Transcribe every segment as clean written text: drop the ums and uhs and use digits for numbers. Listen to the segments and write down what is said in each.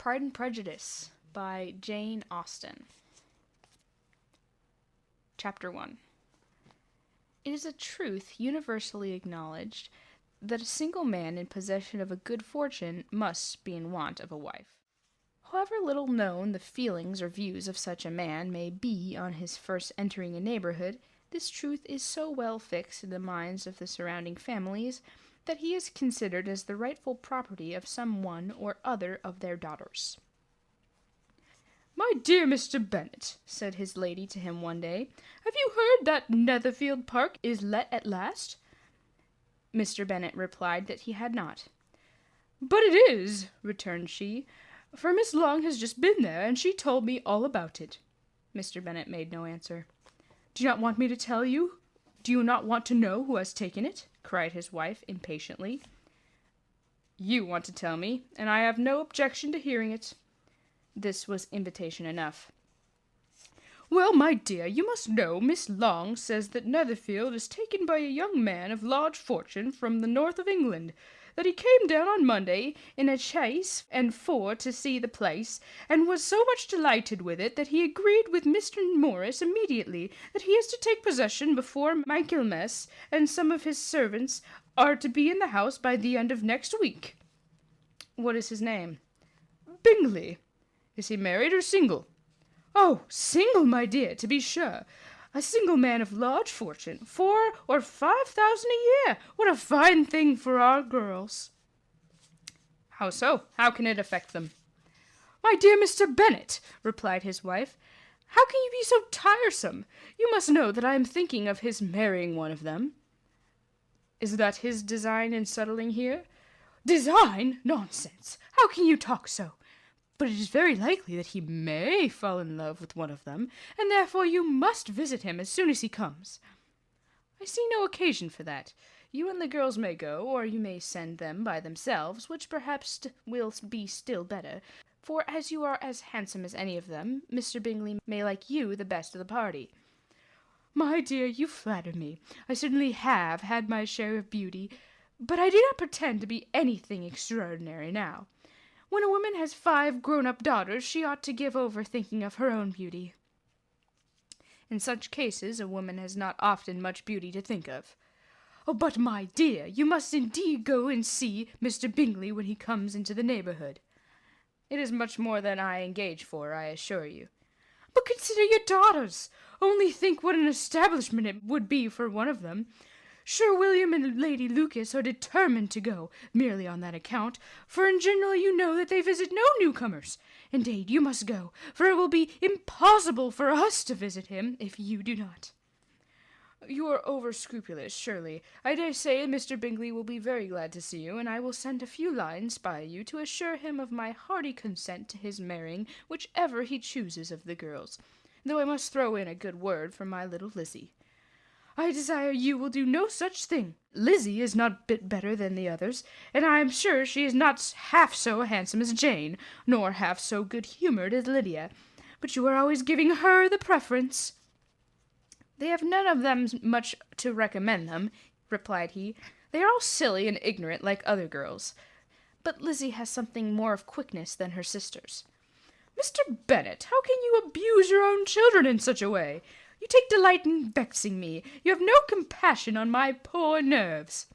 Pride and Prejudice by Jane Austen. Chapter 1. It is a truth universally acknowledged that a single man in possession of a good fortune must be in want of a wife. However little known the feelings or views of such a man may be on his first entering a neighborhood, this truth is so well fixed in the minds of the surrounding families that he is considered as the rightful property of some one or other of their daughters. "My dear Mr. Bennet," said his lady to him one day, "have you heard that Netherfield Park is let at last?" Mr. Bennet replied that he had not. "But it is," returned she, "for Miss Long has just been there, and she told me all about it." Mr. Bennet made no answer. "Do you not want me to tell you? Do you not want to know who has taken it?" cried his wife impatiently. "You want to tell me, and I have no objection to hearing it." This was invitation enough. "Well, my dear, you must know Miss Long says that Netherfield is taken by a young man of large fortune from the north of England, that he came down on Monday in a chaise and four to see the place, and was so much delighted with it that he agreed with Mr. Morris immediately that he is to take possession before Michaelmas, and some of his servants are to be in the house by the end of next week." "What is his name?" "Bingley." "Is he married or single?" "Oh, single, my dear, to be sure. A single man of large fortune, 4,000 or 5,000 a year. What a fine thing for our girls!" "How so? How can it affect them?" "My dear Mr. Bennet," replied his wife, "how can you be so tiresome? You must know that I am thinking of his marrying one of them." "Is that his design in settling here?" "Design? Nonsense! How can you talk so? But it is very likely that he may fall in love with one of them, and therefore you must visit him as soon as he comes." "I see no occasion for that. You and the girls may go, or you may send them by themselves, which perhaps will be still better, for as you are as handsome as any of them, Mr. Bingley may like you the best of the party." "My dear, you flatter me. I certainly have had my share of beauty, but I do not pretend to be anything extraordinary now. When a woman has 5 grown-up daughters, she ought to give over thinking of her own beauty." "In such cases, a woman has not often much beauty to think of." "Oh, but, my dear, you must indeed go and see Mr. Bingley when he comes into the neighborhood." "It is much more than I engage for, I assure you." "But consider your daughters. Only think what an establishment it would be for one of them. Sir William and Lady Lucas are determined to go, merely on that account, for in general you know that they visit no newcomers. Indeed, you must go, for it will be impossible for us to visit him, if you do not." "You are over-scrupulous, surely. I dare say Mr. Bingley will be very glad to see you, and I will send a few lines by you to assure him of my hearty consent to his marrying whichever he chooses of the girls, though I must throw in a good word for my little Lizzie." "I desire you will do no such thing. Lizzie is not a bit better than the others, and I am sure she is not half so handsome as Jane, nor half so good-humoured as Lydia. But you are always giving her the preference." "They have none of them much to recommend them," replied he. "They are all silly and ignorant like other girls. But Lizzie has something more of quickness than her sisters." "Mr. Bennet, how can you abuse your own children in such a way? You take delight in vexing me. You have no compassion on my poor nerves."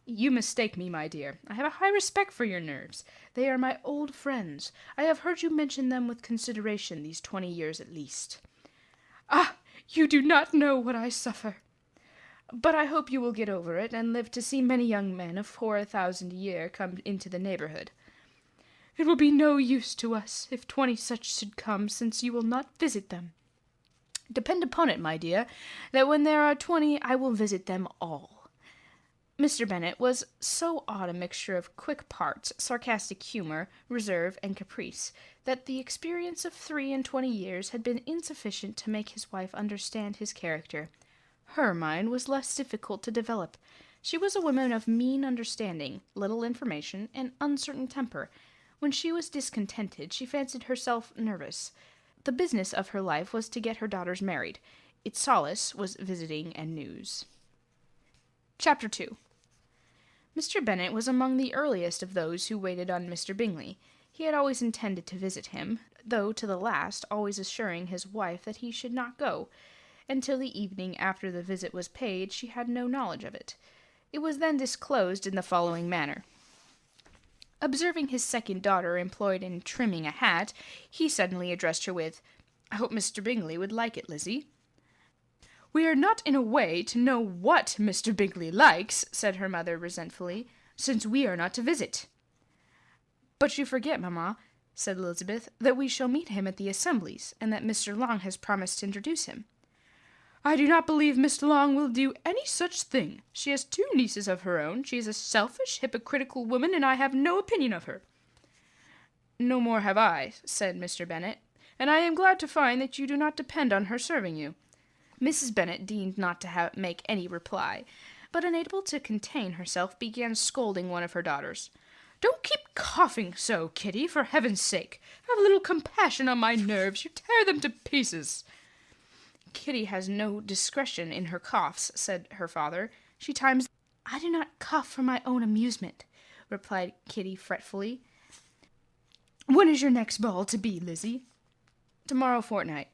"You mistake me, my dear. I have a high respect for your nerves. They are my old friends. I have heard you mention them with consideration these 20 years at least." "Ah, you do not know what I suffer." "But I hope you will get over it, and live to see many young men of 4,000 a year come into the neighborhood." "It will be no use to us, if 20 such should come, since you will not visit them." "Depend upon it, my dear, that when there are 20 I will visit them all." Mr. Bennet was so odd a mixture of quick parts, sarcastic humour, reserve, and caprice, that the experience of 23 years had been insufficient to make his wife understand his character. Her mind was less difficult to develop. She was a woman of mean understanding, little information, and uncertain temper. When she was discontented, she fancied herself nervous. The business of her life was to get her daughters married. Its solace was visiting and news. Chapter 2. Mr. Bennet was among the earliest of those who waited on Mr. Bingley. He had always intended to visit him, though to the last always assuring his wife that he should not go. Until the evening after the visit was paid, she had no knowledge of it. It was then disclosed in the following manner. Observing his second daughter employed in trimming a hat, he suddenly addressed her with, "I hope Mr. Bingley would like it, Lizzie." "We are not in a way to know what Mr. Bingley likes," said her mother resentfully, "since we are not to visit." "But you forget, mamma," said Elizabeth, "that we shall meet him at the assemblies, and that Mr. Long has promised to introduce him." "I do not believe Miss Long will do any such thing. She has 2 nieces of her own. She is a selfish, hypocritical woman, and I have no opinion of her." "No more have I," said Mr. Bennet, "and I am glad to find that you do not depend on her serving you." Mrs. Bennet deigned not to make any reply, but unable to contain herself, began scolding one of her daughters. "Don't keep coughing so, Kitty, for heaven's sake. Have a little compassion on my nerves. You tear them to pieces." "Kitty has no discretion in her coughs," said her father. "She times—" "I do not cough for my own amusement," replied Kitty fretfully. "When is your next ball to be, Lizzie?" "Tomorrow fortnight."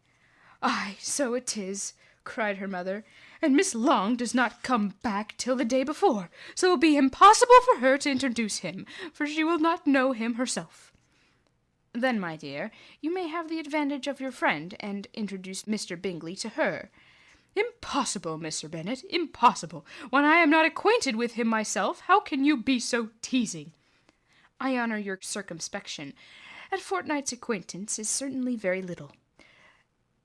"Ay, so it is," cried her mother, "and Miss Long does not come back till the day before, so it will be impossible for her to introduce him, for she will not know him herself." "Then, my dear, you may have the advantage of your friend, and introduce Mr. Bingley to her." "Impossible, Mr. Bennet, impossible. When I am not acquainted with him myself, how can you be so teasing?" "I honor your circumspection. A fortnight's acquaintance is certainly very little.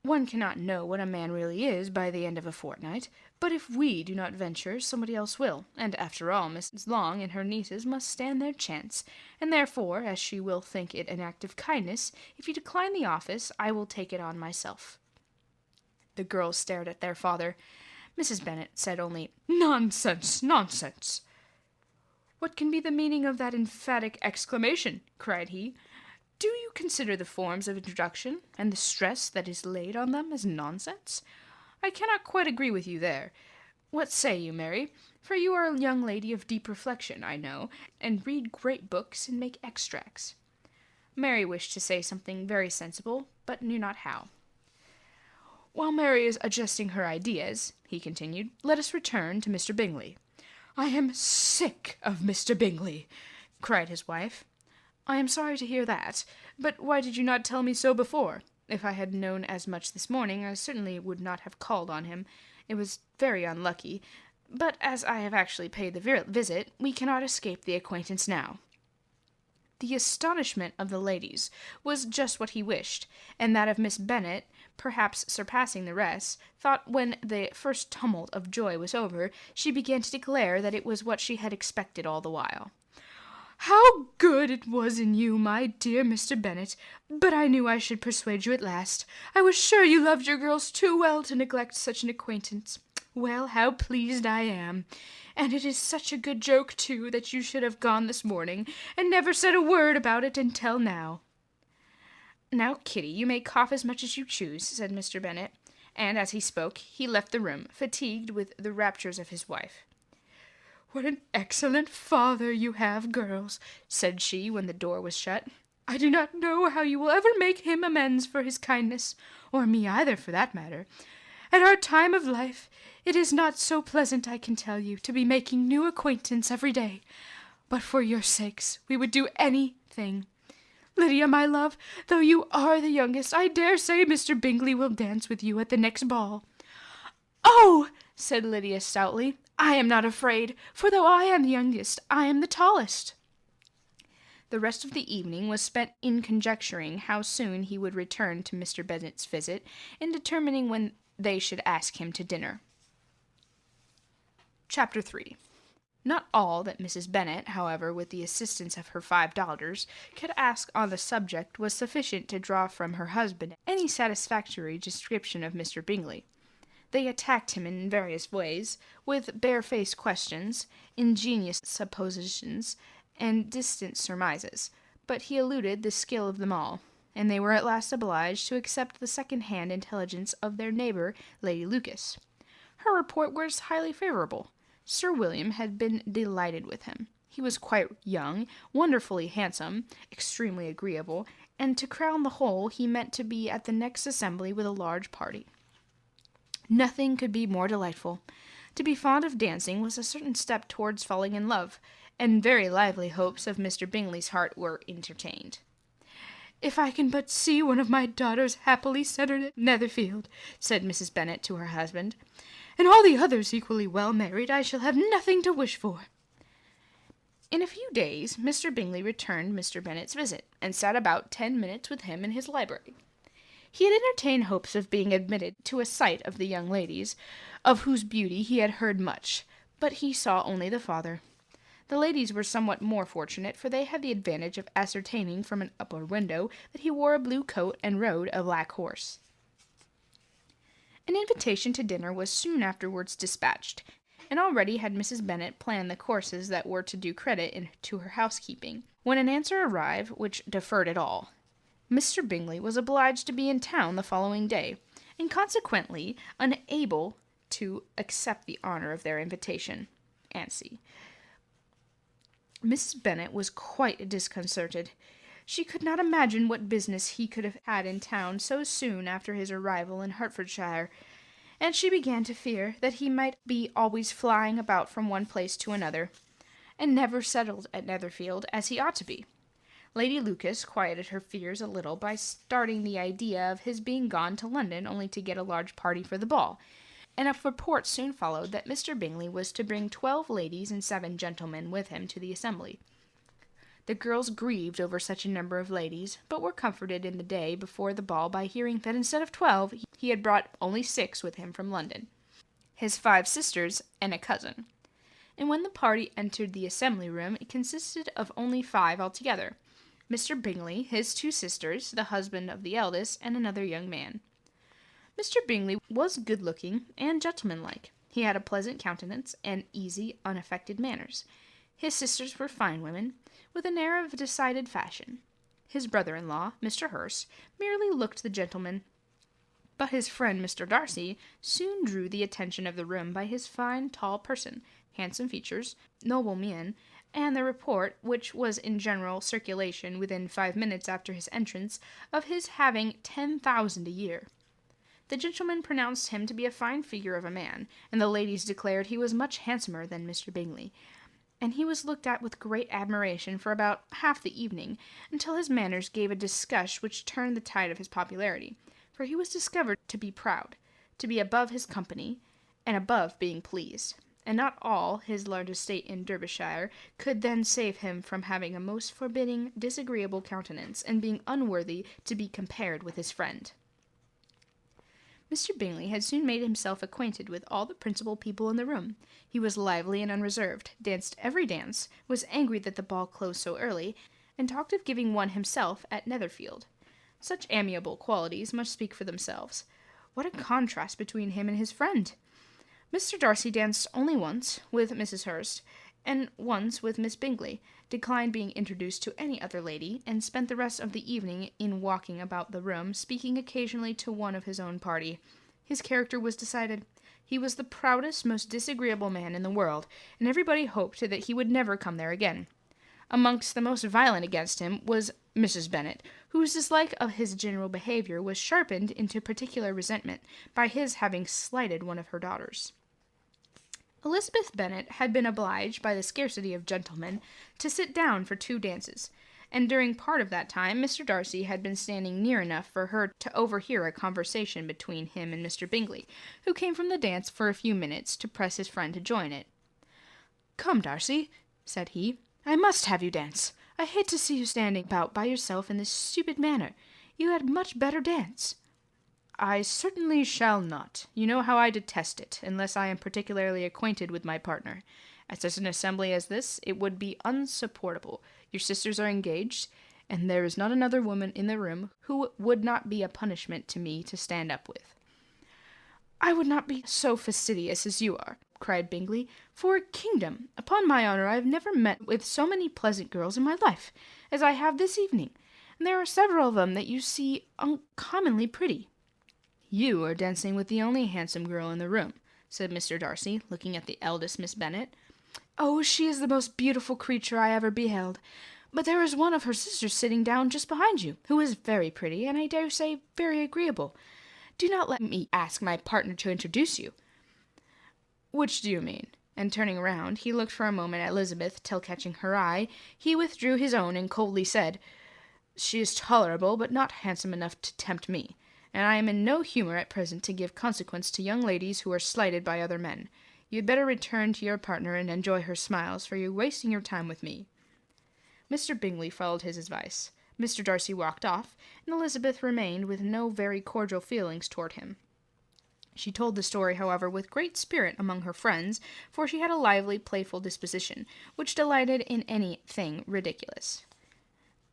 One cannot know what a man really is by the end of a fortnight, but if we do not venture, somebody else will, and after all, Mrs. Long and her nieces must stand their chance, and therefore, as she will think it an act of kindness, if you decline the office, I will take it on myself." The girls stared at their father. Mrs. Bennet said only, "Nonsense, nonsense." "What can be the meaning of that emphatic exclamation?" cried he. "Do you consider the forms of introduction, and the stress that is laid on them, as nonsense? I cannot quite agree with you there. What say you, Mary? For you are a young lady of deep reflection, I know, and read great books and make extracts." Mary wished to say something very sensible, but knew not how. "While Mary is adjusting her ideas," he continued, "let us return to Mr. Bingley." "I am sick of Mr. Bingley," cried his wife. "I am sorry to hear that. But why did you not tell me so before? If I had known as much this morning, I certainly would not have called on him. It was very unlucky. But as I have actually paid the visit, we cannot escape the acquaintance now." The astonishment of the ladies was just what he wished, and that of Miss Bennet, perhaps surpassing the rest, thought when the first tumult of joy was over, she began to declare that it was what she had expected all the while. "How good it was in you, my dear Mr. Bennet! But I knew I should persuade you at last. I was sure you loved your girls too well to neglect such an acquaintance. Well, how pleased I am! And it is such a good joke, too, that you should have gone this morning, and never said a word about it until now." "Now, Kitty, you may cough as much as you choose," said Mr. Bennet, and as he spoke, he left the room, fatigued with the raptures of his wife. "What an excellent father you have, girls," said she, when the door was shut. "I do not know how you will ever make him amends for his kindness, or me either, for that matter. At our time of life, it is not so pleasant, I can tell you, to be making new acquaintance every day. But for your sakes, we would do anything. Lydia, my love, though you are the youngest, I dare say Mr. Bingley will dance with you at the next ball." "Oh!" said Lydia stoutly, "I am not afraid, for though I am the youngest, I am the tallest." The rest of the evening was spent in conjecturing how soon he would return to Mr. Bennet's visit, and determining when they should ask him to dinner. Chapter 3. Not all that Mrs. Bennet, however, with the assistance of her 5 daughters, could ask on the subject was sufficient to draw from her husband any satisfactory description of Mr. Bingley. They attacked him in various ways, with barefaced questions, ingenious suppositions, and distant surmises, but he eluded the skill of them all, and they were at last obliged to accept the second-hand intelligence of their neighbour, Lady Lucas. Her report was highly favourable. Sir William had been delighted with him. He was quite young, wonderfully handsome, extremely agreeable, and to crown the whole, he meant to be at the next assembly with a large party. Nothing could be more delightful. To be fond of dancing was a certain step towards falling in love, and very lively hopes of Mr. Bingley's heart were entertained. "If I can but see one of my daughters happily settled at Netherfield," said Mrs. Bennet to her husband, "and all the others equally well married, I shall have nothing to wish for." In a few days Mr. Bingley returned Mr. Bennet's visit, and sat about 10 minutes with him in his library. He had entertained hopes of being admitted to a sight of the young ladies, of whose beauty he had heard much, but he saw only the father. The ladies were somewhat more fortunate, for they had the advantage of ascertaining from an upper window that he wore a blue coat and rode a black horse. An invitation to dinner was soon afterwards dispatched, and already had Mrs. Bennet planned the courses that were to do credit to her housekeeping, when an answer arrived which deferred it all. Mr. Bingley was obliged to be in town the following day, and consequently unable to accept the honour of their invitation. Ansi. Mrs. Bennet was quite disconcerted. She could not imagine what business he could have had in town so soon after his arrival in Hertfordshire, and she began to fear that he might be always flying about from one place to another, and never settled at Netherfield as he ought to be. Lady Lucas quieted her fears a little by starting the idea of his being gone to London only to get a large party for the ball, and a report soon followed that Mr. Bingley was to bring 12 ladies and 7 gentlemen with him to the assembly. The girls grieved over such a number of ladies, but were comforted in the day before the ball by hearing that instead of 12 he had brought only 6 with him from London, his 5 sisters and a cousin. And when the party entered the assembly room, it consisted of only 5 altogether: Mr. Bingley, his 2 sisters, the husband of the eldest, and another young man. Mr. Bingley was good-looking and gentlemanlike. He had a pleasant countenance and easy, unaffected manners. His sisters were fine women, with an air of decided fashion. His brother-in-law, Mr. Hurst, merely looked the gentleman, but his friend Mr. Darcy soon drew the attention of the room by his fine, tall person, handsome features, noble mien, and the report, which was in general circulation within 5 minutes after his entrance, of his having 10,000 a year. The gentlemen pronounced him to be a fine figure of a man, and the ladies declared he was much handsomer than Mr. Bingley, and he was looked at with great admiration for about half the evening, until his manners gave a disgust which turned the tide of his popularity, for he was discovered to be proud, to be above his company, and above being pleased, and not all his large estate in Derbyshire could then save him from having a most forbidding, disagreeable countenance, and being unworthy to be compared with his friend. Mr. Bingley had soon made himself acquainted with all the principal people in the room. He was lively and unreserved, danced every dance, was angry that the ball closed so early, and talked of giving one himself at Netherfield. Such amiable qualities must speak for themselves. What a contrast between him and his friend! Mr. Darcy danced only once with Mrs. Hurst, and once with Miss Bingley, declined being introduced to any other lady, and spent the rest of the evening in walking about the room, speaking occasionally to one of his own party. His character was decided. He was the proudest, most disagreeable man in the world, and everybody hoped that he would never come there again. Amongst the most violent against him was Mrs. Bennet, whose dislike of his general behaviour was sharpened into particular resentment by his having slighted one of her daughters. Elizabeth Bennet had been obliged, by the scarcity of gentlemen, to sit down for 2 dances, and during part of that time Mr. Darcy had been standing near enough for her to overhear a conversation between him and Mr. Bingley, who came from the dance for a few minutes to press his friend to join it. "Come, Darcy," said he, "I must have you dance. I hate to see you standing about by yourself in this stupid manner. You had much better dance." "I certainly shall not. You know how I detest it, unless I am particularly acquainted with my partner. At such an assembly as this, it would be unsupportable. Your sisters are engaged, and there is not another woman in the room who would not be a punishment to me to stand up with." "I would not be so fastidious as you are," cried Bingley, "for a kingdom. Upon my honour, I have never met with so many pleasant girls in my life as I have this evening, and there are several of them that you see uncommonly pretty." "You are dancing with the only handsome girl in the room," said Mr. Darcy, looking at the eldest Miss Bennet. "Oh, she is the most beautiful creature I ever beheld. But there is one of her sisters sitting down just behind you, who is very pretty, and I dare say very agreeable. Do not let me ask my partner to introduce you." "Which do you mean?" And turning round, he looked for a moment at Elizabeth, till catching her eye, he withdrew his own and coldly said, "She is tolerable, but not handsome enough to tempt me, and I am in no humour at present to give consequence to young ladies who are slighted by other men. You had better return to your partner and enjoy her smiles, for you are wasting your time with me." Mr. Bingley followed his advice. Mr. Darcy walked off, and Elizabeth remained with no very cordial feelings toward him. She told the story, however, with great spirit among her friends, for she had a lively, playful disposition, which delighted in anything ridiculous.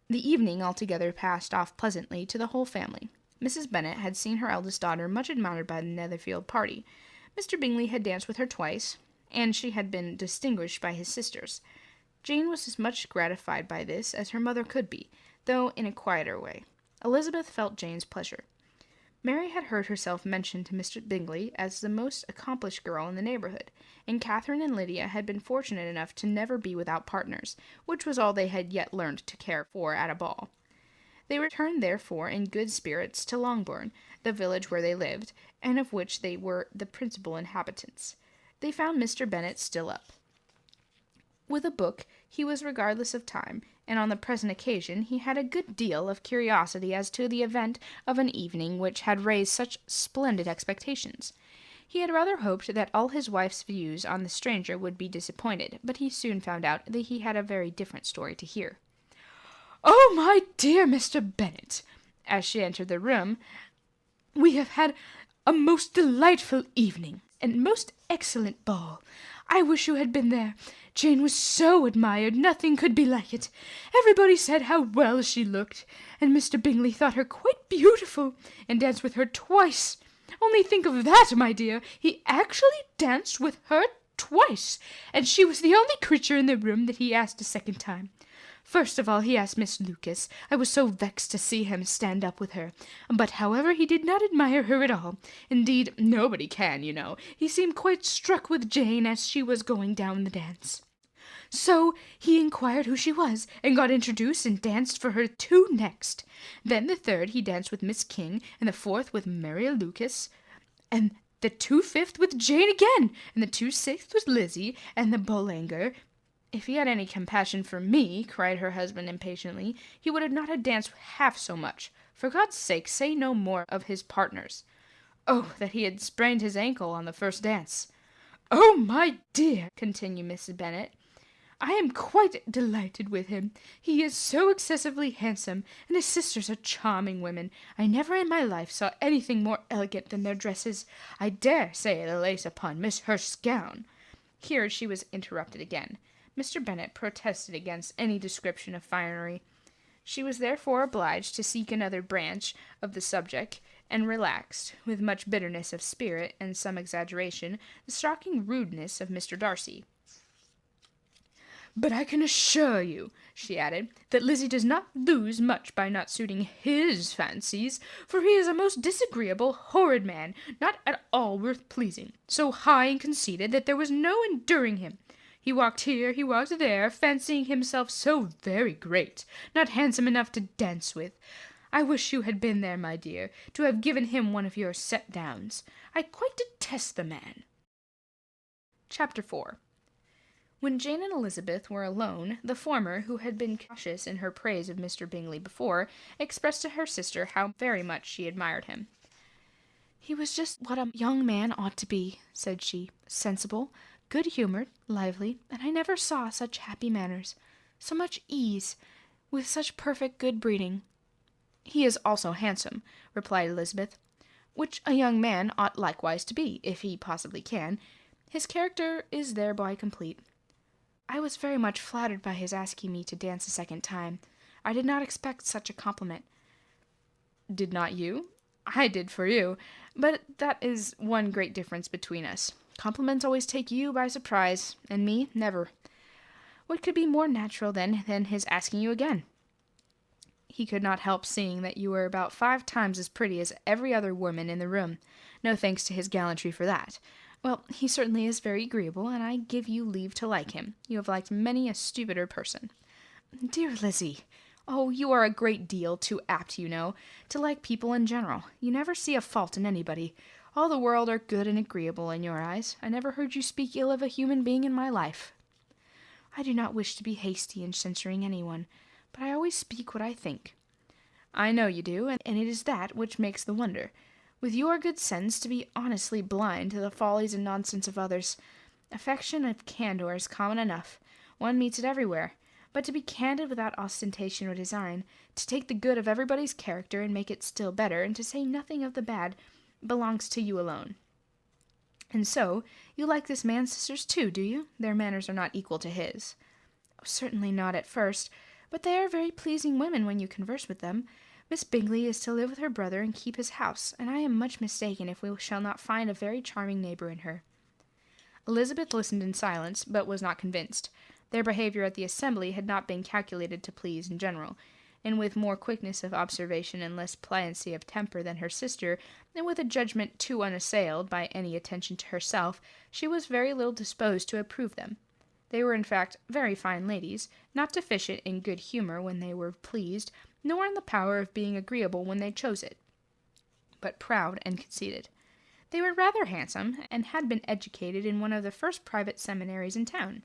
The evening altogether passed off pleasantly to the whole family. Mrs. Bennet had seen her eldest daughter much admired by the Netherfield party. Mr. Bingley had danced with her twice, and she had been distinguished by his sisters. Jane was as much gratified by this as her mother could be, though in a quieter way. Elizabeth felt Jane's pleasure. Mary had heard herself mentioned to Mr. Bingley as the most accomplished girl in the neighbourhood, and Catherine and Lydia had been fortunate enough to never be without partners, which was all they had yet learned to care for at a ball. They returned, therefore, in good spirits to Longbourn, the village where they lived, and of which they were the principal inhabitants. They found Mr. Bennet still up. With a book, he was regardless of time, and on the present occasion he had a good deal of curiosity as to the event of an evening which had raised such splendid expectations. He had rather hoped that all his wife's views on the stranger would be disappointed, but he soon found out that he had a very different story to hear. "Oh, my dear Mr. Bennet," as she entered the room, "we have had a most delightful evening, and most excellent ball. I wish you had been there. Jane was so admired, nothing could be like it. Everybody said how well she looked, and Mr. Bingley thought her quite beautiful, and danced with her twice. Only think of that, my dear! He actually danced with her twice, and she was the only creature in the room that he asked a second time. First of all he asked Miss Lucas. I was so vexed to see him stand up with her. But, however, he did not admire her at all. Indeed, nobody can, you know. He seemed quite struck with Jane as she was going down the dance. So he inquired who she was, and got introduced and danced for her two next. Then the third he danced with Miss King, and the fourth with Maria Lucas, and the 2/5 with Jane again, and the 2/6 with Lizzie, and the Boulanger. If he had any compassion for me, cried her husband impatiently, he would not have danced half so much. For God's sake, say no more of his partners. Oh, that he had sprained his ankle on the first dance. Oh, my dear, continued Mrs. Bennet, I am quite delighted with him. He is so excessively handsome, and his sisters are charming women. I never in my life saw anything more elegant than their dresses. I dare say the lace upon Miss Hurst's gown. Here she was interrupted again. Mr. Bennet protested against any description of finery. She was therefore obliged to seek another branch of the subject, and relaxed, with much bitterness of spirit and some exaggeration, the shocking rudeness of Mr. Darcy. But I can assure you, she added, that Lizzie does not lose much by not suiting his fancies, for he is a most disagreeable, horrid man, not at all worth pleasing, so high and conceited that there was no enduring him. He walked here, he walked there, fancying himself so very great, not handsome enough to dance with. I wish you had been there, my dear, to have given him one of your set-downs. I quite detest the man. Chapter 4. When Jane and Elizabeth were alone, the former, who had been cautious in her praise of Mr. Bingley before, expressed to her sister how very much she admired him. "He was just what a young man ought to be," said she, "sensible, good-humoured, lively, and I never saw such happy manners, so much ease, with such perfect good breeding." "He is also handsome," replied Elizabeth, "which a young man ought likewise to be, if he possibly can. His character is thereby complete. I was very much flattered by his asking me to dance a second time. I did not expect such a compliment." "Did not you? I did for you. But that is one great difference between us. Compliments always take you by surprise, and me never. What could be more natural, then, than his asking you again? He could not help seeing that you were about 5 times as pretty as every other woman in the room. No thanks to his gallantry for that. Well, he certainly is very agreeable, and I give you leave to like him. You have liked many a stupider person. Dear Lizzie, oh, you are a great deal too apt, you know, to like people in general. You never see a fault in anybody. All the world are good and agreeable in your eyes. I never heard you speak ill of a human being in my life. I do not wish to be hasty in censuring anyone, but I always speak what I think. I know you do, and it is that which makes the wonder. With your good sense to be honestly blind to the follies and nonsense of others. Affection of candor is common enough. One meets it everywhere. But to be candid without ostentation or design, to take the good of everybody's character and make it still better, and to say nothing of the bad, belongs to you alone. And so, you like this man's sisters too, do you? Their manners are not equal to his. Oh, certainly not at first, but they are very pleasing women when you converse with them. Miss Bingley is to live with her brother and keep his house, and I am much mistaken if we shall not find a very charming neighbour in her. Elizabeth listened in silence, but was not convinced. Their behaviour at the assembly had not been calculated to please in general, and with more quickness of observation and less pliancy of temper than her sister, and with a judgment too unassailed by any attention to herself, she was very little disposed to approve them. They were in fact very fine ladies, not deficient in good humour when they were pleased, nor in the power of being agreeable when they chose it, but proud and conceited. They were rather handsome, and had been educated in one of the first private seminaries in town,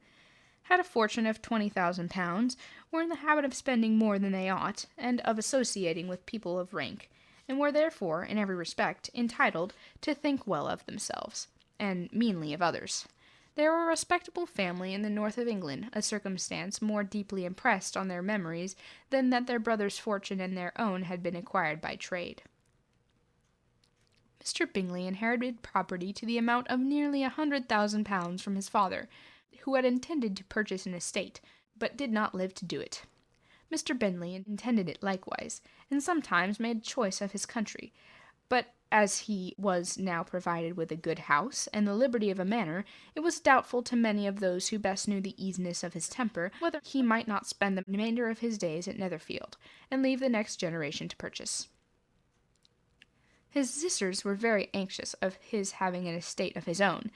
had a fortune of £20,000, were in the habit of spending more than they ought, and of associating with people of rank, and were therefore, in every respect, entitled to think well of themselves, and meanly of others. They were a respectable family in the north of England, a circumstance more deeply impressed on their memories than that their brother's fortune and their own had been acquired by trade. Mr. Bingley inherited property to the amount of nearly £100,000 from his father, who had intended to purchase an estate, but did not live to do it. Mr. Bingley intended it likewise, and sometimes made choice of his country, but as he was now provided with a good house and the liberty of a manor, it was doubtful to many of those who best knew the easiness of his temper whether he might not spend the remainder of his days at Netherfield, and leave the next generation to purchase. His sisters were very anxious of his having an estate of his own,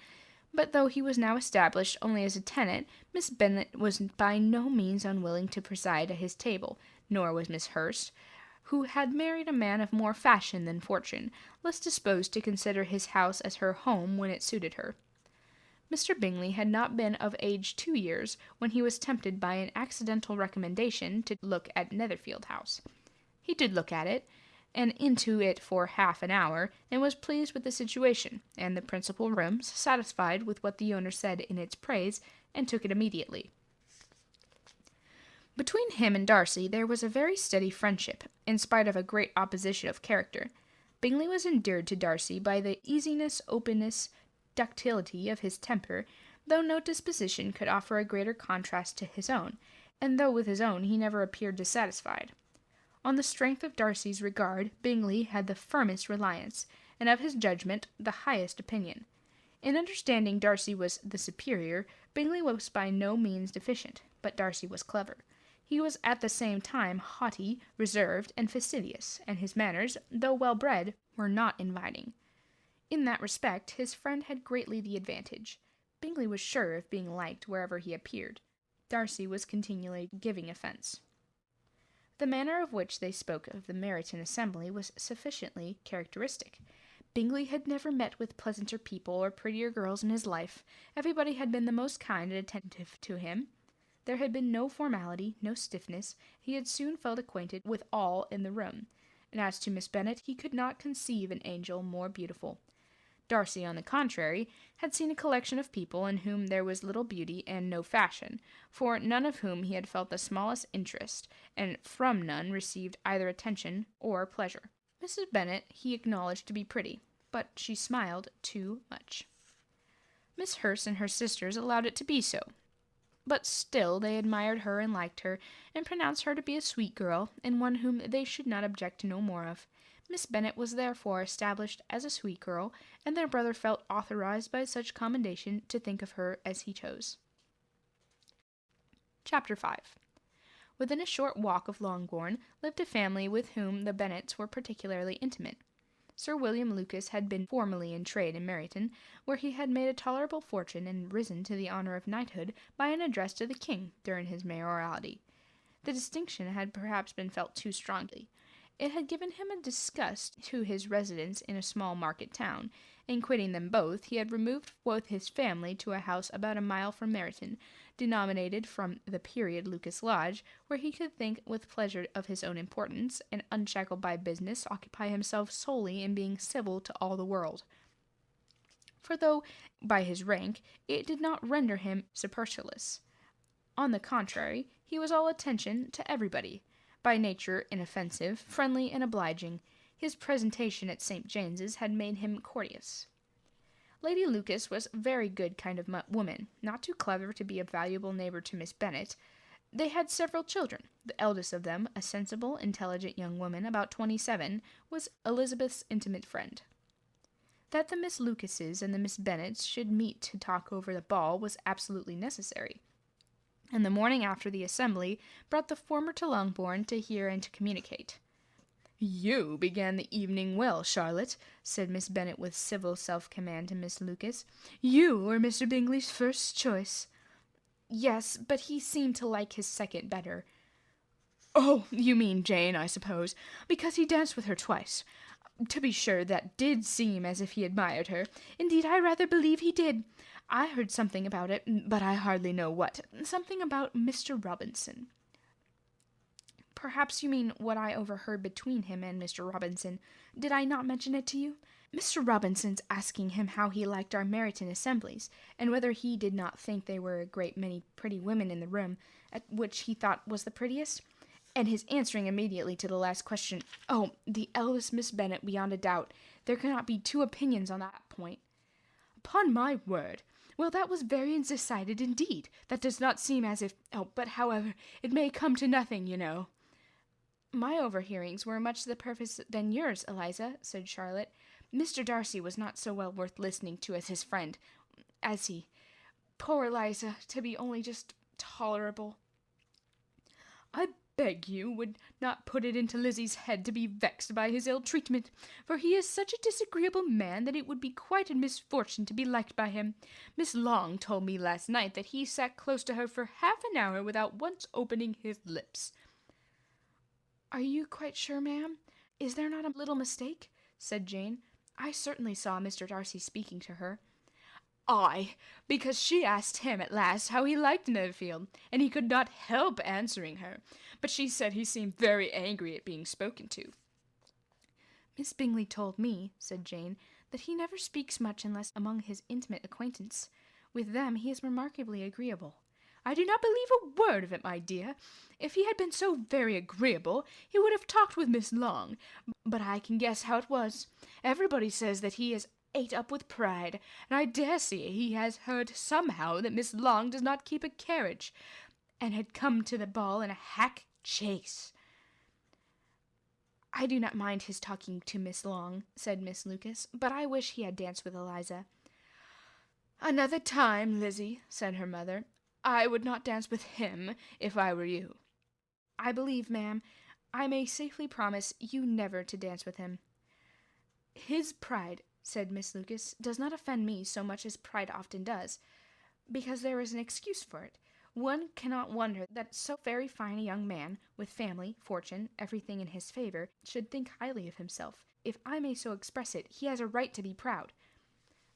but though he was now established only as a tenant, Miss Bennet was by no means unwilling to preside at his table, nor was Miss Hurst, who had married a man of more fashion than fortune, less disposed to consider his house as her home when it suited her. Mr. Bingley had not been of age 2 years when he was tempted by an accidental recommendation to look at Netherfield House. He did look at it, and into it for half an hour, and was pleased with the situation, and the principal rooms, satisfied with what the owner said in its praise, and took it immediately. Between him and Darcy there was a very steady friendship, in spite of a great opposition of character. Bingley was endeared to Darcy by the easiness, openness, ductility of his temper, though no disposition could offer a greater contrast to his own, and though with his own he never appeared dissatisfied. On the strength of Darcy's regard, Bingley had the firmest reliance, and of his judgment the highest opinion. In understanding Darcy was the superior, Bingley was by no means deficient, but Darcy was clever. He was at the same time haughty, reserved, and fastidious, and his manners, though well-bred, were not inviting. In that respect, his friend had greatly the advantage. Bingley was sure of being liked wherever he appeared. Darcy was continually giving offence. The manner of which they spoke of the Meryton assembly was sufficiently characteristic. Bingley had never met with pleasanter people or prettier girls in his life. Everybody had been the most kind and attentive to him. There had been no formality, no stiffness. He had soon felt acquainted with all in the room, and as to Miss Bennet, he could not conceive an angel more beautiful. Darcy, on the contrary, had seen a collection of people in whom there was little beauty and no fashion, for none of whom he had felt the smallest interest, and from none received either attention or pleasure. Mrs. Bennet he acknowledged to be pretty, but she smiled too much. Miss Hurst and her sisters allowed it to be so, but still they admired her and liked her, and pronounced her to be a sweet girl, and one whom they should not object to know more of. Miss Bennet was therefore established as a sweet girl, and their brother felt authorized by such commendation to think of her as he chose. Chapter 5. Within a short walk of Longbourn lived a family with whom the Bennets were particularly intimate. Sir William Lucas had been formerly in trade in Meryton, where he had made a tolerable fortune and risen to the honour of knighthood by an address to the king during his mayoralty. The distinction had perhaps been felt too strongly. It had given him a disgust to his residence in a small market town. In quitting them both, he had removed with his family to a house about a mile from Meryton, denominated from the period Lucas Lodge, where he could think with pleasure of his own importance, and, unshackled by business, occupy himself solely in being civil to all the world. For though, by his rank, it did not render him supercilious, on the contrary, he was all attention to everybody. By nature inoffensive, friendly, and obliging, his presentation at St. James's had made him courteous. Lady Lucas was a very good kind of woman, not too clever to be a valuable neighbour to Miss Bennet. They had several children. The eldest of them, a sensible, intelligent young woman about 27, was Elizabeth's intimate friend. That the Miss Lucases and the Miss Bennets should meet to talk over the ball was absolutely necessary, and the morning after the assembly brought the former to Longbourn to hear and to communicate. "You began the evening well, Charlotte," said Miss Bennet with civil self-command to Miss Lucas. "You were Mr. Bingley's first choice." "Yes, but he seemed to like his second better." "Oh, you mean Jane, I suppose, because he danced with her twice. To be sure, that did seem as if he admired her. Indeed, I rather believe he did. I heard something about it, but I hardly know what. Something about Mr. Robinson." "Perhaps you mean what I overheard between him and Mr. Robinson. Did I not mention it to you? Mr. Robinson's asking him how he liked our Meryton assemblies, and whether he did not think there were a great many pretty women in the room, at which he thought was the prettiest, and his answering immediately to the last question, 'Oh, the eldest Miss Bennet, beyond a doubt. There cannot be two opinions on that point.'" "Upon my word! Well, that was very decided indeed. That does not seem as if... but however, it may come to nothing, you know." "My overhearings were much the purpose than yours, Eliza," said Charlotte. "Mr. Darcy was not so well worth listening to as his friend, as he... Poor Eliza, to be only just tolerable." "I beg you would not put it into Lizzie's head to be vexed by his ill treatment, for he is such a disagreeable man that it would be quite a misfortune to be liked by him. Miss Long told me last night that he sat close to her for half an hour without once opening his lips." "Are you quite sure, ma'am? Is there not a little mistake?" said Jane. "I certainly saw Mr. Darcy speaking to her." "Aye, because she asked him at last how he liked Netherfield, and he could not help answering her, but she said he seemed very angry at being spoken to." "Miss Bingley told me," said Jane, "that he never speaks much unless among his intimate acquaintance. With them he is remarkably agreeable." "I do not believe a word of it, my dear. If he had been so very agreeable, he would have talked with Miss Long, but I can guess how it was. Everybody says that he is ate up with pride, and I dare say he has heard somehow that Miss Long does not keep a carriage, and had come to the ball in a hack chaise." "I do not mind his talking to Miss Long," said Miss Lucas, "but I wish he had danced with Eliza." "Another time, Lizzie," said her mother. "I would not dance with him, if I were you." "I believe, ma'am, I may safely promise you never to dance with him." "His pride," said Miss Lucas, "does not offend me so much as pride often does, because there is an excuse for it. One cannot wonder that so very fine a young man, with family, fortune, everything in his favour, should think highly of himself. If I may so express it, he has a right to be proud."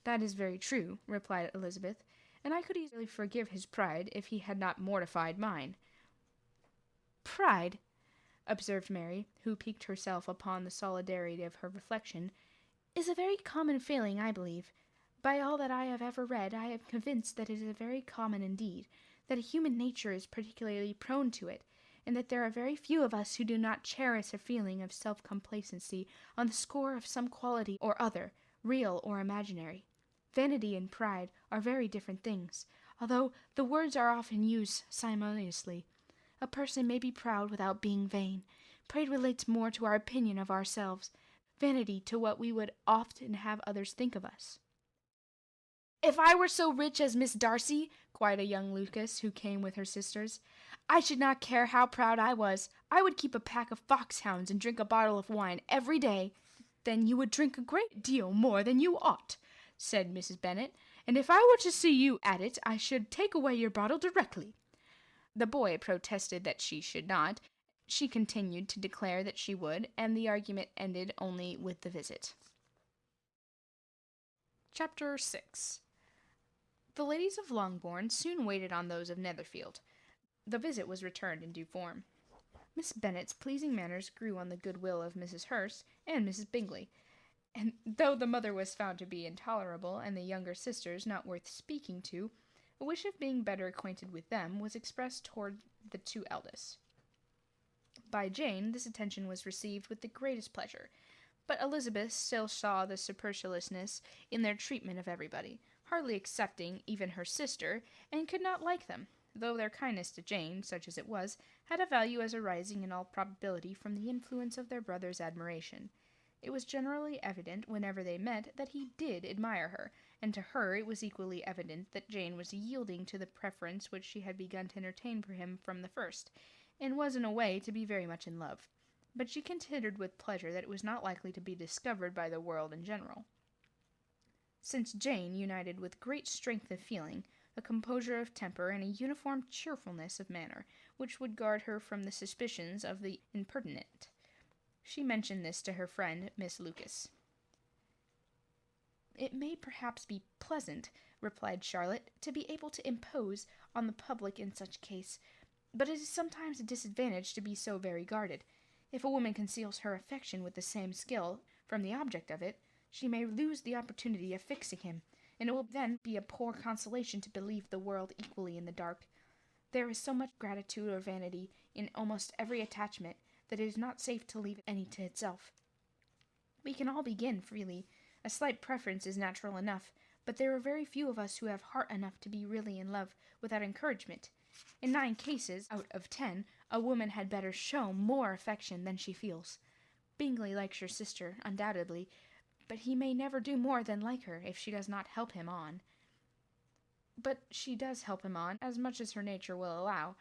"That is very true," replied Elizabeth, "and I could easily forgive his pride if he had not mortified mine." "Pride," observed Mary, who piqued herself upon the solidarity of her reflection, "is a very common failing, I believe. By all that I have ever read, I am convinced that it is very common indeed, that human nature is particularly prone to it, and that there are very few of us who do not cherish a feeling of self-complacency on the score of some quality or other, real or imaginary. Vanity and pride are very different things, although the words are often used simultaneously. A person may be proud without being vain. Pride relates more to our opinion of ourselves, vanity to what we would often have others think of us." "If I were so rich as Miss Darcy," cried a young Lucas, who came with her sisters, "I should not care how proud I was. I would keep a pack of foxhounds and drink a bottle of wine every day." "Then you would drink a great deal more than you ought," said Mrs. Bennet, "and if I were to see you at it, I should take away your bottle directly." The boy protested that she should not. She continued to declare that she would, and the argument ended only with the visit. Chapter 6. The ladies of Longbourn soon waited on those of Netherfield. The visit was returned in due form. Miss Bennet's pleasing manners grew on the goodwill of Mrs. Hurst and Mrs. Bingley, and though the mother was found to be intolerable, and the younger sisters not worth speaking to, a wish of being better acquainted with them was expressed toward the two eldest. By Jane this attention was received with the greatest pleasure, but Elizabeth still saw the superciliousness in their treatment of everybody, hardly excepting even her sister, and could not like them, though their kindness to Jane, such as it was, had a value as arising in all probability from the influence of their brother's admiration. It was generally evident, whenever they met, that he did admire her, and to her it was equally evident that Jane was yielding to the preference which she had begun to entertain for him from the first, and was in a way to be very much in love. But she considered with pleasure that it was not likely to be discovered by the world in general, since Jane united with great strength of feeling, a composure of temper, and a uniform cheerfulness of manner, which would guard her from the suspicions of the impertinent. She mentioned this to her friend, Miss Lucas. "It may perhaps be pleasant," replied Charlotte, "to be able to impose on the public in such case, but it is sometimes a disadvantage to be so very guarded. If a woman conceals her affection with the same skill from the object of it, she may lose the opportunity of fixing him, and it will then be a poor consolation to believe the world equally in the dark. There is so much gratitude or vanity in almost every attachment, that it is not safe to leave any to itself. We can all begin freely. A slight preference is natural enough, but there are very few of us who have heart enough to be really in love without encouragement. In 9 cases out of 10, a woman had better show more affection than she feels. Bingley likes your sister, undoubtedly, but he may never do more than like her if she does not help him on. But she does help him on, as much as her nature will allow.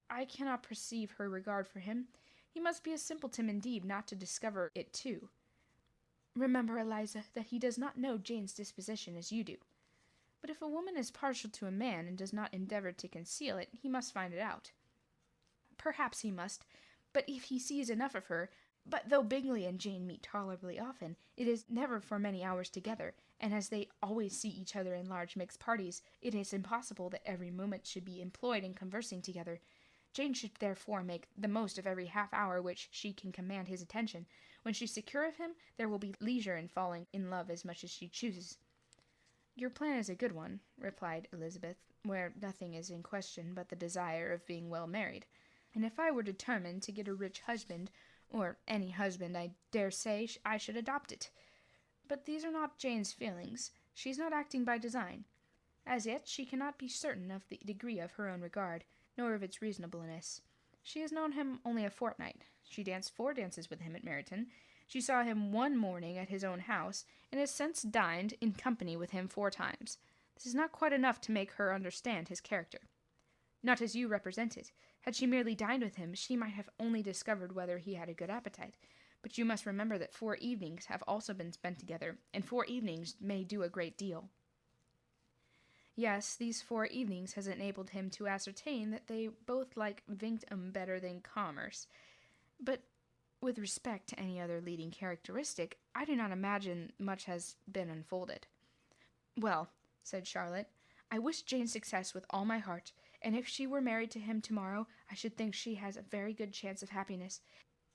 I cannot perceive her regard for him. He must be a simpleton indeed not to discover it too. Remember, Eliza, that he does not know Jane's disposition as you do. But if a woman is partial to a man and does not endeavour to conceal it, he must find it out. Perhaps he must, but if he sees enough of her. But though Bingley and Jane meet tolerably often, it is never for many hours together, and as they always see each other in large mixed parties, it is impossible that every moment should be employed in conversing together. Jane should therefore make the most of every half-hour which she can command his attention. When she's secure of him, there will be leisure in falling in love as much as she chooses." "Your plan is a good one," replied Elizabeth, "where nothing is in question but the desire of being well married. And if I were determined to get a rich husband, or any husband, I dare say I should adopt it. But these are not Jane's feelings. She is not acting by design. As yet she cannot be certain of the degree of her own regard, nor of its reasonableness. She has known him only a fortnight. She danced 4 dances with him at Meryton. She saw him one morning at his own house, and has since dined in company with him 4 times. This is not quite enough to make her understand his character. Not as you represent it. Had she merely dined with him, she might have only discovered whether he had a good appetite. But you must remember that 4 evenings have also been spent together, and 4 evenings may do a great deal. Yes, these 4 evenings has enabled him to ascertain that they both like Vinctum better than commerce. But with respect to any other leading characteristic, I do not imagine much has been unfolded." "Well," said Charlotte, "I wish Jane success with all my heart, and if she were married to him tomorrow, I should think she has a very good chance of happiness,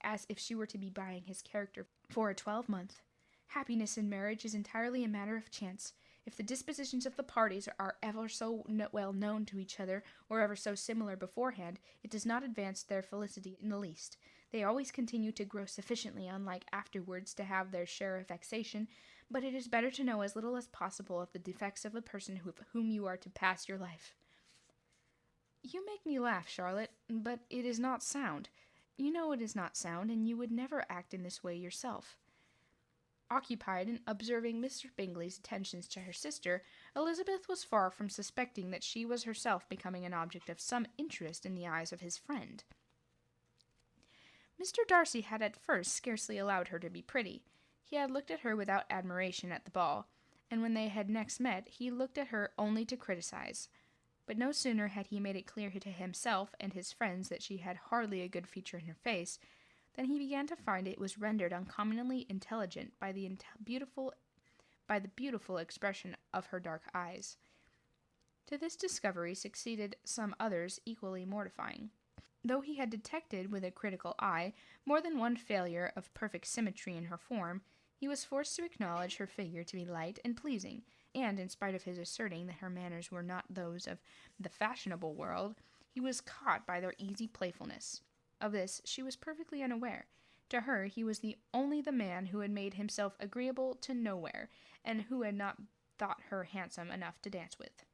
as if she were to be buying his character for a 12-month. Happiness in marriage is entirely a matter of chance. If the dispositions of the parties are ever so well known to each other, or ever so similar beforehand, it does not advance their felicity in the least. They always continue to grow sufficiently unlike afterwards to have their share of vexation, but it is better to know as little as possible of the defects of the person with whom you are to pass your life." "You make me laugh, Charlotte, but it is not sound. You know it is not sound, and you would never act in this way yourself." Occupied in observing Mr. Bingley's attentions to her sister, Elizabeth was far from suspecting that she was herself becoming an object of some interest in the eyes of his friend. Mr. Darcy had at first scarcely allowed her to be pretty. He had looked at her without admiration at the ball, and when they had next met, he looked at her only to criticize. But no sooner had he made it clear to himself and his friends that she had hardly a good feature in her face, than he began to find it was rendered uncommonly intelligent by the beautiful expression of her dark eyes. To this discovery succeeded some others equally mortifying. Though he had detected with a critical eye more than one failure of perfect symmetry in her form, he was forced to acknowledge her figure to be light and pleasing, and in spite of his asserting that her manners were not those of the fashionable world, he was caught by their easy playfulness. Of this she was perfectly unaware. To her he was only the man who had made himself agreeable to nowhere, and who had not thought her handsome enough to dance with.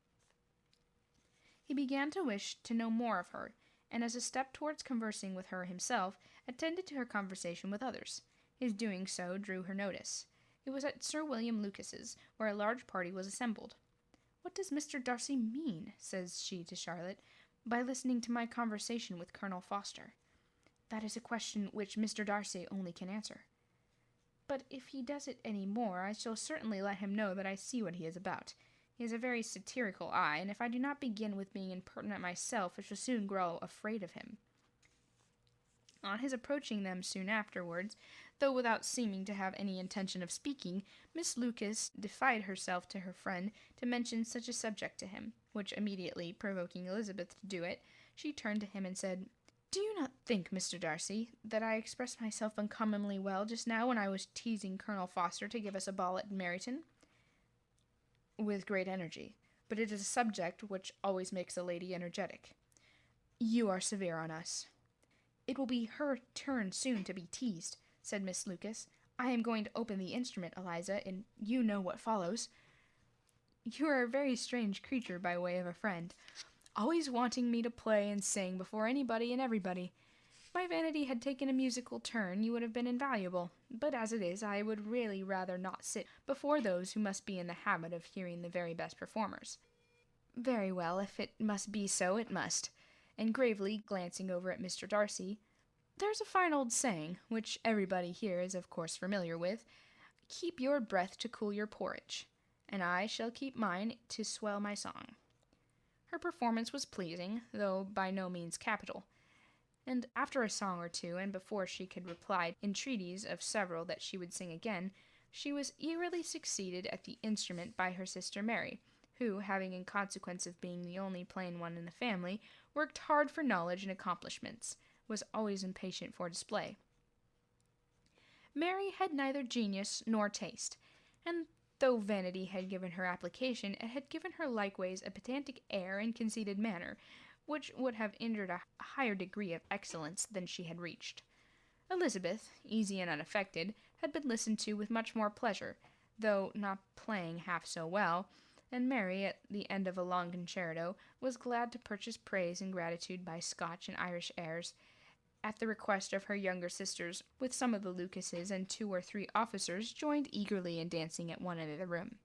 He began to wish to know more of her, and as a step towards conversing with her himself, attended to her conversation with others. His doing so drew her notice. It was at Sir William Lucas's, where a large party was assembled. "What does Mr. Darcy mean," says she to Charlotte, "by listening to my conversation with Colonel Forster?" "That is a question which Mr. Darcy only can answer." "But if he does it any more, I shall certainly let him know that I see what he is about. He has a very satirical eye, and if I do not begin with being impertinent myself, I shall soon grow afraid of him." On his approaching them soon afterwards, though without seeming to have any intention of speaking, Miss Lucas defied herself to her friend to mention such a subject to him, which immediately provoking Elizabeth to do it, she turned to him and said, "Do you not think, Mr. Darcy, that I expressed myself uncommonly well just now when I was teasing Colonel Forster to give us a ball at Meryton?" "With great energy, but it is a subject which always makes a lady energetic." "You are severe on us." "It will be her turn soon to be teased," said Miss Lucas. "I am going to open the instrument, Eliza, and you know what follows." "You are a very strange creature by way of a friend, always wanting me to play and sing before anybody and everybody. If my vanity had taken a musical turn, you would have been invaluable, but as it is, I would really rather not sit before those who must be in the habit of hearing the very best performers." "Very well, if it must be so, it must." And gravely glancing over at Mr. Darcy, "There's a fine old saying, which everybody here is of course familiar with, 'Keep your breath to cool your porridge,' and I shall keep mine to swell my song." Her performance was pleasing, though by no means capital, and after a song or two, and before she could reply entreaties of several that she would sing again, she was eagerly succeeded at the instrument by her sister Mary, who, having in consequence of being the only plain one in the family, worked hard for knowledge and accomplishments, was always impatient for display. Mary had neither genius nor taste, and though vanity had given her application, it had given her likewise a pedantic air and conceited manner, which would have injured a higher degree of excellence than she had reached. Elizabeth, easy and unaffected, had been listened to with much more pleasure, though not playing half so well, and Mary, at the end of a long concerto, was glad to purchase praise and gratitude by Scotch and Irish airs. At the request of her younger sisters, with some of the Lucases and 2 or 3 officers, joined eagerly in dancing at one end of the room.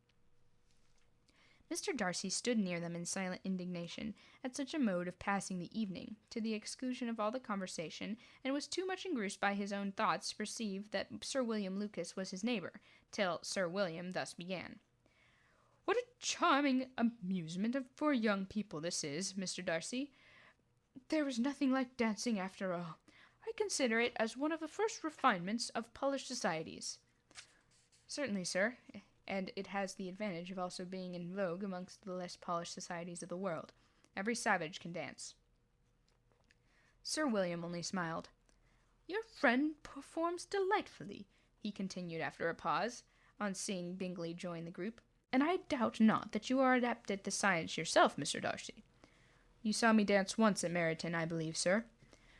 Mr. Darcy stood near them in silent indignation at such a mode of passing the evening, to the exclusion of all the conversation, and was too much engrossed by his own thoughts to perceive that Sir William Lucas was his neighbour, till Sir William thus began. "What a charming amusement for young people this is, Mr. Darcy. There is nothing like dancing after all. I consider it as one of the first refinements of polished societies." "Certainly, sir, and it has the advantage of also being in vogue amongst the less polished societies of the world. Every savage can dance." Sir William only smiled. "Your friend performs delightfully," he continued after a pause, on seeing Bingley join the group, "and I doubt not that you are adept at the science yourself, Mr. Darcy." "You saw me dance once at Meryton, I believe, sir?"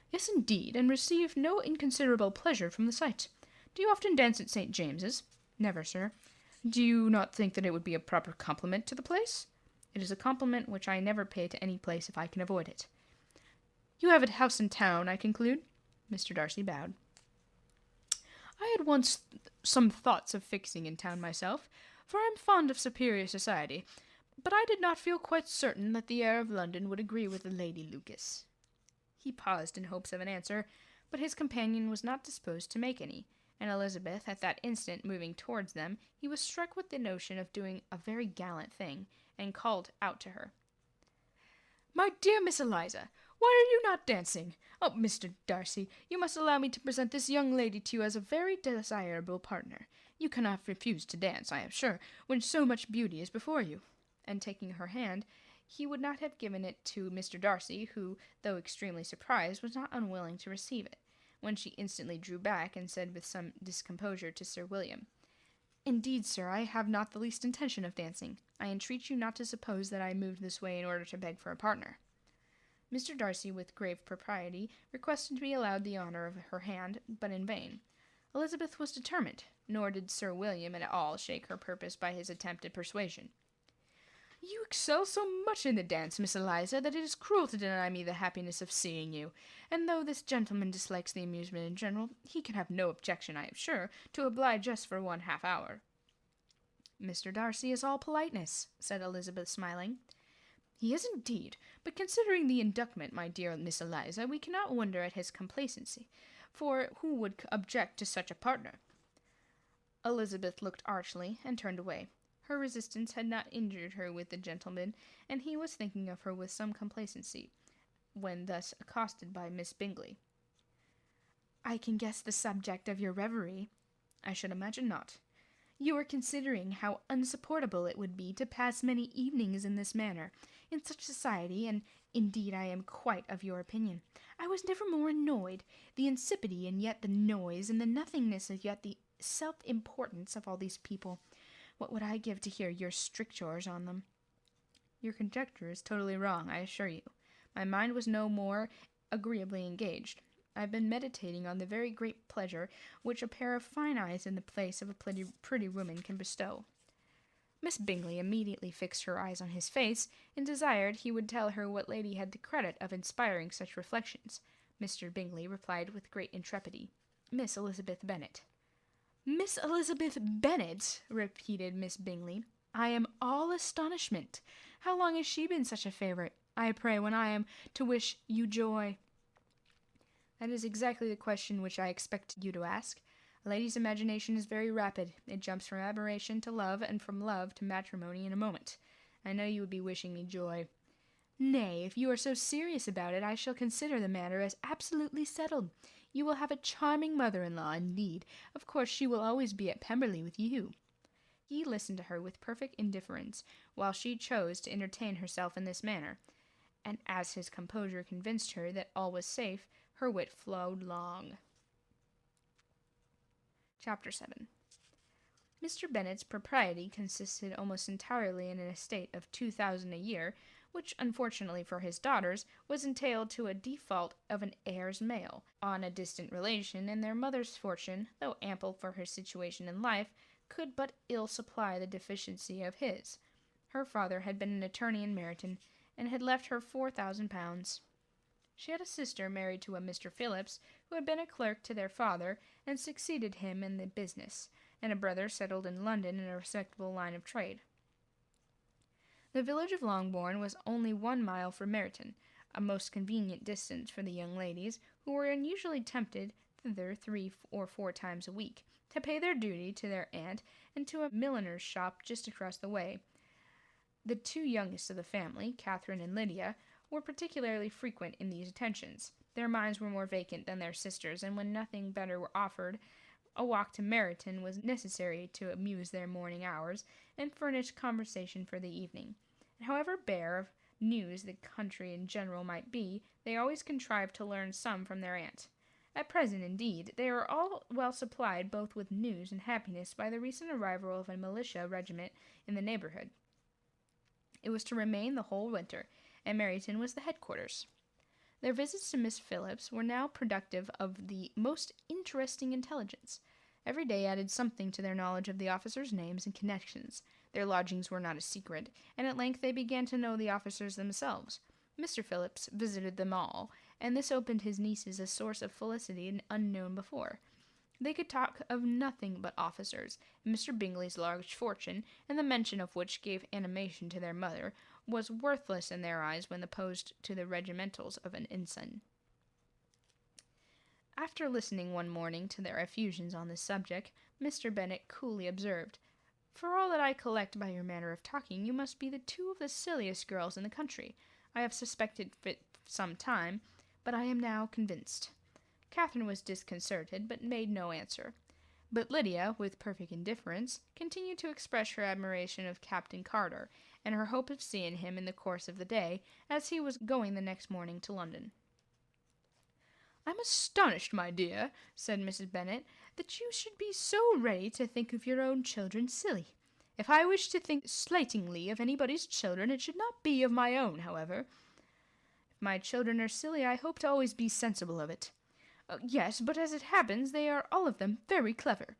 "Yes, indeed, and received no inconsiderable pleasure from the sight. Do you often dance at St. James's?" "Never, sir." "Do you not think that it would be a proper compliment to the place?" "It is a compliment which I never pay to any place if I can avoid it." "You have a house in town, I conclude?" Mr. Darcy bowed. "I had once some thoughts of fixing in town myself, for I am fond of superior society, but I did not feel quite certain that the air of London would agree with the Lady Lucas." He paused in hopes of an answer, but his companion was not disposed to make any, and Elizabeth at that instant moving towards them, he was struck with the notion of doing a very gallant thing, and called out to her, "My dear Miss Eliza, why are you not dancing? Oh, Mr. Darcy, you must allow me to present this young lady to you as a very desirable partner. You cannot refuse to dance, I am sure, when so much beauty is before you." And taking her hand, he would not have given it to Mr. Darcy, who, though extremely surprised, was not unwilling to receive it, when she instantly drew back, and said with some discomposure to Sir William, "Indeed, sir, I have not the least intention of dancing. I entreat you not to suppose that I moved this way in order to beg for a partner." Mr. Darcy, with grave propriety, requested to be allowed the honour of her hand, but in vain. Elizabeth was determined, nor did Sir William at all shake her purpose by his attempt at persuasion. "You excel so much in the dance, Miss Eliza, that it is cruel to deny me the happiness of seeing you, and though this gentleman dislikes the amusement in general, he can have no objection, I am sure, to oblige us for 1/2 hour." "Mr. Darcy is all politeness," said Elizabeth, smiling. "He is indeed, but considering the inducement, my dear Miss Eliza, we cannot wonder at his complacency, for who would object to such a partner?" Elizabeth looked archly, and turned away. Her resistance had not injured her with the gentleman, and he was thinking of her with some complacency, when thus accosted by Miss Bingley. "I can guess the subject of your reverie." "I should imagine not." "You are considering how unsupportable it would be to pass many evenings in this manner, in such society, and indeed I am quite of your opinion. I was never more annoyed. The insipidity and yet the noise, and the nothingness and yet the self-importance of all these people. What would I give to hear your strictures on them?" "Your conjecture is totally wrong, I assure you. My mind was no more agreeably engaged. I have been meditating on the very great pleasure which a pair of fine eyes in the place of a pretty woman can bestow." Miss Bingley immediately fixed her eyes on his face, and desired he would tell her what lady had the credit of inspiring such reflections. Mr. Bingley replied with great intrepidity, "Miss Elizabeth Bennet." "Miss Elizabeth Bennet!" repeated Miss Bingley. "I am all astonishment. How long has she been such a favourite? I pray, when I am to wish you joy—" "That is exactly the question which I expected you to ask. A lady's imagination is very rapid. It jumps from admiration to love, and from love to matrimony in a moment. I know you would be wishing me joy." "Nay, if you are so serious about it, I shall consider the matter as absolutely settled. You will have a charming mother-in-law, indeed. Of course she will always be at Pemberley with you." He listened to her with perfect indifference, while she chose to entertain herself in this manner, and as his composure convinced her that all was safe, her wit flowed long. Chapter 7. Mr. Bennet's propriety consisted almost entirely in an estate of 2,000 a year, which, unfortunately for his daughters, was entailed to a default of an heirs male on a distant relation, and their mother's fortune, though ample for her situation in life, could but ill supply the deficiency of his. Her father had been an attorney in Meryton, and had left her 4,000 pounds. She had a sister married to a Mr. Phillips, who had been a clerk to their father, and succeeded him in the business, and a brother settled in London in a respectable line of trade. The village of Longbourn was only 1 mile from Meryton, a most convenient distance for the young ladies, who were unusually tempted thither 3 or 4 times a week, to pay their duty to their aunt, and to a milliner's shop just across the way. The 2 youngest of the family, Catherine and Lydia, were particularly frequent in these attentions. Their minds were more vacant than their sisters, and when nothing better were offered, a walk to Meryton was necessary to amuse their morning hours, and furnish conversation for the evening. And however bare of news the country in general might be, they always contrived to learn some from their aunt. At present, indeed, they were all well supplied both with news and happiness by the recent arrival of a militia regiment in the neighbourhood. It was to remain the whole winter, and Meryton was the headquarters. Their visits to Miss Phillips were now productive of the most interesting intelligence. Every day added something to their knowledge of the officers' names and connections. Their lodgings were not a secret, and at length they began to know the officers themselves. Mr. Phillips visited them all, and this opened his nieces a source of felicity unknown before. They could talk of nothing but officers, and Mr. Bingley's large fortune, and the mention of which gave animation to their mother, was worthless in their eyes when opposed to the regimentals of an ensign. After listening one morning to their effusions on this subject, Mr. Bennet coolly observed, "For all that I collect by your manner of talking, you must be the two of the silliest girls in the country. I have suspected it some time, but I am now convinced." Catherine was disconcerted, but made no answer. But Lydia, with perfect indifference, continued to express her admiration of Captain Carter, and her hope of seeing him in the course of the day, as he was going the next morning to London. "I'm astonished, my dear," said Mrs. Bennet, "that you should be so ready to think of your own children silly. If I wish to think slightingly of anybody's children, it should not be of my own, however. If my children are silly, I hope to always be sensible of it. Yes, but as it happens, they are all of them very clever.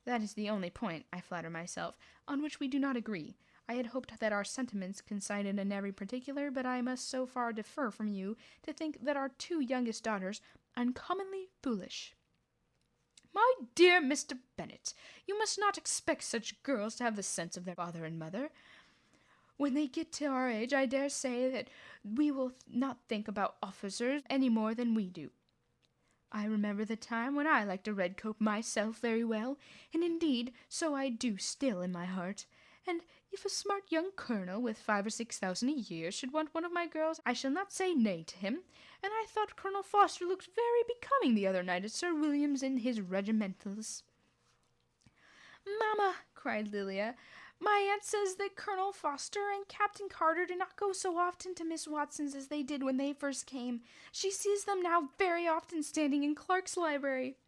That is the only point, I flatter myself, on which we do not agree. I had hoped that our sentiments coincided in every particular, but I must so far differ from you to think that our two youngest daughters are uncommonly foolish." "My dear Mr. Bennet, you must not expect such girls to have the sense of their father and mother. When they get to our age, I dare say that we will not think about officers any more than we do. I remember the time when I liked a red coat myself very well, and indeed so I do still in my heart. And if a smart young colonel with 5,000 or 6,000 a year should want one of my girls, I shall not say nay to him. And I thought Colonel Foster looked very becoming the other night at Sir William's in his regimentals." "Mamma," cried Lilia, "my aunt says that Colonel Foster and Captain Carter do not go so often to Miss Watson's as they did when they first came. She sees them now very often standing in Clark's library."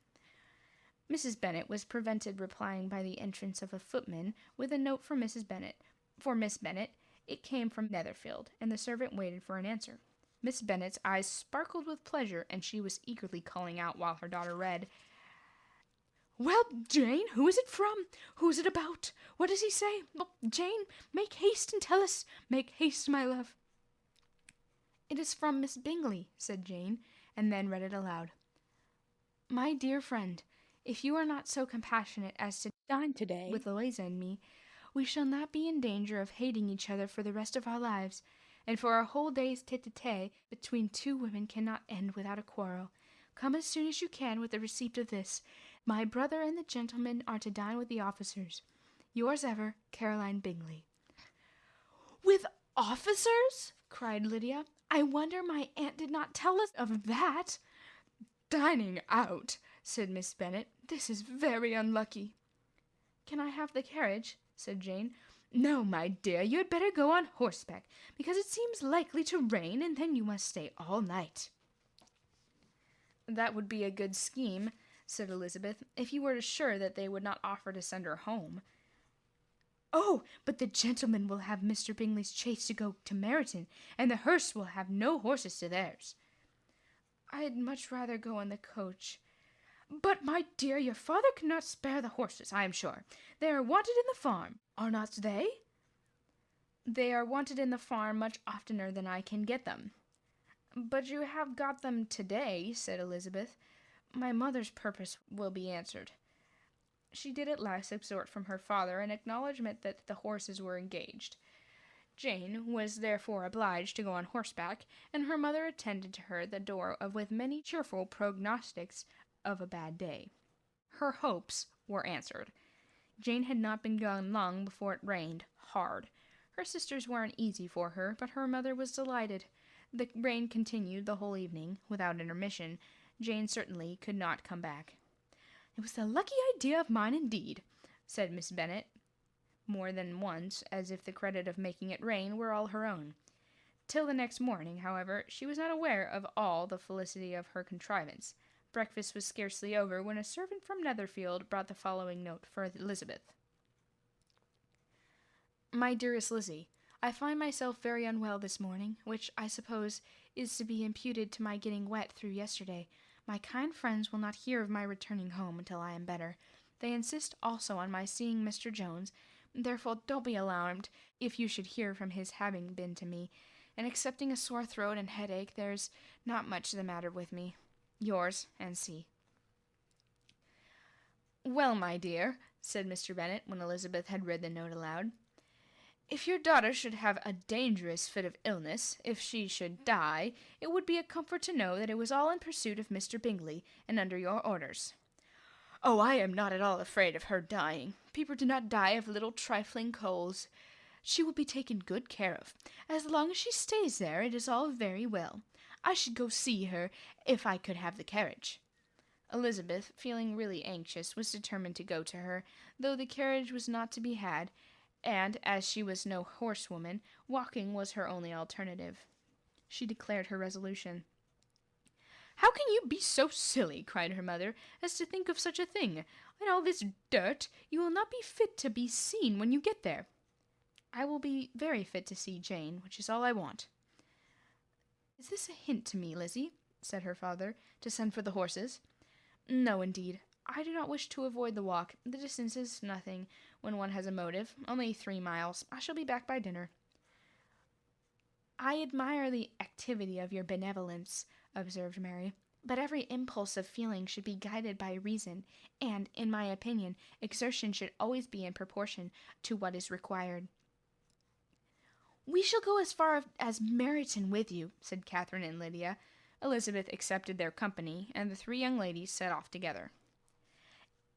Mrs. Bennet was prevented replying by the entrance of a footman with a note for Mrs. Bennet. For Miss Bennet, it came from Netherfield, and the servant waited for an answer. Miss Bennet's eyes sparkled with pleasure, and she was eagerly calling out while her daughter read, "Well, Jane, who is it from? Who is it about? What does he say? Oh, Jane, make haste and tell us. Make haste, my love." "It is from Miss Bingley," said Jane, and then read it aloud. "My dear friend, if you are not so compassionate as to dine today with Eliza and me, we shall not be in danger of hating each other for the rest of our lives, and for a whole day's tete-a-tete between two women cannot end without a quarrel. Come as soon as you can with the receipt of this. My brother and the gentlemen are to dine with the officers. Yours ever, Caroline Bingley." "With officers?" cried Lydia. "I wonder my aunt did not tell us of that." "Dining out," said Miss Bennet. "This is very unlucky." "Can I have the carriage?" said Jane. "No, my dear, you had better go on horseback, because it seems likely to rain, and then you must stay all night." "That would be a good scheme," said Elizabeth, "if you were sure that they would not offer to send her home." "Oh, but the gentlemen will have Mr. Bingley's chaise to go to Meryton, and the Hursts will have no horses to theirs." "I'd much rather go in the coach." "But, my dear, your father cannot spare the horses, I am sure. They are wanted in the farm, are not they?" "They are wanted in the farm much oftener than I can get them." "But you have got them to-day," said Elizabeth. "My mother's purpose will be answered." She did at last extort from her father an acknowledgment that the horses were engaged. Jane was therefore obliged to go on horseback, and her mother attended to her at the door with many cheerful prognostics of a bad day. Her hopes were answered. Jane had not been gone long before it rained hard. Her sisters were uneasy for her, but her mother was delighted. The rain continued the whole evening, without intermission. Jane certainly could not come back. "It was a lucky idea of mine, indeed," said Miss Bennet, more than once, as if the credit of making it rain were all her own. Till the next morning, however, she was not aware of all the felicity of her contrivance. Breakfast was scarcely over when a servant from Netherfield brought the following note for Elizabeth. "My dearest Lizzie, I find myself very unwell this morning, which, I suppose, is to be imputed to my getting wet through yesterday. My kind friends will not hear of my returning home until I am better. They insist also on my seeing Mr. Jones, therefore don't be alarmed if you should hear from his having been to me, and excepting a sore throat and headache, there's not much the matter with me. Yours, N.C. "Well, my dear," said Mr. Bennet, when Elizabeth had read the note aloud, If your daughter should have a dangerous fit of illness, if she should die, it would be a comfort to know that it was all in pursuit of Mr. Bingley, and under your orders. Oh, I am not at all afraid of her dying. People do not die of little trifling colds. She will be taken good care of. As long as she stays there, it is all very well. I should go see her if I could have the carriage. Elizabeth, feeling really anxious, was determined to go to her, though the carriage was not to be had, and, as she was no horsewoman, walking was her only alternative. She declared her resolution. "How can you be so silly," cried her mother, "as to think of such a thing? In all this dirt, you will not be fit to be seen when you get there." "I will be very fit to see Jane, which is all I want." "Is this a hint to me, Lizzie," said her father, "to send for the horses?" "No, indeed. I do not wish to avoid the walk. The distance is nothing when one has a motive. Only 3 miles. I shall be back by dinner." "I admire the activity of your benevolence," observed Mary, "but every impulse of feeling should be guided by reason, and, in my opinion, exertion should always be in proportion to what is required." "We shall go as far as Meryton with you," said Catherine and Lydia. Elizabeth accepted their company, and the 3 young ladies set off together.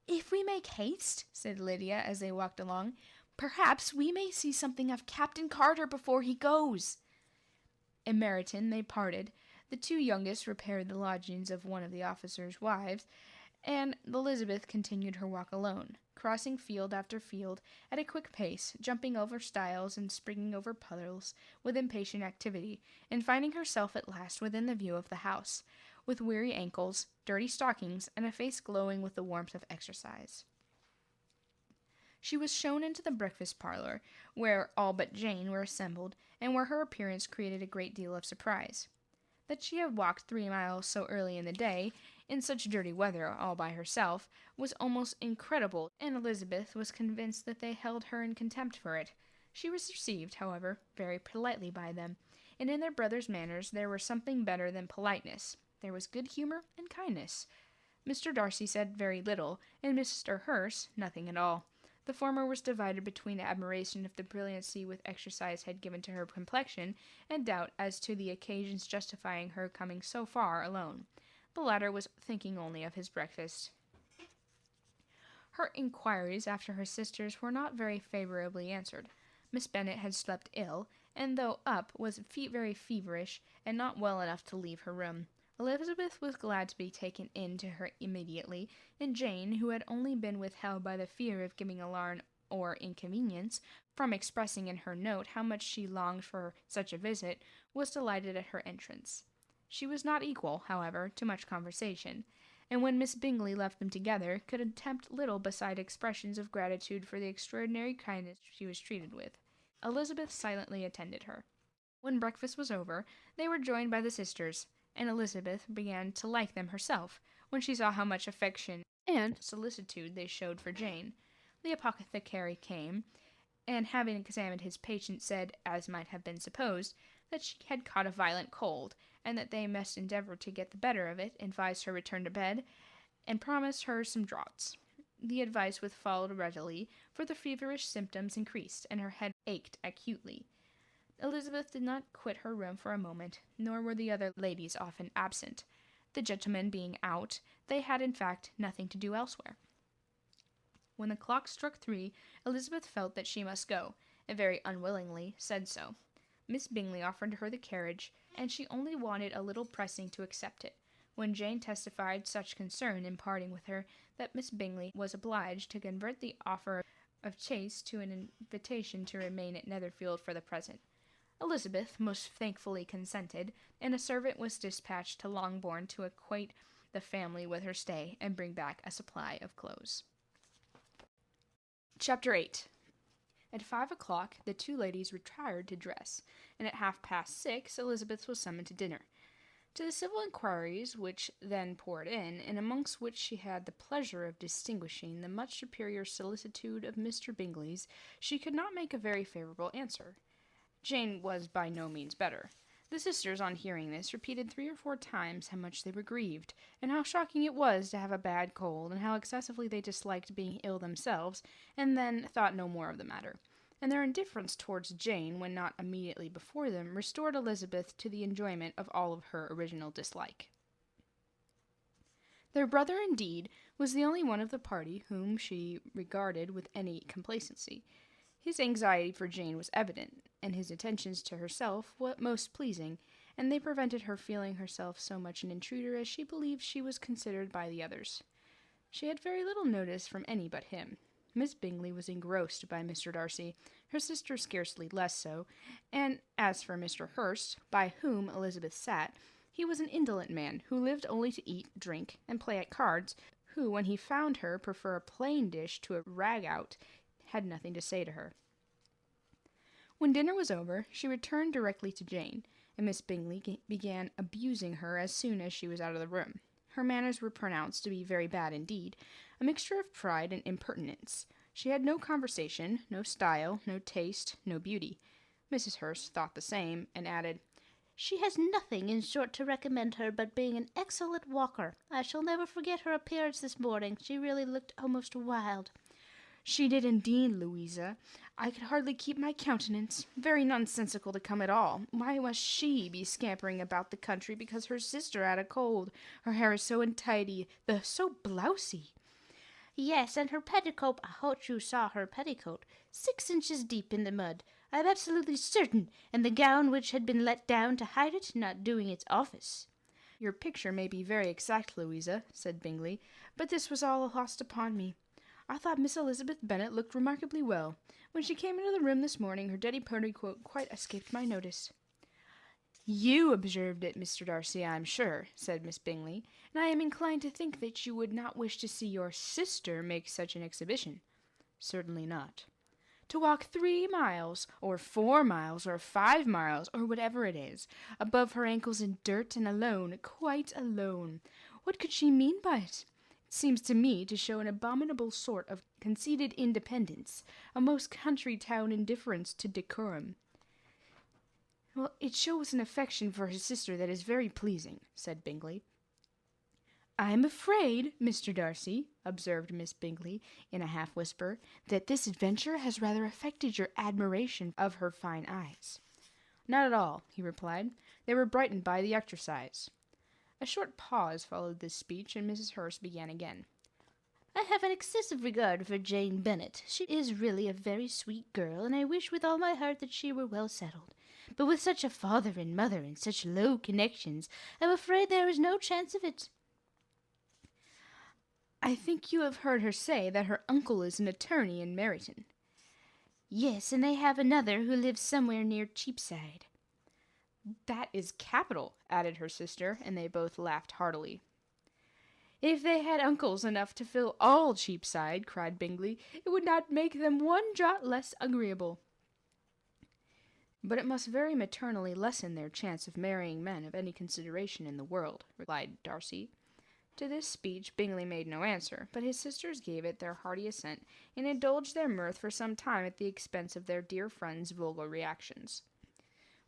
"If we make haste," said Lydia as they walked along, "perhaps we may see something of Captain Carter before he goes." In Meryton they parted. The 2 youngest repaired the lodgings of one of the officers' wives, and Elizabeth continued her walk alone, crossing field after field at a quick pace, jumping over stiles and springing over puddles with impatient activity, and finding herself at last within the view of the house, with weary ankles, dirty stockings, and a face glowing with the warmth of exercise. She was shown into the breakfast parlour, where all but Jane were assembled, and where her appearance created a great deal of surprise. That she had walked 3 miles so early in the day, in such dirty weather, all by herself, was almost incredible, and Elizabeth was convinced that they held her in contempt for it. She was received, however, very politely by them, and in their brother's manners there was something better than politeness. There was good humour and kindness. Mr. Darcy said very little, and Mr. Hurst nothing at all. The former was divided between admiration of the brilliancy which exercise had given to her complexion, and doubt as to the occasions justifying her coming so far alone. The latter was thinking only of his breakfast. Her inquiries after her sisters were not very favourably answered. Miss Bennet had slept ill, and though up, was very feverish, and not well enough to leave her room. Elizabeth was glad to be taken in to her immediately, and Jane, who had only been withheld by the fear of giving alarm or inconvenience from expressing in her note how much she longed for such a visit, was delighted at her entrance. She was not equal, however, to much conversation, and when Miss Bingley left them together, could attempt little beside expressions of gratitude for the extraordinary kindness she was treated with. Elizabeth silently attended her. When breakfast was over, they were joined by the sisters, and Elizabeth began to like them herself, when she saw how much affection and solicitude they showed for Jane. The apothecary came, and having examined his patient, said, as might have been supposed, that she had caught a violent cold, and that they must endeavour to get the better of it, advised her return to bed, and promised her some draughts. The advice was followed readily, for the feverish symptoms increased, and her head ached acutely. Elizabeth did not quit her room for a moment, nor were the other ladies often absent. The gentlemen being out, they had in fact nothing to do elsewhere. When the clock struck 3, Elizabeth felt that she must go, and very unwillingly said so. Miss Bingley offered her the carriage, and she only wanted a little pressing to accept it, when Jane testified such concern in parting with her that Miss Bingley was obliged to convert the offer of chaise to an invitation to remain at Netherfield for the present. Elizabeth most thankfully consented, and a servant was dispatched to Longbourn to acquaint the family with her stay, and bring back a supply of clothes. Chapter 8. At 5 o'clock the 2 ladies retired to dress, and at 6:30 Elizabeth was summoned to dinner. To the civil inquiries which then poured in, and amongst which she had the pleasure of distinguishing the much superior solicitude of Mr. Bingley's, she could not make a very favourable answer. Jane was by no means better. The sisters, on hearing this, repeated 3 or 4 times how much they were grieved, and how shocking it was to have a bad cold, and how excessively they disliked being ill themselves, and then thought no more of the matter. and their indifference towards Jane, when not immediately before them, restored Elizabeth to the enjoyment of all of her original dislike. Their brother, indeed, was the only one of the party whom she regarded with any complacency. His anxiety for Jane was evident, and his attentions to herself were most pleasing, and they prevented her feeling herself so much an intruder as she believed she was considered by the others. She had very little notice from any but him. Miss Bingley was engrossed by Mr. Darcy, her sister scarcely less so, and as for Mr. Hurst, by whom Elizabeth sat, he was an indolent man, who lived only to eat, drink, and play at cards, who, when he found her prefer a plain dish to a rag-out, had nothing to say to her. When dinner was over, she returned directly to Jane, and Miss Bingley began abusing her as soon as she was out of the room. Her manners were pronounced to be very bad indeed, a mixture of pride and impertinence. She had no conversation, no style, no taste, no beauty. Mrs. Hurst thought the same, and added, "She has nothing, in short, to recommend her but being an excellent walker. I shall never forget her appearance this morning. She really looked almost wild." "She did indeed, Louisa. I could hardly keep my countenance. Very nonsensical to come at all. Why must she be scampering about the country because her sister had a cold? Her hair is so untidy, so blousy." "Yes, and her petticoat, I hope you saw her petticoat, 6 inches deep in the mud, I am absolutely certain, and the gown which had been let down to hide it not doing its office." "Your picture may be very exact, Louisa," said Bingley, "but this was all lost upon me. I thought Miss Elizabeth Bennet looked remarkably well. When she came into the room this morning, her dirty petticoat quite escaped my notice." "You observed it, Mr. Darcy, I am sure," said Miss Bingley, "and I am inclined to think that you would not wish to see your sister make such an exhibition." "Certainly not." "To walk 3 miles, or 4 miles, or 5 miles, or whatever it is, above her ankles in dirt, and alone, quite alone. What could she mean by it? It seems to me to show an abominable sort of conceited independence, a most country town indifference to decorum." "Well, it shows an affection for her sister that is very pleasing," said Bingley. "I am afraid, Mr. Darcy," observed Miss Bingley, in a half-whisper, "that this adventure has rather affected your admiration of her fine eyes." "Not at all," he replied. "They were brightened by the exercise." A short pause followed this speech, and Mrs. Hurst began again. "I have an excessive regard for Jane Bennet. She is really a very sweet girl, and I wish with all my heart that she were well settled. But with such a father and mother, and such low connections, I am afraid there is no chance of it." "I think you have heard her say that her uncle is an attorney in Meryton." "Yes, and they have another who lives somewhere near Cheapside." "That is capital," added her sister, and they both laughed heartily. "If they had uncles enough to fill all Cheapside," cried Bingley, "it would not make them one jot less agreeable." "But it must very materially lessen their chance of marrying men of any consideration in the world," replied Darcy. To this speech Bingley made no answer, but his sisters gave it their hearty assent, and indulged their mirth for some time at the expense of their dear friend's vulgar reactions.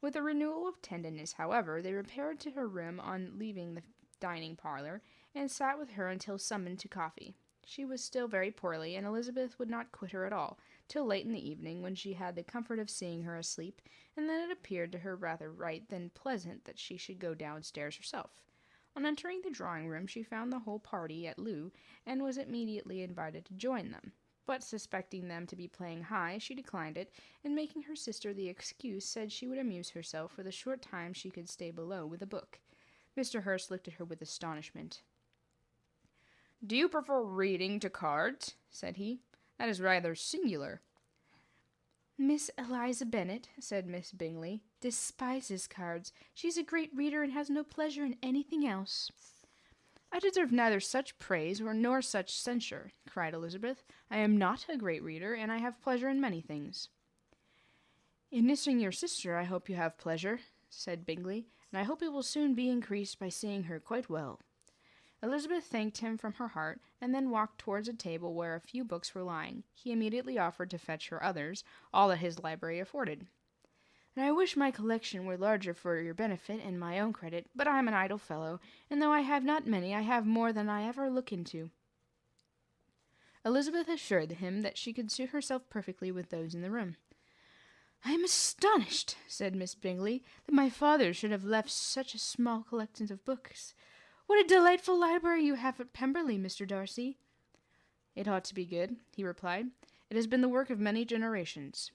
With a renewal of tenderness, however, they repaired to her room on leaving the dining parlour, and sat with her until summoned to coffee. She was still very poorly, and Elizabeth would not quit her at all, till late in the evening, when she had the comfort of seeing her asleep, and then it appeared to her rather right than pleasant that she should go downstairs herself. On entering the drawing-room, she found the whole party at loo, and was immediately invited to join them. But suspecting them to be playing high, she declined it, and making her sister the excuse, said she would amuse herself for the short time she could stay below with a book. Mr. Hurst looked at her with astonishment. "Do you prefer reading to cards?" said he. "That is rather singular." "Miss Eliza Bennet," said Miss Bingley, "despises cards. She is a great reader, and has no pleasure in anything else." "I deserve neither such praise nor such censure," cried Elizabeth. "I am not a great reader, and I have pleasure in many things." "In missing your sister I hope you have pleasure," said Bingley, "and I hope it will soon be increased by seeing her quite well." Elizabeth thanked him from her heart, and then walked towards a table where a few books were lying. He immediately offered to fetch her others, all that his library afforded. "And I wish my collection were larger for your benefit and my own credit, but I am an idle fellow, and though I have not many, I have more than I ever look into." Elizabeth assured him that she could suit herself perfectly with those in the room. "I am astonished," said Miss Bingley, "that my father should have left such a small collection of books. What a delightful library you have at Pemberley, Mr. Darcy." "It ought to be good," he replied. "It has been the work of many generations."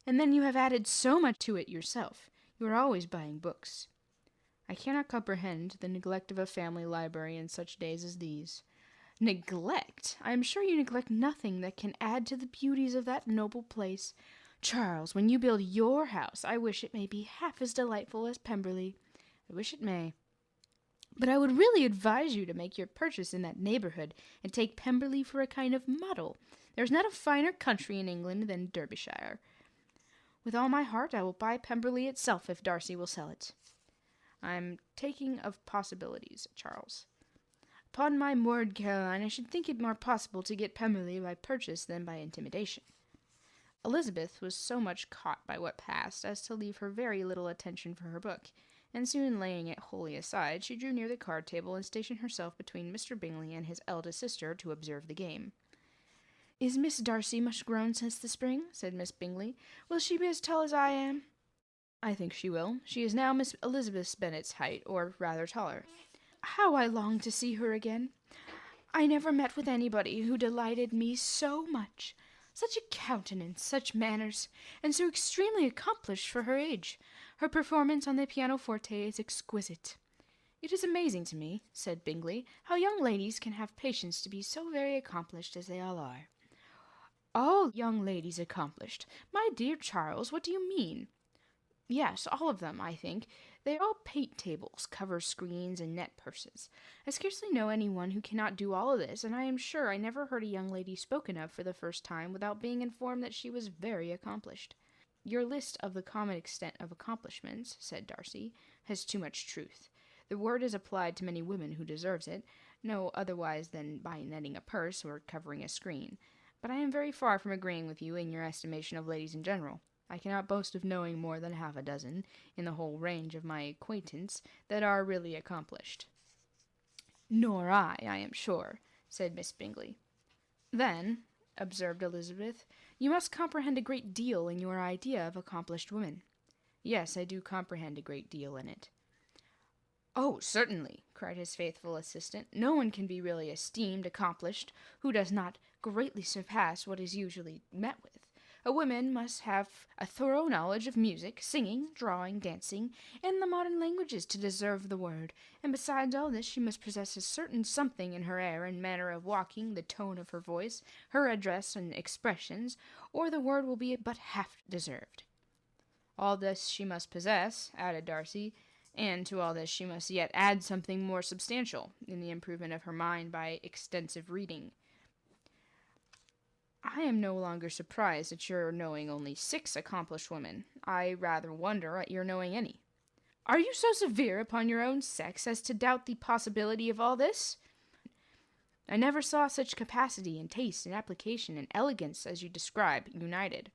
"And then you have added so much to it yourself. You are always buying books." "I cannot comprehend the neglect of a family library in such days as these." "Neglect! I am sure you neglect nothing that can add to the beauties of that noble place. Charles, when you build your house, I wish it may be half as delightful as Pemberley. I wish it may. But I would really advise you to make your purchase in that neighbourhood, and take Pemberley for a kind of model. There is not a finer country in England than Derbyshire. With all my heart I will buy Pemberley itself if Darcy will sell it." "I'm taking of possibilities, Charles." "Upon my word, Caroline, I should think it more possible to get Pemberley by purchase than by intimidation." Elizabeth was so much caught by what passed as to leave her very little attention for her book, and soon laying it wholly aside, she drew near the card table and stationed herself between Mr. Bingley and his eldest sister to observe the game. "Is Miss Darcy much grown since the spring?" said Miss Bingley. "Will she be as tall as I am?" "I think she will. She is now Miss Elizabeth Bennet's height, or rather taller." "How I long to see her again! I never met with anybody who delighted me so much. Such a countenance, such manners, and so extremely accomplished for her age. Her performance on the pianoforte is exquisite." "It is amazing to me," said Bingley, "how young ladies can have patience to be so very accomplished as they all are." "All young ladies accomplished! My dear Charles, what do you mean?" "Yes, all of them, I think. They are all pate tables, cover screens, and net purses. I scarcely know any one who cannot do all of this, and I am sure I never heard a young lady spoken of for the first time without being informed that she was very accomplished." "Your list of the common extent of accomplishments," said Darcy, "has too much truth. The word is applied to many women who deserves it, no otherwise than by netting a purse or covering a screen. But I am very far from agreeing with you in your estimation of ladies in general. I cannot boast of knowing more than half a dozen, in the whole range of my acquaintance, that are really accomplished." "Nor I am sure," said Miss Bingley. "Then," observed Elizabeth, "you must comprehend a great deal in your idea of accomplished women." "Yes, I do comprehend a great deal in it." "Oh, certainly," cried his faithful assistant. "No one can be really esteemed accomplished who does not greatly surpass what is usually met with. A woman must have a thorough knowledge of music, singing, drawing, dancing, and the modern languages to deserve the word, and besides all this she must possess a certain something in her air and manner of walking, the tone of her voice, her address and expressions, or the word will be but half deserved." "All this she must possess," added Darcy, "and to all this she must yet add something more substantial, in the improvement of her mind by extensive reading. I am no longer surprised at your knowing only 6 accomplished women. I rather wonder at your knowing any." "Are you so severe upon your own sex as to doubt the possibility of all this?" "I never saw such capacity and taste and application and elegance as you describe, united."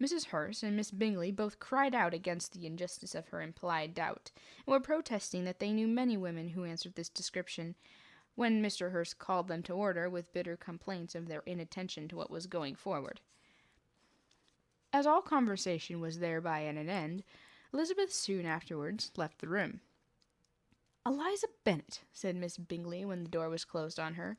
Mrs. Hurst and Miss Bingley both cried out against the injustice of her implied doubt, and were protesting that they knew many women who answered this description, when Mr. Hurst called them to order with bitter complaints of their inattention to what was going forward. As all conversation was thereby at an end, Elizabeth soon afterwards left the room. "Eliza Bennet," said Miss Bingley when the door was closed on her,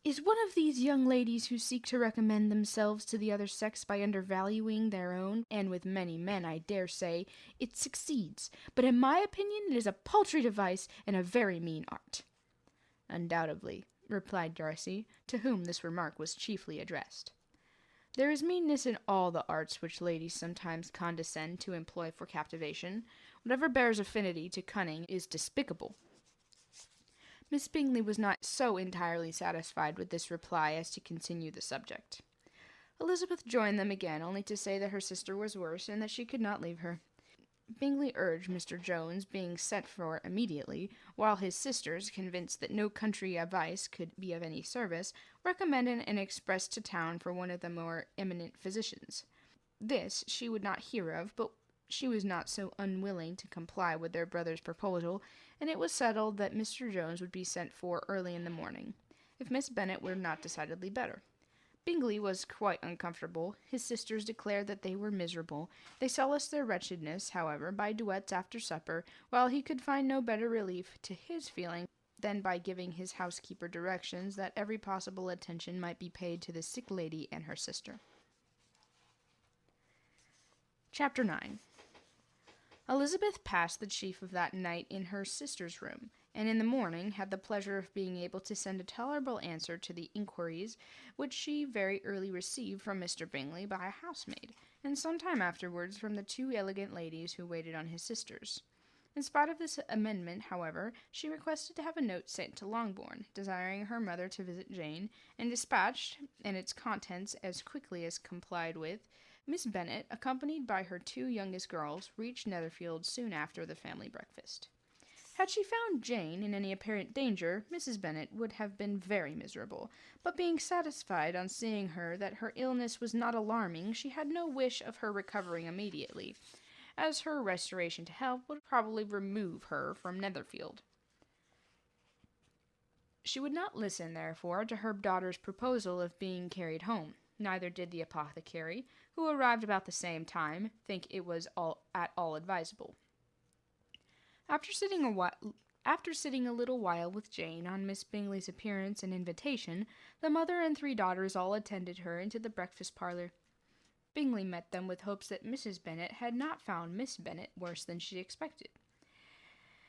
"is one of these young ladies who seek to recommend themselves to the other sex by undervaluing their own, and with many men, I dare say, it succeeds, but in my opinion it is a paltry device and a very mean art." "Undoubtedly," replied Darcy, to whom this remark was chiefly addressed. "There is meanness in all the arts which ladies sometimes condescend to employ for captivation. Whatever bears affinity to cunning is despicable." Miss Bingley was not so entirely satisfied with this reply as to continue the subject. Elizabeth joined them again, only to say that her sister was worse, and that she could not leave her. Bingley urged Mr. Jones being sent for immediately, while his sisters, convinced that no country advice could be of any service, recommended an express to town for one of the more eminent physicians. This she would not hear of, but she was not so unwilling to comply with their brother's proposal, and it was settled that Mr. Jones would be sent for early in the morning, if Miss Bennet were not decidedly better. Bingley was quite uncomfortable. His sisters declared that they were miserable. They solaced their wretchedness, however, by duets after supper, while he could find no better relief to his feelings than by giving his housekeeper directions that every possible attention might be paid to the sick lady and her sister. Chapter 9. Elizabeth passed the chief of that night in her sister's room, and in the morning had the pleasure of being able to send a tolerable answer to the inquiries which she very early received from Mr. Bingley by a housemaid, and some time afterwards from the two elegant ladies who waited on his sisters. In spite of this amendment, however, she requested to have a note sent to Longbourn, desiring her mother to visit Jane, and dispatched, and its contents as quickly as complied with. Miss Bennet, accompanied by her two youngest girls, reached Netherfield soon after the family breakfast. Had she found Jane in any apparent danger, Mrs. Bennet would have been very miserable, but being satisfied on seeing her that her illness was not alarming, she had no wish of her recovering immediately, as her restoration to health would probably remove her from Netherfield. She would not listen, therefore, to her daughter's proposal of being carried home. Neither did the apothecary, who arrived about the same time, think it was at all advisable. After sitting a little while with Jane on Miss Bingley's appearance and invitation, the mother and three daughters all attended her into the breakfast parlour. Bingley met them with hopes that Mrs. Bennet had not found Miss Bennet worse than she expected.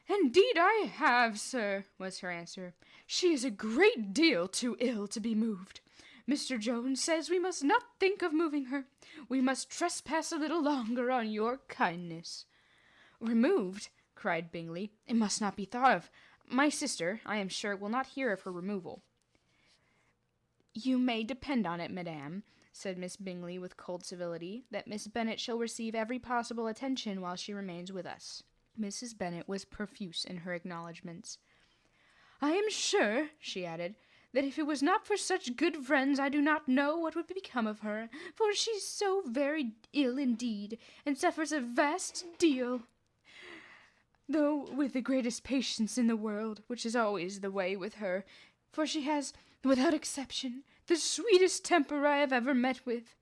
"Indeed I have, sir," was her answer. "She is a great deal too ill to be moved. Mr. Jones says we must not think of moving her. We must trespass a little longer on your kindness." "Removed?" cried Bingley. "It must not be thought of. My sister, I am sure, will not hear of her removal." "You may depend on it, madam," said Miss Bingley with cold civility, "that Miss Bennet shall receive every possible attention while she remains with us." Mrs. Bennet was profuse in her acknowledgments. "I am sure," she added, "that if it was not for such good friends I do not know what would become of her, for she is so very ill indeed, and suffers a vast deal, though with the greatest patience in the world, which is always the way with her, for she has, without exception, the sweetest temper I have ever met with.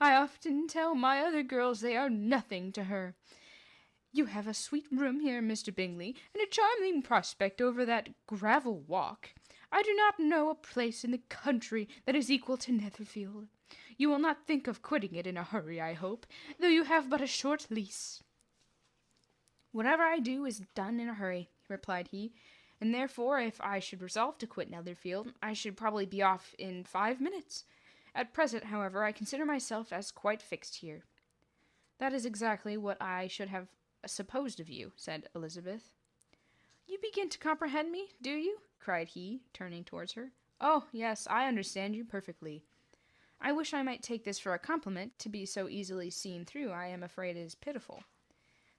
I often tell my other girls they are nothing to her. You have a sweet room here, Mr. Bingley, and a charming prospect over that gravel walk. I do not know a place in the country that is equal to Netherfield. You will not think of quitting it in a hurry, I hope, though you have but a short lease." "Whatever I do is done in a hurry," replied he, "and therefore, if I should resolve to quit Netherfield, I should probably be off in 5 minutes. At present, however, I consider myself as quite fixed here." "That is exactly what I should have supposed of you," said Elizabeth. "You begin to comprehend me, do you?" cried he, turning towards her. "Oh, yes, I understand you perfectly. I wish I might take this for a compliment. To be so easily seen through, I am afraid, is pitiful.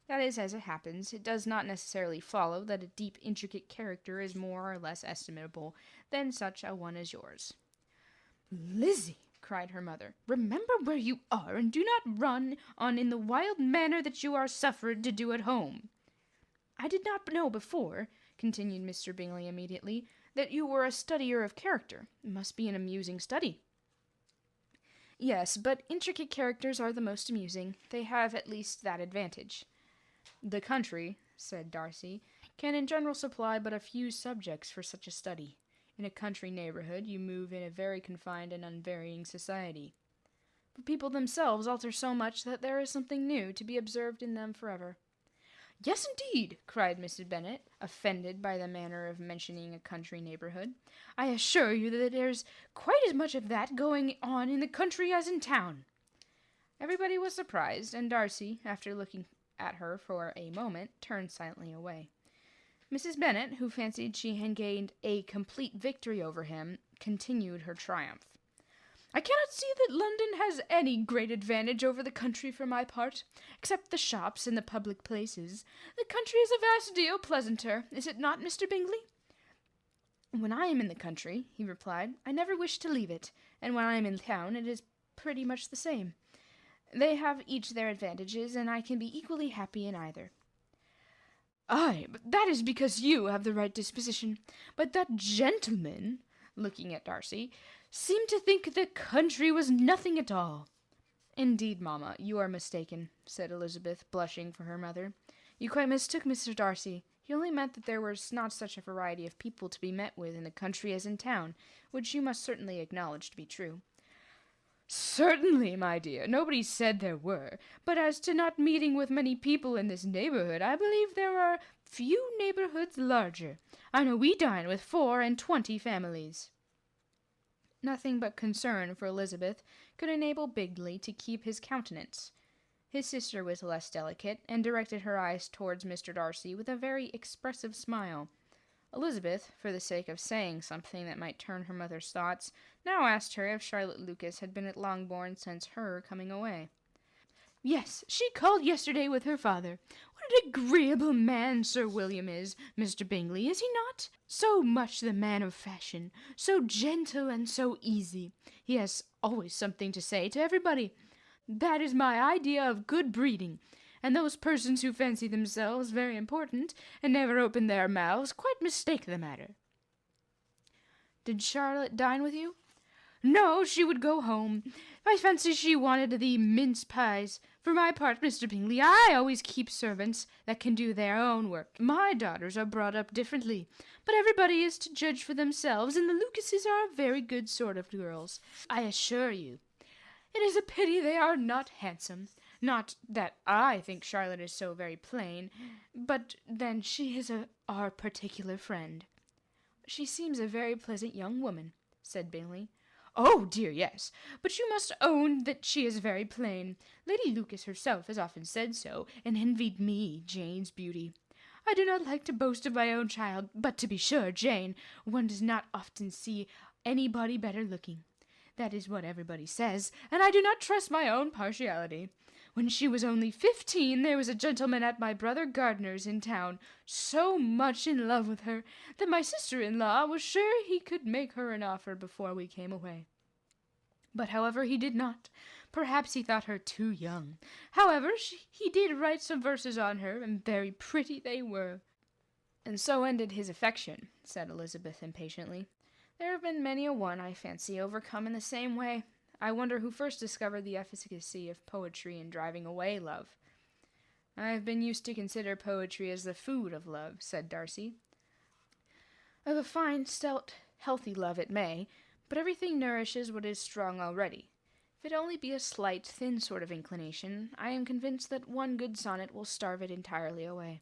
That is as it happens. It does not necessarily follow that a deep, intricate character is more or less estimable than such a one as yours." "Lizzie," cried her mother, "remember where you are, and do not run on in the wild manner that you are suffered to do at home." "I did not know before," continued Mr. Bingley immediately, "that you were a studier of character. It must be an amusing study." "Yes, but intricate characters are the most amusing. They have at least that advantage." "The country," said Darcy, "can in general supply but a few subjects for such a study. In a country neighbourhood you move in a very confined and unvarying society. But people themselves alter so much that there is something new to be observed in them forever." "Yes, indeed," cried Mrs. Bennet, offended by the manner of mentioning a country neighbourhood. "I assure you that there's quite as much of that going on in the country as in town." Everybody was surprised, and Darcy, after looking at her for a moment, turned silently away. Mrs. Bennet, who fancied she had gained a complete victory over him, continued her triumph. "I cannot see that London has any great advantage over the country for my part, except the shops and the public places. The country is a vast deal pleasanter, is it not, Mr. Bingley?" "When I am in the country," he replied, "I never wish to leave it, and when I am in town it is pretty much the same. They have each their advantages, and I can be equally happy in either." "Ay, but that is because you have the right disposition. But that gentleman," looking at Darcy, seemed to think the country was nothing at all." "Indeed, mamma, you are mistaken," said Elizabeth, blushing for her mother. "You quite mistook Mr. Darcy. He only meant that there was not such a variety of people to be met with in the country as in town, which you must certainly acknowledge to be true." "Certainly, my dear, nobody said there were. But as to not meeting with many people in this neighbourhood, I believe there are few neighbourhoods larger. I know we dine with 24 families." Nothing but concern for Elizabeth could enable Bingley to keep his countenance. His sister was less delicate, and directed her eyes towards Mr. Darcy with a very expressive smile. Elizabeth, for the sake of saying something that might turn her mother's thoughts, now asked her if Charlotte Lucas had been at Longbourn since her coming away. "Yes, she called yesterday with her father. What an agreeable man Sir William is, Mr. Bingley, is he not? So much the man of fashion, so gentle and so easy. He has always something to say to everybody. That is my idea of good breeding, and those persons who fancy themselves very important, and never open their mouths, quite mistake the matter." "Did Charlotte dine with you?" "No, she would go home. I fancy she wanted the mince pies. For my part, Mr. Bingley, I always keep servants that can do their own work. My daughters are brought up differently, but everybody is to judge for themselves, and the Lucases are a very good sort of girls, I assure you. It is a pity they are not handsome. Not that I think Charlotte is so very plain, but then she is our particular friend." "She seems a very pleasant young woman," said Bingley. "Oh, dear, yes. But you must own that she is very plain. Lady Lucas herself has often said so, and envied me Jane's beauty. I do not like to boast of my own child, but to be sure, Jane, one does not often see anybody better looking. That is what everybody says, and I do not trust my own partiality. When she was only 15, there was a gentleman at my brother Gardiner's in town, so much in love with her, that my sister-in-law was sure he could make her an offer before we came away. But however, he did not. Perhaps he thought her too young. However, he did write some verses on her, and very pretty they were." "And so ended his affection," said Elizabeth impatiently. "There have been many a one, I fancy, overcome in the same way. I wonder who first discovered the efficacy of poetry in driving away love." "I have been used to consider poetry as the food of love," said Darcy. "Of a fine, stout, healthy love it may, but everything nourishes what is strong already. If it only be a slight, thin sort of inclination, I am convinced that one good sonnet will starve it entirely away."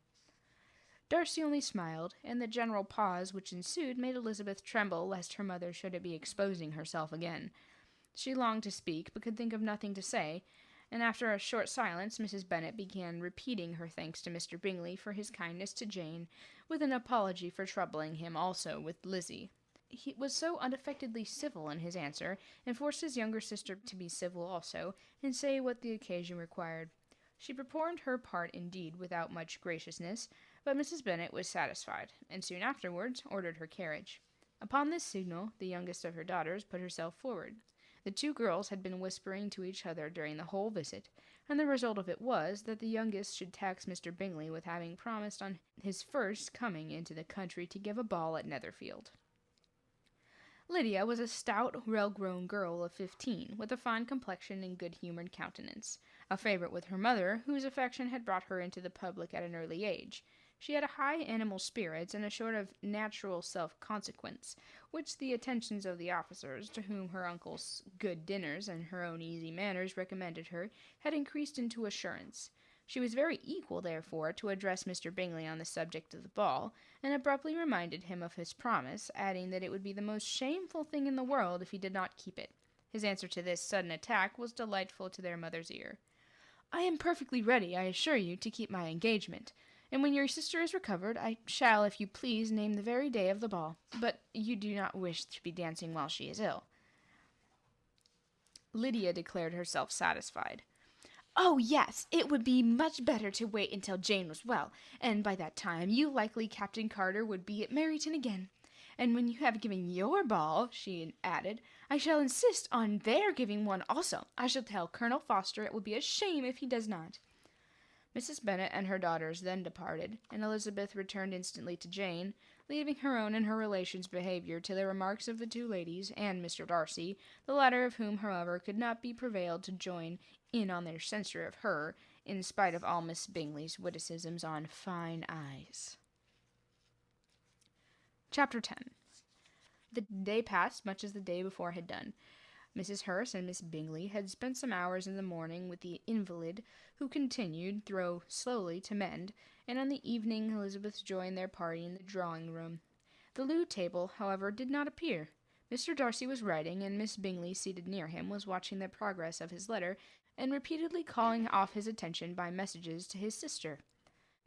Darcy only smiled, and the general pause which ensued made Elizabeth tremble lest her mother should be exposing herself again. She longed to speak, but could think of nothing to say, and after a short silence Mrs. Bennet began repeating her thanks to Mr. Bingley for his kindness to Jane, with an apology for troubling him also with Lizzie. He was so unaffectedly civil in his answer, and forced his younger sister to be civil also, and say what the occasion required. She performed her part indeed without much graciousness, but Mrs. Bennet was satisfied, and soon afterwards ordered her carriage. Upon this signal, the youngest of her daughters put herself forward. The two girls had been whispering to each other during the whole visit, and the result of it was that the youngest should tax Mr. Bingley with having promised on his first coming into the country to give a ball at Netherfield. Lydia was a stout, well-grown girl of 15, with a fine complexion and good-humoured countenance, a favourite with her mother, whose affection had brought her into the public at an early age. She had high animal spirits and a sort of natural self-consequence, which the attentions of the officers, to whom her uncle's good dinners and her own easy manners recommended her, had increased into assurance. She was very equal, therefore, to address Mr. Bingley on the subject of the ball, and abruptly reminded him of his promise, adding that it would be the most shameful thing in the world if he did not keep it. His answer to this sudden attack was delightful to their mother's ear. "I am perfectly ready, I assure you, to keep my engagement. And when your sister is recovered, I shall, if you please, name the very day of the ball. But you do not wish to be dancing while she is ill." Lydia declared herself satisfied. "Oh, yes, it would be much better to wait until Jane was well, and by that time you likely Captain Carter would be at Meryton again. And when you have given your ball," she added, "I shall insist on their giving one also. I shall tell Colonel Foster it will be a shame if he does not." Mrs. Bennet and her daughters then departed, and Elizabeth returned instantly to Jane, leaving her own and her relations' behavior to the remarks of the two ladies and Mr. Darcy, the latter of whom, however, could not be prevailed to join in on their censure of her, in spite of all Miss Bingley's witticisms on fine eyes. Chapter 10. The day passed much as the day before had done. Mrs. Hurst and Miss Bingley had spent some hours in the morning with the invalid, who continued, though slowly, to mend, and on the evening Elizabeth joined their party in the drawing-room. The loo table, however, did not appear. Mr. Darcy was writing, and Miss Bingley, seated near him, was watching the progress of his letter, and repeatedly calling off his attention by messages to his sister.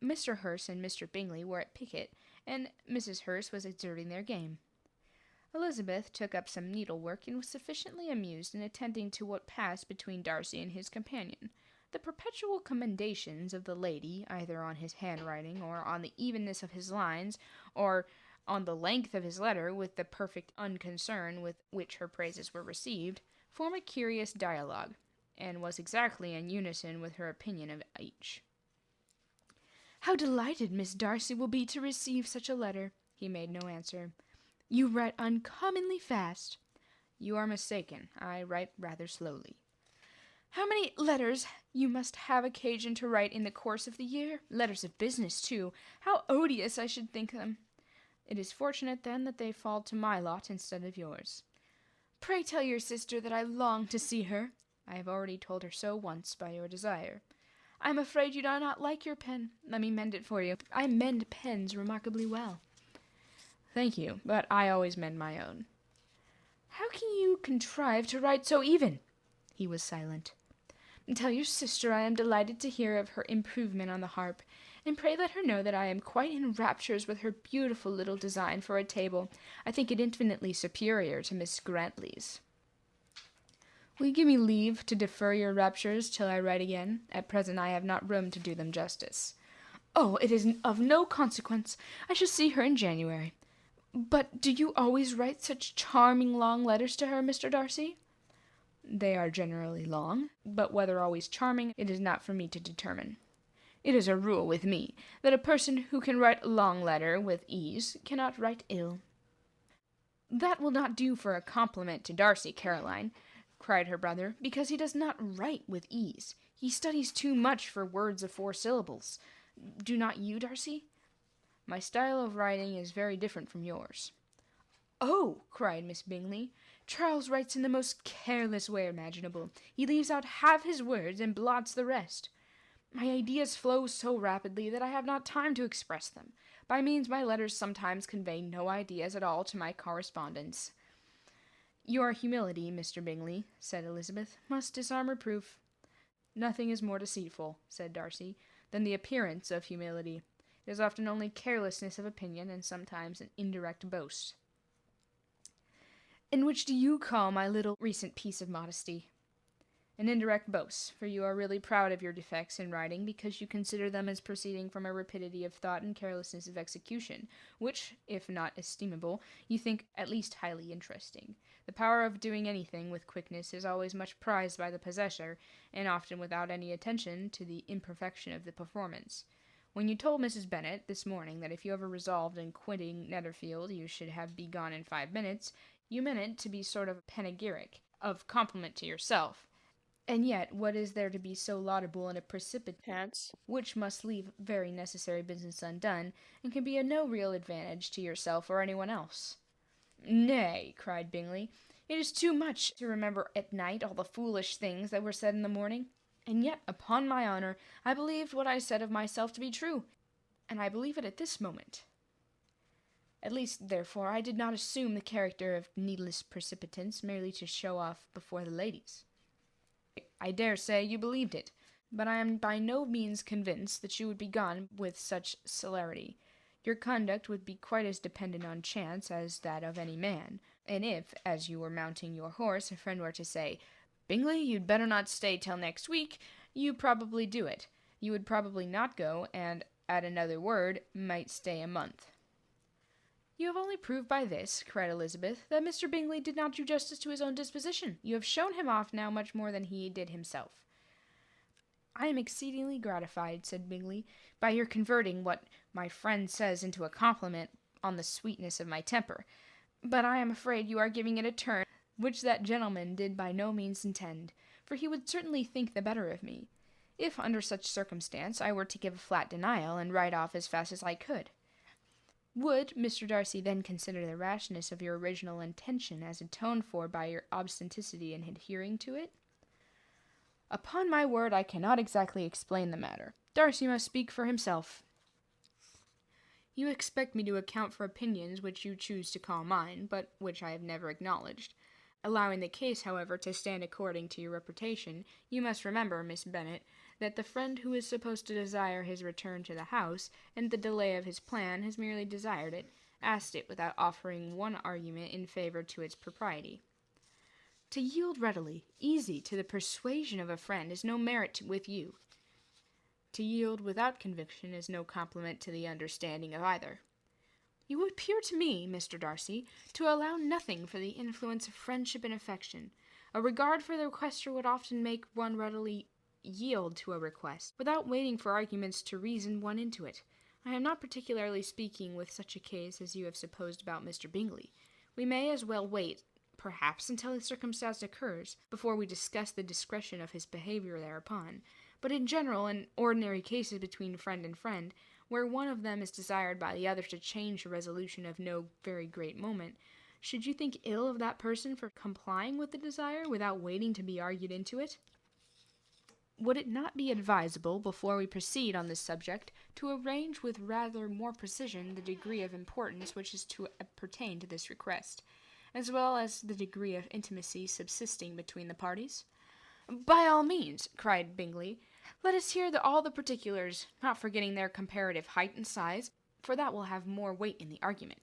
Mr. Hurst and Mr. Bingley were at piquet, and Mrs. Hurst was exerting their game. Elizabeth took up some needlework and was sufficiently amused in attending to what passed between Darcy and his companion. The perpetual commendations of the lady, either on his handwriting, or on the evenness of his lines, or on the length of his letter, with the perfect unconcern with which her praises were received, form a curious dialogue, and was exactly in unison with her opinion of each. "How delighted Miss Darcy will be to receive such a letter!" He made no answer. "You write uncommonly fast." "You are mistaken. I write rather slowly." "How many letters you must have occasion to write in the course of the year! Letters of business, too! How odious I should think them!" "It is fortunate, then, that they fall to my lot instead of yours." "Pray tell your sister that I long to see her." "I have already told her so once by your desire." "I am afraid you do not like your pen. Let me mend it for you. I mend pens remarkably well." "Thank you, but I always mend my own." "How can you contrive to write so even?" He was silent. "Tell your sister I am delighted to hear of her improvement on the harp, and pray let her know that I am quite in raptures with her beautiful little design for a table. I think it infinitely superior to Miss Grantley's." "Will you give me leave to defer your raptures till I write again? At present I have not room to do them justice." "Oh, it is of no consequence. I shall see her in January. But do you always write such charming long letters to her, Mr. Darcy?" "They are generally long, but whether always charming it is not for me to determine. It is a rule with me that a person who can write a long letter with ease cannot write ill." "That will not do for a compliment to Darcy, Caroline," cried her brother, "because he does not write with ease. He studies too much for words of 4 syllables. Do not you, Darcy?" "My style of writing is very different from yours." "Oh!" cried Miss Bingley, "Charles writes in the most careless way imaginable. He leaves out half his words and blots the rest. My ideas flow so rapidly that I have not time to express them. By means my letters sometimes convey no ideas at all to my correspondents." "Your humility, Mr. Bingley," said Elizabeth, "must disarm reproof." "Nothing is more deceitful," said Darcy, "than the appearance of humility. It is often only carelessness of opinion, and sometimes an indirect boast." "And which do you call my little recent piece of modesty?" "An indirect boast, for you are really proud of your defects in writing, because you consider them as proceeding from a rapidity of thought and carelessness of execution, which, if not estimable, you think at least highly interesting. The power of doing anything with quickness is always much prized by the possessor, and often without any attention to the imperfection of the performance. When you told Mrs. Bennet this morning that if you ever resolved in quitting Netherfield you should have be gone in 5 minutes, you meant it to be sort of panegyric, of compliment to yourself. And yet, what is there to be so laudable in a precipitance which must leave very necessary business undone, and can be of no real advantage to yourself or anyone else?" "Nay," cried Bingley, "it is too much to remember at night all the foolish things that were said in the morning. And yet, upon my honour, I believed what I said of myself to be true, and I believe it at this moment. At least, therefore, I did not assume the character of needless precipitance merely to show off before the ladies." "I dare say you believed it, but I am by no means convinced that you would be gone with such celerity. Your conduct would be quite as dependent on chance as that of any man, and if, as you were mounting your horse, a friend were to say, 'Bingley, you'd better not stay till next week,' you probably do it. You would probably not go, and, at another word, might stay a month." "You have only proved by this," cried Elizabeth, "that Mr. Bingley did not do justice to his own disposition. You have shown him off now much more than he did himself." "I am exceedingly gratified," said Bingley, "by your converting what my friend says into a compliment. on the sweetness of my temper, but I am afraid you are giving it a turn which that gentleman did by no means intend, for he would certainly think the better of me, if under such circumstance I were to give a flat denial, and ride off as fast as I could. Would Mr. Darcy then consider the rashness of your original intention as atoned for by your obstinacy in adhering to it? Upon my word, I cannot exactly explain the matter. Darcy must speak for himself. You expect me to account for opinions which you choose to call mine, but which I have never acknowledged. Allowing the case, however, to stand according to your reputation, you must remember, Miss Bennet, that the friend who is supposed to desire his return to the house, and the delay of his plan, has merely desired it, asked it without offering one argument in favour to its propriety. To yield readily, easy, to the persuasion of a friend is no merit with you. To yield without conviction is no compliment to the understanding of either. You appear to me, Mr. Darcy, to allow nothing for the influence of friendship and affection. A regard for the requester would often make one readily yield to a request, without waiting for arguments to reason one into it. I am not particularly speaking with such a case as you have supposed about Mr. Bingley. We may as well wait, perhaps, until the circumstance occurs, before we discuss the discretion of his behaviour thereupon. But in general, in ordinary cases between friend and friend, where one of them is desired by the other to change a resolution of no very great moment, should you think ill of that person for complying with the desire without waiting to be argued into it? Would it not be advisable, before we proceed on this subject, to arrange with rather more precision the degree of importance which is to pertain to this request, as well as the degree of intimacy subsisting between the parties? By all means, cried Bingley. Let us hear all the particulars, not forgetting their comparative height and size, for that will have more weight in the argument.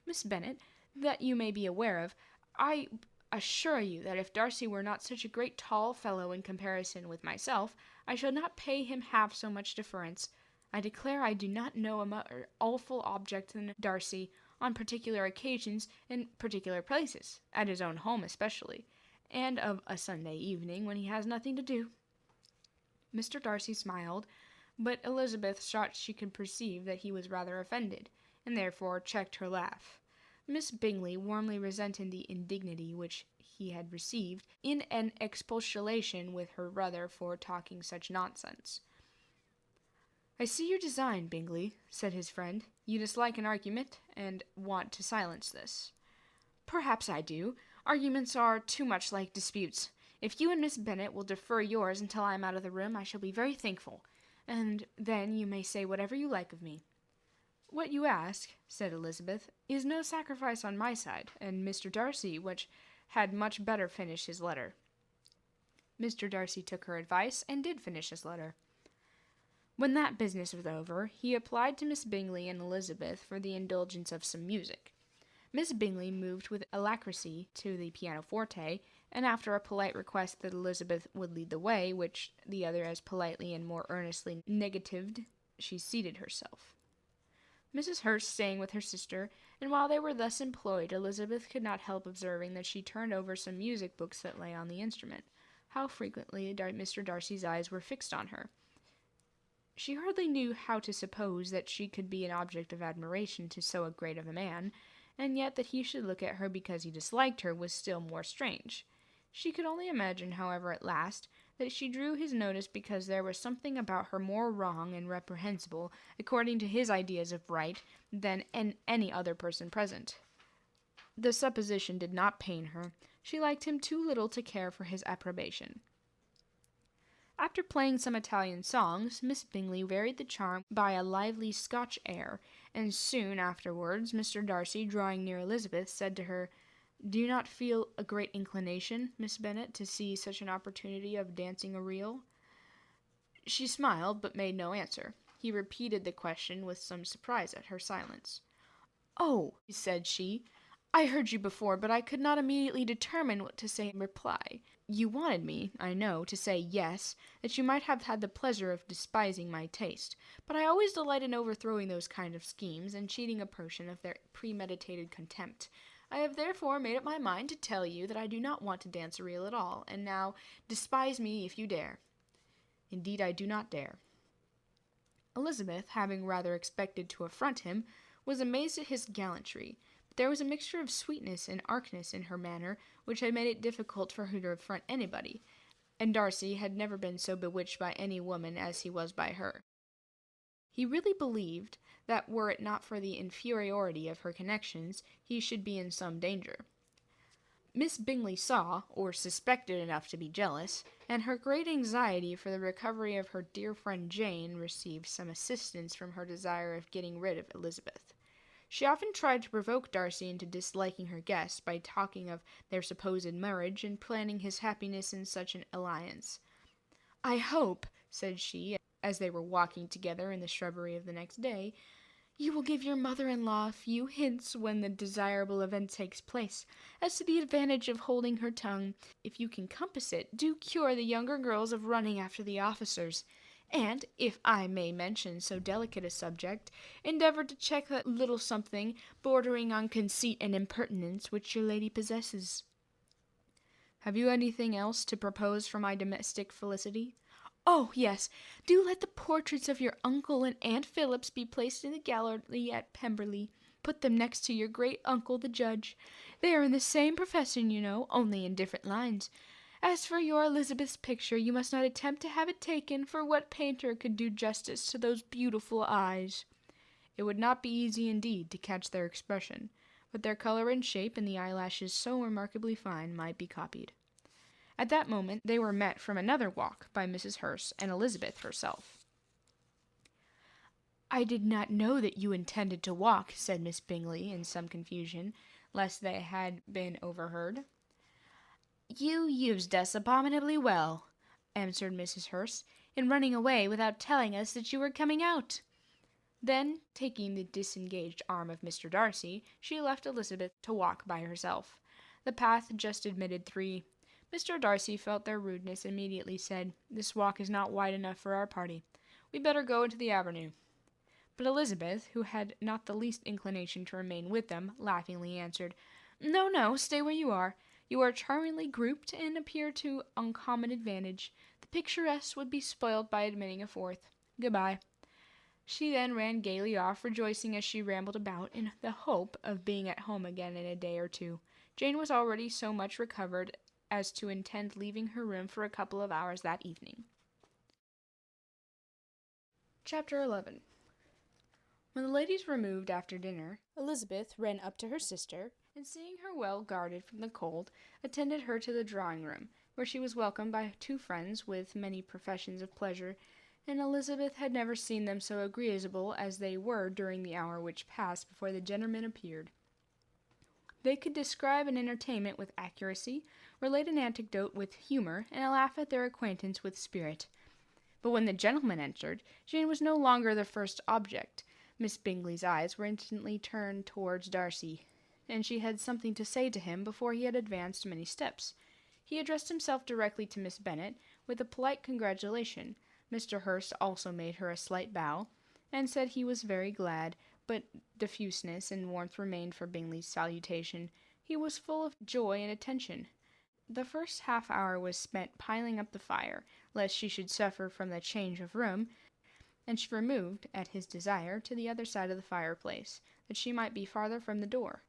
Miss Bennet, that you may be aware of, I assure you that if Darcy were not such a great tall fellow in comparison with myself, I should not pay him half so much deference. I declare I do not know a more awful object than Darcy, on particular occasions, in particular places, at his own home especially, and of a Sunday evening when he has nothing to do. Mr. Darcy smiled, but Elizabeth thought she could perceive that he was rather offended, and therefore checked her laugh. Miss Bingley warmly resented the indignity which he had received in an expostulation with her brother for talking such nonsense. I see your design, Bingley, said his friend. You dislike an argument, and want to silence this. Perhaps I do. Arguments are too much like disputes. If you and Miss Bennet will defer yours until I am out of the room, I shall be very thankful, and then you may say whatever you like of me. What you ask, said Elizabeth, is no sacrifice on my side, and Mr. Darcy, which had much better finish his letter. Mr. Darcy took her advice, and did finish his letter. When that business was over, he applied to Miss Bingley and Elizabeth for the indulgence of some music. Miss Bingley moved with alacrity to the pianoforte, and after a polite request that Elizabeth would lead the way, which the other as politely and more earnestly negatived, she seated herself. Mrs. Hurst staying with her sister, and while they were thus employed, Elizabeth could not help observing that she turned over some music books that lay on the instrument. How frequently Mr. Darcy's eyes were fixed on her. She hardly knew how to suppose that she could be an object of admiration to so great a man, and yet that he should look at her because he disliked her was still more strange. She could only imagine, however, at last, that she drew his notice because there was something about her more wrong and reprehensible, according to his ideas of right, than in any other person present. The supposition did not pain her. She liked him too little to care for his approbation. After playing some Italian songs, Miss Bingley varied the charm by a lively Scotch air, and soon afterwards Mr. Darcy, drawing near Elizabeth, said to her, Do you not feel a great inclination, Miss Bennet, to see such an opportunity of dancing a reel? She smiled, but made no answer. He repeated the question with some surprise at her silence. Oh, said she, I heard you before, but I could not immediately determine what to say in reply. You wanted me, I know, to say yes, that you might have had the pleasure of despising my taste, but I always delight in overthrowing those kind of schemes, and cheating a person of their premeditated contempt. I have therefore made up my mind to tell you that I do not want to dance a reel at all, and now despise me if you dare. Indeed, I do not dare. Elizabeth, having rather expected to affront him, was amazed at his gallantry, but there was a mixture of sweetness and archness in her manner which had made it difficult for her to affront anybody, and Darcy had never been so bewitched by any woman as he was by her. He really believed that were it not for the inferiority of her connections, he should be in some danger. Miss Bingley saw, or suspected enough to be jealous, and her great anxiety for the recovery of her dear friend Jane received some assistance from her desire of getting rid of Elizabeth. She often tried to provoke Darcy into disliking her guest by talking of their supposed marriage and planning his happiness in such an alliance. "I hope," said she, as they were walking together in the shrubbery of the next day, "you will give your mother-in-law a few hints when the desirable event takes place, as to the advantage of holding her tongue. If you can compass it, do cure the younger girls of running after the officers. And, if I may mention so delicate a subject, endeavour to check that little something, bordering on conceit and impertinence, which your lady possesses." "Have you anything else to propose for my domestic felicity?" "Oh, yes, do let the portraits of your uncle and Aunt Phillips be placed in the gallery at Pemberley. Put them next to your great uncle the judge. They are in the same profession, you know, only in different lines. As for your Elizabeth's picture, you must not attempt to have it taken, for what painter could do justice to those beautiful eyes?" It would not be easy indeed to catch their expression, but their color and shape, and the eyelashes so remarkably fine, might be copied. At that moment they were met from another walk by Mrs. Hurst and Elizabeth herself. "I did not know that you intended to walk," said Miss Bingley, in some confusion, lest they had been overheard. "You used us abominably well," answered Mrs. Hurst, "in running away without telling us that you were coming out." Then, taking the disengaged arm of Mr. Darcy, she left Elizabeth to walk by herself. The path just admitted three. Mr. Darcy felt their rudeness, and immediately said, "This walk is not wide enough for our party. We'd better go into the avenue." But Elizabeth, who had not the least inclination to remain with them, laughingly answered, "No, no, stay where you are. You are charmingly grouped, and appear to uncommon advantage. The picturesque would be spoiled by admitting a fourth. Good-bye." She then ran gaily off, rejoicing as she rambled about, in the hope of being at home again in a day or two. Jane was already so much recovered as to intend leaving her room for a couple of hours that evening. Chapter 11. When the ladies removed after dinner, Elizabeth ran up to her sister, and seeing her well guarded from the cold, attended her to the drawing-room, where she was welcomed by two friends with many professions of pleasure, and Elizabeth had never seen them so agreeable as they were during the hour which passed before the gentlemen appeared. They could describe an entertainment with accuracy, relate an anecdote with humour, and laugh at their acquaintance with spirit. But when the gentlemen entered, Jane was no longer the first object. Miss Bingley's eyes were instantly turned towards Darcy, and she had something to say to him before he had advanced many steps. He addressed himself directly to Miss Bennet, with a polite congratulation. Mr. Hurst also made her a slight bow, and said he was very glad, but diffuseness and warmth remained for Bingley's salutation. He was full of joy and attention. The first half-hour was spent piling up the fire, lest she should suffer from the change of room, and she removed, at his desire, to the other side of the fireplace, that she might be farther from the door.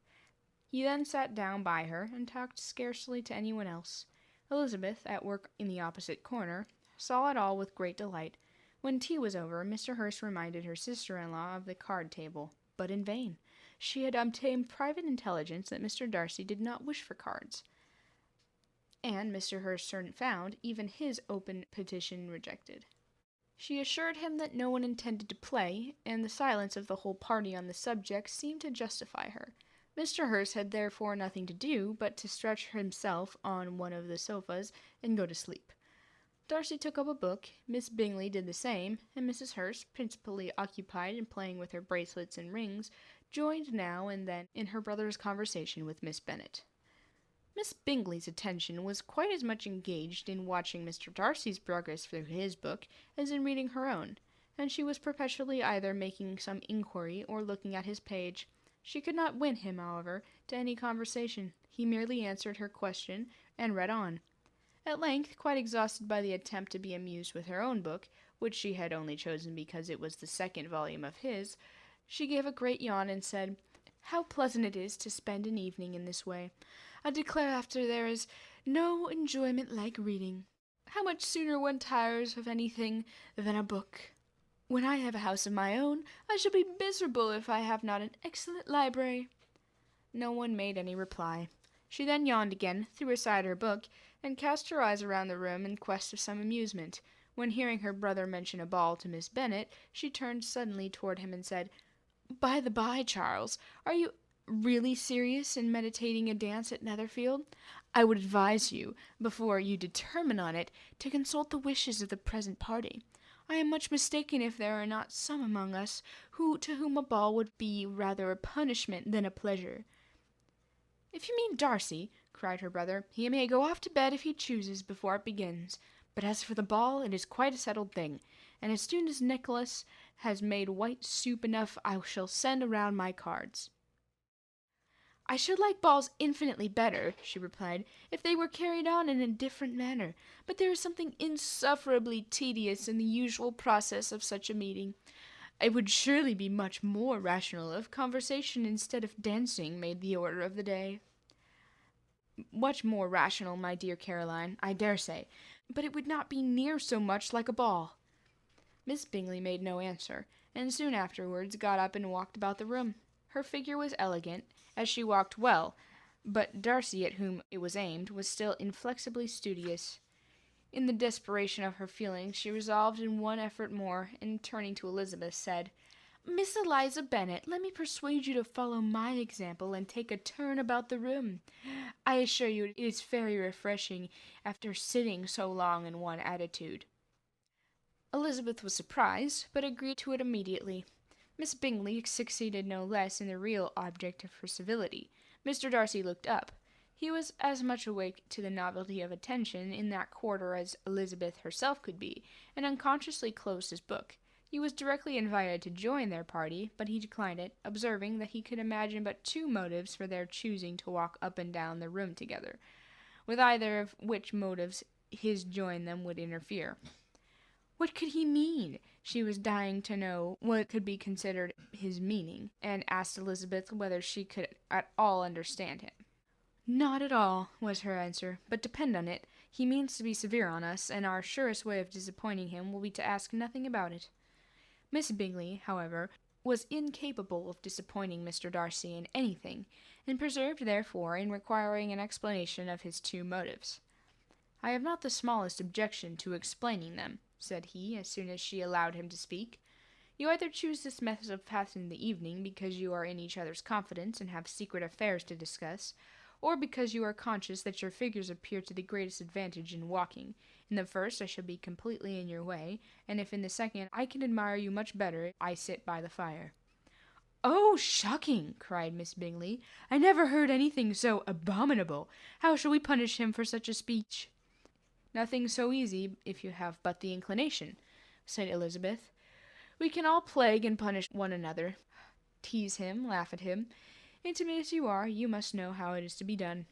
He then sat down by her, and talked scarcely to anyone else. Elizabeth, at work in the opposite corner, saw it all with great delight. When tea was over, Mr. Hurst reminded her sister-in-law of the card-table, but in vain. She had obtained private intelligence that Mr. Darcy did not wish for cards, and Mr. Hurst soon found even his open petition rejected. She assured him that no one intended to play, and the silence of the whole party on the subject seemed to justify her. Mr. Hurst had therefore nothing to do but to stretch himself on one of the sofas and go to sleep. Darcy took up a book, Miss Bingley did the same, and Mrs. Hurst, principally occupied in playing with her bracelets and rings, joined now and then in her brother's conversation with Miss Bennet. Miss Bingley's attention was quite as much engaged in watching Mr. Darcy's progress through his book as in reading her own, and she was perpetually either making some inquiry or looking at his page. She could not win him, however, to any conversation. He merely answered her question and read on. At length, quite exhausted by the attempt to be amused with her own book, which she had only chosen because it was the second volume of his, She gave a great yawn and said, "How pleasant it is to spend an evening in this way. I declare after there is no enjoyment like reading. How much sooner one tires of anything than a book. When I have a house of my own, I shall be miserable if I have not an excellent library." No one made any reply. She then yawned again, threw aside her book, and cast her eyes around the room in quest of some amusement, when hearing her brother mention a ball to Miss Bennet, she turned suddenly toward him and said, "By the by, Charles, are you really serious in meditating a dance at Netherfield? I would advise you, before you determine on it, to consult the wishes of the present party. I am much mistaken if there are not some among us to whom a ball would be rather a punishment than a pleasure." "If you mean Darcy," cried her brother, "he may go off to bed if he chooses before it begins. But as for the ball, it is quite a settled thing, and as soon as Nicholas has made white soup enough I shall send around my cards." "I should like balls infinitely better," she replied, "if they were carried on in a different manner, but there is something insufferably tedious in the usual process of such a meeting. It would surely be much more rational if conversation instead of dancing made the order of the day." "Much more rational, my dear Caroline, I dare say, but it would not be near so much like a ball." Miss Bingley made no answer, and soon afterwards got up and walked about the room. Her figure was elegant, as she walked well, but Darcy, at whom it was aimed, was still inflexibly studious. In the desperation of her feelings, she resolved in one effort more, and turning to Elizabeth, said, "Miss Eliza Bennet, let me persuade you to follow my example and take a turn about the room. I assure you it is very refreshing after sitting so long in one attitude." Elizabeth was surprised, but agreed to it immediately. Miss Bingley succeeded no less in the real object of her civility. Mr. Darcy looked up. He was as much awake to the novelty of attention in that quarter as Elizabeth herself could be, and unconsciously closed his book. He was directly invited to join their party, but he declined it, observing that he could imagine but two motives for their choosing to walk up and down the room together, with either of which motives his joining them would interfere. What could he mean? She was dying to know what could be considered his meaning, and asked Elizabeth whether she could at all understand him. "Not at all," was her answer, "but depend on it, he means to be severe on us, and our surest way of disappointing him will be to ask nothing about it." Miss Bingley, however, was incapable of disappointing Mr. Darcy in anything, and persevered therefore in requiring an explanation of his two motives. "I have not the smallest objection to explaining them," said he, as soon as she allowed him to speak. "You either choose this method of passing the evening because you are in each other's confidence and have secret affairs to discuss, or because you are conscious that your figures appear to the greatest advantage in walking. In the first I shall be completely in your way, and if in the second I can admire you much better, I sit by the fire." "Oh, shocking!" cried Miss Bingley. "I never heard anything so abominable. How shall we punish him for such a speech?" "Nothing so easy, if you have but the inclination," said Elizabeth. "We can all plague and punish one another, tease him, laugh at him. Intimate as you are, you must know how it is to be done."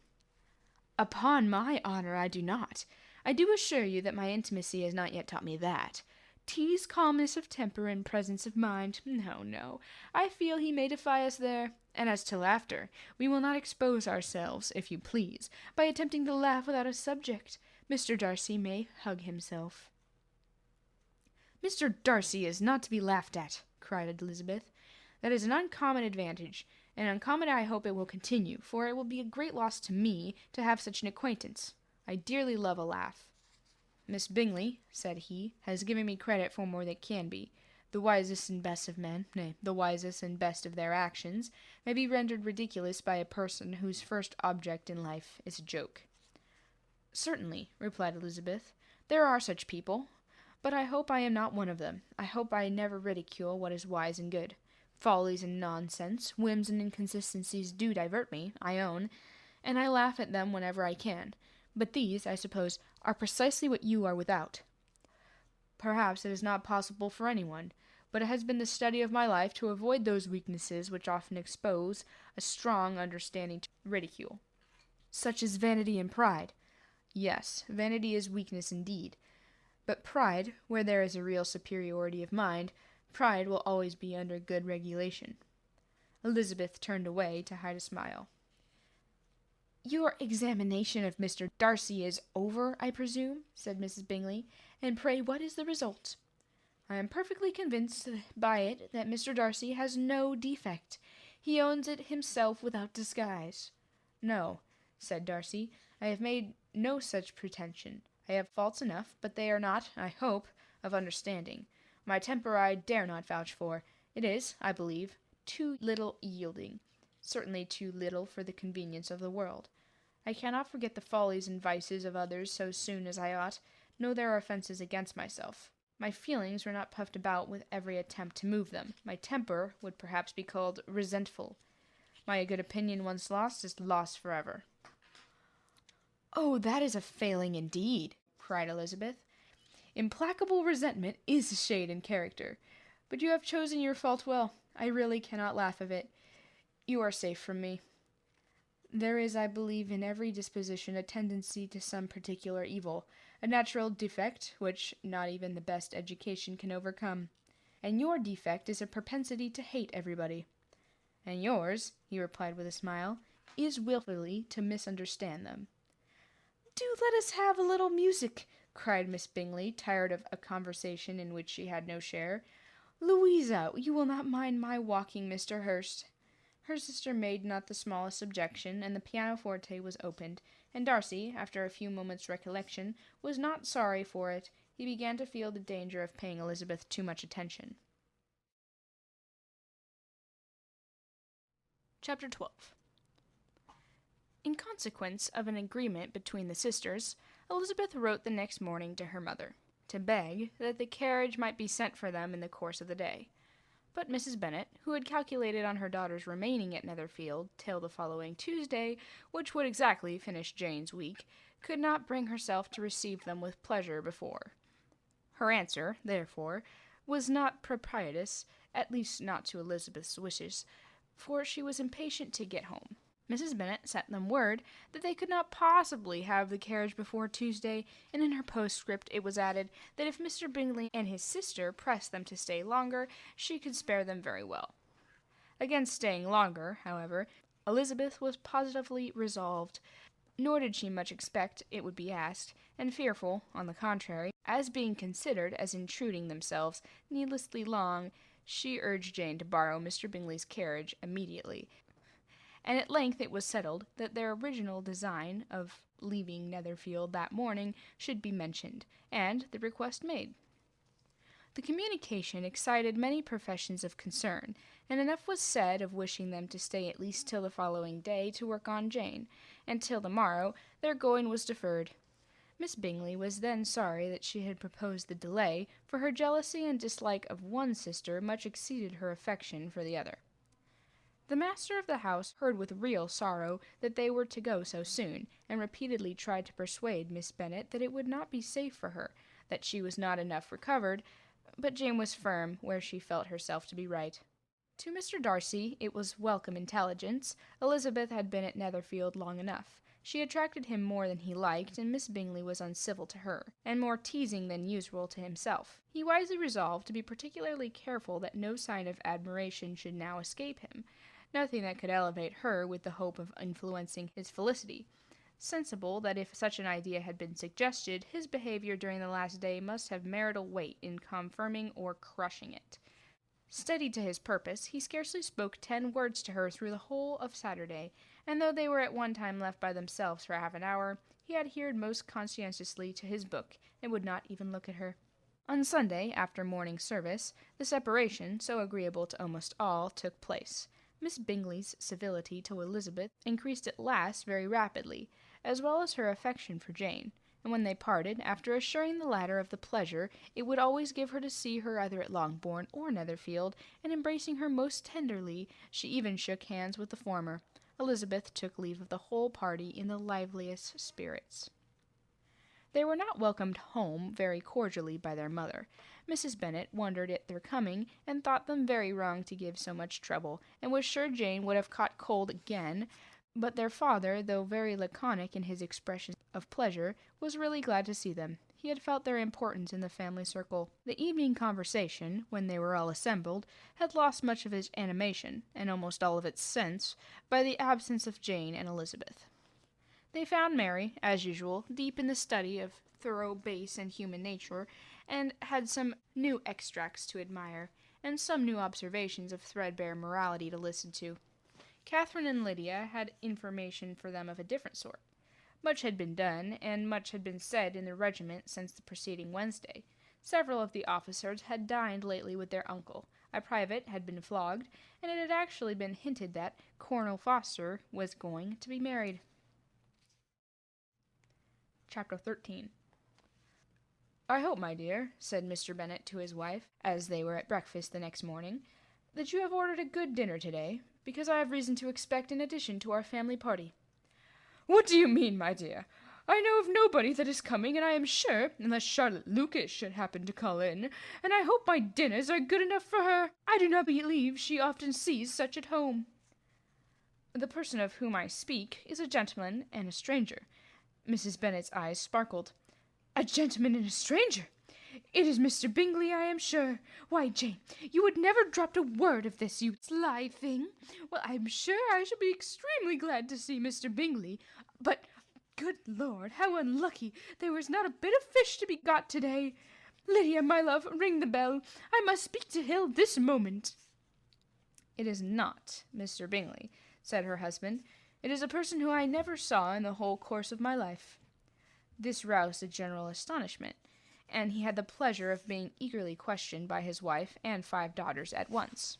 "Upon my honor, I do not. I do assure you that my intimacy has not yet taught me that. Tease calmness of temper and presence of mind. No, no. I feel he may defy us there. And as to laughter, we will not expose ourselves, if you please, by attempting to laugh without a subject. Mr. Darcy may hug himself." "Mr. Darcy is not to be laughed at," cried Elizabeth. "That is an uncommon advantage, and uncommon I hope it will continue, for it will be a great loss to me to have such an acquaintance. I dearly love a laugh." "Miss Bingley," said he, "has given me credit for more than can be. The wisest and best of men, nay, the wisest and best of their actions, may be rendered ridiculous by a person whose first object in life is a joke." "Certainly," replied Elizabeth, "there are such people, but I hope I am not one of them. I hope I never ridicule what is wise and good. Follies and nonsense, whims and inconsistencies do divert me, I own, and I laugh at them whenever I can. But these, I suppose, are precisely what you are without." "Perhaps it is not possible for anyone, but it has been the study of my life to avoid those weaknesses which often expose a strong understanding to ridicule." "Such as vanity and pride." "Yes, vanity is weakness indeed. But pride, where there is a real superiority of mind, Pride will always be under good regulation. Elizabeth turned away to hide a smile. "Your examination of Mr. Darcy is over, I presume?" said Mrs. Bingley. "And pray what is the result?" "I am perfectly convinced by it that Mr. Darcy has no defect. He owns it himself without disguise." "No," said Darcy, "I have made no such pretension. I have faults enough, but they are not, I hope, of understanding. My temper I dare not vouch for. It is, I believe, too little yielding, certainly too little for the convenience of the world. I cannot forget the follies and vices of others so soon as I ought, know their offences against myself. My feelings were not puffed about with every attempt to move them. My temper would perhaps be called resentful. My good opinion once lost is lost forever." "Oh, that is a failing indeed," cried Elizabeth. "Implacable resentment is a shade in character. But you have chosen your fault well. I really cannot laugh of it. You are safe from me. There is, I believe, in every disposition a tendency to some particular evil, a natural defect which not even the best education can overcome. And your defect is a propensity to hate everybody. And yours," he replied with a smile, "is wilfully to misunderstand them." "Do let us have a little music," cried Miss Bingley, tired of a conversation in which she had no share. "Louisa, you will not mind my walking Mr. Hurst?" Her sister made not the smallest objection, and the pianoforte was opened, and Darcy, after a few moments' recollection, was not sorry for it. He began to feel the danger of paying Elizabeth too much attention. Chapter 12. In consequence of an agreement between the sisters, Elizabeth wrote the next morning to her mother, to beg that the carriage might be sent for them in the course of the day. But Mrs. Bennet, who had calculated on her daughters remaining at Netherfield till the following Tuesday, which would exactly finish Jane's week, could not bring herself to receive them with pleasure before. Her answer, therefore, was not propitious, at least not to Elizabeth's wishes, for she was impatient to get home. Mrs. Bennet sent them word that they could not possibly have the carriage before Tuesday, and in her postscript it was added that if Mr. Bingley and his sister pressed them to stay longer, she could spare them very well. Against staying longer, however, Elizabeth was positively resolved, nor did she much expect it would be asked, and fearful, on the contrary, as being considered as intruding themselves needlessly long, she urged Jane to borrow Mr. Bingley's carriage immediately, and at length it was settled that their original design of leaving Netherfield that morning should be mentioned, and the request made. The communication excited many professions of concern, and enough was said of wishing them to stay at least till the following day to work on Jane, and till the morrow their going was deferred. Miss Bingley was then sorry that she had proposed the delay, for her jealousy and dislike of one sister much exceeded her affection for the other. The master of the house heard with real sorrow that they were to go so soon, and repeatedly tried to persuade Miss Bennet that it would not be safe for her, that she was not enough recovered, but Jane was firm where she felt herself to be right. To Mr. Darcy it was welcome intelligence. Elizabeth had been at Netherfield long enough. She attracted him more than he liked, and Miss Bingley was uncivil to her, and more teasing than usual to himself. He wisely resolved to be particularly careful that no sign of admiration should now escape him, nothing that could elevate her with the hope of influencing his felicity, sensible that if such an idea had been suggested, his behaviour during the last day must have marital weight in confirming or crushing it. Steady to his purpose, he scarcely spoke 10 words to her through the whole of Saturday, and though they were at one time left by themselves for half an hour, he adhered most conscientiously to his book, and would not even look at her. On Sunday, after morning service, the separation, so agreeable to almost all, took place. Miss Bingley's civility to Elizabeth increased at last very rapidly, as well as her affection for Jane, and when they parted, after assuring the latter of the pleasure it would always give her to see her either at Longbourn or Netherfield, and embracing her most tenderly, she even shook hands with the former, Elizabeth took leave of the whole party in the liveliest spirits. They were not welcomed home very cordially by their mother. Mrs. Bennet wondered at their coming, and thought them very wrong to give so much trouble, and was sure Jane would have caught cold again, But their father, though very laconic in his expressions of pleasure, was really glad to see them. He had felt their importance in the family circle. The evening conversation, when they were all assembled, had lost much of its animation, and almost all of its sense, by the absence of Jane and Elizabeth. They found Mary, as usual, deep in the study of thorough base and human nature, and had some new extracts to admire, and some new observations of threadbare morality to listen to. Catherine and Lydia had information for them of a different sort. Much had been done, and much had been said in the regiment since the preceding Wednesday. Several of the officers had dined lately with their uncle. A private had been flogged, and it had actually been hinted that Colonel Foster was going to be married. Chapter 13. "I hope, my dear," said Mr. Bennet to his wife, as they were at breakfast the next morning, "that you have ordered a good dinner today, because I have reason to expect an addition to our family party." "What do you mean, my dear? I know of nobody that is coming, and I am sure, unless Charlotte Lucas should happen to call in, and I hope my dinners are good enough for her. I do not believe she often sees such at home." "The person of whom I speak is a gentleman and a stranger." Mrs. Bennet's eyes sparkled. "A gentleman and a stranger! It is Mr. Bingley, I am sure. Why, Jane, you would never dropped a word of this, you sly thing. Well, I'm sure I shall be extremely glad to see Mr. Bingley, but, good Lord, how unlucky! There was not a bit of fish to be got today. Lydia, my love, ring the bell. I must speak to Hill this moment." "It is not Mr. Bingley," said her husband. "It is a person who I never saw in the whole course of my life." This roused a general astonishment, and he had the pleasure of being eagerly questioned by his wife and 5 daughters at once.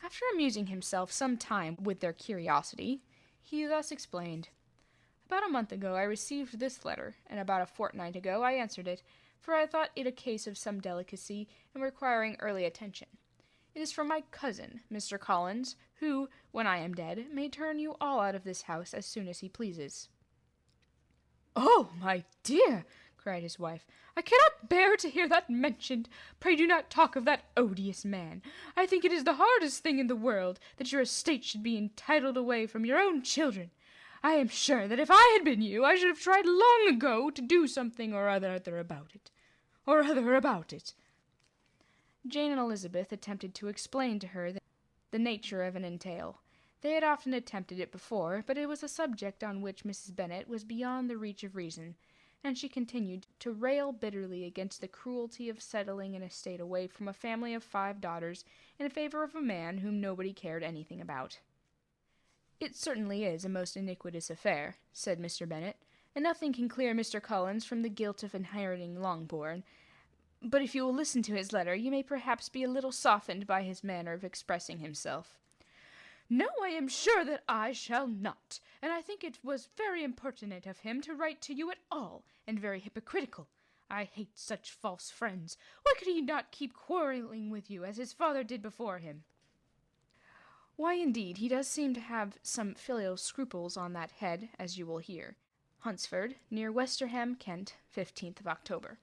After amusing himself some time with their curiosity, he thus explained: "About a month ago I received this letter, and about a fortnight ago I answered it, for I thought it a case of some delicacy and requiring early attention. It is from my cousin, Mr. Collins, who, when I am dead, may turn you all out of this house as soon as he pleases." "Oh, my dear!" cried his wife, "I cannot bear to hear that mentioned. Pray do not talk of that odious man. I think it is the hardest thing in the world that your estate should be entitled away from your own children. I am sure that if I had been you, I should have tried long ago to do something or other about it. Jane and Elizabeth attempted to explain to her the nature of an entail. They had often attempted it before, but it was a subject on which Mrs. Bennet was beyond the reach of reason, and she continued to rail bitterly against the cruelty of settling an estate away from a family of 5 daughters in favor of a man whom nobody cared anything about. "It certainly is a most iniquitous affair," said Mr. Bennet, "and nothing can clear Mr. Collins from the guilt of inheriting Longbourn. But if you will listen to his letter, you may perhaps be a little softened by his manner of expressing himself." "No, I am sure that I shall not, and I think it was very impertinent of him to write to you at all, and very hypocritical. I hate such false friends. Why could he not keep quarrelling with you, as his father did before him?" "Why, indeed, he does seem to have some filial scruples on that head, as you will hear. Hunsford, near Westerham, Kent, 15th of October.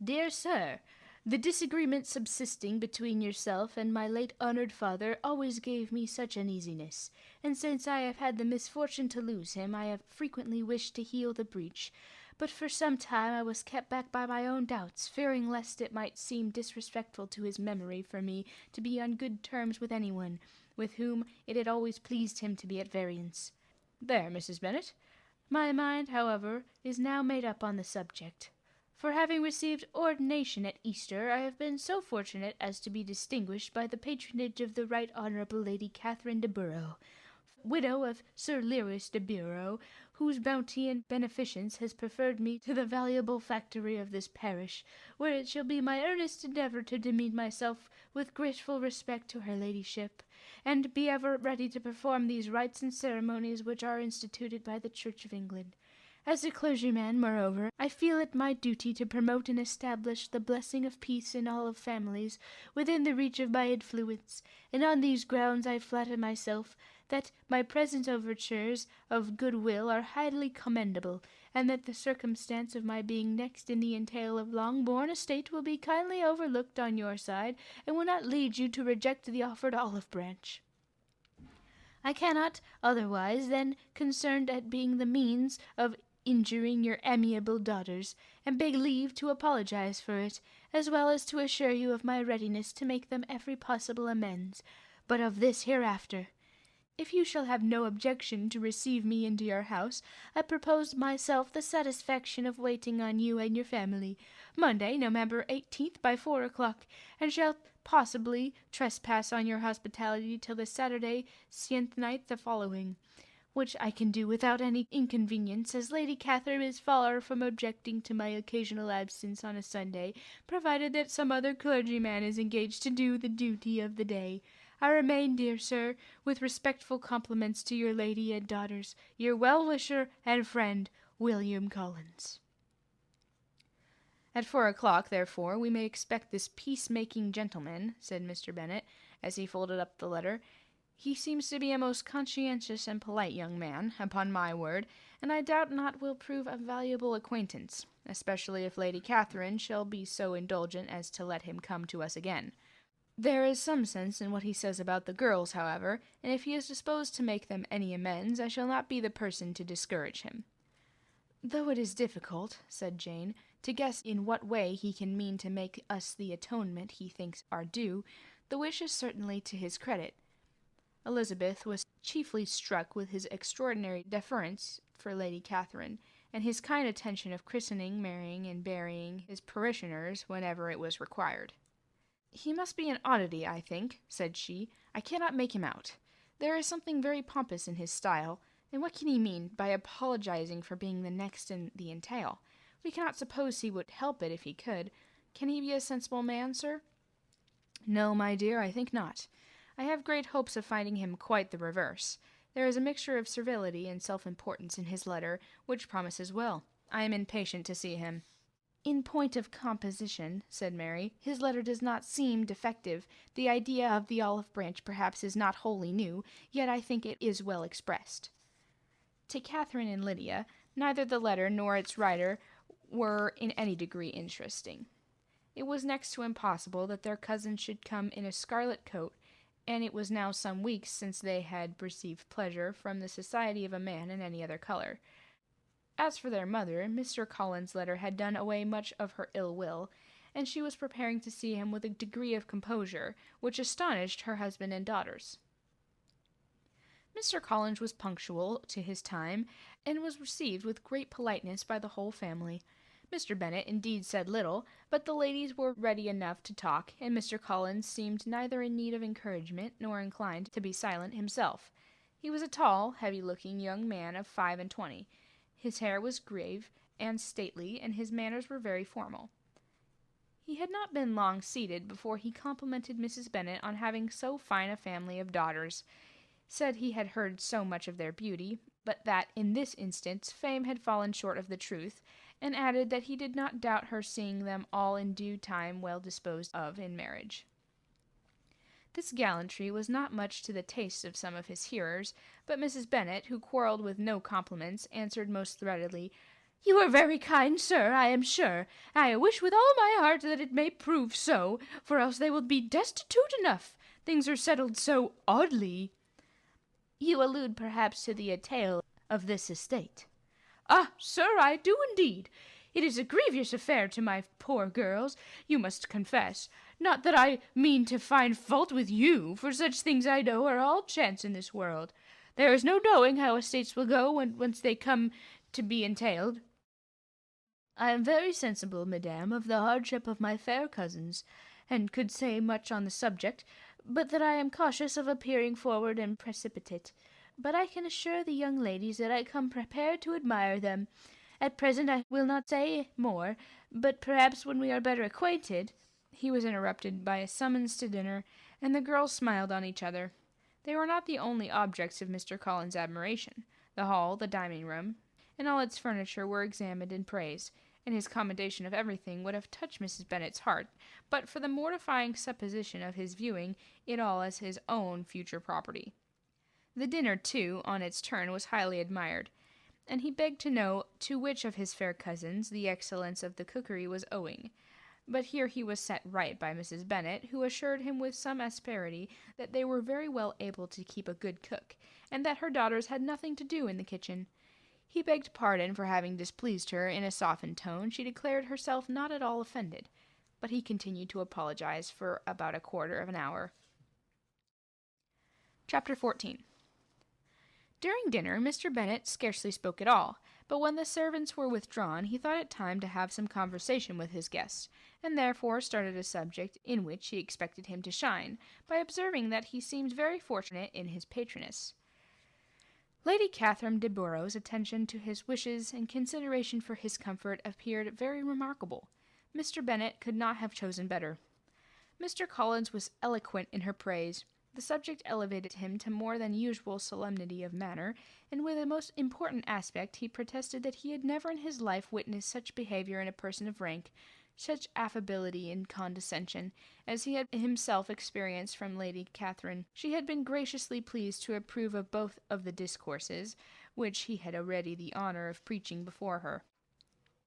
"Dear Sir, the disagreement subsisting between yourself and my late honoured father always gave me such uneasiness, and since I have had the misfortune to lose him, I have frequently wished to heal the breach, but for some time I was kept back by my own doubts, fearing lest it might seem disrespectful to his memory for me to be on good terms with anyone, with whom it had always pleased him to be at variance. There, Mrs. Bennet. My mind, however, is now made up on the subject. For having received ordination at Easter, I have been so fortunate as to be distinguished by the patronage of the Right Honourable Lady Catherine de Bourgh, widow of Sir Lewis de Bourgh, whose bounty and beneficence has preferred me to the valuable factory of this parish, where it shall be my earnest endeavour to demean myself with grateful respect to her ladyship, and be ever ready to perform these rites and ceremonies which are instituted by the Church of England. As a clergyman, moreover, I feel it my duty to promote and establish the blessing of peace in all of families within the reach of my influence, and on these grounds I flatter myself that my present overtures of good-will are highly commendable, and that the circumstance of my being next in the entail of Longbourn estate will be kindly overlooked on your side, and will not lead you to reject the offered olive branch. I cannot otherwise than concerned at being the means of injuring your amiable daughters, and beg leave to apologize for it, as well as to assure you of my readiness to make them every possible amends. But of this hereafter. If you shall have no objection to receive me into your house, I propose myself the satisfaction of waiting on you and your family, Monday, November 18th, by 4 o'clock, and shall possibly trespass on your hospitality till the Saturday, 10th night the following, which I can do without any inconvenience, as Lady Catherine is far from objecting to my occasional absence on a Sunday, provided that some other clergyman is engaged to do the duty of the day. I remain, dear sir, with respectful compliments to your lady and daughters, your well-wisher and friend, William Collins. At 4 o'clock, therefore, we may expect this peace-making gentleman, said Mr. Bennet, as he folded up the letter. He seems to be a most conscientious and polite young man, upon my word, and I doubt not will prove a valuable acquaintance, especially if Lady Catherine shall be so indulgent as to let him come to us again. There is some sense in what he says about the girls, however, and if he is disposed to make them any amends, I shall not be the person to discourage him. Though it is difficult, said Jane, to guess in what way he can mean to make us the atonement he thinks our due, the wish is certainly to his credit. Elizabeth was chiefly struck with his extraordinary deference for Lady Catherine, and his kind attention of christening, marrying, and burying his parishioners whenever it was required. He must be an oddity, I think, said she. I cannot make him out. There is something very pompous in his style, and what can he mean by apologizing for being the next in the entail? We cannot suppose he would help it if he could. Can he be a sensible man, sir? No, my dear, I think not. I have great hopes of finding him quite the reverse. There is a mixture of servility and self-importance in his letter, which promises well. I am impatient to see him. In point of composition, said Mary, his letter does not seem defective. The idea of the olive branch perhaps is not wholly new, yet I think it is well expressed. To Catherine and Lydia, neither the letter nor its writer were in any degree interesting. It was next to impossible that their cousin should come in a scarlet coat, and it was now some weeks since they had received pleasure from the society of a man in any other color. As for their mother, Mr. Collins' letter had done away much of her ill will, and she was preparing to see him with a degree of composure which astonished her husband and daughters. Mr. Collins was punctual to his time, and was received with great politeness by the whole family. Mr. Bennet indeed said little, but the ladies were ready enough to talk, and Mr. Collins seemed neither in need of encouragement nor inclined to be silent himself. He was a tall, heavy-looking young man of 25. His hair was grave and stately, and his manners were very formal. He had not been long seated before he complimented Mrs. Bennet on having so fine a family of daughters, said he had heard so much of their beauty, but that in this instance fame had fallen short of the truth, and added that he did not doubt her seeing them all in due time well disposed of in marriage. This gallantry was not much to the taste of some of his hearers, but Mrs. Bennet, who quarrelled with no compliments, answered most threadily, "You are very kind, sir, I am sure. I wish with all my heart that it may prove so, for else they will be destitute enough. Things are settled so oddly." "You allude perhaps to the entail of this estate." "Ah, sir, I do indeed. It is a grievous affair to my poor girls, you must confess. Not that I mean to find fault with you, for such things I know are all chance in this world. There is no knowing how estates will go when once they come to be entailed." "I am very sensible, madam, of the hardship of my fair cousins, and could say much on the subject, but that I am cautious of appearing forward and precipitate. But I can assure the young ladies that I come prepared to admire them. At present I will not say more, but perhaps when we are better acquainted—" He was interrupted by a summons to dinner, and the girls smiled on each other. They were not the only objects of Mr. Collins' admiration. The hall, the dining-room, and all its furniture were examined and praised, and his commendation of everything would have touched Mrs. Bennet's heart, but for the mortifying supposition of his viewing it all as his own future property. The dinner, too, on its turn, was highly admired, and he begged to know to which of his fair cousins the excellence of the cookery was owing. But here he was set right by Mrs. Bennet, who assured him with some asperity that they were very well able to keep a good cook, and that her daughters had nothing to do in the kitchen. He begged pardon for having displeased her. In a softened tone she declared herself not at all offended, but he continued to apologize for about a quarter of an hour. Chapter 14. During dinner Mr. Bennet scarcely spoke at all, but when the servants were withdrawn he thought it time to have some conversation with his guest, and therefore started a subject in which he expected him to shine, by observing that he seemed very fortunate in his patroness. Lady Catherine de Borough's attention to his wishes and consideration for his comfort appeared very remarkable. Mr. Bennet could not have chosen better. Mr. Collins was eloquent in her praise. The subject elevated him to more than usual solemnity of manner, and with a most important aspect he protested that he had never in his life witnessed such behaviour in a person of rank, such affability and condescension, as he had himself experienced from Lady Catherine. She had been graciously pleased to approve of both of the discourses, which he had already the honour of preaching before her.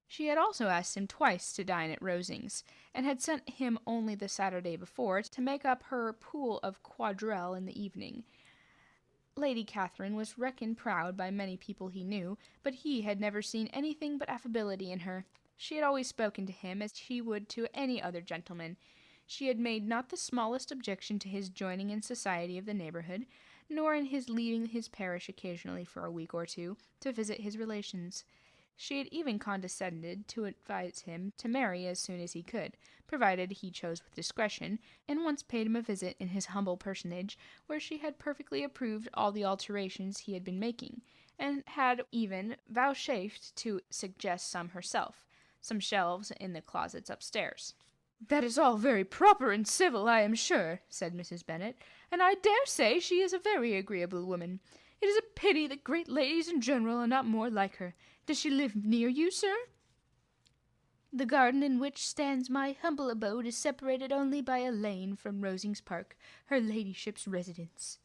She had also asked him twice to dine at Rosings, and had sent him only the Saturday before to make up her pool of quadrille in the evening. Lady Catherine was reckoned proud by many people he knew, but he had never seen anything but affability in her. She had always spoken to him as she would to any other gentleman. She had made not the smallest objection to his joining in society of the neighbourhood, nor in his leaving his parish occasionally for a week or two, to visit his relations. She had even condescended to advise him to marry as soon as he could, provided he chose with discretion, and once paid him a visit in his humble personage, where she had perfectly approved all the alterations he had been making, and had even vouchsafed to suggest some herself, some shelves in the closets upstairs. "That is all very proper and civil, I am sure," said Mrs. Bennet, "and I dare say she is a very agreeable woman. It is a pity that great ladies in general are not more like her. Does she live near you, sir?" "The garden in which stands my humble abode is separated only by a lane from Rosings Park, her ladyship's residence."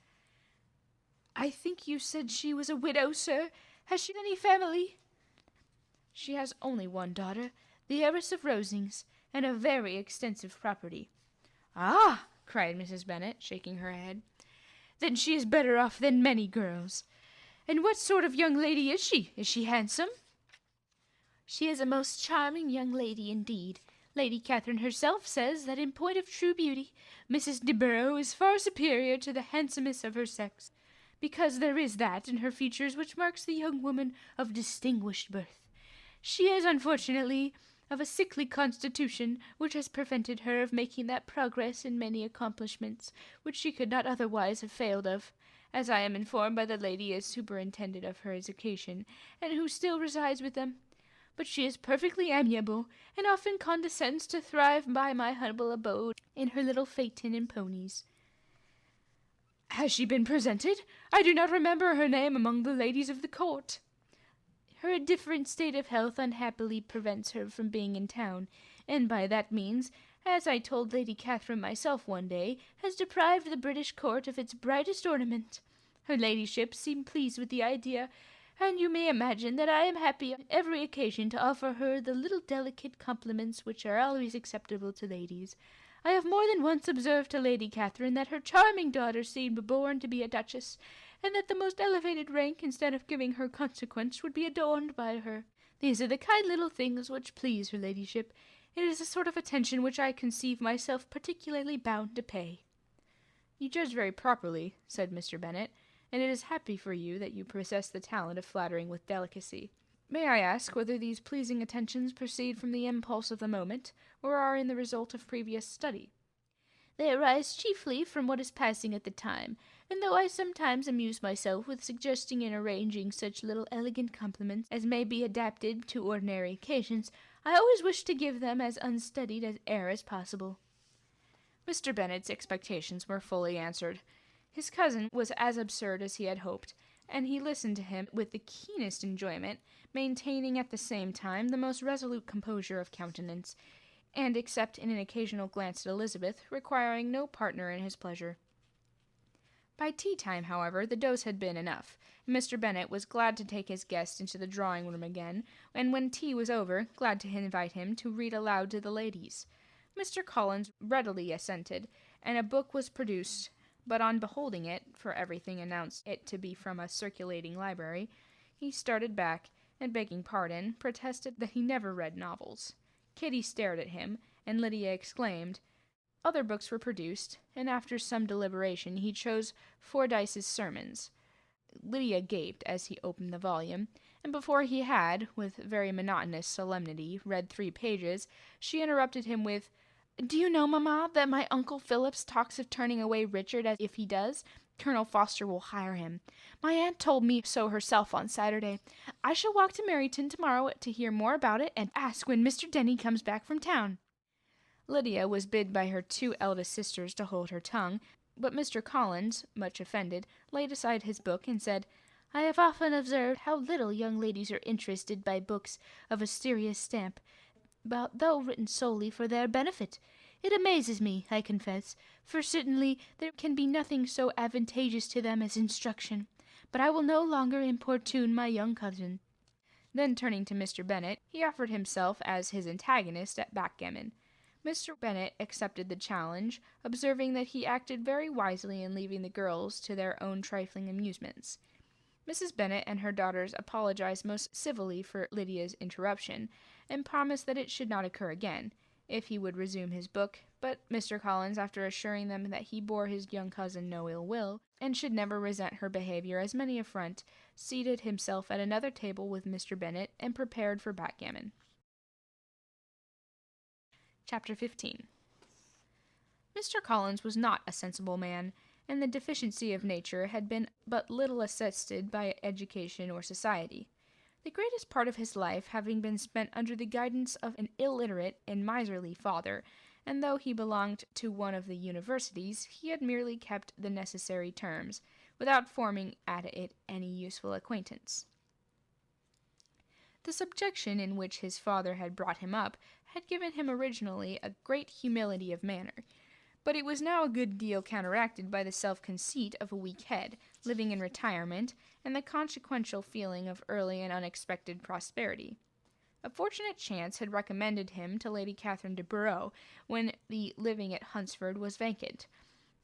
"I think you said she was a widow, sir. Has she any family?" "She has only one daughter, the heiress of Rosings, and a very extensive property." "Ah!" cried Mrs. Bennet, shaking her head. "Then she is better off than many girls. And what sort of young lady is she? Is she handsome?" "She is a most charming young lady indeed. Lady Catherine herself says that in point of true beauty, Mrs. de Borough is far superior to the handsomest of her sex, because there is that in her features which marks the young woman of distinguished birth. She is, unfortunately, of a sickly constitution, which has prevented her of making that progress in many accomplishments which she could not otherwise have failed of, as I am informed by the lady as superintendent of her education, and who still resides with them. But she is perfectly amiable, and often condescends to thrive by my humble abode in her little phaeton and ponies." "Has she been presented? I do not remember her name among the ladies of the court." "Her indifferent state of health unhappily prevents her from being in town, and by that means, as I told Lady Catherine myself one day, has deprived the British court of its brightest ornament. Her ladyship seemed pleased with the idea, and you may imagine that I am happy on every occasion to offer her the little delicate compliments which are always acceptable to ladies. I have more than once observed to Lady Catherine that her charming daughter seemed born to be a duchess, and that the most elevated rank, instead of giving her consequence, would be adorned by her. These are the kind little things which please her ladyship. It is a sort of attention which I conceive myself particularly bound to pay." "You judge very properly," said Mr. Bennet, "and it is happy for you that you possess the talent of flattering with delicacy. May I ask whether these pleasing attentions proceed from the impulse of the moment, or are in the result of previous study?" "They arise chiefly from what is passing at the time, and though I sometimes amuse myself with suggesting and arranging such little elegant compliments as may be adapted to ordinary occasions, I always wish to give them as unstudied an air as possible." Mr. Bennet's expectations were fully answered. His cousin was as absurd as he had hoped, and he listened to him with the keenest enjoyment, maintaining at the same time the most resolute composure of countenance, and, except in an occasional glance at Elizabeth, requiring no partner in his pleasure. By tea-time, however, the dose had been enough, and Mr. Bennet was glad to take his guest into the drawing-room again, and when tea was over, glad to invite him to read aloud to the ladies. Mr. Collins readily assented, and a book was produced, but on beholding it, for everything announced it to be from a circulating library, he started back, and begging pardon, protested that he never read novels. Kitty stared at him, and Lydia exclaimed. Other books were produced, and after some deliberation he chose Fordyce's Sermons. Lydia gaped as he opened the volume, and before he had, with very monotonous solemnity, read 3 pages, she interrupted him with, "Do you know, mamma, that my Uncle Phillips talks of turning away Richard, as if he does, Colonel Foster will hire him. My aunt told me so herself on Saturday. I shall walk to Meryton tomorrow to hear more about it, and ask when Mr. Denny comes back from town." Lydia was bid by her 2 eldest sisters to hold her tongue, but Mr. Collins, much offended, laid aside his book and said, "I have often observed how little young ladies are interested by books of a serious stamp, but though written solely for their benefit. It amazes me, I confess, for certainly there can be nothing so advantageous to them as instruction. But I will no longer importune my young cousin." Then turning to Mr. Bennet, he offered himself as his antagonist at backgammon. Mr. Bennet accepted the challenge, observing that he acted very wisely in leaving the girls to their own trifling amusements. Mrs. Bennet and her daughters apologized most civilly for Lydia's interruption, and promised that it should not occur again, if he would resume his book, but Mr. Collins, after assuring them that he bore his young cousin no ill will, and should never resent her behaviour as any affront, seated himself at another table with Mr. Bennet, and prepared for backgammon. Chapter 15. Mr. Collins was not a sensible man, and the deficiency of nature had been but little assisted by education or society, the greatest part of his life having been spent under the guidance of an illiterate and miserly father, and though he belonged to one of the universities, he had merely kept the necessary terms, without forming at it any useful acquaintance. The subjection in which his father had brought him up had given him originally a great humility of manner, but it was now a good deal counteracted by the self-conceit of a weak head, living in retirement, and the consequential feeling of early and unexpected prosperity. A fortunate chance had recommended him to Lady Catherine de Bourgh when the living at Hunsford was vacant,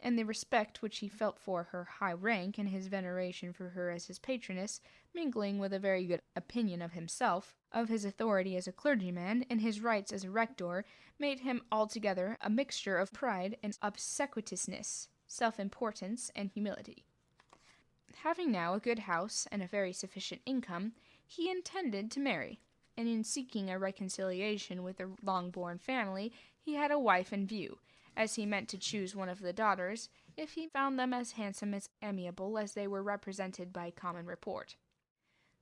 and the respect which he felt for her high rank and his veneration for her as his patroness, mingling with a very good opinion of himself, of his authority as a clergyman, and his rights as a rector, made him altogether a mixture of pride and obsequiousness, self-importance and humility. Having now a good house and a very sufficient income, he intended to marry, and in seeking a reconciliation with the Longbourn family, he had a wife in view, as he meant to choose one of the daughters, if he found them as handsome and amiable as they were represented by common report.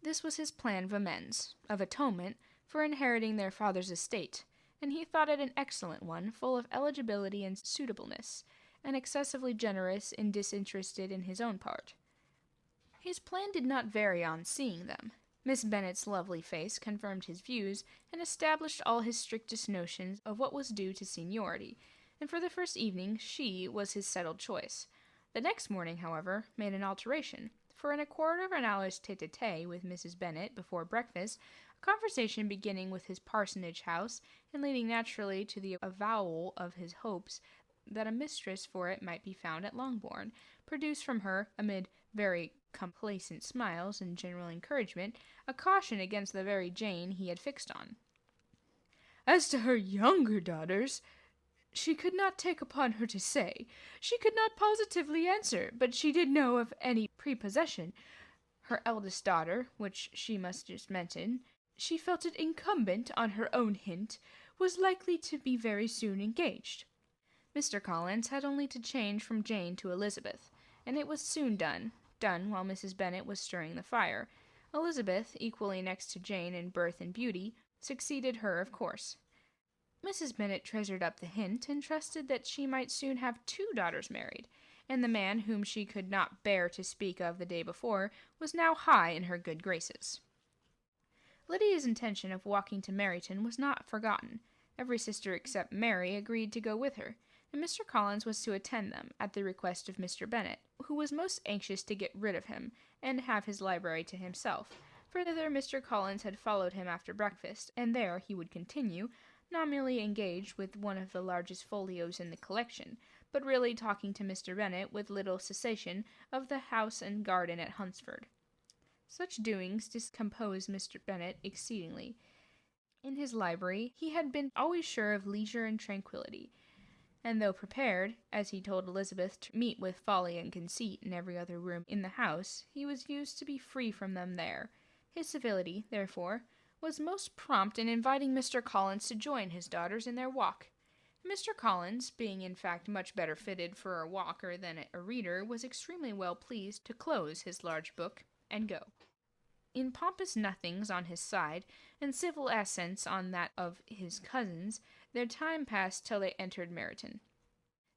This was his plan of amends, of atonement, for inheriting their father's estate, and he thought it an excellent one, full of eligibility and suitableness, and excessively generous and disinterested in his own part. His plan did not vary on seeing them. Miss Bennet's lovely face confirmed his views, and established all his strictest notions of what was due to seniority, and for the first evening she was his settled choice. The next morning, however, made an alteration, for in a quarter of an hour's tete-a-tete with Mrs. Bennet before breakfast, a conversation beginning with his parsonage house, and leading naturally to the avowal of his hopes that a mistress for it might be found at Longbourn, produced from her, amid very complacent smiles and general encouragement, a caution against the very Jane he had fixed on. As to her younger daughters, she could not take upon her to say. She could not positively answer, but she did know of any prepossession. Her eldest daughter, which she must just mention, she felt it incumbent on her own hint, was likely to be very soon engaged. Mr. Collins had only to change from Jane to Elizabeth, and it was soon done while Mrs. Bennet was stirring the fire. Elizabeth, equally next to Jane in birth and beauty, succeeded her, of course. Mrs. Bennet treasured up the hint, and trusted that she might soon have 2 daughters married, and the man whom she could not bear to speak of the day before was now high in her good graces. Lydia's intention of walking to Meryton was not forgotten. Every sister except Mary agreed to go with her, and Mr. Collins was to attend them, at the request of Mr. Bennet, who was most anxious to get rid of him, and have his library to himself, Further, Mr. Collins had followed him after breakfast, and there he would continue, nominally engaged with one of the largest folios in the collection, but really talking to Mr. Bennet with little cessation of the house and garden at Hunsford. Such doings discomposed Mr. Bennet exceedingly. In his library he had been always sure of leisure and tranquillity, and though prepared, as he told Elizabeth, to meet with folly and conceit in every other room in the house, he was used to be free from them there. His civility, therefore, was most prompt in inviting Mr. Collins to join his daughters in their walk. Mr. Collins, being in fact much better fitted for a walker than a reader, was extremely well pleased to close his large book and go. In pompous nothings on his side, and civil assents on that of his cousins, their time passed till they entered Meryton.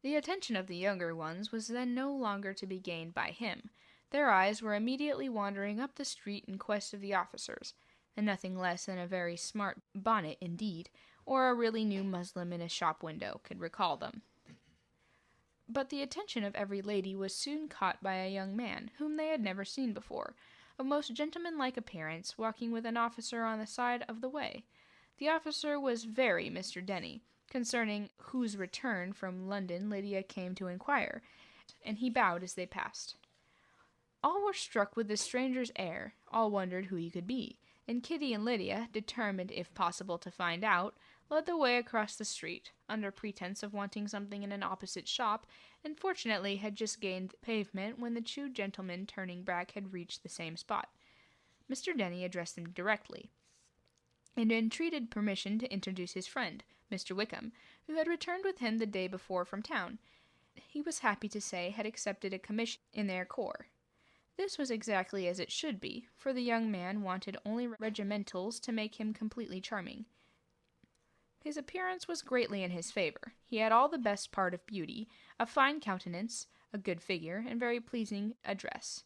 The attention of the younger ones was then no longer to be gained by him. Their eyes were immediately wandering up the street in quest of the officers, and nothing less than a very smart bonnet indeed, or a really new muslin in a shop window, could recall them. But the attention of every lady was soon caught by a young man, whom they had never seen before, of most gentlemanlike appearance, walking with an officer on the side of the way. The officer was very Mr. Denny, concerning whose return from London Lydia came to inquire, and he bowed as they passed. All were struck with the stranger's air, all wondered who he could be, and Kitty and Lydia, determined if possible to find out, led the way across the street, under pretence of wanting something in an opposite shop, and fortunately had just gained the pavement when the two gentlemen turning back had reached the same spot. Mr. Denny addressed them directly, and entreated permission to introduce his friend, Mr. Wickham, who had returned with him the day before from town. He was happy to say had accepted a commission in their corps. This was exactly as it should be, for the young man wanted only regimentals to make him completely charming. His appearance was greatly in his favour. He had all the best part of beauty, a fine countenance, a good figure, and very pleasing address.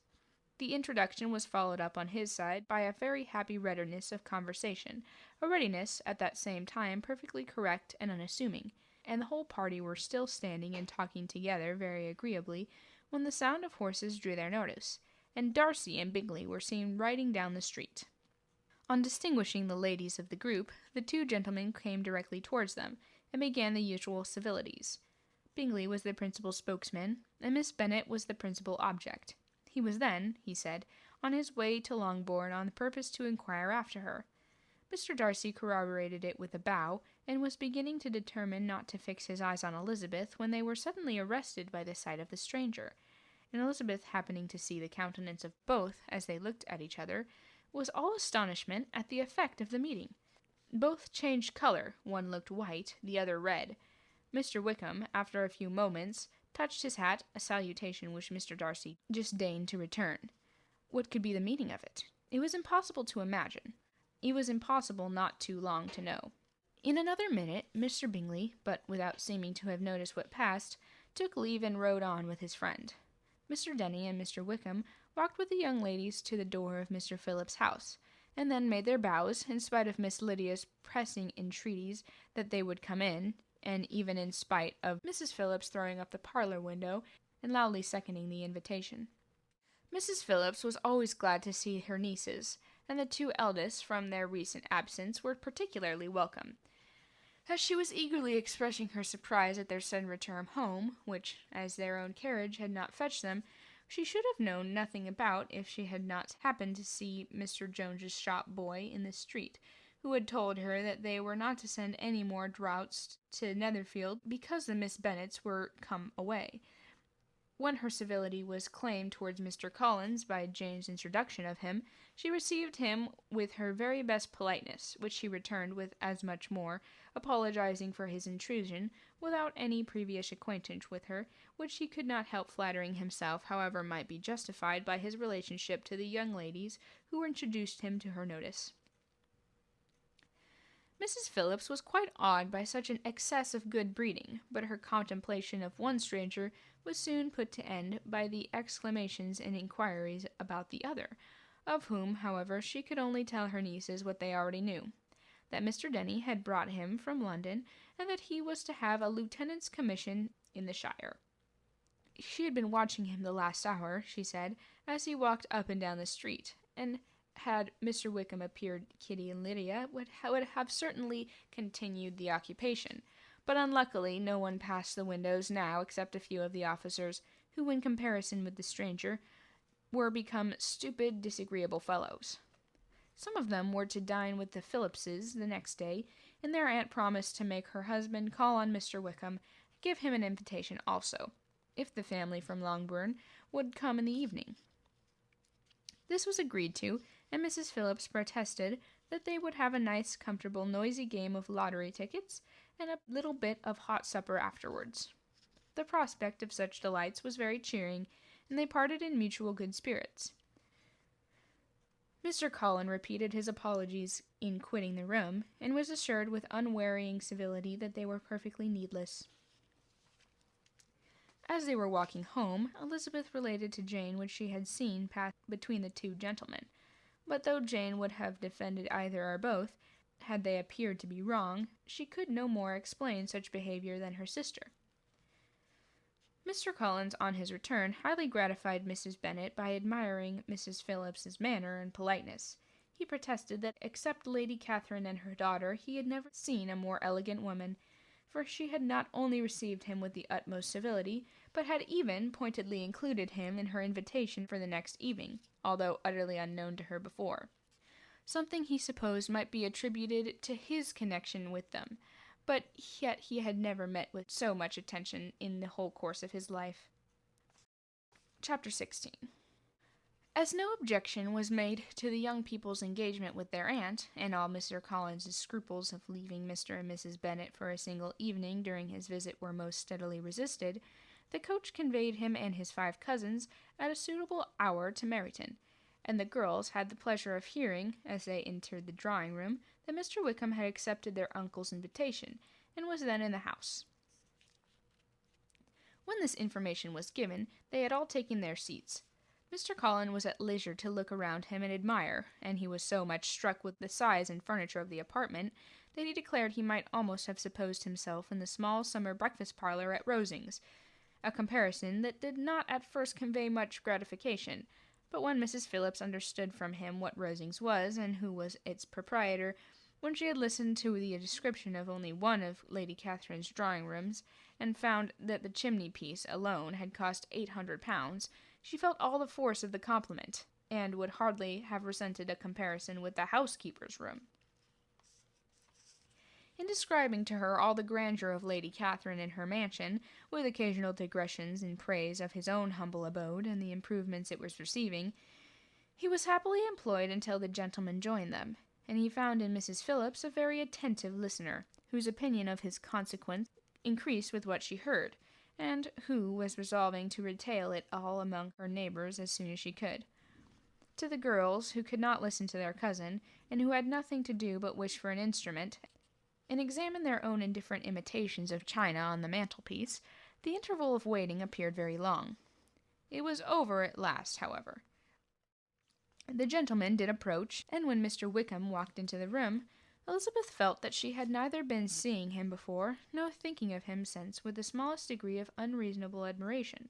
The introduction was followed up on his side by a very happy readiness of conversation, a readiness at that same time perfectly correct and unassuming, and the whole party were still standing and talking together very agreeably when the sound of horses drew their notice, and Darcy and Bingley were seen riding down the street. On distinguishing the ladies of the group, the two gentlemen came directly towards them, and began the usual civilities. Bingley was the principal spokesman, and Miss Bennet was the principal object. He was then, he said, on his way to Longbourn on purpose to inquire after her. Mr. Darcy corroborated it with a bow, and was beginning to determine not to fix his eyes on Elizabeth, when they were suddenly arrested by the sight of the stranger, and Elizabeth, happening to see the countenance of both as they looked at each other, was all astonishment at the effect of the meeting. Both changed colour, one looked white, the other red. Mr. Wickham, after a few moments, touched his hat, a salutation which Mr. Darcy just deigned to return. What could be the meaning of it? It was impossible to imagine. It was impossible not too long to know. In another minute, Mr. Bingley, but without seeming to have noticed what passed, took leave and rode on with his friend. Mr. Denny and Mr. Wickham walked with the young ladies to the door of Mr. Phillips's house, and then made their bows, in spite of Miss Lydia's pressing entreaties that they would come in, and even in spite of Mrs. Phillips throwing up the parlour window and loudly seconding the invitation. Mrs. Phillips was always glad to see her nieces, and the two eldest, from their recent absence, were particularly welcome. As she was eagerly expressing her surprise at their sudden return home, which, as their own carriage had not fetched them, she should have known nothing about if she had not happened to see Mr. Jones's shop boy in the street, who had told her that they were not to send any more draughts to Netherfield because the Miss Bennets were come away. When her civility was claimed towards Mr. Collins by Jane's introduction of him, she received him with her very best politeness, which he returned with as much more, apologizing for his intrusion, without any previous acquaintance with her, which he could not help flattering himself, however, might be justified by his relationship to the young ladies who introduced him to her notice. Mrs. Phillips was quite awed by such an excess of good breeding, but her contemplation of one stranger was soon put to end by the exclamations and inquiries about the other, of whom, however, she could only tell her nieces what they already knew, that Mr. Denny had brought him from London, and that he was to have a lieutenant's commission in the shire. She had been watching him the last hour, she said, as he walked up and down the street, and Had Mr. Wickham appeared, Kitty and Lydia would have certainly continued the occupation, but unluckily no one passed the windows now except a few of the officers, who, in comparison with the stranger, were become stupid, disagreeable fellows. Some of them were to dine with the Phillipses the next day, and their aunt promised to make her husband call on Mr. Wickham, and give him an invitation also, if the family from Longbourn would come in the evening. This was agreed to, and Mrs. Phillips protested that they would have a nice, comfortable, noisy game of lottery tickets, and a little bit of hot supper afterwards. The prospect of such delights was very cheering, and they parted in mutual good spirits. Mr. Colin repeated his apologies in quitting the room, and was assured with unwearying civility that they were perfectly needless. As they were walking home, Elizabeth related to Jane what she had seen pass between the two gentlemen, but though Jane would have defended either or both, had they appeared to be wrong, she could no more explain such behavior than her sister. Mr. Collins, on his return, highly gratified Mrs. Bennet by admiring Mrs. Phillips's manner and politeness. He protested that except Lady Catherine and her daughter he had never seen a more elegant woman, for she had not only received him with the utmost civility, but had even pointedly included him in her invitation for the next evening, although utterly unknown to her before. Something he supposed might be attributed to his connection with them, but yet he had never met with so much attention in the whole course of his life. Chapter 16. As no objection was made to the young people's engagement with their aunt, and all Mr. Collins's scruples of leaving Mr. and Mrs. Bennet for a single evening during his visit were most steadily resisted, the coach conveyed him and his 5 cousins at a suitable hour to Meryton, and the girls had the pleasure of hearing, as they entered the drawing-room, that Mr. Wickham had accepted their uncle's invitation, and was then in the house. When this information was given, they had all taken their seats. Mr. Colin was at leisure to look around him and admire, and he was so much struck with the size and furniture of the apartment that he declared he might almost have supposed himself in the small summer breakfast parlour at Rosings, a comparison that did not at first convey much gratification, but when Mrs. Phillips understood from him what Rosings was, and who was its proprietor, when she had listened to the description of only one of Lady Catherine's drawing-rooms, and found that the chimney-piece alone had cost £800, she felt all the force of the compliment, and would hardly have resented a comparison with the housekeeper's room. In describing to her all the grandeur of Lady Catherine and her mansion, with occasional digressions in praise of his own humble abode and the improvements it was receiving, he was happily employed until the gentlemen joined them, and he found in Mrs. Phillips a very attentive listener, whose opinion of his consequence increased with what she heard, and who was resolving to retail it all among her neighbours as soon as she could. To the girls, who could not listen to their cousin, and who had nothing to do but wish for an instrument, and examine their own indifferent imitations of china on the mantelpiece, the interval of waiting appeared very long. It was over at last, however. The gentlemen did approach, and when Mr. Wickham walked into the room, Elizabeth felt that she had neither been seeing him before, nor thinking of him since with the smallest degree of unreasonable admiration.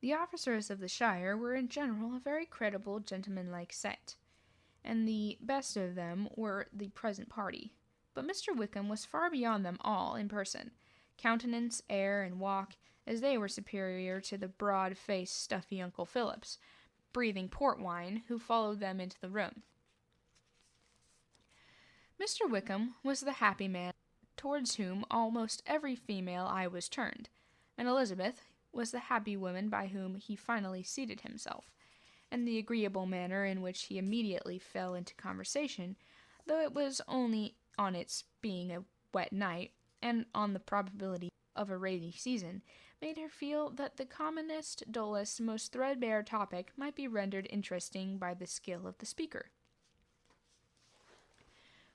The officers of the shire were in general a very creditable, gentlemanlike set, and the best of them were the present party. But Mr. Wickham was far beyond them all in person, countenance, air, and walk, as they were superior to the broad-faced, stuffy Uncle Phillips, breathing port wine, who followed them into the room. Mr. Wickham was the happy man towards whom almost every female eye was turned, and Elizabeth was the happy woman by whom he finally seated himself, and the agreeable manner in which he immediately fell into conversation, though it was only on its being a wet night, and on the probability of a rainy season, made her feel that the commonest, dullest, most threadbare topic might be rendered interesting by the skill of the speaker.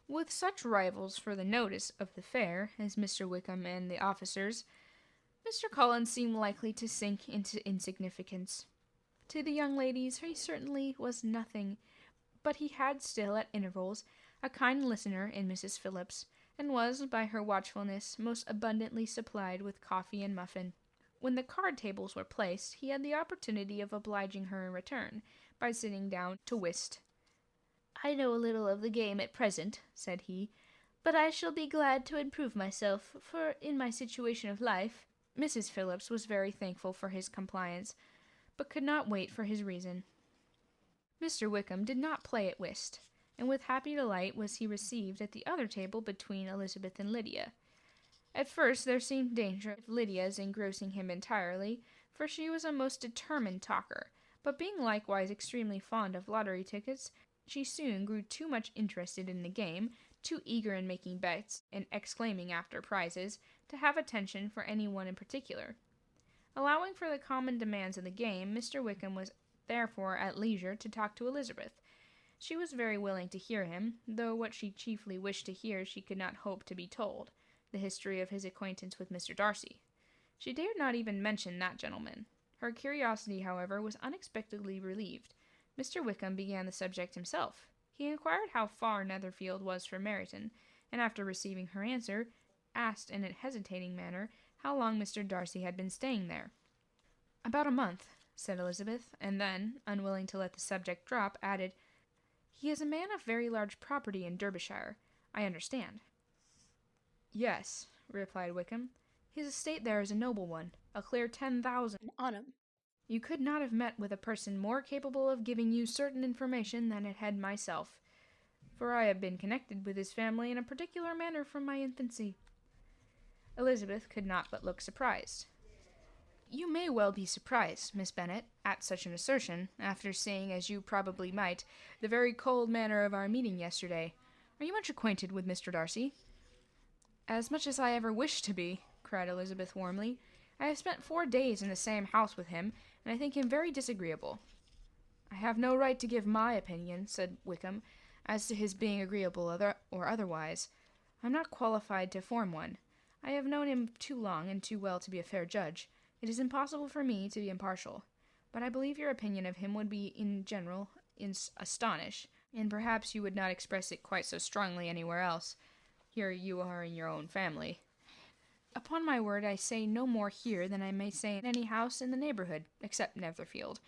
With such rivals for the notice of the fair as Mr. Wickham and the officers, Mr. Collins seemed likely to sink into insignificance. To the young ladies he certainly was nothing, but he had still, at intervals, a kind listener in Mrs. Phillips, and was, by her watchfulness, most abundantly supplied with coffee and muffin. When the card tables were placed, he had the opportunity of obliging her in return, by sitting down to whist. I know a little of the game at present, said he, but I shall be glad to improve myself, for in my situation of life— Mrs. Phillips was very thankful for his compliance, but could not wait for his reason. Mr. Wickham did not play at whist, and with happy delight was he received at the other table between Elizabeth and Lydia. At first there seemed danger of Lydia's engrossing him entirely, for she was a most determined talker, but being likewise extremely fond of lottery tickets, she soon grew too much interested in the game, too eager in making bets and exclaiming after prizes, to have attention for any one in particular. Allowing for the common demands of the game, Mr. Wickham was therefore at leisure to talk to Elizabeth. She was very willing to hear him, though what she chiefly wished to hear she could not hope to be told, the history of his acquaintance with Mr. Darcy. She dared not even mention that gentleman. Her curiosity, however, was unexpectedly relieved. Mr. Wickham began the subject himself. He inquired how far Netherfield was from Meryton, and after receiving her answer, asked in a hesitating manner how long Mr. Darcy had been staying there. "About a month," said Elizabeth, and then, unwilling to let the subject drop, added, "He is a man of very large property in Derbyshire, I understand." "Yes," replied Wickham. "His estate there is a noble one, a clear 10,000 annum. You could not have met with a person more capable of giving you certain information than it had myself, for I have been connected with his family in a particular manner from my infancy." Elizabeth could not but look surprised. "You may well be surprised, Miss Bennet, at such an assertion, after seeing, as you probably might, the very cold manner of our meeting yesterday. Are you much acquainted with Mr. Darcy?" "As much as I ever wished to be," cried Elizabeth warmly. "I have spent 4 days in the same house with him, and I think him very disagreeable." "I have no right to give my opinion," said Wickham, "as to his being agreeable or otherwise. I am not qualified to form one. I have known him too long and too well to be a fair judge. It is impossible for me to be impartial. But I believe your opinion of him would be, in general, astonish, and perhaps you would not express it quite so strongly anywhere else. Here you are in your own family. Upon my word, I say no more here than I may say in any house in the neighbourhood, except Netherfield.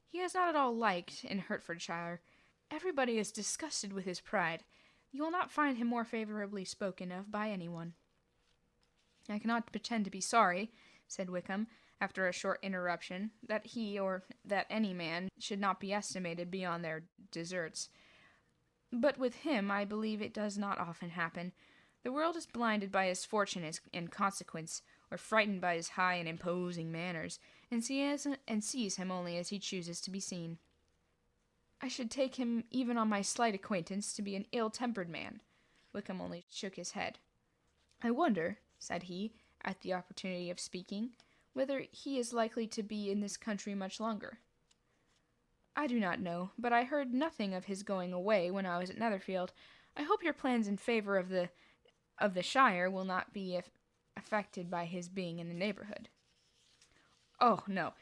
He is not at all liked in Hertfordshire. Everybody is disgusted with his pride. You will not find him more favourably spoken of by anyone." "I cannot pretend to be sorry," said Wickham, after a short interruption, "that he, or that any man, should not be estimated beyond their deserts. But with him I believe it does not often happen. The world is blinded by his fortune and consequence, or frightened by his high and imposing manners, and sees him only as he chooses to be seen. I should take him, even on my slight acquaintance, to be an ill-tempered man." Wickham only shook his head. "I wonder," said he, at the opportunity of speaking, "whether he is likely to be in this country much longer." "I do not know, but I heard nothing of his going away when I was at Netherfield. I hope your plans in favour of the shire will not be affected by his being in the neighbourhood." "Oh, no.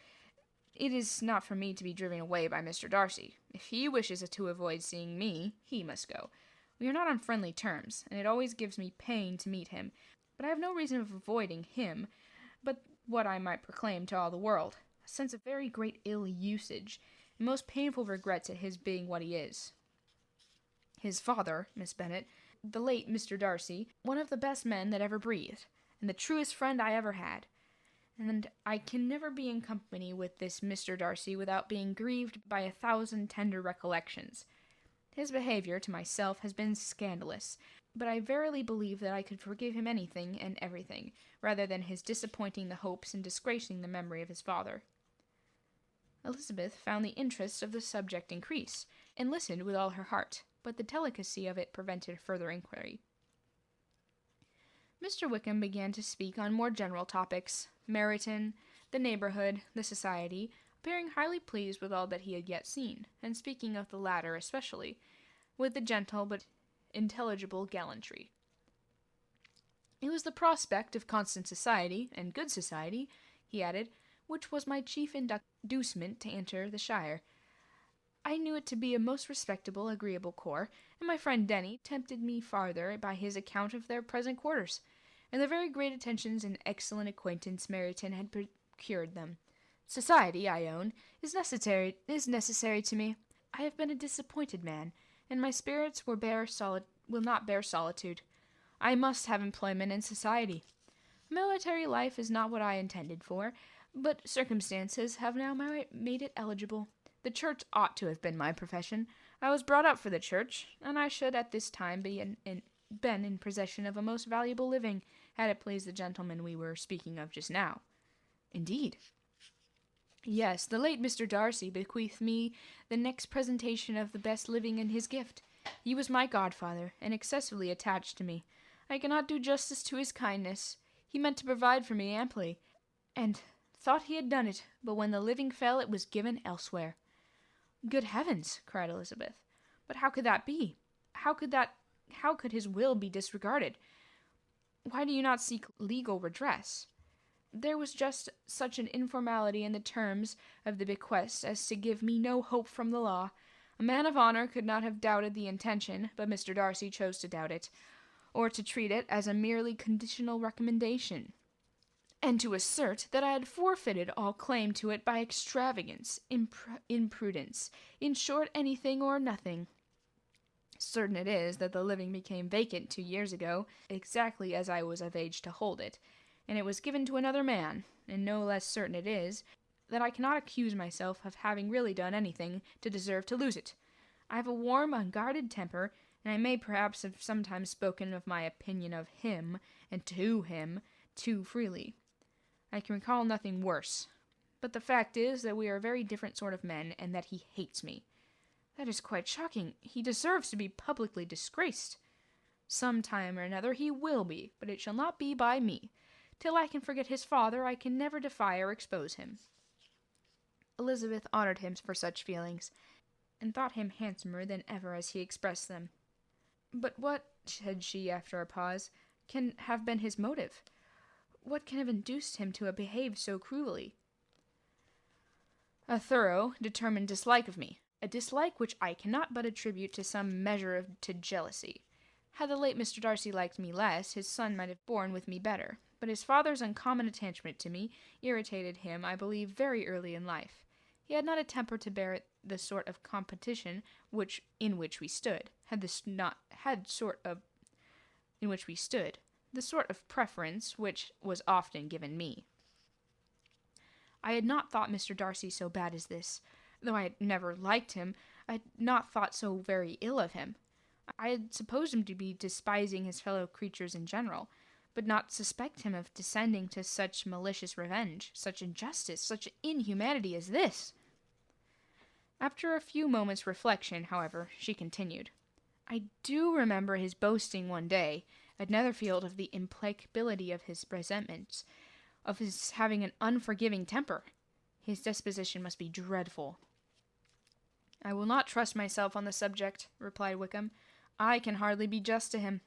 It is not for me to be driven away by Mr. Darcy. If he wishes to avoid seeing me, he must go. We are not on friendly terms, and it always gives me pain to meet him, but I have no reason of avoiding him, but what I might proclaim to all the world, a sense of very great ill-usage, and most painful regrets at his being what he is. His father, Miss Bennet, the late Mr. Darcy, one of the best men that ever breathed, and the truest friend I ever had. And I can never be in company with this Mr. Darcy without being grieved by 1,000 tender recollections. His behaviour to myself has been scandalous, but I verily believe that I could forgive him anything and everything, rather than his disappointing the hopes and disgracing the memory of his father." Elizabeth found the interest of the subject increase, and listened with all her heart, but the delicacy of it prevented further inquiry. Mr. Wickham began to speak on more general topics, Meryton, the neighbourhood, the society, appearing highly pleased with all that he had yet seen, and speaking of the latter especially, with the gentle but intelligible gallantry. "It was the prospect of constant society, and good society," he added, "which was my chief inducement to enter the shire. I knew it to be a most respectable, agreeable corps, and my friend Denny tempted me farther by his account of their present quarters, and the very great attentions and excellent acquaintance Meryton had procured them. Society, I own, is necessary to me. I have been a disappointed man, and my spirits will not bear solitude. I must have employment in society. Military life is not what I intended for, but circumstances have now made it eligible. The church ought to have been my profession. I was brought up for the church, and I should at this time been in possession of a most valuable living, had it pleased the gentleman we were speaking of just now. Indeed. Yes, the late Mr. Darcy bequeathed me the next presentation of the best living in his gift. He was my godfather, and excessively attached to me. I cannot do justice to his kindness. He meant to provide for me amply, and thought he had done it, but when the living fell, it was given elsewhere. Good heavens, cried Elizabeth. But how could that be? How could his will be disregarded? Why do you not seek legal redress? There was just such an informality in the terms of the bequest as to give me no hope from the law. A man of honor could not have doubted the intention, but Mr. Darcy chose to doubt it, or to treat it as a merely conditional recommendation, and to assert that I had forfeited all claim to it by extravagance, imprudence, in short, anything or nothing. Certain it is that the living became vacant 2 years ago, exactly as I was of age to hold it, and it was given to another man, and no less certain it is that I cannot accuse myself of having really done anything to deserve to lose it. I have a warm, unguarded temper, and I may perhaps have sometimes spoken of my opinion of him, and to him, too freely. I can recall nothing worse. But the fact is that we are very different sort of men, and that he hates me. That is quite shocking. He deserves to be publicly disgraced. Some time or another he will be, but it shall not be by me. Till I can forget his father, I can never defy or expose him. Elizabeth honored him for such feelings, and thought him handsomer than ever as he expressed them. But what, said she after a pause, can have been his motive? What can have induced him to behave so cruelly? A thorough, determined dislike of me, a dislike which I cannot but attribute to some measure to jealousy. Had the late Mr. Darcy liked me less, his son might have borne with me better, but his father's uncommon attachment to me irritated him, I believe, very early in life. He had not a temper to bear the sort of competition in which we stood, the sort of preference which was often given me. I had not thought Mr. Darcy so bad as this. Though I had never liked him, I had not thought so very ill of him. I had supposed him to be despising his fellow creatures in general, but not suspect him of descending to such malicious revenge, such injustice, such inhumanity as this. After a few moments' reflection, however, she continued, I do remember his boasting one day at Netherfield of the implacability of his resentments, of his having an unforgiving temper. His disposition must be dreadful. I will not trust myself on the subject, replied Wickham. I can hardly be just to him.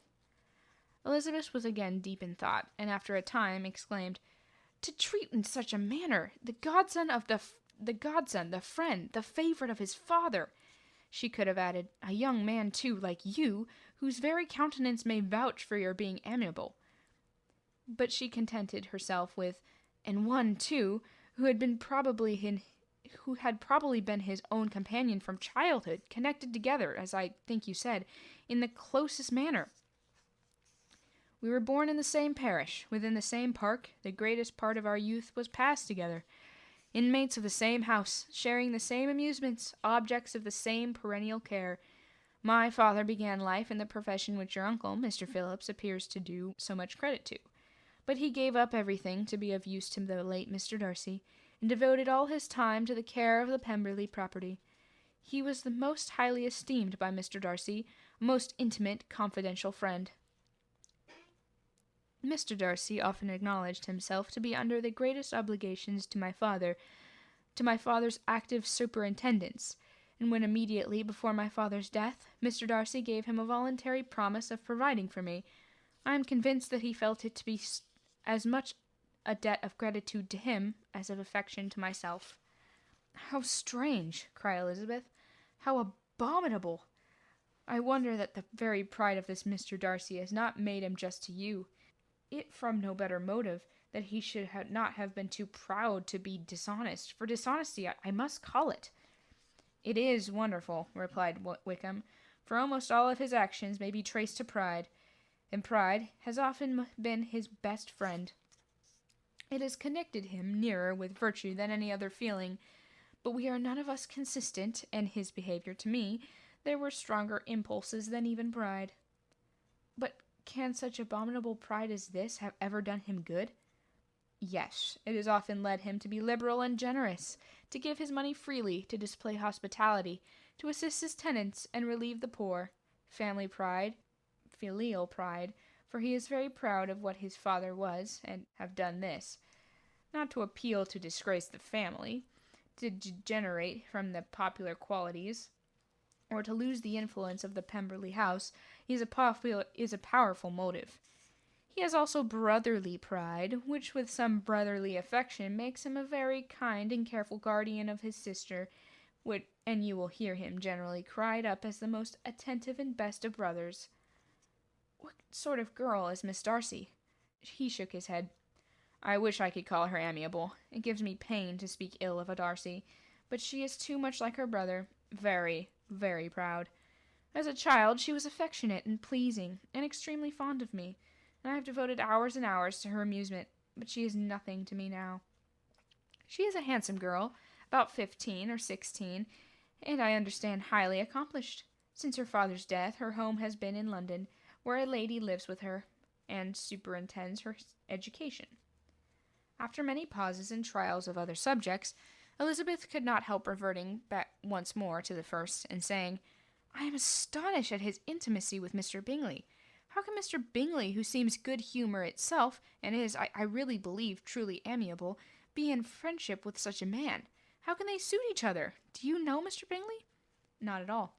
Elizabeth was again deep in thought, and after a time exclaimed, To treat in such a manner the godson, the friend, the favorite of his father! She could have added, a young man, too, like you, whose very countenance may vouch for your being amiable. But she contented herself with, and one, too, who had probably been his own companion from childhood, connected together, as I think you said, in the closest manner. We were born in the same parish, within the same park, the greatest part of our youth was passed together, inmates of the same house, sharing the same amusements, objects of the same perennial care. My father began life in the profession which your uncle, Mr. Phillips, appears to do so much credit to, but he gave up everything to be of use to the late Mr. Darcy, and devoted all his time to the care of the Pemberley property. He was the most highly esteemed by Mr. Darcy, a most intimate, confidential friend. Mr. Darcy often acknowledged himself to be under the greatest obligations to my father's active superintendence, and when immediately before my father's death, Mr. Darcy gave him a voluntary promise of providing for me, I am convinced that he felt it to be as much a debt of gratitude to him as of affection to myself. How strange, cried Elizabeth. How abominable! I wonder that the very pride of this Mr. Darcy has not made him just to you. It from no better motive that he should not have been too proud to be dishonest. For dishonesty I must call it. It is wonderful, replied Wickham, for almost all of his actions may be traced to pride, and pride has often been his best friend. It has connected him nearer with virtue than any other feeling, but we are none of us consistent, and his behavior to me, there were stronger impulses than even pride. But can such abominable pride as this have ever done him good? Yes, it has often led him to be liberal and generous, to give his money freely, to display hospitality, to assist his tenants and relieve the poor. Family pride, filial pride, for he is very proud of what his father was, and have done this, not to appeal to disgrace the family, to degenerate from the popular qualities, or to lose the influence of the Pemberley house, is a powerful motive. He has also brotherly pride, which with some brotherly affection makes him a very kind and careful guardian of his sister, and you will hear him generally cried up as the most attentive and best of brothers. What sort of girl is Miss Darcy? He shook his head. I wish I could call her amiable. It gives me pain to speak ill of a Darcy, but she is too much like her brother, very, very proud. As a child she was affectionate and pleasing, and extremely fond of me, and I have devoted hours and hours to her amusement, but she is nothing to me now. She is a handsome girl, about 15 or 16, and I understand highly accomplished. Since her father's death, her home has been in London, where a lady lives with her, and superintends her education. After many pauses and trials of other subjects, Elizabeth could not help reverting back once more to the first, and saying, I am astonished at his intimacy with Mr. Bingley. How can Mr. Bingley, who seems good humour itself, and is, I really believe, truly amiable, be in friendship with such a man? How can they suit each other? Do you know Mr. Bingley? Not at all.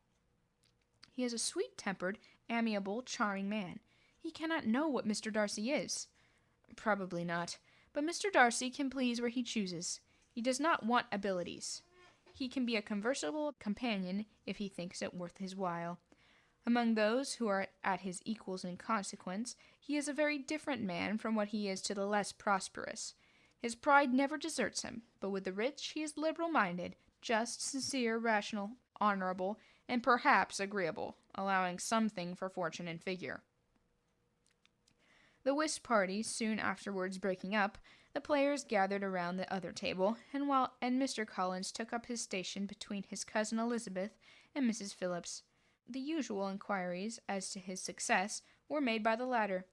He is a sweet-tempered, amiable, charming man. He cannot know what Mr. Darcy is. Probably not. But Mr. Darcy can please where he chooses. He does not want abilities. He can be a conversable companion if he thinks it worth his while. Among those who are at his equals in consequence, he is a very different man from what he is to the less prosperous. His pride never deserts him, but with the rich he is liberal-minded, just, sincere, rational, honorable, and perhaps agreeable, allowing something for fortune and figure. The whist party soon afterwards breaking up, the players gathered around the other table, and Mr. Collins took up his station between his cousin Elizabeth and Mrs. Phillips. The usual inquiries as to his success were made by the latter.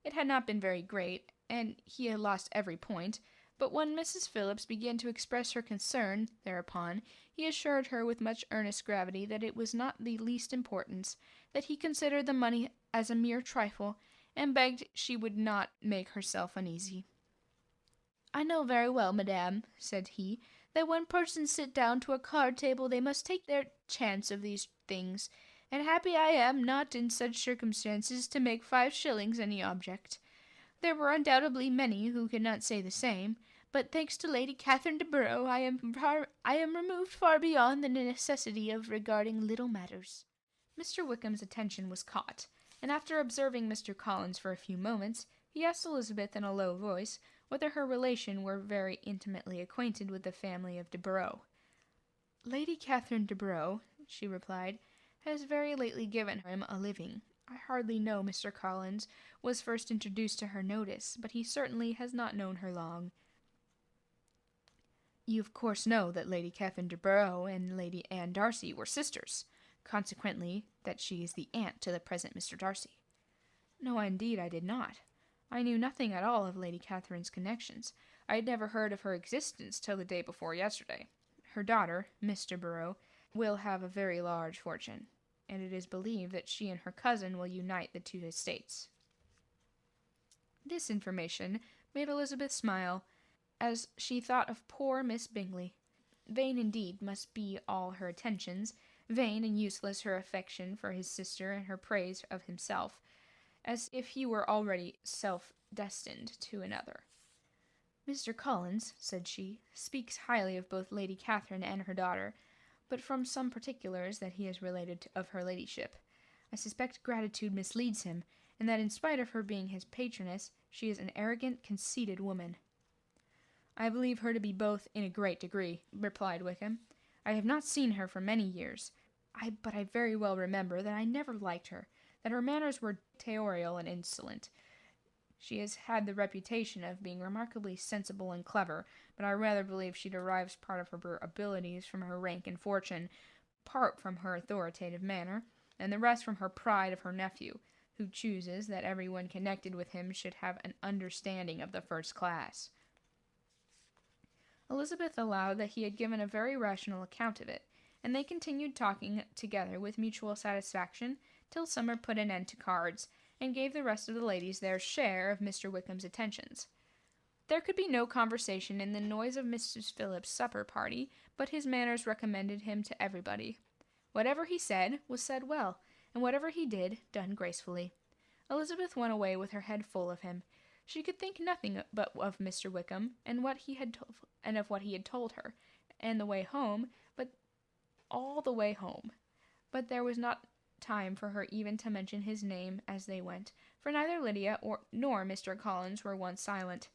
It had not been very great, and he had lost every point, but when Mrs. Phillips began to express her concern thereupon, he assured her with much earnest gravity that it was not the least importance, that he considered the money as a mere trifle, and begged she would not make herself uneasy. I know very well, madame, said he, that when persons sit down to a card-table they must take their chance of these things, and happy I am not in such circumstances to make 5 shillings any object. There were undoubtedly many who could not say the same, but thanks to Lady Catherine de Bourgh, I am removed far beyond the necessity of regarding little matters. Mr. Wickham's attention was caught, and after observing Mr. Collins for a few moments, he asked Elizabeth in a low voice whether her relation were very intimately acquainted with the family of de Bourgh. Lady Catherine de Bourgh, she replied, has very lately given him a living. I hardly know Mr. Collins was first introduced to her notice, but he certainly has not known her long. You of course know that Lady Catherine de Bourgh and Lady Anne Darcy were sisters, consequently that she is the aunt to the present Mr. Darcy. No, indeed, I did not. I knew nothing at all of Lady Catherine's connections. I had never heard of her existence till the day before yesterday. Her daughter, Miss de Bourgh, will have a very large fortune, and it is believed that she and her cousin will unite the 2 estates. This information made Elizabeth smile, as she thought of poor Miss Bingley. Vain indeed must be all her attentions, vain and useless her affection for his sister and her praise of himself, as if he were already self-destined to another. Mr. Collins, said she, speaks highly of both Lady Catherine and her daughter, but from some particulars that he has related of her ladyship, I suspect gratitude misleads him, and that in spite of her being his patroness, she is an arrogant, conceited woman. I believe her to be both in a great degree, replied Wickham. I have not seen her for many years. But I very well remember that I never liked her, that her manners were dictatorial and insolent. She has had the reputation of being remarkably sensible and clever, but I rather believe she derives part of her abilities from her rank and fortune, part from her authoritative manner, and the rest from her pride of her nephew, who chooses that everyone connected with him should have an understanding of the first class. Elizabeth allowed that he had given a very rational account of it, and they continued talking together with mutual satisfaction till Summer put an end to cards, and gave the rest of the ladies their share of Mr. Wickham's attentions. There could be no conversation in the noise of Mrs. Phillips's supper party, but his manners recommended him to everybody. Whatever he said was said well, and whatever he did, done gracefully. Elizabeth went away with her head full of him. She could think nothing but of Mr. Wickham, and of what he had told her, and the way home, but all the way home. But there was not time for her even to mention his name as they went, for neither Lydia nor Mr. Collins were once silent.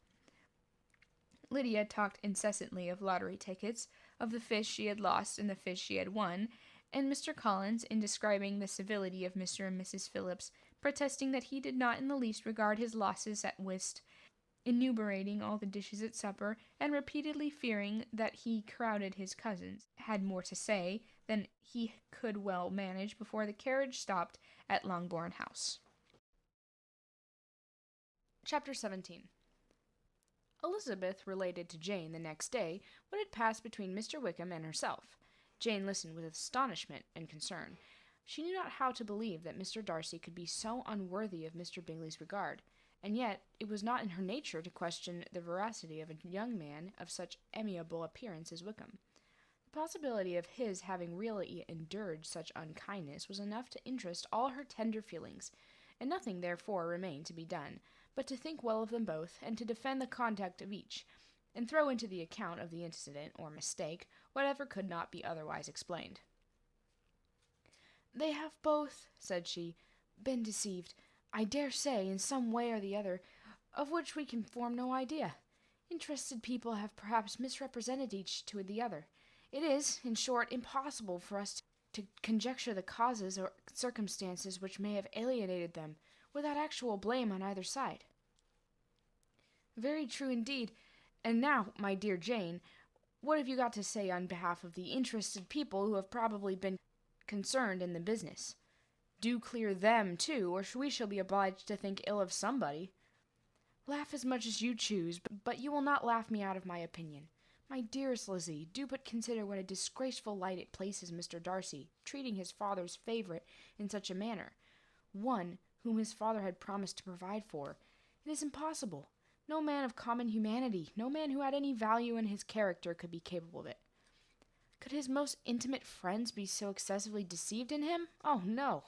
Lydia talked incessantly of lottery tickets, of the fish she had lost and the fish she had won, and Mr. Collins, in describing the civility of Mr. and Mrs. Phillips, protesting that he did not in the least regard his losses at whist, enumerating all the dishes at supper, and repeatedly fearing that he crowded his cousins, had more to say than he could well manage before the carriage stopped at Longbourn House. Chapter 17. Elizabeth related to Jane the next day what had passed between Mr. Wickham and herself. Jane listened with astonishment and concern. She knew not how to believe that Mr. Darcy could be so unworthy of Mr. Bingley's regard, and yet it was not in her nature to question the veracity of a young man of such amiable appearance as Wickham. The possibility of his having really endured such unkindness was enough to interest all her tender feelings, and nothing therefore remained to be done but to think well of them both, and to defend the conduct of each, and throw into the account of the incident or mistake whatever could not be otherwise explained. "They have both," said she, "been deceived, I dare say, in some way or the other, of which we can form no idea. Interested people have perhaps misrepresented each to the other. It is, in short, impossible for us to conjecture the causes or circumstances which may have alienated them, without actual blame on either side." "Very true indeed. And now, my dear Jane, what have you got to say on behalf of the interested people who have probably been concerned in the business? Do clear them, too, or we shall be obliged to think ill of somebody. Laugh as much as you choose, but you will not laugh me out of my opinion. My dearest Lizzie, do but consider what a disgraceful light it places Mr. Darcy, treating his father's favourite in such a manner, one whom his father had promised to provide for. It is impossible. No man of common humanity, no man who had any value in his character, could be capable of it. Could his most intimate friends be so excessively deceived in him? Oh, no!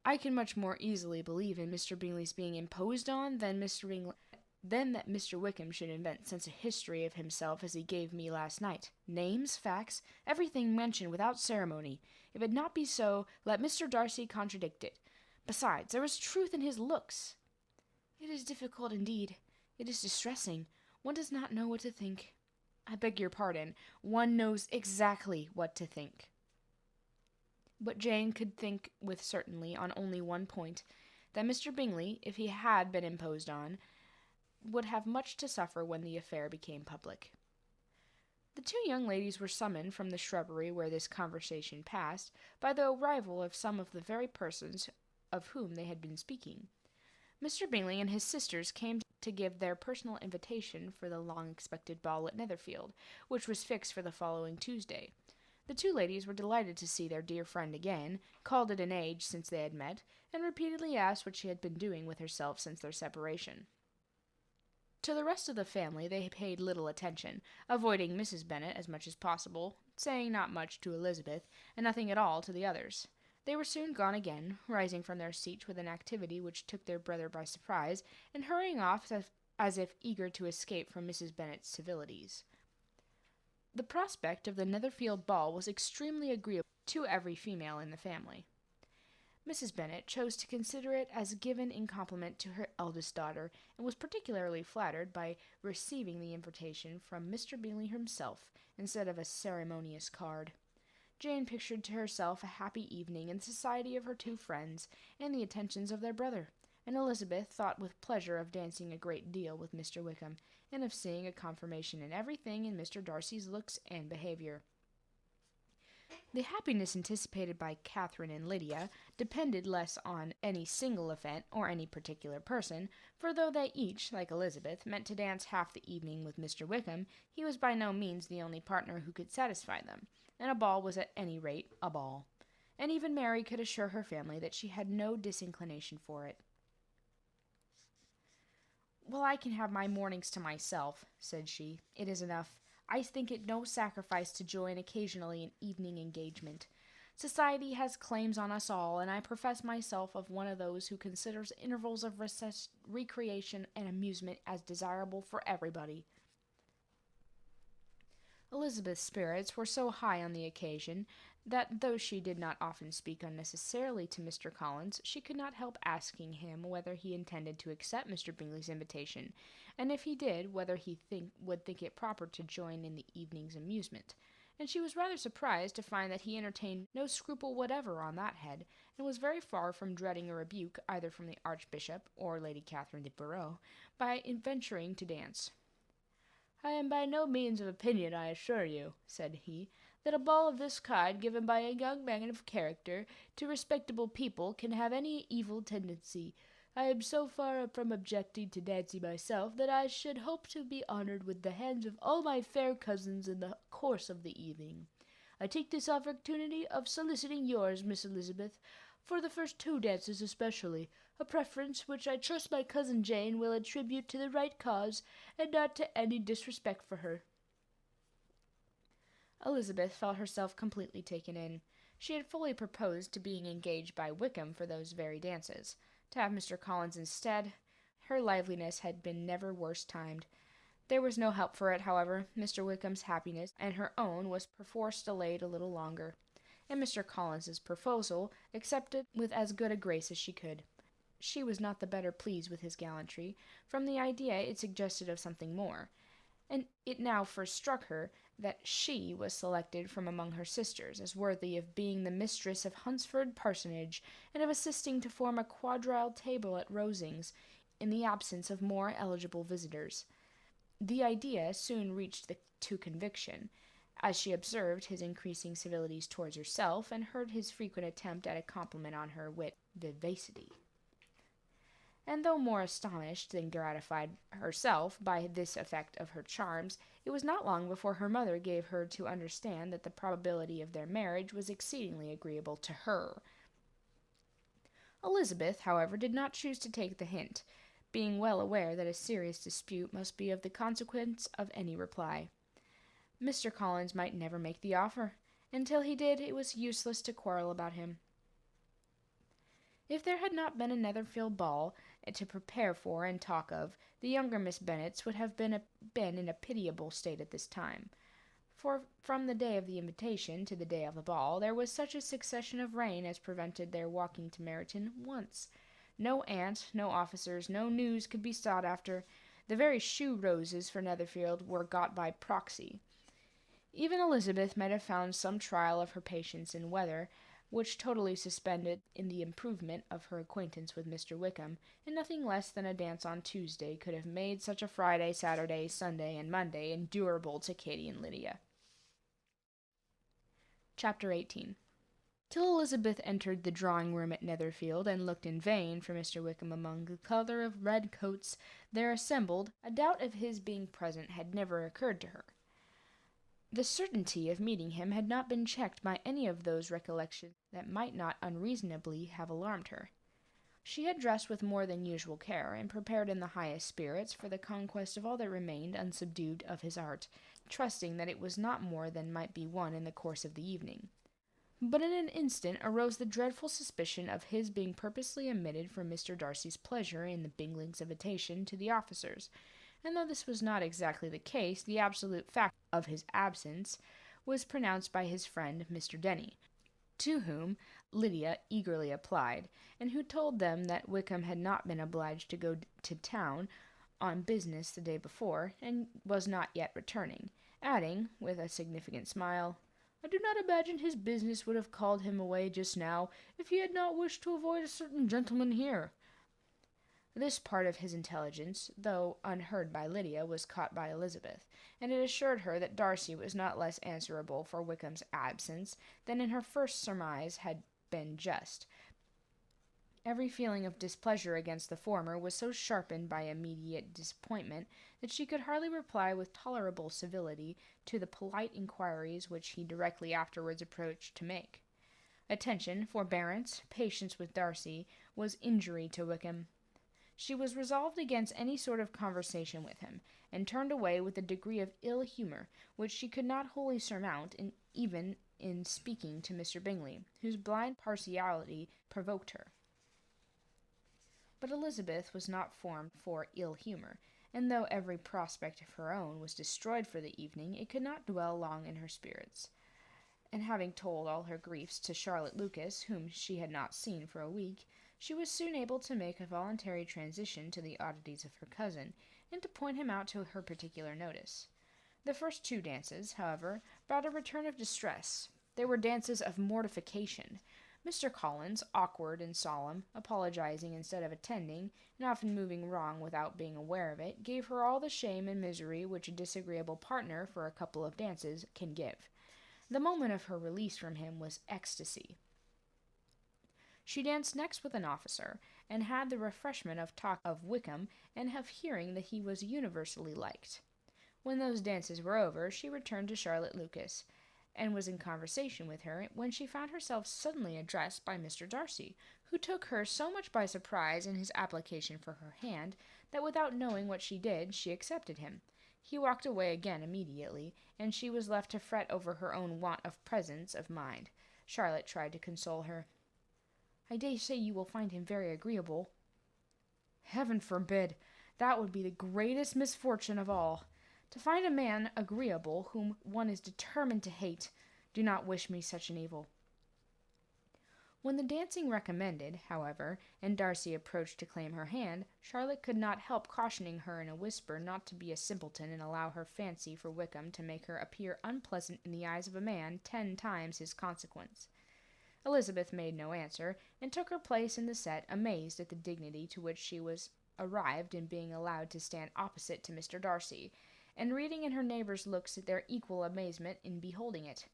I can much more easily believe in Mr. Bingley's being imposed on than that Mr. Wickham should invent such a history of himself as he gave me last night. Names, facts, everything mentioned without ceremony. If it not be so, let Mr. Darcy contradict it. Besides, there is truth in his looks. It is difficult indeed. It is distressing. One does not know what to think. I beg your pardon. One knows exactly what to think. But Jane could think with certainty on only one point, that Mr. Bingley, if he had been imposed on, would have much to suffer when the affair became public. The two young ladies were summoned from the shrubbery where this conversation passed by the arrival of some of the very persons of whom they had been speaking. Mr. Bingley and his sisters came to give their personal invitation for the long-expected ball at Netherfield, which was fixed for the following Tuesday. The two ladies were delighted to see their dear friend again, called it an age since they had met, and repeatedly asked what she had been doing with herself since their separation. To the rest of the family they paid little attention, avoiding Mrs. Bennet as much as possible, saying not much to Elizabeth, and nothing at all to the others. They were soon gone again, rising from their seats with an activity which took their brother by surprise, and hurrying off as if eager to escape from Mrs. Bennet's civilities. The prospect of the Netherfield ball was extremely agreeable to every female in the family. Mrs. Bennet chose to consider it as given in compliment to her eldest daughter, and was particularly flattered by receiving the invitation from Mr. Bingley himself, instead of a ceremonious card. Jane pictured to herself a happy evening in the society of her two friends and the attentions of their brother, and Elizabeth thought with pleasure of dancing a great deal with Mr. Wickham, and of seeing a confirmation in everything in Mr. Darcy's looks and behaviour. The happiness anticipated by Catherine and Lydia depended less on any single event or any particular person, for though they each, like Elizabeth, meant to dance half the evening with Mr. Wickham, he was by no means the only partner who could satisfy them, and a ball was at any rate a ball. And even Mary could assure her family that she had no disinclination for it. "Well, I can have my mornings to myself," said she. "It is enough. I think it no sacrifice to join occasionally an evening engagement. Society has claims on us all, and I profess myself of one of those who considers intervals of recreation and amusement as desirable for everybody." Elizabeth's spirits were so high on the occasion that, though she did not often speak unnecessarily to Mr. Collins, she could not help asking him whether he intended to accept Mr. Bingley's invitation, and if he did, whether he would think it proper to join in the evening's amusement. And she was rather surprised to find that he entertained no scruple whatever on that head, and was very far from dreading a rebuke either from the Archbishop or Lady Catherine de Bourgh by venturing to dance. "I am by no means of opinion, I assure you," said he, "that a ball of this kind, given by a young man of character to respectable people, can have any evil tendency. I am so far from objecting to dancing myself, that I should hope to be honoured with the hands of all my fair cousins in the course of the evening. I take this opportunity of soliciting yours, Miss Elizabeth, for the first two dances especially, a preference which I trust my cousin Jane will attribute to the right cause, and not to any disrespect for her." Elizabeth felt herself completely taken in. She had fully proposed to being engaged by Wickham for those very dances. To have Mr. Collins instead, her liveliness had been never worse timed. There was no help for it, however. Mr. Wickham's happiness and her own was perforce delayed a little longer, and Mr. Collins's proposal accepted with as good a grace as she could. She was not the better pleased with his gallantry, from the idea it suggested of something more, and it now first struck her that she was selected from among her sisters as worthy of being the mistress of Hunsford Parsonage, and of assisting to form a quadrille table at Rosings, in the absence of more eligible visitors. The idea soon reached to conviction, as she observed his increasing civilities towards herself, and heard his frequent attempt at a compliment on her vivacity. And though more astonished than gratified herself by this effect of her charms, it was not long before her mother gave her to understand that the probability of their marriage was exceedingly agreeable to her. Elizabeth, however, did not choose to take the hint, being well aware that a serious dispute must be of the consequence of any reply. Mr. Collins might never make the offer. Until he did, it was useless to quarrel about him. If there had not been a Netherfield ball to prepare for and talk of, the younger Miss Bennets would have been in a pitiable state at this time. For from the day of the invitation to the day of the ball, there was such a succession of rain as prevented their walking to Meryton once. No aunt, no officers, no news could be sought after. The very shoe roses for Netherfield were got by proxy. Even Elizabeth might have found some trial of her patience in weather, which totally suspended in the improvement of her acquaintance with Mr. Wickham, and nothing less than a dance on Tuesday could have made such a Friday, Saturday, Sunday, and Monday endurable to Katy and Lydia. Chapter 18. Till Elizabeth entered the drawing-room at Netherfield, and looked in vain for Mr. Wickham among the colour of red coats there assembled, a doubt of his being present had never occurred to her. The certainty of meeting him had not been checked by any of those recollections that might not unreasonably have alarmed her. She had dressed with more than usual care, and prepared in the highest spirits for the conquest of all that remained unsubdued of his art, trusting that it was not more than might be won in the course of the evening. But in an instant arose the dreadful suspicion of his being purposely omitted from Mr. Darcy's pleasure in the Binglings' invitation to the officers, and though this was not exactly the case, the absolute fact of his absence was pronounced by his friend Mr. Denny, to whom Lydia eagerly applied, and who told them that Wickham had not been obliged to go to town on business the day before, and was not yet returning, adding, with a significant smile, I do not imagine his business would have called him away just now if he had not wished to avoid a certain gentleman here. This part of his intelligence, though unheard by Lydia, was caught by Elizabeth, and it assured her that Darcy was not less answerable for Wickham's absence than in her first surmise had been just. Every feeling of displeasure against the former was so sharpened by immediate disappointment that she could hardly reply with tolerable civility to the polite inquiries which he directly afterwards approached to make. Attention, forbearance, patience with Darcy, was injury to Wickham. She was resolved against any sort of conversation with him, and turned away with a degree of ill humour which she could not wholly surmount even in speaking to Mr. Bingley, whose blind partiality provoked her. But Elizabeth was not formed for ill humour, and though every prospect of her own was destroyed for the evening, it could not dwell long in her spirits. And having told all her griefs to Charlotte Lucas, whom she had not seen for a week, she was soon able to make a voluntary transition to the oddities of her cousin, and to point him out to her particular notice. The first two dances, however, brought a return of distress. They were dances of mortification. Mr. Collins, awkward and solemn, apologizing instead of attending, and often moving wrong without being aware of it, gave her all the shame and misery which a disagreeable partner for a couple of dances can give. The moment of her release from him was ecstasy. She danced next with an officer, and had the refreshment of talk of Wickham, and of hearing that he was universally liked. When those dances were over, she returned to Charlotte Lucas, and was in conversation with her, when she found herself suddenly addressed by Mr. Darcy, who took her so much by surprise in his application for her hand, that without knowing what she did, she accepted him. He walked away again immediately, and she was left to fret over her own want of presence of mind. Charlotte tried to console her. "I dare say you will find him very agreeable." "Heaven forbid! That would be the greatest misfortune of all. To find a man agreeable whom one is determined to hate. Do not wish me such an evil." When the dancing recommenced, however, and Darcy approached to claim her hand, Charlotte could not help cautioning her in a whisper not to be a simpleton and allow her fancy for Wickham to make her appear unpleasant in the eyes of a man 10 times his consequence. Elizabeth made no answer, and took her place in the set, amazed at the dignity to which she was arrived in being allowed to stand opposite to Mr. Darcy, and reading in her neighbours' looks their equal amazement in beholding it.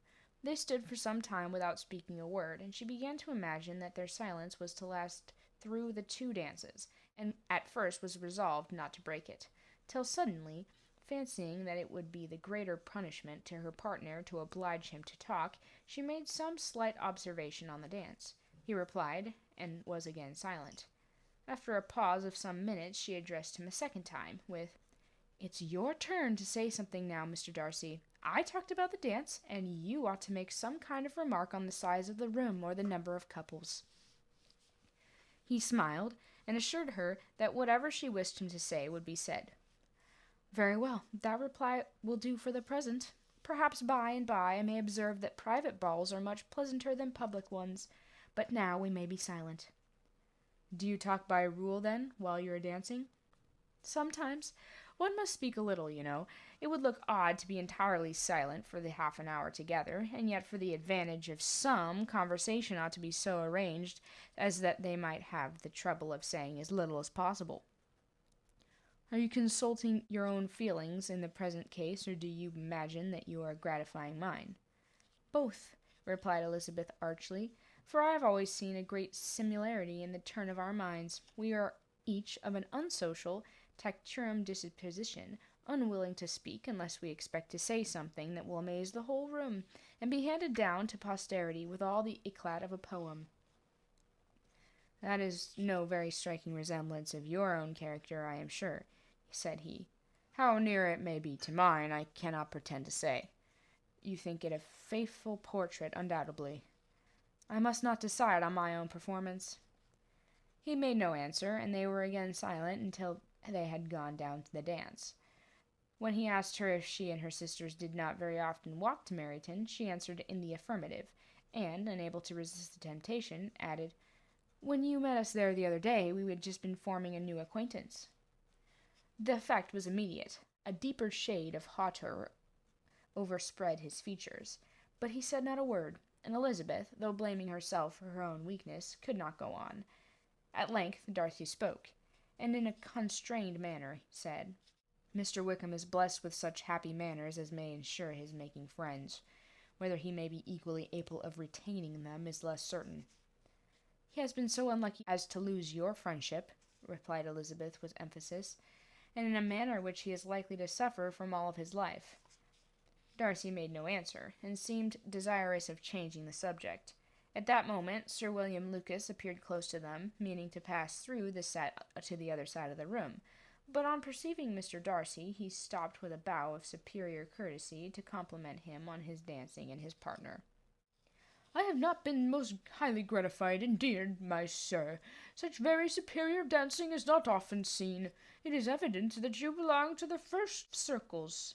They stood for some time without speaking a word, and she began to imagine that their silence was to last through the 2 dances, and at first was resolved not to break it, till suddenly, fancying that it would be the greater punishment to her partner to oblige him to talk, she made some slight observation on the dance. He replied, and was again silent. After a pause of some minutes, she addressed him a second time, with, "It's your turn to say something now, Mr. Darcy. I talked about the dance, and you ought to make some kind of remark on the size of the room or the number of couples." He smiled, and assured her that whatever she wished him to say would be said. "Very well, that reply will do for the present. Perhaps by and by I may observe that private balls are much pleasanter than public ones, but now we may be silent." "Do you talk by rule, then, while you are dancing?" "Sometimes. One must speak a little, you know. It would look odd to be entirely silent for the half an hour together, and yet for the advantage of some, conversation ought to be so arranged as that they might have the trouble of saying as little as possible." "Are you consulting your own feelings in the present case, or do you imagine that you are gratifying mine?" "Both," replied Elizabeth archly, "for I have always seen a great similarity in the turn of our minds. We are each of an unsocial, taciturnum disposition, unwilling to speak unless we expect to say something that will amaze the whole room, and be handed down to posterity with all the eclat of a poem." "That is no very striking resemblance of your own character, I am sure," said he. "How near it may be to mine, I cannot pretend to say." "You think it a faithful portrait, undoubtedly." "I must not decide on my own performance." He made no answer, and they were again silent until they had gone down to the dance. When he asked her if she and her sisters did not very often walk to Meryton, she answered in the affirmative, and, unable to resist the temptation, added, "When you met us there the other day, we had just been forming a new acquaintance." The effect was immediate. A deeper shade of hauteur overspread his features. But he said not a word, and Elizabeth, though blaming herself for her own weakness, could not go on. At length Darcy spoke, and in a constrained manner said, "Mr. Wickham is blessed with such happy manners as may ensure his making friends. Whether he may be equally able of retaining them is less certain." "He has been so unlucky as to lose your friendship," replied Elizabeth with emphasis, "and in a manner which he is likely to suffer from all of his life." Darcy made no answer, and seemed desirous of changing the subject. At that moment Sir William Lucas appeared close to them, meaning to pass through the set to the other side of the room, but on perceiving Mr. Darcy he stopped with a bow of superior courtesy to compliment him on his dancing and his partner. "I have not been most highly gratified indeed, my sir. Such very superior dancing is not often seen. It is evident that you belong to the first circles.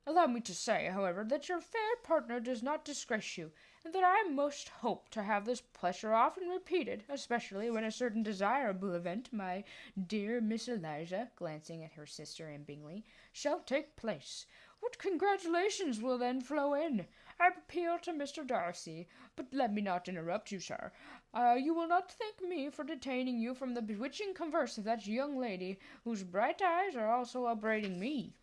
Allow me to say, however, that your fair partner does not disgrace you, and that I most hope to have this pleasure often repeated, especially when a certain desirable event, my dear Miss Eliza," glancing at her sister and Bingley, "shall take place. What congratulations will then flow in! I appeal to Mr. Darcy, but let me not interrupt you, sir. You will not thank me for detaining you from the bewitching converse of that young lady, whose bright eyes are also upbraiding me."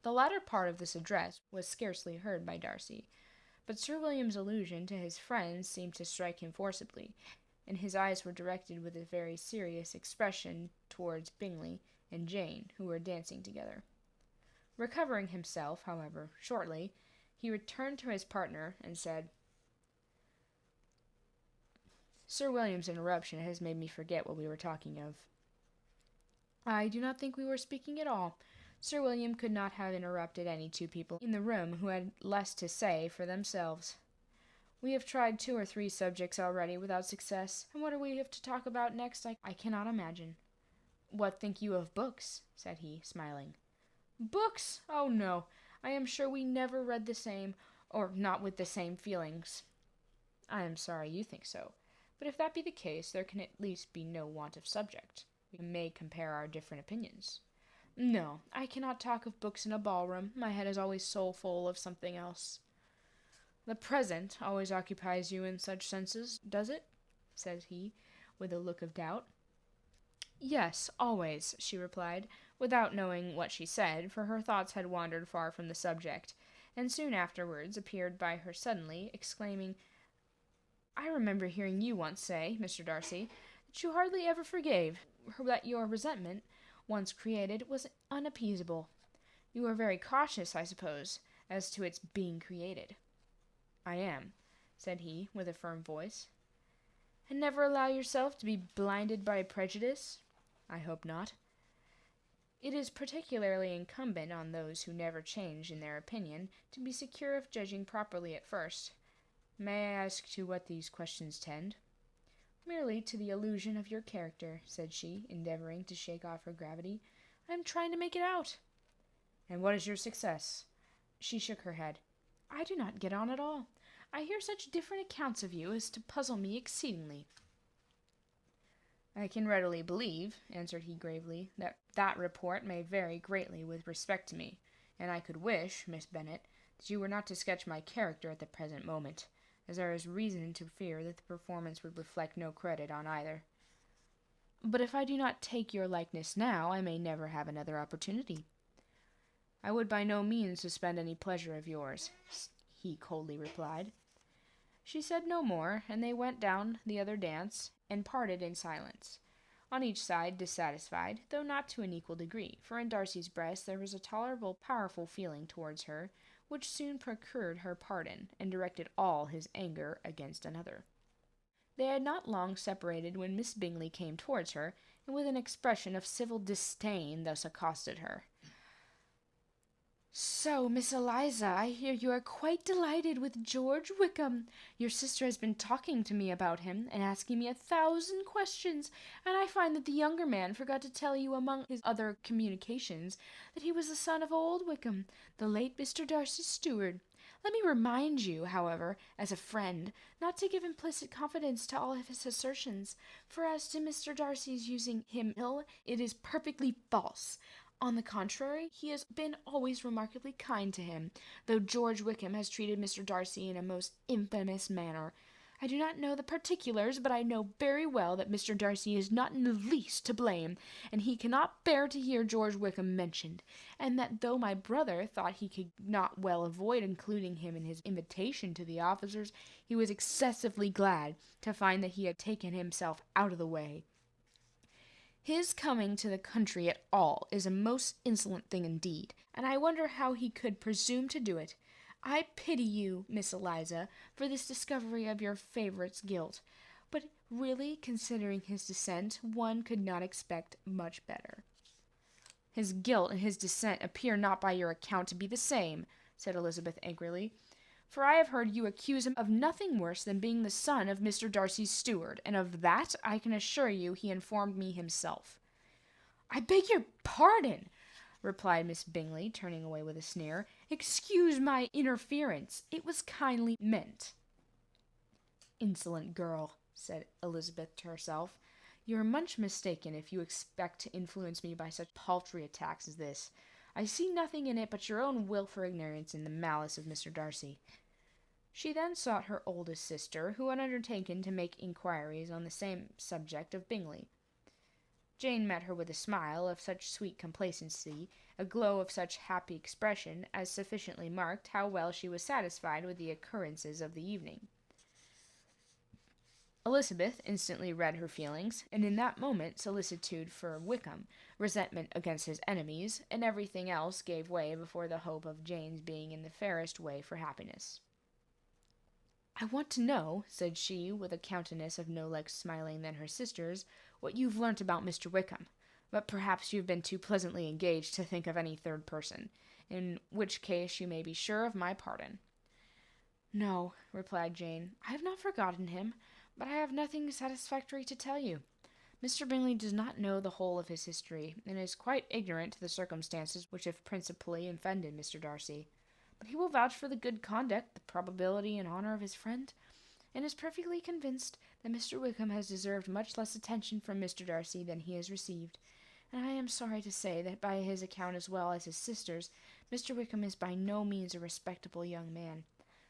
The latter part of this address was scarcely heard by Darcy, but Sir William's allusion to his friends seemed to strike him forcibly, and his eyes were directed with a very serious expression towards Bingley and Jane, who were dancing together. Recovering himself, however, shortly, he returned to his partner and said, "Sir William's interruption has made me forget what we were talking of." "I do not think we were speaking at all. Sir William could not have interrupted any two people in the room who had less to say for themselves. We have tried 2 or 3 subjects already without success, and what we have to talk about next I cannot imagine." "What think you of books?" said he, smiling. "Books! Oh, no. I am sure we never read the same, or not with the same feelings." "I am sorry you think so. But if that be the case, there can at least be no want of subject. We may compare our different opinions." "No, I cannot talk of books in a ballroom. My head is always so full of something else." "The present always occupies you in such senses, does it?" said he, with a look of doubt. "Yes, always," she replied, without knowing what she said, for her thoughts had wandered far from the subject, and soon afterwards appeared by her suddenly, exclaiming, "I remember hearing you once say, Mr. Darcy, that you hardly ever forgave, that your resentment, once created, was unappeasable. You are very cautious, I suppose, as to its being created." "I am," said he, with a firm voice. "And never allow yourself to be blinded by prejudice?" "I hope not." "It is particularly incumbent on those who never change in their opinion to be secure of judging properly at first. May I ask to what these questions tend?" "Merely to the illusion of your character," said she, endeavoring to shake off her gravity. "I am trying to make it out." "And what is your success?" She shook her head. "I do not get on at all. I hear such different accounts of you as to puzzle me exceedingly." "I can readily believe," answered he gravely, that report may vary greatly with respect to me, and I could wish, Miss Bennet, that you were not to sketch my character at the present moment, as there is reason to fear that the performance would reflect no credit on either." "But if I do not take your likeness now, I may never have another opportunity." "I would by no means suspend any pleasure of yours," he coldly replied. She said no more, and they went down the other dance, and parted in silence, on each side dissatisfied, though not to an equal degree, for in Darcy's breast there was a tolerable powerful feeling towards her, which soon procured her pardon, and directed all his anger against another. They had not long separated when Miss Bingley came towards her, and with an expression of civil disdain thus accosted her. "So, Miss Eliza, I hear you are quite delighted with George Wickham. Your sister has been talking to me about him, and asking me 1,000 questions, and I find that the younger man forgot to tell you among his other communications that he was the son of old Wickham, the late Mr. Darcy's steward. Let me remind you, however, as a friend, not to give implicit confidence to all of his assertions, for as to Mr. Darcy's using him ill, it is perfectly false. On the contrary, he has been always remarkably kind to him, though George Wickham has treated Mr. Darcy in a most infamous manner. I do not know the particulars, but I know very well that Mr. Darcy is not in the least to blame, and he cannot bear to hear George Wickham mentioned, and that though my brother thought he could not well avoid including him in his invitation to the officers, he was excessively glad to find that he had taken himself out of the way. His coming to the country at all is a most insolent thing indeed, and I wonder how he could presume to do it. I pity you, Miss Eliza, for this discovery of your favourite's guilt, but really, considering his descent, one could not expect much better. His guilt and his descent appear not by your account to be the same, said Elizabeth angrily, for I have heard you accuse him of nothing worse than being the son of Mr. Darcy's steward, and of that I can assure you he informed me himself. I beg your pardon, replied Miss Bingley, turning away with a sneer. Excuse my interference. It was kindly meant. Insolent girl, said Elizabeth to herself. You are much mistaken if you expect to influence me by such paltry attacks as this. I see nothing in it but your own wilful ignorance and the malice of Mr. Darcy. She then sought her oldest sister, who had undertaken to make inquiries on the same subject of Bingley. Jane met her with a smile of such sweet complacency, a glow of such happy expression, as sufficiently marked how well she was satisfied with the occurrences of the evening. Elizabeth instantly read her feelings, and in that moment solicitude for Wickham, resentment against his enemies, and everything else gave way before the hope of Jane's being in the fairest way for happiness. I want to know, said she, with a countenance of no less smiling than her sister's, what you've learnt about Mr. Wickham, but perhaps you've been too pleasantly engaged to think of any third person, in which case you may be sure of my pardon. No, replied Jane, I have not forgotten him, but I have nothing satisfactory to tell you. Mr. Bingley does not know the whole of his history, and is quite ignorant to the circumstances which have principally offended Mr. Darcy, but he will vouch for the good conduct, the probability and honour of his friend, and is perfectly convinced that Mr. Wickham has deserved much less attention from Mr. Darcy than he has received, and I am sorry to say that by his account as well as his sister's, Mr. Wickham is by no means a respectable young man.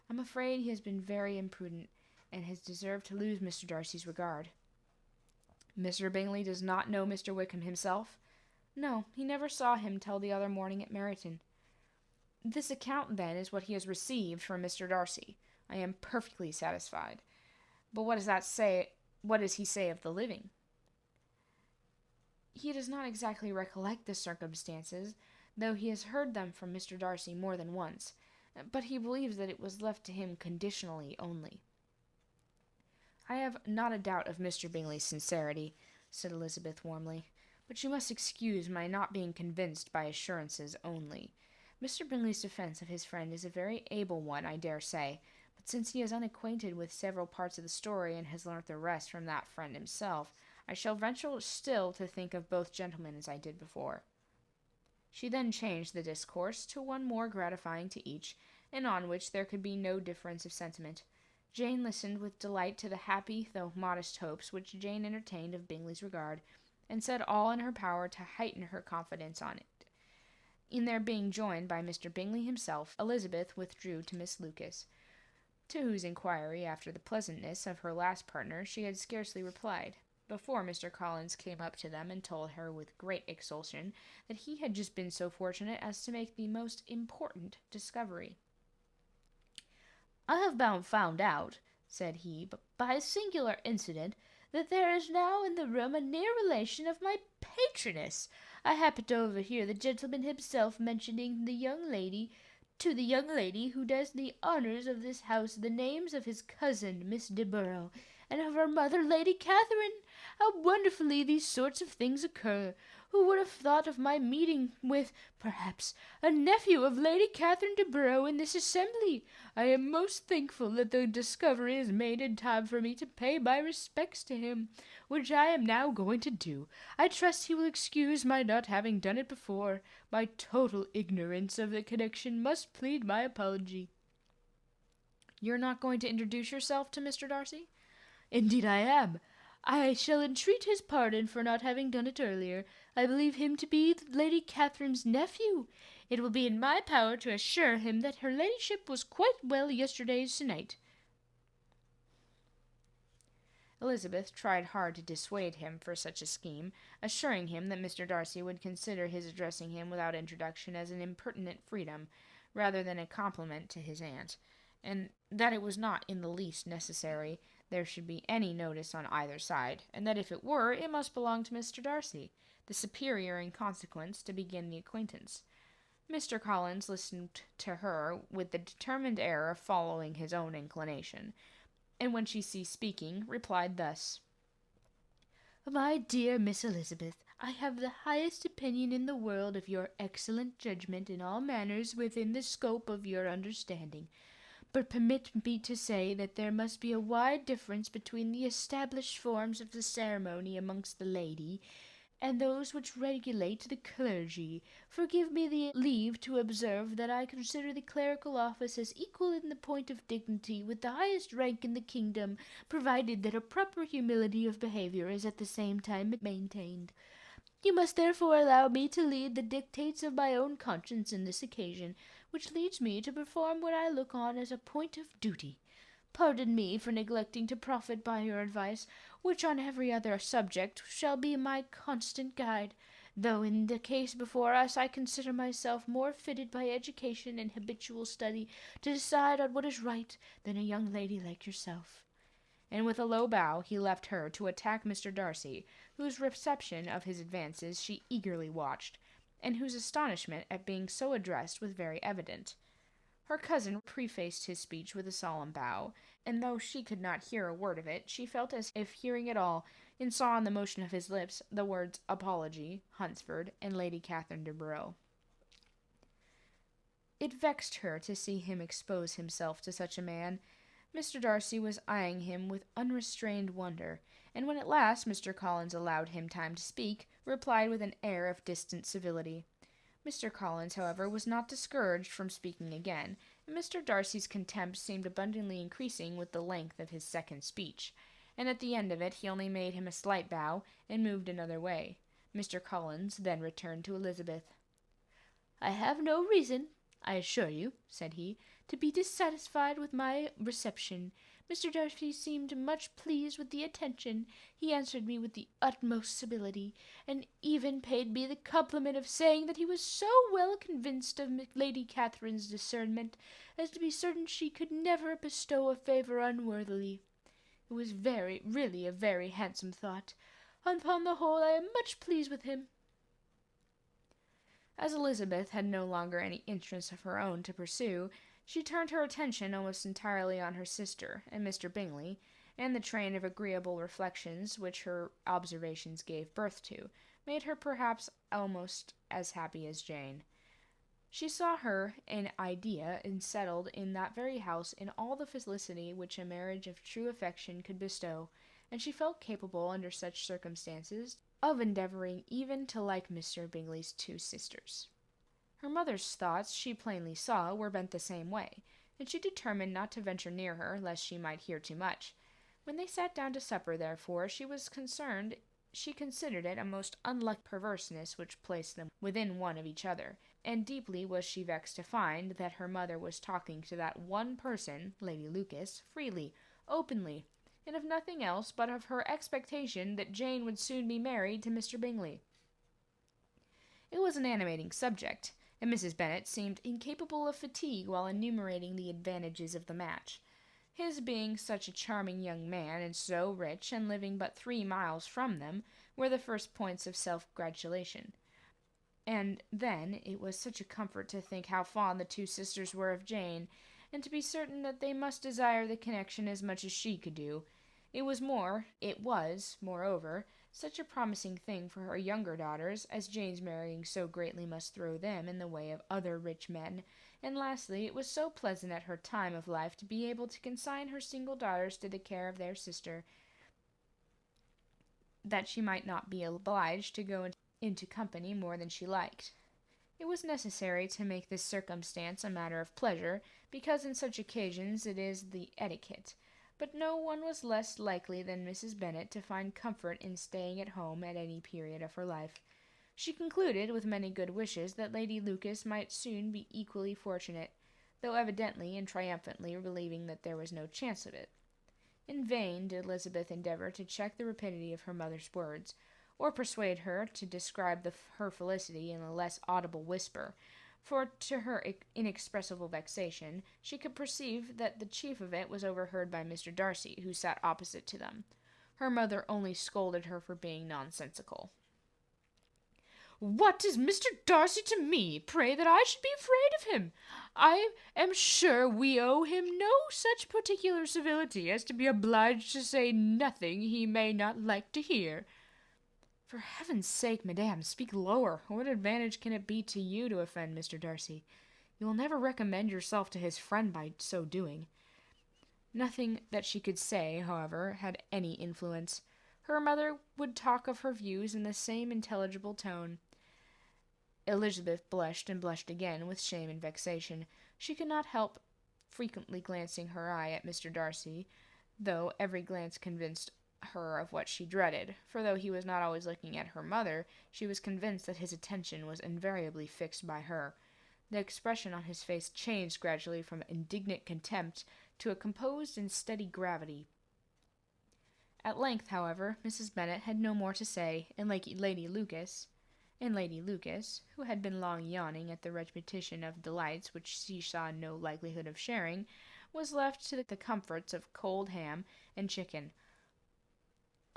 I'm afraid he has been very imprudent, and has deserved to lose Mr. Darcy's regard. Mr. Bingley does not know Mr. Wickham himself? No, he never saw him till the other morning at Meryton. This account, then, is what he has received from Mr. Darcy. I am perfectly satisfied. But what does he say of the living? He does not exactly recollect the circumstances, though he has heard them from Mr. Darcy more than once, but he believes that it was left to him conditionally only. I have not a doubt of Mr. Bingley's sincerity, said Elizabeth warmly, but you must excuse my not being convinced by assurances only. Mr. Bingley's defence of his friend is a very able one, I dare say, but since he is unacquainted with several parts of the story and has learnt the rest from that friend himself, I shall venture still to think of both gentlemen as I did before. She then changed the discourse to one more gratifying to each, and on which there could be no difference of sentiment. Jane listened with delight to the happy, though modest hopes which Jane entertained of Bingley's regard, and said all in her power to heighten her confidence on it. In their being joined by Mr. Bingley himself, Elizabeth withdrew to Miss Lucas, to whose inquiry after the pleasantness of her last partner she had scarcely replied, before Mr. Collins came up to them and told her with great exultation that he had just been so fortunate as to make the most important discovery. I have found out, said he, but by a singular incident, that there is now in the room a near relation of my patroness. I happened to overhear the gentleman himself mentioning to the young lady who does the honours of this house the names of his cousin, Miss de Bourgh, and of her mother, Lady Catherine. How wonderfully these sorts of things occur! Who would have thought of my meeting with, perhaps, a nephew of Lady Catherine de Bourgh in this assembly? I am most thankful that the discovery is made in time for me to pay my respects to him, which I am now going to do. I trust he will excuse my not having done it before. My total ignorance of the connection must plead my apology. You're not going to introduce yourself to Mr. Darcy? Indeed I am. I shall entreat his pardon for not having done it earlier. I believe him to be Lady Catherine's nephew. It will be in my power to assure him that her ladyship was quite well yesterday se'nnight." Elizabeth tried hard to dissuade him from such a scheme, assuring him that Mr. Darcy would consider his addressing him without introduction as an impertinent freedom, rather than a compliment to his aunt, and that it was not in the least necessary there should be any notice on either side, and that if it were, it must belong to Mr. Darcy, the superior in consequence, to begin the acquaintance. Mr. Collins listened to her with the determined air of following his own inclination, and when she ceased speaking, replied thus: "My dear Miss Elizabeth, I have the highest opinion in the world of your excellent judgment in all matters within the scope of your understanding. But permit me to say that there must be a wide difference between the established forms of the ceremony amongst the laity and those which regulate the clergy. Forgive me the leave to observe that I consider the clerical office as equal in the point of dignity with the highest rank in the kingdom, provided that a proper humility of behaviour is at the same time maintained. You must therefore allow me to lead the dictates of my own conscience in this occasion, which leads me to perform what I look on as a point of duty. Pardon me for neglecting to profit by your advice, which on every other subject shall be my constant guide, though in the case before us I consider myself more fitted by education and habitual study to decide on what is right than a young lady like yourself." And with a low bow he left her to attack Mr. Darcy, whose reception of his advances she eagerly watched, and whose astonishment at being so addressed was very evident. Her cousin prefaced his speech with a solemn bow, and though she could not hear a word of it, she felt as if hearing it all, and saw on the motion of his lips the words apology, Hunsford, and Lady Catherine de Bourgh. It vexed her to see him expose himself to such a man. Mr. Darcy was eyeing him with unrestrained wonder, and when at last Mr. Collins allowed him time to speak, replied with an air of distant civility. Mr. Collins, however, was not discouraged from speaking again, and Mr. Darcy's contempt seemed abundantly increasing with the length of his second speech, and at the end of it he only made him a slight bow, and moved another way. Mr. Collins then returned to Elizabeth. "I have no reason, I assure you," said he, "to be dissatisfied with my reception. Mr. Darcy seemed much pleased with the attention. He answered me with the utmost civility, and even paid me the compliment of saying that he was so well convinced of Lady Catherine's discernment as to be certain she could never bestow a favour unworthily. It was really a very handsome thought. Upon the whole, I am much pleased with him." As Elizabeth had no longer any interest of her own to pursue, she turned her attention almost entirely on her sister and Mr. Bingley, and the train of agreeable reflections which her observations gave birth to made her perhaps almost as happy as Jane. She saw her an idea and settled in that very house in all the felicity which a marriage of true affection could bestow, and she felt capable, under such circumstances, of endeavouring even to like Mr. Bingley's two sisters. Her mother's thoughts, she plainly saw, were bent the same way, and she determined not to venture near her, lest she might hear too much. When they sat down to supper, therefore, she considered it a most unlucky perverseness which placed them within one of each other, and deeply was she vexed to find that her mother was talking to that one person, Lady Lucas, freely, openly, and of nothing else but of her expectation that Jane would soon be married to Mr. Bingley. It was an animating subject, and Mrs. Bennet seemed incapable of fatigue while enumerating the advantages of the match. His being such a charming young man, and so rich, and living but 3 miles from them, were the first points of self-gratulation. And then it was such a comfort to think how fond the two sisters were of Jane, and to be certain that they must desire the connection as much as she could do. It was, moreover, such a promising thing for her younger daughters, as Jane's marrying so greatly must throw them in the way of other rich men, and lastly, it was so pleasant at her time of life to be able to consign her single daughters to the care of their sister, that she might not be obliged to go into company more than she liked. It was necessary to make this circumstance a matter of pleasure, because in such occasions it is the etiquette, but no one was less likely than Mrs. Bennet to find comfort in staying at home at any period of her life. She concluded, with many good wishes, that Lady Lucas might soon be equally fortunate, though evidently and triumphantly believing that there was no chance of it. In vain did Elizabeth endeavor to check the rapidity of her mother's words, or persuade her to describe her felicity in a less audible whisper, for to her inexpressible vexation she could perceive that the chief of it was overheard by Mr. Darcy, who sat opposite to them. Her mother only scolded her for being nonsensical. "What is Mr. Darcy to me, pray, that I should be afraid of him? I am sure we owe him no such particular civility as to be obliged to say nothing he may not like to hear." "For heaven's sake, madame, speak lower. What advantage can it be to you to offend Mr. Darcy? You will never recommend yourself to his friend by so doing." Nothing that she could say, however, had any influence. Her mother would talk of her views in the same intelligible tone. Elizabeth blushed and blushed again, with shame and vexation. She could not help frequently glancing her eye at Mr. Darcy, though every glance convinced her of what she dreaded, for though he was not always looking at her mother, she was convinced that his attention was invariably fixed by her. The expression on his face changed gradually from indignant contempt to a composed and steady gravity. At length, however, Mrs. Bennet had no more to say, and Lady Lucas, who had been long yawning at the repetition of delights which she saw no likelihood of sharing, was left to the comforts of cold ham and chicken.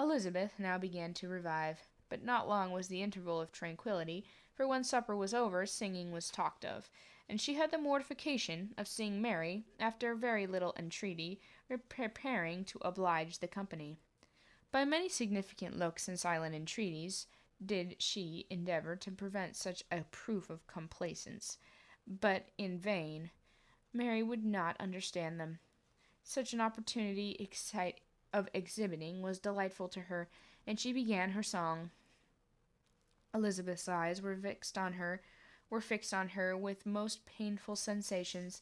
Elizabeth now began to revive, but not long was the interval of tranquillity, for when supper was over singing was talked of, and she had the mortification of seeing Mary, after very little entreaty, preparing to oblige the company. By many significant looks and silent entreaties did she endeavor to prevent such a proof of complaisance, but in vain. Mary would not understand them. Such an opportunity of exhibiting was delightful to her, and she began her song. Elizabeth's eyes were fixed on her with most painful sensations,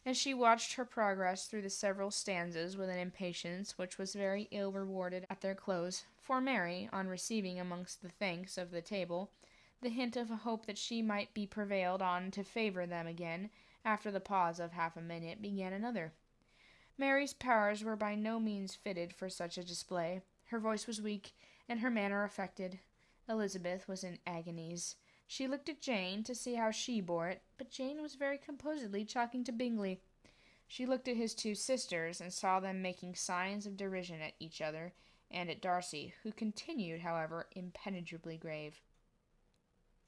and she watched her progress through the several stanzas with an impatience which was very ill rewarded at their close, for Mary, on receiving amongst the thanks of the table the hint of a hope that she might be prevailed on to favour them again, after the pause of half a minute, began another. Mary's powers were by no means fitted for such a display. Her voice was weak, and her manner affected. Elizabeth was in agonies. She looked at Jane to see how she bore it, but Jane was very composedly talking to Bingley. She looked at his two sisters, and saw them making signs of derision at each other, and at Darcy, who continued, however, impenetrably grave.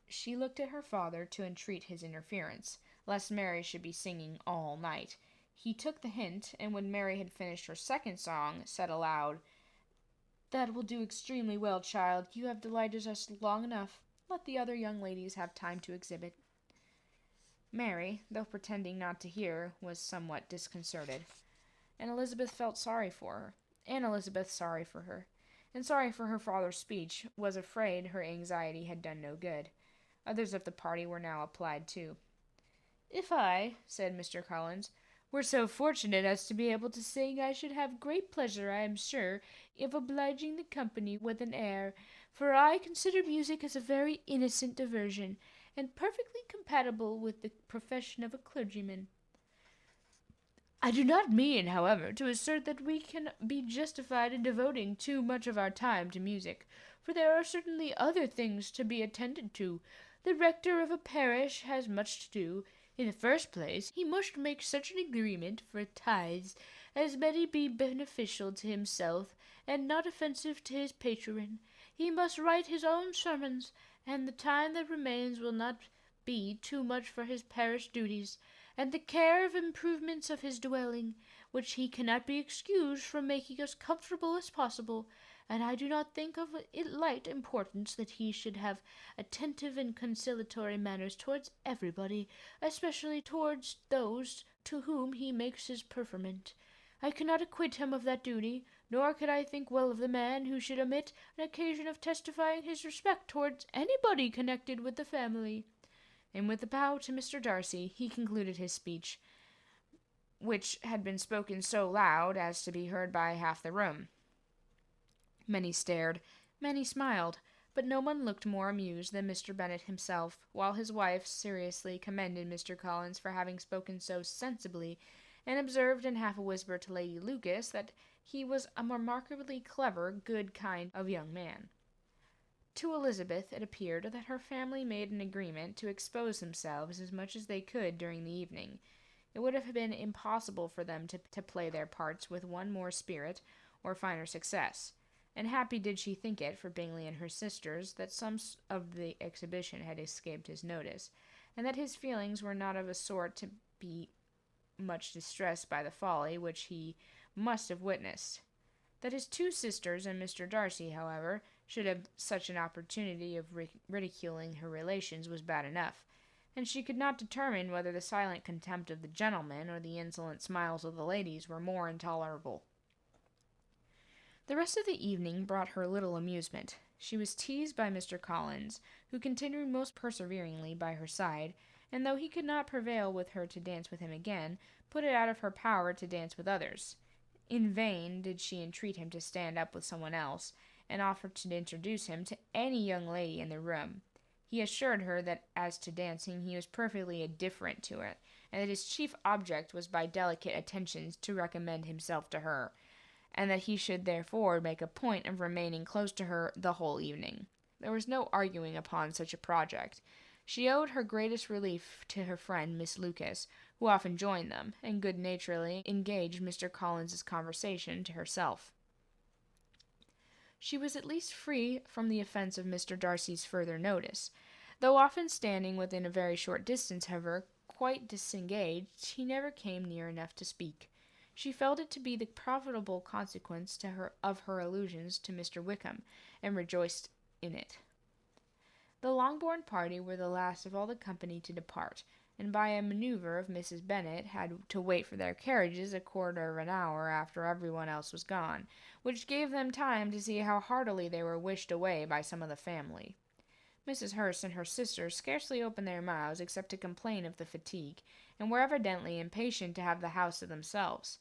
She looked at her father to entreat his interference, lest Mary should be singing all night. He took the hint, and when Mary had finished her second song, said aloud, "That will do extremely well, child. You have delighted us long enough. Let the other young ladies have time to exhibit." Mary, though pretending not to hear, was somewhat disconcerted, and Elizabeth sorry for her, and sorry for her father's speech, was afraid her anxiety had done no good. Others of the party were now applied to. "If I," said Mr. Collins, "were so fortunate as to be able to sing, I should have great pleasure, I am sure, of obliging the company with an air, for I consider music as a very innocent diversion, and perfectly compatible with the profession of a clergyman. I do not mean, however, to assert that we can be justified in devoting too much of our time to music, for there are certainly other things to be attended to. The rector of a parish has much to do. In the first place, he must make such an agreement for tithes as may be beneficial to himself and not offensive to his patron. He must write his own sermons, and the time that remains will not be too much for his parish duties, and the care of improvements of his dwelling, which he cannot be excused from making as comfortable as possible, and I do not think of it light importance that he should have attentive and conciliatory manners towards everybody, especially towards those to whom he makes his preferment. I cannot acquit him of that duty, nor could I think well of the man who should omit an occasion of testifying his respect towards anybody connected with the family." And with a bow to Mr. Darcy, he concluded his speech, which had been spoken so loud as to be heard by half the room. Many stared, many smiled, But no one looked more amused than Mr. Bennet himself, while his wife seriously commended Mr. Collins for having spoken so sensibly, and observed in half a whisper to Lady Lucas that he was a remarkably clever, good kind of young man. To Elizabeth it appeared that her family made an agreement to expose themselves as much as they could during the evening. It would have been impossible for them to play their parts with one more spirit or finer success, and happy did she think it for Bingley and her sisters that some of the exhibition had escaped his notice, and that his feelings were not of a sort to be much distressed by the folly which he must have witnessed. That his two sisters and Mr. Darcy, however, should have such an opportunity of ridiculing her relations was bad enough, and she could not determine whether the silent contempt of the gentlemen or the insolent smiles of the ladies were more intolerable. The rest of the evening brought her little amusement. She was teased by Mr. Collins, who continued most perseveringly by her side, and though he could not prevail with her to dance with him again, put it out of her power to dance with others. In vain did she entreat him to stand up with someone else, and offer to introduce him to any young lady in the room. He assured her that as to dancing he was perfectly indifferent to it, and that his chief object was by delicate attentions to recommend himself to her, and that he should therefore make a point of remaining close to her the whole evening. There was no arguing upon such a project. She owed her greatest relief to her friend Miss Lucas, who often joined them, and good-naturedly engaged Mr. Collins's conversation to herself. She was at least free from the offence of Mr. Darcy's further notice. Though often standing within a very short distance of her, quite disengaged, he never came near enough to speak. She felt it to be the profitable consequence to her of her allusions to Mr. Wickham, and rejoiced in it. The Longbourn party were the last of all the company to depart, and by a manoeuvre of Mrs. Bennet had to wait for their carriages a quarter of an hour after everyone else was gone, which gave them time to see how heartily they were wished away by some of the family. Mrs. Hurst and her sisters scarcely opened their mouths except to complain of the fatigue, and were evidently impatient to have the house to themselves.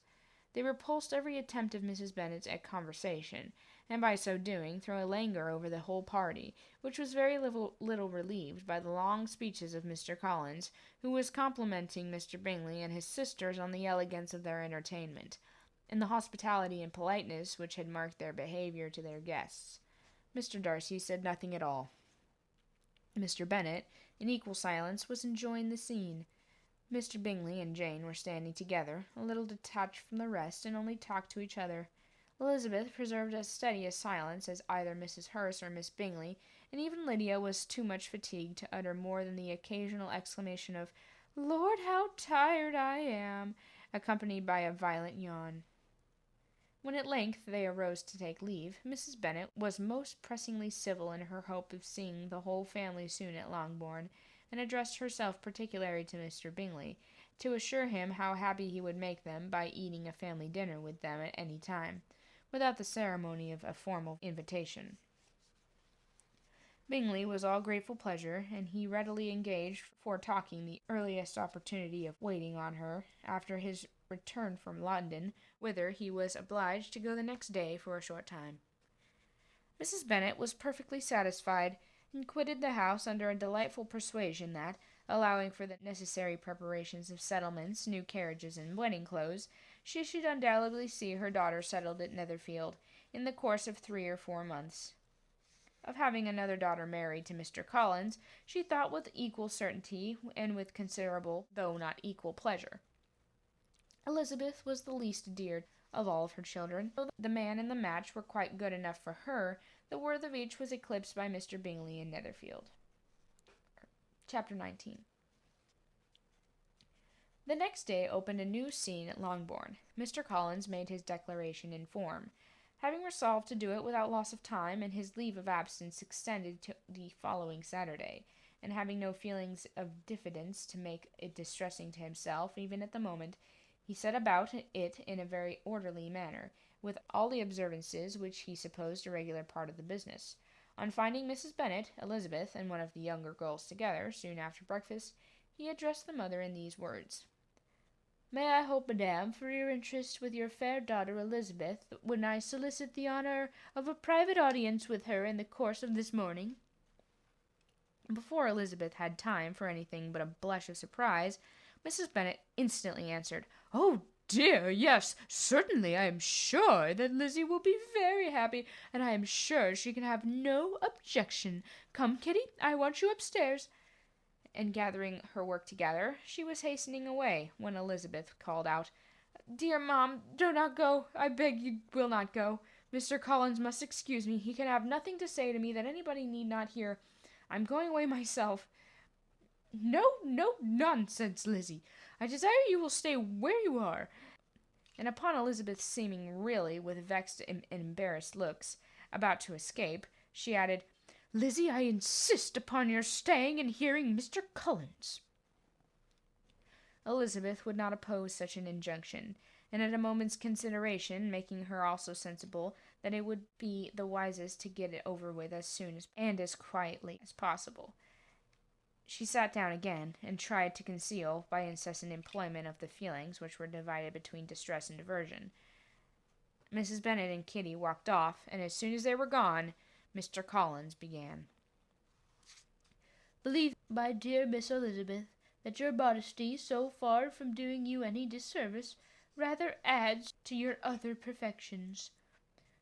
They repulsed every attempt of Mrs. Bennet at conversation, and by so doing threw a languor over the whole party, which was very little relieved by the long speeches of Mr. Collins, who was complimenting Mr. Bingley and his sisters on the elegance of their entertainment, and the hospitality and politeness which had marked their behaviour to their guests. Mr. Darcy said nothing at all. Mr. Bennet, in equal silence, was enjoying the scene. Mr. Bingley and Jane were standing together, a little detached from the rest, and only talked to each other. Elizabeth preserved as steady a silence as either Mrs. Hurst or Miss Bingley, and even Lydia was too much fatigued to utter more than the occasional exclamation of "Lord, how tired I am!" accompanied by a violent yawn. When at length they arose to take leave, Mrs. Bennet was most pressingly civil in her hope of seeing the whole family soon at Longbourn, and addressed herself particularly to Mr. Bingley, to assure him how happy he would make them by eating a family dinner with them at any time, without the ceremony of a formal invitation. Bingley was all grateful pleasure, and he readily engaged for taking the earliest opportunity of waiting on her after his return from London, whither he was obliged to go the next day for a short time. Mrs. Bennet was perfectly satisfied, and quitted the house under a delightful persuasion that, allowing for the necessary preparations of settlements, new carriages, and wedding clothes, she should undoubtedly see her daughter settled at Netherfield in the course of 3 or 4 months. Of having another daughter married to Mr. Collins, she thought with equal certainty, and with considerable, though not equal, pleasure. Elizabeth was the least endeared of all of her children. Though the man and the match were quite good enough for her, the worth of each was eclipsed by Mr. Bingley in Netherfield. Chapter 19. The next day opened a new scene at Longbourn. Mr. Collins made his declaration in form. Having resolved to do it without loss of time, and his leave of absence extended to the following Saturday, and having no feelings of diffidence to make it distressing to himself, even at the moment, he set about it in a very orderly manner, with all the observances which he supposed a regular part of the business. On finding Mrs. Bennet, Elizabeth, and one of the younger girls together, soon after breakfast, he addressed the mother in these words: May I hope, madam, for your interest with your fair daughter Elizabeth, when I solicit the honour of a private audience with her in the course of this morning?" Before Elizabeth had time for anything but a blush of surprise, Mrs. Bennet instantly answered, "Oh dear, yes, certainly. I am sure that Lizzie will be very happy, and I am sure she can have no objection. Come, Kitty, I want you upstairs." And gathering her work together, she was hastening away, when Elizabeth called out, "Dear Mom, do not go. I beg you will not go. Mr. Collins must excuse me. He can have nothing to say to me that anybody need not hear. I'm going away myself." "No, no, nonsense, Lizzie. I desire you will stay where you are." And upon Elizabeth seeming really, with vexed and embarrassed looks, about to escape, she added, "Lizzie, I insist upon your staying and hearing Mr. Collins." Elizabeth would not oppose such an injunction, and at a moment's consideration, making her also sensible that it would be the wisest to get it over with as soon as and as quietly as possible, she sat down again, and tried to conceal, by incessant employment of the feelings which were divided between distress and diversion. Mrs. Bennet and Kitty walked off, and as soon as they were gone, Mr. Collins began. "Believe, my dear Miss Elizabeth, that your modesty, so far from doing you any disservice, rather adds to your other perfections.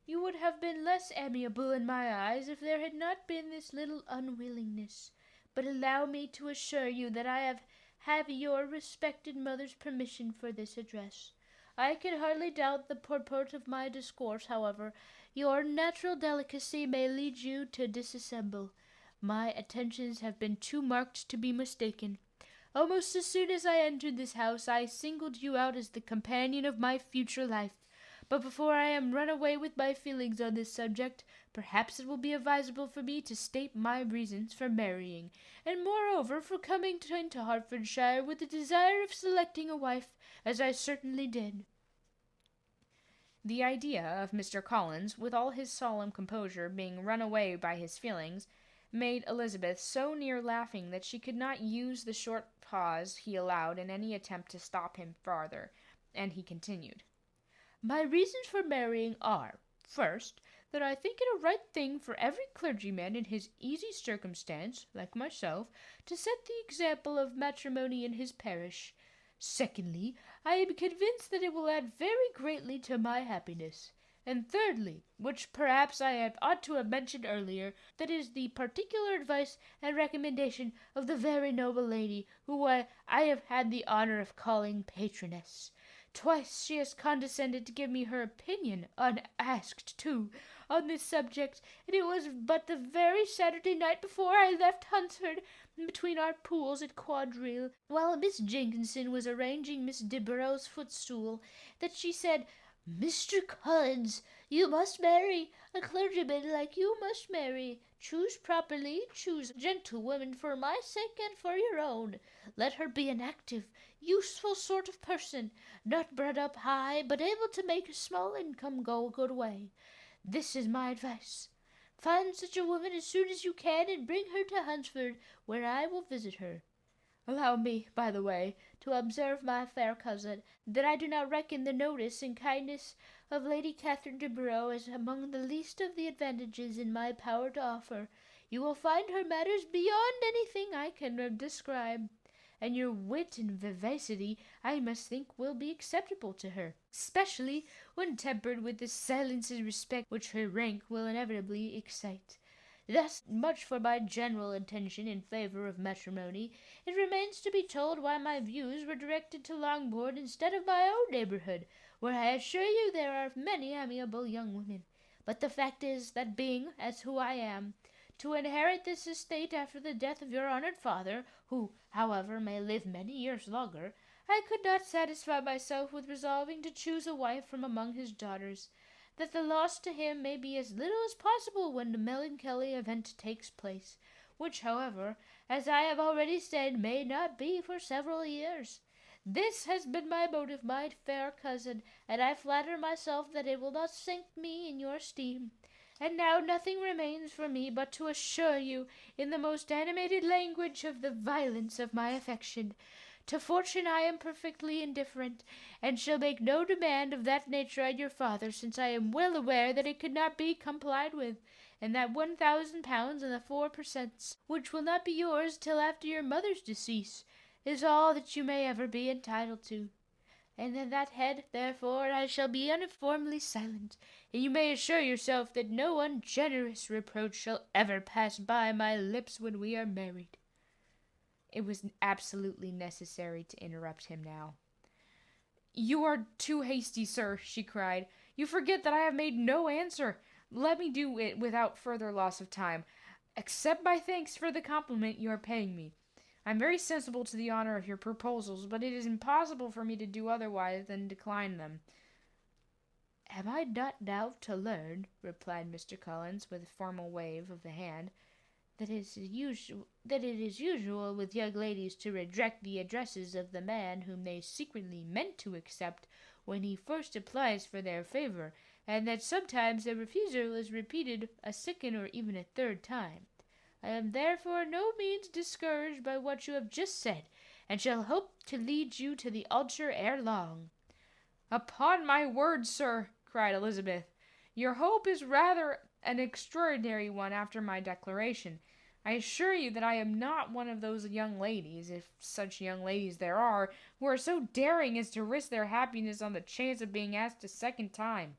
You would have been less amiable in my eyes if there had not been this little unwillingness. But allow me to assure you that I have your respected mother's permission for this address. I can hardly doubt the purport of my discourse, however. Your natural delicacy may lead you to dissemble. My attentions have been too marked to be mistaken. Almost as soon as I entered this house, I singled you out as the companion of my future life. But before I am run away with my feelings on this subject, perhaps it will be advisable for me to state my reasons for marrying, and moreover for coming into Hertfordshire with the desire of selecting a wife, as I certainly did." The idea of Mr. Collins, with all his solemn composure, being run away by his feelings, made Elizabeth so near laughing that she could not use the short pause he allowed in any attempt to stop him farther, and he continued, "My reasons for marrying are, first, that I think it a right thing for every clergyman in his easy circumstance, like myself, to set the example of matrimony in his parish. Secondly, I am convinced that it will add very greatly to my happiness. And thirdly, which perhaps ought to have mentioned earlier, that is the particular advice and recommendation of the very noble lady who I have had the honour of calling patroness. Twice she has condescended to give me her opinion, unasked too, on this subject, and it was but the very Saturday night before I left Hunsford, between our pools at quadrille, while Miss Jenkinson was arranging Miss de Borough's footstool, that she said, 'Mr. Collins, you must marry. A clergyman like you must marry. Choose properly, choose a gentlewoman for my sake and for your own. Let her be an active, useful sort of person, not bred up high, but able to make a small income go a good way. This is my advice. Find such a woman as soon as you can and bring her to Hunsford, where I will visit her. Allow me, by the way, to observe, my fair cousin, that I do not reckon the notice and kindness of Lady Catherine de Bourgh as among the least of the advantages in my power to offer. You will find her manners beyond anything I can describe, and your wit and vivacity I must think will be acceptable to her, especially when tempered with the silence and respect which her rank will inevitably excite. Thus much for my general intention in favour of matrimony. It remains to be told why my views were directed to Longbourn instead of my own neighbourhood, where I assure you there are many amiable young women. But the fact is, that being, as who I am, to inherit this estate after the death of your honoured father, who, however, may live many years longer, I could not satisfy myself with resolving to choose a wife from among his daughters, that the loss to him may be as little as possible when the melancholy event takes place, which, however, as I have already said, may not be for several years. This has been my motive, my fair cousin, and I flatter myself that it will not sink me in your esteem. And now nothing remains for me but to assure you, in the most animated language, of the violence of my affection, To fortune I am perfectly indifferent, and shall make no demand of that nature on your father, since I am well aware that it could not be complied with, and that £1,000 and the 4 per cents, which will not be yours till after your mother's decease, is all that you may ever be entitled to. And on that head, therefore, I shall be uniformly silent, and you may assure yourself that no ungenerous reproach shall ever pass by my lips when we are married." It was absolutely necessary to interrupt him now. "You are too hasty, sir," she cried. "You forget that I have made no answer. Let me do it without further loss of time. Accept my thanks for the compliment you are paying me. I am very sensible to the honor of your proposals, but it is impossible for me to do otherwise than decline them." "Am I not now to learn," replied Mr. Collins, with a formal wave of the hand, "that it is usual with young ladies to reject the addresses of the man whom they secretly meant to accept when he first applies for their favor, and that sometimes the refusal is repeated a second or even a third time? I am therefore no means discouraged by what you have just said, and shall hope to lead you to the altar ere long." "Upon my word, sir," cried Elizabeth, "your hope is rather an extraordinary one after my declaration. I assure you that I am not one of those young ladies, if such young ladies there are, who are so daring as to risk their happiness on the chance of being asked a second time.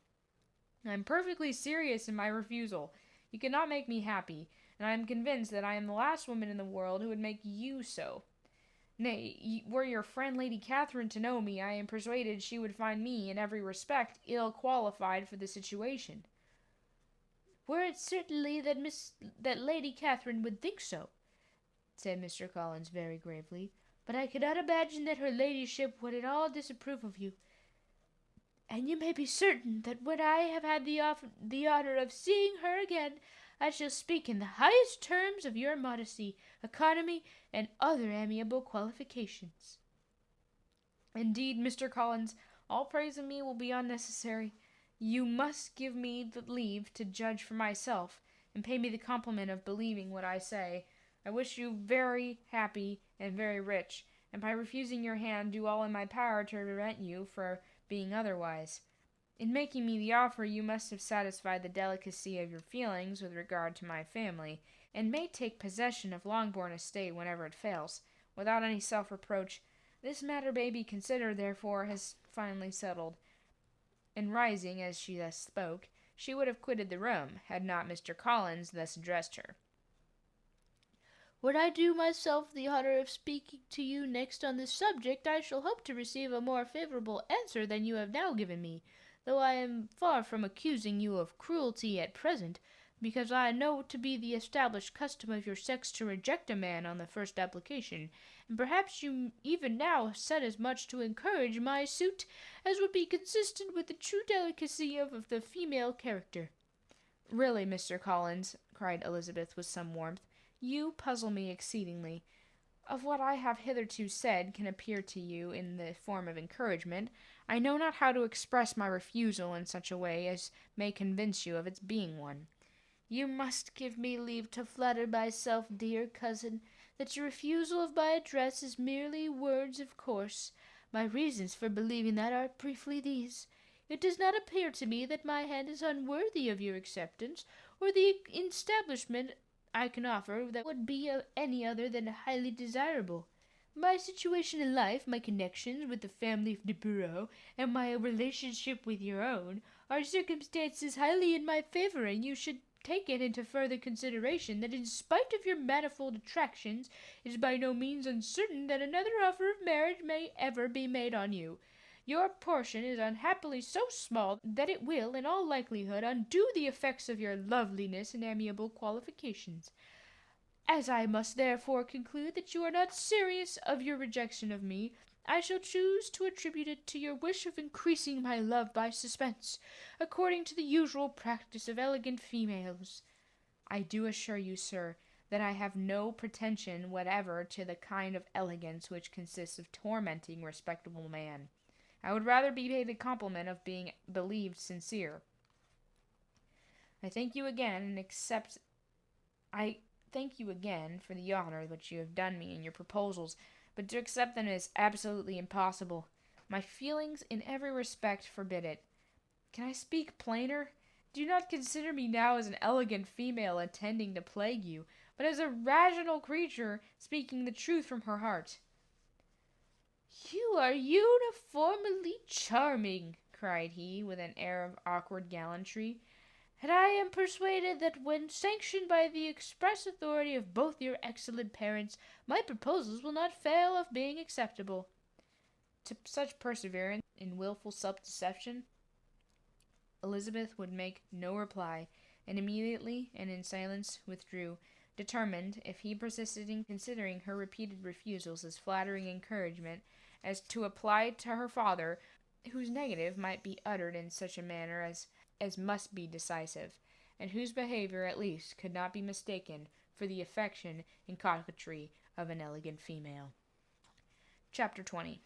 I am perfectly serious in my refusal. You cannot make me happy, and I am convinced that I am the last woman in the world who would make you so. Nay, were your friend Lady Catherine to know me, I am persuaded she would find me, in every respect, ill qualified for the situation." "Were it certainly that Lady Catherine would think so," said Mr. Collins very gravely, "but I cannot imagine that her ladyship would at all disapprove of you, and you may be certain that when I have had the honor of seeing her again, I shall speak in the highest terms of your modesty, economy, and other amiable qualifications." "Indeed, Mr. Collins, all praise of me will be unnecessary. You must give me the leave to judge for myself, and pay me the compliment of believing what I say. I wish you very happy and very rich, and by refusing your hand do all in my power to prevent you from being otherwise. In making me the offer, you must have satisfied the delicacy of your feelings with regard to my family, and may take possession of Longbourn estate whenever it fails, without any self-reproach. This matter may be considered, therefore, as finally settled." And rising as she thus spoke, she would have quitted the room, had not Mr. Collins thus addressed her. "When I do myself the honor of speaking to you next on this subject, I shall hope to receive a more favorable answer than you have now given me, though I am far from accusing you of cruelty at present, because I know to be the established custom of your sex to reject a man on the first application, and perhaps you even now said as much to encourage my suit as would be consistent with the true delicacy of the female character." "Really, Mr. Collins," cried Elizabeth with some warmth, "you puzzle me exceedingly. Of what I have hitherto said can appear to you in the form of encouragement, I know not how to express my refusal in such a way as may convince you of its being one." "You must give me leave to flatter myself, dear cousin, that your refusal of my address is merely words of course. My reasons for believing that are briefly these. It does not appear to me that my hand is unworthy of your acceptance, or the establishment I can offer that would be any other than highly desirable. My situation in life, my connections with the family of de Bureau, and my relationship with your own, are circumstances highly in my favor, and you should take it into further consideration that in spite of your manifold attractions, it is by no means uncertain that another offer of marriage may ever be made on you. Your portion is unhappily so small that it will, in all likelihood, undo the effects of your loveliness and amiable qualifications. As I must therefore conclude that you are not serious of your rejection of me, I shall choose to attribute it to your wish of increasing my love by suspense, according to the usual practice of elegant females." "I do assure you, sir, that I have no pretension whatever to the kind of elegance which consists of tormenting a respectable man. I would rather be paid the compliment of being believed sincere. I thank you again for the honor which you have done me in your proposals, but to accept them is absolutely impossible. My feelings in every respect forbid it. Can I speak plainer? Do not consider me now as an elegant female intending to plague you, but as a rational creature speaking the truth from her heart." "You are uniformly charming," cried he, with an air of awkward gallantry, "and I am persuaded that when sanctioned by the express authority of both your excellent parents, my proposals will not fail of being acceptable." To such perseverance in wilful self-deception, Elizabeth would make no reply, and immediately and in silence withdrew, determined, if he persisted in considering her repeated refusals as flattering encouragement, as to apply to her father, whose negative might be uttered in such a manner as must be decisive, and whose behaviour at least could not be mistaken for the affection and coquetry of an elegant female. Chapter 20.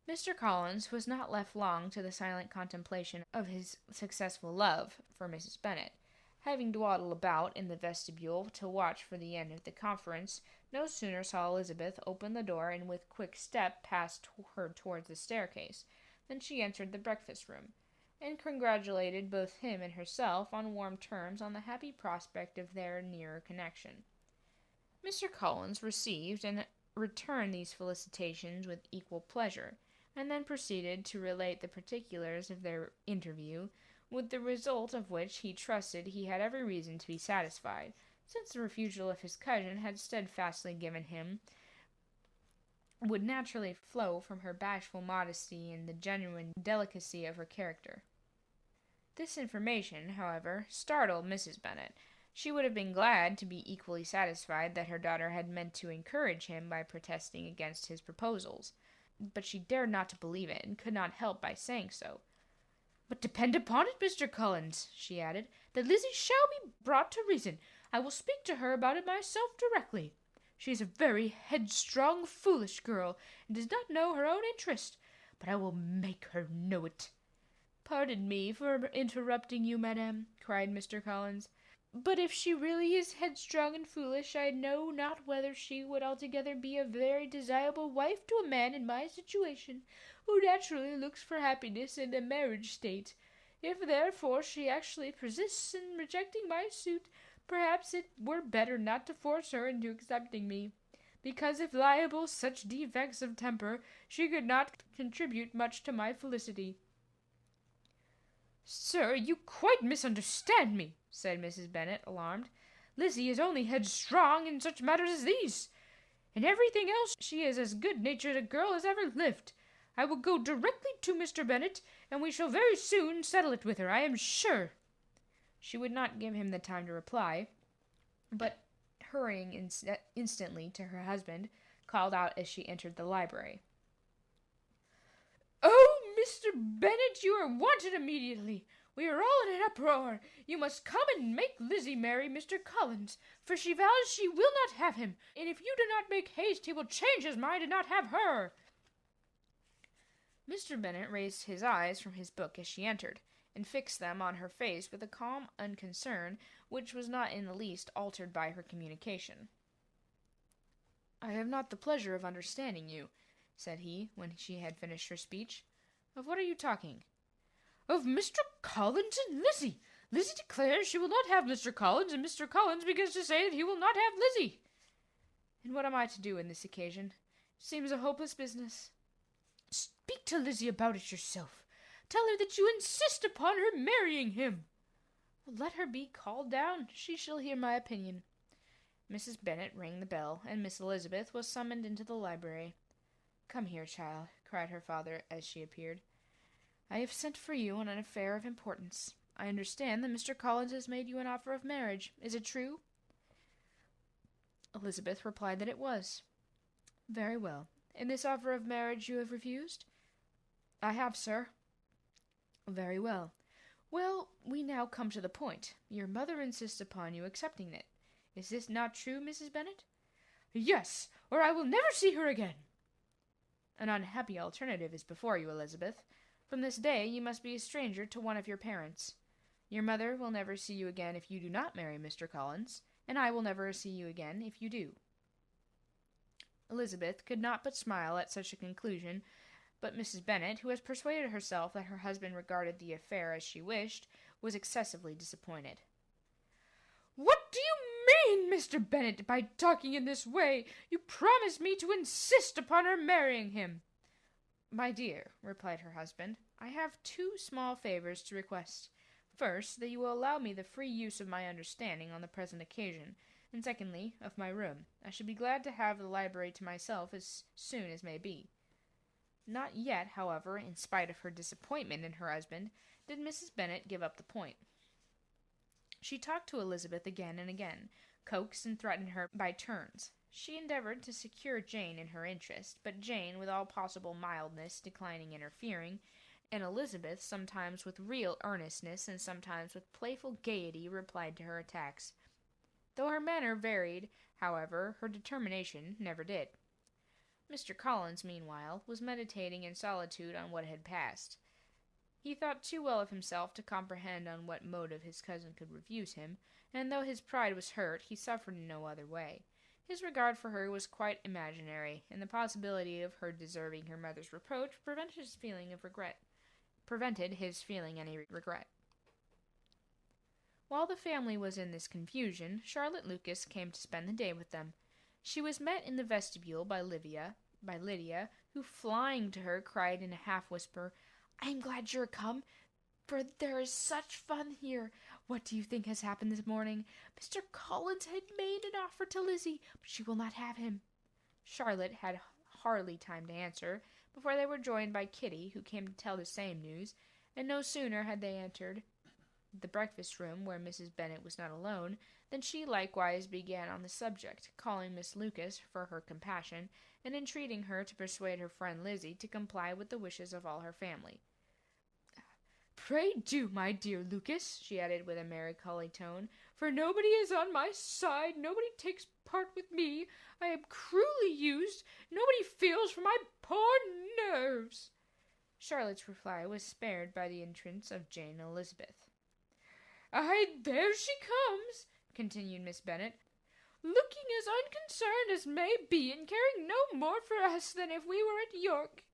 Mr. Collins was not left long to the silent contemplation of his successful love for Mrs. Bennet. Having dawdled about in the vestibule to watch for the end of the conference, no sooner saw Elizabeth open the door and with quick step pass her towards the staircase, than she entered the breakfast-room, and congratulated both him and herself on warm terms on the happy prospect of their nearer connection. Mr. Collins received and returned these felicitations with equal pleasure, and then proceeded to relate the particulars of their interview, with the result of which he trusted he had every reason to be satisfied, since the refusal of his cousin had steadfastly given him would naturally flow from her bashful modesty and the genuine delicacy of her character. This information, however, startled Mrs. Bennet. She would have been glad to be equally satisfied that her daughter had meant to encourage him by protesting against his proposals, but she dared not to believe it, and could not help by saying so. "But depend upon it, Mr. Collins," she added, "that Lizzie shall be brought to reason. I will speak to her about it myself directly. She is a very headstrong, foolish girl, and does not know her own interest, but I will make her know it." "Pardon me for interrupting you, madam," cried Mr. Collins, "but if she really is headstrong and foolish, I know not whether she would altogether be a very desirable wife to a man in my situation, who naturally looks for happiness in a marriage state. If therefore she actually persists in rejecting my suit, perhaps it were better not to force her into accepting me, because if liable such defects of temper, she could not contribute much to my felicity." "Sir, you quite misunderstand me," said Mrs. Bennet, alarmed. "Lizzie is only headstrong in such matters as these. In everything else she is as good-natured a girl as ever lived. I will go directly to Mr. Bennet, and we shall very soon settle it with her, I am sure." She would not give him the time to reply, but, hurrying instantly to her husband, called out as she entered the library, "Oh, Mr. Bennet, you are wanted immediately. We are all in an uproar. You must come and make Lizzie marry Mr. Collins, for she vows she will not have him, and if you do not make haste, he will change his mind and not have her." Mr. Bennet raised his eyes from his book as she entered, and fixed them on her face with a calm unconcern which was not in the least altered by her communication. "I have not the pleasure of understanding you," said he, when she had finished her speech. "Of what are you talking?" "Of Mr. Collins and Lizzie. Lizzie declares she will not have Mr. Collins, and Mr. Collins begins to say that he will not have Lizzie." "And what am I to do in this occasion? It seems a hopeless business." "Speak to Lizzie about it yourself. Tell her that you insist upon her marrying him." "Let her be called down. She shall hear my opinion." Mrs. Bennet rang the bell, and Miss Elizabeth was summoned into the library. "Come here, child," cried her father as she appeared. "I have sent for you on an affair of importance. I understand that Mr. Collins has made you an offer of marriage. Is it true?" Elizabeth replied that it was. "Very well. And this offer of marriage you have refused?" "I have, sir." "Very well. Well, we now come to the point. Your mother insists upon you accepting it. Is this not true, Mrs. Bennet?" "Yes, or I will never see her again." "An unhappy alternative is before you, Elizabeth. From this day you must be a stranger to one of your parents. Your mother will never see you again if you do not marry Mr. Collins, and I will never see you again if you do." Elizabeth could not but smile at such a conclusion, but Mrs. Bennet, who had persuaded herself that her husband regarded the affair as she wished, was excessively disappointed. "What do you mean, Mr. Bennet, by talking in this way? You promised me to insist upon her marrying him." "My dear," replied her husband, "I have two small favours to request. First, that you will allow me the free use of my understanding on the present occasion, and secondly, of my room. I should be glad to have the library to myself as soon as may be." Not yet, however, in spite of her disappointment in her husband, did Mrs. Bennet give up the point. She talked to Elizabeth again and again, coaxed and threatened her by turns. She endeavoured to secure Jane in her interest, but Jane, with all possible mildness, declining interfering, and Elizabeth, sometimes with real earnestness and sometimes with playful gaiety, replied to her attacks. Though her manner varied, however, her determination never did. Mr. Collins, meanwhile, was meditating in solitude on what had passed. He thought too well of himself to comprehend on what motive his cousin could refuse him, and though his pride was hurt, he suffered in no other way. His regard for her was quite imaginary, and the possibility of her deserving her mother's reproach prevented his feeling any regret. While the family was in this confusion, Charlotte Lucas came to spend the day with them. She was met in the vestibule by Lydia, who, flying to her, cried in a half-whisper, "I am glad you're come, for there is such fun here. What do you think has happened this morning? Mr. Collins had made an offer to Lizzie, but she will not have him." Charlotte had hardly time to answer, before they were joined by Kitty, who came to tell the same news, and no sooner had they entered the breakfast-room, where Mrs. Bennet was not alone, than she likewise began on the subject, calling Miss Lucas for her compassion, and entreating her to persuade her friend Lizzie to comply with the wishes of all her family. "Pray do, my dear Lucas," she added with a melancholy tone, "for nobody is on my side, nobody takes part with me. I am cruelly used, nobody feels for my poor nerves." Charlotte's reply was spared by the entrance of Jane and Elizabeth. "Aye, there she comes," continued Miss Bennet, "looking as unconcerned as may be, and caring no more for us than if we were at York,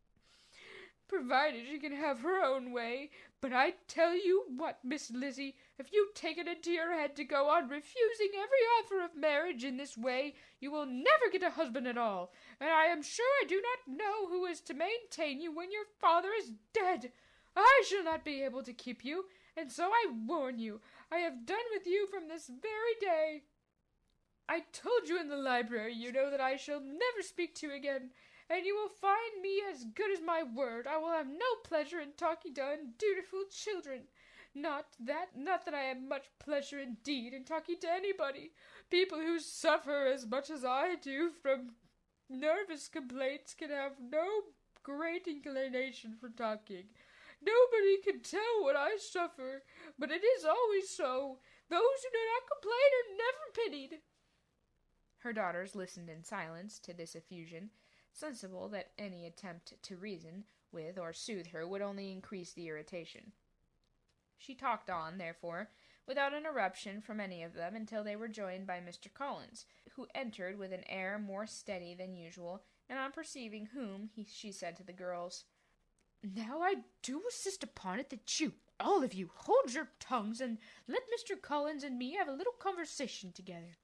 provided she can have her own way. But I tell you what, Miss Lizzie, if you take it into your head to go on refusing every offer of marriage in this way, you will never get a husband at all, and I am sure I do not know who is to maintain you when your father is dead. I shall not be able to keep you, and so I warn you, I have done with you from this very day. I told you in the library, you know, that I shall never speak to you again, and you will find me as good as my word. I will have no pleasure in talking to undutiful children. Not that I have much pleasure indeed in talking to anybody. People who suffer as much as I do from nervous complaints can have no great inclination for talking. Nobody can tell what I suffer, but it is always so. Those who do not complain are never pitied." Her daughters listened in silence to this effusion, sensible that any attempt to reason with or soothe her would only increase the irritation. She talked on, therefore, without interruption from any of them, until they were joined by Mr. Collins, who entered with an air more steady than usual, and on perceiving whom, she said to the girls, "Now I do insist upon it that you, all of you, hold your tongues, and let Mr. Collins and me have a little conversation together."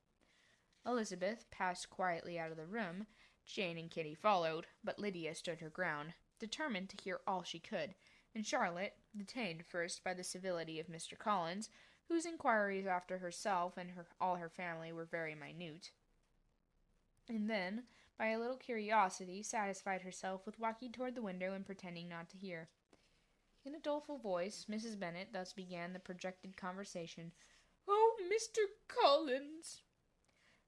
Elizabeth passed quietly out of the room. Jane and Kitty followed, but Lydia stood her ground, determined to hear all she could, and Charlotte, detained first by the civility of Mr. Collins, whose inquiries after herself and all her family were very minute, and then, by a little curiosity, satisfied herself with walking toward the window and pretending not to hear. In a doleful voice, Mrs. Bennet thus began the projected conversation. "Oh, Mr. Collins!"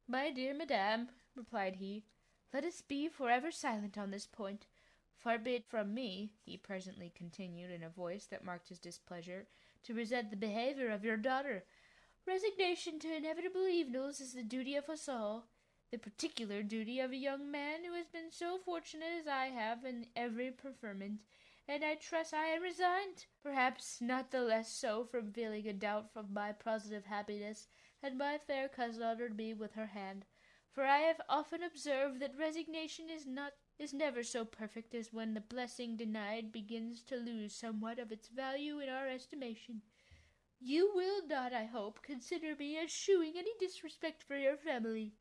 "My dear madam," replied he, "let us be forever silent on this point. Far be it from me," he presently continued in a voice that marked his displeasure, "to resent the behaviour of your daughter. Resignation to inevitable evils is the duty of us all, the particular duty of a young man who has been so fortunate as I have in every preferment, and I trust I am resigned, perhaps not the less so from feeling a doubt of my positive happiness had my fair cousin honoured me with her hand. For I have often observed that resignation is never so perfect as when the blessing denied begins to lose somewhat of its value in our estimation. You will not, I hope, consider me as shewing any disrespect for your family,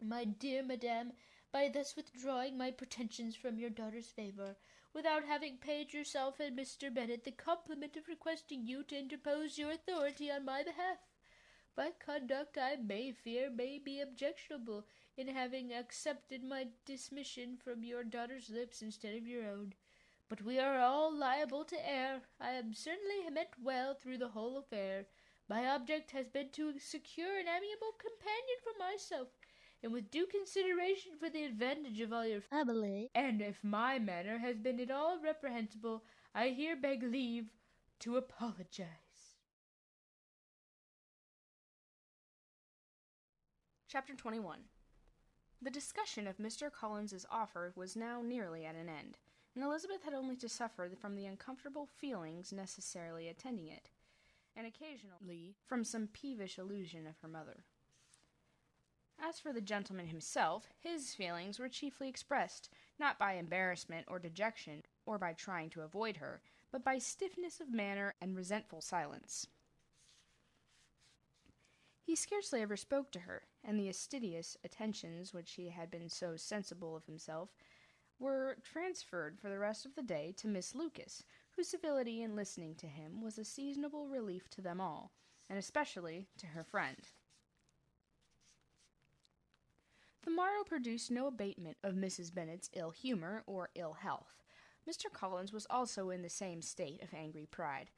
my dear madam, by thus withdrawing my pretensions from your daughter's favour, without having paid yourself and Mr. Bennet the compliment of requesting you to interpose your authority on my behalf. My conduct, I may fear, may be objectionable, in having accepted my dismission from your daughter's lips instead of your own. But we are all liable to err. I have certainly meant well through the whole affair. My object has been to secure an amiable companion for myself, and with due consideration for the advantage of all your family. And if my manner has been at all reprehensible, I here beg leave to apologize. Chapter 21. The discussion of Mr. Collins's offer was now nearly at an end, and Elizabeth had only to suffer from the uncomfortable feelings necessarily attending it, and occasionally from some peevish allusion of her mother. As for the gentleman himself, his feelings were chiefly expressed, not by embarrassment or dejection, or by trying to avoid her, but by stiffness of manner and resentful silence. He scarcely ever spoke to her, and the assiduous attentions which he had been so sensible of himself were transferred for the rest of the day to Miss Lucas, whose civility in listening to him was a seasonable relief to them all, and especially to her friend. The morrow produced no abatement of Mrs. Bennet's ill humour or ill health. Mr. Collins was also in the same state of angry pride.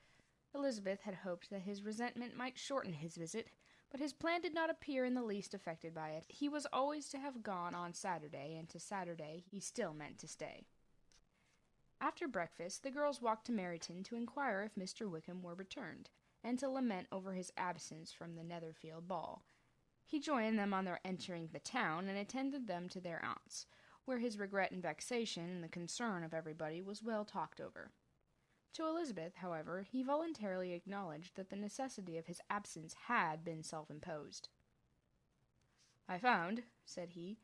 Elizabeth had hoped that his resentment might shorten his visit, but his plan did not appear in the least affected by it. He was always to have gone on Saturday, and to Saturday he still meant to stay. After breakfast, the girls walked to Meryton to inquire if Mr. Wickham were returned, and to lament over his absence from the Netherfield ball. He joined them on their entering the town, and attended them to their aunt's, where his regret and vexation and the concern of everybody was well talked over. To Elizabeth, however, he voluntarily acknowledged that the necessity of his absence had been self-imposed. "I found," said he,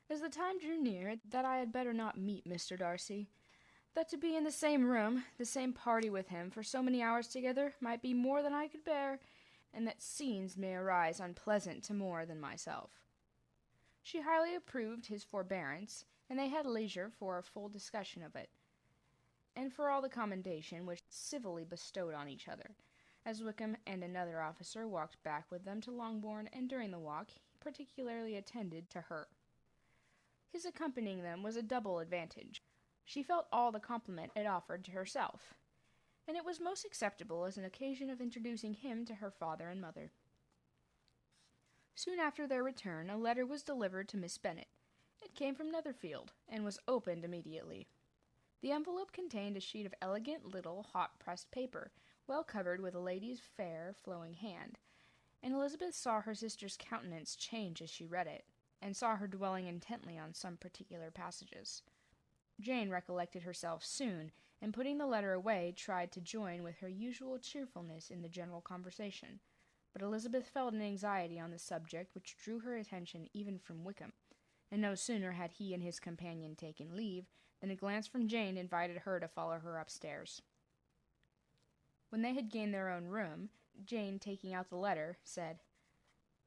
"as the time drew near, that I had better not meet Mr. Darcy, that to be in the same room, the same party with him, for so many hours together, might be more than I could bear, and that scenes may arise unpleasant to more than myself." She highly approved his forbearance, and they had leisure for a full discussion of it, and for all the commendation which civilly bestowed on each other, as Wickham and another officer walked back with them to Longbourn, and during the walk he particularly attended to her. His accompanying them was a double advantage. She felt all the compliment it offered to herself, and it was most acceptable as an occasion of introducing him to her father and mother. Soon after their return, a letter was delivered to Miss Bennet. It came from Netherfield, and was opened immediately. The envelope contained a sheet of elegant little hot-pressed paper, well covered with a lady's fair, flowing hand, and Elizabeth saw her sister's countenance change as she read it, and saw her dwelling intently on some particular passages. Jane recollected herself soon, and putting the letter away, tried to join with her usual cheerfulness in the general conversation, but Elizabeth felt an anxiety on the subject which drew her attention even from Wickham, and no sooner had he and his companion taken leave, than a glance from Jane invited her to follow her upstairs. When they had gained their own room, Jane, taking out the letter, said,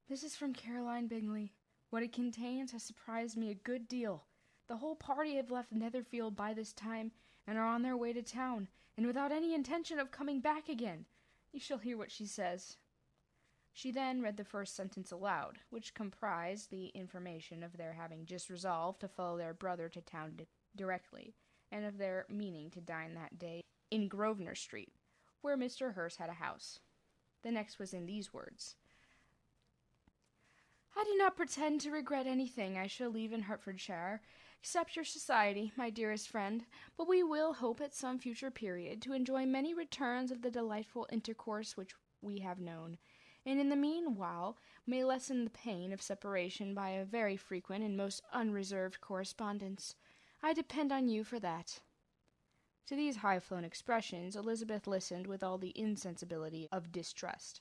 "This is from Caroline Bingley. What it contains has surprised me a good deal. The whole party have left Netherfield by this time, and are on their way to town, and without any intention of coming back again. You shall hear what she says." She then read the first sentence aloud, which comprised the information of their having just resolved to follow their brother to town directly, and of their meaning to dine that day in Grosvenor Street, where Mr. Hurst had a house. The next was in these words: "I do not pretend to regret anything I shall leave in Hertfordshire, except your society, my dearest friend, but we will hope at some future period to enjoy many returns of the delightful intercourse which we have known, and in the meanwhile may lessen the pain of separation by a very frequent and most unreserved correspondence. I depend on you for that." To these high-flown expressions Elizabeth listened with all the insensibility of distrust,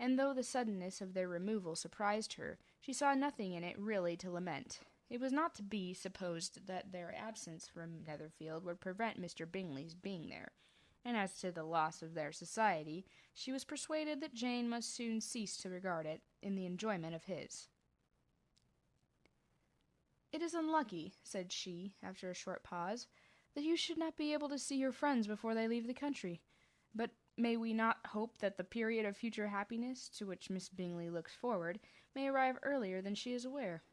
and though the suddenness of their removal surprised her, she saw nothing in it really to lament. It was not to be supposed that their absence from Netherfield would prevent Mr. Bingley's being there, and as to the loss of their society, she was persuaded that Jane must soon cease to regard it in the enjoyment of his. "It is unlucky," said she, after a short pause, "that you should not be able to see your friends before they leave the country. But may we not hope that the period of future happiness, to which Miss Bingley looks forward, may arrive earlier than she is aware,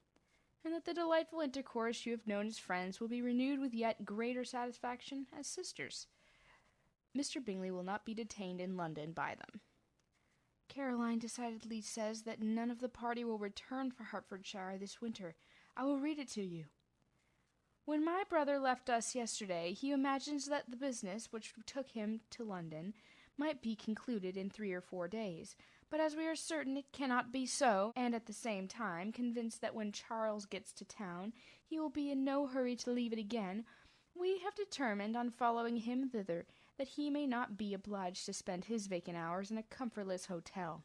and that the delightful intercourse you have known as friends will be renewed with yet greater satisfaction as sisters? Mr. Bingley will not be detained in London by them. Caroline decidedly says that none of the party will return for Hertfordshire this winter. I will read it to you. When my brother left us yesterday, he imagines that the business which took him to London might be concluded in 3 or 4 days, but as we are certain it cannot be so, and at the same time convinced that when Charles gets to town he will be in no hurry to leave it again, we have determined on following him thither, that he may not be obliged to spend his vacant hours in a comfortless hotel.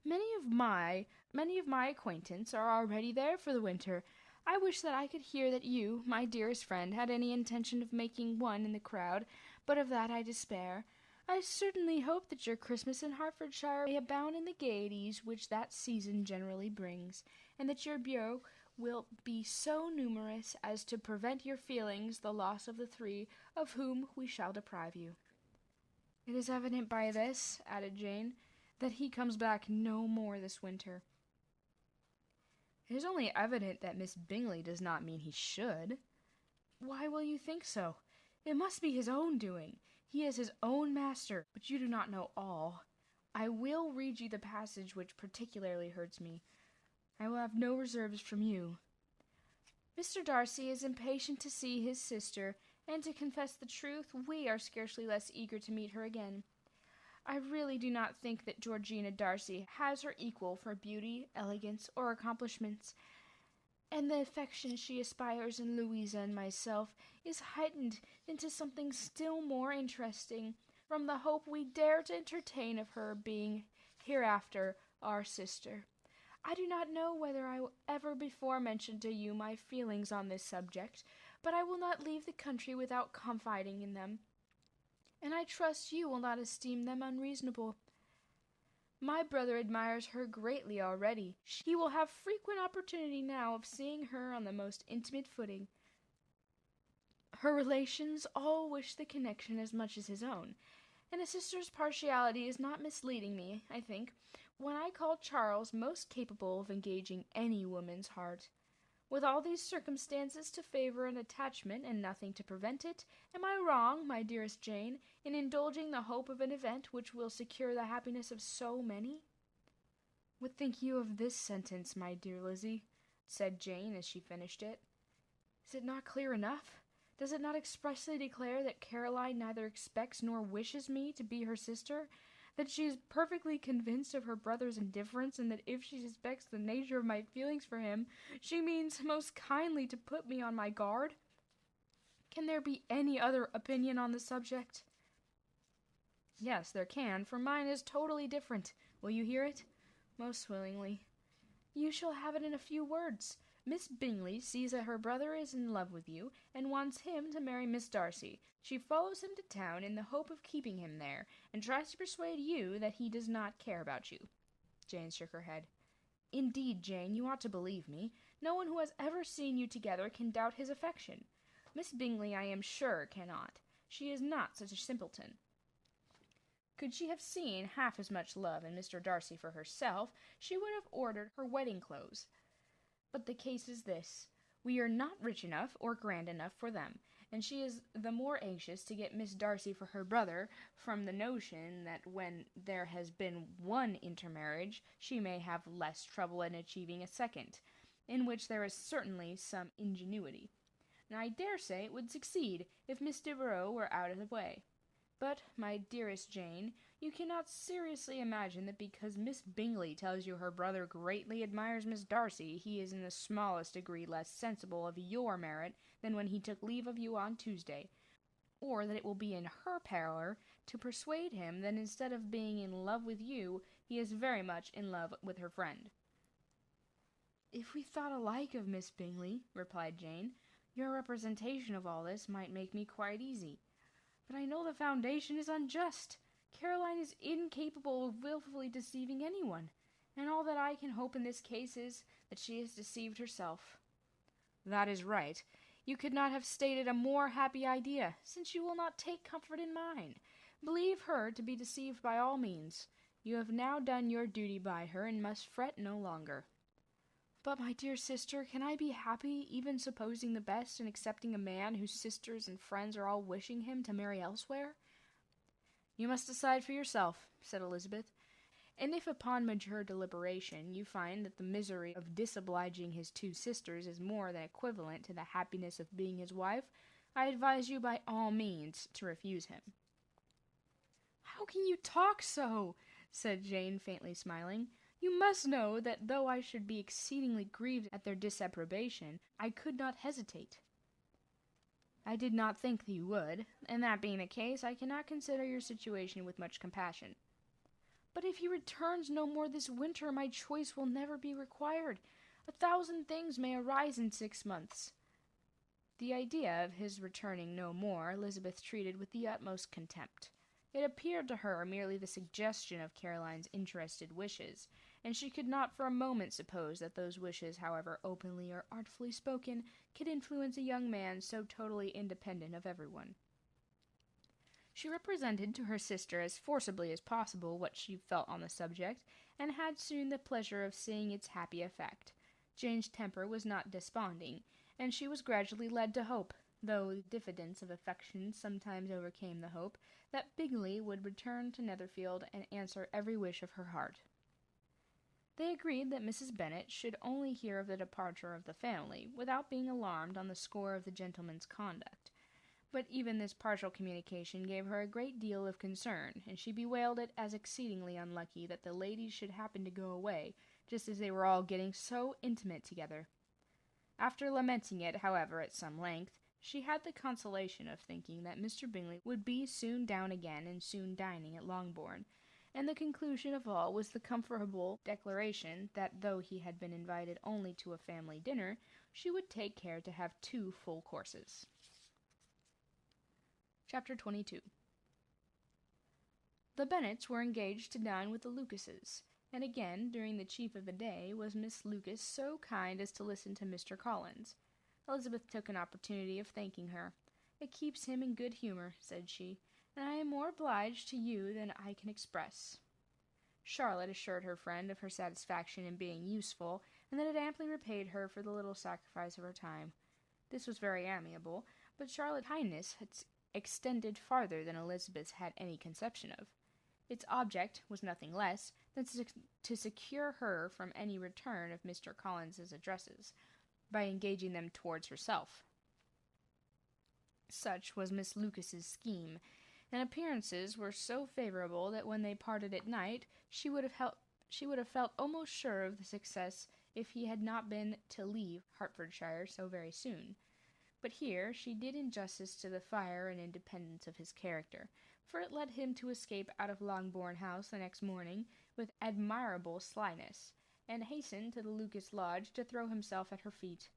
Many of my acquaintance are already there for the winter. I wish that I could hear that you, my dearest friend, had any intention of making one in the crowd, but of that I despair. I certainly hope that your Christmas in Hertfordshire may abound in the gaieties which that season generally brings, and that your beaux will be so numerous as to prevent your feelings the loss of the 3 of whom we shall deprive you. It is evident by this," added Jane, "that he comes back no more this winter." "It is only evident that Miss Bingley does not mean he should." "Why will you think so? It must be his own doing. He is his own master, but you do not know all. I will read you the passage which particularly hurts me. I will have no reserves from you. Mr. Darcy is impatient to see his sister, and to confess the truth, we are scarcely less eager to meet her again. I really do not think that Georgina Darcy has her equal for beauty, elegance, or accomplishments, and the affection she aspires in Louisa and myself is heightened into something still more interesting from the hope we dare to entertain of her being hereafter our sister. I do not know whether I ever before mentioned to you my feelings on this subject, but I will not leave the country without confiding in them, and I trust you will not esteem them unreasonable. My brother admires her greatly already. He will have frequent opportunity now of seeing her on the most intimate footing. Her relations all wish the connection as much as his own, and a sister's partiality is not misleading me, I think, when I call Charles most capable of engaging any woman's heart. With all these circumstances to favor an attachment, and nothing to prevent it, am I wrong, my dearest Jane, in indulging the hope of an event which will secure the happiness of so many? What think you of this sentence, my dear Lizzie? Said Jane as she finished it. Is it not clear enough? Does it not expressly declare that Caroline neither expects nor wishes me to be her sister, that she is perfectly convinced of her brother's indifference, and that if she suspects the nature of my feelings for him, she means most kindly to put me on my guard? Can there be any other opinion on the subject? Yes, there can, for mine is totally different. Will you hear it? Most willingly. You shall have it in a few words. Miss Bingley sees that her brother is in love with you, and wants him to marry Miss Darcy. She follows him to town in the hope of keeping him there, and tries to persuade you that he does not care about you. Jane shook her head. Indeed, Jane, you ought to believe me. No one who has ever seen you together can doubt his affection. Miss Bingley, I am sure, cannot. She is not such a simpleton. Could she have seen half as much love in Mr. Darcy for herself, she would have ordered her wedding clothes. But the case is this. We are not rich enough or grand enough for them, and she is the more anxious to get Miss Darcy for her brother from the notion that when there has been one intermarriage she may have less trouble in achieving a second, in which there is certainly some ingenuity. And I dare say it would succeed if Miss Devereux were out of the way. But, my dearest Jane, you cannot seriously imagine that because Miss Bingley tells you her brother greatly admires Miss Darcy, he is in the smallest degree less sensible of your merit than when he took leave of you on Tuesday, or that it will be in her power to persuade him that instead of being in love with you, He is very much in love with her friend." "If we thought alike of Miss Bingley," replied Jane, "your representation of all this might make me quite easy. But I know the foundation is unjust. Caroline is incapable of wilfully deceiving anyone, and all that I can hope in this case is that she has deceived herself." "That is right. You could not have stated a more happy idea, since you will not take comfort in mine. Believe her to be deceived by all means. You have now done your duty by her, and must fret no longer." "But, my dear sister, can I be happy, even supposing the best, and accepting a man whose sisters and friends are all wishing him to marry elsewhere?" "You must decide for yourself," said Elizabeth. "And if upon mature deliberation you find that the misery of disobliging his two sisters is more than equivalent to the happiness of being his wife, I advise you by all means to refuse him." "How can you talk so?" said Jane, faintly smiling. "You must know that though I should be exceedingly grieved at their disapprobation, I could not hesitate." "I did not think that you would, and that being the case, I cannot consider your situation with much compassion." "But if he returns no more this winter, my choice will never be required. 1,000 things may arise in 6 months." The idea of his returning no more Elizabeth treated with the utmost contempt. It appeared to her merely the suggestion of Caroline's interested wishes, and she could not for a moment suppose that those wishes, however openly or artfully spoken, could influence a young man so totally independent of everyone. She represented to her sister as forcibly as possible what she felt on the subject, and had soon the pleasure of seeing its happy effect. Jane's temper was not desponding, and she was gradually led to hope, though the diffidence of affection sometimes overcame the hope, that Bingley would return to Netherfield and answer every wish of her heart. They agreed that Mrs. Bennet should only hear of the departure of the family, without being alarmed on the score of the gentleman's conduct. But even this partial communication gave her a great deal of concern, and she bewailed it as exceedingly unlucky that the ladies should happen to go away, just as they were all getting so intimate together. After lamenting it, however, at some length, she had the consolation of thinking that Mr. Bingley would be soon down again and soon dining at Longbourn, and the conclusion of all was the comfortable declaration that though he had been invited only to a family dinner, she would take care to have 2 full courses. Chapter 22. The Bennets were engaged to dine with the Lucases, and again, during the chief of the day, was Miss Lucas so kind as to listen to Mr. Collins. Elizabeth took an opportunity of thanking her. "It keeps him in good humour," said she, "and I am more obliged to you than I can express." Charlotte assured her friend of her satisfaction in being useful, and that it amply repaid her for the little sacrifice of her time. This was very amiable, but Charlotte's kindness had extended farther than Elizabeth had any conception of. Its object was nothing less than to secure her from any return of Mr. Collins's addresses, by engaging them towards herself. Such was Miss Lucas's scheme, and appearances were so favourable that when they parted at night she would have felt almost sure of the success if he had not been to leave Hertfordshire so very soon. But here she did injustice to the fire and independence of his character, for it led him to escape out of Longbourn House the next morning with admirable slyness, and hasten to the Lucas lodge to throw himself at her feet.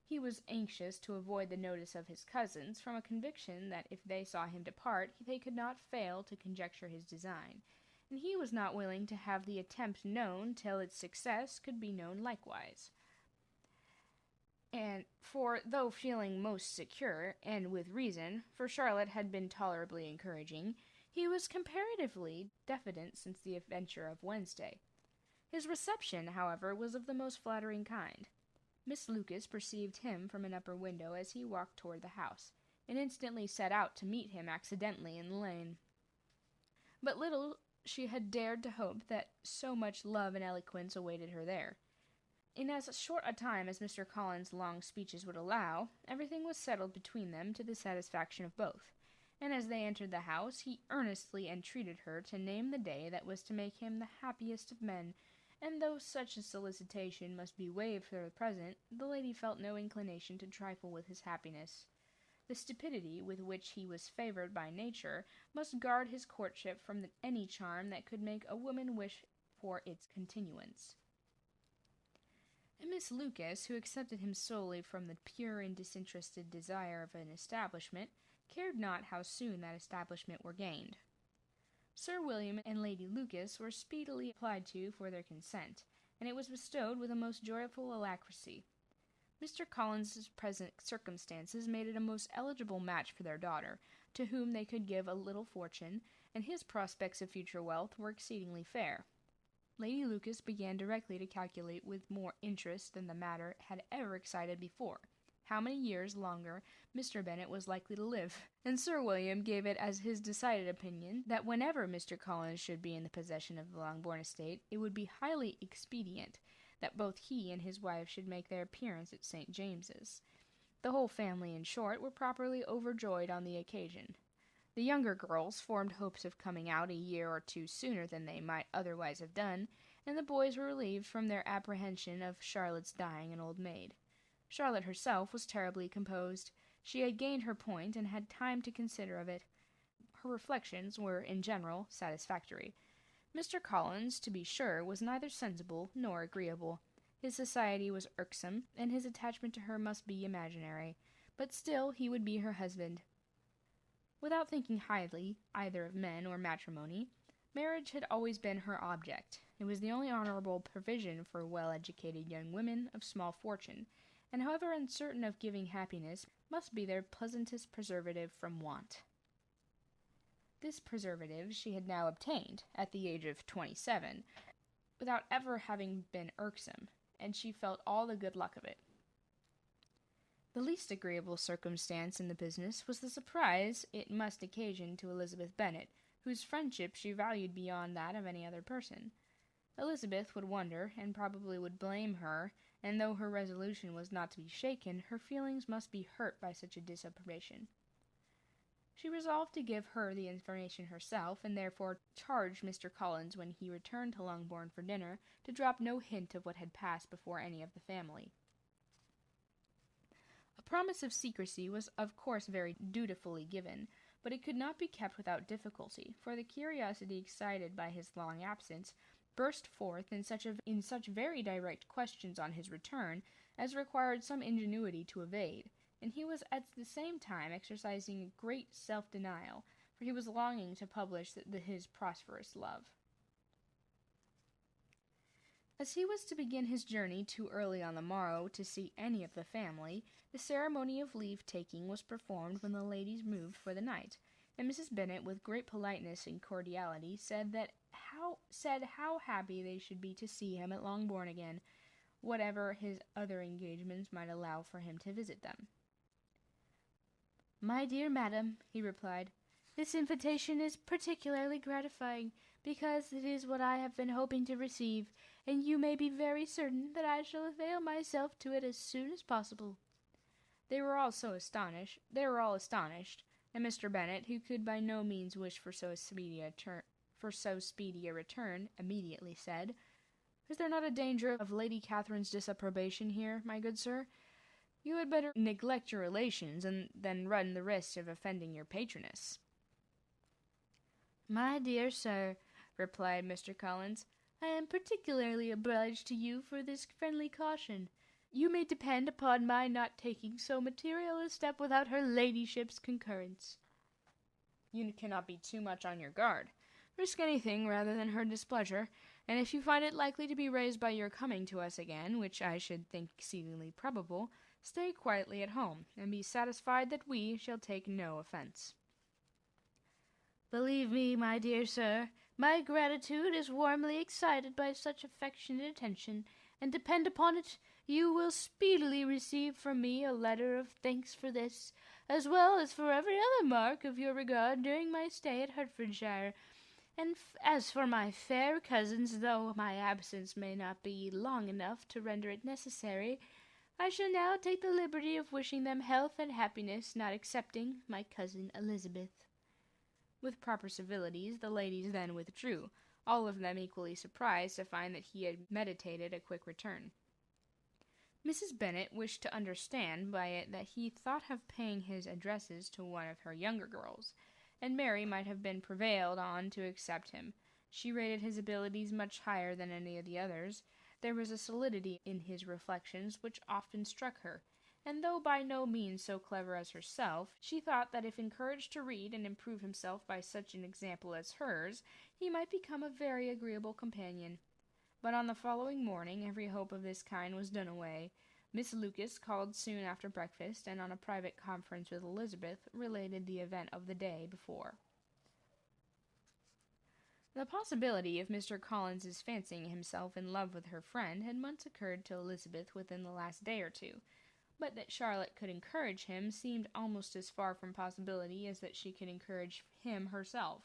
He was anxious to avoid the notice of his cousins, from a conviction that if they saw him depart they could not fail to conjecture his design, and he was not willing to have the attempt known till its success could be known likewise. And for, though feeling most secure, and with reason, for Charlotte had been tolerably encouraging, he was comparatively diffident since the adventure of Wednesday. His reception, however, was of the most flattering kind. Miss Lucas perceived him from an upper window as he walked toward the house, and instantly set out to meet him accidentally in the lane. But little she had dared to hope that so much love and eloquence awaited her there. In as short a time as Mr. Collins's long speeches would allow, everything was settled between them to the satisfaction of both, and as they entered the house he earnestly entreated her to name the day that was to make him the happiest of men, and though such a solicitation must be waived for the present, the lady felt no inclination to trifle with his happiness. The stupidity with which he was favoured by nature must guard his courtship from any charm that could make a woman wish for its continuance. And Miss Lucas, who accepted him solely from the pure and disinterested desire of an establishment, cared not how soon that establishment were gained. Sir William and Lady Lucas were speedily applied to for their consent, and it was bestowed with a most joyful alacrity. Mr. Collins's present circumstances made it a most eligible match for their daughter, to whom they could give a little fortune, and his prospects of future wealth were exceedingly fair. Lady Lucas began directly to calculate with more interest than the matter had ever excited before how many years longer Mr. Bennet was likely to live, and Sir William gave it as his decided opinion that whenever Mr. Collins should be in the possession of the Longbourn estate, it would be highly expedient that both he and his wife should make their appearance at St. James's. The whole family, in short, were properly overjoyed on the occasion. The younger girls formed hopes of coming out a year or two sooner than they might otherwise have done, and the boys were relieved from their apprehension of Charlotte's dying an old maid. Charlotte herself was terribly composed. She had gained her point, and had time to consider of it. Her reflections were, in general, satisfactory. Mr. Collins, to be sure, was neither sensible nor agreeable. His society was irksome, and his attachment to her must be imaginary, but still he would be her husband. Without thinking highly either of men or matrimony, marriage had always been her object. It was the only honorable provision for well-educated young women of small fortune, and however uncertain of giving happiness, must be their pleasantest preservative from want. This preservative she had now obtained, at the age of 27, without ever having been irksome, and she felt all the good luck of it. The least agreeable circumstance in the business was the surprise it must occasion to Elizabeth Bennet, whose friendship she valued beyond that of any other person. Elizabeth would wonder, and probably would blame her, and though her resolution was not to be shaken, her feelings must be hurt by such a disapprobation. She resolved to give her the information herself, and therefore charged Mr. Collins, when he returned to Longbourn for dinner, to drop no hint of what had passed before any of the family. A promise of secrecy was of course very dutifully given, but it could not be kept without difficulty, for the curiosity excited by his long absence burst forth in such very direct questions on his return as required some ingenuity to evade, and he was at the same time exercising great self-denial, for he was longing to publish his prosperous love. As he was to begin his journey too early on the morrow to see any of the family, the ceremony of leave-taking was performed when the ladies moved for the night, and Mrs. Bennet, with great politeness and cordiality, said how happy they should be to see him at Longbourn again, whatever his other engagements might allow for him to visit them. "My dear madam," he replied, "this invitation is particularly gratifying, because it is what I have been hoping to receive, and you may be very certain that I shall avail myself to it as soon as possible." They were all astonished, and Mr. Bennet, who could by no means wish for so speedy a return, immediately said, "Is there not a danger of Lady Catherine's disapprobation here, my good sir? You had better neglect your relations, and then run the risk of offending your patroness." "My dear sir," replied Mr. Collins, "I am particularly obliged to you for this friendly caution. You may depend upon my not taking so material a step without her ladyship's concurrence." "You cannot be too much on your guard. Risk anything rather than her displeasure, and if you find it likely to be raised by your coming to us again, which I should think exceedingly probable, stay quietly at home, and be satisfied that we shall take no offence." "Believe me, my dear sir, my gratitude is warmly excited by such affectionate attention, and depend upon it, you will speedily receive from me a letter of thanks for this, as well as for every other mark of your regard during my stay at Hertfordshire. And as for my fair cousins, though my absence may not be long enough to render it necessary, I shall now take the liberty of wishing them health and happiness, not excepting my cousin Elizabeth." With proper civilities, the ladies then withdrew, all of them equally surprised to find that he had meditated a quick return. Mrs. Bennet wished to understand by it that he thought of paying his addresses to one of her younger girls, and Mary might have been prevailed on to accept him. She rated his abilities much higher than any of the others. There was a solidity in his reflections which often struck her, and though by no means so clever as herself, she thought that if encouraged to read and improve himself by such an example as hers, he might become a very agreeable companion. But on the following morning every hope of this kind was done away. Miss Lucas called soon after breakfast, and on a private conference with Elizabeth, related the event of the day before. The possibility of Mr. Collins's fancying himself in love with her friend had once occurred to Elizabeth within the last day or two, but that Charlotte could encourage him seemed almost as far from possibility as that she could encourage him herself,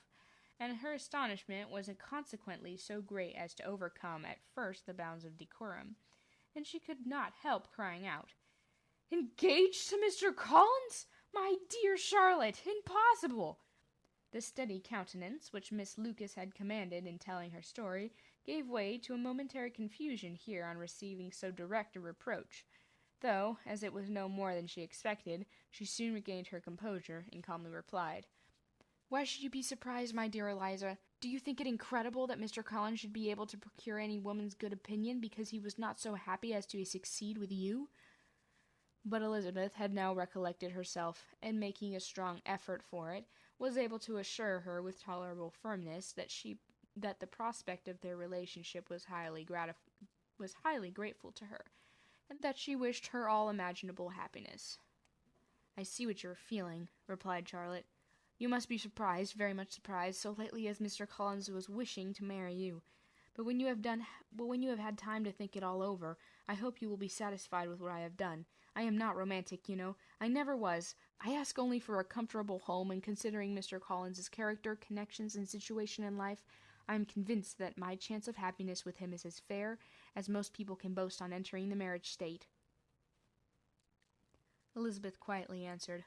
and her astonishment was consequently so great as to overcome at first the bounds of decorum, and she could not help crying out, "Engaged to Mr. Collins? My dear Charlotte, impossible!" The steady countenance which Miss Lucas had commanded in telling her story gave way to a momentary confusion here on receiving so direct a reproach, though, as it was no more than she expected, she soon regained her composure, and calmly replied, "Why should you be surprised, my dear Eliza? Do you think it incredible that Mr. Collins should be able to procure any woman's good opinion because he was not so happy as to succeed with you?" But Elizabeth had now recollected herself, and making a strong effort for it, was able to assure her with tolerable firmness that the prospect of their relationship was highly grateful to her, and that she wished her all imaginable happiness. "I see what you are feeling," replied Charlotte. "You must be surprised, very much surprised, so lately as Mr. Collins was wishing to marry you. But when you have had time to think it all over, I hope you will be satisfied with what I have done. I am not romantic, you know. I never was. I ask only for a comfortable home, and considering Mr. Collins's character, connections, and situation in life, I am convinced that my chance of happiness with him is as fair as most people can boast on entering the marriage state." Elizabeth quietly answered,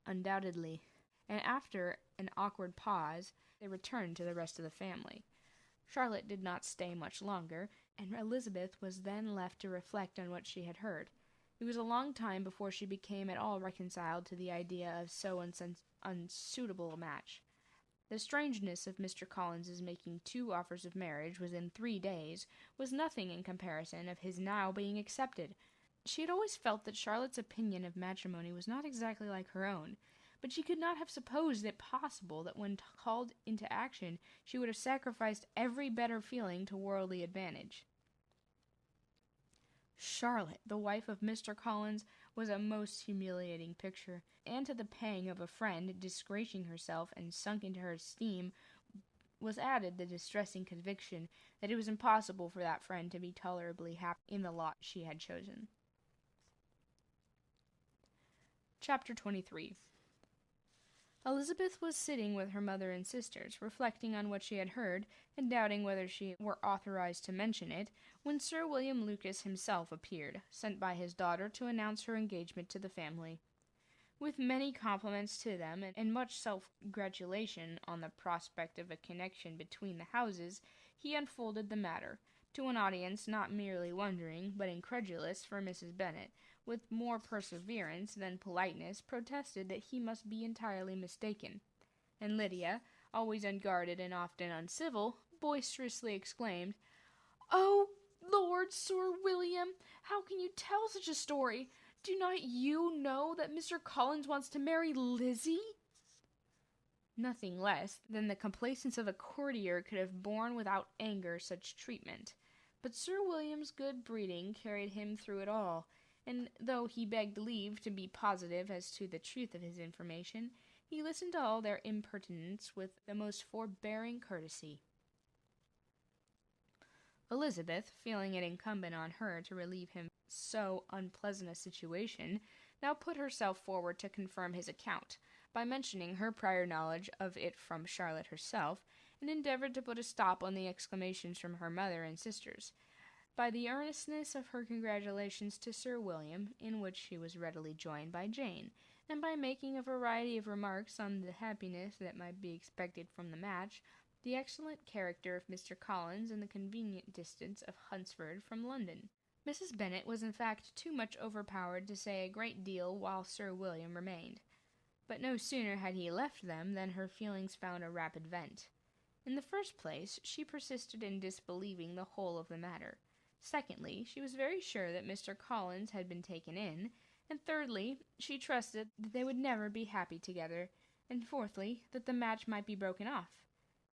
"Undoubtedly," and after an awkward pause, they returned to the rest of the family. Charlotte did not stay much longer, and Elizabeth was then left to reflect on what she had heard. It was a long time before she became at all reconciled to the idea of so unsuitable a match. The strangeness of Mr. Collins's making 2 offers of marriage within 3 days was nothing in comparison of his now being accepted. She had always felt that Charlotte's opinion of matrimony was not exactly like her own, but she could not have supposed it possible that when called into action she would have sacrificed every better feeling to worldly advantage. Charlotte, the wife of Mr. Collins, was a most humiliating picture, and to the pang of a friend disgracing herself and sunk into her esteem was added the distressing conviction that it was impossible for that friend to be tolerably happy in the lot she had chosen. Chapter 23. Elizabeth was sitting with her mother and sisters, reflecting on what she had heard, and doubting whether she were authorized to mention it, when Sir William Lucas himself appeared, sent by his daughter to announce her engagement to the family. With many compliments to them, and much self-gratulation on the prospect of a connection between the houses, he unfolded the matter, to an audience not merely wondering, but incredulous, for Mrs. Bennet, with more perseverance than politeness, protested that he must be entirely mistaken, and Lydia, always unguarded and often uncivil, boisterously exclaimed, "Oh, Lord Sir William, how can you tell such a story? Do not you know that Mr. Collins wants to marry Lizzie?" Nothing less than the complacence of a courtier could have borne without anger such treatment, but Sir William's good breeding carried him through it all, and though he begged leave to be positive as to the truth of his information, he listened to all their impertinence with the most forbearing courtesy. Elizabeth, feeling it incumbent on her to relieve him so unpleasant a situation, now put herself forward to confirm his account, by mentioning her prior knowledge of it from Charlotte herself, and endeavored to put a stop on the exclamations from her mother and sisters, by the earnestness of her congratulations to Sir William, in which she was readily joined by Jane, and by making a variety of remarks on the happiness that might be expected from the match, the excellent character of Mr. Collins, and the convenient distance of Hunsford from London. Mrs. Bennet was in fact too much overpowered to say a great deal while Sir William remained, but no sooner had he left them than her feelings found a rapid vent. In the first place, she persisted in disbelieving the whole of the matter. Secondly, she was very sure that Mr. Collins had been taken in, and thirdly, she trusted that they would never be happy together, and fourthly, that the match might be broken off.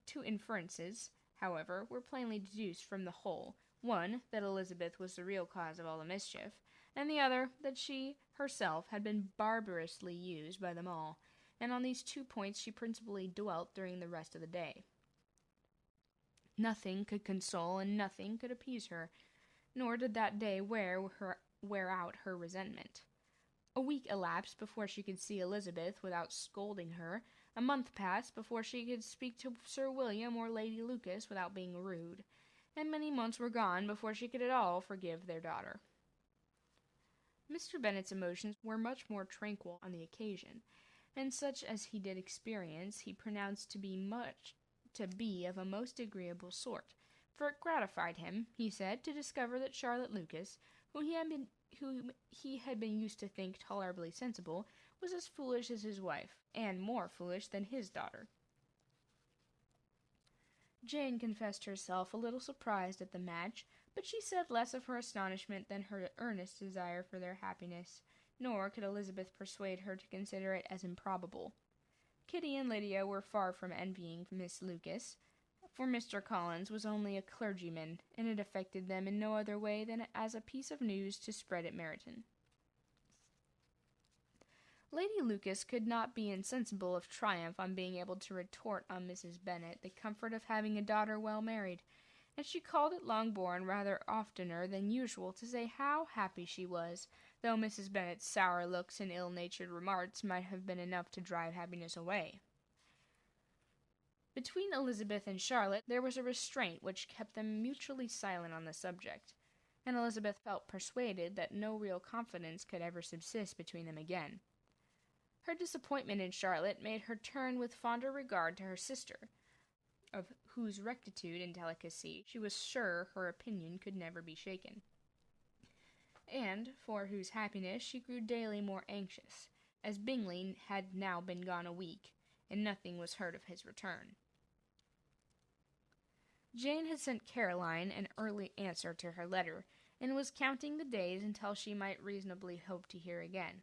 Two inferences, however, were plainly deduced from the whole: one, that Elizabeth was the real cause of all the mischief, and the other, that she herself had been barbarously used by them all, and on these two points she principally dwelt during the rest of the day. Nothing could console and nothing could appease her, nor did that day wear out her resentment. A week elapsed before she could see Elizabeth without scolding her. A month passed before she could speak to Sir William or Lady Lucas without being rude, and many months were gone before she could at all forgive their daughter. Mr. Bennet's emotions were much more tranquil on the occasion, and such as he did experience he pronounced to be of a most agreeable sort, for it gratified him, he said, to discover that Charlotte Lucas, whom he had been used to think tolerably sensible, was as foolish as his wife, and more foolish than his daughter. Jane confessed herself a little surprised at the match, but she said less of her astonishment than her earnest desire for their happiness, nor could Elizabeth persuade her to consider it as improbable. Kitty and Lydia were far from envying Miss Lucas, for Mr. Collins was only a clergyman, and it affected them in no other way than as a piece of news to spread at Meryton. Lady Lucas could not be insensible of triumph on being able to retort on Mrs. Bennet the comfort of having a daughter well married, and she called at Longbourn rather oftener than usual to say how happy she was, though Mrs. Bennet's sour looks and ill-natured remarks might have been enough to drive happiness away. Between Elizabeth and Charlotte there was a restraint which kept them mutually silent on the subject, and Elizabeth felt persuaded that no real confidence could ever subsist between them again. Her disappointment in Charlotte made her turn with fonder regard to her sister, of whose rectitude and delicacy she was sure her opinion could never be shaken, and for whose happiness she grew daily more anxious, as Bingley had now been gone a week, and nothing was heard of his return. Jane had sent Caroline an early answer to her letter, and was counting the days until she might reasonably hope to hear again.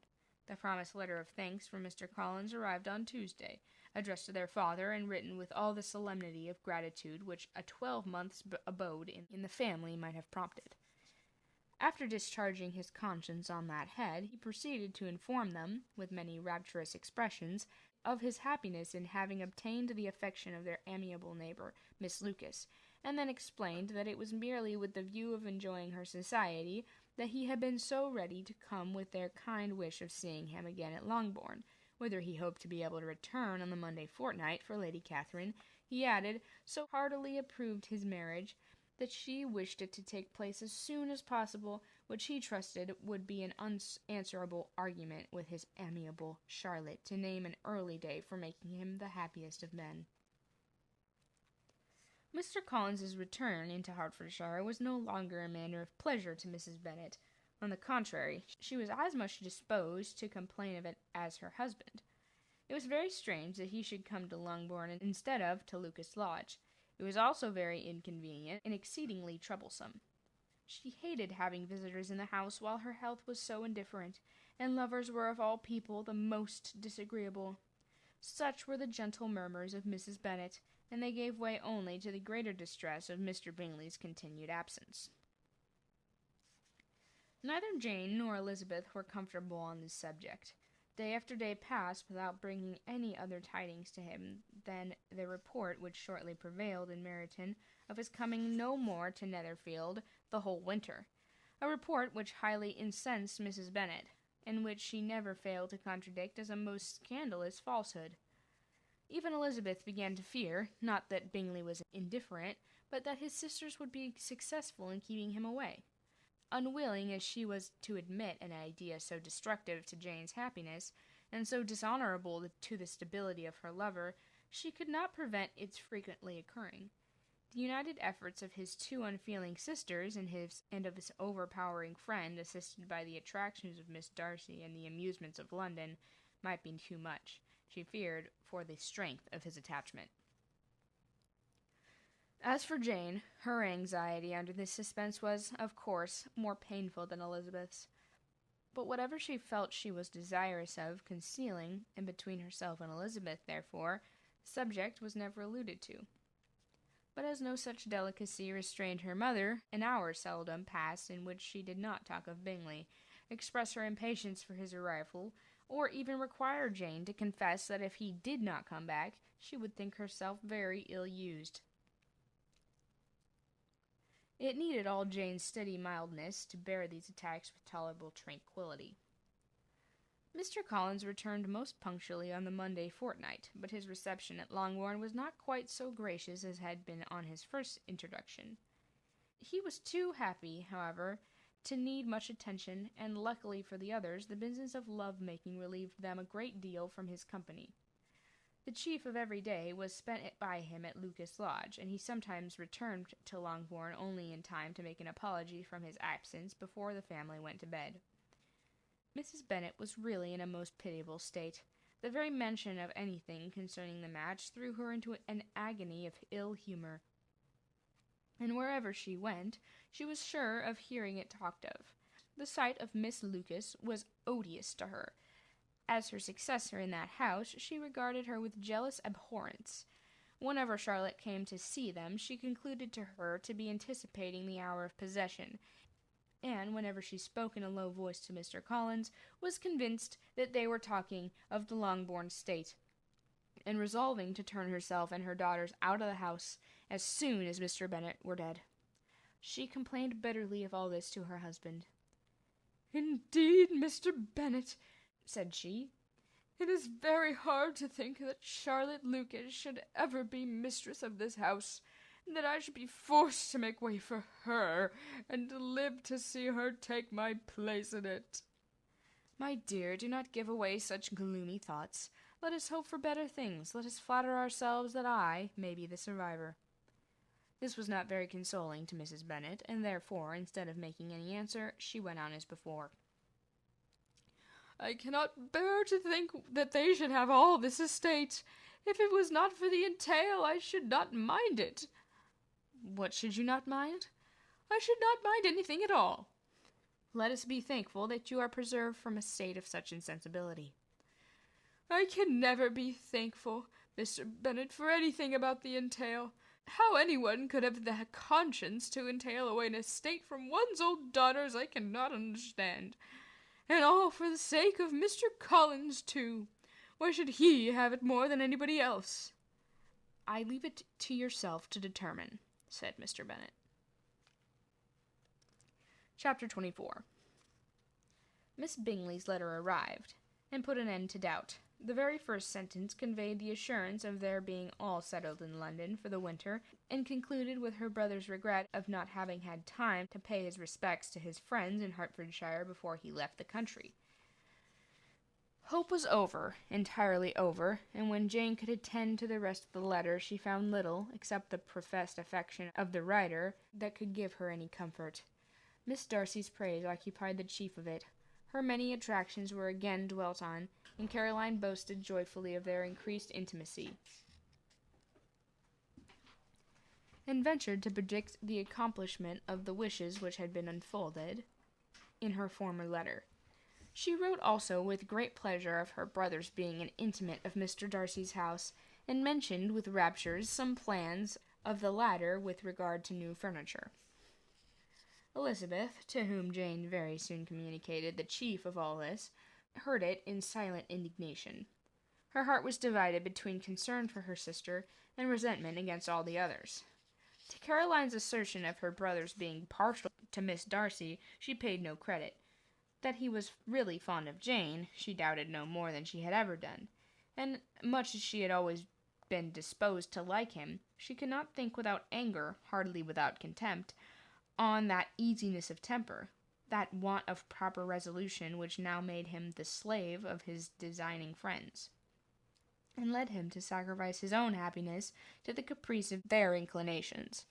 The promised letter of thanks from Mr. Collins arrived on Tuesday, addressed to their father, and written with all the solemnity of gratitude which a 12 months' abode in the family might have prompted. After discharging his conscience on that head, he proceeded to inform them, with many rapturous expressions, of his happiness in having obtained the affection of their amiable neighbour, Miss Lucas, and then explained that it was merely with the view of enjoying her society that he had been so ready to come, with their kind wish of seeing him again at Longbourn, whither he hoped to be able to return on the Monday fortnight for Lady Catherine. He added, so heartily approved his marriage, that she wished it to take place as soon as possible, which he trusted would be an unanswerable argument with his amiable Charlotte to name an early day for making him the happiest of men. Mr. Collins's return into Hertfordshire was no longer a matter of pleasure to Mrs. Bennet. On the contrary, she was as much disposed to complain of it as her husband. It was very strange that he should come to Longbourn instead of to Lucas Lodge. It was also very inconvenient and exceedingly troublesome. She hated having visitors in the house while her health was so indifferent, and lovers were of all people the most disagreeable. Such were the gentle murmurs of Mrs. Bennet, and they gave way only to the greater distress of Mr. Bingley's continued absence. Neither Jane nor Elizabeth were comfortable on this subject. Day after day passed without bringing any other tidings to him than the report which shortly prevailed in Meryton of his coming no more to Netherfield the whole winter, a report which highly incensed Mrs. Bennet, and which she never failed to contradict as a most scandalous falsehood. Even Elizabeth began to fear, not that Bingley was indifferent, but that his sisters would be successful in keeping him away. Unwilling as she was to admit an idea so destructive to Jane's happiness, and so dishonourable to the stability of her lover, she could not prevent its frequently occurring. The united efforts of his two unfeeling sisters and of his overpowering friend, assisted by the attractions of Miss Darcy and the amusements of London, might be too much, she feared, for the strength of his attachment. As for Jane, her anxiety under this suspense was, of course, more painful than Elizabeth's. But whatever she felt she was desirous of concealing, and between herself and Elizabeth, therefore, the subject was never alluded to. But as no such delicacy restrained her mother, an hour seldom passed in which she did not talk of Bingley, express her impatience for his arrival, or even require Jane to confess that if he did not come back, she would think herself very ill-used. It needed all Jane's steady mildness to bear these attacks with tolerable tranquillity. Mr. Collins returned most punctually on the Monday fortnight, but his reception at Longbourn was not quite so gracious as had been on his first introduction. He was too happy, however, to need much attention, and luckily for the others, the business of love-making relieved them a great deal from his company. The chief of every day was spent by him at Lucas Lodge, and he sometimes returned to Longbourn only in time to make an apology from his absence before the family went to bed. Mrs. Bennet was really in a most pitiable state. The very mention of anything concerning the match threw her into an agony of ill humour, and wherever she went, she was sure of hearing it talked of. The sight of Miss Lucas was odious to her. As her successor in that house, she regarded her with jealous abhorrence. Whenever Charlotte came to see them, she concluded to her to be anticipating the hour of possession, and whenever she spoke in a low voice to Mr. Collins, was convinced that they were talking of the Longbourn estate, and resolving to turn herself and her daughters out of the house as soon as Mr. Bennet were dead. She complained bitterly of all this to her husband. "Indeed, Mr. Bennet," said she, "it is very hard to think that Charlotte Lucas should ever be mistress of this house, and that I should be forced to make way for her, and to live to see her take my place in it." "My dear, do not give away such gloomy thoughts. Let us hope for better things. Let us flatter ourselves that I may be the survivor." This was not very consoling to Mrs. Bennet, and therefore, instead of making any answer, she went on as before. "I cannot bear to think that they should have all this estate. If it was not for the entail, I should not mind it." "What should you not mind?" "I should not mind anything at all." "Let us be thankful that you are preserved from a state of such insensibility." "I can never be thankful, Mr. Bennet, for anything about the entail. How anyone could have the conscience to entail away an estate from one's own daughters I cannot understand. And all for the sake of Mr. Collins, too. Why should he have it more than anybody else?" "I leave it to yourself to determine," said Mr. Bennet. Chapter 24. Miss Bingley's letter arrived, and put an end to doubt. The very first sentence conveyed the assurance of their being all settled in London for the winter, and concluded with her brother's regret of not having had time to pay his respects to his friends in Hertfordshire before he left the country. Hope was over, entirely over, and when Jane could attend to the rest of the letter, she found little, except the professed affection of the writer, that could give her any comfort. Miss Darcy's praise occupied the chief of it. Her many attractions were again dwelt on, and Caroline boasted joyfully of their increased intimacy, and ventured to predict the accomplishment of the wishes which had been unfolded in her former letter. She wrote also with great pleasure of her brother's being an intimate of Mr. Darcy's house, and mentioned with raptures some plans of the latter with regard to new furniture. Elizabeth, to whom Jane very soon communicated the chief of all this, heard it in silent indignation. Her heart was divided between concern for her sister and resentment against all the others. To Caroline's assertion of her brother's being partial to Miss Darcy she paid no credit. That he was really fond of Jane, she doubted no more than she had ever done, and much as she had always been disposed to like him, she could not think without anger, hardly without contempt, on that easiness of temper, that want of proper resolution which now made him the slave of his designing friends, and led him to sacrifice his own happiness to the caprice of their inclinations.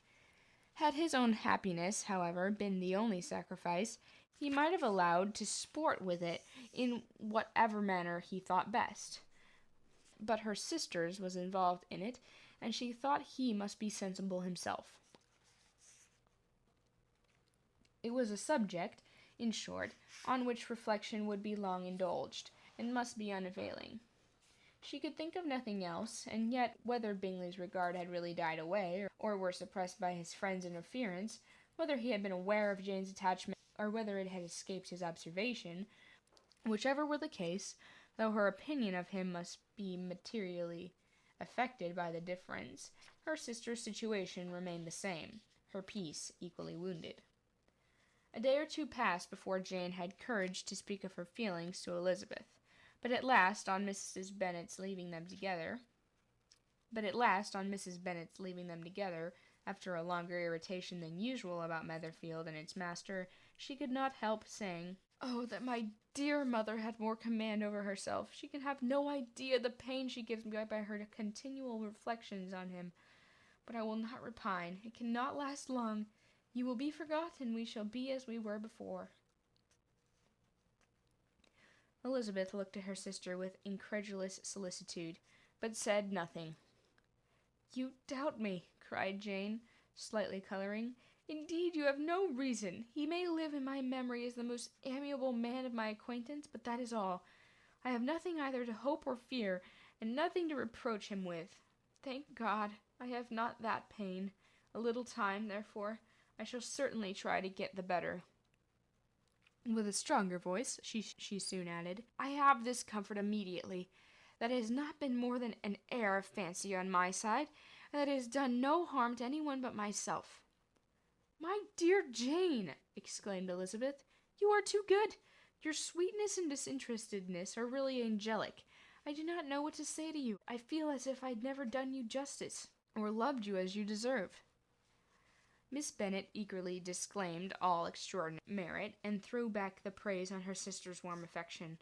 Had his own happiness, however, been the only sacrifice, he might have allowed to sport with it in whatever manner he thought best. But her sister's was involved in it, and she thought he must be sensible himself. It was a subject, in short, on which reflection would be long indulged, and must be unavailing. She could think of nothing else, and yet, whether Bingley's regard had really died away, or were suppressed by his friend's interference, whether he had been aware of Jane's attachment, or whether it had escaped his observation, whichever were the case, though her opinion of him must be materially affected by the difference, her sister's situation remained the same, her peace equally wounded. A day or two passed before Jane had courage to speak of her feelings to Elizabeth, but at last, on Mrs. Bennet's leaving them together, after a longer irritation than usual about Netherfield and its master, she could not help saying, "Oh, that my dear mother had more command over herself! She can have no idea the pain she gives me by her continual reflections on him. But I will not repine. It cannot last long. You will be forgotten. We shall be as we were before." Elizabeth looked at her sister with incredulous solicitude, but said nothing. "You doubt me," cried Jane, slightly coloring. "Indeed, you have no reason. He may live in my memory as the most amiable man of my acquaintance, but that is all. I have nothing either to hope or fear, and nothing to reproach him with. Thank God, I have not that pain. A little time, therefore. I shall certainly try to get the better." With a stronger voice, she soon added, "I have this comfort immediately, that it has not been more than an air of fancy on my side, and that it has done no harm to anyone but myself." "My dear Jane," exclaimed Elizabeth, "you are too good. Your sweetness and disinterestedness are really angelic. I do not know what to say to you. I feel as if I had never done you justice, or loved you as you deserve." Miss Bennet eagerly disclaimed all extraordinary merit, and threw back the praise on her sister's warm affection.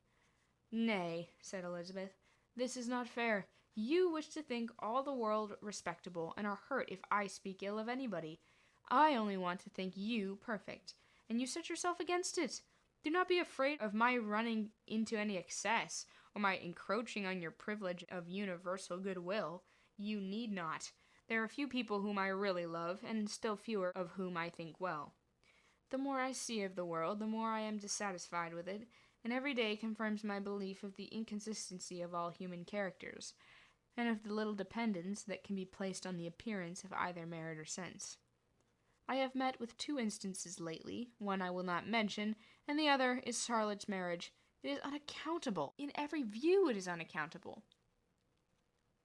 "Nay," said Elizabeth, "this is not fair. You wish to think all the world respectable, and are hurt if I speak ill of anybody. I only want to think you perfect, and you set yourself against it. Do not be afraid of my running into any excess, or my encroaching on your privilege of universal goodwill. You need not. There are few people whom I really love, and still fewer of whom I think well. The more I see of the world, the more I am dissatisfied with it, and every day confirms my belief of the inconsistency of all human characters, and of the little dependence that can be placed on the appearance of either merit or sense. I have met with 2 instances lately, one I will not mention, and the other is Charlotte's marriage. It is unaccountable. In every view it is unaccountable."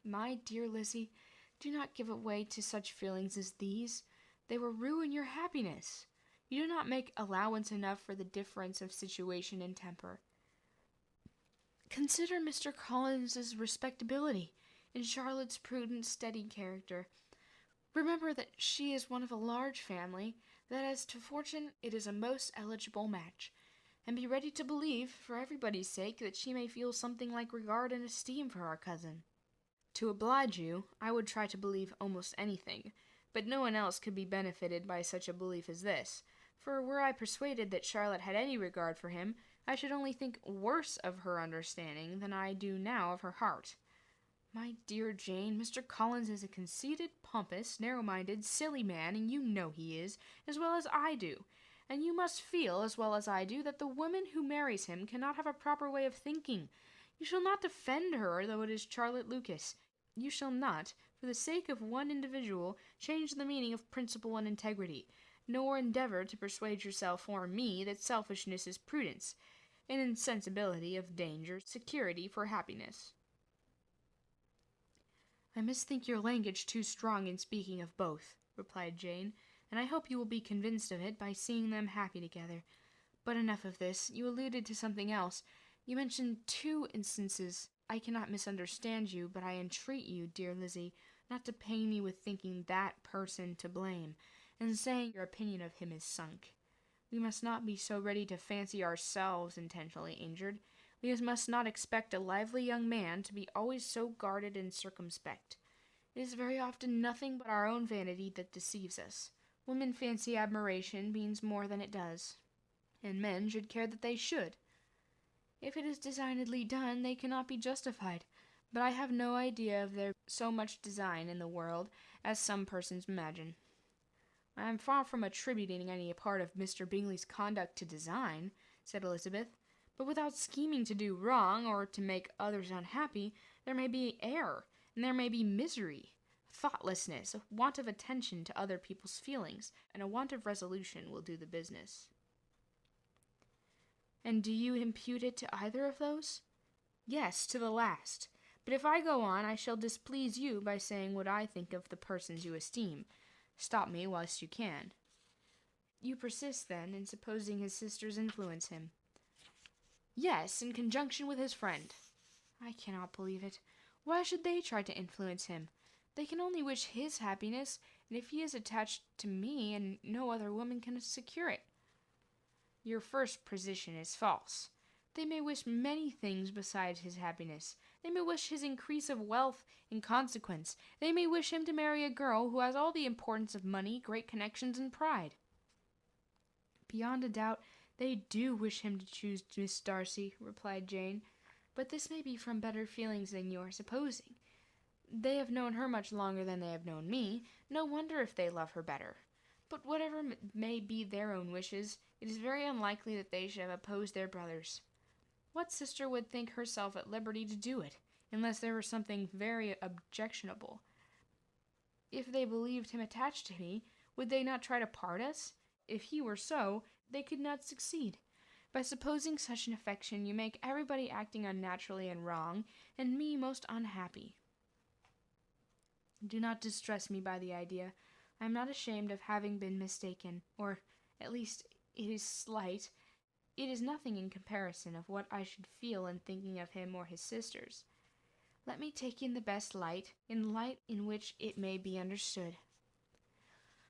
"My dear Lizzie, do not give way to such feelings as these. They will ruin your happiness. You do not make allowance enough for the difference of situation and temper. Consider Mr. Collins's respectability, and Charlotte's prudent, steady character. Remember that she is one of a large family, that as to fortune it is a most eligible match, and be ready to believe, for everybody's sake, that she may feel something like regard and esteem for our cousin. To oblige you, I would try to believe almost anything, but no one else could be benefited by such a belief as this, for were I persuaded that Charlotte had any regard for him, I should only think worse of her understanding than I do now of her heart. My dear Jane, Mr. Collins is a conceited, pompous, narrow-minded, silly man, and you know he is, as well as I do. And you must feel, as well as I do, that the woman who marries him cannot have a proper way of thinking. You shall not defend her, though it is Charlotte Lucas. You shall not, for the sake of one individual, change the meaning of principle and integrity, nor endeavor to persuade yourself or me that selfishness is prudence, and insensibility of danger security for happiness." "I misthink your language too strong in speaking of both," replied Jane, "and I hope you will be convinced of it by seeing them happy together. But enough of this. You alluded to something else. You mentioned 2 instances. I cannot misunderstand you, but I entreat you, dear Lizzie, not to pain me with thinking that person to blame, and saying your opinion of him is sunk. We must not be so ready to fancy ourselves intentionally injured. We must not expect a lively young man to be always so guarded and circumspect. It is very often nothing but our own vanity that deceives us. Women fancy admiration means more than it does, and men should care that they should. If it is designedly done, they cannot be justified, but I have no idea of there so much design in the world as some persons imagine. I am far from attributing any part of Mr. Bingley's conduct to design, said Elizabeth, but without scheming to do wrong or to make others unhappy, there may be error, and there may be misery, thoughtlessness, a want of attention to other people's feelings, and a want of resolution will do the business. And do you impute it to either of those? Yes, to the last. But if I go on, I shall displease you by saying what I think of the persons you esteem. Stop me whilst you can. You persist, then, in supposing his sisters influence him? Yes, in conjunction with his friend. I cannot believe it. Why should they try to influence him? They can only wish his happiness, and if he is attached to me, and no other woman can secure it. Your first position is false. They may wish many things besides his happiness. They may wish his increase of wealth in consequence. They may wish him to marry a girl who has all the importance of money, great connections, and pride. Beyond a doubt, they do wish him to choose Miss Darcy, replied Jane, but this may be from better feelings than you are supposing. They have known her much longer than they have known me. No wonder if they love her better. But whatever may be their own wishes, it is very unlikely that they should have opposed their brothers. What sister would think herself at liberty to do it, unless there were something very objectionable? If they believed him attached to me, would they not try to part us? If he were so, they could not succeed. By supposing such an affection, you make everybody acting unnaturally and wrong, and me most unhappy. Do not distress me by the idea. I am not ashamed of having been mistaken, or, at least, it is slight. It is nothing in comparison of what I should feel in thinking of him or his sisters. Let me take in the best light, in light in which it may be understood.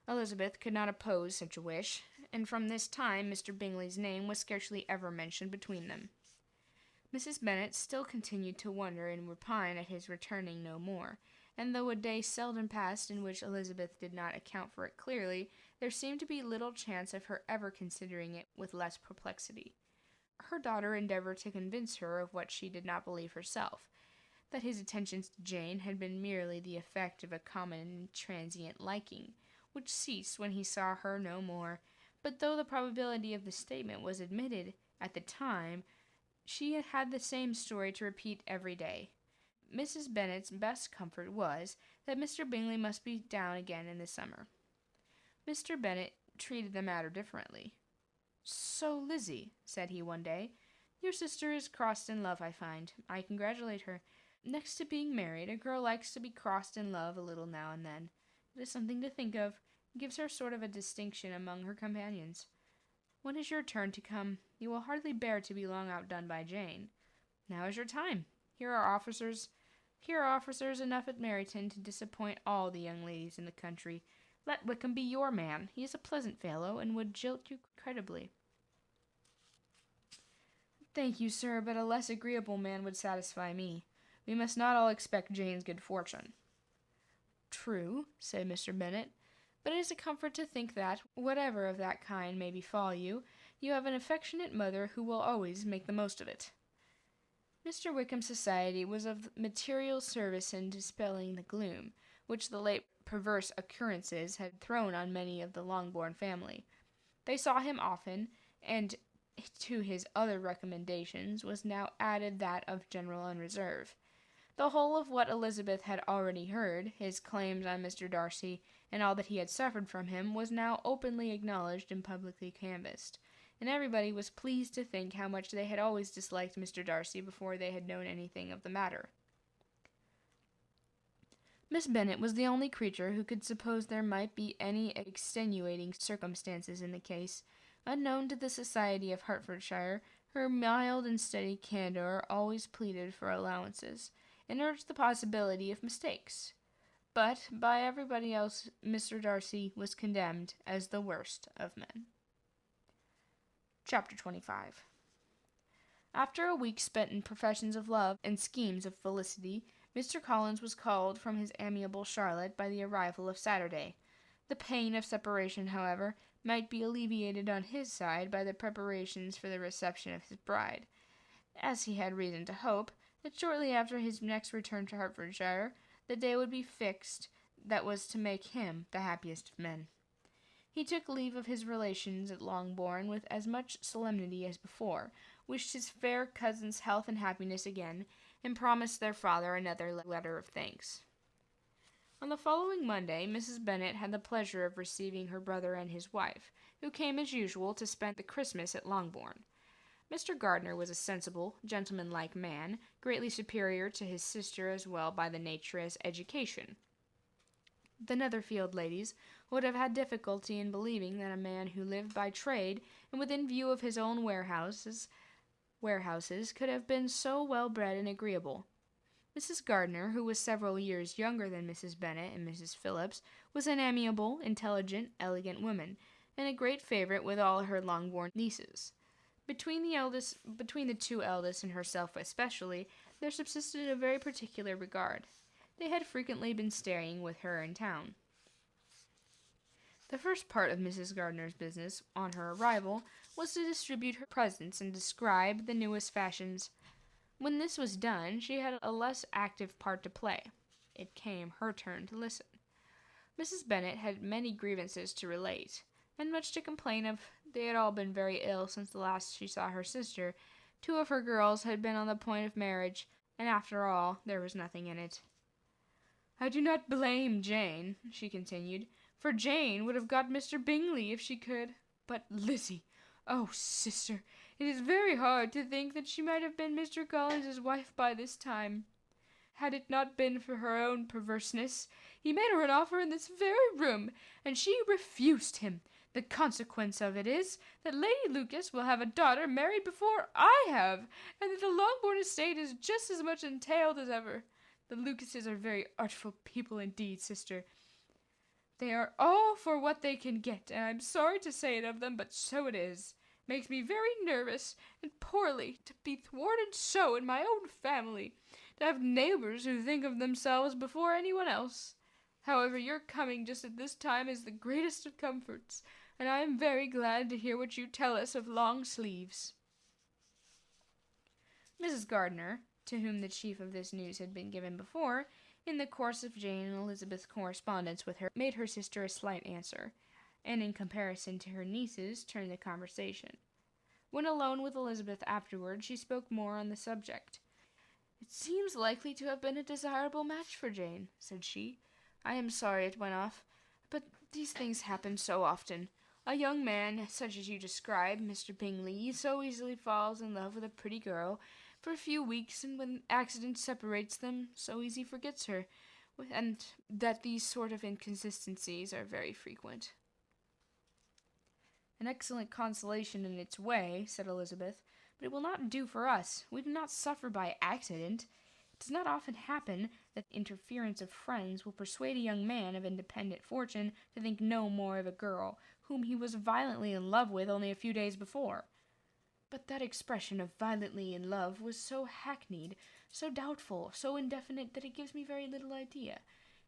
Elizabeth could not oppose such a wish, and from this time Mr. Bingley's name was scarcely ever mentioned between them. Mrs. Bennet still continued to wonder and repine at his returning no more, and though a day seldom passed in which Elizabeth did not account for it clearly, there seemed to be little chance of her ever considering it with less perplexity. Her daughter endeavored to convince her of what she did not believe herself, that his attentions to Jane had been merely the effect of a common and transient liking, which ceased when he saw her no more, but though the probability of the statement was admitted at the time, she had the same story to repeat every day. Mrs. Bennet's best comfort was that Mr. Bingley must be down again in the summer. Mr. Bennet treated the matter differently. "So, Lizzie," said he one day, "your sister is crossed in love, I find. I congratulate her. Next to being married, a girl likes to be crossed in love a little now and then. It is something to think of. It gives her sort of a distinction among her companions. When is your turn to come? You will hardly bear to be long outdone by Jane. Now is your time. Here are officers enough at Meryton to disappoint all the young ladies in the country. Let Wickham be your man. He is a pleasant fellow, and would jilt you creditably." "Thank you, sir, but a less agreeable man would satisfy me. We must not all expect Jane's good fortune." "True," said Mr. Bennet, "but it is a comfort to think that, whatever of that kind may befall you, you have an affectionate mother who will always make the most of it." Mr. Wickham's society was of material service in dispelling the gloom which the late perverse occurrences had thrown on many of the Longbourn family. They saw him often, and to his other recommendations was now added that of general unreserve. The whole of what Elizabeth had already heard, his claims on Mr. Darcy, and all that he had suffered from him, was now openly acknowledged and publicly canvassed, and everybody was pleased to think how much they had always disliked Mr. Darcy before they had known anything of the matter. Miss Bennet was the only creature who could suppose there might be any extenuating circumstances in the case. Unknown to the society of Hertfordshire, her mild and steady candour always pleaded for allowances, and urged the possibility of mistakes. But by everybody else Mr. Darcy was condemned as the worst of men. Chapter 25. After a week spent in professions of love and schemes of felicity, Mr. Collins was called from his amiable Charlotte by the arrival of Saturday. The pain of separation, however, might be alleviated on his side by the preparations for the reception of his bride. As he had reason to hope, that shortly after his next return to Hertfordshire, the day would be fixed that was to make him the happiest of men. He took leave of his relations at Longbourn with as much solemnity as before, wished his fair cousin's health and happiness again, and promised their father another letter of thanks. On the following Monday, Mrs. Bennet had the pleasure of receiving her brother and his wife, who came as usual to spend the Christmas at Longbourn. Mr. Gardiner was a sensible, gentlemanlike man, greatly superior to his sister as well by the nature as education. The Netherfield ladies would have had difficulty in believing that a man who lived by trade and within view of his own warehouses could have been so well bred and agreeable. Mrs. Gardiner, who was several years younger than Mrs. Bennet and Mrs. Phillips, was an amiable, intelligent, elegant woman, and a great favorite with all her Longbourn nieces. Between the two eldest and herself especially, there subsisted a very particular regard. They had frequently been staying with her in town. The first part of Mrs. Gardiner's business, on her arrival, was to distribute her presents and describe the newest fashions. When this was done, she had a less active part to play. It came her turn to listen. Mrs. Bennet had many grievances to relate, and much to complain of. They had all been very ill since the last she saw her sister. 2 of her girls had been on the point of marriage, and after all, there was nothing in it. "I do not blame Jane," she continued, "for Jane would have got Mr. Bingley if she could. But Lizzie, oh, sister, it is very hard to think that she might have been Mr. Collins's wife by this time. Had it not been for her own perverseness, he made her an offer in this very room, and she refused him. The consequence of it is that Lady Lucas will have a daughter married before I have, and that the Longbourn estate is just as much entailed as ever. The Lucases are very artful people indeed, sister. They are all for what they can get, and I'm sorry to say it of them, but so it is. It makes me very nervous and poorly to be thwarted so in my own family, to have neighbors who think of themselves before anyone else. However, your coming just at this time is the greatest of comforts, and I am very glad to hear what you tell us of long sleeves." Mrs. Gardiner, to whom the chief of this news had been given before, in the course of Jane and Elizabeth's correspondence with her, made her sister a slight answer, and in comparison to her nieces, turned the conversation. When alone with Elizabeth afterward, she spoke more on the subject. "It seems likely to have been a desirable match for Jane," said she. "I am sorry it went off, but these things happen so often. A young man, such as you describe, Mr. Bingley, so easily falls in love with a pretty girl for a few weeks, and when accident separates them, so easily forgets her, and that these sort of inconsistencies are very frequent." "An excellent consolation in its way," said Elizabeth, "but it will not do for us. We do not suffer by accident. It does not often happen that the interference of friends will persuade a young man of independent fortune to think no more of a girl whom he was violently in love with only a few days before. But that expression of violently in love was so hackneyed, so doubtful, so indefinite, that it gives me very little idea.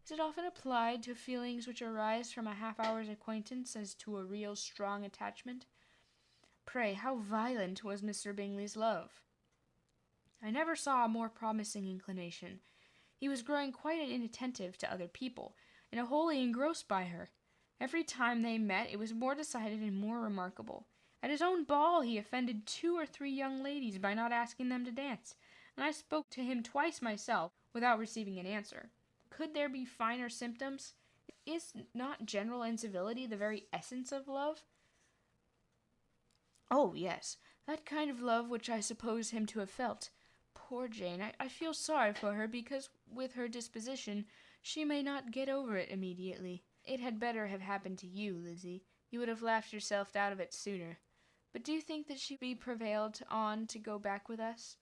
Is it often applied to feelings which arise from a half-hour's acquaintance as to a real strong attachment? Pray, how violent was Mr. Bingley's love?" "I never saw a more promising inclination. He was growing quite inattentive to other people, and wholly engrossed by her. Every time they met it was more decided and more remarkable. At his own ball he offended 2 or 3 young ladies by not asking them to dance, and I spoke to him twice myself, without receiving an answer. Could there be finer symptoms? Is not general incivility the very essence of love?" "Oh, yes, that kind of love which I suppose him to have felt. Poor Jane, I feel sorry for her, because, with her disposition, she may not get over it immediately. It had better have happened to you, Lizzie. You would have laughed yourself out of it sooner. But do you think that she be prevailed on to go back with us?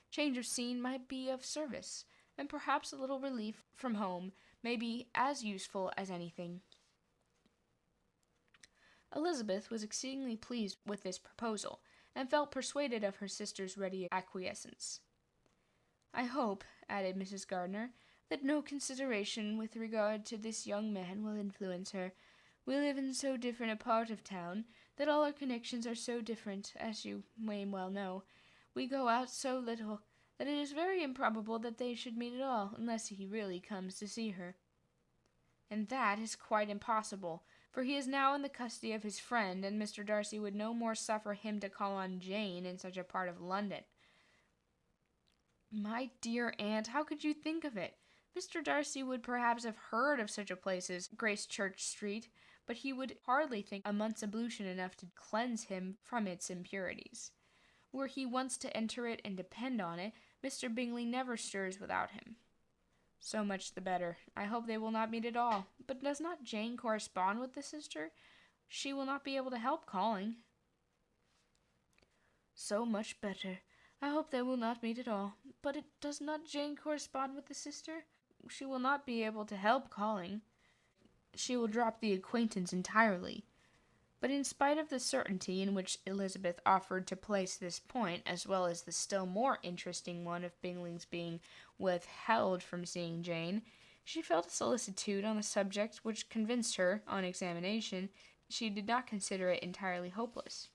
Change of scene might be of service, and perhaps a little relief from home may be as useful as anything." Elizabeth was exceedingly pleased with this proposal, and felt persuaded of her sister's ready acquiescence. "I hope," added Mrs. Gardiner, "that no consideration with regard to this young man will influence her. We live in so different a part of town, that all our connections are so different, as you may well know. We go out so little, that it is very improbable that they should meet at all, unless he really comes to see her. And that is quite impossible, for he is now in the custody of his friend, and Mr. Darcy would no more suffer him to call on Jane in such a part of London. My dear aunt, how could you think of it? Mr. Darcy would perhaps have heard of such a place as Gracechurch Street, but he would hardly think a month's ablution enough to cleanse him from its impurities. Were he once to enter it and depend on it, Mr. Bingley never stirs without him. So much the better. I hope they will not meet at all. But does not Jane correspond with the sister? She will not be able to help calling. So much better. I hope they will not meet at all. But does not Jane correspond with the sister? She will not be able to help calling. She will drop the acquaintance entirely. But in spite of the certainty in which Elizabeth offered to place this point, as well as the still more interesting one of Bingley's being withheld from seeing Jane, she felt a solicitude on the subject which convinced her, on examination, she did not consider it entirely hopeless.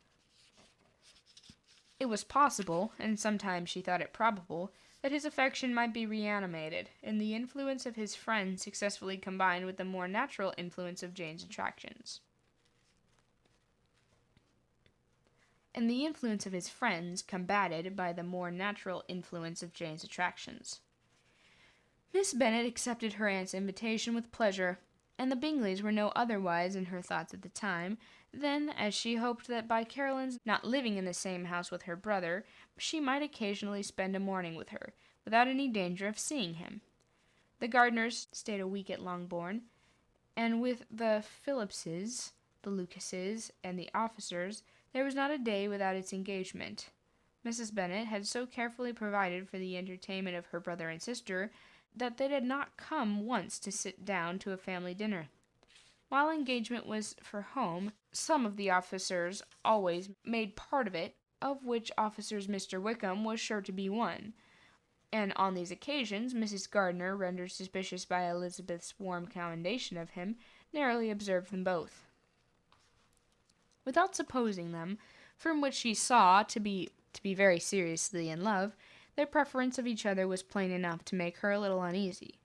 It was possible, and sometimes she thought it probable, that his affection might be reanimated, and the influence of his friend successfully combined with the more natural influence of Jane's attractions. And the influence of his friends combated by the more natural influence of Jane's attractions. Miss Bennet accepted her aunt's invitation with pleasure, and the Bingleys were no otherwise in her thoughts at the time than as she hoped that by Caroline's not living in the same house with her brother, she might occasionally spend a morning with her, without any danger of seeing him. The Gardiners stayed a week at Longbourn, and with the Phillipses, the Lucases, and the officers, there was not a day without its engagement. Mrs. Bennet had so carefully provided for the entertainment of her brother and sister that they did not come once to sit down to a family dinner. While engagement was for home, some of the officers always made part of it, of which officers Mr. Wickham was sure to be one, and on these occasions Mrs. Gardiner, rendered suspicious by Elizabeth's warm commendation of him, narrowly observed them both. Without supposing them, from which she saw to be very seriously in love, their preference of each other was plain enough to make her a little uneasy,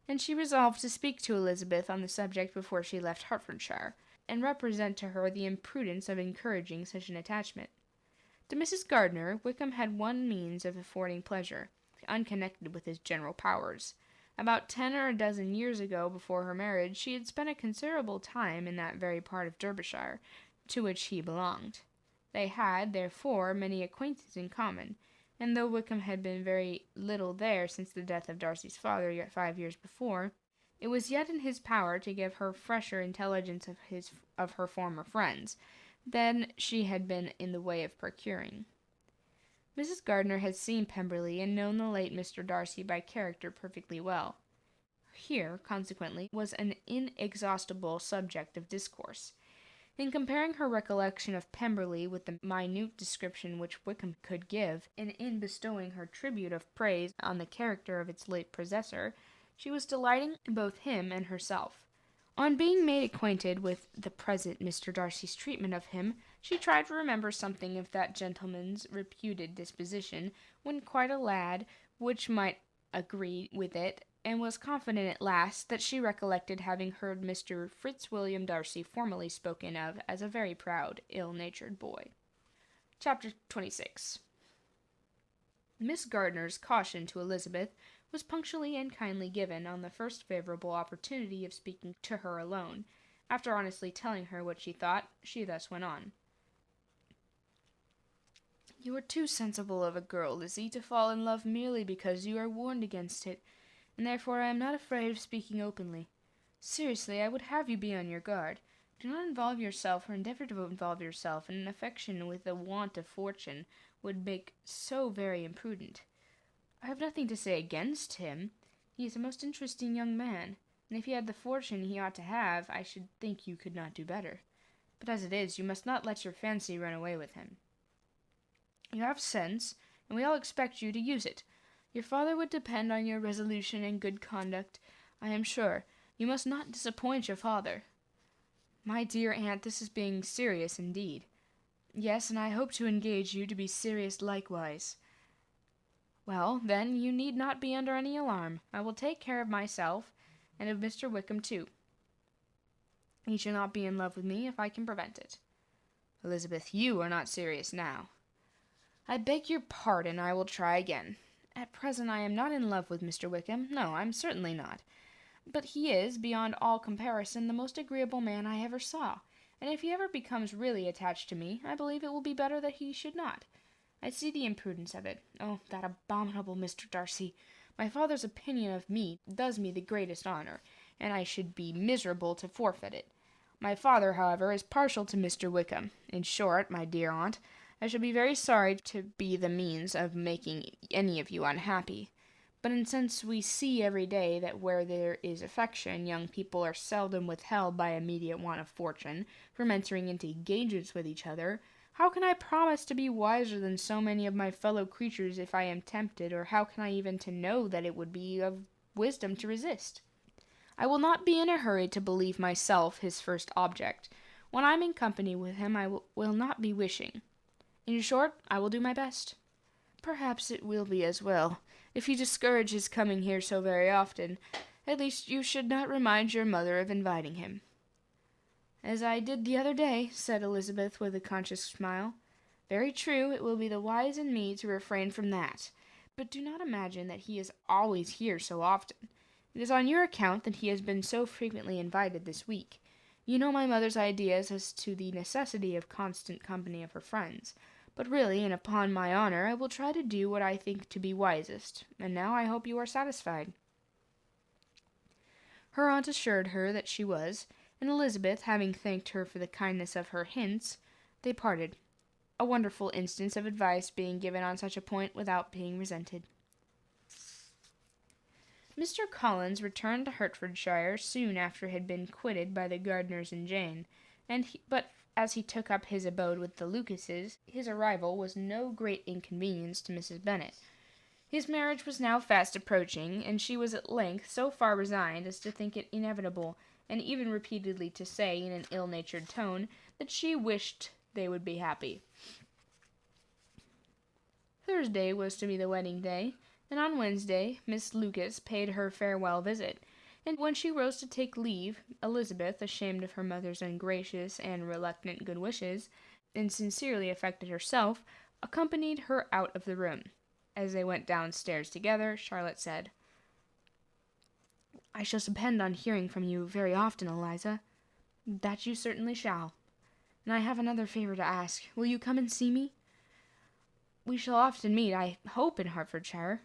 and she resolved to speak to Elizabeth on the subject before she left Hertfordshire, and represent to her the imprudence of encouraging such an attachment. To Mrs. Gardiner, Wickham had one means of affording pleasure, unconnected with his general powers. About 10 or a dozen years ago, before her marriage, she had spent a considerable time in that very part of Derbyshire, to which he belonged. They had, therefore, many acquaintances in common, and though Wickham had been very little there since the death of Darcy's father 5 years before, it was yet in his power to give her fresher intelligence of her former friends than she had been in the way of procuring. Mrs. Gardiner had seen Pemberley and known the late Mr. Darcy by character perfectly well. Here, consequently, was an inexhaustible subject of discourse. In comparing her recollection of Pemberley with the minute description which Wickham could give, and in bestowing her tribute of praise on the character of its late possessor, she was delighting both him and herself. On being made acquainted with the present Mr. Darcy's treatment of him, she tried to remember something of that gentleman's reputed disposition, when quite a lad, which might agree with it, and was confident at last that she recollected having heard Mr. Fitzwilliam Darcy formerly spoken of as a very proud, ill-natured boy. Chapter 26. Miss Gardiner's caution to Elizabeth was punctually and kindly given on the first favourable opportunity of speaking to her alone. After honestly telling her what she thought, she thus went on. "You are too sensible of a girl, Lizzie, to fall in love merely because you are warned against it, and therefore I am not afraid of speaking openly. Seriously, I would have you be on your guard. Do not involve yourself, or endeavour to involve yourself, in an affection with a want of fortune would make so very imprudent. I have nothing to say against him. He is a most interesting young man, and if he had the fortune he ought to have, I should think you could not do better. But as it is, you must not let your fancy run away with him. You have sense, and we all expect you to use it. Your father would depend on your resolution and good conduct, I am sure. You must not disappoint your father." "My dear aunt, this is being serious indeed." "Yes, and I hope to engage you to be serious likewise." Well, then, you need not be under any alarm. I will take care of myself, and of Mr. Wickham too. He shall not be in love with me if I can prevent it. Elizabeth, you are not serious now. I beg your pardon, I will try again. At present I am not in love with Mr. Wickham. No, I'm certainly not. But he is, beyond all comparison, the most agreeable man I ever saw, and if he ever becomes really attached to me, I believe it will be better that he should not. I see the imprudence of it. Oh, that abominable Mr. Darcy! My father's opinion of me does me the greatest honor, and I should be miserable to forfeit it. My father, however, is partial to Mr. Wickham. In short, my dear aunt, I shall be very sorry to be the means of making any of you unhappy. But since we see every day that where there is affection, young people are seldom withheld by immediate want of fortune from entering into engagements with each other, how can I promise to be wiser than so many of my fellow creatures if I am tempted, or how can I even to know that it would be of wisdom to resist? I will not be in a hurry to believe myself his first object. When I am in company with him, I will not be wishing. In short, I will do my best. Perhaps it will be as well, if you discourage his coming here so very often. At least you should not remind your mother of inviting him. As I did the other day, said Elizabeth with a conscious smile. Very true, it will be the wise in me to refrain from that. But do not imagine that he is always here so often. It is on your account that he has been so frequently invited this week. You know my mother's ideas as to the necessity of constant company of her friends. But really, and upon my honor, I will try to do what I think to be wisest. And now I hope you are satisfied. Her aunt assured her that she was, and Elizabeth, having thanked her for the kindness of her hints, they parted, a wonderful instance of advice being given on such a point without being resented. Mr. Collins returned to Hertfordshire soon after he had been quitted by the Gardiners and Jane, but as he took up his abode with the Lucases, his arrival was no great inconvenience to Mrs. Bennet. His marriage was now fast approaching, and she was at length so far resigned as to think it inevitable, and even repeatedly to say, in an ill-natured tone, that she wished they would be happy. Thursday was to be the wedding day, and on Wednesday Miss Lucas paid her farewell visit, and when she rose to take leave, Elizabeth, ashamed of her mother's ungracious and reluctant good wishes, and sincerely affected herself, accompanied her out of the room. As they went downstairs together, Charlotte said, I shall depend on hearing from you very often, Eliza. That you certainly shall. And I have another favor to ask. Will you come and see me? We shall often meet, I hope, in Hertfordshire.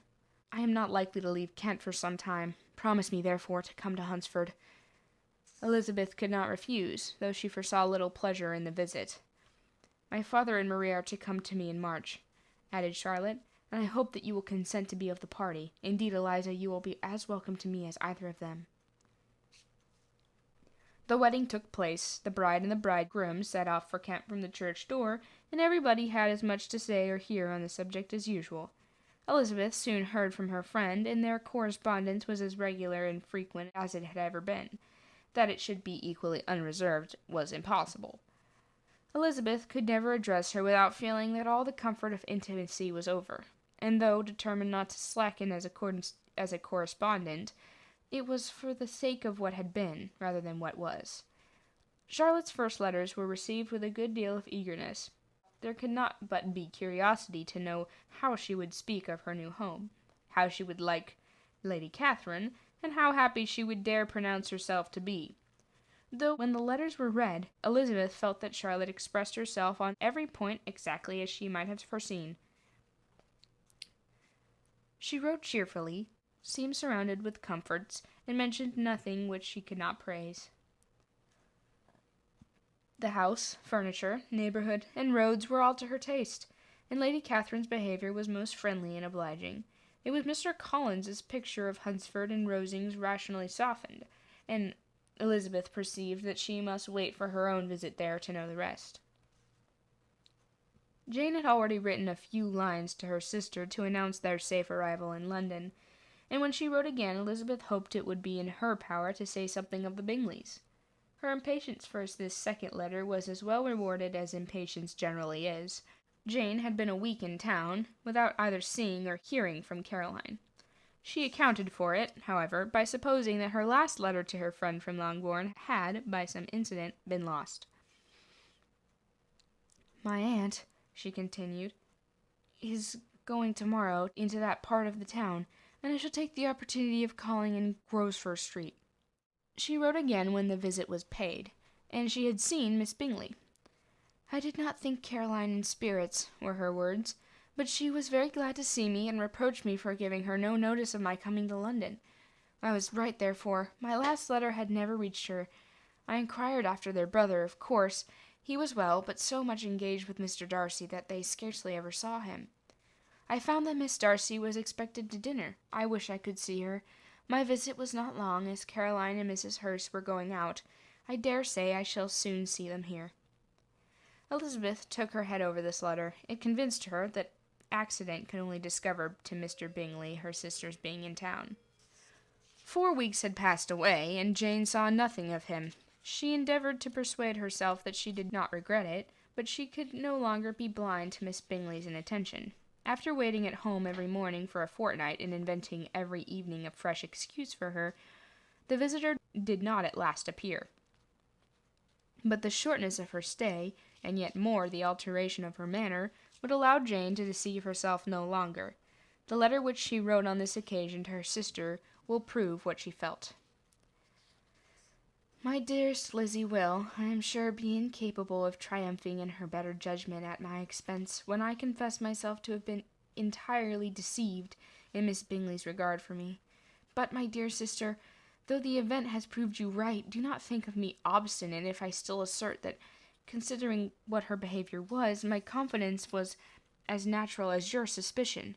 I am not likely to leave Kent for some time. Promise me, therefore, to come to Hunsford. Elizabeth could not refuse, though she foresaw little pleasure in the visit. My father and Maria are to come to me in March, added Charlotte, and I hope that you will consent to be of the party. Indeed, Eliza, you will be as welcome to me as either of them. The wedding took place. The bride and the bridegroom set off for Kent from the church door, and everybody had as much to say or hear on the subject as usual. Elizabeth soon heard from her friend, and their correspondence was as regular and frequent as it had ever been. That it should be equally unreserved was impossible. Elizabeth could never address her without feeling that all the comfort of intimacy was over, and though determined not to slacken as a correspondent, it was for the sake of what had been, rather than what was. Charlotte's first letters were received with a good deal of eagerness. There could not but be curiosity to know how she would speak of her new home, how she would like Lady Catherine, and how happy she would dare pronounce herself to be. Though when the letters were read, Elizabeth felt that Charlotte expressed herself on every point exactly as she might have foreseen. She wrote cheerfully, seemed surrounded with comforts, and mentioned nothing which she could not praise. The house, furniture, neighborhood, and roads were all to her taste, and Lady Catherine's behavior was most friendly and obliging. It was Mr. Collins's picture of Hunsford and Rosings rationally softened, and Elizabeth perceived that she must wait for her own visit there to know the rest. Jane had already written a few lines to her sister to announce their safe arrival in London, and when she wrote again, Elizabeth hoped it would be in her power to say something of the Bingleys. Her impatience for this second letter was as well rewarded as impatience generally is. Jane had been a week in town, without either seeing or hearing from Caroline. She accounted for it, however, by supposing that her last letter to her friend from Longbourn had, by some incident, been lost. "My aunt," she continued, "is going tomorrow into that part of the town, and I shall take the opportunity of calling in Grosvenor Street." She wrote again when the visit was paid, and she had seen Miss Bingley. "I did not think Caroline in spirits," were her words, "but she was very glad to see me, and reproached me for giving her no notice of my coming to London. I was right, therefore. My last letter had never reached her. I inquired after their brother, of course. He was well, but so much engaged with Mr. Darcy that they scarcely ever saw him. I found that Miss Darcy was expected to dinner. I wish I could see her. My visit was not long, as Caroline and Mrs. Hurst were going out. I dare say I shall soon see them here." Elizabeth took her head over this letter. It convinced her that accident could only discover to Mr. Bingley her sister's being in town. 4 weeks had passed away, and Jane saw nothing of him. She endeavored to persuade herself that she did not regret it, but she could no longer be blind to Miss Bingley's inattention. After waiting at home every morning for a fortnight, and inventing every evening a fresh excuse for her, the visitor did not at last appear. But the shortness of her stay, and yet more the alteration of her manner, would allow Jane to deceive herself no longer. The letter which she wrote on this occasion to her sister will prove what she felt. "My dearest Lizzie will, I am sure, be incapable of triumphing in her better judgment at my expense, when I confess myself to have been entirely deceived in Miss Bingley's regard for me. But, my dear sister, though the event has proved you right, do not think of me obstinate if I still assert that, considering what her behaviour was, my confidence was as natural as your suspicion.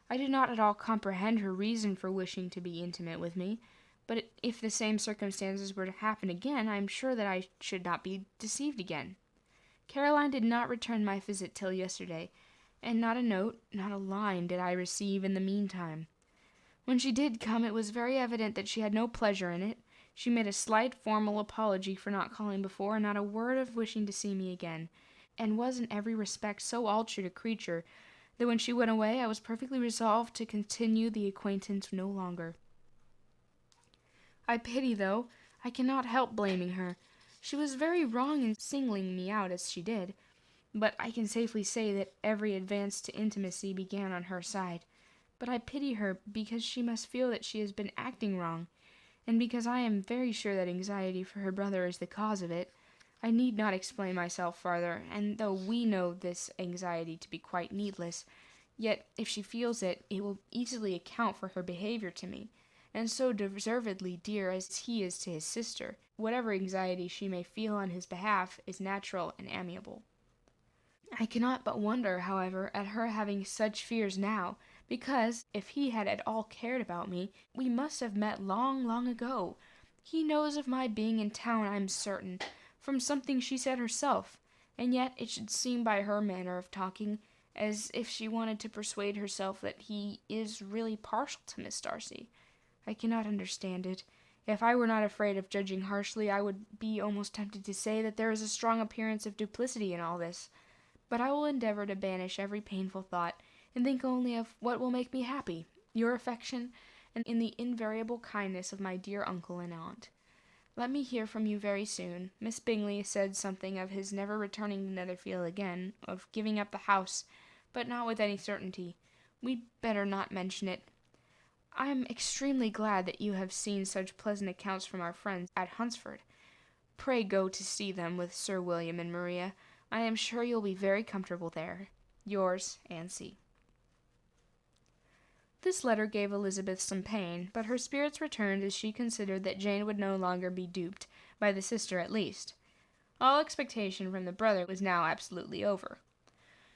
I do not at all comprehend her reason for wishing to be intimate with me, but if the same circumstances were to happen again, I am sure that I should not be deceived again. Caroline did not return my visit till yesterday, and not a note, not a line did I receive in the meantime. When she did come, it was very evident that she had no pleasure in it. She made a slight formal apology for not calling before, and not a word of wishing to see me again, and was in every respect so altered a creature that when she went away I was perfectly resolved to continue the acquaintance no longer. I pity, though I cannot help blaming her. She was very wrong in singling me out as she did, but I can safely say that every advance to intimacy began on her side. But I pity her because she must feel that she has been acting wrong, and because I am very sure that anxiety for her brother is the cause of it. I need not explain myself farther, and though we know this anxiety to be quite needless, yet if she feels it, it will easily account for her behaviour to me, and so deservedly dear as he is to his sister. Whatever anxiety she may feel on his behalf is natural and amiable. I cannot but wonder, however, at her having such fears now, because, if he had at all cared about me, we must have met long, long ago. He knows of my being in town, I am certain, from something she said herself, and yet it should seem by her manner of talking as if she wanted to persuade herself that he is really partial to Miss Darcy. I cannot understand it. If I were not afraid of judging harshly, I would be almost tempted to say that there is a strong appearance of duplicity in all this. But I will endeavour to banish every painful thought, and think only of what will make me happy, your affection, and in the invariable kindness of my dear uncle and aunt. Let me hear from you very soon. Miss Bingley said something of his never returning to Netherfield again, of giving up the house, but not with any certainty. We'd better not mention it. I am extremely glad that you have seen such pleasant accounts from our friends at Hunsford. Pray go to see them with Sir William and Maria. I am sure you'll be very comfortable there. Yours, Nancy. This letter gave Elizabeth some pain, but her spirits returned as she considered that Jane would no longer be duped, by the sister at least. All expectation from the brother was now absolutely over.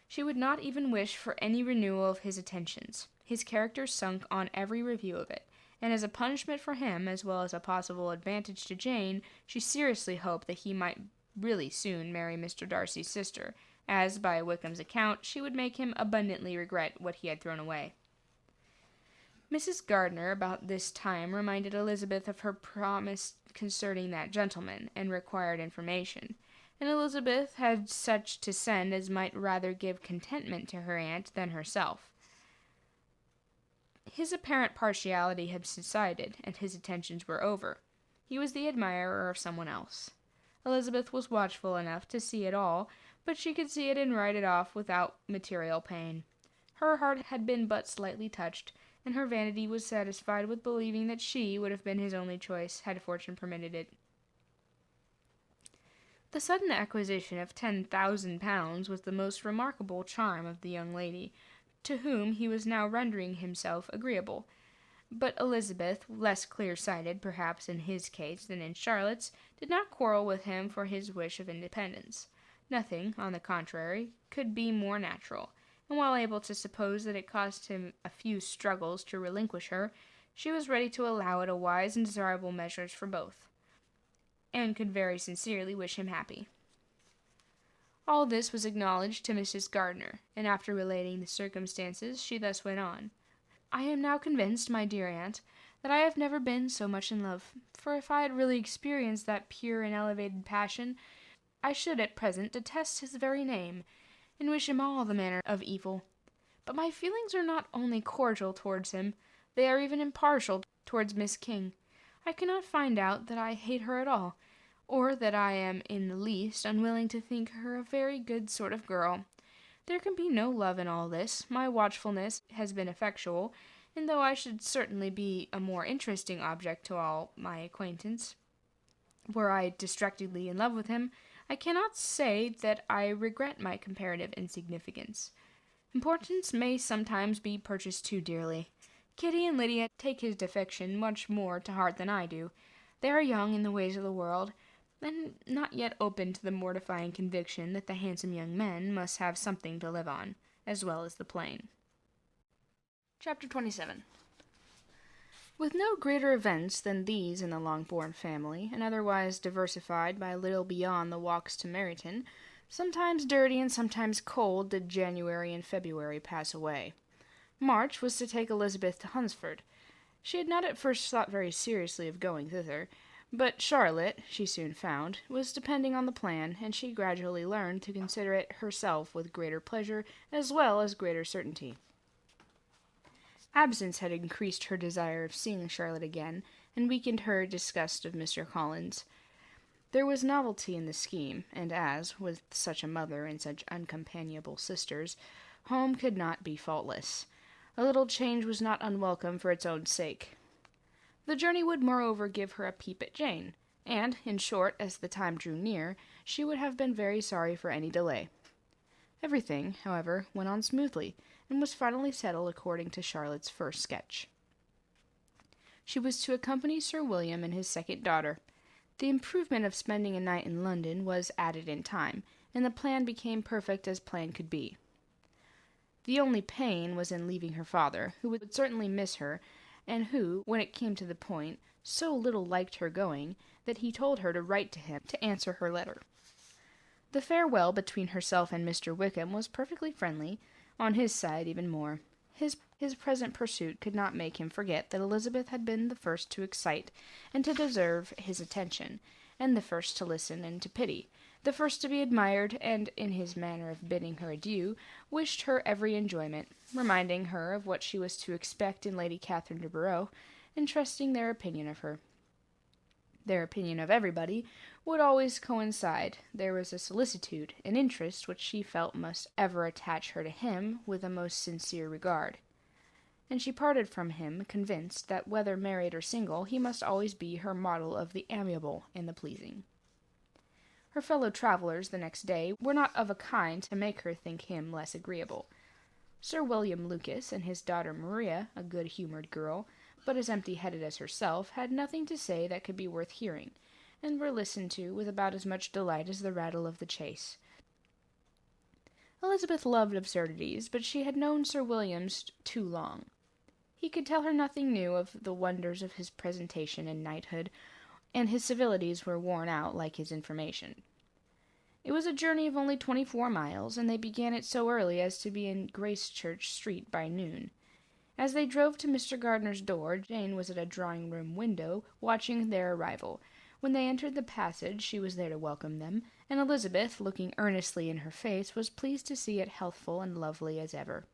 She would not even wish for any renewal of his attentions. His character sunk on every review of it, and as a punishment for him, as well as a possible advantage to Jane, she seriously hoped that he might really soon marry Mr. Darcy's sister, as, by Wickham's account, she would make him abundantly regret what he had thrown away. Mrs. Gardiner about this time reminded Elizabeth of her promise concerning that gentleman, and required information, and Elizabeth had such to send as might rather give contentment to her aunt than herself. His apparent partiality had subsided, and his attentions were over. He was the admirer of someone else. Elizabeth was watchful enough to see it all, but she could see it and write it off without material pain. Her heart had been but slightly touched, and her vanity was satisfied with believing that she would have been his only choice, had fortune permitted it. The sudden acquisition of £10,000 was the most remarkable charm of the young lady, to whom he was now rendering himself agreeable. But Elizabeth, less clear-sighted perhaps in his case than in Charlotte's, did not quarrel with him for his wish of independence. Nothing, on the contrary, could be more natural, and while able to suppose that it cost him a few struggles to relinquish her, she was ready to allow it a wise and desirable measure for both, and could very sincerely wish him happy. All this was acknowledged to Mrs. Gardiner, and after relating the circumstances, she thus went on. I am now convinced, my dear aunt, that I have never been so much in love, for if I had really experienced that pure and elevated passion, I should at present detest his very name, and wish him all the manner of evil. But my feelings are not only cordial towards him, they are even impartial towards Miss King. I cannot find out that I hate her at all, or that I am in the least unwilling to think her a very good sort of girl. There can be no love in all this. My watchfulness has been effectual, and though I should certainly be a more interesting object to all my acquaintance, were I distractedly in love with him, I cannot say that I regret my comparative insignificance. Importance may sometimes be purchased too dearly. Kitty and Lydia take his defection much more to heart than I do. They are young in the ways of the world, and not yet open to the mortifying conviction that the handsome young men must have something to live on, as well as the plain. Chapter 27. With no greater events than these in the Longbourn family, and otherwise diversified by a little beyond the walks to Meryton, sometimes dirty and sometimes cold did January and February pass away. March was to take Elizabeth to Hunsford. She had not at first thought very seriously of going thither, but Charlotte, she soon found, was depending on the plan, and she gradually learned to consider it herself with greater pleasure as well as greater certainty. Absence had increased her desire of seeing Charlotte again, and weakened her disgust of Mr. Collins. There was novelty in the scheme, and as, with such a mother and such uncompanionable sisters, home could not be faultless. A little change was not unwelcome for its own sake. The journey would moreover give her a peep at Jane, and, in short, as the time drew near, she would have been very sorry for any delay. Everything, however, went on smoothly, and was finally settled according to Charlotte's first sketch. She was to accompany Sir William and his second daughter. The improvement of spending a night in London was added in time, and the plan became perfect as plan could be. The only pain was in leaving her father, who would certainly miss her, and who, when it came to the point, so little liked her going, that he told her to write to him to answer her letter. The farewell between herself and Mr. Wickham was perfectly friendly, on his side even more. His present pursuit could not make him forget that Elizabeth had been the first to excite and to deserve his attention, and the first to listen and to pity, the first to be admired, and, in his manner of bidding her adieu, wished her every enjoyment, reminding her of what she was to expect in Lady Catherine de Bourgh, and trusting their opinion of her. Their opinion of everybody would always coincide. There was a solicitude, an interest which she felt must ever attach her to him with a most sincere regard. And she parted from him convinced that whether married or single, he must always be her model of the amiable and the pleasing. Her fellow travellers the next day were not of a kind to make her think him less agreeable. Sir William Lucas and his daughter Maria, a good-humoured girl, but as empty-headed as herself, had nothing to say that could be worth hearing, and were listened to with about as much delight as the rattle of the chase. Elizabeth loved absurdities, but she had known Sir William's too long. He could tell her nothing new of the wonders of his presentation and knighthood, and his civilities were worn out like his information. It was a journey of only 24 miles, and they began it so early as to be in Gracechurch Street by noon. As they drove to Mr. Gardiner's door, Jane was at a drawing-room window, watching their arrival, When they entered the passage, she was there to welcome them, and Elizabeth, looking earnestly in her face, was pleased to see it healthful and lovely as ever.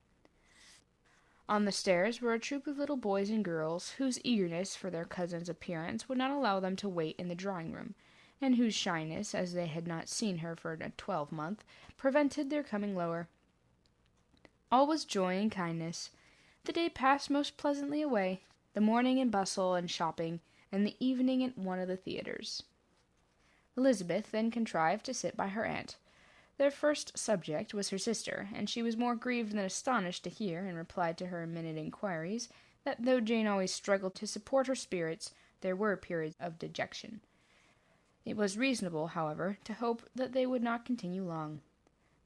On the stairs were a troop of little boys and girls, whose eagerness for their cousin's appearance would not allow them to wait in the drawing-room, and whose shyness, as they had not seen her for a 12-month, prevented their coming lower. All was joy and kindness. The day passed most pleasantly away, the morning in bustle and shopping, and the evening at one of the theatres. Elizabeth then contrived to sit by her aunt. Their first subject was her sister, and she was more grieved than astonished to hear, in reply to her minute inquiries, that though Jane always struggled to support her spirits, there were periods of dejection. It was reasonable, however, to hope that they would not continue long.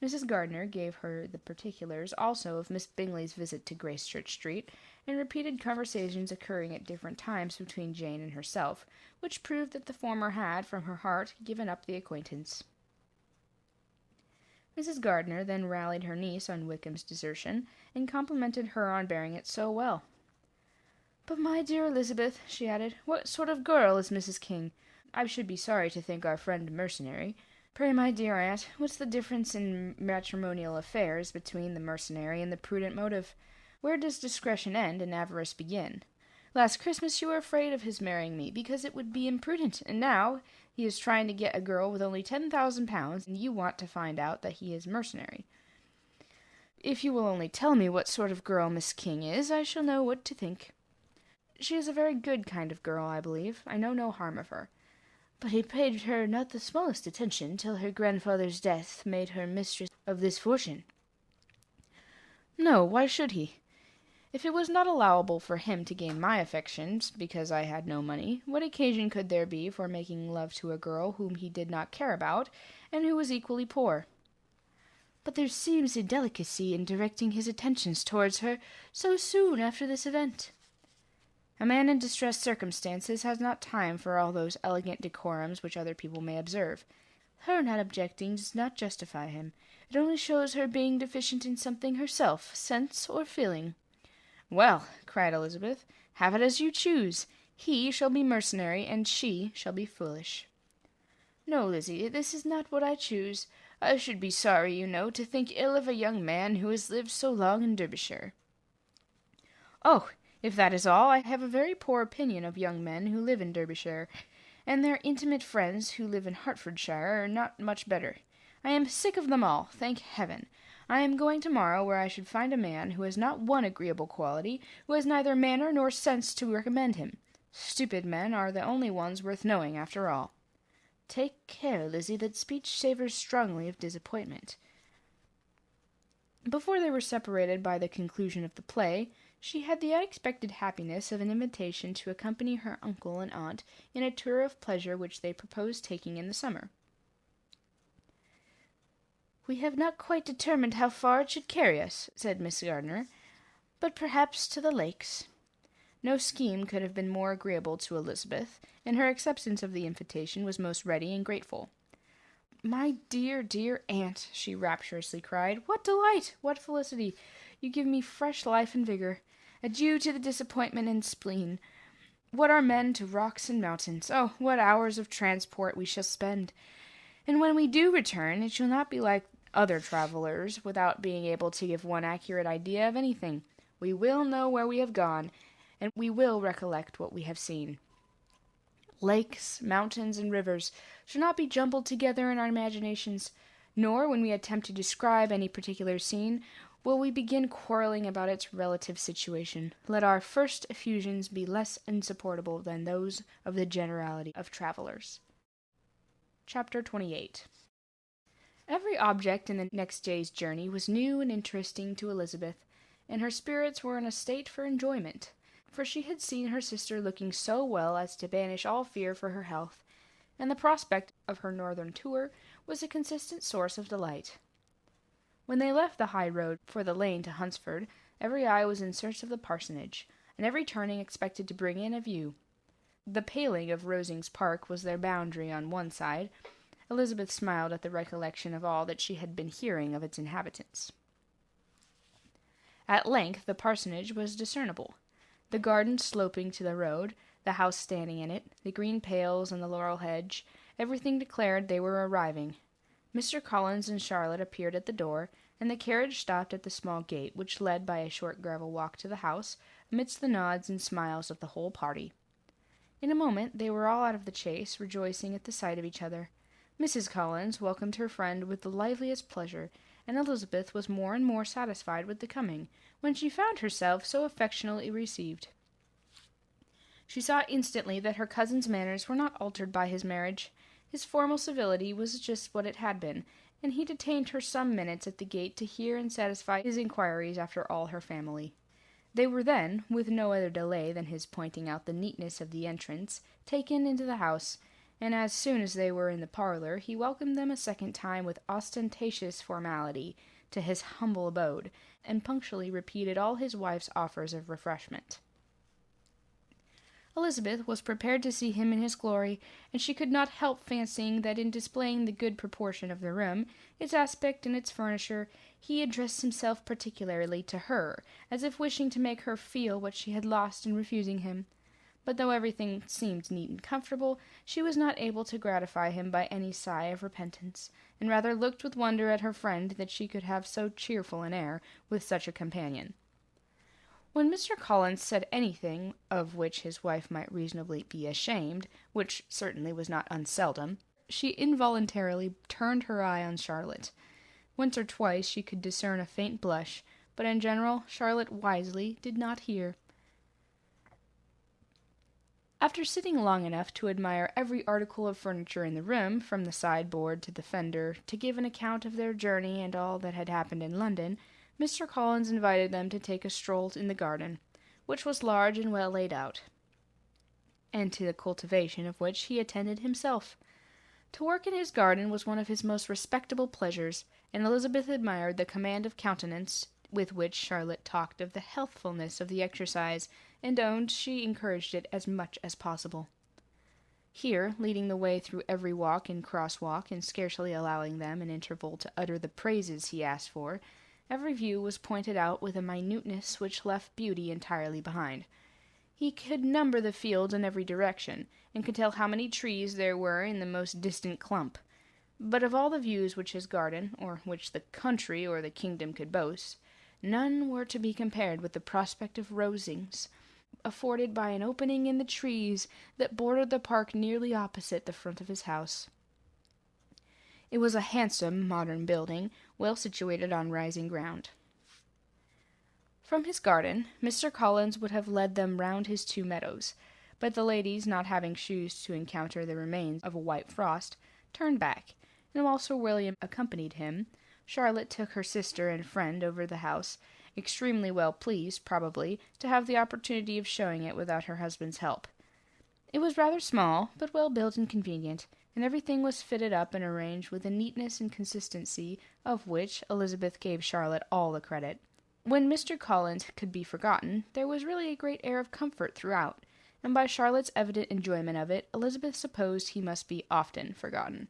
Mrs. Gardiner gave her the particulars also of Miss Bingley's visit to Gracechurch Street, and repeated conversations occurring at different times between Jane and herself, which proved that the former had, from her heart, given up the acquaintance. Mrs. Gardiner then rallied her niece on Wickham's desertion, and complimented her on bearing it so well. "But, my dear Elizabeth," she added, "what sort of girl is Mrs. King? I should be sorry to think our friend mercenary. Pray, my dear aunt, what's the difference in matrimonial affairs between the mercenary and the prudent motive? Where does discretion end and avarice begin? Last Christmas you were afraid of his marrying me, because it would be imprudent, and now he is trying to get a girl with only 10,000 pounds, and you want to find out that he is mercenary. If you will only tell me what sort of girl Miss King is, I shall know what to think. She is a very good kind of girl, I believe. I know no harm of her. But he paid her not the smallest attention till her grandfather's death made her mistress of this fortune." "No, why should he? If it was not allowable for him to gain my affections, because I had no money, what occasion could there be for making love to a girl whom he did not care about, and who was equally poor?" "But there seems a delicacy in directing his attentions towards her so soon after this event." "A man in distressed circumstances has not time for all those elegant decorums which other people may observe. Her not objecting does not justify him. It only shows her being deficient in something herself, sense or feeling." "Well," cried Elizabeth, "have it as you choose. He shall be mercenary, and she shall be foolish." "No, Lizzie, this is not what I choose. I should be sorry, you know, to think ill of a young man who has lived so long in Derbyshire." "Oh, if that is all, I have a very poor opinion of young men who live in Derbyshire, and their intimate friends who live in Hertfordshire are not much better. I am sick of them all, thank heaven. I am going tomorrow where I should find a man who has not one agreeable quality, who has neither manner nor sense to recommend him. Stupid men are the only ones worth knowing, after all." "Take care, Lizzie, that speech savours strongly of disappointment." Before they were separated by the conclusion of the play, she had the unexpected happiness of an invitation to accompany her uncle and aunt in a tour of pleasure which they proposed taking in the summer. "We have not quite determined how far it should carry us," said Miss Gardiner, "but perhaps to the lakes." No scheme could have been more agreeable to Elizabeth, and her acceptance of the invitation was most ready and grateful. "My dear, dear aunt," she rapturously cried, "what delight! What felicity! You give me fresh life and vigour. Adieu to the disappointment and spleen. What are men to rocks and mountains? Oh, what hours of transport we shall spend! And when we do return, it shall not be like other travellers, without being able to give one accurate idea of anything. We will know where we have gone, and we will recollect what we have seen. Lakes, mountains, and rivers shall not be jumbled together in our imaginations, nor, when we attempt to describe any particular scene, will we begin quarrelling about its relative situation. Let our first effusions be less insupportable than those of the generality of travellers." Chapter 28. Every object in the next day's journey was new and interesting to Elizabeth, and her spirits were in a state for enjoyment, for she had seen her sister looking so well as to banish all fear for her health, and the prospect of her northern tour was a consistent source of delight. When they left the high road for the lane to Hunsford, every eye was in search of the parsonage, and every turning expected to bring in a view. The paling of Rosings Park was their boundary on one side. Elizabeth smiled at the recollection of all that she had been hearing of its inhabitants. At length the parsonage was discernible. The garden sloping to the road, the house standing in it, the green pales and the laurel hedge, everything declared they were arriving. Mr. Collins and Charlotte appeared at the door, and the carriage stopped at the small gate, which led by a short gravel walk to the house, amidst the nods and smiles of the whole party. In a moment they were all out of the chaise, rejoicing at the sight of each other. Mrs. Collins welcomed her friend with the liveliest pleasure, and Elizabeth was more and more satisfied with the coming, when she found herself so affectionately received. She saw instantly that her cousin's manners were not altered by his marriage. His formal civility was just what it had been, and he detained her some minutes at the gate to hear and satisfy his inquiries after all her family. They were then, with no other delay than his pointing out the neatness of the entrance, taken into the house, and as soon as they were in the parlor, he welcomed them a second time with ostentatious formality to his humble abode, and punctually repeated all his wife's offers of refreshment. Elizabeth was prepared to see him in his glory, and she could not help fancying that in displaying the good proportion of the room, its aspect and its furniture, he addressed himself particularly to her, as if wishing to make her feel what she had lost in refusing him. But though everything seemed neat and comfortable, she was not able to gratify him by any sigh of repentance, and rather looked with wonder at her friend that she could have so cheerful an air with such a companion. When Mr. Collins said anything of which his wife might reasonably be ashamed, which certainly was not unseldom, she involuntarily turned her eye on Charlotte. Once or twice she could discern a faint blush, but in general Charlotte wisely did not hear. After sitting long enough to admire every article of furniture in the room, from the sideboard to the fender, to give an account of their journey and all that had happened in London, Mr. Collins invited them to take a stroll in the garden, which was large and well laid out, and to the cultivation of which he attended himself. To work in his garden was one of his most respectable pleasures, and Elizabeth admired the command of countenance with which Charlotte talked of the healthfulness of the exercise, and owned she encouraged it as much as possible. Here, leading the way through every walk and cross-walk, and scarcely allowing them an interval to utter the praises he asked for, every view was pointed out with a minuteness which left beauty entirely behind. He could number the fields in every direction, and could tell how many trees there were in the most distant clump. But of all the views which his garden, or which the country or the kingdom could boast, none were to be compared with the prospect of Rosings, afforded by an opening in the trees that bordered the park nearly opposite the front of his house. It was a handsome, modern building, well situated on rising ground. From his garden, Mr. Collins would have led them round his 2 meadows, but the ladies, not having shoes to encounter the remains of a white frost, turned back, and while Sir William accompanied him, Charlotte took her sister and friend over the house, extremely well pleased, probably, to have the opportunity of showing it without her husband's help. It was rather small, but well built and convenient, and everything was fitted up and arranged with a neatness and consistency of which Elizabeth gave Charlotte all the credit. When Mr. Collins could be forgotten, there was really a great air of comfort throughout, and by Charlotte's evident enjoyment of it, Elizabeth supposed he must be often forgotten.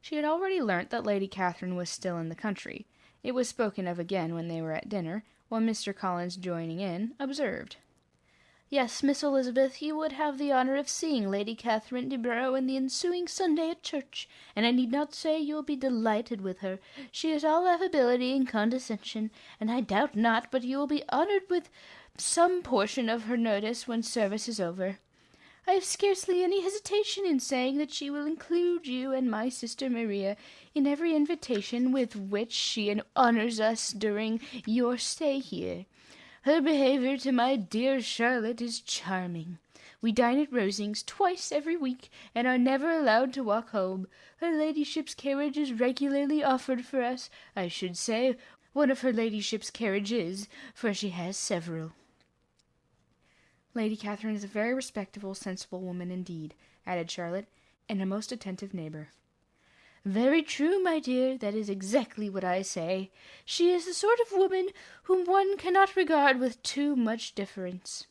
She had already learnt that Lady Catherine was still in the country. It was spoken of again when they were at dinner, when Mr. Collins, joining in, observed, "Yes, Miss Elizabeth, you would have the honour of seeing Lady Catherine de Bourgh in the ensuing Sunday at church, and I need not say you will be delighted with her. She is all affability and condescension, and I doubt not but you will be honoured with some portion of her notice when service is over. I have scarcely any hesitation in saying that she will include you and my sister Maria in every invitation with which she honours us during your stay here. Her behaviour to my dear Charlotte is charming. We dine at Rosings twice every week, and are never allowed to walk home. Her ladyship's carriage is regularly offered for us. I should say one of her ladyship's carriages, for she has several." "Lady Catherine is a very respectable, sensible woman indeed," added Charlotte, "and a most attentive neighbour." "Very true, my dear, that is exactly what I say. She is the sort of woman whom one cannot regard with too much deference."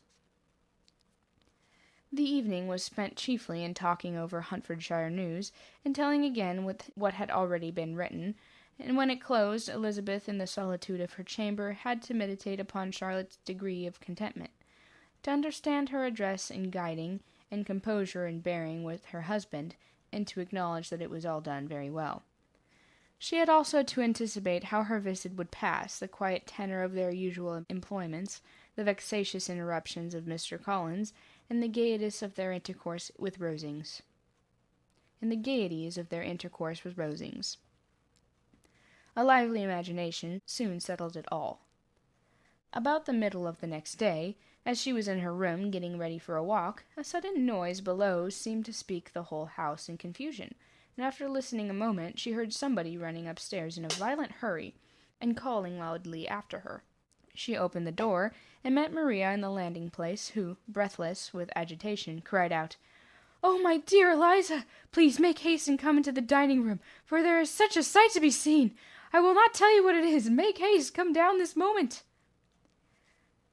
The evening was spent chiefly in talking over Hertfordshire news, and telling again what had already been written, and when it closed, Elizabeth, in the solitude of her chamber, had to meditate upon Charlotte's degree of contentment, to understand her address in guiding, and composure in bearing with her husband, and to acknowledge that it was all done very well. She had also to anticipate how her visit would pass, the quiet tenor of their usual employments, the vexatious interruptions of Mr. Collins, and the gaieties of their intercourse with Rosings. A lively imagination soon settled it all. About the middle of the next day, as she was in her room getting ready for a walk, a sudden noise below seemed to speak the whole house in confusion, and after listening a moment she heard somebody running upstairs in a violent hurry, and calling loudly after her. She opened the door, and met Maria in the landing-place, who, breathless with agitation, cried out, "Oh, my dear Eliza, please make haste and come into the dining-room, for there is such a sight to be seen! I will not tell you what it is. Make haste, come down this moment."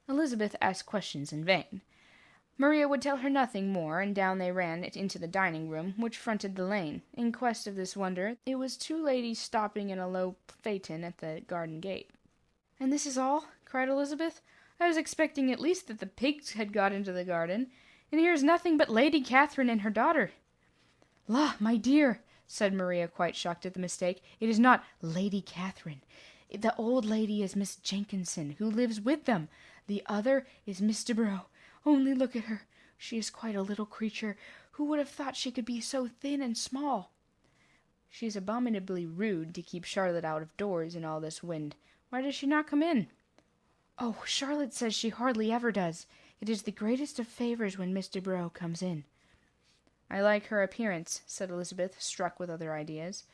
Elizabeth asked questions in vain. Maria would tell her nothing more, and down they ran into the dining-room, which fronted the lane. In quest of this wonder, it was two ladies stopping in a low phaeton at the garden gate. "And this is all?" cried Elizabeth. "I was expecting at least that the pigs had got into the garden, and here is nothing but Lady Catherine and her daughter." "La, my dear," said Maria, quite shocked at the mistake, "it is not Lady Catherine. The old lady is Miss Jenkinson, who lives with them. The other is Miss de Bourgh. Only look at her. She is quite a little creature. Who would have thought she could be so thin and small? She is abominably rude to keep Charlotte out of doors in all this wind. Why does she not come in?" "Oh, Charlotte says she hardly ever does. It is the greatest of favours when Miss de Bourgh comes in." "I like her appearance," said Elizabeth, struck with other ideas.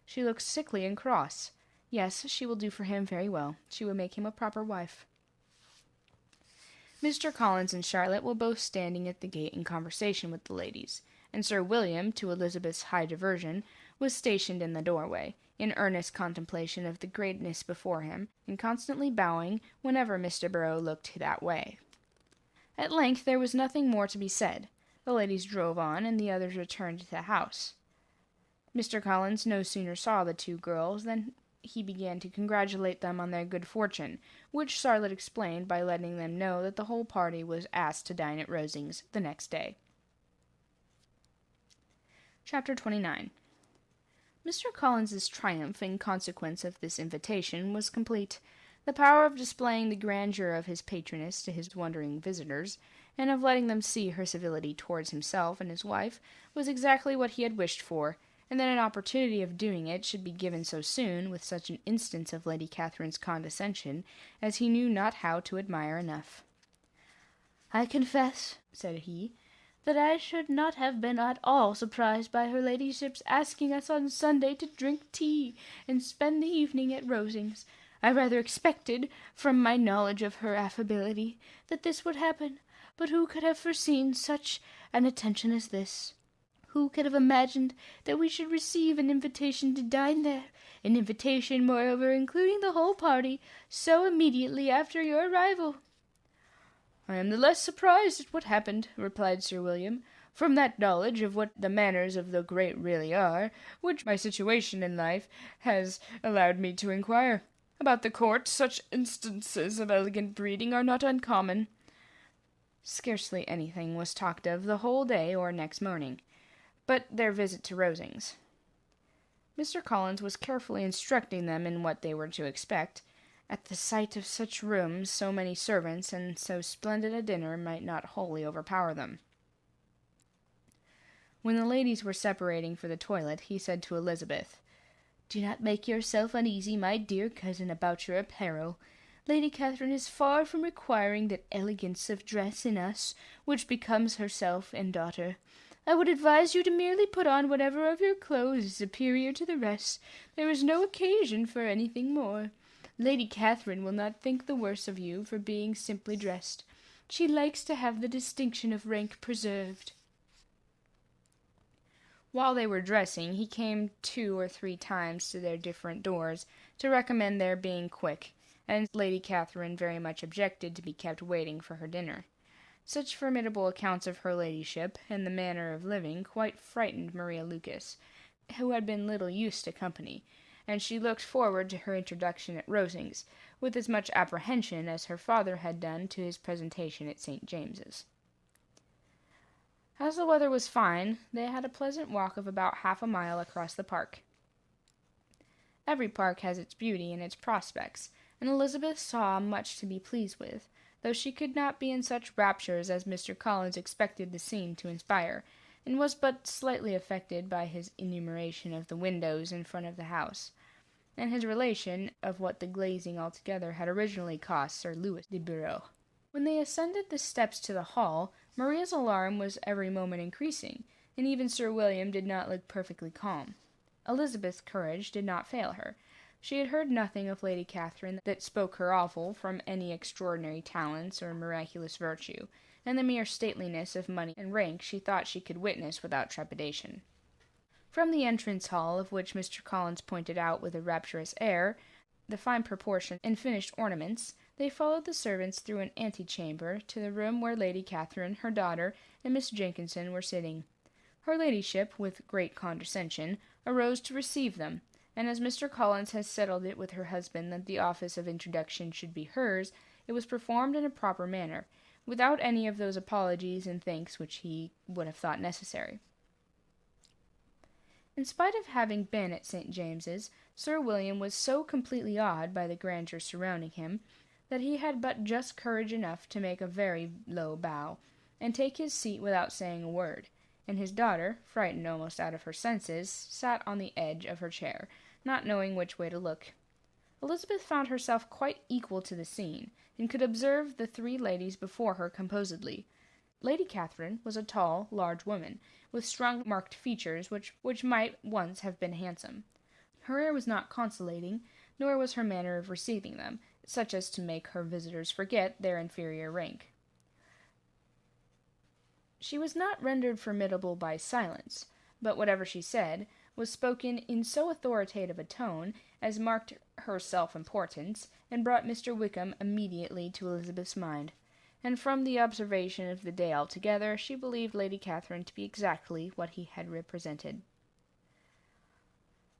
"She looks sickly and cross. Yes, she will do for him very well. She will make him a proper wife." Mr. Collins and Charlotte were both standing at the gate in conversation with the ladies, and Sir William, to Elizabeth's high diversion, was stationed in the doorway, in earnest contemplation of the greatness before him, and constantly bowing whenever Mr. Bourgh looked that way. At length there was nothing more to be said. The ladies drove on, and the others returned to the house. Mr. Collins no sooner saw the two girls than he began to congratulate them on their good fortune, which Charlotte explained by letting them know that the whole party was asked to dine at Rosings the next day. Chapter 29. Mr. Collins's triumph in consequence of this invitation was complete. The power of displaying the grandeur of his patroness to his wondering visitors, and of letting them see her civility towards himself and his wife, was exactly what he had wished for, and that an opportunity of doing it should be given so soon, with such an instance of Lady Catherine's condescension, as he knew not how to admire enough. "I confess," said he, "that I should not have been at all surprised by her ladyship's asking us on Sunday to drink tea and spend the evening at Rosings. I rather expected, from my knowledge of her affability, that this would happen, but who could have foreseen such an attention as this? Who could have imagined that we should receive an invitation to dine there, an invitation, moreover, including the whole party, so immediately after your arrival?" "I am the less surprised at what happened," replied Sir William, "from that knowledge of what the manners of the great really are, which my situation in life has allowed me to inquire. About the court, such instances of elegant breeding are not uncommon." Scarcely anything was talked of the whole day or next morning, but their visit to Rosings. Mr. Collins was carefully instructing them in what they were to expect. At the sight of such rooms, so many servants, and so splendid a dinner might not wholly overpower them. When the ladies were separating for the toilet, he said to Elizabeth, "Do not make yourself uneasy, my dear cousin, about your apparel. Lady Catherine is far from requiring that elegance of dress in us, which becomes herself and daughter. I would advise you to merely put on whatever of your clothes is superior to the rest. There is no occasion for anything more. Lady Catherine will not think the worse of you for being simply dressed. She likes to have the distinction of rank preserved." While they were dressing, he came 2 or 3 times to their different doors, to recommend their being quick, and Lady Catherine very much objected to be kept waiting for her dinner. Such formidable accounts of her ladyship, and the manner of living, quite frightened Maria Lucas, who had been little used to company, and she looked forward to her introduction at Rosings with as much apprehension as her father had done to his presentation at St. James's. As the weather was fine, they had a pleasant walk of about half a mile across the park. Every park has its beauty and its prospects, and Elizabeth saw much to be pleased with, though she could not be in such raptures as Mr. Collins expected the scene to inspire, and was but slightly affected by his enumeration of the windows in front of the house, and his relation of what the glazing altogether had originally cost Sir Louis de Bureau. When they ascended the steps to the hall, Maria's alarm was every moment increasing, and even Sir William did not look perfectly calm. Elizabeth's courage did not fail her. She had heard nothing of Lady Catherine that spoke her awful from any extraordinary talents or miraculous virtue, and the mere stateliness of money and rank she thought she could witness without trepidation. From the entrance hall, of which Mr. Collins pointed out with a rapturous air the fine proportion and finished ornaments, they followed the servants through an antechamber to the room where Lady Catherine, her daughter, and Miss Jenkinson were sitting. Her ladyship, with great condescension, arose to receive them, and as Mr. Collins had settled it with her husband that the office of introduction should be hers, it was performed in a proper manner, without any of those apologies and thanks which he would have thought necessary. In spite of having been at St. James's, Sir William was so completely awed by the grandeur surrounding him that he had but just courage enough to make a very low bow, and take his seat without saying a word, and his daughter, frightened almost out of her senses, sat on the edge of her chair, not knowing which way to look. Elizabeth found herself quite equal to the scene, and could observe the three ladies before her composedly. Lady Catherine was a tall, large woman, with strong marked features which might once have been handsome. Her air was not conciliating, nor was her manner of receiving them such as to make her visitors forget their inferior rank. She was not rendered formidable by silence, but whatever she said was spoken in so authoritative a tone as marked her self-importance, and brought Mr. Wickham immediately to Elizabeth's mind, and from the observation of the day altogether, she believed Lady Catherine to be exactly what he had represented.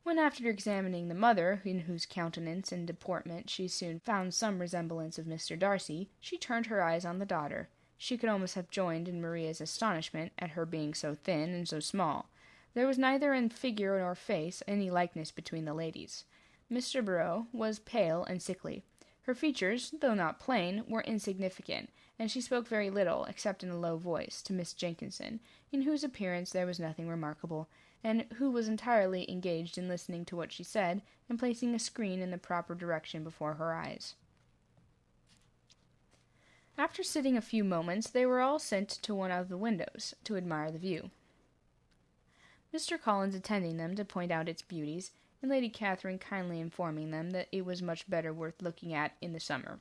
When, after examining the mother, in whose countenance and deportment she soon found some resemblance of Mr. Darcy, she turned her eyes on the daughter, she could almost have joined in Maria's astonishment at her being so thin and so small. There was neither in figure nor face any likeness between the ladies. Mr. Barrow was pale and sickly. Her features, though not plain, were insignificant, and she spoke very little, except in a low voice, to Miss Jenkinson, in whose appearance there was nothing remarkable, and who was entirely engaged in listening to what she said, and placing a screen in the proper direction before her eyes. After sitting a few moments, they were all sent to one of the windows, to admire the view, Mr. Collins attending them to point out its beauties, and Lady Catherine kindly informing them that it was much better worth looking at in the summer.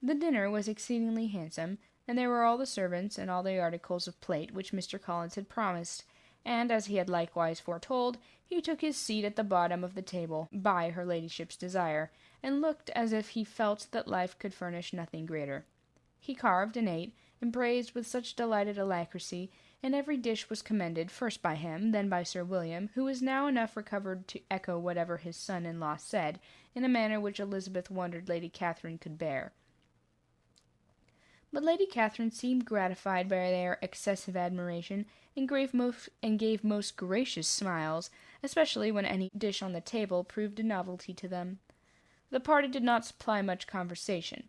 The dinner was exceedingly handsome, and there were all the servants and all the articles of plate which Mr. Collins had promised, and, as he had likewise foretold, he took his seat at the bottom of the table, by her ladyship's desire, and looked as if he felt that life could furnish nothing greater. He carved and ate, and praised with such delighted alacrity, and every dish was commended, first by him, then by Sir William, who was now enough recovered to echo whatever his son-in-law said, in a manner which Elizabeth wondered Lady Catherine could bear. But Lady Catherine seemed gratified by their excessive admiration, and gave most gracious smiles, especially when any dish on the table proved a novelty to them. The party did not supply much conversation.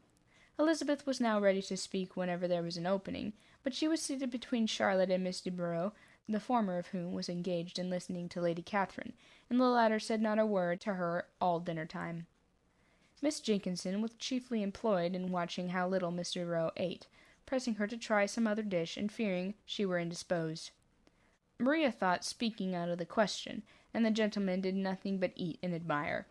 Elizabeth was now ready to speak whenever there was an opening, but she was seated between Charlotte and Miss de Bourgh, the former of whom was engaged in listening to Lady Catherine, and the latter said not a word to her all dinner-time. Miss Jenkinson was chiefly employed in watching how little Mr. Rowe ate, pressing her to try some other dish, and fearing she were indisposed. Maria thought speaking out of the question, and the gentlemen did nothing but eat and admire.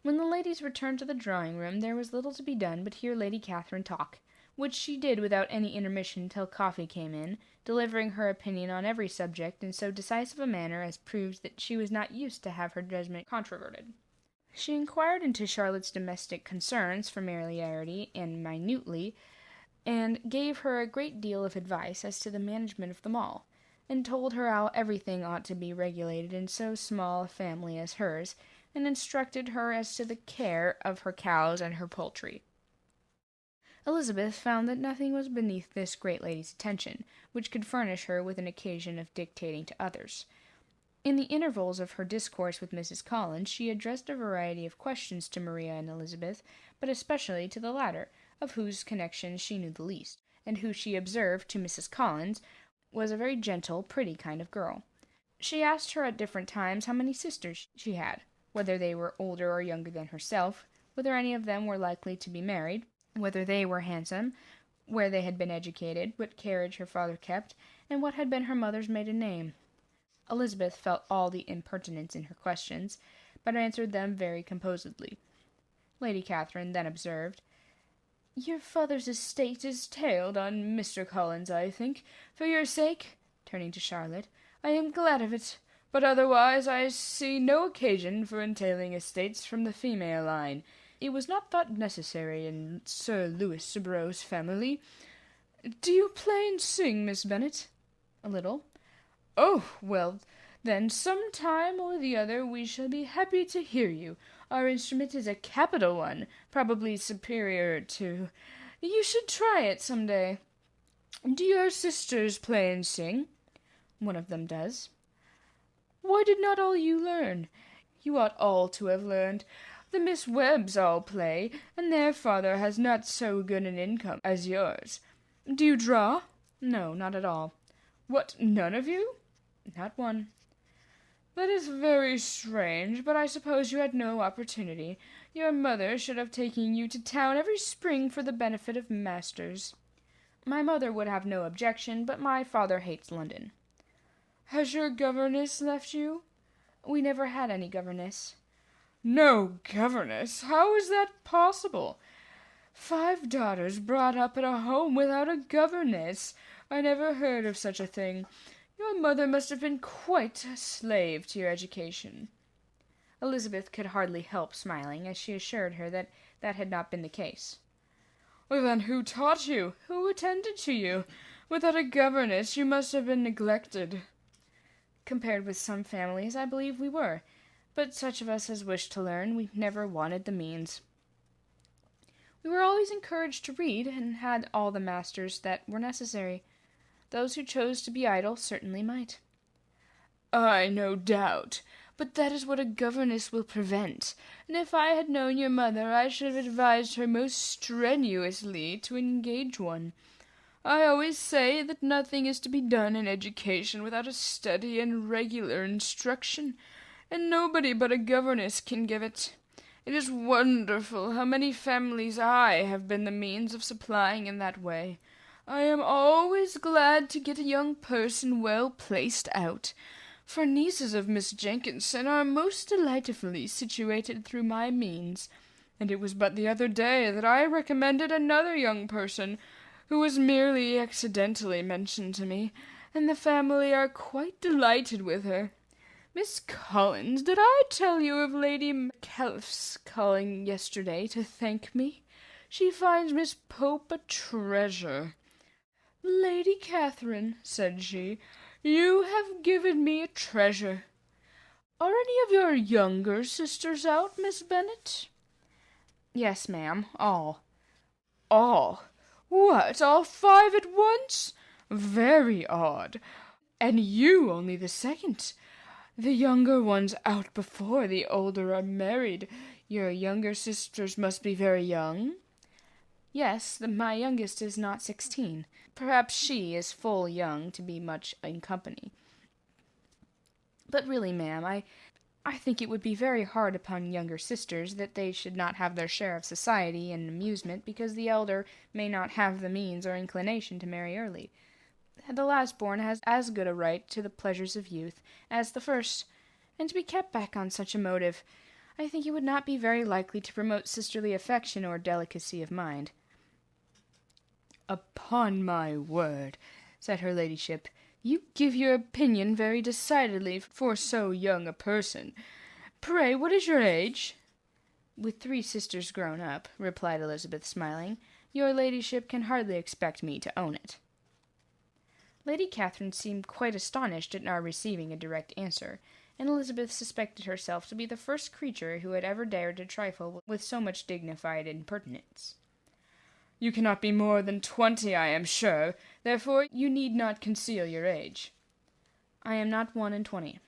When the ladies returned to the drawing-room, there was little to be done but hear Lady Catherine talk, which she did without any intermission till coffee came in, delivering her opinion on every subject in so decisive a manner as proved that she was not used to have her judgment controverted. She inquired into Charlotte's domestic concerns familiarly and minutely, and gave her a great deal of advice as to the management of them all. and told her how everything ought to be regulated in so small a family as hers, and instructed her as to the care of her cows and her poultry. Elizabeth found that nothing was beneath this great lady's attention, which could furnish her with an occasion of dictating to others. In the intervals of her discourse with Mrs. Collins, she addressed a variety of questions to Maria and Elizabeth, but especially to the latter, of whose connections she knew the least, and who she observed to Mrs. Collins was a very gentle, pretty kind of girl. She asked her at different times how many sisters she had, whether they were older or younger than herself, whether any of them were likely to be married, whether they were handsome, where they had been educated, what carriage her father kept, and what had been her mother's maiden name. Elizabeth felt all the impertinence in her questions, but answered them very composedly. Lady Catherine then observed, "Your father's estate is tailed on Mr. Collins, I think. For your sake," turning to Charlotte, "I am glad of it, but otherwise I see no occasion for entailing estates from the female line. It was not thought necessary in Sir Lewis Sobrow's family. Do you play and sing, Miss Bennet?" "A little." "Oh, well, then some time or the other we shall be happy to hear you. Our instrument is a capital one, probably superior to... You should try it some day. Do your sisters play and sing?" "One of them does." "Why did not all you learn? You ought all to have learned. The Miss Webbs all play, and their father has not so good an income as yours. Do you draw?" "No, not at all." "What, none of you?" "Not one." "That is very strange, but I suppose you had no opportunity. Your mother should have taken you to town every spring for the benefit of masters." "My mother would have no objection, but my father hates London." "Has your governess left you?" "We never had any governess." "No governess? How is that possible? 5 daughters brought up at a home without a governess! I never heard of such a thing. Your mother must have been quite a slave to your education." Elizabeth could hardly help smiling, as she assured her that that had not been the case. "Well, then, who taught you? Who attended to you? Without a governess you must have been neglected." "Compared with some families, I believe we were. But such of us as wished to learn, we never wanted the means. We were always encouraged to read, and had all the masters that were necessary. Those who chose to be idle certainly might." "I no doubt, but that is what a governess will prevent, and if I had known your mother I should have advised her most strenuously to engage one. I always say that nothing is to be done in education without a steady and regular instruction, and nobody but a governess can give it. It is wonderful how many families I have been the means of supplying in that way. I am always glad to get a young person well placed out, for nieces of Miss Jenkinson are most delightfully situated through my means, and it was but the other day that I recommended another young person, who was merely accidentally mentioned to me, and the family are quite delighted with her. Miss Collins, did I tell you of Lady McAuliffe's calling yesterday to thank me? She finds Miss Pope a treasure. 'Lady Catherine,' said she, 'you have given me a treasure.' Are any of your younger sisters out, Miss Bennet?" "Yes, ma'am, all." "All? What, all 5 at once? Very odd. And you only the second. The younger ones out before the older are married. Your younger sisters must be very young?" "Yes, my youngest is not 16. Perhaps she is full young to be much in company. But really, ma'am, I think it would be very hard upon younger sisters that they should not have their share of society and amusement because the elder may not have the means or inclination to marry early. The last born has as good a right to the pleasures of youth as the first, and to be kept back on such a motive, I think it would not be very likely to promote sisterly affection or delicacy of mind." "Upon my word," said her ladyship, "you give your opinion very decidedly for so young a person. Pray, what is your age?" "With 3 sisters grown up," replied Elizabeth, smiling, "your ladyship can hardly expect me to own it." Lady Catherine seemed quite astonished at our receiving a direct answer, and Elizabeth suspected herself to be the first creature who had ever dared to trifle with so much dignified impertinence. "You cannot be more than 20, I am sure, therefore you need not conceal your age." "I am not 1 and 20."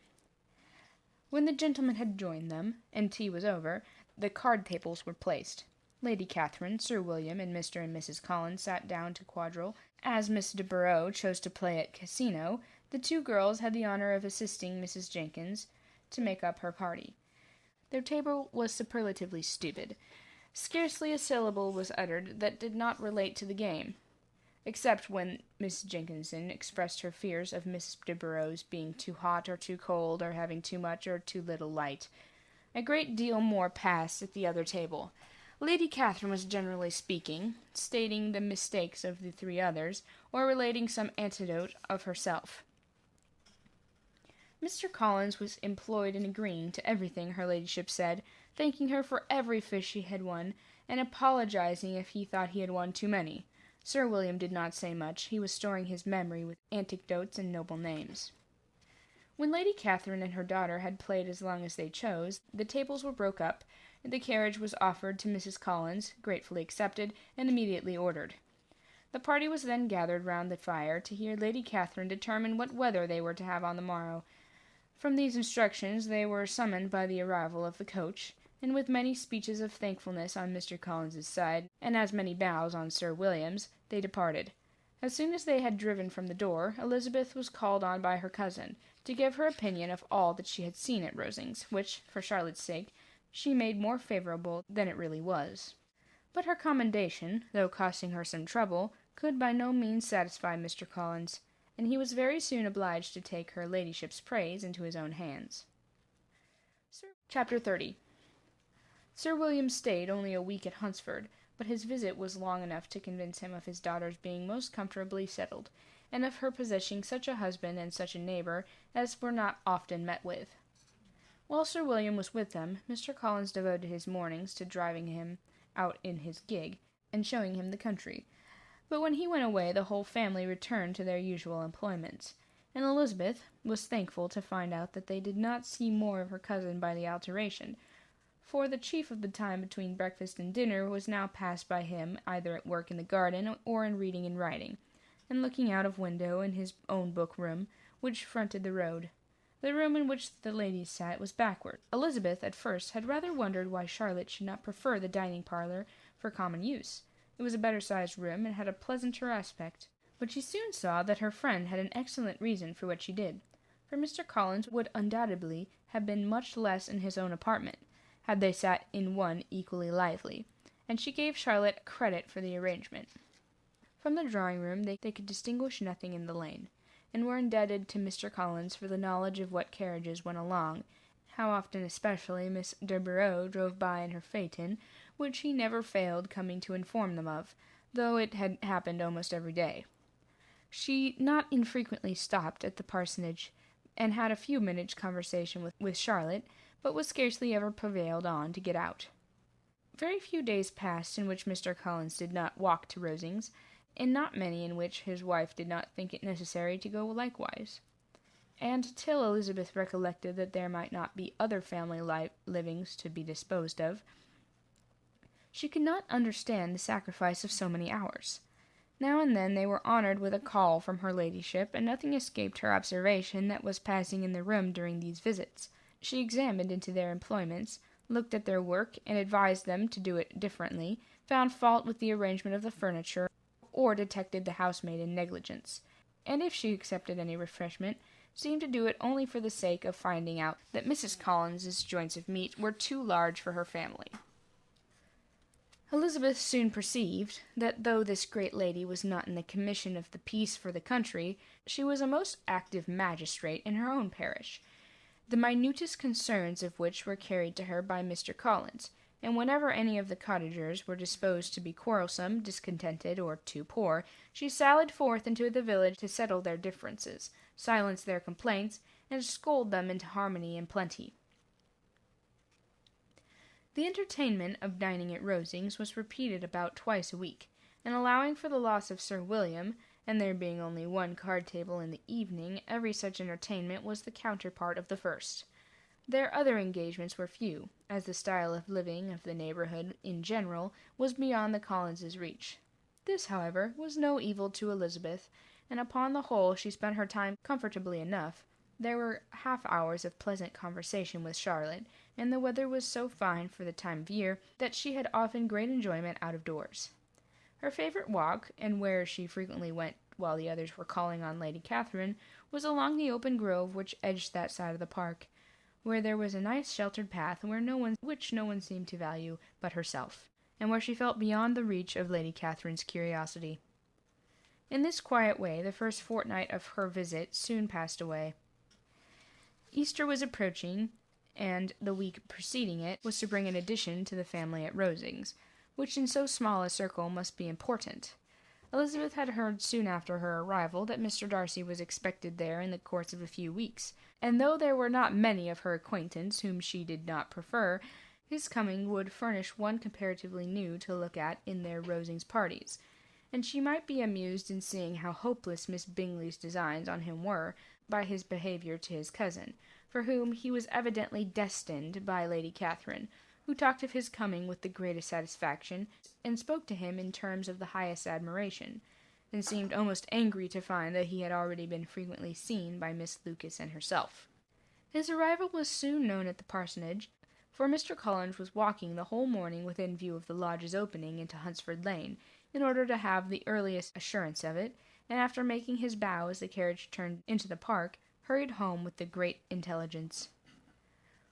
When the gentlemen had joined them, and tea was over, the card tables were placed. Lady Catherine, Sir William, and Mr. and Mrs. Collins sat down to quadrille. As Miss de Bourgh chose to play at casino, the two girls had the honour of assisting Mrs. Jenkins to make up her party. Their table was superlatively stupid. Scarcely a syllable was uttered that did not relate to the game, except when Miss Jenkinson expressed her fears of Miss de Bourgh's being too hot or too cold, or having too much or too little light. A great deal more passed at the other table. Lady Catherine was generally speaking, stating the mistakes of the three others, or relating some anecdote of herself. Mr. Collins was employed in agreeing to everything her ladyship said, thanking her for every fish she had won, and apologizing if he thought he had won too many. Sir William did not say much. He was storing his memory with anecdotes and noble names. When Lady Catherine and her daughter had played as long as they chose, the tables were broke up. The carriage was offered to Mrs. Collins, gratefully accepted, and immediately ordered. The party was then gathered round the fire to hear Lady Catherine determine what weather they were to have on the morrow. From these instructions they were summoned by the arrival of the coach, and with many speeches of thankfulness on Mr. Collins's side, and as many bows on Sir William's, they departed. As soon as they had driven from the door, Elizabeth was called on by her cousin to give her opinion of all that she had seen at Rosings, which, for Charlotte's sake, she made more favourable than it really was. But her commendation, though costing her some trouble, could by no means satisfy Mr. Collins, and he was very soon obliged to take her ladyship's praise into his own hands. Chapter 30. Sir William stayed only a week at Hunsford, but his visit was long enough to convince him of his daughter's being most comfortably settled, and of her possessing such a husband and such a neighbour as were not often met with. While Sir William was with them, Mr. Collins devoted his mornings to driving him out in his gig, and showing him the country. But when he went away, the whole family returned to their usual employments, and Elizabeth was thankful to find out that they did not see more of her cousin by the alteration, for the chief of the time between breakfast and dinner was now passed by him either at work in the garden or in reading and writing, and looking out of window in his own book-room, which fronted the road. The room in which the ladies sat was backward. Elizabeth, at first, had rather wondered why Charlotte should not prefer the dining parlour for common use. It was a better-sized room, and had a pleasanter aspect. But she soon saw that her friend had an excellent reason for what she did, for Mr. Collins would undoubtedly have been much less in his own apartment, had they sat in one equally lively, and she gave Charlotte credit for the arrangement. From the drawing-room they could distinguish nothing in the lane, and were indebted to Mr. Collins for the knowledge of what carriages went along, how often especially Miss de Bourgh drove by in her phaeton, which he never failed coming to inform them of, though it had happened almost every day. She not infrequently stopped at the parsonage, and had a few minutes' conversation with Charlotte, but was scarcely ever prevailed on to get out. Very few days passed in which Mr. Collins did not walk to Rosings, and not many in which his wife did not think it necessary to go likewise. And till Elizabeth recollected that there might not be other family livings to be disposed of, she could not understand the sacrifice of so many hours. Now and then they were honoured with a call from her ladyship, and nothing escaped her observation that was passing in the room during these visits. She examined into their employments, looked at their work, and advised them to do it differently, found fault with the arrangement of the furniture, or detected the housemaid in negligence, and if she accepted any refreshment, seemed to do it only for the sake of finding out that Mrs. Collins's joints of meat were too large for her family. Elizabeth soon perceived that though this great lady was not in the commission of the peace for the country, she was a most active magistrate in her own parish, the minutest concerns of which were carried to her by Mr. Collins, and whenever any of the cottagers were disposed to be quarrelsome, discontented, or too poor, she sallied forth into the village to settle their differences, silence their complaints, and scold them into harmony and plenty. The entertainment of dining at Rosings was repeated about twice a week, and allowing for the loss of Sir William, and there being only one card table in the evening, every such entertainment was the counterpart of the first. Their other engagements were few, as the style of living of the neighborhood in general was beyond the Collinses' reach. This, however, was no evil to Elizabeth, and upon the whole she spent her time comfortably enough. There were half-hours of pleasant conversation with Charlotte, and the weather was so fine for the time of year that she had often great enjoyment out of doors. Her favorite walk, and where she frequently went while the others were calling on Lady Catherine, was along the open grove which edged that side of the park, where there was a nice sheltered path which no one seemed to value but herself, and where she felt beyond the reach of Lady Catherine's curiosity. In this quiet way the first fortnight of her visit soon passed away. Easter was approaching, and the week preceding it was to bring an addition to the family at Rosings, which in so small a circle must be important. Elizabeth had heard soon after her arrival that Mr. Darcy was expected there in the course of a few weeks, and though there were not many of her acquaintance whom she did not prefer, his coming would furnish one comparatively new to look at in their Rosings parties, and she might be amused in seeing how hopeless Miss Bingley's designs on him were, by his behaviour to his cousin, for whom he was evidently destined by Lady Catherine, who talked of his coming with the greatest satisfaction, and spoke to him in terms of the highest admiration, and seemed almost angry to find that he had already been frequently seen by Miss Lucas and herself. His arrival was soon known at the parsonage, for Mr. Collins was walking the whole morning within view of the lodge's opening into Hunsford Lane, in order to have the earliest assurance of it, and after making his bow as the carriage turned into the park, hurried home with the great intelligence.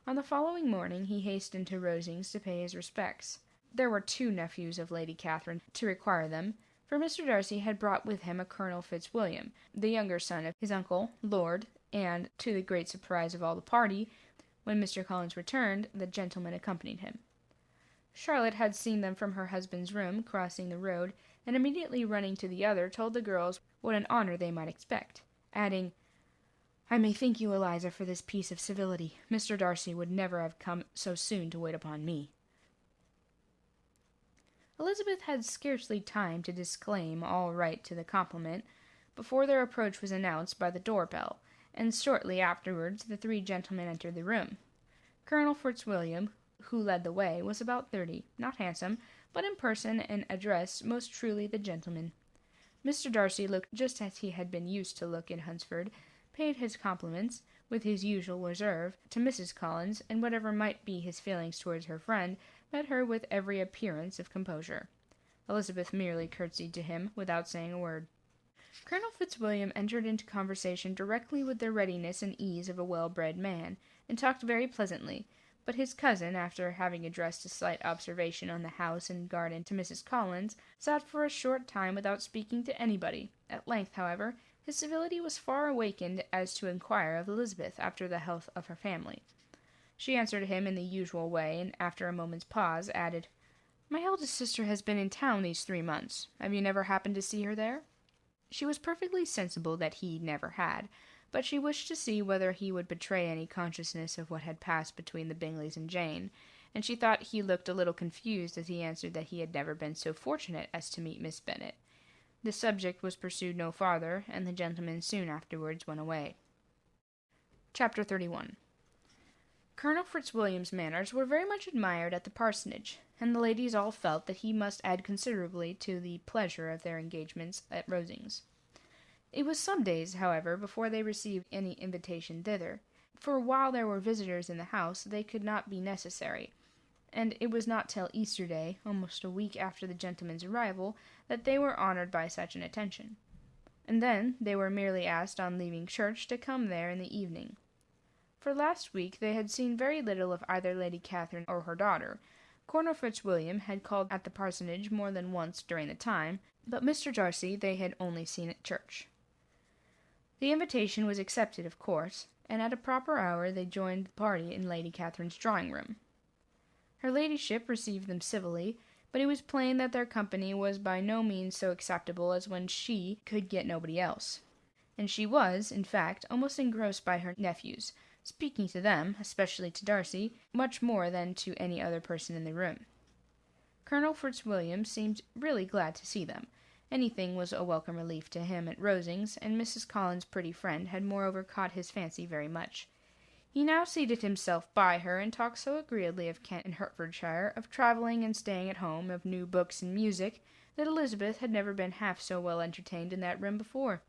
On the following morning he hastened to Rosings to pay his respects. There were 2 nephews of Lady Catherine to require them, for Mr. Darcy had brought with him a Colonel Fitzwilliam, the younger son of his uncle, Lord, and, to the great surprise of all the party, when Mr. Collins returned, the gentleman accompanied him. Charlotte had seen them from her husband's room, crossing the road, and immediately running to the other, told the girls what an honour they might expect, adding, "I may thank you, Eliza, for this piece of civility. Mr. Darcy would never have come so soon to wait upon me." Elizabeth had scarcely time to disclaim all right to the compliment, before their approach was announced by the door-bell, and shortly afterwards the 3 gentlemen entered the room. Colonel Fitzwilliam, who led the way, was about 30, not handsome, but in person and address most truly the gentleman. Mr. Darcy looked just as he had been used to look in Hunsford, paid his compliments, with his usual reserve, to Mrs. Collins, and whatever might be his feelings towards her friend, met her with every appearance of composure. Elizabeth merely curtsied to him, without saying a word. Colonel Fitzwilliam entered into conversation directly with the readiness and ease of a well-bred man, and talked very pleasantly, but his cousin, after having addressed a slight observation on the house and garden to Mrs. Collins, sat for a short time without speaking to anybody. At length, however, his civility was far awakened as to inquire of Elizabeth after the health of her family. She answered him in the usual way, and after a moment's pause, added, "My eldest sister has been in town these 3 months. Have you never happened to see her there?" She was perfectly sensible that he never had, but she wished to see whether he would betray any consciousness of what had passed between the Bingleys and Jane, and she thought he looked a little confused as he answered that he had never been so fortunate as to meet Miss Bennet. The subject was pursued no farther, and the gentlemen soon afterwards went away. Chapter 31. Colonel Fitzwilliam's manners were very much admired at the parsonage, and the ladies all felt that he must add considerably to the pleasure of their engagements at Rosings. It was some days, however, before they received any invitation thither, for while there were visitors in the house they could not be necessary, and it was not till Easter Day, almost a week after the gentlemen's arrival, that they were honoured by such an attention. And then they were merely asked on leaving church to come there in the evening. For last week they had seen very little of either Lady Catherine or her daughter. Colonel Fitzwilliam had called at the parsonage more than once during the time, but Mr. Darcy they had only seen at church. The invitation was accepted, of course, and at a proper hour they joined the party in Lady Catherine's drawing-room. Her ladyship received them civilly, but it was plain that their company was by no means so acceptable as when she could get nobody else, and she was, in fact, almost engrossed by her nephews, speaking to them, especially to Darcy, much more than to any other person in the room. Colonel Fitzwilliam seemed really glad to see them, Anything was a welcome relief to him at Rosings, and Mrs. Collins's pretty friend had moreover caught his fancy very much. He now seated himself by her, and talked so agreeably of Kent and Hertfordshire, of travelling and staying at home, of new books and music, that Elizabeth had never been half so well entertained in that room before.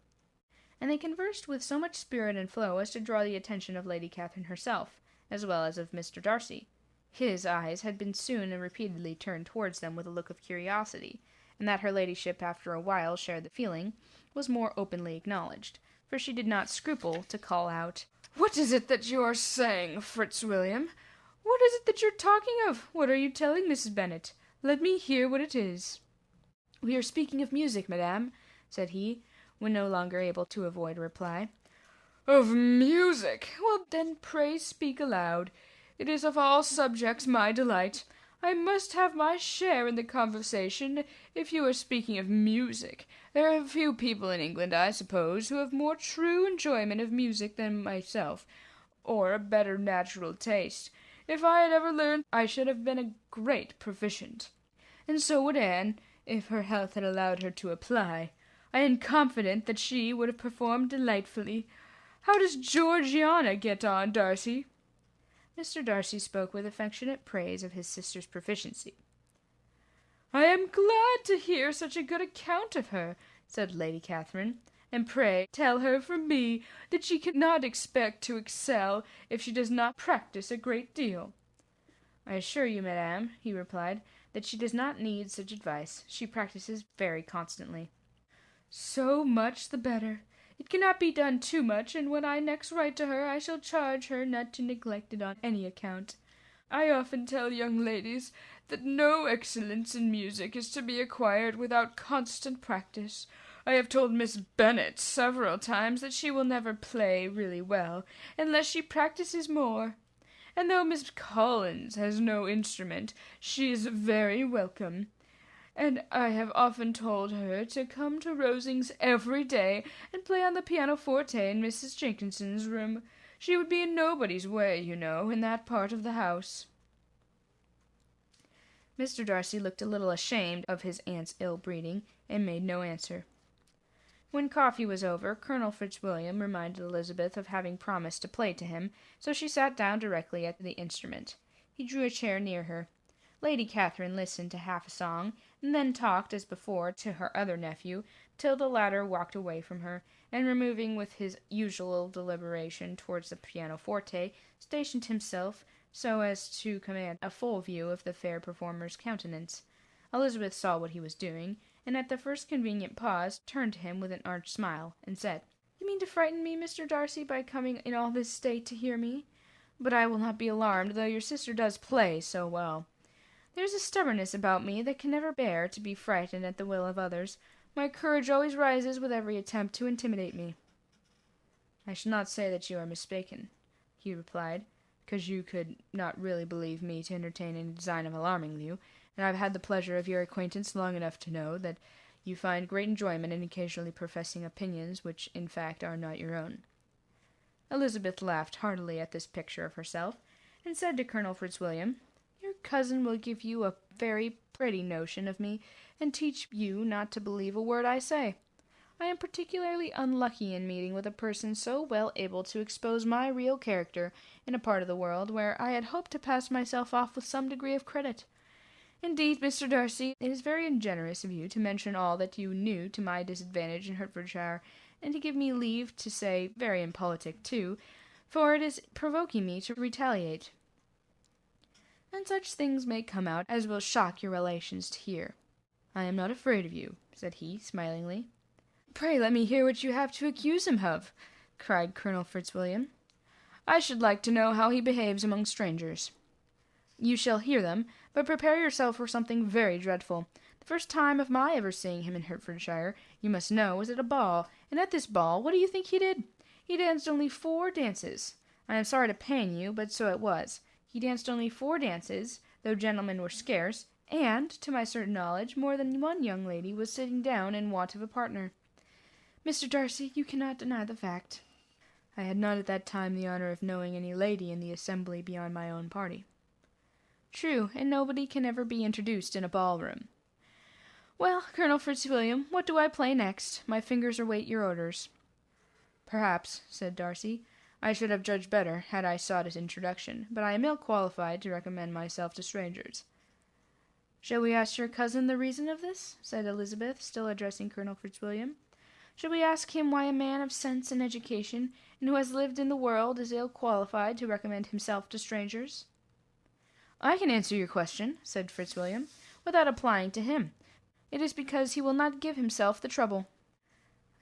And they conversed with so much spirit and flow as to draw the attention of Lady Catherine herself, as well as of Mr. Darcy. His eyes had been soon and repeatedly turned towards them with a look of curiosity, and that her ladyship after a while shared the feeling, was more openly acknowledged, for she did not scruple to call out, "What is it that you are saying, Fitzwilliam? What is it that you're talking of? What are you telling Mrs. Bennet? Let me hear what it is." "We are speaking of music, madame," said he, when no longer able to avoid a reply. "Of music! Well, then, pray speak aloud. It is of all subjects my delight. I must have my share in the conversation, if you are speaking of music. There are few people in England, I suppose, who have more true enjoyment of music than myself, or a better natural taste. If I had ever learned, I should have been a great proficient. And so would Anne, if her health had allowed her to apply. I am confident that she would have performed delightfully. How does Georgiana get on, Darcy?" Mr. Darcy spoke with affectionate praise of his sister's proficiency. "I am glad to hear such a good account of her," said Lady Catherine, "and pray tell her from me that she cannot expect to excel if she does not practice a great deal." "I assure you, madame," he replied, "that she does not need such advice. She practices very constantly." "So much the better. It cannot be done too much, and when I next write to her I shall charge her not to neglect it on any account. I often tell young ladies that no excellence in music is to be acquired without constant practice. I have told Miss Bennet several times that she will never play really well unless she practices more. And though Miss Collins has no instrument, she is very welcome. And I have often told her to come to Rosings every day and play on the pianoforte in Mrs. Jenkinson's room. She would be in nobody's way, you know, in that part of the house." Mr. Darcy looked a little ashamed of his aunt's ill-breeding, and made no answer. When coffee was over, Colonel Fitzwilliam reminded Elizabeth of having promised to play to him, so she sat down directly at the instrument. He drew a chair near her. Lady Catherine listened to half a song, and then talked, as before, to her other nephew, till the latter walked away from her, and removing with his usual deliberation towards the pianoforte, stationed himself so as to command a full view of the fair performer's countenance. Elizabeth saw what he was doing, and at the first convenient pause turned to him with an arch smile, and said, "You mean to frighten me, Mr. Darcy, by coming in all this state to hear me? But I will not be alarmed, though your sister does play so well. There is a stubbornness about me that can never bear to be frightened at the will of others. My courage always rises with every attempt to intimidate me." "I shall not say that you are mistaken," he replied, "because you could not really believe me to entertain any design of alarming you, and I have had the pleasure of your acquaintance long enough to know that you find great enjoyment in occasionally professing opinions which in fact are not your own." Elizabeth laughed heartily at this picture of herself, and said to Colonel Fitzwilliam, "Your cousin will give you a very pretty notion of me, and teach you not to believe a word I say. I am particularly unlucky in meeting with a person so well able to expose my real character in a part of the world where I had hoped to pass myself off with some degree of credit. Indeed, Mr. Darcy, it is very ungenerous of you to mention all that you knew to my disadvantage in Hertfordshire, and to give me leave to say very impolitic too, for it is provoking me to retaliate. And such things may come out as will shock your relations to hear." "I am not afraid of you," said he, smilingly. "Pray let me hear what you have to accuse him of," cried Colonel Fitzwilliam. "I should like to know how he behaves among strangers." "You shall hear them, but prepare yourself for something very dreadful. The first time of my ever seeing him in Hertfordshire, you must know, was at a ball, and at this ball, what do you think he did? He danced only 4 dances. I am sorry to pain you, but so it was. He danced only 4 dances, though gentlemen were scarce, and, to my certain knowledge, more than one young lady was sitting down in want of a partner. Mr. Darcy, you cannot deny the fact." "I had not at that time the honor of knowing any lady in the assembly beyond my own party." "True, and nobody can ever be introduced in a ballroom. Well, Colonel Fitzwilliam, what do I play next? My fingers await your orders. Perhaps, said Darcy, I should have judged better had I sought his introduction, but I am ill qualified to recommend myself to strangers. Shall we ask your cousin the reason of this? Said Elizabeth, still addressing Colonel Fitzwilliam. Shall we ask him why a man of sense and education, and who has lived in the world, is ill qualified to recommend himself to strangers? I can answer your question, said Fitzwilliam, without applying to him. It is because he will not give himself the trouble.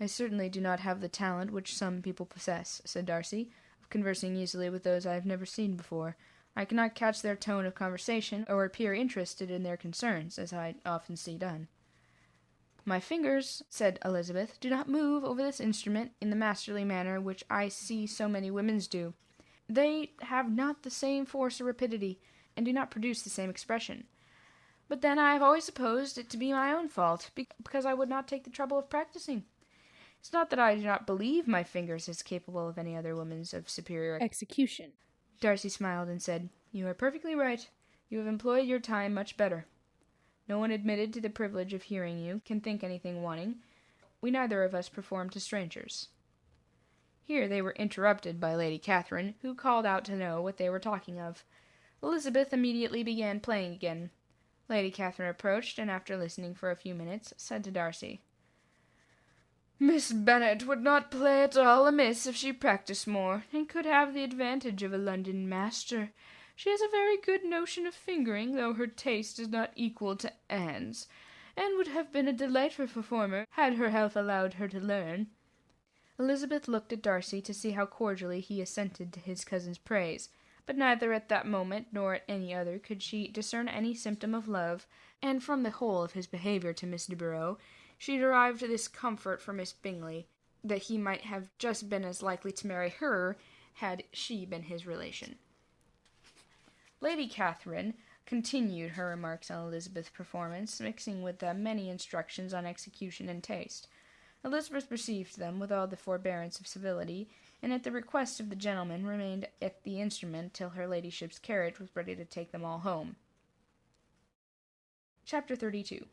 I certainly do not have the talent which some people possess, said Darcy, of conversing easily with those I have never seen before. I cannot catch their tone of conversation, or appear interested in their concerns, as I often see done. My fingers, said Elizabeth, do not move over this instrument in the masterly manner which I see so many women's do. They have not the same force or rapidity, and do not produce the same expression. But then I have always supposed it to be my own fault, because I would not take the trouble of practicing. It's not that I do not believe my fingers as capable of any other woman's of superior Execution. Darcy smiled and said, You are perfectly right. You have employed your time much better. No one admitted to the privilege of hearing you can think anything wanting. We neither of us perform to strangers. Here they were interrupted by Lady Catherine, who called out to know what they were talking of. Elizabeth immediately began playing again. Lady Catherine approached, and after listening for a few minutes, said to Darcy, Miss Bennet would not play at all amiss if she practised more, and could have the advantage of a London master. She has a very good notion of fingering, though her taste is not equal to Anne's, and would have been a delightful performer had her health allowed her to learn. Elizabeth looked at Darcy to see how cordially he assented to his cousin's praise, but neither at that moment nor at any other could she discern any symptom of love, and from the whole of his behaviour to Miss de Bourgh, she derived this comfort for Miss Bingley, that he might have just been as likely to marry her had she been his relation. Lady Catherine continued her remarks on Elizabeth's performance, mixing with them many instructions on execution and taste. Elizabeth received them with all the forbearance of civility, and at the request of the gentleman remained at the instrument till her ladyship's carriage was ready to take them all home. Chapter 32.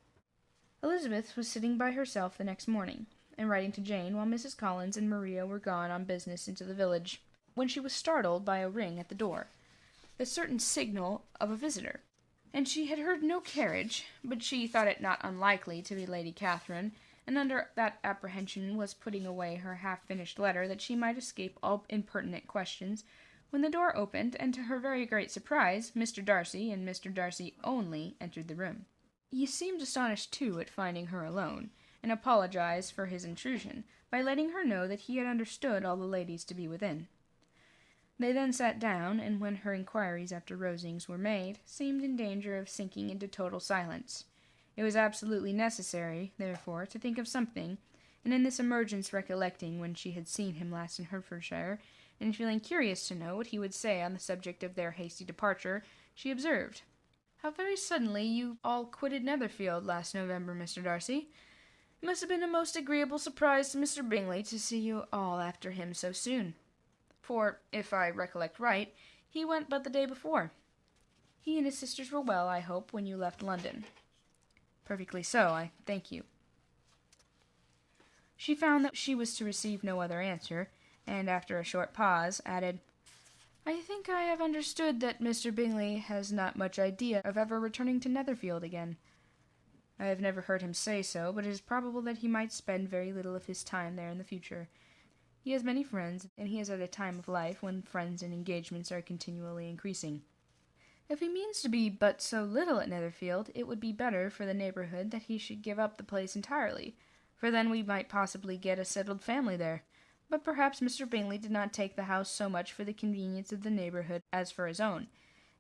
Elizabeth was sitting by herself the next morning, and writing to Jane while Mrs. Collins and Maria were gone on business into the village, when she was startled by a ring at the door, the certain signal of a visitor. And she had heard no carriage, but she thought it not unlikely to be Lady Catherine, and under that apprehension was putting away her half-finished letter that she might escape all impertinent questions, when the door opened, and to her very great surprise, Mr. Darcy, and Mr. Darcy only, entered the room. He seemed astonished, too, at finding her alone, and apologized for his intrusion, by letting her know that he had understood all the ladies to be within. They then sat down, and when her inquiries after Rosings were made, seemed in danger of sinking into total silence. It was absolutely necessary, therefore, to think of something, and in this emergence recollecting when she had seen him last in Hertfordshire, and feeling curious to know what he would say on the subject of their hasty departure, she observed, How very suddenly you all quitted Netherfield last November, Mr. Darcy. It must have been a most agreeable surprise to Mr. Bingley to see you all after him so soon. For, if I recollect right, he went but the day before. He and his sisters were well, I hope, when you left London. Perfectly so, I thank you. She found that she was to receive no other answer, and after a short pause, added, I think I have understood that Mr. Bingley has not much idea of ever returning to Netherfield again. I have never heard him say so, but it is probable that he might spend very little of his time there in the future. He has many friends, and he is at a time of life when friends and engagements are continually increasing. If he means to be but so little at Netherfield, it would be better for the neighbourhood that he should give up the place entirely, for then we might possibly get a settled family there. But perhaps Mr. Bingley did not take the house so much for the convenience of the neighbourhood as for his own,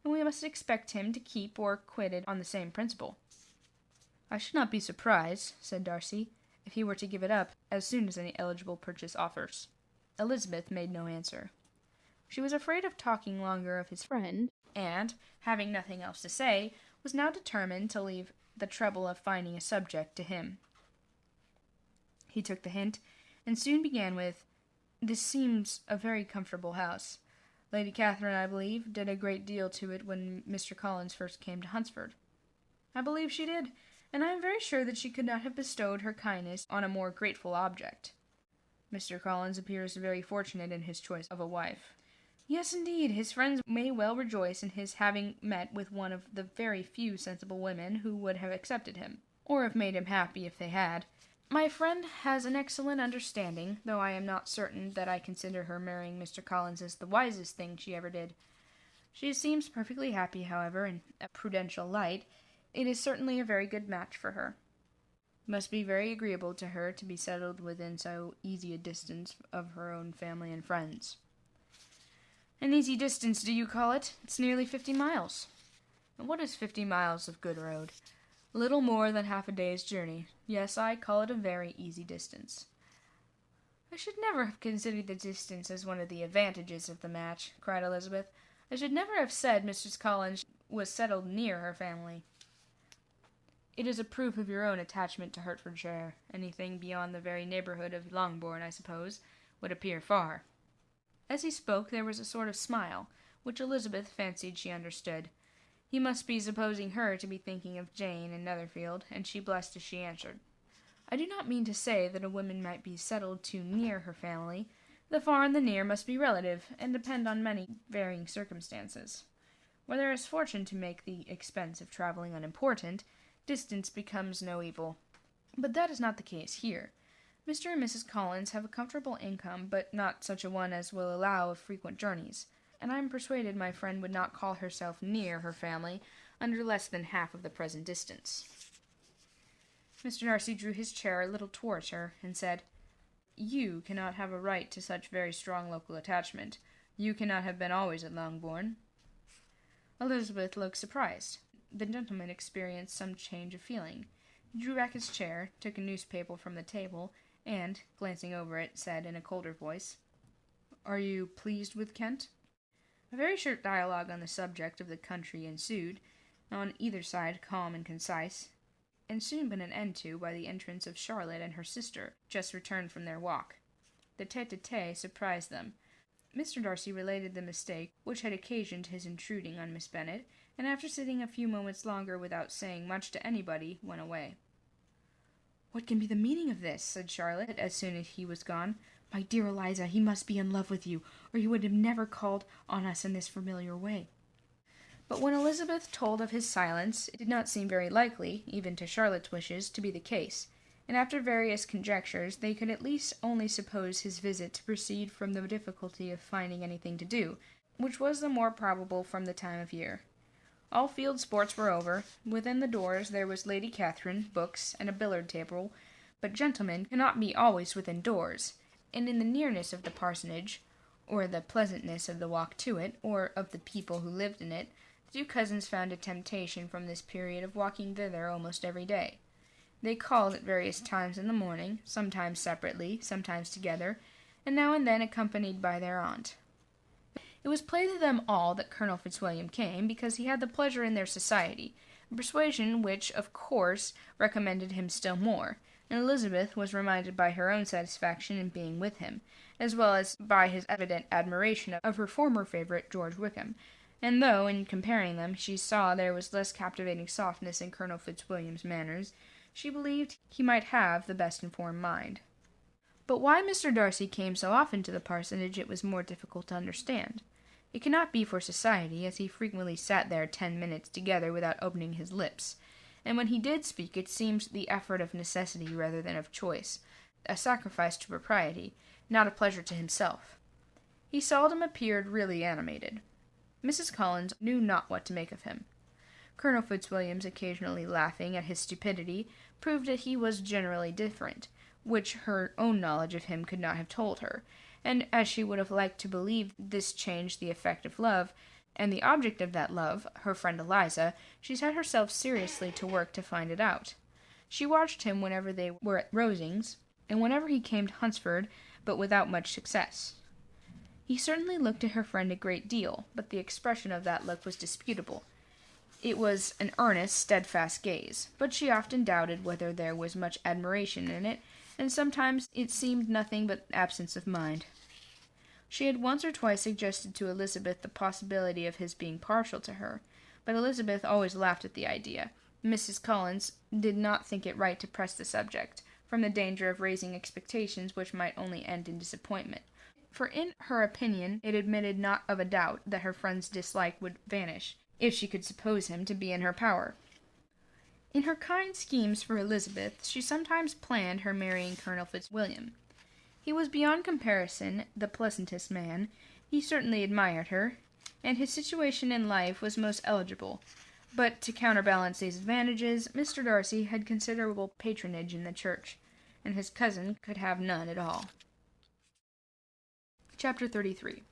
and we must expect him to keep or quit it on the same principle. I should not be surprised, said Darcy, if he were to give it up as soon as any eligible purchase offers. Elizabeth made no answer. She was afraid of talking longer of his friend, and, having nothing else to say, was now determined to leave the trouble of finding a subject to him. He took the hint, and soon began with, This seems a very comfortable house. Lady Catherine, I believe, did a great deal to it when Mr. Collins first came to Hunsford. I believe she did, and I am very sure that she could not have bestowed her kindness on a more grateful object. Mr. Collins appears very fortunate in his choice of a wife. Yes, indeed, his friends may well rejoice in his having met with one of the very few sensible women who would have accepted him, or have made him happy if they had. My friend has an excellent understanding, though I am not certain that I consider her marrying Mr. Collins as the wisest thing she ever did. She seems perfectly happy, however, in a prudential light. It is certainly a very good match for her. It must be very agreeable to her to be settled within so easy a distance of her own family and friends. An easy distance, do you call it? It's nearly 50 miles. And what is 50 miles of good road? Little more than half a day's journey. Yes, I call it a very easy distance. I should never have considered the distance as one of the advantages of the match, cried Elizabeth. I should never have said Mrs. Collins was settled near her family. It is a proof of your own attachment to Hertfordshire. Anything beyond the very neighbourhood of Longbourn, I suppose, would appear far. As he spoke, there was a sort of smile, which Elizabeth fancied she understood. He must be supposing her to be thinking of Jane and Netherfield, and she blushed as she answered. I do not mean to say that a woman might be settled too near her family. The far and the near must be relative, and depend on many varying circumstances. Where there is fortune to make the expense of travelling unimportant, distance becomes no evil. But that is not the case here. Mr. and Mrs. Collins have a comfortable income, but not such a one as will allow of frequent journeys, and I am persuaded my friend would not call herself near her family under less than half of the present distance. Mr. Darcy drew his chair a little towards her, and said, You cannot have a right to such very strong local attachment. You cannot have been always at Longbourn. Elizabeth looked surprised. The gentleman experienced some change of feeling. He drew back his chair, took a newspaper from the table, and, glancing over it, said in a colder voice, Are you pleased with Kent? A very short dialogue on the subject of the country ensued, on either side calm and concise, and soon put an end to by the entrance of Charlotte and her sister, just returned from their walk. The tete-a-tete surprised them. Mr. Darcy related the mistake which had occasioned his intruding on Miss Bennet, and after sitting a few moments longer without saying much to anybody, went away. What can be the meaning of this? Said Charlotte, as soon as he was gone. My dear Eliza, he must be in love with you, or he would have never called on us in this familiar way. But when Elizabeth told of his silence, it did not seem very likely, even to Charlotte's wishes, to be the case, and after various conjectures, they could at least only suppose his visit to proceed from the difficulty of finding anything to do, which was the more probable from the time of year. All field sports were over. Within the doors there was Lady Catherine, books, and a billiard table, but gentlemen cannot be always within doors, and in the nearness of the parsonage, or the pleasantness of the walk to it, or of the people who lived in it, the two cousins found a temptation from this period of walking thither almost every day. They called at various times in the morning, sometimes separately, sometimes together, and now and then accompanied by their aunt. It was plain to them all that Colonel Fitzwilliam came, because he had the pleasure in their society, a persuasion which, of course, recommended him still more, and Elizabeth was reminded by her own satisfaction in being with him, as well as by his evident admiration of her former favourite, George Wickham, and though, in comparing them, she saw there was less captivating softness in Colonel Fitzwilliam's manners, she believed he might have the best informed mind. But why Mr. Darcy came so often to the parsonage it was more difficult to understand. It cannot be for society, as he frequently sat there 10 minutes together without opening his lips, and when he did speak it seemed the effort of necessity rather than of choice, a sacrifice to propriety, not a pleasure to himself. He seldom appeared really animated. Mrs. Collins knew not what to make of him. Colonel Fitzwilliam's occasionally laughing at his stupidity proved that he was generally different, which her own knowledge of him could not have told her, and as she would have liked to believe this changed the effect of love, and the object of that love, her friend Eliza, she set herself seriously to work to find it out. She watched him whenever they were at Rosings, and whenever he came to Hunsford, but without much success. He certainly looked at her friend a great deal, but the expression of that look was disputable. It was an earnest, steadfast gaze, but she often doubted whether there was much admiration in it, and sometimes it seemed nothing but absence of mind. She had once or twice suggested to Elizabeth the possibility of his being partial to her, but Elizabeth always laughed at the idea, Mrs. Collins did not think it right to press the subject, from the danger of raising expectations which might only end in disappointment. For in her opinion it admitted not of a doubt that her friend's dislike would vanish, if she could suppose him to be in her power. In her kind schemes for Elizabeth, she sometimes planned her marrying Colonel Fitzwilliam. He was beyond comparison the pleasantest man, he certainly admired her, and his situation in life was most eligible. But to counterbalance these advantages, Mr. Darcy had considerable patronage in the church, and his cousin could have none at all. Chapter 33.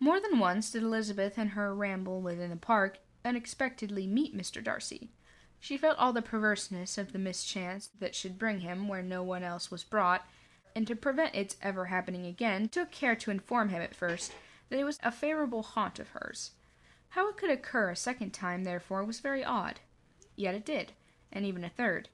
More than once did Elizabeth in her ramble within the park unexpectedly meet Mr. Darcy. She felt all the perverseness of the mischance that should bring him where no one else was brought, and to prevent its ever happening again, took care to inform him at first that it was a favorable haunt of hers. How it could occur a second time, therefore, was very odd. Yet it did, and even a third.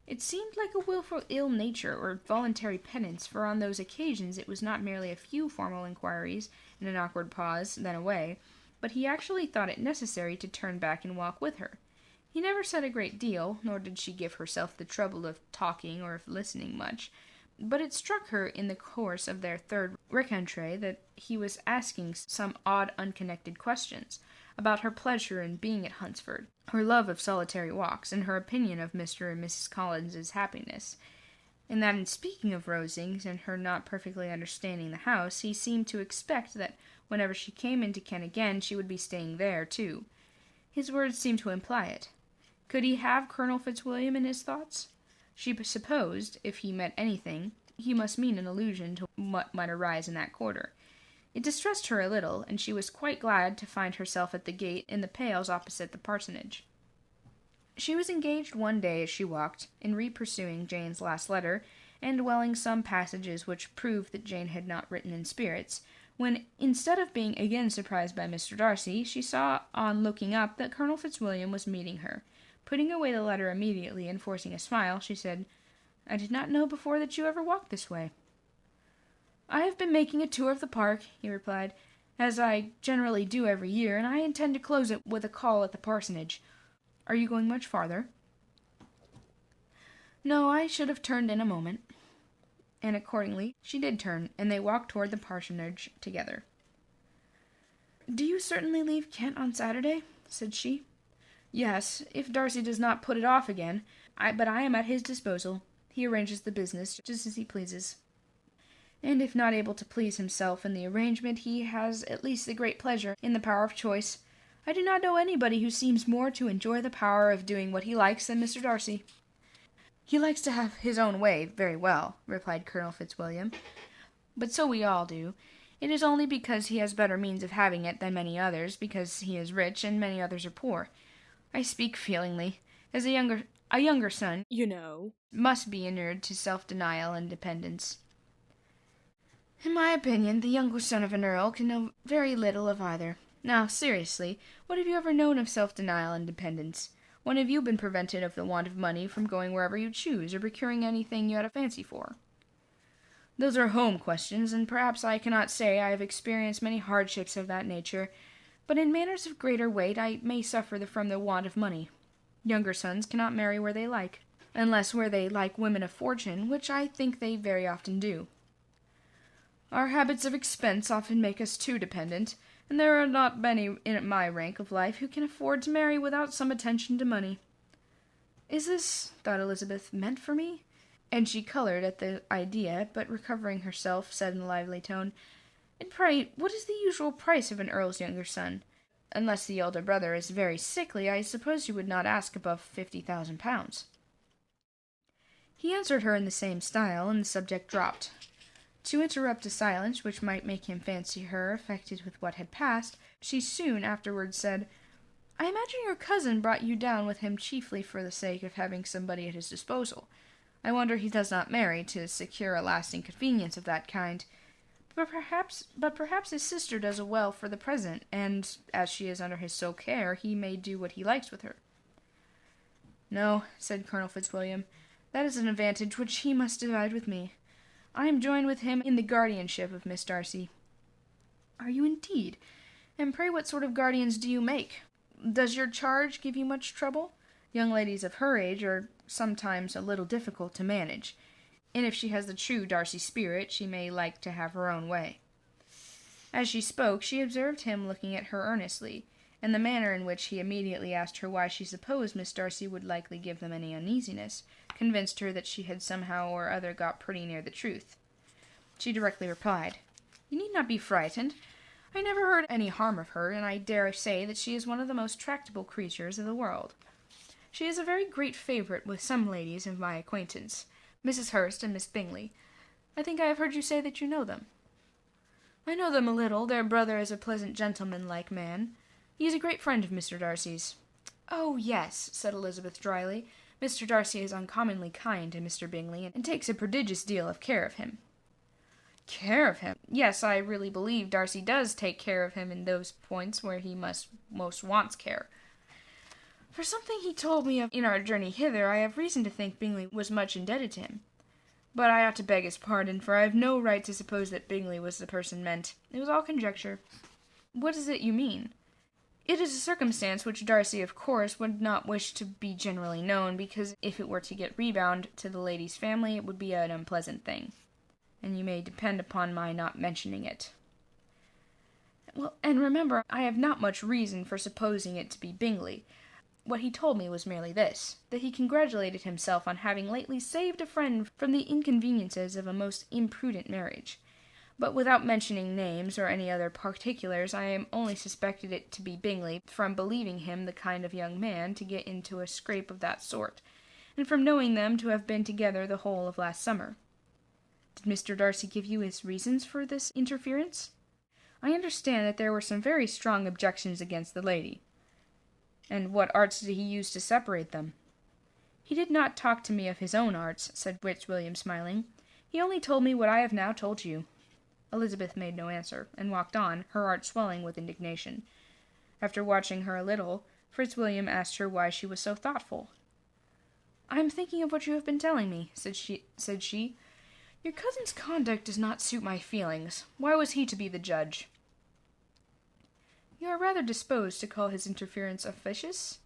It seemed like a wilful ill nature or voluntary penance, for on those occasions it was not merely a few formal inquiries, and an awkward pause, then away, but he actually thought it necessary to turn back and walk with her. He never said a great deal, nor did she give herself the trouble of talking or of listening much, but it struck her in the course of their third rencontre that he was asking some odd unconnected questions about her pleasure in being at Hunsford, her love of solitary walks, and her opinion of Mr. and Mrs. Collins's happiness, and that in speaking of Rosings and her not perfectly understanding the house, he seemed to expect that whenever she came into Kent again she would be staying there too. His words seemed to imply it. Could he have Colonel Fitzwilliam in his thoughts? She supposed, if he meant anything, he must mean an allusion to what might arise in that quarter. It distressed her a little, and she was quite glad to find herself at the gate in the pales opposite the parsonage. She was engaged one day as she walked, in re-pursuing Jane's last letter, and dwelling some passages which proved that Jane had not written in spirits, when, instead of being again surprised by Mr. Darcy, she saw, on looking up, that Colonel Fitzwilliam was meeting her. Putting away the letter immediately, and forcing a smile, she said, "I did not know before that you ever walked this way." "I have been making a tour of the park," he replied, "as I generally do every year, and I intend to close it with a call at the parsonage. Are you going much farther?" "No, I should have turned in a moment." And accordingly she did turn, and they walked toward the parsonage together. "Do you certainly leave Kent on Saturday?" said she. "Yes, if Darcy does not put it off again. But I am at his disposal. He arranges the business just as he pleases. And if not able to please himself in the arrangement, he has at least the great pleasure in the power of choice. I do not know anybody who seems more to enjoy the power of doing what he likes than Mr. Darcy." "He likes to have his own way very well," replied Colonel Fitzwilliam, "but so we all do. It is only because he has better means of having it than many others, because he is rich and many others are poor. I speak feelingly, as a younger son, you know, must be inured to self-denial and dependence. In my opinion, the younger son of an earl can know very little of either. Now, seriously, what have you ever known of self-denial and dependence? When have you been prevented of the want of money from going wherever you choose, or procuring anything you had a fancy for? Those are home questions, and perhaps I cannot say I have experienced many hardships of that nature, but in matters of greater weight I may suffer from the want of money. Younger sons cannot marry where they like, unless where they like women of fortune, which I think they very often do. Our habits of expense often make us too dependent, and there are not many in my rank of life who can afford to marry without some attention to money." "Is this," thought Elizabeth, "meant for me?" And she coloured at the idea, but recovering herself, said in a lively tone, "And pray, what is the usual price of an earl's younger son? Unless the elder brother is very sickly, I suppose you would not ask above 50,000 pounds. He answered her in the same style, and the subject dropped. To interrupt a silence which might make him fancy her affected with what had passed, she soon afterwards said, "I imagine your cousin brought you down with him chiefly for the sake of having somebody at his disposal. I wonder he does not marry to secure a lasting convenience of that kind. But perhaps his sister does well for the present, and, as she is under his sole care, he may do what he likes with her." "No," said Colonel Fitzwilliam, "that is an advantage which he must divide with me. I am joined with him in the guardianship of Miss Darcy." "Are you indeed? And pray what sort of guardians do you make? Does your charge give you much trouble? Young ladies of her age are sometimes a little difficult to manage, and if she has the true Darcy spirit, she may like to have her own way. As she spoke, she observed him looking at her earnestly, and the manner in which he immediately asked her why she supposed Miss Darcy would likely give them any uneasiness, convinced her that she had somehow or other got pretty near the truth. She directly replied, "You need not be frightened. I never heard any harm of her, and I dare say that she is one of the most tractable creatures in the world. She is a very great favourite with some ladies of my acquaintance, Mrs. Hurst and Miss Bingley. I think I have heard you say that you know them." "I know them a little. Their brother is a pleasant gentleman-like man. He is a great friend of Mr. Darcy's." "Oh, yes," said Elizabeth dryly. "Mr. Darcy is uncommonly kind to Mr. Bingley, and takes a prodigious deal of care of him." "Care of him? Yes, I really believe Darcy does take care of him in those points where he most wants care. For something he told me of in our journey hither, I have reason to think Bingley was much indebted to him. But I ought to beg his pardon, for I have no right to suppose that Bingley was the person meant. It was all conjecture." "What is it you mean?" "It is a circumstance which Darcy, of course, would not wish to be generally known, because if it were to get rebound to the lady's family, it would be an unpleasant thing. And you may depend upon my not mentioning it." "Well, and remember, I have not much reason for supposing it to be Bingley. What he told me was merely this, that he congratulated himself on having lately saved a friend from the inconveniences of a most imprudent marriage. But without mentioning names or any other particulars, I am only suspected it to be Bingley from believing him the kind of young man to get into a scrape of that sort, and from knowing them to have been together the whole of last summer." "Did Mr. Darcy give you his reasons for this interference?" "I understand that there were some very strong objections against the lady." "And what arts did he use to separate them?" "He did not talk to me of his own arts," said Fitzwilliam, smiling. "He only told me what I have now told you." Elizabeth made no answer, and walked on, her heart swelling with indignation. After watching her a little, Fitzwilliam asked her why she was so thoughtful. "I am thinking of what you have been telling me," said she. "Your cousin's conduct does not suit my feelings. Why was he to be the judge?" "You are rather disposed to call his interference officious?"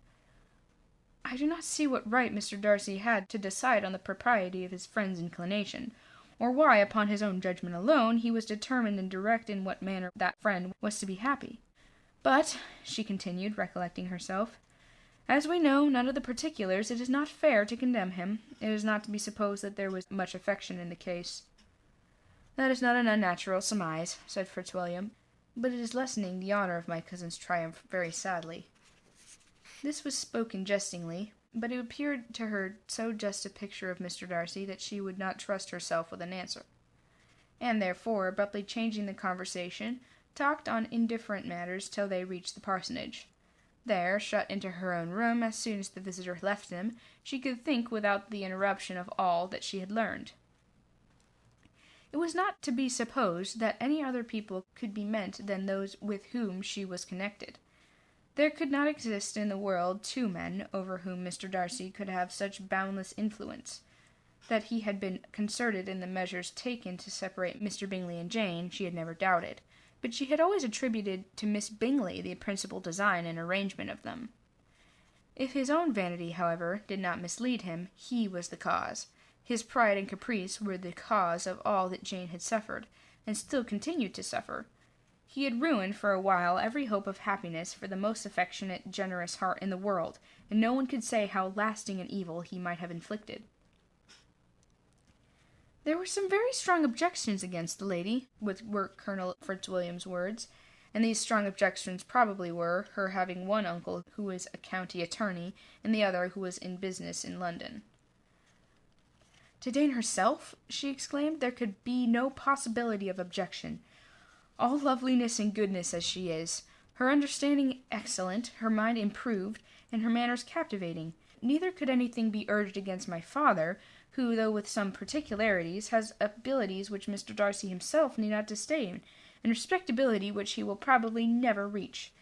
"I do not see what right Mr. Darcy had to decide on the propriety of his friend's inclination, or why, upon his own judgment alone, he was determined and direct in what manner that friend was to be happy. But," she continued, recollecting herself, "as we know none of the particulars, it is not fair to condemn him. It is not to be supposed that there was much affection in the case." "That is not an unnatural surmise," said Fitzwilliam, "but it is lessening the honour of my cousin's triumph very sadly." This was spoken jestingly, but it appeared to her so just a picture of Mr. Darcy that she would not trust herself with an answer, and therefore, abruptly changing the conversation, talked on indifferent matters till they reached the parsonage. There, shut into her own room as soon as the visitor left them, she could think without the interruption of all that she had learned. It was not to be supposed that any other people could be meant than those with whom she was connected. There could not exist in the world two men over whom Mr. Darcy could have such boundless influence. That he had been concerted in the measures taken to separate Mr. Bingley and Jane, she had never doubted, but she had always attributed to Miss Bingley the principal design and arrangement of them. If his own vanity, however, did not mislead him, he was the cause. His pride and caprice were the cause of all that Jane had suffered, and still continued to suffer. He had ruined for a while every hope of happiness for the most affectionate, generous heart in the world, and no one could say how lasting an evil he might have inflicted. "There were some very strong objections against the lady," were Colonel Fitzwilliam's words, and these strong objections probably were, her having one uncle who was a county attorney, and the other who was in business in London. "To Jane herself," she exclaimed, "there could be no possibility of objection. All loveliness and goodness as she is, her understanding excellent, her mind improved, and her manners captivating, neither could anything be urged against my father, who, though with some particularities, has abilities which Mr. Darcy himself need not disdain, and respectability which he will probably never reach."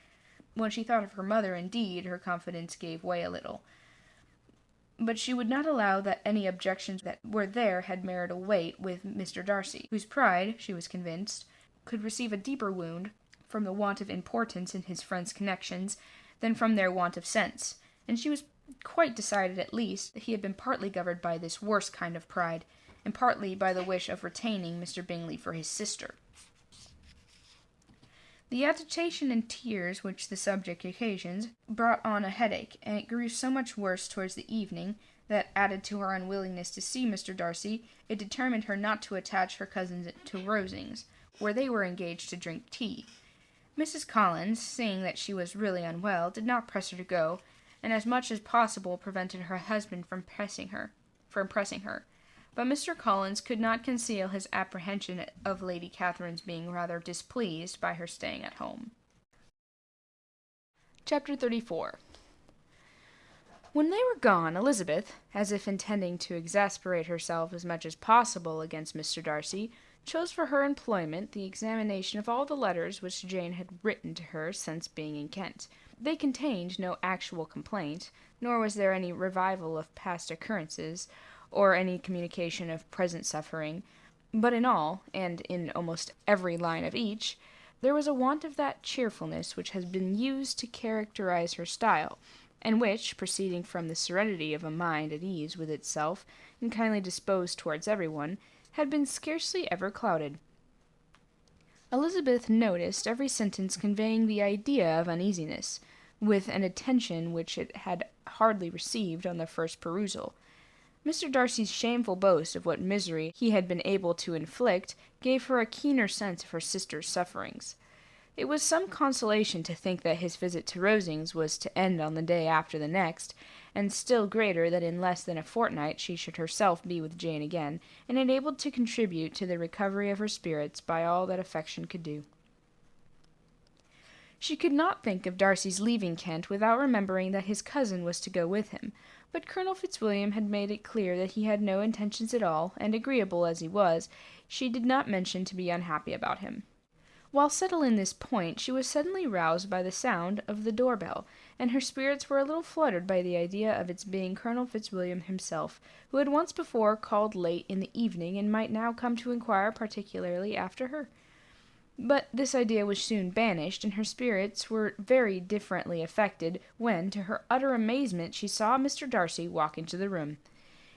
When she thought of her mother, indeed, her confidence gave way a little, but she would not allow that any objections that were there had merit a weight with Mr. Darcy, whose pride, she was convinced, could receive a deeper wound from the want of importance in his friend's connections than from their want of sense, and she was quite decided at least that he had been partly governed by this worst kind of pride, and partly by the wish of retaining Mr. Bingley for his sister. The agitation and tears which the subject occasioned brought on a headache, and it grew so much worse towards the evening that, added to her unwillingness to see Mr. Darcy, it determined her not to attach her cousins to Rosings, where they were engaged to drink tea. Mrs. Collins, seeing that she was really unwell, did not press her to go, and as much as possible prevented her husband from pressing her. But Mr. Collins could not conceal his apprehension of Lady Catherine's being rather displeased by her staying at home. Chapter 34. When they were gone, Elizabeth, as if intending to exasperate herself as much as possible against Mr. Darcy, chose for her employment the examination of all the letters which Jane had written to her since being in Kent. They contained no actual complaint, nor was there any revival of past occurrences, or any communication of present suffering, but in all, and in almost every line of each, there was a want of that cheerfulness which has been used to characterize her style, and which, proceeding from the serenity of a mind at ease with itself, and kindly disposed towards everyone, had been scarcely ever clouded. Elizabeth noticed every sentence conveying the idea of uneasiness, with an attention which it had hardly received on the first perusal. Mr. Darcy's shameful boast of what misery he had been able to inflict gave her a keener sense of her sister's sufferings. It was some consolation to think that his visit to Rosings was to end on the day after the next, and still greater that in less than a fortnight she should herself be with Jane again, and enabled to contribute to the recovery of her spirits by all that affection could do. She could not think of Darcy's leaving Kent without remembering that his cousin was to go with him, but Colonel Fitzwilliam had made it clear that he had no intentions at all, and agreeable as he was, she did not mention to be unhappy about him. While settled in this point, she was suddenly roused by the sound of the door-bell, and her spirits were a little fluttered by the idea of its being Colonel Fitzwilliam himself, who had once before called late in the evening, and might now come to inquire particularly after her. But this idea was soon banished, and her spirits were very differently affected when, to her utter amazement, she saw Mr. Darcy walk into the room.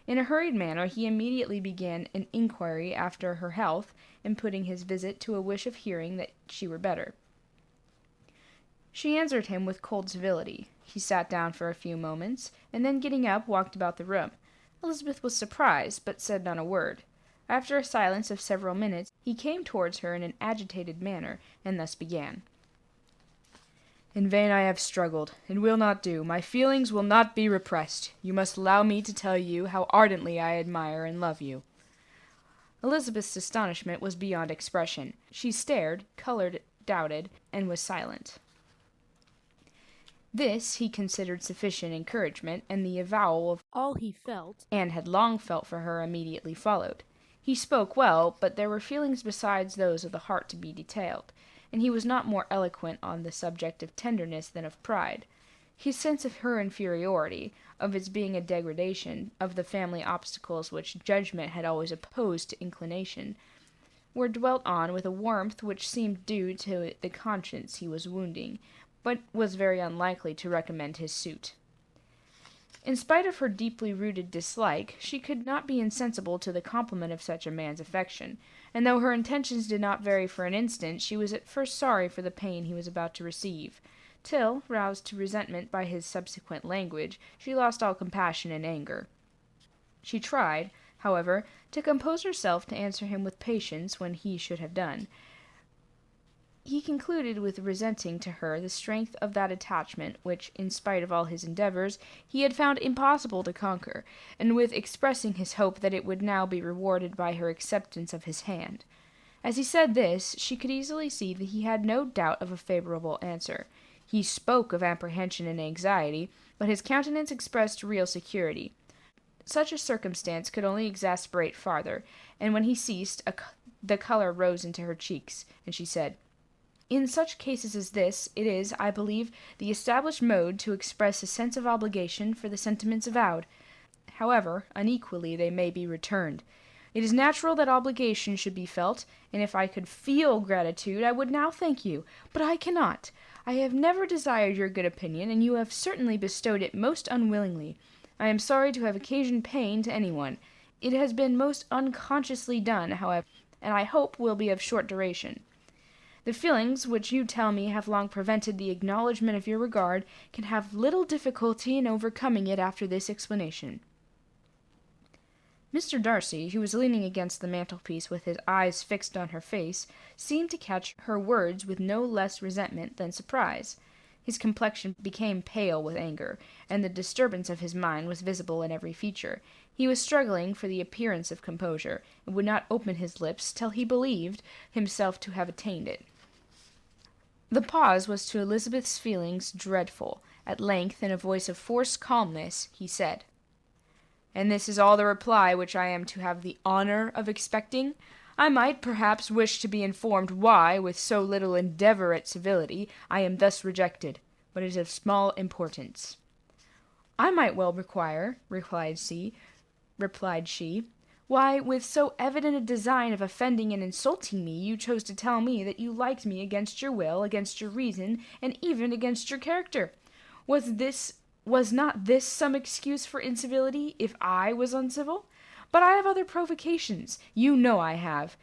In a hurried manner he immediately began an inquiry after her health, and putting his visit to a wish of hearing that she were better. She answered him with cold civility. He sat down for a few moments, and then getting up, walked about the room. Elizabeth was surprised, but said not a word. After a silence of several minutes, he came towards her in an agitated manner, and thus began. In vain I have struggled. It will not do. My feelings will not be repressed. You must allow me to tell you how ardently I admire and love you. Elizabeth's astonishment was beyond expression. She stared, colored, doubted, and was silent. This he considered sufficient encouragement, and the avowal of all he felt and had long felt for her immediately followed. He spoke well, but there were feelings besides those of the heart to be detailed, and he was not more eloquent on the subject of tenderness than of pride. His sense of her inferiority, of its being a degradation, of the family obstacles which judgment had always opposed to inclination, were dwelt on with a warmth which seemed due to the conscience he was wounding, but was very unlikely to recommend his suit. In spite of her deeply rooted dislike, she could not be insensible to the compliment of such a man's affection, and though her intentions did not vary for an instant, she was at first sorry for the pain he was about to receive, till, roused to resentment by his subsequent language, she lost all compassion and anger. She tried, however, to compose herself to answer him with patience when he should have done. He concluded with resenting to her the strength of that attachment which, in spite of all his endeavours, he had found impossible to conquer, and with expressing his hope that it would now be rewarded by her acceptance of his hand. As he said this, she could easily see that he had no doubt of a favourable answer. He spoke of apprehension and anxiety, but his countenance expressed real security. Such a circumstance could only exasperate farther, and when he ceased, the colour rose into her cheeks, and she said, "In such cases as this, it is, I believe, the established mode to express a sense of obligation for the sentiments avowed, however unequally they may be returned. It is natural that obligation should be felt, and if I could feel gratitude, I would now thank you. But I cannot. I have never desired your good opinion, and you have certainly bestowed it most unwillingly. I am sorry to have occasioned pain to anyone. It has been most unconsciously done, however, and I hope will be of short duration. The feelings which you tell me have long prevented the acknowledgment of your regard can have little difficulty in overcoming it after this explanation. Mr. Darcy, who was leaning against the mantelpiece with his eyes fixed on her face, seemed to catch her words with no less resentment than surprise. His complexion became pale with anger, and the disturbance of his mind was visible in every feature. He was struggling for the appearance of composure, and would not open his lips till he believed himself to have attained it. The pause was to Elizabeth's feelings dreadful. At length, in a voice of forced calmness, he said, "And this is all the reply which I am to have the honor of expecting? I might, perhaps, wish to be informed why, with so little endeavor at civility, I am thus rejected, but it is of small importance." "I might well require," replied she, "why, with so evident a design of offending and insulting me, you chose to tell me that you liked me against your will, against your reason, and even against your character. Was not this some excuse for incivility, if I was uncivil? But I have other provocations. You know I have.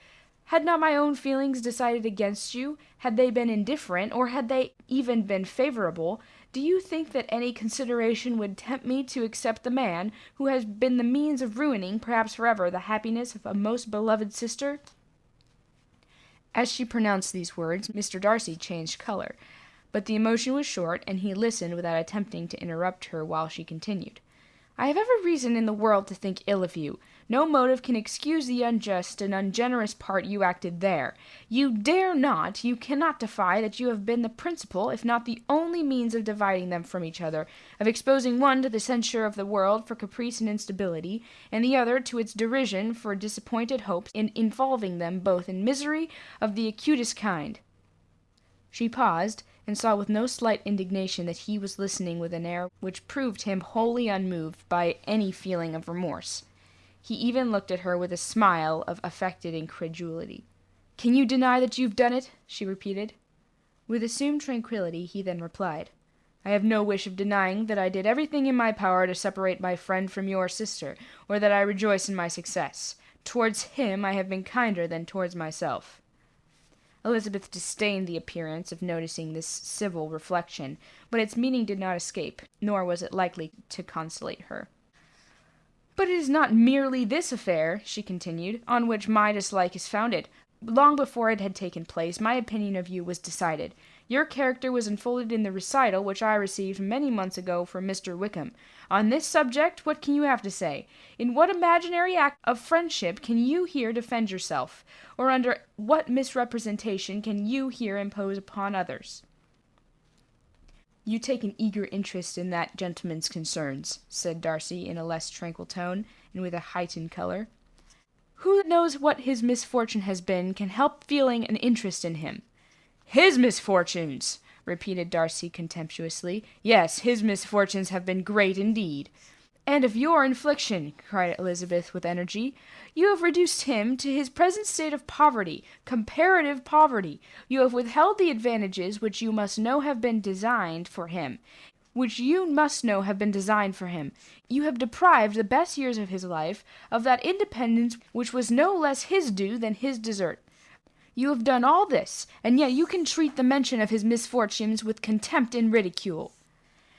Had not my own feelings decided against you, had they been indifferent, or had they even been favorable, do you think that any consideration would tempt me to accept the man who has been the means of ruining, perhaps forever, the happiness of a most beloved sister?" As she pronounced these words, Mr. Darcy changed color, but the emotion was short, and he listened without attempting to interrupt her while she continued. "I have every reason in the world to think ill of you. No motive can excuse the unjust and ungenerous part you acted there. You dare not, you cannot defy that you have been the principal, if not the only means of dividing them from each other, of exposing one to the censure of the world for caprice and instability, and the other to its derision for disappointed hopes, in involving them both in misery of the acutest kind." She paused, and saw with no slight indignation that he was listening with an air which proved him wholly unmoved by any feeling of remorse. He even looked at her with a smile of affected incredulity. "Can you deny that you've done it?" she repeated. With assumed tranquillity he then replied, "I have no wish of denying that I did everything in my power to separate my friend from your sister, or that I rejoice in my success. Towards him I have been kinder than towards myself." Elizabeth disdained the appearance of noticing this civil reflection, but its meaning did not escape, nor was it likely to consolate her. "But it is not merely this affair," she continued, "on which my dislike is founded. Long before it had taken place, my opinion of you was decided. Your character was unfolded in the recital which I received many months ago from Mr. Wickham. On this subject, what can you have to say? In what imaginary act of friendship can you here defend yourself? Or under what misrepresentation can you here impose upon others?" "You take an eager interest in that gentleman's concerns," said Darcy in a less tranquil tone, and with a heightened color. "Who knows what his misfortune has been can help feeling an interest in him." "His misfortunes!" repeated Darcy contemptuously. "Yes, his misfortunes have been great indeed." "And of your infliction," cried Elizabeth with energy. "You have reduced him to his present state of poverty, comparative poverty. You have withheld the advantages which you must know have been designed for him. You have deprived the best years of his life of that independence which was no less his due than his desert. You have done all this, and yet you can treat the mention of his misfortunes with contempt and ridicule."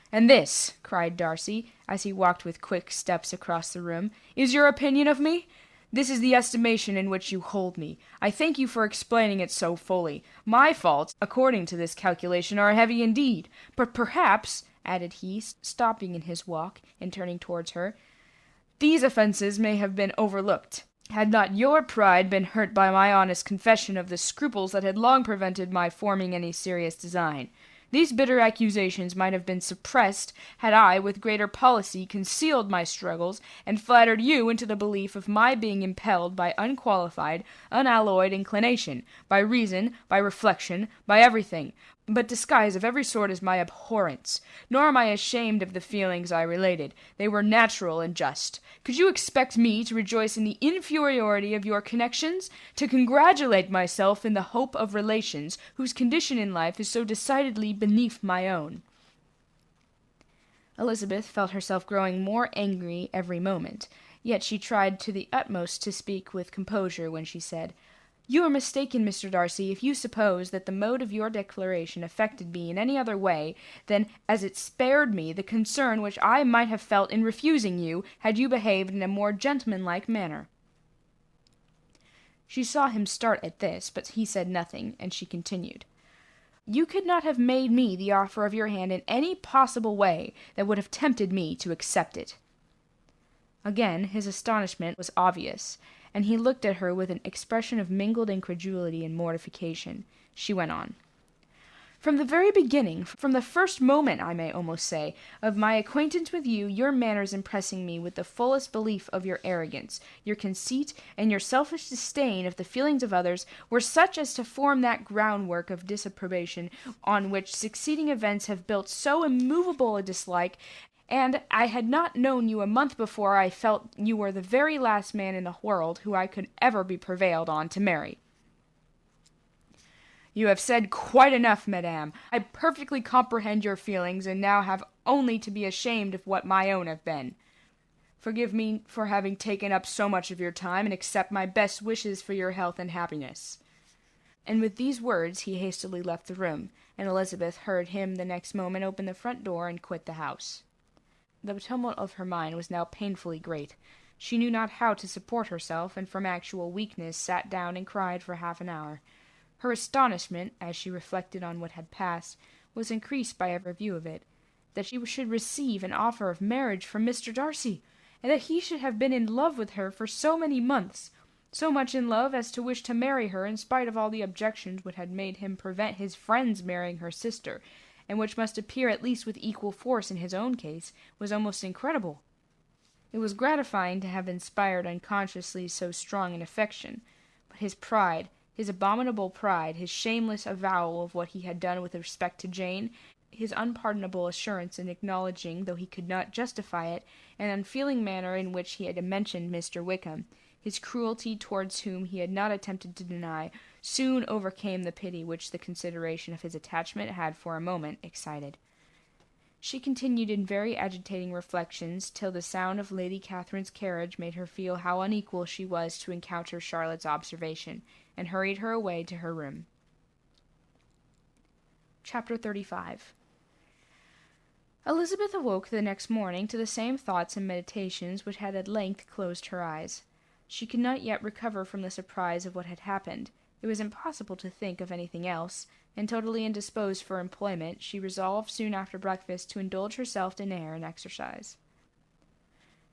"And this," cried Darcy, as he walked with quick steps across the room, "is your opinion of me? This is the estimation in which you hold me. I thank you for explaining it so fully. My faults, according to this calculation, are heavy indeed. But perhaps," added he, stopping in his walk and turning towards her, "these offences may have been overlooked, had not your pride been hurt by my honest confession of the scruples that had long prevented my forming any serious design. These bitter accusations might have been suppressed had I, with greater policy, concealed my struggles, and flattered you into the belief of my being impelled by unqualified, unalloyed inclination, by reason, by reflection, by everything. But disguise of every sort is my abhorrence, nor am I ashamed of the feelings I related. They were natural and just. Could you expect me to rejoice in the inferiority of your connections, to congratulate myself in the hope of relations whose condition in life is so decidedly beneath my own? Elizabeth felt herself growing more angry every moment, yet she tried to the utmost to speak with composure when she said, "You are mistaken, Mr. Darcy, if you suppose that the mode of your declaration affected me in any other way than as it spared me the concern which I might have felt in refusing you, had you behaved in a more gentlemanlike manner." She saw him start at this, but he said nothing, and she continued, "You could not have made me the offer of your hand in any possible way that would have tempted me to accept it." Again his astonishment was obvious, and he looked at her with an expression of mingled incredulity and mortification. She went on, "From the very beginning, from the first moment, I may almost say, of my acquaintance with you, your manners impressing me with the fullest belief of your arrogance, your conceit, and your selfish disdain of the feelings of others, were such as to form that groundwork of disapprobation on which succeeding events have built so immovable a dislike, and I had not known you a month before I felt you were the very last man in the world who I could ever be prevailed on to marry." "You have said quite enough, madame. I perfectly comprehend your feelings, and now have only to be ashamed of what my own have been. Forgive me for having taken up so much of your time, and accept my best wishes for your health and happiness." And with these words he hastily left the room, and Elizabeth heard him the next moment open the front door and quit the house. The tumult of her mind was now painfully great. She knew not how to support herself, and from actual weakness sat down and cried for half an hour. Her astonishment, as she reflected on what had passed, was increased by every view of it, that she should receive an offer of marriage from Mr. Darcy, and that he should have been in love with her for so many months, so much in love as to wish to marry her in spite of all the objections which had made him prevent his friends marrying her sister, and which must appear at least with equal force in his own case, was almost incredible. It was gratifying to have inspired unconsciously so strong an affection, but his pride, his abominable pride, his shameless avowal of what he had done with respect to Jane, his unpardonable assurance in acknowledging, though he could not justify it, an unfeeling manner in which he had mentioned Mr. Wickham, his cruelty towards whom he had not attempted to deny, soon overcame the pity which the consideration of his attachment had for a moment excited. She continued in very agitating reflections till the sound of Lady Catherine's carriage made her feel how unequal she was to encounter Charlotte's observation, and hurried her away to her room. Chapter 35. Elizabeth awoke the next morning to the same thoughts and meditations which had at length closed her eyes. She could not yet recover from the surprise of what had happened. It was impossible to think of anything else, and totally indisposed for employment, she resolved soon after breakfast to indulge herself in air and exercise.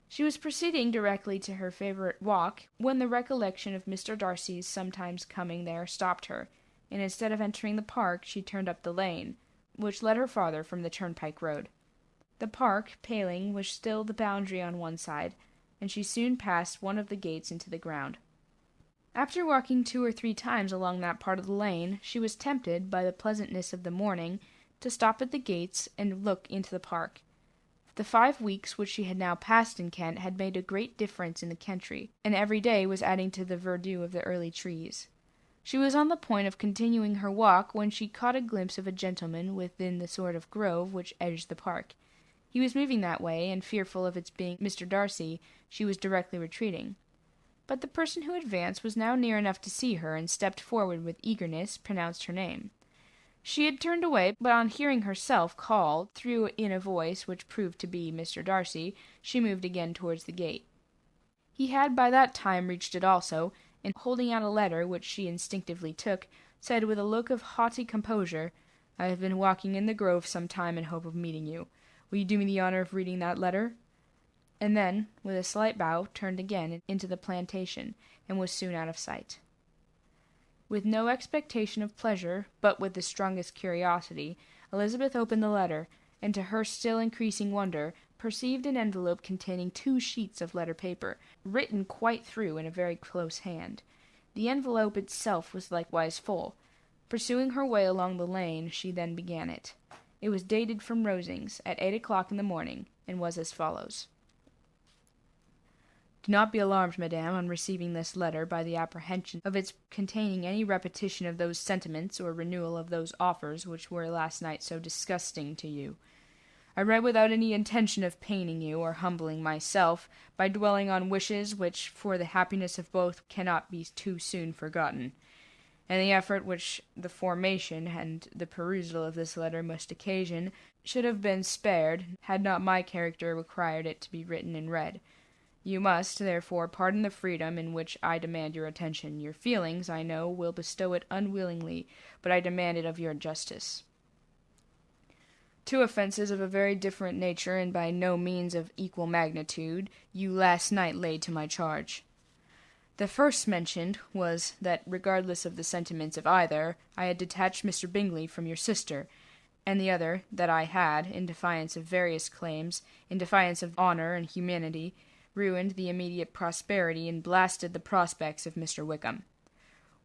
She was proceeding directly to her favourite walk, when the recollection of Mr. Darcy's sometimes coming there stopped her, and instead of entering the park, she turned up the lane, which led her farther from the turnpike road. The park paling was still the boundary on one side, and she soon passed one of the gates into the ground. After walking 2 or 3 times along that part of the lane, she was tempted, by the pleasantness of the morning, to stop at the gates and look into the park. The 5 weeks which she had now passed in Kent had made a great difference in the country, and every day was adding to the verdure of the early trees. She was on the point of continuing her walk when she caught a glimpse of a gentleman within the sort of grove which edged the park. He was moving that way, and fearful of its being Mr. Darcy, she was directly retreating. But the person who advanced was now near enough to see her, and stepped forward with eagerness, pronounced her name. She had turned away, but on hearing herself called, through in a voice which proved to be Mr. Darcy, she moved again towards the gate. He had by that time reached it also, and holding out a letter, which she instinctively took, said with a look of haughty composure, "I have been walking in the grove some time in hope of meeting you. Will you do me the honour of reading that letter?" And then, with a slight bow, turned again into the plantation, and was soon out of sight. With no expectation of pleasure, but with the strongest curiosity, Elizabeth opened the letter, and to her still increasing wonder, perceived an envelope containing 2 sheets of letter paper, written quite through in a very close hand. The envelope itself was likewise full. Pursuing her way along the lane, she then began it. It was dated from Rosings, at 8 o'clock in the morning, and was as follows. Do not be alarmed, madame, on receiving this letter by the apprehension of its containing any repetition of those sentiments or renewal of those offers which were last night so disgusting to you. I write without any intention of paining you or humbling myself by dwelling on wishes which, for the happiness of both, cannot be too soon forgotten, and the effort which the formation and the perusal of this letter must occasion should have been spared had not my character required it to be written and read. You must, therefore, pardon the freedom in which I demand your attention. Your feelings, I know, will bestow it unwillingly, but I demand it of your justice. Two offences of a very different nature, and by no means of equal magnitude, you last night laid to my charge. The first mentioned was that, regardless of the sentiments of either, I had detached Mr. Bingley from your sister, and the other, that I had, in defiance of various claims, in defiance of honour and humanity, ruined the immediate prosperity and blasted the prospects of Mr. Wickham.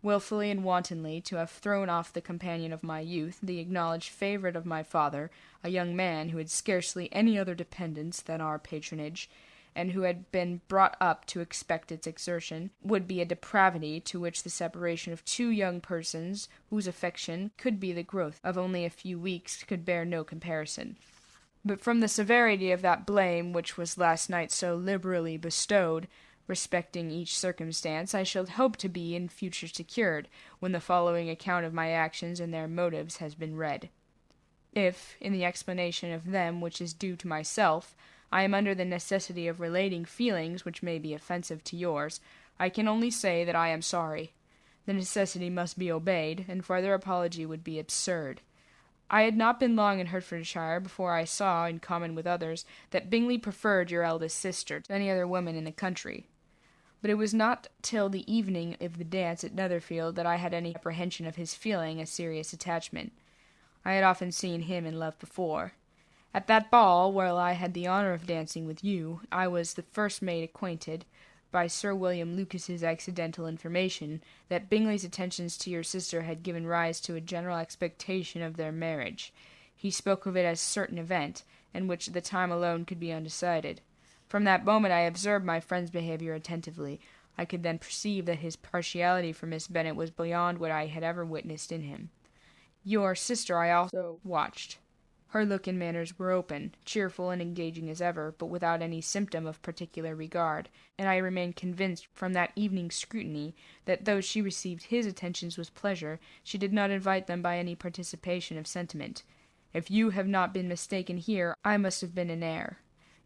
Wilfully and wantonly to have thrown off the companion of my youth, the acknowledged favourite of my father, a young man who had scarcely any other dependence than our patronage, and who had been brought up to expect its exertion, would be a depravity to which the separation of two young persons, whose affection could be the growth of only a few weeks, could bear no comparison. But from the severity of that blame which was last night so liberally bestowed, respecting each circumstance, I shall hope to be in future secured, when the following account of my actions and their motives has been read. If, in the explanation of them which is due to myself, I am under the necessity of relating feelings which may be offensive to yours, I can only say that I am sorry. The necessity must be obeyed, and further apology would be absurd. I had not been long in Hertfordshire before I saw, in common with others, that Bingley preferred your eldest sister to any other woman in the country. But it was not till the evening of the dance at Netherfield that I had any apprehension of his feeling a serious attachment. I had often seen him in love before. At that ball, where I had the honour of dancing with you, I was the first made acquainted, by Sir William Lucas's accidental information, that Bingley's attentions to your sister had given rise to a general expectation of their marriage. He spoke of it as a certain event, and which at the time alone could be undecided. From that moment I observed my friend's behaviour attentively. I could then perceive that his partiality for Miss Bennet was beyond what I had ever witnessed in him. Your sister I also watched. Her look and manners were open, cheerful, and engaging as ever, but without any symptom of particular regard, and I remained convinced from that evening's scrutiny that though she received his attentions with pleasure, she did not invite them by any participation of sentiment. If you have not been mistaken here, I must have been in error.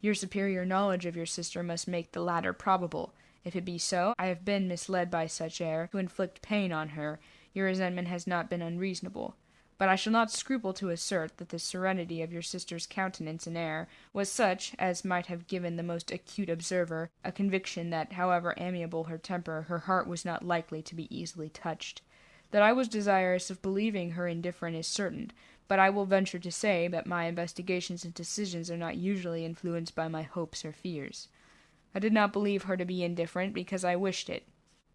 Your superior knowledge of your sister must make the latter probable. If it be so, I have been misled by such error to inflict pain on her. Your resentment has not been unreasonable. But I shall not scruple to assert that the serenity of your sister's countenance and air was such as might have given the most acute observer a conviction that, however amiable her temper, her heart was not likely to be easily touched. That I was desirous of believing her indifferent is certain, but I will venture to say that my investigations and decisions are not usually influenced by my hopes or fears. I did not believe her to be indifferent because I wished it.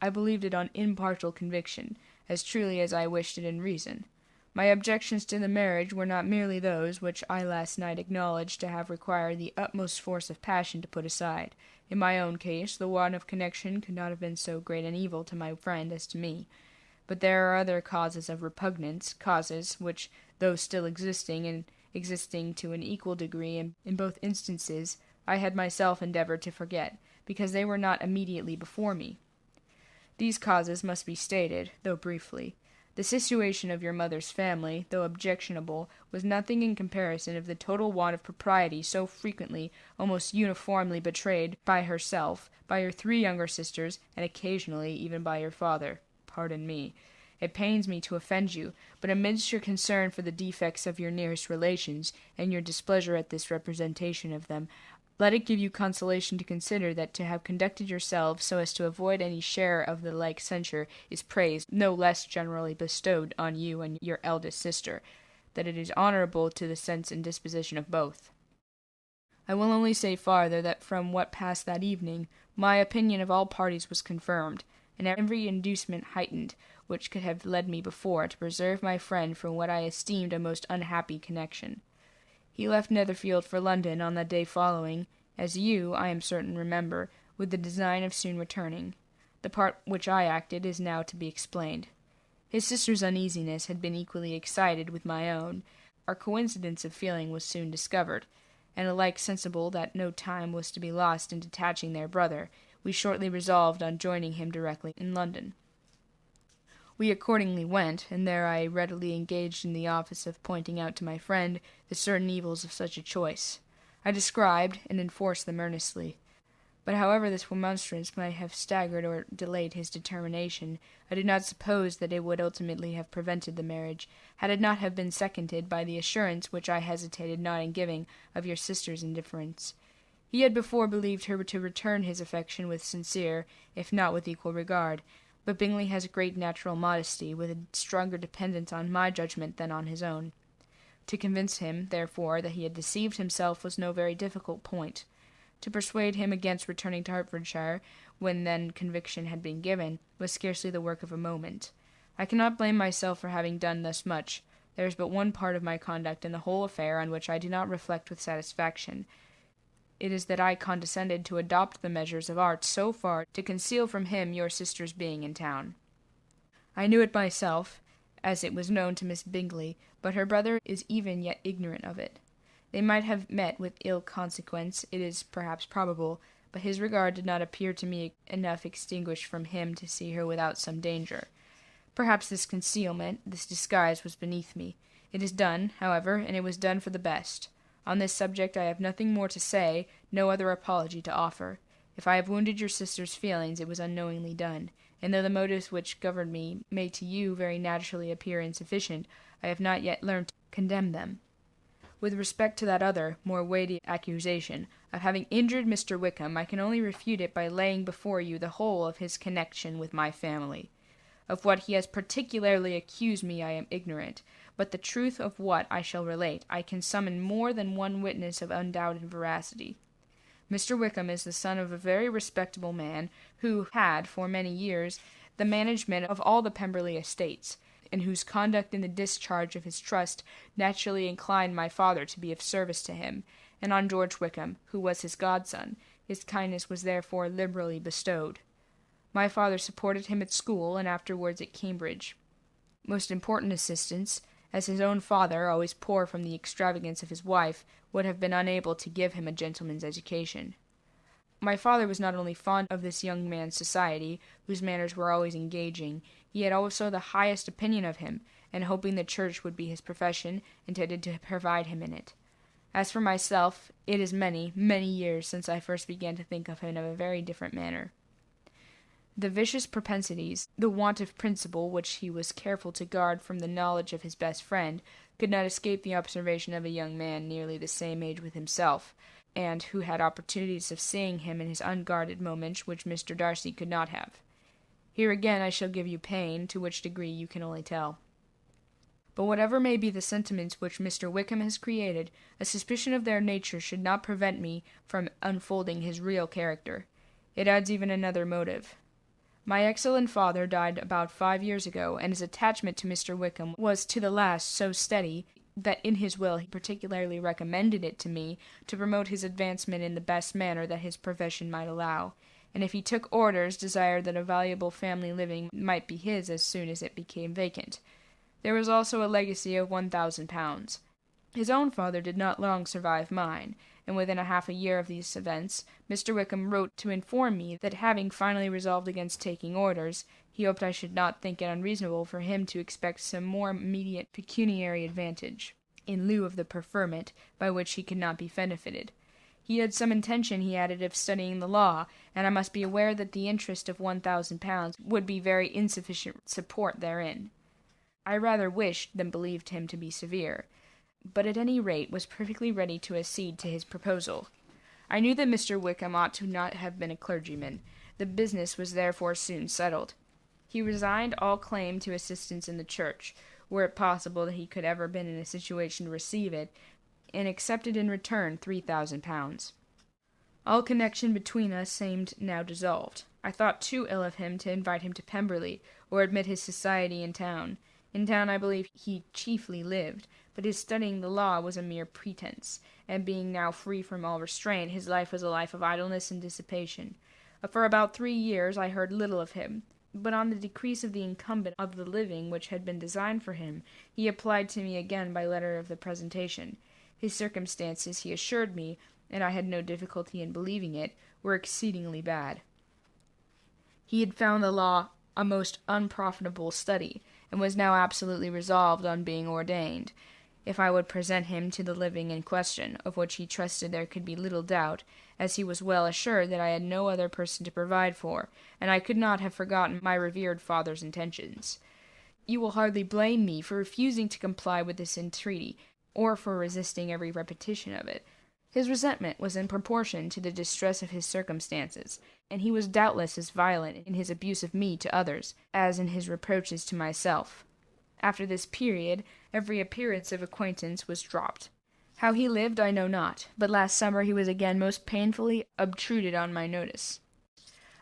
I believed it on impartial conviction, as truly as I wished it in reason. My objections to the marriage were not merely those which I last night acknowledged to have required the utmost force of passion to put aside. In my own case, the want of connection could not have been so great an evil to my friend as to me. But there are other causes of repugnance, causes which, though still existing, and existing to an equal degree in both instances, I had myself endeavoured to forget, because they were not immediately before me. These causes must be stated, though briefly. The situation of your mother's family, though objectionable, was nothing in comparison of the total want of propriety so frequently, almost uniformly betrayed by herself, by your 3 younger sisters, and occasionally even by your father. Pardon me. It pains me to offend you, but amidst your concern for the defects of your nearest relations, and your displeasure at this representation of them, let it give you consolation to consider that to have conducted yourselves so as to avoid any share of the like censure is praise no less generally bestowed on you and your eldest sister, that it is honourable to the sense and disposition of both. I will only say farther that from what passed that evening, my opinion of all parties was confirmed, and every inducement heightened which could have led me before to preserve my friend from what I esteemed a most unhappy connection. He left Netherfield for London on the day following, as you, I am certain, remember, with the design of soon returning. The part which I acted is now to be explained. His sister's uneasiness had been equally excited with my own. Our coincidence of feeling was soon discovered, and alike sensible that no time was to be lost in detaching their brother, we shortly resolved on joining him directly in London. We accordingly went, and there I readily engaged in the office of pointing out to my friend the certain evils of such a choice. I described and enforced them earnestly. But however this remonstrance might have staggered or delayed his determination, I do not suppose that it would ultimately have prevented the marriage, had it not have been seconded by the assurance which I hesitated not in giving of your sister's indifference. He had before believed her to return his affection with sincere, if not with equal regard, but Bingley has a great natural modesty, with a stronger dependence on my judgment than on his own. To convince him, therefore, that he had deceived himself was no very difficult point. To persuade him against returning to Hertfordshire, when then conviction had been given, was scarcely the work of a moment. I cannot blame myself for having done thus much. There is but one part of my conduct in the whole affair on which I do not reflect with satisfaction. It is that I condescended to adopt the measures of art so far to conceal from him your sister's being in town. I knew it myself, as it was known to Miss Bingley, but her brother is even yet ignorant of it. They might have met with ill consequence, it is perhaps probable, but his regard did not appear to me enough extinguished from him to see her without some danger. Perhaps this concealment, this disguise was beneath me. It is done, however, and it was done for the best. On this subject I have nothing more to say, no other apology to offer. If I have wounded your sister's feelings, it was unknowingly done, and though the motives which governed me may to you very naturally appear insufficient, I have not yet learned to condemn them. With respect to that other, more weighty accusation, of having injured Mr. Wickham, I can only refute it by laying before you the whole of his connection with my family. Of what he has particularly accused me I am ignorant, but the truth of what I shall relate I can summon more than one witness of undoubted veracity. Mr. Wickham is the son of a very respectable man, who had, for many years, the management of all the Pemberley estates, and whose conduct in the discharge of his trust naturally inclined my father to be of service to him, and on George Wickham, who was his godson, his kindness was therefore liberally bestowed. My father supported him at school, and afterwards at Cambridge. Most important assistance, as his own father, always poor from the extravagance of his wife, would have been unable to give him a gentleman's education. My father was not only fond of this young man's society, whose manners were always engaging, he had also the highest opinion of him, and hoping the church would be his profession, intended to provide him in it. As for myself, it is many, many years since I first began to think of him in a very different manner. The vicious propensities, the want of principle which he was careful to guard from the knowledge of his best friend, could not escape the observation of a young man nearly the same age with himself, and who had opportunities of seeing him in his unguarded moments which Mr. Darcy could not have. Here again I shall give you pain, to which degree you can only tell. But whatever may be the sentiments which Mr. Wickham has created, a suspicion of their nature should not prevent me from unfolding his real character. It adds even another motive. My excellent father died about 5 years ago, and his attachment to Mr. Wickham was to the last so steady that in his will he particularly recommended it to me to promote his advancement in the best manner that his profession might allow, and if he took orders, desired that a valuable family living might be his as soon as it became vacant. There was also a legacy of £1,000. His own father did not long survive mine, and within half a year of these events, Mr. Wickham wrote to inform me that having finally resolved against taking orders, he hoped I should not think it unreasonable for him to expect some more immediate pecuniary advantage, in lieu of the preferment by which he could not be benefited. He had some intention, he added, of studying the law, and I must be aware that the interest of £1,000 would be very insufficient support therein. I rather wished than believed him to be severe, but at any rate was perfectly ready to accede to his proposal. I knew that Mr. Wickham ought to not have been a clergyman. The business was therefore soon settled. He resigned all claim to assistance in the church, were it possible that he could ever been in a situation to receive it, and accepted in return £3,000. All connection between us seemed now dissolved. I thought too ill of him to invite him to Pemberley, or admit his society in town. In town I believe he chiefly lived, but his studying the law was a mere pretence, and being now free from all restraint, his life was a life of idleness and dissipation. For about 3 years I heard little of him, but on the decrease of the incumbent of the living which had been designed for him, he applied to me again by letter of the presentation. His circumstances, he assured me, and I had no difficulty in believing it, were exceedingly bad. He had found the law a most unprofitable study, and was now absolutely resolved on being ordained. If I would present him to the living in question, of which he trusted there could be little doubt, as he was well assured that I had no other person to provide for, and I could not have forgotten my revered father's intentions. You will hardly blame me for refusing to comply with this entreaty, or for resisting every repetition of it. His resentment was in proportion to the distress of his circumstances, and he was doubtless as violent in his abuse of me to others as in his reproaches to myself. After this period, every appearance of acquaintance was dropped. How he lived I know not, but last summer he was again most painfully obtruded on my notice.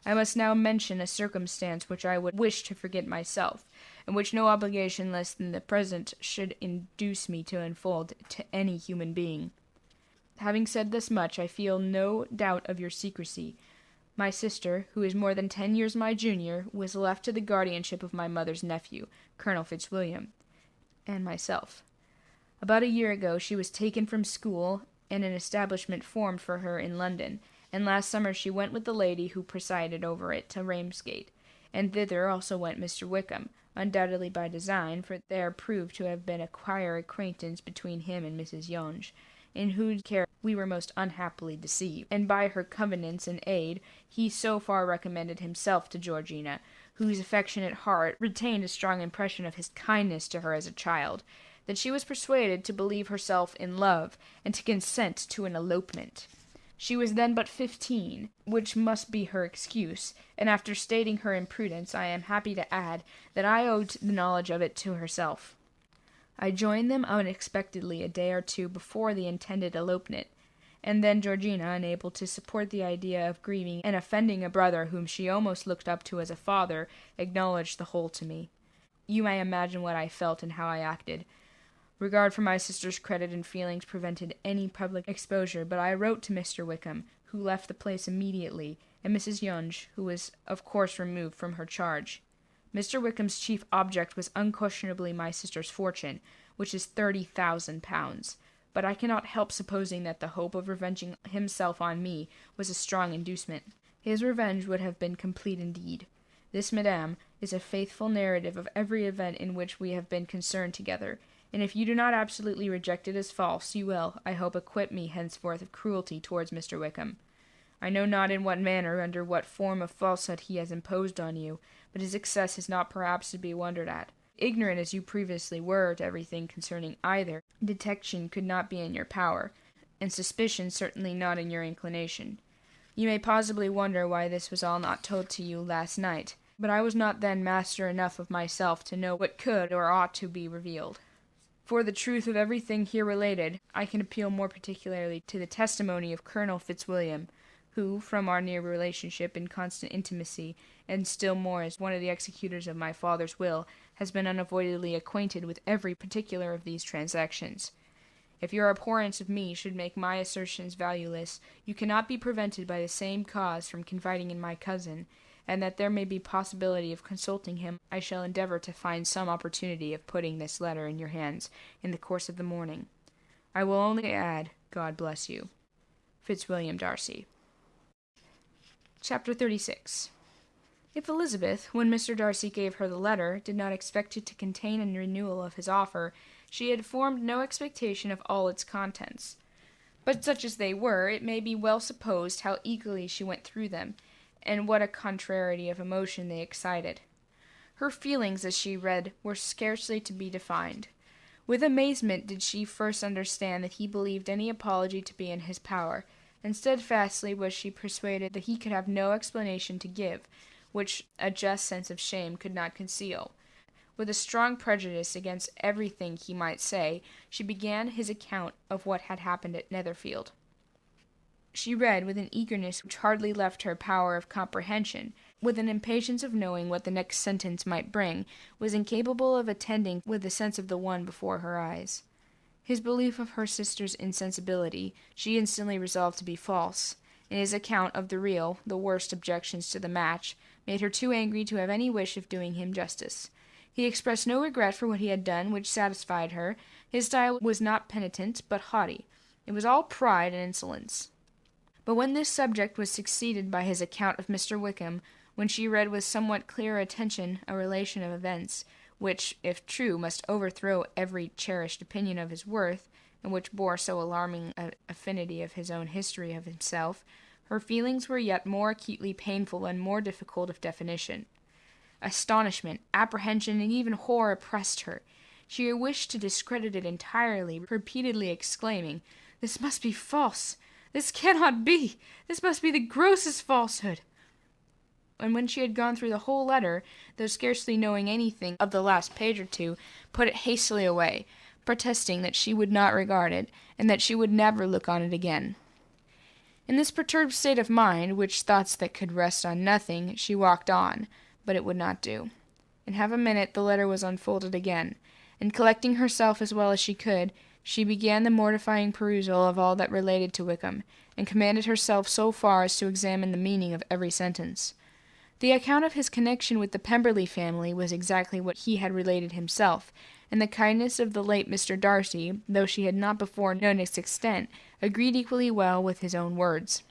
I must now mention a circumstance which I would wish to forget myself, and which no obligation less than the present should induce me to unfold to any human being. Having said this much, I feel no doubt of your secrecy. My sister, who is more than 10 years my junior, was left to the guardianship of my mother's nephew, Colonel Fitzwilliam, and myself. About a year ago she was taken from school, and an establishment formed for her in London, and last summer she went with the lady who presided over it to Ramsgate, and thither also went Mr. Wickham, undoubtedly by design, for there proved to have been a prior acquaintance between him and Mrs. Yonge, in whose care we were most unhappily deceived, and by her covenants and aid he so far recommended himself to Georgina, whose affectionate heart retained a strong impression of his kindness to her as a child, that she was persuaded to believe herself in love, and to consent to an elopement. She was then but 15, which must be her excuse, and after stating her imprudence, I am happy to add that I owed the knowledge of it to herself. I joined them unexpectedly a day or two before the intended elopement, and then Georgina, unable to support the idea of grieving and offending a brother whom she almost looked up to as a father, acknowledged the whole to me. You may imagine what I felt and how I acted. Regard for my sister's credit and feelings prevented any public exposure, but I wrote to Mr. Wickham, who left the place immediately, and Mrs. Yonge, who was of course removed from her charge. Mr. Wickham's chief object was unquestionably my sister's fortune, which is £30,000, but I cannot help supposing that the hope of revenging himself on me was a strong inducement. His revenge would have been complete indeed. This, madame, is a faithful narrative of every event in which we have been concerned together, and if you do not absolutely reject it as false, you will, I hope, acquit me henceforth of cruelty towards Mr. Wickham. I know not in what manner, under what form of falsehood he has imposed on you, but his excess is not perhaps to be wondered at. Ignorant as you previously were to everything concerning either, detection could not be in your power, and suspicion certainly not in your inclination. You may possibly wonder why this was all not told to you last night, but I was not then master enough of myself to know what could or ought to be revealed. For the truth of everything here related, I can appeal more particularly to the testimony of Colonel Fitzwilliam, who, from our near relationship and constant intimacy, and still more as one of the executors of my father's will, has been unavoidably acquainted with every particular of these transactions. If your abhorrence of me should make my assertions valueless, you cannot be prevented by the same cause from confiding in my cousin, and that there may be possibility of consulting him, I shall endeavor to find some opportunity of putting this letter in your hands in the course of the morning. I will only add, God bless you. Fitzwilliam Darcy. Chapter 36. If Elizabeth, when Mr. Darcy gave her the letter, did not expect it to contain a renewal of his offer, she had formed no expectation of all its contents. But such as they were, it may be well supposed how eagerly she went through them, and what a contrariety of emotion they excited. Her feelings, as she read, were scarcely to be defined. With amazement did she first understand that he believed any apology to be in his power, and steadfastly was she persuaded that he could have no explanation to give, which a just sense of shame could not conceal. With a strong prejudice against everything he might say, she began his account of what had happened at Netherfield. She read with an eagerness which hardly left her power of comprehension, with an impatience of knowing what the next sentence might bring, was incapable of attending with the sense of the one before her eyes. His belief of her sister's insensibility she instantly resolved to be false, and his account of the real, the worst objections to the match, made her too angry to have any wish of doing him justice. He expressed no regret for what he had done, which satisfied her. His style was not penitent, but haughty. It was all pride and insolence. But when this subject was succeeded by his account of Mr. Wickham, when she read with somewhat clearer attention a relation of events, which, if true, must overthrow every cherished opinion of his worth, and which bore so alarming an affinity of his own history of himself, her feelings were yet more acutely painful and more difficult of definition. Astonishment, apprehension, and even horror oppressed her. She wished to discredit it entirely, repeatedly exclaiming, "This must be false! This cannot be! This must be the grossest falsehood!" And when she had gone through the whole letter, though scarcely knowing anything of the last page or two, put it hastily away, protesting that she would not regard it, and that she would never look on it again. In this perturbed state of mind, which thoughts that could rest on nothing, she walked on, but it would not do. In half a minute the letter was unfolded again, and collecting herself as well as she could, she began the mortifying perusal of all that related to Wickham, and commanded herself so far as to examine the meaning of every sentence. The account of his connection with the Pemberley family was exactly what he had related himself, and the kindness of the late Mr. Darcy, though she had not before known its extent, agreed equally well with his own words.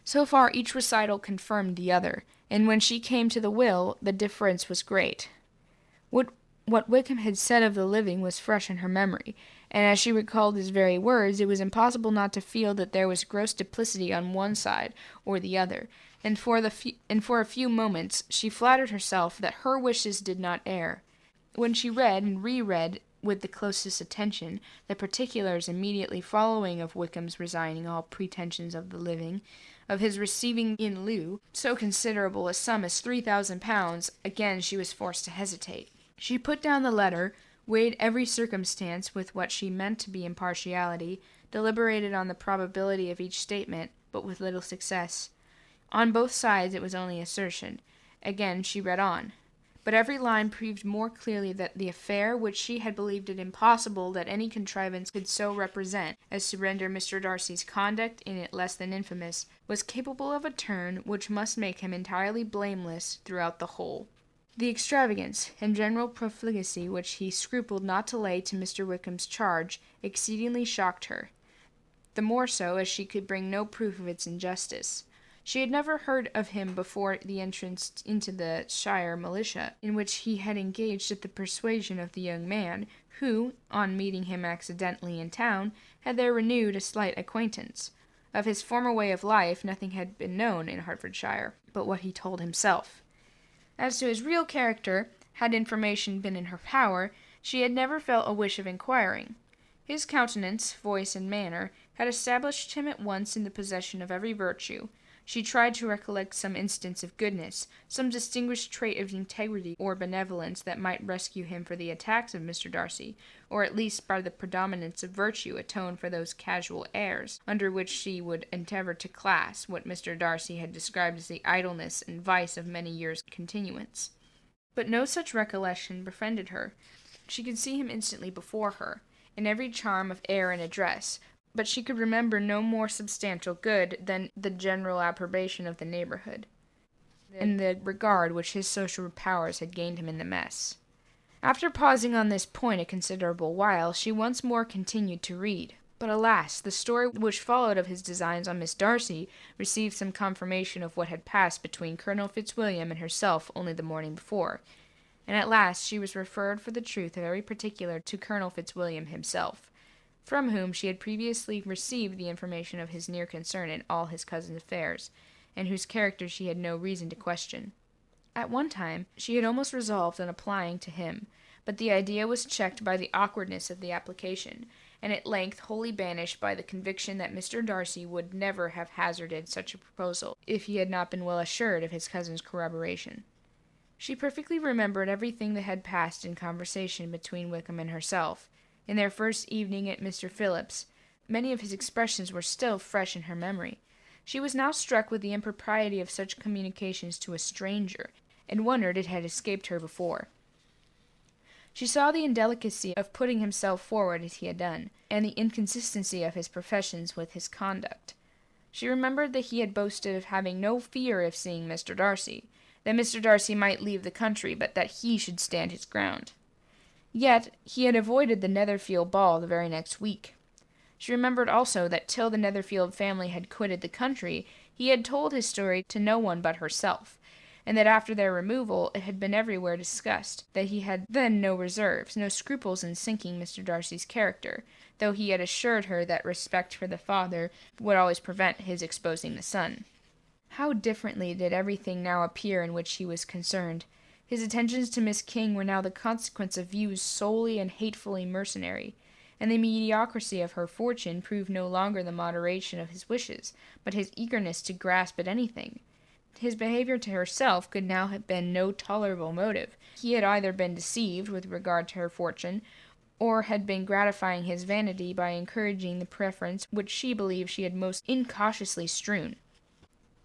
So far each recital confirmed the other, and when she came to the will, the difference was great. What Wickham had said of the living was fresh in her memory, and as she recalled his very words, it was impossible not to feel that there was gross duplicity on one side or the other, and for a few moments she flattered herself that her wishes did not err. When she read and reread with the closest attention the particulars immediately following of Wickham's resigning all pretensions of the living, of his receiving in lieu so considerable a sum as £3,000, again she was forced to hesitate. She put down the letter, weighed every circumstance with what she meant to be impartiality, deliberated on the probability of each statement, but with little success. On both sides it was only assertion. Again she read on. But every line proved more clearly that the affair, which she had believed it impossible that any contrivance could so represent as to render Mr. Darcy's conduct in it less than infamous, was capable of a turn which must make him entirely blameless throughout the whole. The extravagance and general profligacy which he scrupled not to lay to Mr. Wickham's charge exceedingly shocked her, the more so as she could bring no proof of its injustice. She had never heard of him before the entrance into the shire militia, in which he had engaged at the persuasion of the young man, who, on meeting him accidentally in town, had there renewed a slight acquaintance. Of his former way of life nothing had been known in Hertfordshire, but what he told himself. As to his real character, had information been in her power, she had never felt a wish of inquiring. His countenance, voice, and manner had established him at once in the possession of every virtue. She tried to recollect some instance of goodness, some distinguished trait of integrity or benevolence that might rescue him for the attacks of Mr. Darcy, or at least by the predominance of virtue atone for those casual airs, under which she would endeavour to class what Mr. Darcy had described as the idleness and vice of many years' continuance. But no such recollection befriended her. She could see him instantly before her, in every charm of air and address, but she could remember no more substantial good than the general approbation of the neighbourhood, and the regard which his social powers had gained him in the mess. After pausing on this point a considerable while, she once more continued to read. But alas, the story which followed of his designs on Miss Darcy received some confirmation of what had passed between Colonel Fitzwilliam and herself only the morning before, and at last she was referred for the truth of every particular to Colonel Fitzwilliam himself, from whom she had previously received the information of his near concern in all his cousin's affairs, and whose character she had no reason to question. At one time she had almost resolved on applying to him, but the idea was checked by the awkwardness of the application, and at length wholly banished by the conviction that Mr. Darcy would never have hazarded such a proposal if he had not been well assured of his cousin's corroboration. She perfectly remembered everything that had passed in conversation between Wickham and herself, in their first evening at Mr. Phillip's, Many of his expressions were still fresh in her memory. She was now struck with the impropriety of such communications to a stranger, and wondered it had escaped her before. She saw the indelicacy of putting himself forward as he had done, and the inconsistency of his professions with his conduct. She remembered that he had boasted of having no fear of seeing Mr. Darcy, that Mr. Darcy might leave the country, but that he should stand his ground. Yet he had avoided the Netherfield ball the very next week. She remembered also that till the Netherfield family had quitted the country, he had told his story to no one but herself, and that after their removal it had been everywhere discussed, that he had then no reserves, no scruples in sinking Mr. Darcy's character, though he had assured her that respect for the father would always prevent his exposing the son. How differently did everything now appear in which he was concerned. His attentions to Miss King were now the consequence of views solely and hatefully mercenary, and the mediocrity of her fortune proved no longer the moderation of his wishes, but his eagerness to grasp at anything. His behavior to herself could now have been no tolerable motive. He had either been deceived with regard to her fortune, or had been gratifying his vanity by encouraging the preference which she believed she had most incautiously strewn.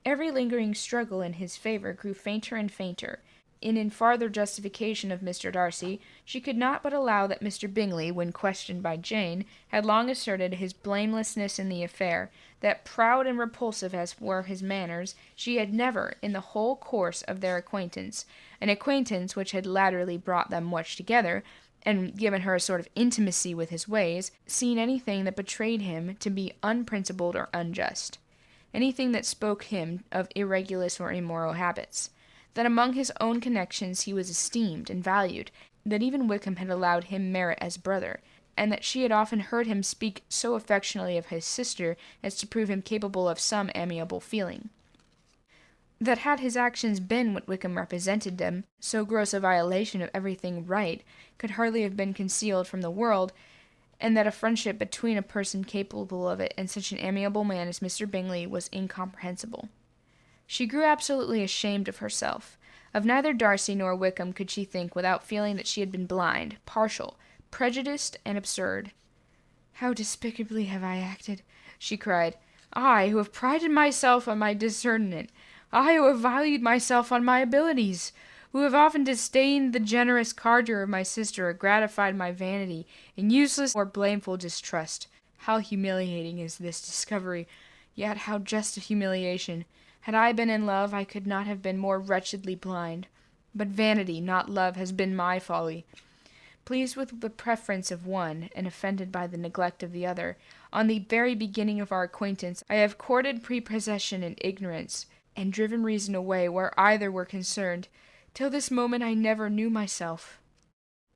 Every lingering struggle in his favor grew fainter and fainter, and in farther justification of Mr. Darcy, she could not but allow that Mr. Bingley, when questioned by Jane, had long asserted his blamelessness in the affair, that proud and repulsive as were his manners, she had never, in the whole course of their acquaintance, an acquaintance which had latterly brought them much together, and given her a sort of intimacy with his ways, seen anything that betrayed him to be unprincipled or unjust, anything that spoke him of irregular or immoral habits. That among his own connections he was esteemed and valued, that even Wickham had allowed him merit as brother, and that she had often heard him speak so affectionately of his sister as to prove him capable of some amiable feeling. That had his actions been what Wickham represented them, so gross a violation of everything right could hardly have been concealed from the world, and that a friendship between a person capable of it and such an amiable man as Mr. Bingley was incomprehensible. She grew absolutely ashamed of herself. Of neither Darcy nor Wickham could she think without feeling that she had been blind, partial, prejudiced, and absurd. "How despicably have I acted," she cried. "I, who have prided myself on my discernment, I, who have valued myself on my abilities, who have often disdained the generous cardor of my sister, or gratified my vanity in useless or blameful distrust. How humiliating is this discovery, yet how just a humiliation! Had I been in love, I could not have been more wretchedly blind. But vanity, not love, has been my folly. Pleased with the preference of one, and offended by the neglect of the other, on the very beginning of our acquaintance, I have courted prepossession and ignorance, and driven reason away where either were concerned. Till this moment I never knew myself."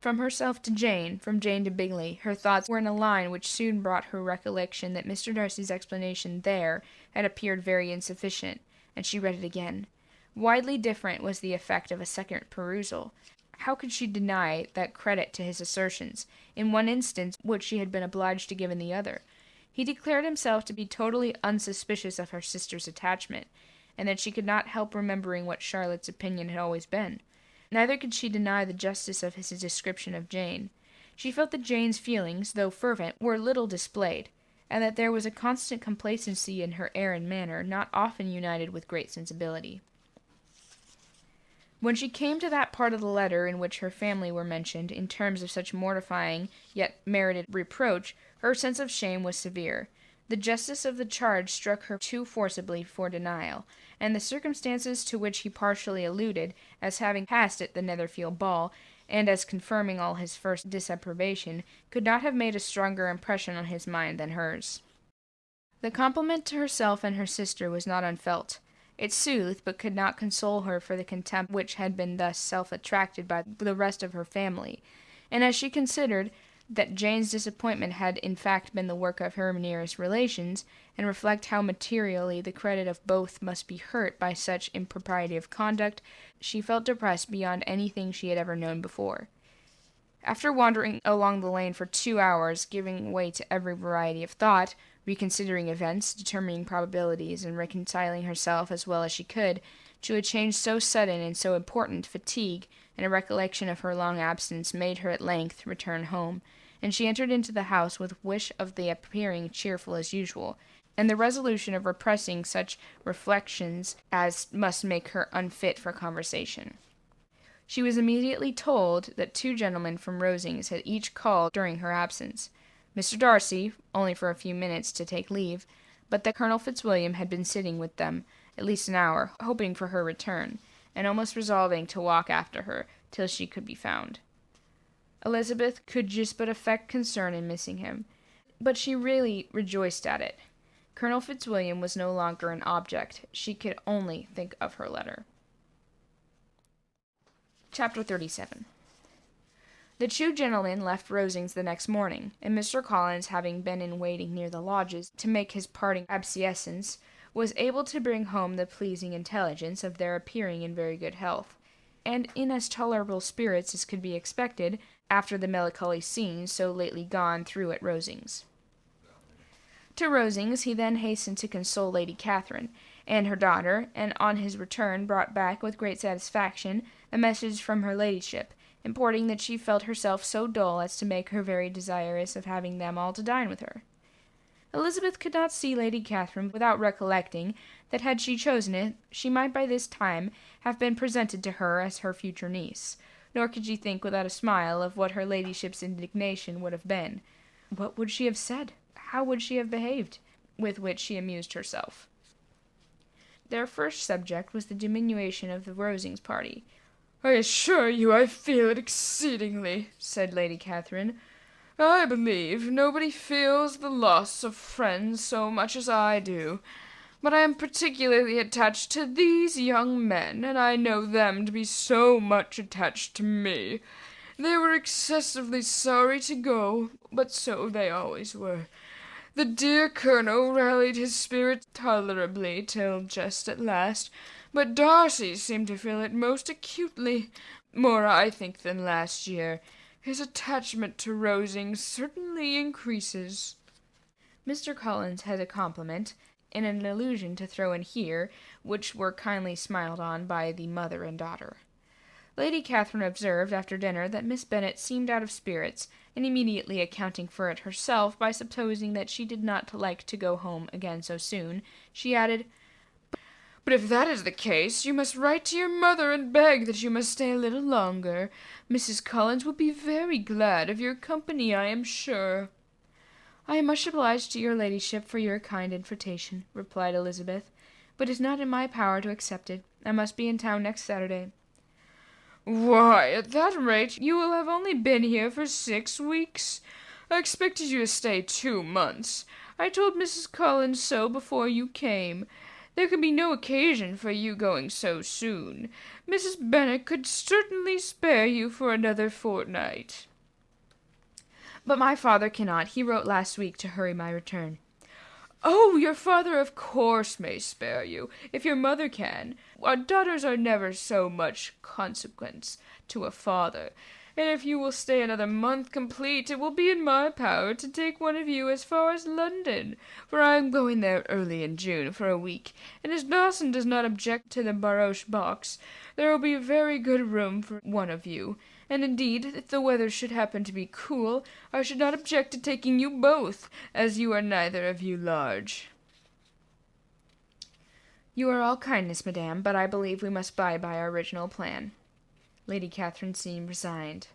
From herself to Jane, from Jane to Bingley, her thoughts were in a line which soon brought her recollection that Mr. Darcy's explanation there had appeared very insufficient, and she read it again. Widely different was the effect of a second perusal. How could she deny that credit to his assertions, in one instance, which she had been obliged to give in the other? He declared himself to be totally unsuspicious of her sister's attachment, and that she could not help remembering what Charlotte's opinion had always been. Neither could she deny the justice of his description of Jane. She felt that Jane's feelings, though fervent, were little displayed, and that there was a constant complacency in her air and manner, not often united with great sensibility. When she came to that part of the letter in which her family were mentioned in terms of such mortifying, yet merited reproach, her sense of shame was severe. The justice of the charge struck her too forcibly for denial, and the circumstances to which he partially alluded, as having passed at the Netherfield ball, and as confirming all his first disapprobation, could not have made a stronger impression on his mind than hers. The compliment to herself and her sister was not unfelt. It soothed, but could not console her for the contempt which had been thus self-attracted by the rest of her family, and as she considered that Jane's disappointment had in fact been the work of her nearest relations, and reflect how materially the credit of both must be hurt by such impropriety of conduct, she felt depressed beyond anything she had ever known before. After wandering along the lane for 2 hours, giving way to every variety of thought, reconsidering events, determining probabilities, and reconciling herself as well as she could to a change so sudden and so important, fatigue and a recollection of her long absence made her at length return home, and she entered into the house with wish of the appearing cheerful as usual, and the resolution of repressing such reflections as must make her unfit for conversation. She was immediately told that 2 gentlemen from Rosings had each called during her absence. Mr. Darcy, only for a few minutes to take leave, but that Colonel Fitzwilliam had been sitting with them at least an hour, hoping for her return, and almost resolving to walk after her till she could be found. Elizabeth could just but affect concern in missing him, but she really rejoiced at it. Colonel Fitzwilliam was no longer an object. She could only think of her letter. Chapter 37. The 2 gentlemen left Rosings the next morning, and Mr. Collins, having been in waiting near the lodges to make his parting obeisance, was able to bring home the pleasing intelligence of their appearing in very good health, and in as tolerable spirits as could be expected after the melancholy scene so lately gone through at Rosings. To Rosings he then hastened to console Lady Catherine and her daughter, and on his return brought back with great satisfaction a message from her ladyship, importing that she felt herself so dull as to make her very desirous of having them all to dine with her. Elizabeth could not see Lady Catherine without recollecting that had she chosen it, she might by this time have been presented to her as her future niece, nor could she think without a smile of what her ladyship's indignation would have been. What would she have said? How would she have behaved? With which she amused herself. Their first subject was the diminution of the Rosings party. "I assure you I feel it exceedingly," said Lady Catherine. "I believe nobody feels the loss of friends so much as I do. But I am particularly attached to these young men, and I know them to be so much attached to me. They were excessively sorry to go, but so they always were. The dear Colonel rallied his spirits tolerably till just at last, but Darcy seemed to feel it most acutely, more I think than last year. His attachment to Rosings certainly increases." Mr. Collins had a compliment and an allusion to throw in here, which were kindly smiled on by the mother and daughter. Lady Catherine observed after dinner that Miss Bennet seemed out of spirits, and immediately accounting for it herself by supposing that she did not like to go home again so soon, she added, "But if that is the case, you must write to your mother and beg that you must stay a little longer. Mrs. Collins will be very glad of your company, I am sure." "I am much obliged to your ladyship for your kind invitation," replied Elizabeth, "but it is not in my power to accept it. I must be in town next Saturday." "Why, at that rate you will have only been here for 6 weeks. I expected you to stay 2 months. I told Mrs. Collins so before you came. There can be no occasion for you going so soon. Mrs. Bennet could certainly spare you for another fortnight." "But my father cannot. He wrote last week to hurry my return." "Oh, your father of course may spare you, if your mother can. Our daughters are never so much consequence to a father, and if you will stay another month complete, it will be in my power to take one of you as far as London, for I am going there early in June for a week, and as Dawson does not object to the barouche box, there will be very good room for one of you. And indeed, if the weather should happen to be cool, I should not object to taking you both, as you are neither of you large." "You are all kindness, madam, but I believe we must abide by our original plan." Lady Catherine seemed resigned.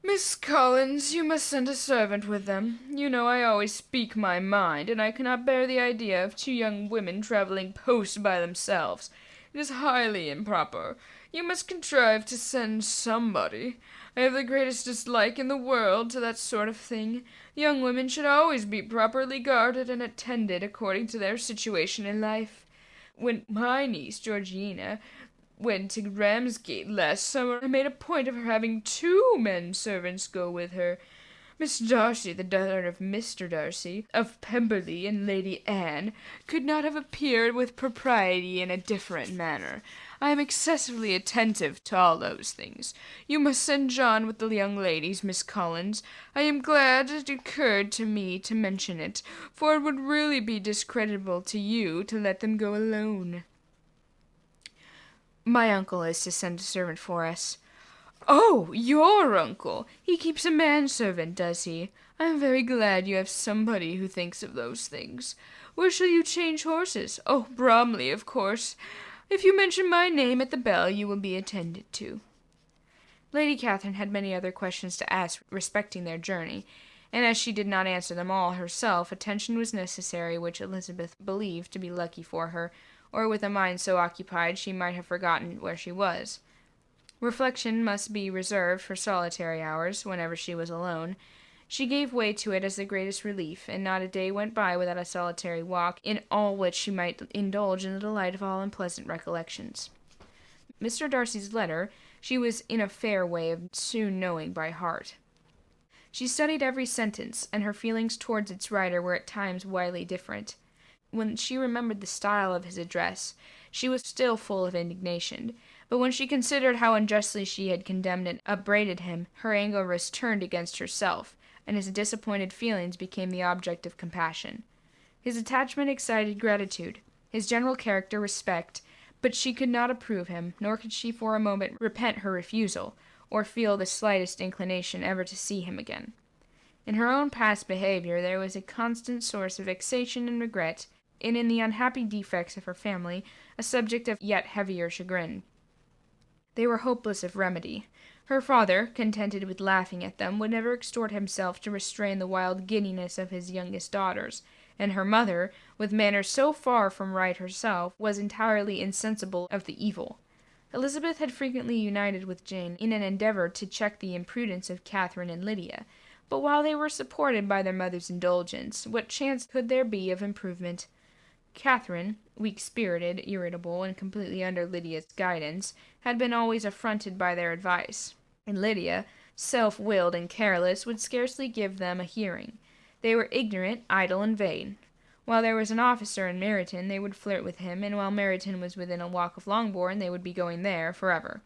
"Miss Collins, you must send a servant with them. You know I always speak my mind, and I cannot bear the idea of 2 young women travelling post by themselves. It is highly improper. You must contrive to send somebody. I have the greatest dislike in the world to that sort of thing. Young women should always be properly guarded and attended according to their situation in life. When my niece Georgina went to Ramsgate last summer, I made a point of her having 2 men servants go with her. Miss Darcy, the daughter of Mr. Darcy, of Pemberley, and Lady Anne, could not have appeared with propriety in a different manner. I am excessively attentive to all those things. You must send John with the young ladies, Miss Collins. I am glad it occurred to me to mention it, for it would really be discreditable to you to let them go alone." "My uncle is to send a servant for us." Oh, your uncle! He keeps a manservant, does he? I am very glad you have somebody who thinks of those things. Where shall you change horses? Oh, Bromley, of course. If you mention my name at the bell, you will be attended to. Lady Catherine had many other questions to ask respecting their journey, and as she did not answer them all herself, attention was necessary, which Elizabeth believed to be lucky for her, or with a mind so occupied she might have forgotten where she was. Reflection must be reserved for solitary hours, whenever she was alone. She gave way to it as the greatest relief, and not a day went by without a solitary walk, in all which she might indulge in the delight of all unpleasant recollections. Mr. Darcy's letter she was in a fair way of soon knowing by heart. She studied every sentence, and her feelings towards its writer were at times widely different. When she remembered the style of his address, she was still full of indignation, but when she considered how unjustly she had condemned and upbraided him, her anger was turned against herself, and his disappointed feelings became the object of compassion. His attachment excited gratitude, his general character respect, but she could not approve him, nor could she for a moment repent her refusal, or feel the slightest inclination ever to see him again. In her own past behavior there was a constant source of vexation and regret, and in the unhappy defects of her family a subject of yet heavier chagrin. They were hopeless of remedy. Her father, contented with laughing at them, would never exert himself to restrain the wild giddiness of his youngest daughters, and her mother, with manners so far from right herself, was entirely insensible of the evil. Elizabeth had frequently united with Jane in an endeavour to check the imprudence of Catherine and Lydia, but while they were supported by their mother's indulgence, what chance could there be of improvement? Catherine, weak-spirited, irritable, and completely under Lydia's guidance, had been always affronted by their advice, and Lydia, self-willed and careless, would scarcely give them a hearing. They were ignorant, idle, and vain. While there was an officer in Meryton, they would flirt with him, and while Meryton was within a walk of Longbourn, they would be going there forever.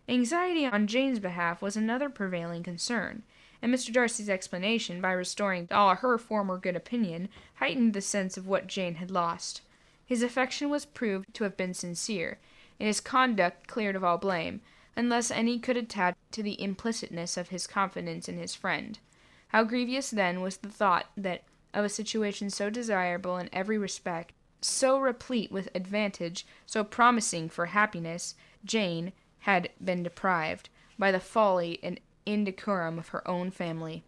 Anxiety on Jane's behalf was another prevailing concern, and Mr. Darcy's explanation, by restoring all her former good opinion, heightened the sense of what Jane had lost. His affection was proved to have been sincere, and his conduct cleared of all blame, unless any could attach to the implicitness of his confidence in his friend. How grievous then was the thought that of a situation so desirable in every respect, so replete with advantage, so promising for happiness, Jane had been deprived, by the folly and indecorum of her own family.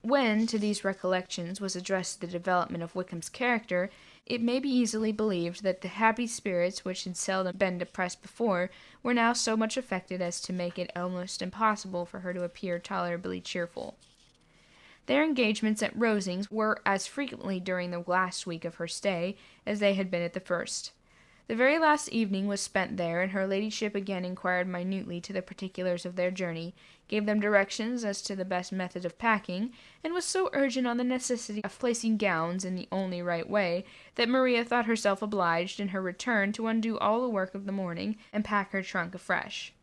When to these recollections was addressed the development of Wickham's character, it may be easily believed that the happy spirits which had seldom been depressed before were now so much affected as to make it almost impossible for her to appear tolerably cheerful. Their engagements at Rosings were as frequently during the last week of her stay as they had been at the first. The very last evening was spent there, and her ladyship again inquired minutely to the particulars of their journey, gave them directions as to the best method of packing, and was so urgent on the necessity of placing gowns in the only right way, that Maria thought herself obliged, in her return, to undo all the work of the morning, and pack her trunk afresh.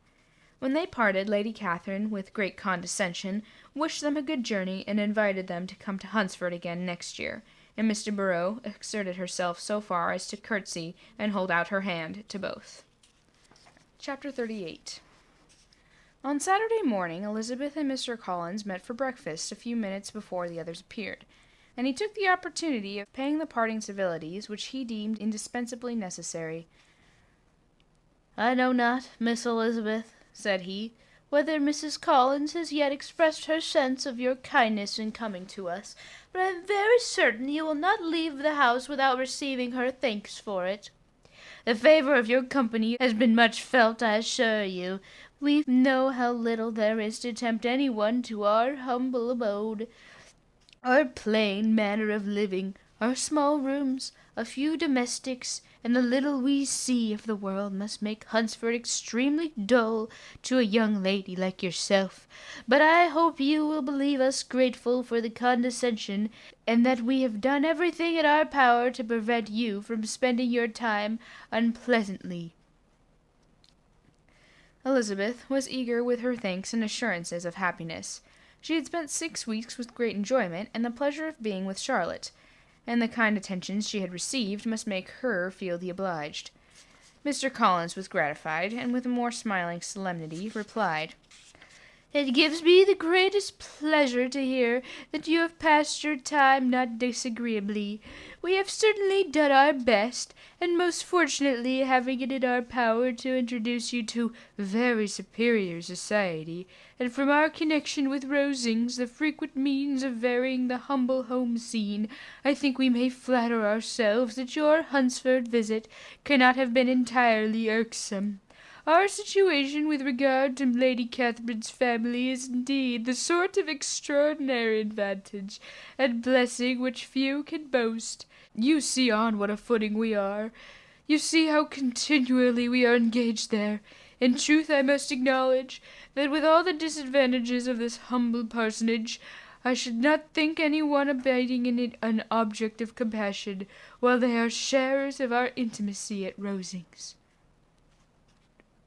When they parted, Lady Catherine, with great condescension, wished them a good journey, and invited them to come to Hunsford again next year, and Mr. Barrow exerted herself so far as to curtsy and hold out her hand to both. Chapter 38. On Saturday morning, Elizabeth and Mr. Collins met for breakfast a few minutes before the others appeared, and he took the opportunity of paying the parting civilities which he deemed indispensably necessary. "I know not, Miss Elizabeth," said he, "whether Mrs. Collins has yet expressed her sense of your kindness in coming to us, but I am very certain you will not leave the house without receiving her thanks for it. The favour of your company has been much felt, I assure you. We know how little there is to tempt anyone to our humble abode. Our plain manner of living, our small rooms, a few domestics, and the little we see of the world must make Hunsford extremely dull to a young lady like yourself. But I hope you will believe us grateful for the condescension, and that we have done everything in our power to prevent you from spending your time unpleasantly." Elizabeth was eager with her thanks and assurances of happiness. She had spent 6 weeks with great enjoyment and the pleasure of being with Charlotte, and the kind attentions she had received must make her feel the obliged. Mr. Collins was gratified, and with a more smiling solemnity replied, "It gives me the greatest pleasure to hear that you have passed your time not disagreeably. We have certainly done our best, and most fortunately having it in our power to introduce you to very superior society, and from our connection with Rosings, the frequent means of varying the humble home scene, I think we may flatter ourselves that your Hunsford visit cannot have been entirely irksome. Our situation with regard to Lady Catherine's family is indeed the sort of extraordinary advantage and blessing which few can boast. You see on what a footing we are. You see how continually we are engaged there. In truth, I must acknowledge that with all the disadvantages of this humble parsonage, I should not think any one abiding in it an object of compassion, while they are sharers of our intimacy at Rosings."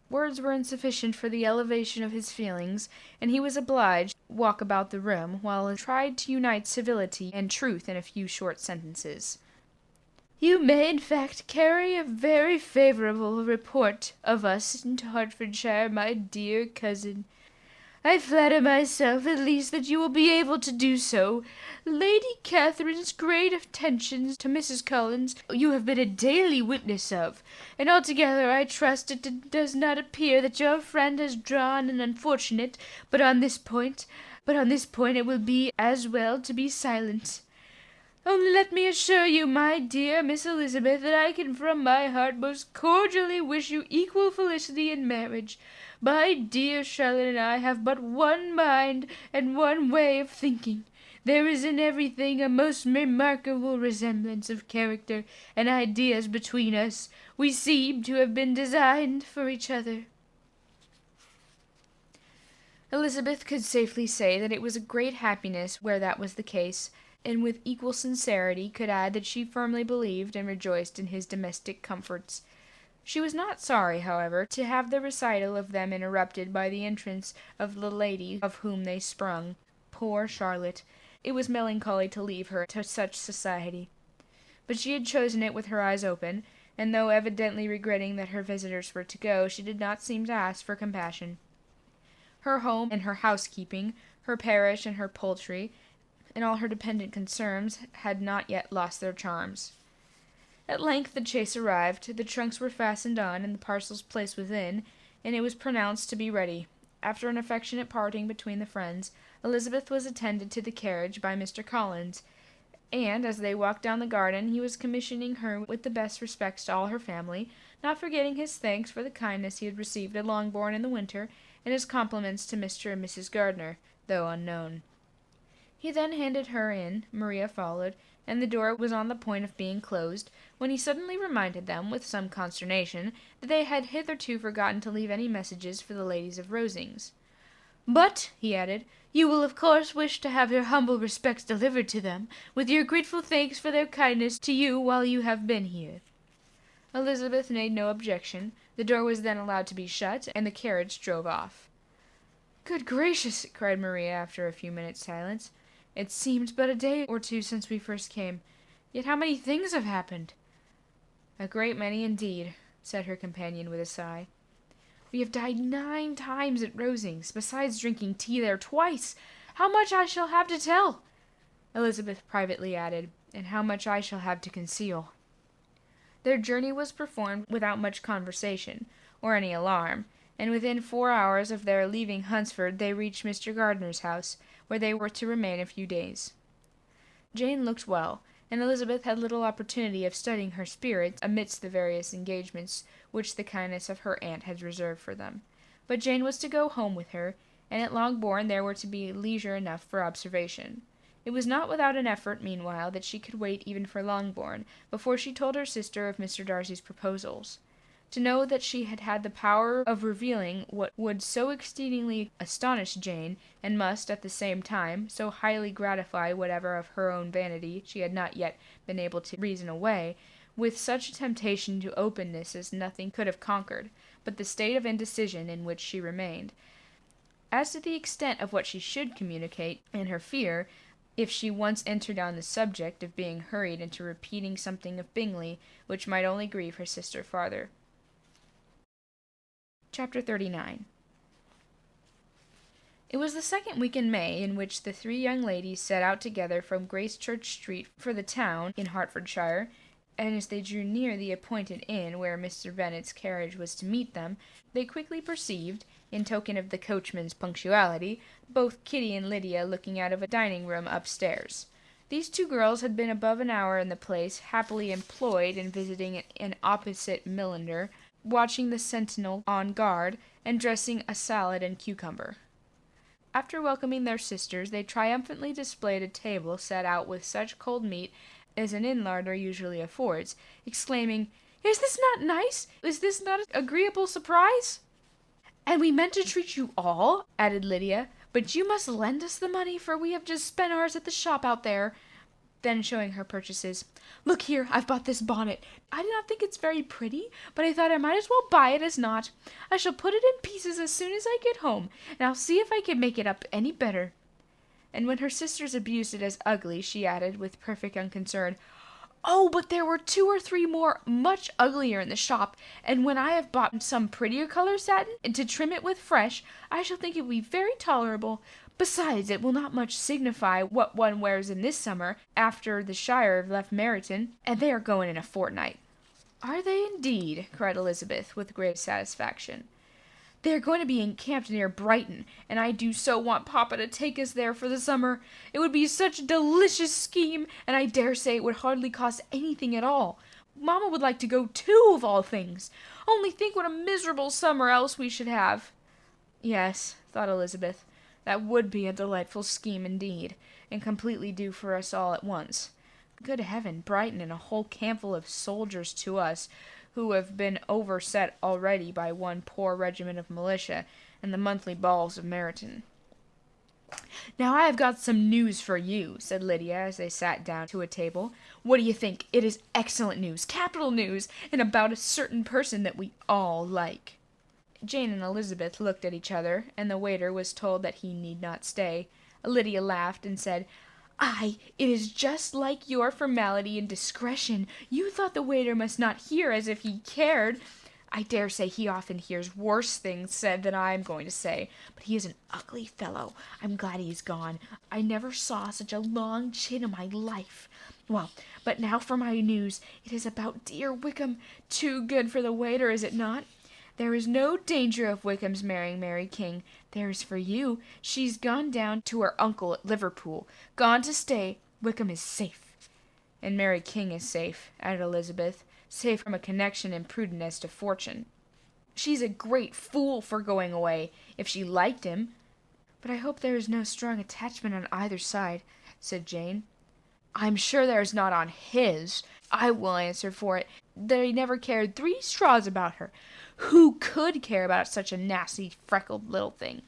Words were insufficient for the elevation of his feelings, and he was obliged to walk about the room, while he tried to unite civility and truth in a few short sentences. "You may, in fact, carry a very favourable report of us into Hertfordshire, my dear cousin. I flatter myself, at least, that you will be able to do so. Lady Catherine's great attentions to Mrs. Collins you have been a daily witness of, and altogether I trust it does not appear that your friend has drawn an unfortunate, but on this point it will be as well to be silent. Only let me assure you, my dear Miss Elizabeth, that I can from my heart most cordially wish you equal felicity in marriage. My dear Charlotte and I have but one mind and one way of thinking. There is in everything a most remarkable resemblance of character and ideas between us. We seem to have been designed for each other." Elizabeth could safely say that it was a great happiness where that was the case, and with equal sincerity could add that she firmly believed and rejoiced in his domestic comforts. She was not sorry, however, to have the recital of them interrupted by the entrance of the lady of whom they sprung. Poor Charlotte! It was melancholy to leave her to such society. But she had chosen it with her eyes open, and though evidently regretting that her visitors were to go, she did not seem to ask for compassion. Her home and her housekeeping, her parish and her poultry, and all her dependent concerns had not yet lost their charms. At length the chaise arrived, the trunks were fastened on, and the parcels placed within, and it was pronounced to be ready. After an affectionate parting between the friends, Elizabeth was attended to the carriage by Mr. Collins, and as they walked down the garden he was commissioning her with the best respects to all her family, not forgetting his thanks for the kindness he had received at Longbourn in the winter, and his compliments to Mr. and Mrs. Gardiner, though unknown. He then handed her in, Maria followed, and the door was on the point of being closed, when he suddenly reminded them, with some consternation, that they had hitherto forgotten to leave any messages for the ladies of Rosings. "But," he added, "you will of course wish to have your humble respects delivered to them, with your grateful thanks for their kindness to you while you have been here." Elizabeth made no objection. The door was then allowed to be shut, and the carriage drove off. "Good gracious!" cried Maria after a few minutes' silence. "It seems but a day or two since we first came. Yet how many things have happened!" "A great many indeed," said her companion with a sigh. "We have dined 9 times at Rosings, besides drinking tea there twice. How much I shall have to tell!" Elizabeth privately added, "and how much I shall have to conceal." Their journey was performed without much conversation, or any alarm, and within 4 hours of their leaving Hunsford they reached Mr. Gardiner's house, where they were to remain a few days. Jane looked well, and Elizabeth had little opportunity of studying her spirits amidst the various engagements which the kindness of her aunt had reserved for them. But Jane was to go home with her, and at Longbourn there were to be leisure enough for observation. It was not without an effort, meanwhile, that she could wait even for Longbourn, before she told her sister of Mr. Darcy's proposals. To know that she had had the power of revealing what would so exceedingly astonish Jane, and must, at the same time, so highly gratify whatever of her own vanity she had not yet been able to reason away, with such a temptation to openness as nothing could have conquered, but the state of indecision in which she remained. As to the extent of what she should communicate, and her fear, if she once entered on the subject, of being hurried into repeating something of Bingley, which might only grieve her sister farther. Chapter 39. It was the second week in May in which the three young ladies set out together from Gracechurch Street for the town in Hertfordshire, and as they drew near the appointed inn where Mr. Bennet's carriage was to meet them, they quickly perceived, in token of the coachman's punctuality, both Kitty and Lydia looking out of a dining-room upstairs. These two girls had been above an hour in the place, happily employed in visiting an opposite milliner, watching the sentinel on guard, and dressing a salad and cucumber. After welcoming their sisters, they triumphantly displayed a table set out with such cold meat as an inn larder usually affords, exclaiming, "Is this not nice? Is this not an agreeable surprise?" "And we meant to treat you all," added Lydia, "but you must lend us the money, for we have just spent ours at the shop out there." Then showing her purchases, "Look here, I've bought this bonnet. I do not think it's very pretty, but I thought I might as well buy it as not. I shall put it in pieces as soon as I get home, and I'll see if I can make it up any better." And when her sisters abused it as ugly, she added, with perfect unconcern, "Oh, but there were 2 or 3 more much uglier in the shop, and when I have bought some prettier color satin, and to trim it with fresh, I shall think it will be very tolerable. Besides, it will not much signify what one wears in this summer, after the Shire have left Meryton, and they are going in a fortnight." "Are they indeed?" cried Elizabeth, with great satisfaction. "They are going to be encamped near Brighton, and I do so want Papa to take us there for the summer. It would be such a delicious scheme, and I dare say it would hardly cost anything at all. Mamma would like to go too, of all things. Only think what a miserable summer else we should have." Yes, thought Elizabeth, that would be a delightful scheme indeed, and completely do for us all at once. Good heaven, Brighton and a whole campful of soldiers to us, who have been overset already by one poor regiment of militia, and the monthly balls of Meryton. "Now I have got some news for you," said Lydia, as they sat down to a table. "What do you think? It is excellent news, capital news, and about a certain person that we all like." Jane and Elizabeth looked at each other, and the waiter was told that he need not stay. Lydia laughed and said, "Ay, it is just like your formality and discretion. You thought the waiter must not hear as if he cared. I dare say he often hears worse things said than I am going to say, but he is an ugly fellow. I'm glad he's gone. I never saw such a long chin in my life. Well, but now for my news. It is about dear Wickham. Too good for the waiter, is it not? There is no danger of Wickham's marrying Mary King. There is for you. She's gone down to her uncle at Liverpool. Gone to stay. Wickham is safe." "And Mary King is safe," added Elizabeth, "safe from a connection imprudent as to fortune." "She's a great fool for going away, if she liked him." "But I hope there is no strong attachment on either side," said Jane. "I'm sure there is not on his. I will answer for it that he never cared 3 straws about her. Who could care about such a nasty, freckled little thing?"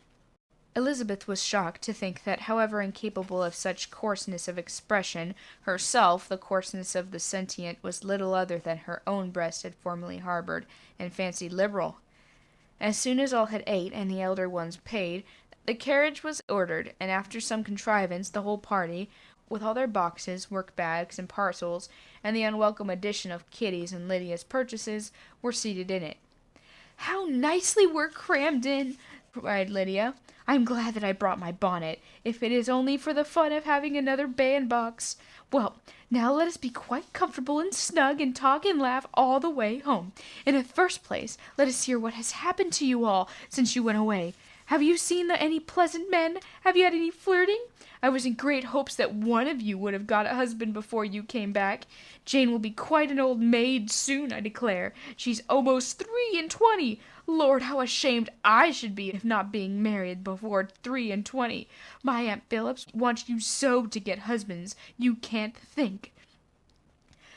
Elizabeth was shocked to think that, however incapable of such coarseness of expression, herself, the coarseness of the sentient, was little other than her own breast had formerly harbored, and fancied liberal. As soon as all had ate, and the elder ones paid, the carriage was ordered, and after some contrivance, the whole party, with all their boxes, work-bags, and parcels, and the unwelcome addition of Kitty's and Lydia's purchases, were seated in it. "How nicely we're crammed in!" cried Lydia. "I'm glad that I brought my bonnet, if it is only for the fun of having another bandbox. Well, now let us be quite comfortable and snug, and talk and laugh all the way home. In the first place, let us hear what has happened to you all since you went away. Have you seen any pleasant men? Have you had any flirting? I was in great hopes that one of you would have got a husband before you came back. Jane will be quite an old maid soon, I declare. She's almost 23. Lord, how ashamed I should be of not being married before 23. My Aunt Phillips wants you so to get husbands, you can't think.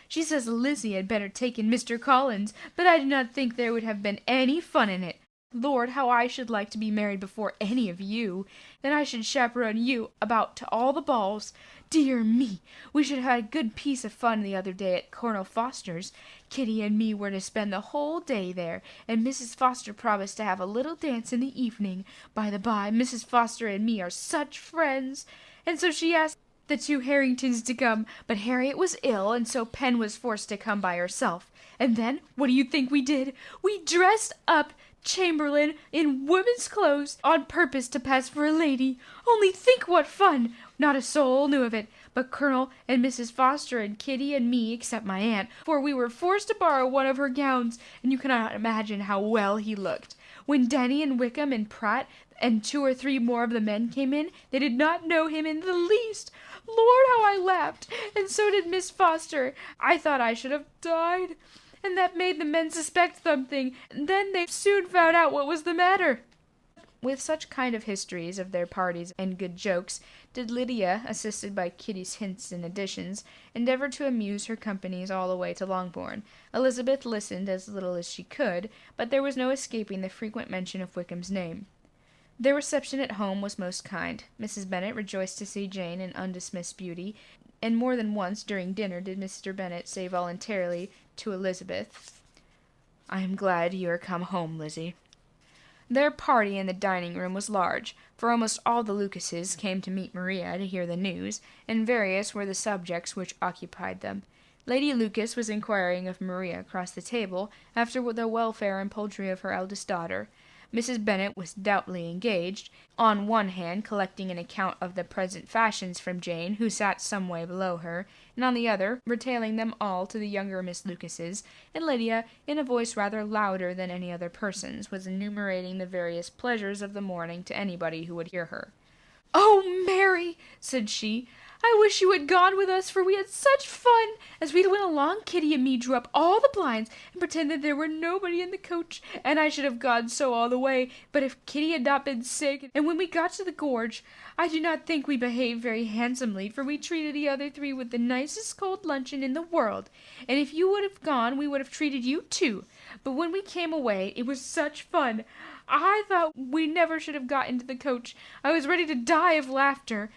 She says Lizzie had better take in Mr. Collins, but I do not think there would have been any fun in it. Lord, how I should like to be married before any of you. Then I should chaperone you about to all the balls. Dear me, we should have had a good piece of fun the other day at Colonel Foster's. Kitty and me were to spend the whole day there, and Mrs. Foster promised to have a little dance in the evening. By the by, Mrs. Foster and me are such friends. And so she asked the 2 Harringtons to come, but Harriet was ill, and so Pen was forced to come by herself. And then, what do you think we did? We dressed up chamberlain in woman's clothes on purpose to pass for a lady. Only think what fun! Not a soul knew of it, but Colonel and Mrs. Foster and Kitty and me, except my aunt, for we were forced to borrow one of her gowns, and you cannot imagine how well he looked. When Denny and Wickham and Pratt and 2 or 3 more of the men came in, they did not know him in the least. Lord, how I laughed, and so did Miss Foster. I thought I should have died, and that made the men suspect something, and then they soon found out what was the matter." With such kind of histories of their parties and good jokes did Lydia, assisted by Kitty's hints and additions, endeavour to amuse her companies all the way to Longbourn. Elizabeth listened as little as she could, but there was no escaping the frequent mention of Wickham's name. Their reception at home was most kind. Mrs. Bennet rejoiced to see Jane in undismissed beauty, and more than once during dinner did Mr. Bennet say voluntarily to Elizabeth, "I am glad you are come home, Lizzie." Their party in the dining-room was large, for almost all the Lucases came to meet Maria to hear the news, and various were the subjects which occupied them. Lady Lucas was inquiring of Maria across the table after the welfare and poultry of her eldest daughter. Mrs. Bennet was doubtly engaged, on one hand collecting an account of the present fashions from Jane, who sat some way below her, and on the other retailing them all to the younger Miss Lucases, and Lydia, in a voice rather louder than any other person's, was enumerating the various pleasures of the morning to anybody who would hear her. "Oh, Mary," said she, "I wish you had gone with us, for we had such fun. As we went along, Kitty and me drew up all the blinds, and pretended there were nobody in the coach, and I should have gone so all the way, but if Kitty had not been sick, and when we got to the gorge, I do not think we behaved very handsomely, for we treated the other 3 with the nicest cold luncheon in the world, and if you would have gone, we would have treated you too. But when we came away, it was such fun. I thought we never should have got into the coach. I was ready to die of laughter.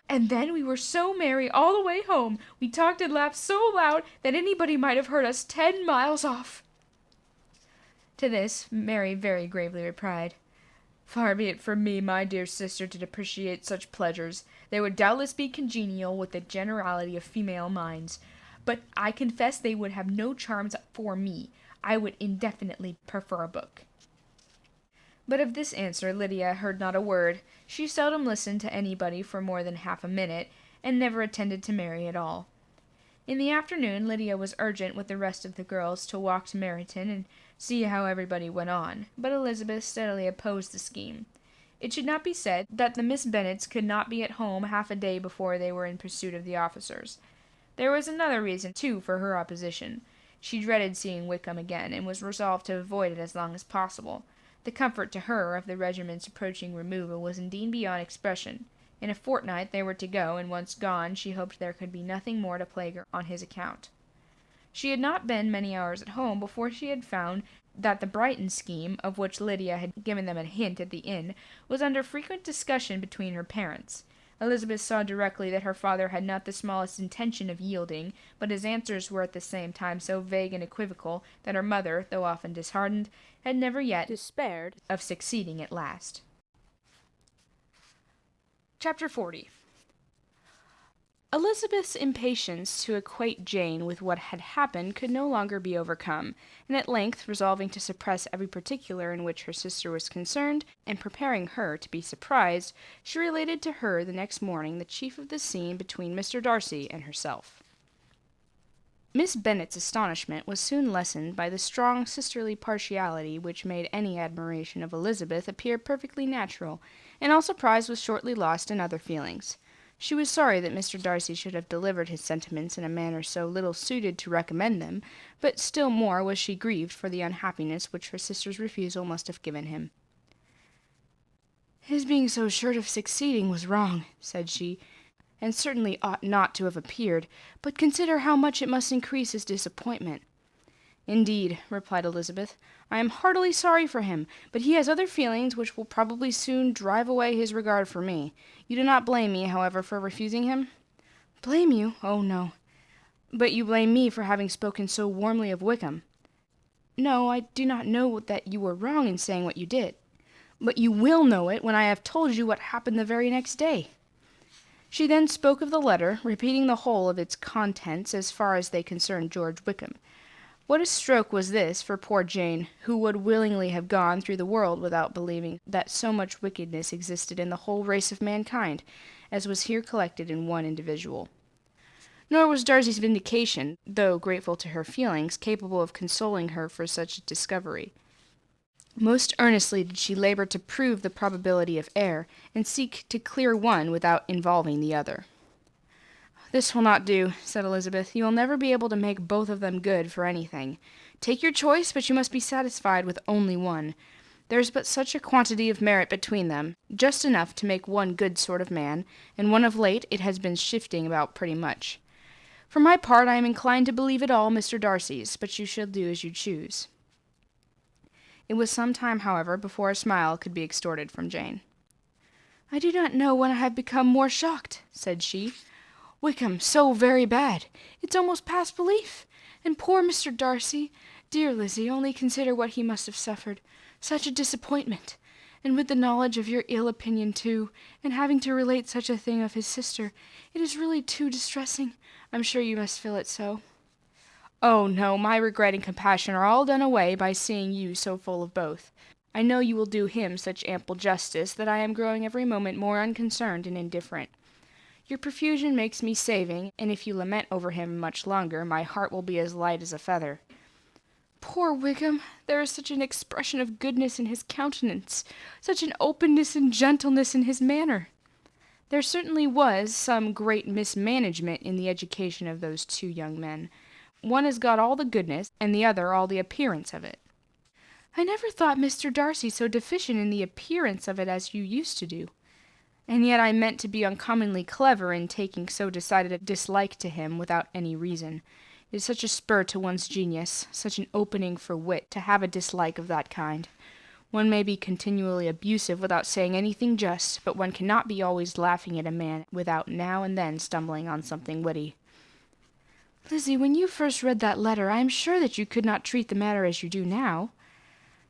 And then we were so merry all the way home. We talked and laughed so loud that anybody might have heard us 10 miles off." To this, Mary very gravely replied, "Far be it from me, my dear sister, to depreciate such pleasures. They would doubtless be congenial with the generality of female minds, but I confess they would have no charms for me. I would indefinitely prefer a book." But of this answer Lydia heard not a word. She seldom listened to anybody for more than half a minute, and never attended to Mary at all. In the afternoon Lydia was urgent with the rest of the girls to walk to Meryton and see how everybody went on, but Elizabeth steadily opposed the scheme. It should not be said that the Miss Bennets could not be at home half a day before they were in pursuit of the officers. There was another reason, too, for her opposition. She dreaded seeing Wickham again, and was resolved to avoid it as long as possible. The comfort to her of the regiment's approaching removal was indeed beyond expression. In a fortnight they were to go, and once gone she hoped there could be nothing more to plague her on his account. She had not been many hours at home before she had found that the Brighton scheme, of which Lydia had given them a hint at the inn, was under frequent discussion between her parents. Elizabeth saw directly that her father had not the smallest intention of yielding, but his answers were at the same time so vague and equivocal that her mother, though often disheartened, had never yet despaired of succeeding at last. Chapter 40. Elizabeth's impatience to acquaint Jane with what had happened could no longer be overcome, and at length, resolving to suppress every particular in which her sister was concerned, and preparing her to be surprised, she related to her the next morning the chief of the scene between Mr. Darcy and herself. Miss Bennet's astonishment was soon lessened by the strong sisterly partiality which made any admiration of Elizabeth appear perfectly natural, and all surprise was shortly lost in other feelings. She was sorry that Mr. Darcy should have delivered his sentiments in a manner so little suited to recommend them, but still more was she grieved for the unhappiness which her sister's refusal must have given him. "His being so sure of succeeding was wrong," said she, "and certainly ought not to have appeared, but consider how much it must increase his disappointment." "Indeed," replied Elizabeth, "I am heartily sorry for him, but he has other feelings which will probably soon drive away his regard for me. You do not blame me, however, for refusing him?" "Blame you? Oh, no." "But you blame me for having spoken so warmly of Wickham." "No, I do not know that you were wrong in saying what you did." "But you will know it when I have told you what happened the very next day." She then spoke of the letter, repeating the whole of its contents as far as they concerned George Wickham. What a stroke was this for poor Jane, who would willingly have gone through the world without believing that so much wickedness existed in the whole race of mankind, as was here collected in one individual. Nor was Darcy's vindication, though grateful to her feelings, capable of consoling her for such a discovery. Most earnestly did she labor to prove the probability of error, and seek to clear one without involving the other. "This will not do," said Elizabeth. "You will never be able to make both of them good for anything. Take your choice, but you must be satisfied with only one. There is but such a quantity of merit between them, just enough to make one good sort of man, and one of late it has been shifting about pretty much. For my part, I am inclined to believe it all Mr. Darcy's, but you shall do as you choose." It was some time, however, before a smile could be extorted from Jane. "I do not know when I have become more shocked," said she. "Wickham so very bad. It's almost past belief. And poor Mr. Darcy. Dear Lizzie, only consider what he must have suffered. Such a disappointment. And with the knowledge of your ill opinion, too, and having to relate such a thing of his sister, it is really too distressing. I'm sure you must feel it so." "Oh, no, my regret and compassion are all done away by seeing you so full of both. I know you will do him such ample justice that I am growing every moment more unconcerned and indifferent. Your profusion makes me saving, and if you lament over him much longer, my heart will be as light as a feather." "Poor Wickham! There is such an expression of goodness in his countenance, such an openness and gentleness in his manner." There certainly was some great mismanagement in the education of those two young men. One has got all the goodness, and the other all the appearance of it. "I never thought Mr. Darcy so deficient in the appearance of it as you used to do. And yet I meant to be uncommonly clever in taking so decided a dislike to him without any reason. It is such a spur to one's genius, such an opening for wit, to have a dislike of that kind. One may be continually abusive without saying anything just, but one cannot be always laughing at a man without now and then stumbling on something witty." "Lizzie, when you first read that letter, I am sure that you could not treat the matter as you do now."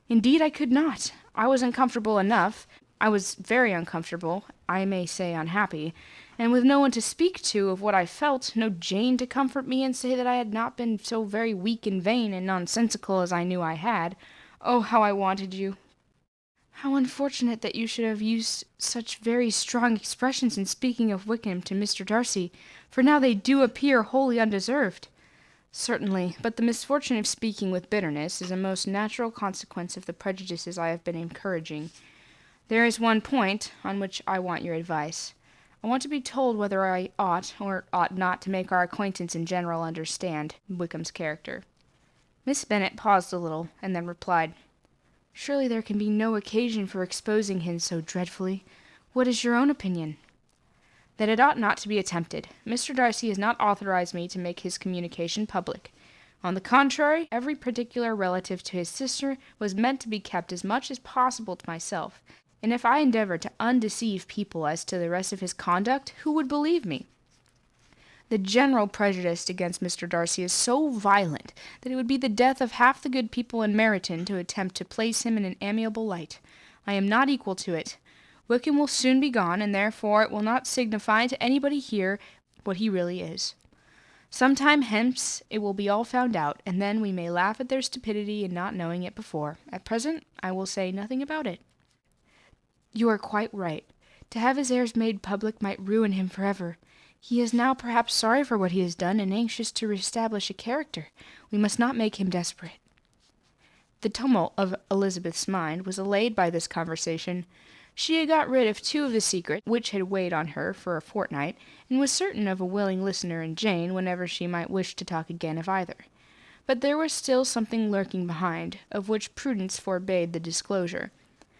"Indeed I could not. I was uncomfortable enough. I was very uncomfortable, I may say unhappy, and with no one to speak to of what I felt, no Jane to comfort me and say that I had not been so very weak and vain and nonsensical as I knew I had. Oh, how I wanted you!" "How unfortunate that you should have used such very strong expressions in speaking of Wickham to Mr. Darcy, for now they do appear wholly undeserved." "Certainly, but the misfortune of speaking with bitterness is a most natural consequence of the prejudices I have been encouraging. There is one point on which I want your advice. I want to be told whether I ought or ought not to make our acquaintance in general understand Wickham's character." Miss Bennet paused a little, and then replied, "Surely there can be no occasion for exposing him so dreadfully. What is your own opinion?" "That it ought not to be attempted. Mr. Darcy has not authorized me to make his communication public. On the contrary, every particular relative to his sister was meant to be kept as much as possible to myself, and if I endeavour to undeceive people as to the rest of his conduct, who would believe me? The general prejudice against Mr. Darcy is so violent that it would be the death of half the good people in Meryton to attempt to place him in an amiable light. I am not equal to it. Wickham will soon be gone, and therefore it will not signify to anybody here what he really is. Some time hence it will be all found out, and then we may laugh at their stupidity in not knowing it before. At present I will say nothing about it." "You are quite right. To have his errors made public might ruin him forever. He is now perhaps sorry for what he has done, and anxious to re-establish a character. We must not make him desperate." The tumult of Elizabeth's mind was allayed by this conversation. She had got rid of two of the secrets which had weighed on her for a fortnight, and was certain of a willing listener in Jane whenever she might wish to talk again of either. But there was still something lurking behind, of which prudence forbade the disclosure.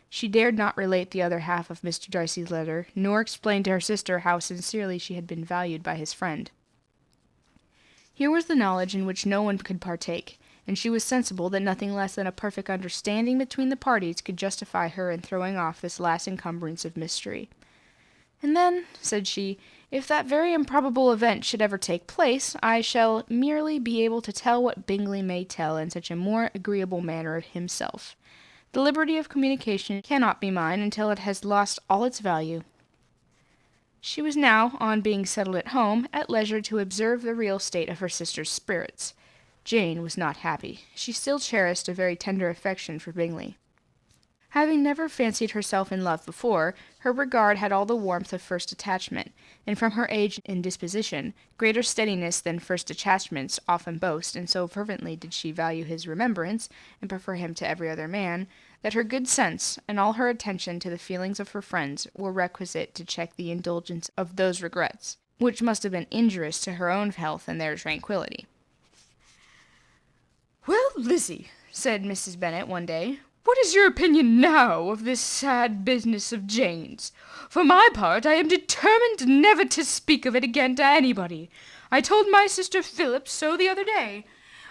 She dared not relate the other half of Mr. Darcy's letter, nor explain to her sister how sincerely she had been valued by his friend. Here was the knowledge in which no one could partake, and she was sensible that nothing less than a perfect understanding between the parties could justify her in throwing off this last encumbrance of mystery. "And then," said she, "if that very improbable event should ever take place, I shall merely be able to tell what Bingley may tell in such a more agreeable manner of himself. The liberty of communication cannot be mine until it has lost all its value." She was now, on being settled at home, at leisure to observe the real state of her sister's spirits. Jane was not happy. She still cherished a very tender affection for Bingley. Having never fancied herself in love before, her regard had all the warmth of first attachment, and from her age and disposition, greater steadiness than first attachments often boast, and so fervently did she value his remembrance, and prefer him to every other man, that her good sense, and all her attention to the feelings of her friends, were requisite to check the indulgence of those regrets, which must have been injurious to her own health and their tranquillity. "Well, Lizzie," said Mrs. Bennet one day, "what is your opinion now of this sad business of Jane's? For my part, I am determined never to speak of it again to anybody. I told my sister Phillips so the other day,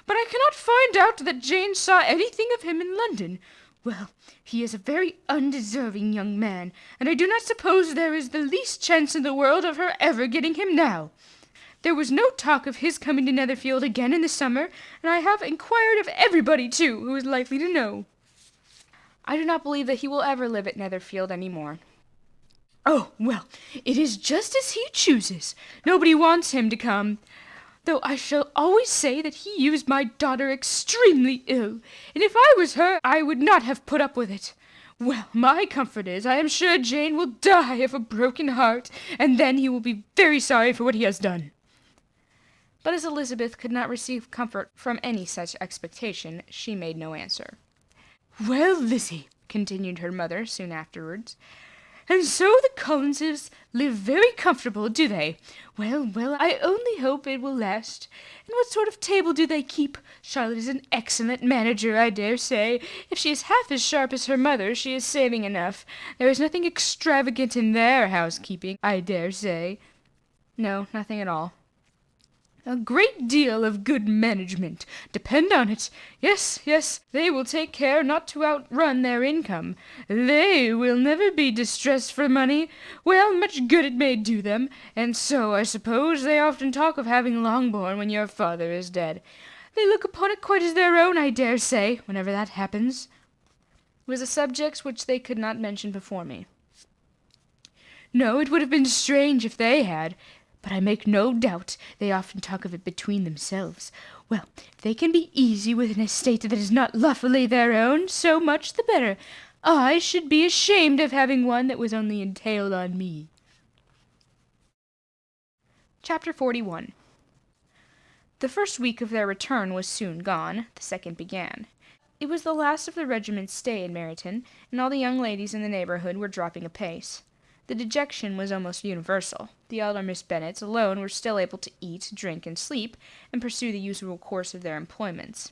but I cannot find out that Jane saw anything of him in London. Well, he is a very undeserving young man, and I do not suppose there is the least chance in the world of her ever getting him now. There was no talk of his coming to Netherfield again in the summer, and I have inquired of everybody, too, who is likely to know." "I do not believe that he will ever live at Netherfield any more." "Oh, well, it is just as he chooses. Nobody wants him to come. Though I shall always say that he used my daughter extremely ill, and if I was her, I would not have put up with it. Well, my comfort is, I am sure Jane will die of a broken heart, and then he will be very sorry for what he has done." But as Elizabeth could not receive comfort from any such expectation, she made no answer. "Well, Lizzie," continued her mother soon afterwards, "and so the Collinses live very comfortable, do they? Well, well, I only hope it will last. And what sort of table do they keep? Charlotte is an excellent manager, I dare say. If she is half as sharp as her mother, she is saving enough. There is nothing extravagant in their housekeeping, I dare say." "No, nothing at all." "A great deal of good management, depend on it. Yes, yes, they will take care not to outrun their income. They will never be distressed for money. Well, much good it may do them. And so, I suppose, they often talk of having Longbourn when your father is dead. They look upon it quite as their own, I dare say, whenever that happens." It was a subject which they could not mention before me. "No, it would have been strange if they had. But I make no doubt they often talk of it between themselves. Well, if they can be easy with an estate that is not lawfully their own, so much the better. I should be ashamed of having one that was only entailed on me." Chapter 41. The first week of their return was soon gone. The second began. It was the last of the regiment's stay in Meryton, and all the young ladies in the neighbourhood were dropping apace. The dejection was almost universal. The elder Miss Bennets alone were still able to eat, drink, and sleep, and pursue the usual course of their employments.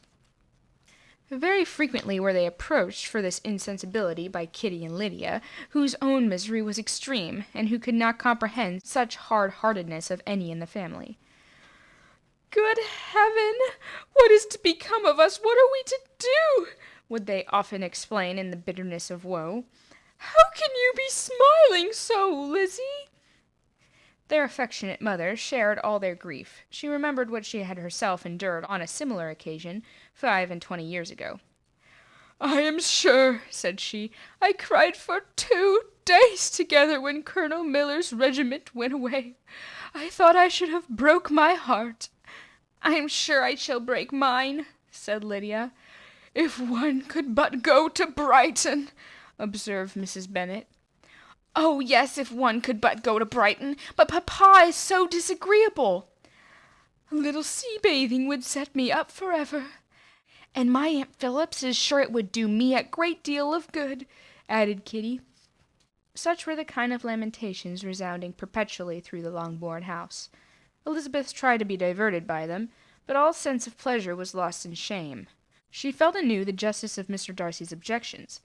Very frequently were they approached for this insensibility by Kitty and Lydia, whose own misery was extreme, and who could not comprehend such hard-heartedness of any in the family. "Good heaven! What is to become of us? What are we to do?" would they often explain in the bitterness of woe. "How can you be smiling so, Lizzie?" Their affectionate mother shared all their grief. She remembered what she had herself endured on a similar occasion 25 years ago. "I am sure," said she, "I cried for 2 days together when Colonel Miller's regiment went away. I thought I should have broke my heart." "I am sure I shall break mine," said Lydia. "If one could but go to Brighton," observed Mrs. Bennet. "Oh, yes, if one could but go to Brighton, but papa is so disagreeable." "A little sea-bathing would set me up forever." "And my Aunt Phillips is sure it would do me a great deal of good," added Kitty. Such were the kind of lamentations resounding perpetually through the Longbourn house. Elizabeth tried to be diverted by them, but all sense of pleasure was lost in shame. She felt anew the justice of Mr. Darcy's objections,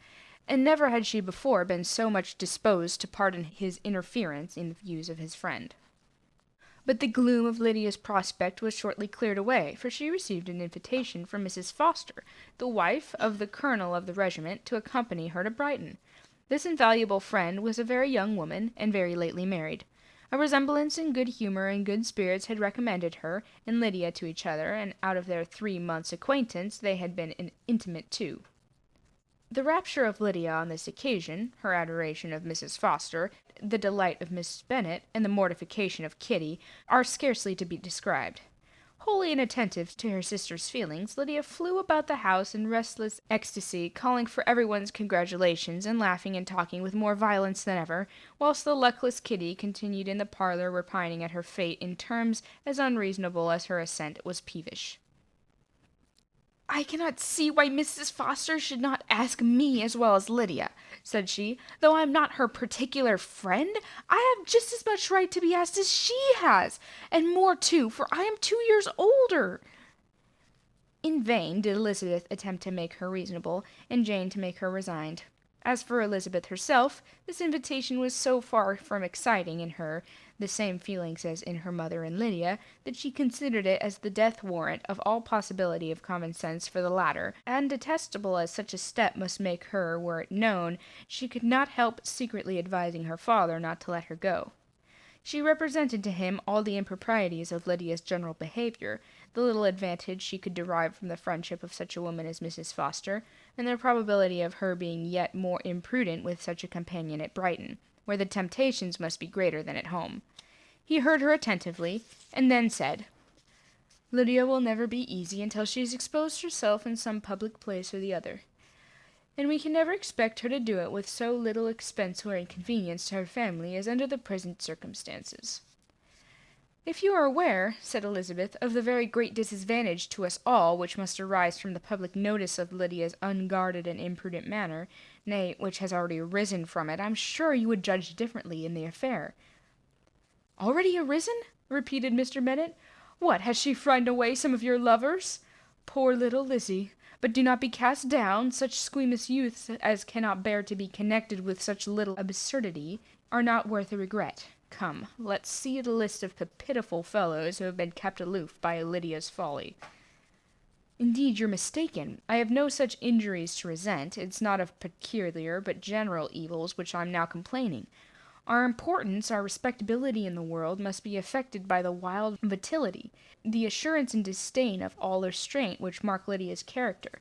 and never had she before been so much disposed to pardon his interference in the views of his friend. But the gloom of Lydia's prospect was shortly cleared away, for she received an invitation from Mrs. Foster, the wife of the colonel of the regiment, to accompany her to Brighton. This invaluable friend was a very young woman, and very lately married. A resemblance in good humour and good spirits had recommended her and Lydia to each other, and out of their 3 months' acquaintance they had been intimate too. The rapture of Lydia on this occasion, her adoration of Mrs. Foster, the delight of Miss Bennet, and the mortification of Kitty, are scarcely to be described. Wholly inattentive to her sister's feelings, Lydia flew about the house in restless ecstasy, calling for everyone's congratulations, and laughing and talking with more violence than ever, whilst the luckless Kitty continued in the parlour repining at her fate in terms as unreasonable as her assent was peevish. "I cannot see why Mrs. Foster should not ask me as well as Lydia," said she. "Though I am not her particular friend, I have just as much right to be asked as she has, and more too, for I am 2 years older." In vain did Elizabeth attempt to make her reasonable, and Jane to make her resigned. As for Elizabeth herself, this invitation was so far from exciting in her the same feelings as in her mother and Lydia, that she considered it as the death warrant of all possibility of common sense for the latter, and detestable as such a step must make her were it known, she could not help secretly advising her father not to let her go. She represented to him all the improprieties of Lydia's general behaviour, the little advantage she could derive from the friendship of such a woman as Mrs. Foster, and the probability of her being yet more imprudent with such a companion at Brighton, where the temptations must be greater than at home. He heard her attentively, and then said, "Lydia will never be easy until she has exposed herself in some public place or the other, and we can never expect her to do it with so little expense or inconvenience to her family as under the present circumstances." "If you are aware," said Elizabeth, "of the very great disadvantage to us all which must arise from the public notice of Lydia's unguarded and imprudent manner, nay, which has already arisen from it, I am sure you would judge differently in the affair." "Already arisen?" repeated Mr. Bennet. "What, has she frightened away some of your lovers? Poor little Lizzie! But do not be cast down. Such squeamish youths as cannot bear to be connected with such little absurdity are not worth a regret. Come, let's see the list of the pitiful fellows who have been kept aloof by Lydia's folly." "Indeed, you're mistaken. I have no such injuries to resent. It's not of peculiar but general evils which I'm now complaining. Our importance, our respectability in the world, must be affected by the wild volatility, the assurance and disdain of all restraint which mark Lydia's character.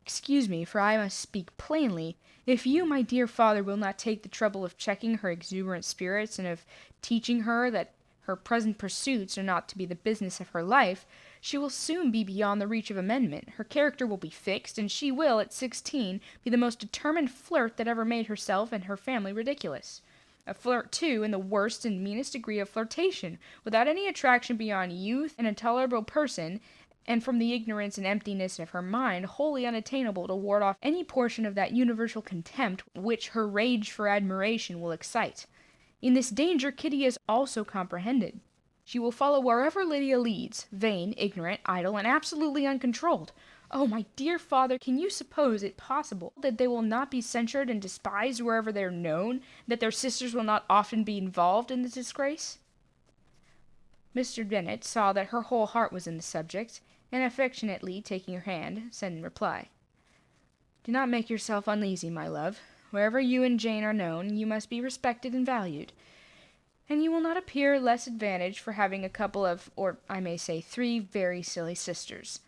Excuse me, for I must speak plainly. If you, my dear father, will not take the trouble of checking her exuberant spirits, and of teaching her that her present pursuits are not to be the business of her life, she will soon be beyond the reach of amendment. Her character will be fixed, and she will, at 16, be the most determined flirt that ever made herself and her family ridiculous. A flirt, too, in the worst and meanest degree of flirtation, without any attraction beyond youth and a tolerable person, and from the ignorance and emptiness of her mind wholly unattainable to ward off any portion of that universal contempt which her rage for admiration will excite. In this danger Kitty is also comprehended. She will follow wherever Lydia leads, vain, ignorant, idle, and absolutely uncontrolled. Oh, my dear father, can you suppose it possible that they will not be censured and despised wherever they are known, that their sisters will not often be involved in the disgrace?" Mr. Bennet saw that her whole heart was in the subject, and affectionately taking her hand, said in reply, "Do not make yourself uneasy, my love. Wherever you and Jane are known, you must be respected and valued, and you will not appear less advantaged for having a couple of, or I may say 3 very silly sisters.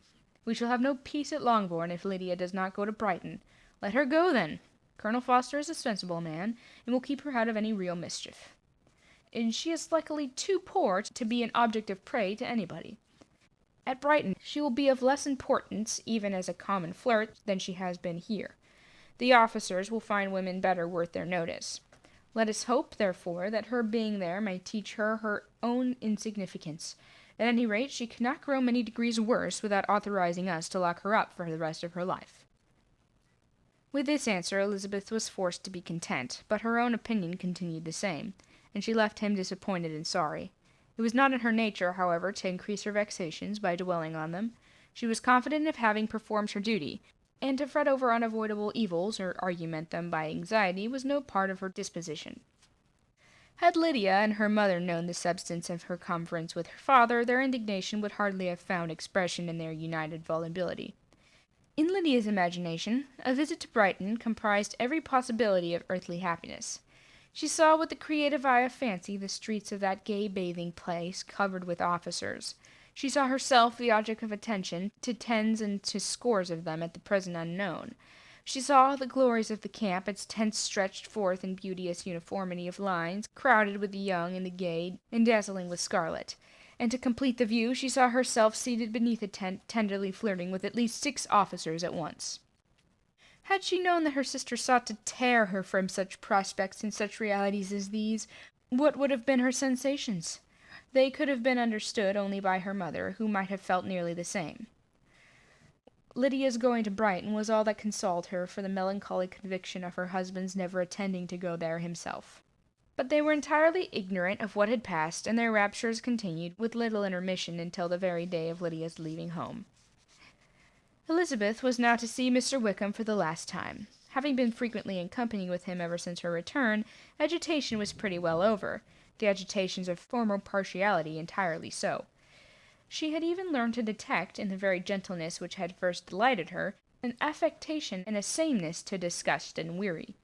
We shall have no peace at Longbourn if Lydia does not go to Brighton. Let her go, then. Colonel Foster is a sensible man, and will keep her out of any real mischief. And she is luckily too poor to be an object of prey to anybody. At Brighton she will be of less importance, even as a common flirt, than she has been here. The officers will find women better worth their notice. Let us hope, therefore, that her being there may teach her her own insignificance. At any rate, she cannot grow many degrees worse without authorizing us to lock her up for the rest of her life." With this answer Elizabeth was forced to be content, but her own opinion continued the same, and she left him disappointed and sorry. It was not in her nature, however, to increase her vexations by dwelling on them. She was confident of having performed her duty, and to fret over unavoidable evils, or argument them by anxiety, was no part of her disposition. Had Lydia and her mother known the substance of her conference with her father, their indignation would hardly have found expression in their united volubility. In Lydia's imagination, a visit to Brighton comprised every possibility of earthly happiness. She saw with the creative eye of fancy the streets of that gay bathing place covered with officers. She saw herself the object of attention to tens and to scores of them at the present unknown. She saw the glories of the camp, its tents stretched forth in beauteous uniformity of lines, crowded with the young and the gay, and dazzling with scarlet. and to complete the view she saw herself seated beneath a tent tenderly flirting with at least 6 officers at once. Had she known that her sister sought to tear her from such prospects and such realities as these, what would have been her sensations? They could have been understood only by her mother, who might have felt nearly the same. Lydia's going to Brighton was all that consoled her for the melancholy conviction of her husband's never intending to go there himself. But they were entirely ignorant of what had passed, and their raptures continued with little intermission until the very day of Lydia's leaving home. Elizabeth was now to see Mr. Wickham for the last time. Having been frequently in company with him ever since her return, agitation was pretty well over, the agitations of former partiality entirely so. She had even learned to detect, in the very gentleness which had first delighted her, an affectation and a sameness to disgust and weary.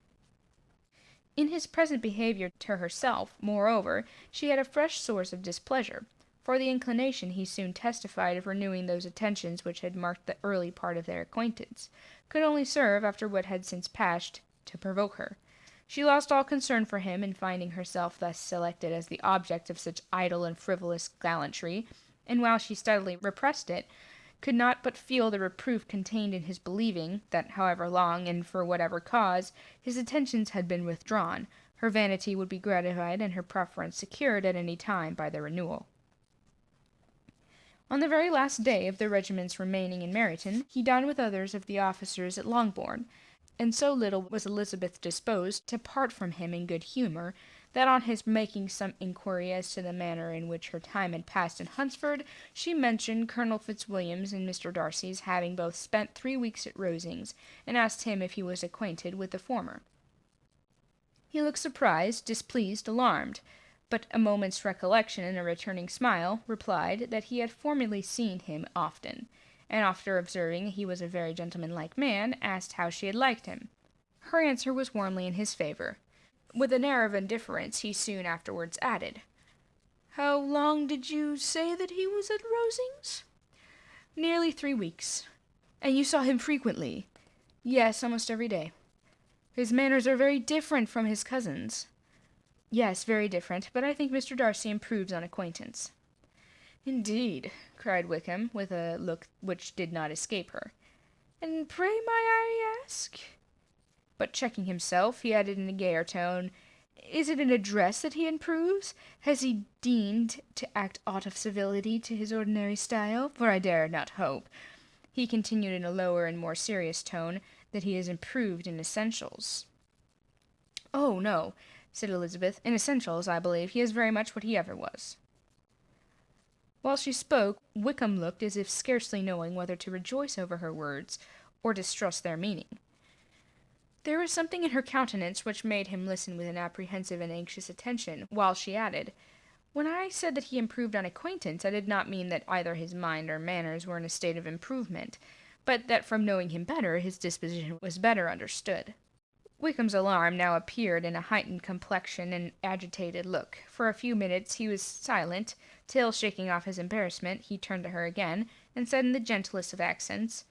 In his present behaviour to herself, moreover, she had a fresh source of displeasure, for the inclination he soon testified of renewing those attentions which had marked the early part of their acquaintance, could only serve, after what had since passed, to provoke her. She lost all concern for him in finding herself thus selected as the object of such idle and frivolous gallantry, and while she steadily repressed it, could not but feel the reproof contained in his believing that, however long, and for whatever cause, his attentions had been withdrawn, her vanity would be gratified and her preference secured at any time by their renewal. On the very last day of the regiment's remaining in Meryton, he dined with others of the officers at Longbourn, and so little was Elizabeth disposed to part from him in good humour, that on his making some inquiry as to the manner in which her time had passed in Hunsford, she mentioned Colonel Fitzwilliam's and Mr. Darcy's having both spent 3 weeks at Rosings, and asked him if he was acquainted with the former. He looked surprised, displeased, alarmed, but a moment's recollection and a returning smile replied that he had formerly seen him often, and after observing he was a very gentlemanlike man, asked how she had liked him. Her answer was warmly in his favour. With an air of indifference, he soon afterwards added, "How long did you say that he was at Rosings?" "Nearly 3 weeks." "And you saw him frequently?" "Yes, almost every day." "His manners are very different from his cousin's." "Yes, very different, but I think Mr. Darcy improves on acquaintance." "Indeed," cried Wickham, with a look which did not escape her. "And pray may I ask?" But checking himself, he added in a gayer tone, "Is it in address that he improves? Has he deigned to act aught of civility to his ordinary style? For I dare not hope," he continued in a lower and more serious tone, "that he has improved in essentials." "Oh, no," said Elizabeth. "In essentials, I believe, he is very much what he ever was." While she spoke, Wickham looked as if scarcely knowing whether to rejoice over her words, or distrust their meaning. There was something in her countenance which made him listen with an apprehensive and anxious attention, while she added, "When I said that he improved on acquaintance, I did not mean that either his mind or manners were in a state of improvement, but that from knowing him better, his disposition was better understood." Wickham's alarm now appeared in a heightened complexion and agitated look. For a few minutes he was silent, till, shaking off his embarrassment, he turned to her again, and said in the gentlest of accents,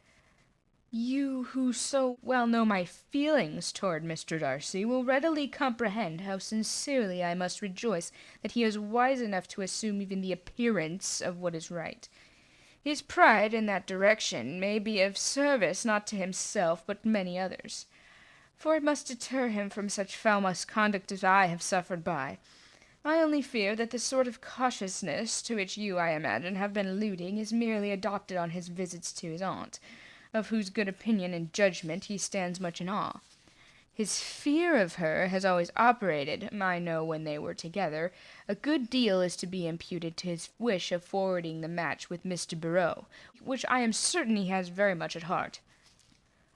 "You, who so well know my feelings toward Mr. Darcy, will readily comprehend how sincerely I must rejoice that he is wise enough to assume even the appearance of what is right. His pride in that direction may be of service not to himself but many others, for it must deter him from such foul misconduct as I have suffered by. I only fear that the sort of cautiousness to which you, I imagine, have been alluding is merely adopted on his visits to his aunt, of whose good opinion and judgment he stands much in awe. His fear of her has always operated, I know when they were together. A good deal is to be imputed to his wish of forwarding the match with Mr. Barrow, which I am certain he has very much at heart."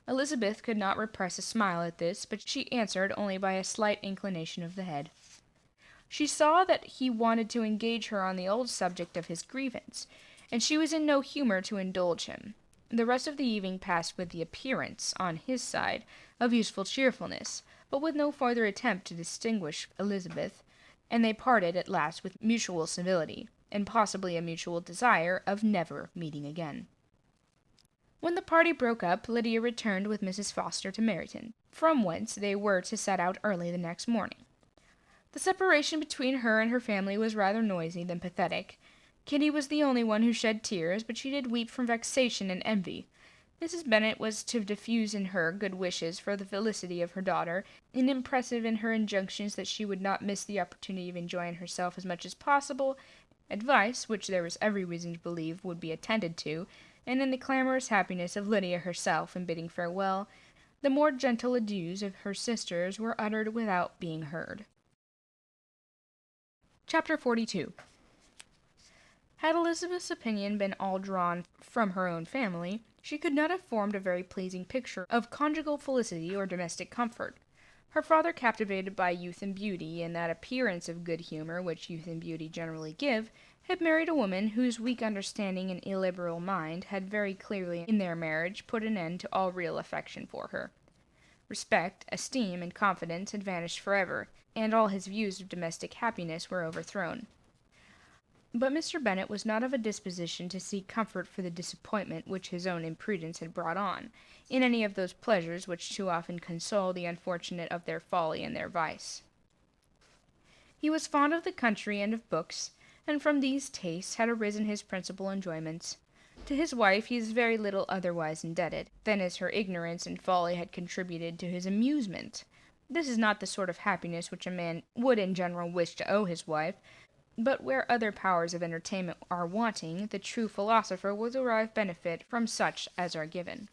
Elizabeth could not repress a smile at this, but she answered only by a slight inclination of the head. She saw that he wanted to engage her on the old subject of his grievance, and she was in no humour to indulge him. The rest of the evening passed with the appearance, on his side, of useful cheerfulness, but with no farther attempt to distinguish Elizabeth, and they parted at last with mutual civility, and possibly a mutual desire of never meeting again. When the party broke up, Lydia returned with Mrs. Foster to Meryton, from whence they were to set out early the next morning. The separation between her and her family was rather noisy than pathetic. Kitty was the only one who shed tears, but she did weep from vexation and envy. Mrs. Bennet was to diffuse in her good wishes for the felicity of her daughter, and impressive in her injunctions that she would not miss the opportunity of enjoying herself as much as possible, advice which there was every reason to believe would be attended to, and in the clamorous happiness of Lydia herself in bidding farewell, the more gentle adieus of her sisters were uttered without being heard. Chapter 42. Had Elizabeth's opinion been all drawn from her own family, she could not have formed a very pleasing picture of conjugal felicity or domestic comfort. Her father, captivated by youth and beauty, and that appearance of good humour which youth and beauty generally give, had married a woman whose weak understanding and illiberal mind had very clearly in their marriage put an end to all real affection for her. Respect, esteem, and confidence had vanished forever, and all his views of domestic happiness were overthrown. But Mr. Bennet was not of a disposition to seek comfort for the disappointment which his own imprudence had brought on, in any of those pleasures which too often console the unfortunate of their folly and their vice. He was fond of the country and of books, and from these tastes had arisen his principal enjoyments. To his wife he is very little otherwise indebted, than as her ignorance and folly had contributed to his amusement. This is not the sort of happiness which a man would in general wish to owe his wife, but where other powers of entertainment are wanting, the true philosopher will derive benefit from such as are given.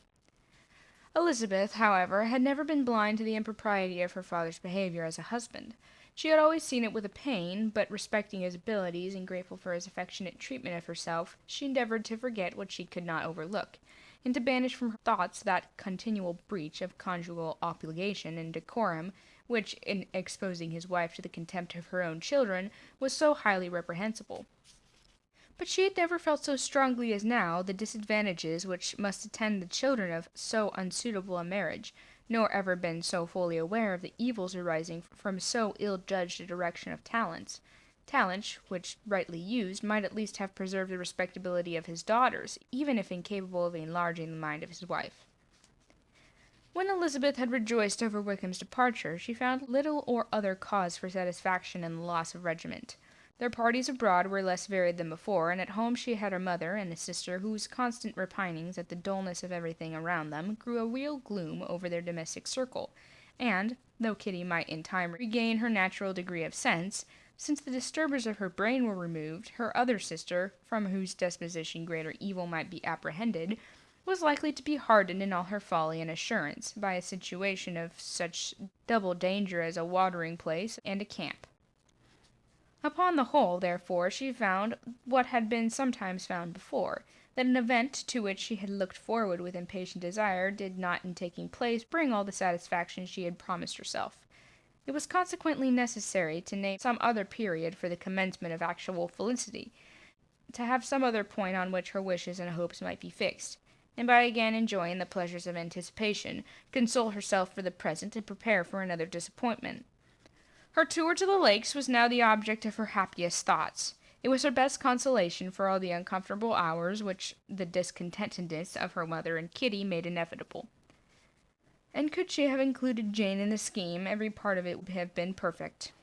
Elizabeth, however, had never been blind to the impropriety of her father's behavior as a husband. She had always seen it with a pain, but respecting his abilities and grateful for his affectionate treatment of herself, she endeavored to forget what she could not overlook, and to banish from her thoughts that continual breach of conjugal obligation and decorum which, in exposing his wife to the contempt of her own children, was so highly reprehensible. But she had never felt so strongly as now the disadvantages which must attend the children of so unsuitable a marriage, nor ever been so fully aware of the evils arising from so ill-judged a direction of talents, which, rightly used, might at least have preserved the respectability of his daughters, even if incapable of enlarging the mind of his wife. When Elizabeth had rejoiced over Wickham's departure, she found little or other cause for satisfaction in the loss of regiment. Their parties abroad were less varied than before, and at home she had her mother and a sister whose constant repinings at the dullness of everything around them grew a real gloom over their domestic circle, and, though Kitty might in time regain her natural degree of sense, since the disturbers of her brain were removed, her other sister, from whose disposition greater evil might be apprehended, was likely to be hardened in all her folly and assurance by a situation of such double danger as a watering place and a camp. Upon the whole, therefore, she found what had been sometimes found before, that an event to which she had looked forward with impatient desire did not in taking place bring all the satisfaction she had promised herself. It was consequently necessary to name some other period for the commencement of actual felicity, to have some other point on which her wishes and hopes might be fixed, and by again enjoying the pleasures of anticipation, console herself for the present and prepare for another disappointment. Her tour to the lakes was now the object of her happiest thoughts. It was her best consolation for all the uncomfortable hours which the discontentedness of her mother and Kitty made inevitable. And could she have included Jane in the scheme, every part of it would have been perfect.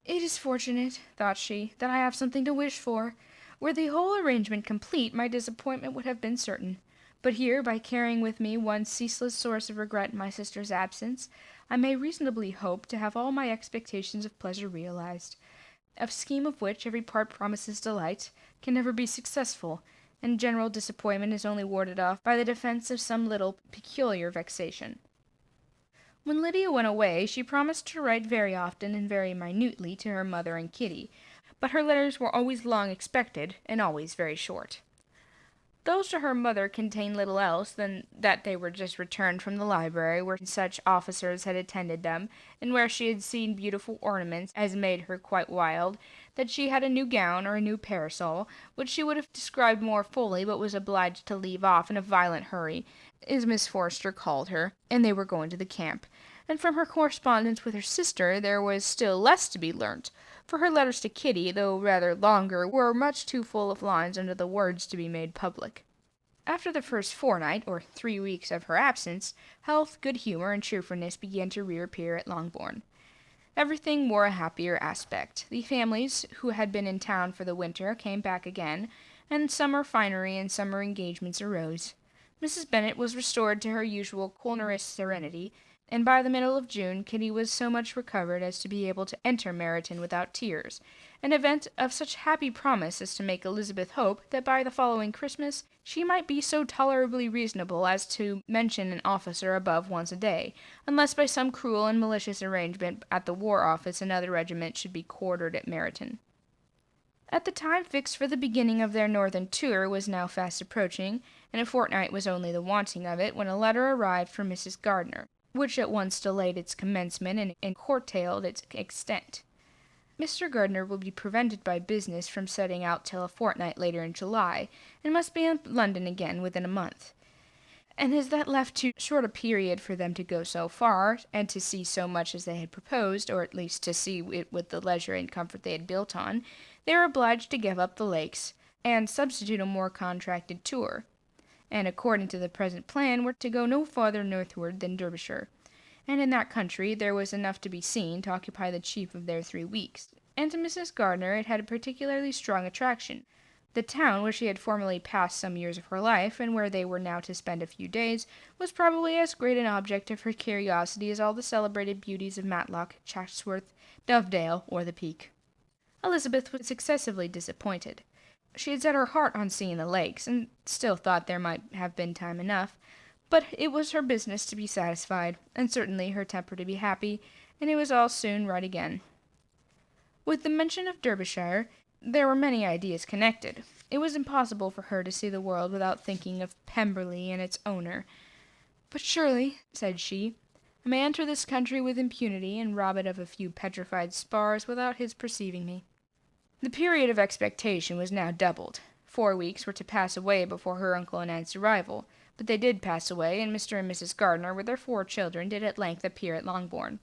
"It is fortunate," thought she, "that I have something to wish for. Were the whole arrangement complete, my disappointment would have been certain. But here, by carrying with me one ceaseless source of regret in my sister's absence, I may reasonably hope to have all my expectations of pleasure realized. A scheme of which every part promises delight can never be successful, and general disappointment is only warded off by the defence of some little peculiar vexation." When Lydia went away, she promised to write very often and very minutely to her mother and Kitty, but her letters were always long expected, and always very short. Those to her mother contained little else than that they were just returned from the library, where such officers had attended them, and where she had seen beautiful ornaments as made her quite wild, that she had a new gown or a new parasol, which she would have described more fully, but was obliged to leave off in a violent hurry, as Miss Forster called her, and they were going to the camp. And from her correspondence with her sister there was still less to be learnt, for her letters to Kitty, though rather longer, were much too full of lines under the words to be made public. After the first fortnight, or 3 weeks of her absence, health, good humour, and cheerfulness began to reappear at Longbourn. Everything wore a happier aspect. The families who had been in town for the winter came back again, and summer finery and summer engagements arose. Mrs. Bennet was restored to her usual coolness serenity, and by the middle of June Kitty was so much recovered as to be able to enter Meryton without tears, an event of such happy promise as to make Elizabeth hope that by the following Christmas she might be so tolerably reasonable as to mention an officer above once a day, unless by some cruel and malicious arrangement at the War Office another regiment should be quartered at Meryton. At the time fixed for the beginning of their northern tour was now fast approaching, and a fortnight was only the wanting of it, when a letter arrived from Mrs. Gardiner, which at once delayed its commencement and curtailed its extent. Mr. Gardiner will be prevented by business from setting out till a fortnight later in July, and must be in London again within a month. And as that left too short a period for them to go so far, and to see so much as they had proposed, or at least to see it with the leisure and comfort they had built on, they were obliged to give up the lakes, and substitute a more contracted tour, and according to the present plan were to go no farther northward than Derbyshire, and in that country there was enough to be seen to occupy the chief of their 3 weeks, and to Mrs. Gardiner it had a particularly strong attraction. The town where she had formerly passed some years of her life, and where they were now to spend a few days, was probably as great an object of her curiosity as all the celebrated beauties of Matlock, Chatsworth, Dovedale, or the Peak. Elizabeth was excessively disappointed. She had set her heart on seeing the lakes, and still thought there might have been time enough, but it was her business to be satisfied, and certainly her temper to be happy, and it was all soon right again. With the mention of Derbyshire, there were many ideas connected. It was impossible for her to see the world without thinking of Pemberley and its owner. But surely, said she, I may enter this country with impunity, and rob it of a few petrified spars without his perceiving me. The period of expectation was now doubled. 4 weeks were to pass away before her uncle and aunt's arrival, but they did pass away, and Mr. and Mrs. Gardiner, with their 4 children, did at length appear at Longbourn.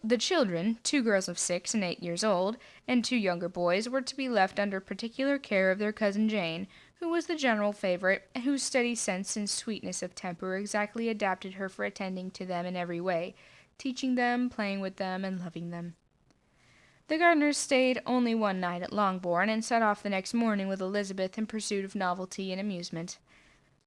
The children, 2 girls of 6 and 8 years old, and 2 younger boys, were to be left under particular care of their cousin Jane, who was the general favorite, and whose steady sense and sweetness of temper exactly adapted her for attending to them in every way, teaching them, playing with them, and loving them. The Gardiners stayed only 1 night at Longbourn, and set off the next morning with Elizabeth in pursuit of novelty and amusement.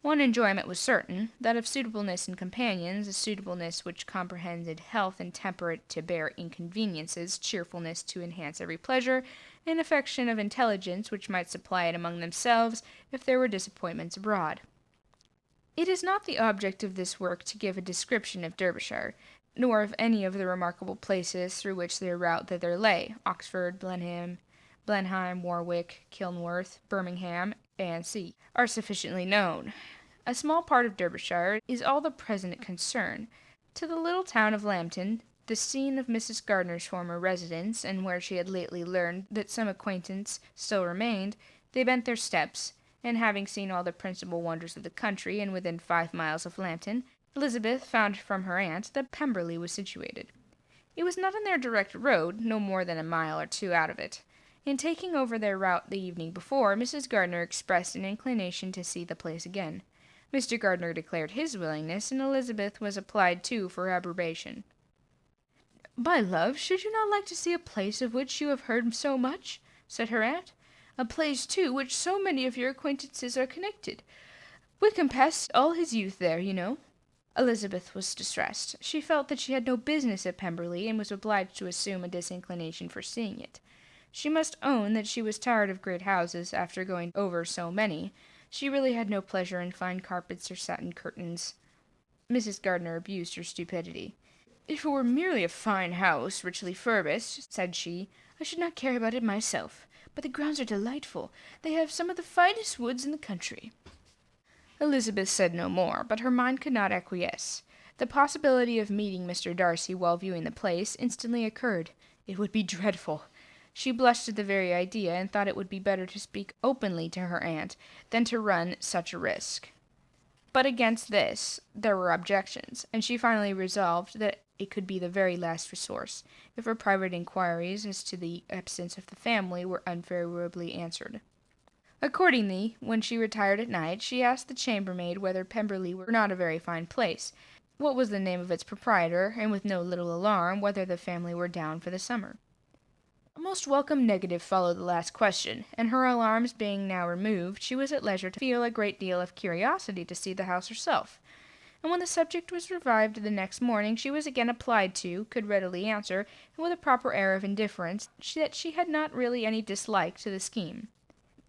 One enjoyment was certain, that of suitableness in companions, a suitableness which comprehended health and temper to bear inconveniences, cheerfulness to enhance every pleasure, and affection of intelligence which might supply it among themselves if there were disappointments abroad. It is not the object of this work to give a description of Derbyshire, nor of any of the remarkable places through which their route thither lay, Oxford, Blenheim, Warwick, Kilnworth, Birmingham, and C. are sufficiently known. A small part of Derbyshire is all the present concern. To the little town of Lambton, the scene of Mrs. Gardiner's former residence, and where she had lately learned that some acquaintance still remained, they bent their steps, and having seen all the principal wonders of the country, and within 5 miles of Lambton, Elizabeth found from her aunt that Pemberley was situated. It was not in their direct road, no more than a mile or 2 out of it. In taking over their route the evening before, Mrs. Gardiner expressed an inclination to see the place again. Mr. Gardiner declared his willingness, and Elizabeth was applied to for approbation. "My love, should you not like to see a place of which you have heard so much?" said her aunt. "A place, too, which so many of your acquaintances are connected. Wickham passed all his youth there, you know." Elizabeth was distressed. She felt that she had no business at Pemberley, and was obliged to assume a disinclination for seeing it. She must own that she was tired of great houses, after going over so many. She really had no pleasure in fine carpets or satin curtains. Mrs. Gardiner abused her stupidity. "If it were merely a fine house, richly furbished," said she, "I should not care about it myself. But the grounds are delightful. They have some of the finest woods in the country." Elizabeth said no more, but her mind could not acquiesce. The possibility of meeting Mr. Darcy while viewing the place instantly occurred. It would be dreadful. She blushed at the very idea, and thought it would be better to speak openly to her aunt than to run such a risk. But against this there were objections, and she finally resolved that it could be the very last resource, if her private inquiries as to the absence of the family were unfavourably answered. Accordingly, when she retired at night, she asked the chambermaid whether Pemberley were not a very fine place, what was the name of its proprietor, and with no little alarm whether the family were down for the summer. A most welcome negative followed the last question, and her alarms being now removed, she was at leisure to feel a great deal of curiosity to see the house herself. And when the subject was revived the next morning, she was again applied to, could readily answer, and with a proper air of indifference, that she had not really any dislike to the scheme.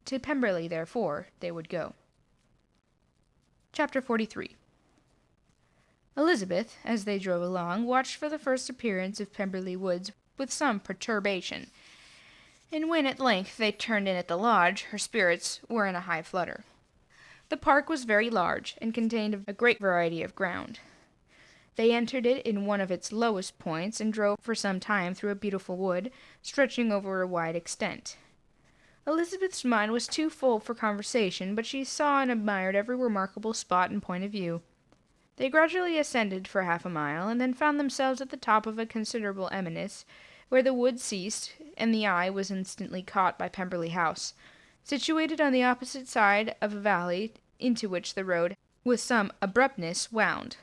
To Pemberley, therefore, they would go. Chapter 43. Elizabeth, as they drove along, watched for the first appearance of Pemberley Woods with some perturbation, and when at length they turned in at the lodge, her spirits were in a high flutter. The park was very large, and contained a great variety of ground. They entered it in one of its lowest points, and drove for some time through a beautiful wood, stretching over a wide extent. Elizabeth's mind was too full for conversation, but she saw and admired every remarkable spot and point of view. They gradually ascended for half a mile, and then found themselves at the top of a considerable eminence, where the wood ceased, and the eye was instantly caught by Pemberley House, situated on the opposite side of a valley into which the road, with some abruptness, wound.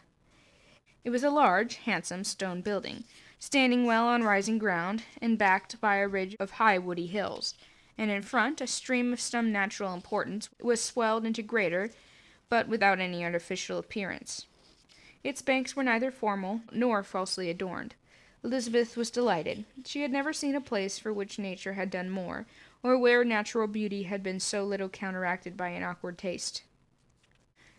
It was a large, handsome stone building, standing well on rising ground, and backed by a ridge of high woody hills, and in front a stream of some natural importance was swelled into greater, but without any artificial appearance. Its banks were neither formal nor falsely adorned. Elizabeth was delighted. She had never seen a place for which nature had done more, or where natural beauty had been so little counteracted by an awkward taste.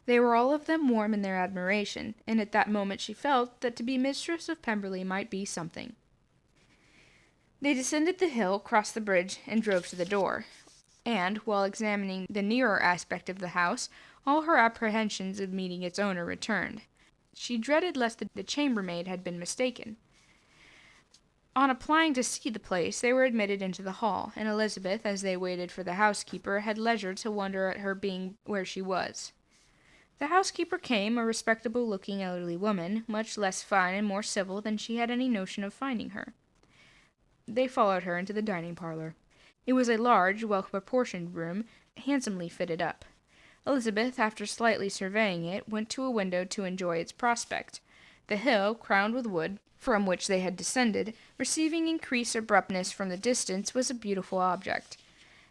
They were all of them warm in their admiration, and at that moment she felt that to be mistress of Pemberley might be something. They descended the hill, crossed the bridge, and drove to the door, and, while examining the nearer aspect of the house, all her apprehensions of meeting its owner returned. She dreaded lest the chambermaid had been mistaken. On applying to see the place, they were admitted into the hall, and Elizabeth, as they waited for the housekeeper, had leisure to wonder at her being where she was. The housekeeper came, a respectable-looking elderly woman, much less fine and more civil than she had any notion of finding her. They followed her into the dining parlour. It was a large, well-proportioned room, handsomely fitted up. Elizabeth, after slightly surveying it, went to a window to enjoy its prospect. The hill, crowned with wood, from which they had descended, receiving increased abruptness from the distance, was a beautiful object.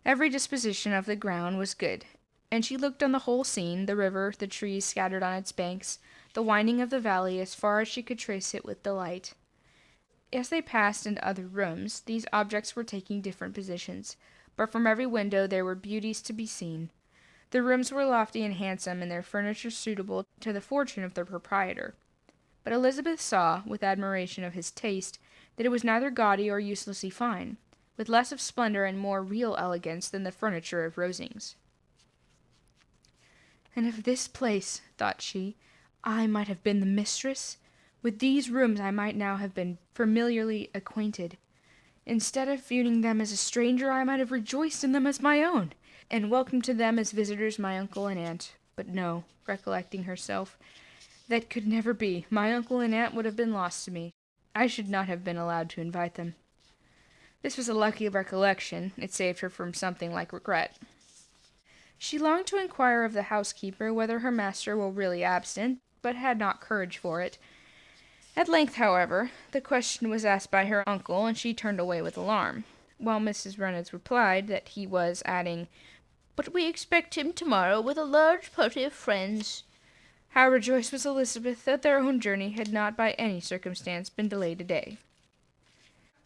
Every disposition of the ground was good, and she looked on the whole scene, the river, the trees scattered on its banks, the winding of the valley as far as she could trace it, with delight. As they passed into other rooms, these objects were taking different positions, but from every window there were beauties to be seen. The rooms were lofty and handsome, and their furniture suitable to the fortune of their proprietor. But Elizabeth saw, with admiration of his taste, that it was neither gaudy or uselessly fine, with less of splendor and more real elegance than the furniture of Rosings. "And if this place," thought she, "I might have been the mistress, with these rooms I might now have been familiarly acquainted. Instead of viewing them as a stranger, I might have rejoiced in them as my own, and welcomed to them as visitors my uncle and aunt. But no," recollecting herself, "that could never be. My uncle and aunt would have been lost to me. I should not have been allowed to invite them." This was a lucky recollection. It saved her from something like regret. She longed to inquire of the housekeeper whether her master were really absent, but had not courage for it. At length, however, the question was asked by her uncle, and she turned away with alarm, while Mrs. Reynolds replied that he was, adding, "But we expect him tomorrow with a large party of friends." How rejoiced was Elizabeth that their own journey had not by any circumstance been delayed a day.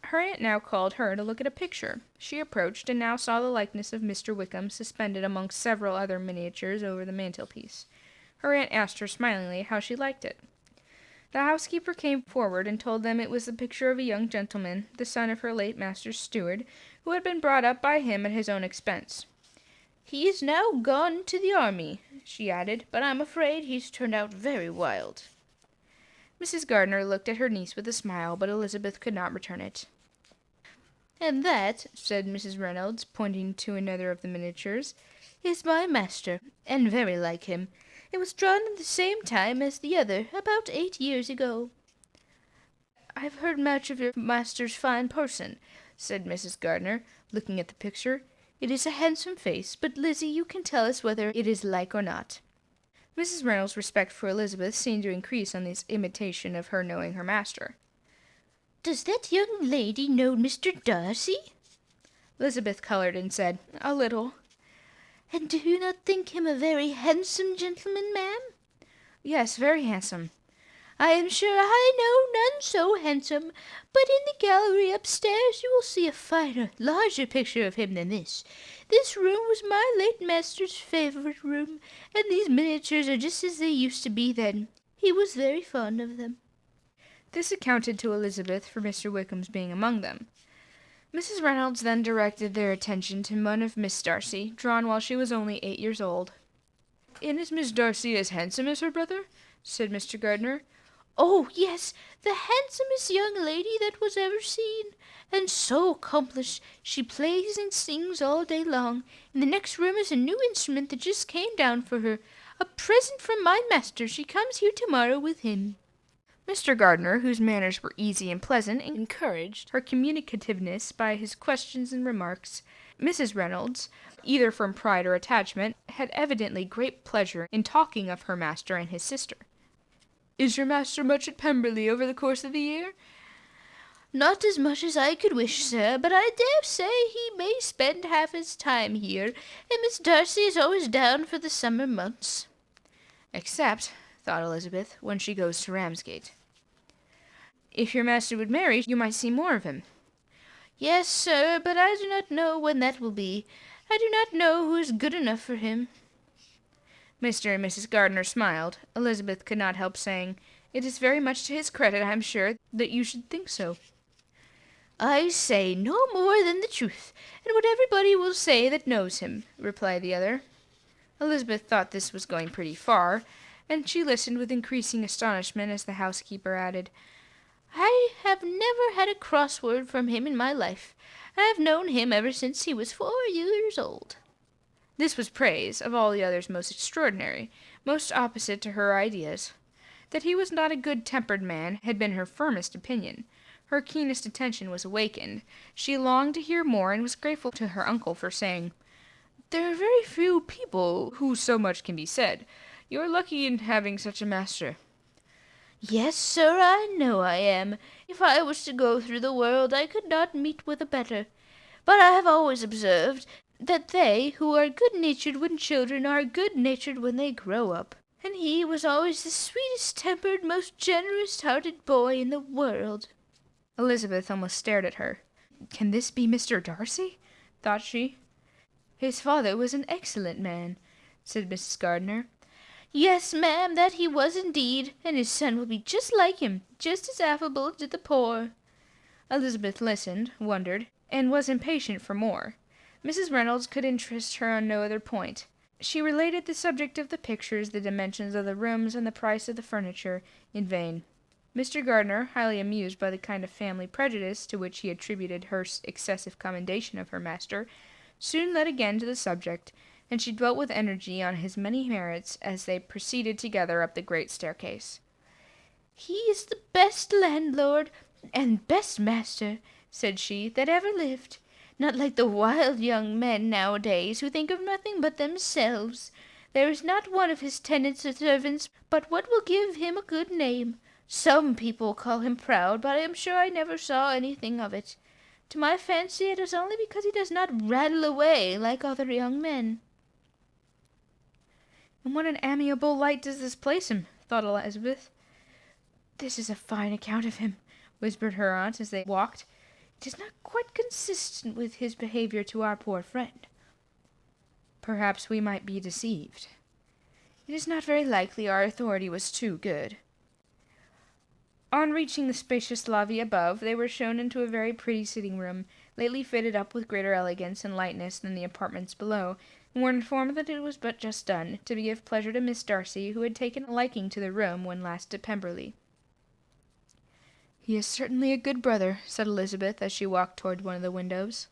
Her aunt now called her to look at a picture. She approached, and now saw the likeness of Mr. Wickham suspended amongst several other miniatures over the mantelpiece. Her aunt asked her smilingly how she liked it. The housekeeper came forward and told them it was the picture of a young gentleman, the son of her late master's steward, who had been brought up by him at his own expense. "He is now gone to the army," she added, "but I'm afraid he's turned out very wild." Mrs. Gardiner looked at her niece with a smile, but Elizabeth could not return it. "And that," said Mrs. Reynolds, pointing to another of the miniatures, "is my master, and very like him. It was drawn at the same time as the other, about 8 years ago." "I've heard much of your master's fine person," said Mrs. Gardiner, looking at the picture. "It is a handsome face, but Lizzie, you can tell us whether it is like or not." Mrs. Reynolds' respect for Elizabeth seemed to increase on this imitation of her knowing her master. "Does that young lady know Mr. Darcy?" Elizabeth colored and said, "A little." "And do you not think him a very handsome gentleman, ma'am?" "Yes, very handsome." "I am sure I know none so handsome, but in the gallery upstairs you will see a finer, larger picture of him than this. This room was my late master's favourite room, and these miniatures are just as they used to be then. He was very fond of them." This accounted to Elizabeth for Mr. Wickham's being among them. Mrs. Reynolds then directed their attention to one of Miss Darcy, drawn while she was only 8 years old. "And is Miss Darcy as handsome as her brother?" said Mr. Gardiner. "Oh, yes, the handsomest young lady that was ever seen, and so accomplished. She plays and sings all day long. In the next room is a new instrument that just came down for her, a present from my master. She comes here tomorrow with him." Mr. Gardiner, whose manners were easy and pleasant, encouraged her communicativeness by his questions and remarks. Mrs. Reynolds, either from pride or attachment, had evidently great pleasure in talking of her master and his sister. "Is your master much at Pemberley over the course of the year?" "Not as much as I could wish, sir, but I dare say he may spend half his time here, and Miss Darcy is always down for the summer months." "Except," thought Elizabeth, "when she goes to Ramsgate. If your master would marry, you might see more of him." "Yes, sir, but I do not know when that will be. I do not know who is good enough for him." Mr. and Mrs. Gardiner smiled. Elizabeth could not help saying, "It is very much to his credit, I am sure, that you should think so." "I say no more than the truth, and what everybody will say that knows him," replied the other. Elizabeth thought this was going pretty far, and she listened with increasing astonishment as the housekeeper added, "I have never had a cross word from him in my life. I have known him ever since he was 4 years old." This was praise, of all the others most extraordinary, most opposite to her ideas. That he was not a good-tempered man had been her firmest opinion. Her keenest attention was awakened. She longed to hear more, and was grateful to her uncle for saying, "There are very few people who so much can be said. You are lucky in having such a master." "Yes, sir, I know I am. If I was to go through the world, I could not meet with a better. But I have always observed that they who are good-natured when children are good-natured when they grow up. And he was always the sweetest-tempered, most generous-hearted boy in the world." Elizabeth almost stared at her. "Can this be Mr. Darcy?" thought she. "His father was an excellent man," said Mrs. Gardiner. "Yes, ma'am, that he was indeed, and his son will be just like him, just as affable to the poor." Elizabeth listened, wondered, and was impatient for more. Mrs. Reynolds could interest her on no other point. She related the subject of the pictures, the dimensions of the rooms, and the price of the furniture, in vain. Mr. Gardiner, highly amused by the kind of family prejudice to which he attributed her excessive commendation of her master, soon led again to the subject, and she dwelt with energy on his many merits as they proceeded together up the great staircase. "He is the best landlord and best master," said she, "that ever lived. Not like the wild young men nowadays, who think of nothing but themselves. There is not one of his tenants or servants but what will give him a good name. Some people call him proud, but I am sure I never saw anything of it. To my fancy it is only because he does not rattle away like other young men." "In what an amiable light does this place him," thought Elizabeth. "This is a fine account of him," whispered her aunt as they walked. "It is not quite consistent with his behavior to our poor friend. Perhaps we might be deceived. It is not very likely our authority was too good." On reaching the spacious lobby above, they were shown into a very pretty sitting-room, lately fitted up with greater elegance and lightness than the apartments below, and were informed that it was but just done, to give pleasure to Miss Darcy, who had taken a liking to the room when last at Pemberley. "He is certainly a good brother," said Elizabeth, as she walked toward one of the windows.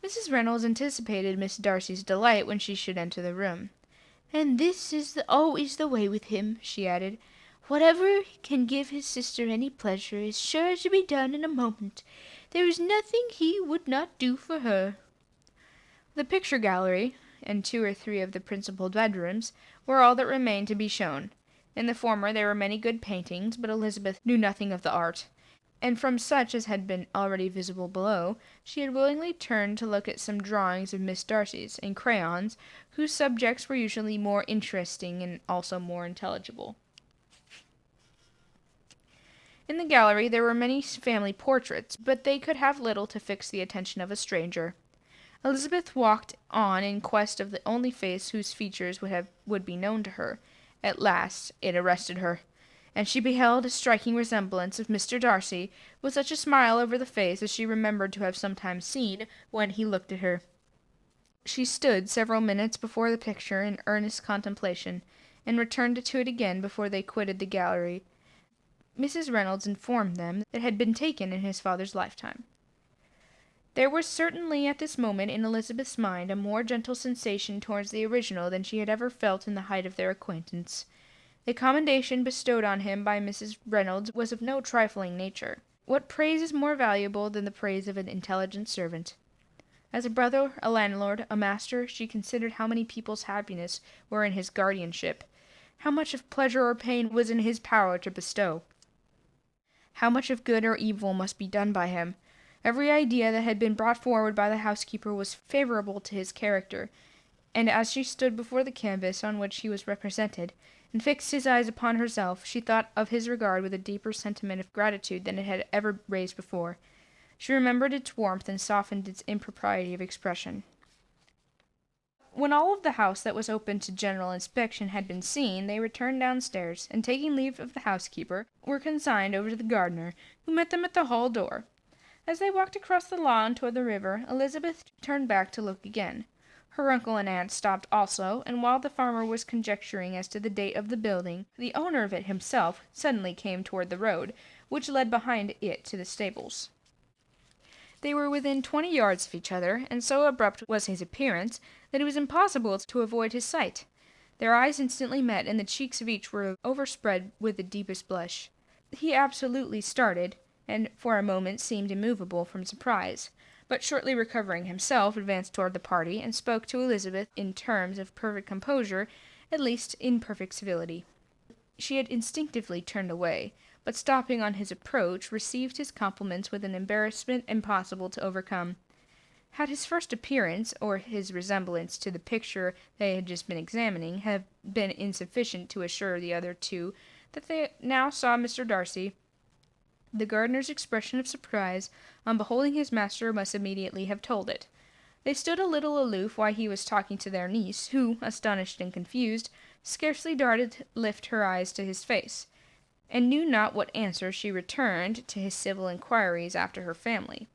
Mrs. Reynolds anticipated Miss Darcy's delight when she should enter the room. "And this is always the way with him," she added. "Whatever can give his sister any pleasure is sure to be done in a moment. There is nothing he would not do for her." The picture gallery, and 2 or 3 of the principal bedrooms, were all that remained to be shown. In the former there were many good paintings, but Elizabeth knew nothing of the art, and from such as had been already visible below, she had willingly turned to look at some drawings of Miss Darcy's, in crayons, whose subjects were usually more interesting and also more intelligible. In the gallery there were many family portraits, but they could have little to fix the attention of a stranger. Elizabeth walked on in quest of the only face whose features would be known to her. At last it arrested her, and she beheld a striking resemblance of Mr. Darcy, with such a smile over the face as she remembered to have sometimes seen when he looked at her. She stood several minutes before the picture in earnest contemplation, and returned to it again before they quitted the gallery. Mrs. Reynolds informed them that it had been taken in his father's lifetime. There was certainly at this moment in Elizabeth's mind a more gentle sensation towards the original than she had ever felt in the height of their acquaintance. The commendation bestowed on him by Mrs. Reynolds was of no trifling nature. What praise is more valuable than the praise of an intelligent servant? As a brother, a landlord, a master, she considered how many people's happiness were in his guardianship, how much of pleasure or pain was in his power to bestow, how much of good or evil must be done by him. Every idea that had been brought forward by the housekeeper was favorable to his character, and as she stood before the canvas on which he was represented, and fixed his eyes upon herself, she thought of his regard with a deeper sentiment of gratitude than it had ever raised before. She remembered its warmth and softened its impropriety of expression. When all of the house that was open to general inspection had been seen, they returned downstairs, and taking leave of the housekeeper, were consigned over to the gardener, who met them at the hall door. As they walked across the lawn toward the river, Elizabeth turned back to look again. Her uncle and aunt stopped also, and while the farmer was conjecturing as to the date of the building, the owner of it himself suddenly came toward the road, which led behind it to the stables. They were within 20 yards of each other, and so abrupt was his appearance that it was impossible to avoid his sight. Their eyes instantly met, and the cheeks of each were overspread with the deepest blush. He absolutely started, and for a moment seemed immovable from surprise, but shortly recovering himself, advanced toward the party, and spoke to Elizabeth in terms of perfect composure, at least in perfect civility. She had instinctively turned away, but stopping on his approach, received his compliments with an embarrassment impossible to overcome. Had his first appearance, or his resemblance to the picture they had just been examining, have been insufficient to assure the other two that they now saw Mr. Darcy, the gardener's expression of surprise on beholding his master must immediately have told it. They stood a little aloof while he was talking to their niece, who, astonished and confused, scarcely dared to lift her eyes to his face, and knew not what answer she returned to his civil inquiries after her family.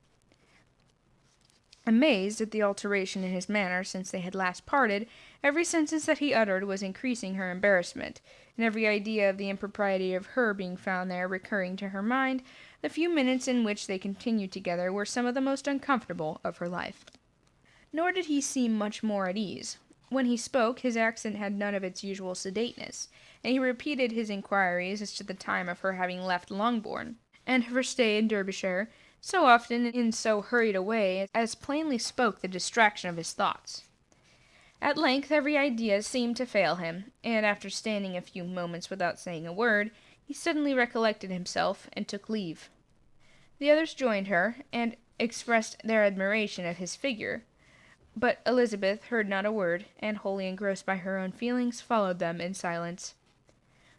Amazed at the alteration in his manner since they had last parted, every sentence that he uttered was increasing her embarrassment, and every idea of the impropriety of her being found there recurring to her mind, the few minutes in which they continued together were some of the most uncomfortable of her life. Nor did he seem much more at ease. When he spoke, his accent had none of its usual sedateness, and he repeated his inquiries as to the time of her having left Longbourn, and of her stay in Derbyshire, so often in so hurried a way as plainly spoke the distraction of his thoughts. At length every idea seemed to fail him, and after standing a few moments without saying a word, he suddenly recollected himself, and took leave. The others joined her, and expressed their admiration of his figure, but Elizabeth heard not a word, and, wholly engrossed by her own feelings, followed them in silence.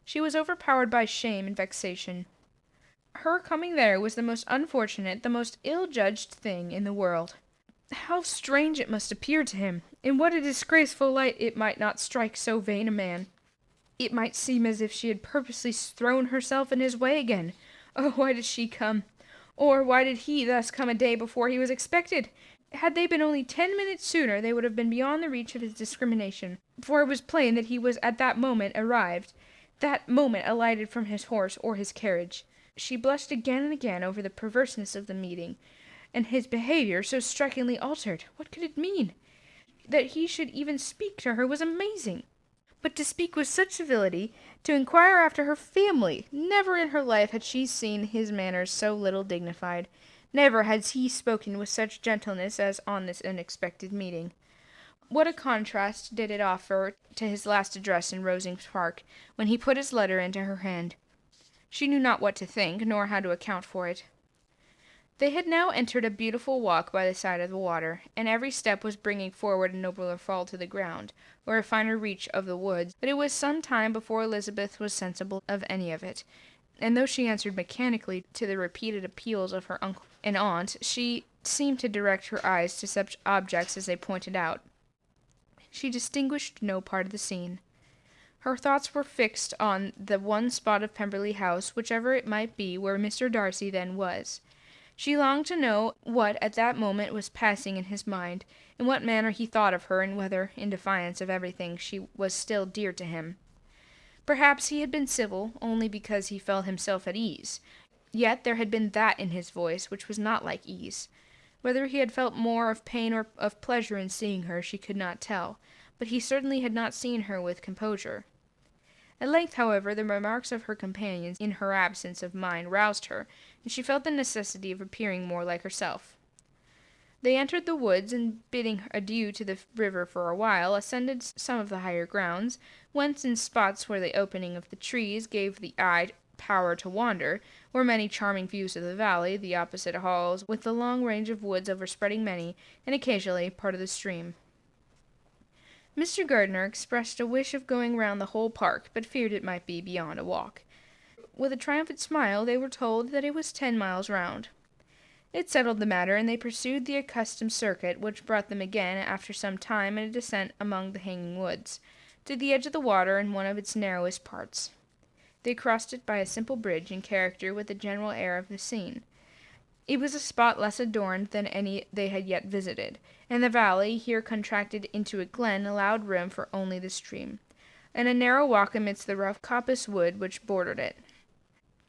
She was overpowered by shame and vexation. Her coming there was the most unfortunate, the most ill-judged thing in the world. How strange it must appear to him! In what a disgraceful light it might not strike so vain a man! It might seem as if she had purposely thrown herself in his way again. Oh, why did she come? Or why did he thus come a day before he was expected? Had they been only 10 minutes sooner, they would have been beyond the reach of his discrimination, for it was plain that he was at that moment arrived, that moment alighted from his horse or his carriage. She blushed again and again over the perverseness of the meeting, and his behavior so strikingly altered. What could it mean? That he should even speak to her was amazing. But to speak with such civility, to inquire after her family! Never in her life had she seen his manners so little dignified. Never had he spoken with such gentleness as on this unexpected meeting. What a contrast did it offer to his last address in Rosings Park, when he put his letter into her hand. She knew not what to think, nor how to account for it. They had now entered a beautiful walk by the side of the water, and every step was bringing forward a nobler fall to the ground, or a finer reach of the woods, but it was some time before Elizabeth was sensible of any of it, and though she answered mechanically to the repeated appeals of her uncle and aunt, she seemed to direct her eyes to such objects as they pointed out. She distinguished no part of the scene. Her thoughts were fixed on the one spot of Pemberley House, whichever it might be, where Mr. Darcy then was. She longed to know what at that moment was passing in his mind, in what manner he thought of her, and whether, in defiance of everything, she was still dear to him. Perhaps he had been civil only because he felt himself at ease, yet there had been that in his voice which was not like ease. Whether he had felt more of pain or of pleasure in seeing her, she could not tell, but he certainly had not seen her with composure. At length, however, the remarks of her companions in her absence of mind roused her, and she felt the necessity of appearing more like herself. They entered the woods, and bidding adieu to the river for a while, ascended some of the higher grounds, whence in spots where the opening of the trees gave the eye power to wander, were many charming views of the valley, the opposite halls, with the long range of woods overspreading many, and occasionally part of the stream. Mr. Gardiner expressed a wish of going round the whole park, but feared it might be beyond a walk. With a triumphant smile, they were told that it was 10 miles round. It settled the matter, and they pursued the accustomed circuit, which brought them again, after some time, in a descent among the hanging woods, to the edge of the water in one of its narrowest parts. They crossed it by a simple bridge, in character with the general air of the scene. It was a spot less adorned than any they had yet visited, and the valley, here contracted into a glen, allowed room for only the stream, and a narrow walk amidst the rough coppice wood which bordered it.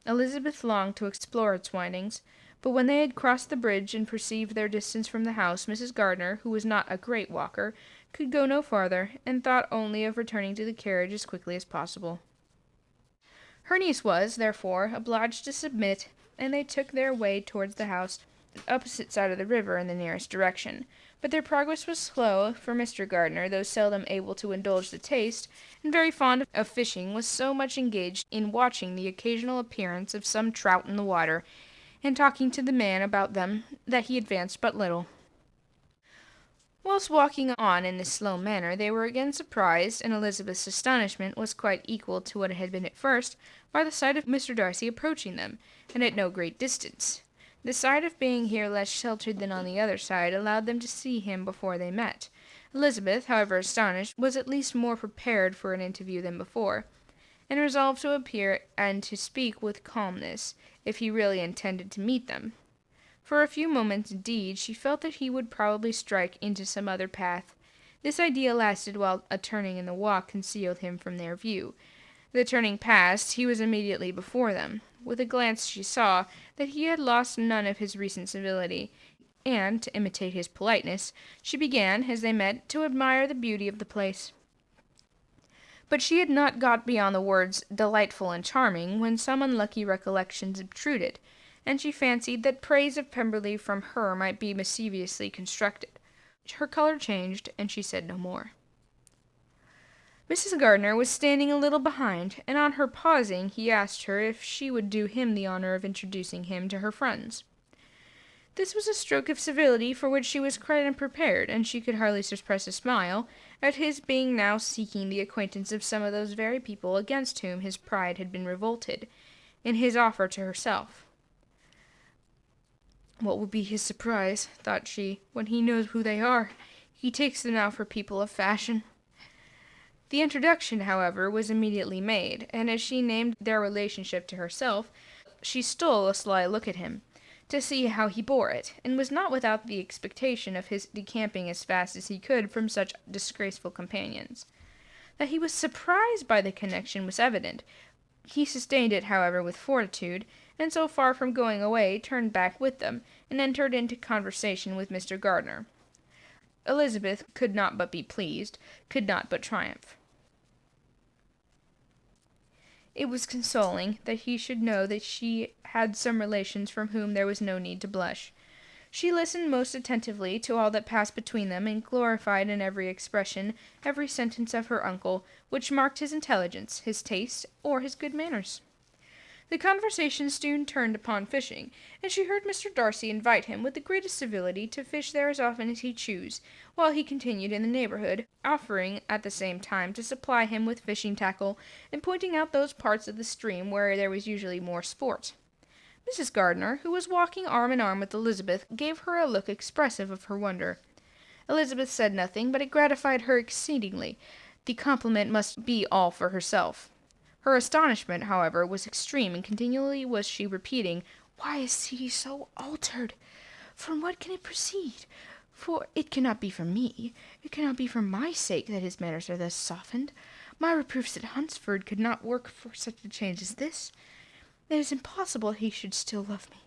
Elizabeth longed to explore its windings, but when they had crossed the bridge and perceived their distance from the house, Mrs. Gardiner, who was not a great walker, could go no farther, and thought only of returning to the carriage as quickly as possible. Her niece was, therefore, obliged to submit, and they took their way towards the house, the opposite side of the river in the nearest direction. But their progress was slow, for Mr. Gardiner, though seldom able to indulge the taste, and very fond of fishing, was so much engaged in watching the occasional appearance of some trout in the water, and talking to the man about them, that he advanced but little. Whilst walking on in this slow manner, they were again surprised, and Elizabeth's astonishment was quite equal to what it had been at first, by the sight of Mr. Darcy approaching them, and at no great distance. The sight of being here less sheltered than on the other side allowed them to see him before they met. Elizabeth, however astonished, was at least more prepared for an interview than before, and resolved to appear and to speak with calmness, if he really intended to meet them. For a few moments, indeed, she felt that he would probably strike into some other path. This idea lasted while a turning in the walk concealed him from their view. The turning past, he was immediately before them. With a glance she saw that he had lost none of his recent civility, and, to imitate his politeness, she began, as they met, to admire the beauty of the place. But she had not got beyond the words delightful and charming, when some unlucky recollections obtruded, and she fancied that praise of Pemberley from her might be mischievously constructed. Her colour changed, and she said no more. Mrs. Gardiner was standing a little behind, and on her pausing, he asked her if she would do him the honour of introducing him to her friends. This was a stroke of civility for which she was quite unprepared, and she could hardly suppress a smile at his being now seeking the acquaintance of some of those very people against whom his pride had been revolted, in his offer to herself. What will be his surprise, thought she, when he knows who they are? He takes them now for people of fashion. The introduction, however, was immediately made, and as she named their relationship to herself, she stole a sly look at him, to see how he bore it, and was not without the expectation of his decamping as fast as he could from such disgraceful companions. That he was surprised by the connection was evident. He sustained it, however, with fortitude, and so far from going away, turned back with them, and entered into conversation with Mr. Gardiner. Elizabeth could not but be pleased, could not but triumph. It was consoling that he should know that she had some relations from whom there was no need to blush. She listened most attentively to all that passed between them, and glorified in every expression, every sentence of her uncle, which marked his intelligence, his taste, or his good manners. The conversation soon turned upon fishing, and she heard Mr. Darcy invite him with the greatest civility to fish there as often as he chose, while he continued in the neighbourhood, offering at the same time to supply him with fishing tackle, and pointing out those parts of the stream where there was usually more sport. Mrs. Gardiner, who was walking arm in arm with Elizabeth, gave her a look expressive of her wonder. Elizabeth said nothing, but it gratified her exceedingly. The compliment must be all for herself. Her astonishment, however, was extreme, and continually was she repeating, "Why is he so altered? From what can it proceed? For it cannot be from me. It cannot be for my sake that his manners are thus softened. My reproofs at Hunsford could not work for such a change as this. It is impossible he should still love me."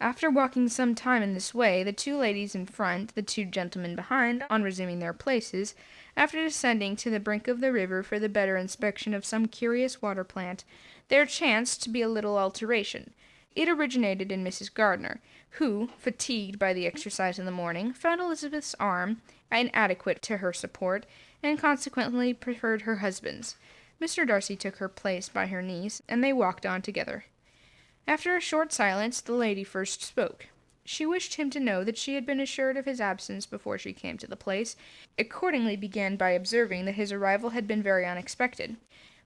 After walking some time in this way, the two ladies in front, the two gentlemen behind, on resuming their places, after descending to the brink of the river for the better inspection of some curious water plant, there chanced to be a little alteration. It originated in Mrs. Gardiner, who, fatigued by the exercise in the morning, found Elizabeth's arm inadequate to her support, and consequently preferred her husband's. Mr. Darcy took her place by her niece, and they walked on together. After a short silence, the lady first spoke. She wished him to know that she had been assured of his absence before she came to the place, accordingly began by observing that his arrival had been very unexpected.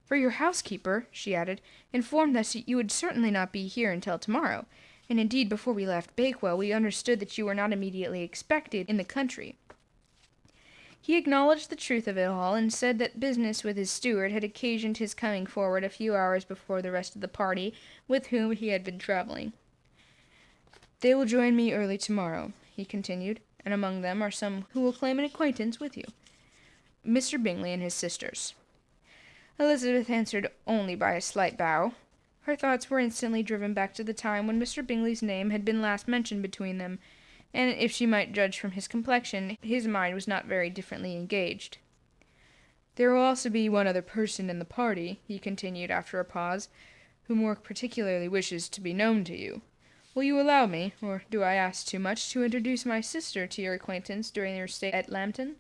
"For your housekeeper," she added, "informed us that you would certainly not be here until tomorrow, and indeed before we left Bakewell we understood that you were not immediately expected in the country." He acknowledged the truth of it all, and said that business with his steward had occasioned his coming forward a few hours before the rest of the party with whom he had been travelling. "They will join me early tomorrow," he continued, "and among them are some who will claim an acquaintance with you. Mr. Bingley and his sisters." Elizabeth answered only by a slight bow. Her thoughts were instantly driven back to the time when Mr. Bingley's name had been last mentioned between them, and if she might judge from his complexion, his mind was not very differently engaged. "There will also be one other person in the party," he continued after a pause, "who more particularly wishes to be known to you. Will you allow me, or do I ask too much, to introduce my sister to your acquaintance during your stay at Lambton?"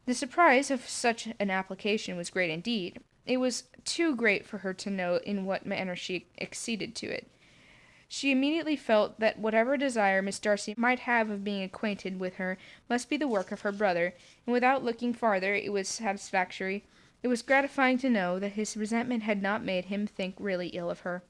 The surprise of such an application was great indeed. It was too great for her to know in what manner she acceded to it. She immediately felt that whatever desire Miss Darcy might have of being acquainted with her must be the work of her brother, and without looking farther it was satisfactory, it was gratifying to know that his resentment had not made him think really ill of her.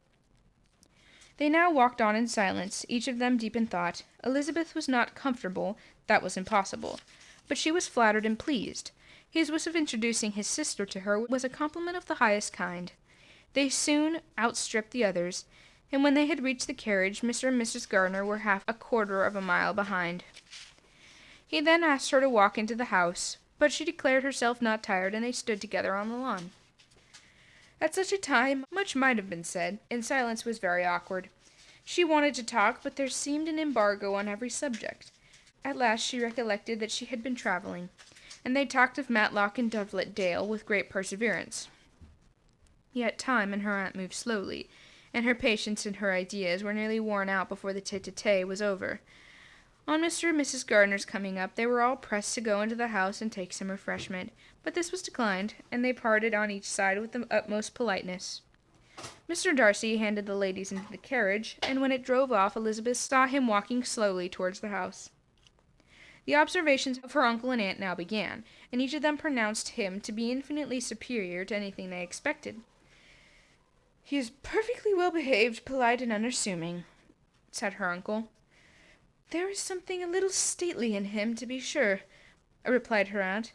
They now walked on in silence, each of them deep in thought. Elizabeth was not comfortable, that was impossible, but she was flattered and pleased. His wish of introducing his sister to her was a compliment of the highest kind. They soon outstripped the others, and when they had reached the carriage, Mr. and Mrs. Gardiner were half a quarter of a mile behind. He then asked her to walk into the house, but she declared herself not tired, and they stood together on the lawn. At such a time much might have been said, and silence was very awkward. She wanted to talk, but there seemed an embargo on every subject. At last she recollected that she had been travelling, and they talked of Matlock and Dovelet Dale with great perseverance. Yet time and her aunt moved slowly, and her patience and her ideas were nearly worn out before the tete-a-tete was over. On Mr. and Mrs. Gardiner's coming up, they were all pressed to go into the house and take some refreshment, but this was declined, and they parted on each side with the utmost politeness. Mr. Darcy handed the ladies into the carriage, and when it drove off, Elizabeth saw him walking slowly towards the house. The observations of her uncle and aunt now began, and each of them pronounced him to be infinitely superior to anything they expected. "He is perfectly well behaved, polite, and unassuming," said her uncle. "There is something a little stately in him, to be sure," replied her aunt,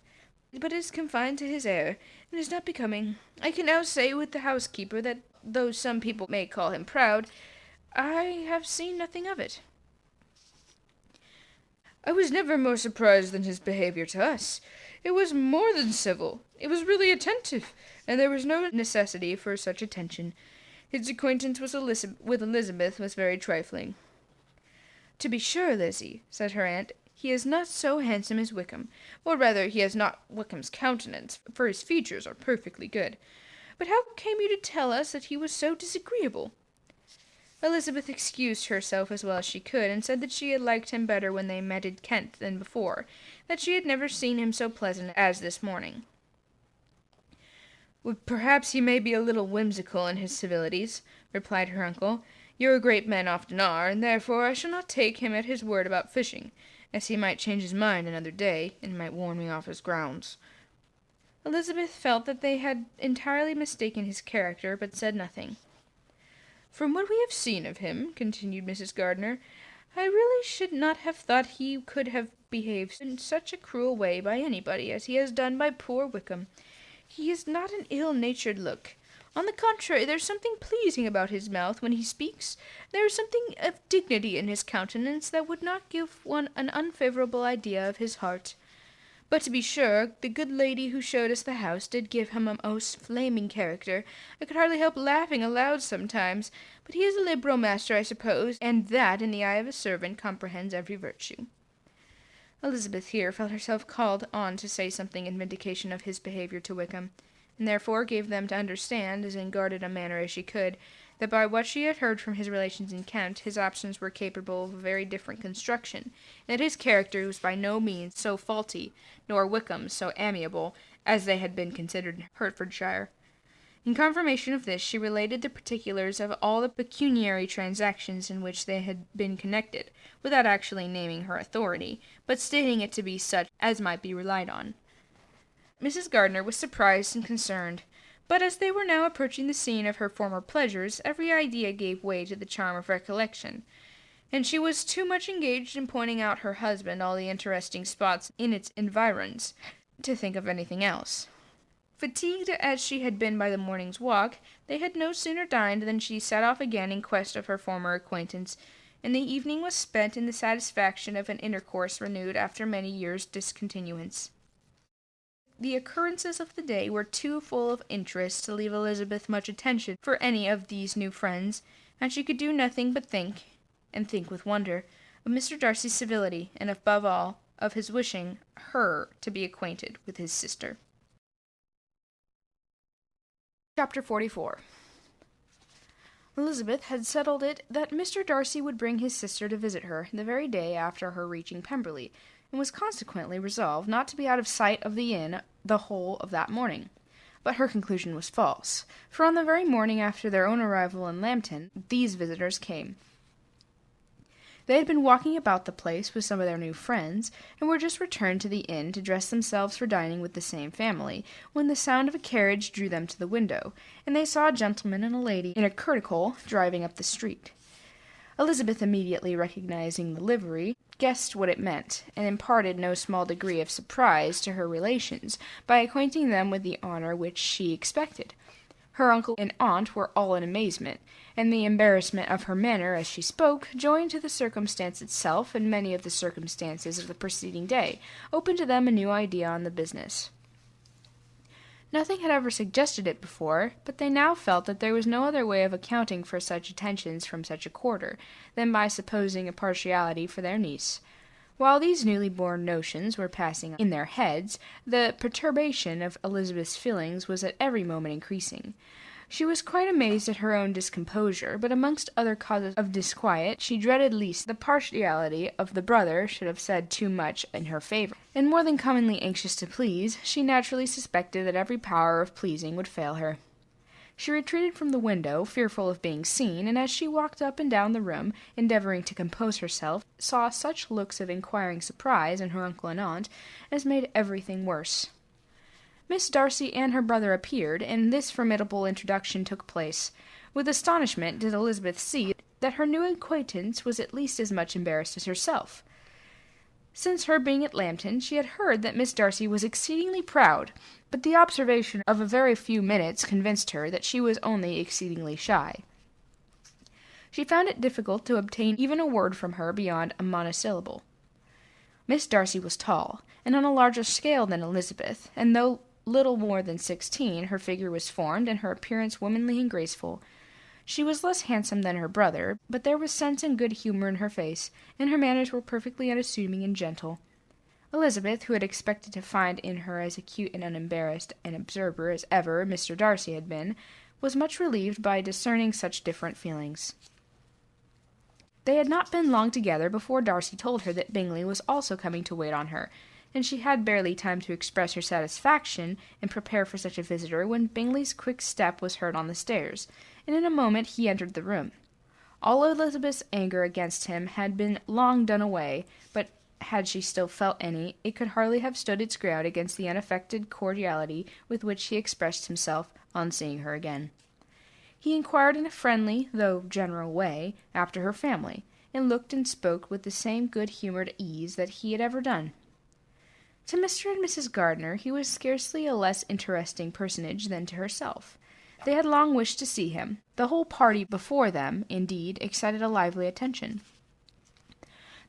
"but it is confined to his air, and is not becoming. I can now say with the housekeeper that, though some people may call him proud, I have seen nothing of it." "I was never more surprised than his behaviour to us. It was more than civil. It was really attentive, and there was no necessity for such attention. His acquaintance with Elizabeth was very trifling." "To be sure, Lizzie," said her aunt, "he is not so handsome as Wickham, or rather he has not Wickham's countenance, for his features are perfectly good. But how came you to tell us that he was so disagreeable?" Elizabeth excused herself as well as she could, and said that she had liked him better when they met in Kent than before, that she had never seen him so pleasant as this morning. "Well, perhaps he may be a little whimsical in his civilities," replied her uncle. "Your great men often are, and therefore I shall not take him at his word about fishing, as he might change his mind another day, and might warn me off his grounds." Elizabeth felt that they had entirely mistaken his character, but said nothing. "From what we have seen of him," continued Mrs. Gardiner, "I really should not have thought he could have behaved in such a cruel way by anybody as he has done by poor Wickham. He has not an ill-natured look. On the contrary, there is something pleasing about his mouth when he speaks. There is something of dignity in his countenance that would not give one an unfavourable idea of his heart. But to be sure, the good lady who showed us the house did give him a most flaming character. I could hardly help laughing aloud sometimes. But he is a liberal master, I suppose, and that, in the eye of a servant, comprehends every virtue." Elizabeth here felt herself called on to say something in vindication of his behaviour to Wickham, and therefore gave them to understand, as in guarded a manner as she could, that by what she had heard from his relations in Kent, his actions were capable of a very different construction, and that his character was by no means so faulty, nor Wickham's so amiable, as they had been considered in Hertfordshire. In confirmation of this, she related the particulars of all the pecuniary transactions in which they had been connected, without actually naming her authority, but stating it to be such as might be relied on. Mrs. Gardiner was surprised and concerned, but as they were now approaching the scene of her former pleasures, every idea gave way to the charm of recollection, and she was too much engaged in pointing out her husband all the interesting spots in its environs to think of anything else. Fatigued as she had been by the morning's walk, they had no sooner dined than she set off again in quest of her former acquaintance, and the evening was spent in the satisfaction of an intercourse renewed after many years' discontinuance. The occurrences of the day were too full of interest to leave Elizabeth much attention for any of these new friends, and she could do nothing but think, and think with wonder, of Mr. Darcy's civility, and above all, of his wishing her to be acquainted with his sister. Chapter 44. Elizabeth had settled it that Mr. Darcy would bring his sister to visit her the very day after her reaching Pemberley, and was consequently resolved not to be out of sight of the inn the whole of that morning. But her conclusion was false, for on the very morning after their own arrival in Lambton, these visitors came. They had been walking about the place with some of their new friends, and were just returned to the inn to dress themselves for dining with the same family, when the sound of a carriage drew them to the window, and they saw a gentleman and a lady in a curricle driving up the street. Elizabeth, immediately recognizing the livery, guessed what it meant, and imparted no small degree of surprise to her relations by acquainting them with the honour which she expected. Her uncle and aunt were all in amazement, and the embarrassment of her manner as she spoke, joined to the circumstance itself and many of the circumstances of the preceding day, opened to them a new idea on the business. Nothing had ever suggested it before, but they now felt that there was no other way of accounting for such attentions from such a quarter, than by supposing a partiality for their niece. While these newly born notions were passing in their heads, the perturbation of Elizabeth's feelings was at every moment increasing. She was quite amazed at her own discomposure, but amongst other causes of disquiet, she dreaded lest the partiality of the brother should have said too much in her favour, and more than commonly anxious to please, she naturally suspected that every power of pleasing would fail her. She retreated from the window, fearful of being seen, and as she walked up and down the room, endeavouring to compose herself, saw such looks of inquiring surprise in her uncle and aunt as made everything worse. Miss Darcy and her brother appeared, and this formidable introduction took place. With astonishment did Elizabeth see that her new acquaintance was at least as much embarrassed as herself. Since her being at Lambton, she had heard that Miss Darcy was exceedingly proud, but the observation of a very few minutes convinced her that she was only exceedingly shy. She found it difficult to obtain even a word from her beyond a monosyllable. Miss Darcy was tall, and on a larger scale than Elizabeth, and though little more than 16, her figure was formed, and her appearance womanly and graceful. She was less handsome than her brother, but there was sense and good humour in her face, and her manners were perfectly unassuming and gentle. Elizabeth, who had expected to find in her as acute and unembarrassed an observer as ever Mr. Darcy had been, was much relieved by discerning such different feelings. They had not been long together before Darcy told her that Bingley was also coming to wait on her, and she had barely time to express her satisfaction and prepare for such a visitor when Bingley's quick step was heard on the stairs, and in a moment he entered the room. All Elizabeth's anger against him had been long done away, but had she still felt any, it could hardly have stood its ground against the unaffected cordiality with which he expressed himself on seeing her again. He inquired in a friendly, though general way, after her family, and looked and spoke with the same good-humoured ease that he had ever done. To Mr. and Mrs. Gardiner he was scarcely a less interesting personage than to herself. They had long wished to see him. The whole party before them, indeed, excited a lively attention.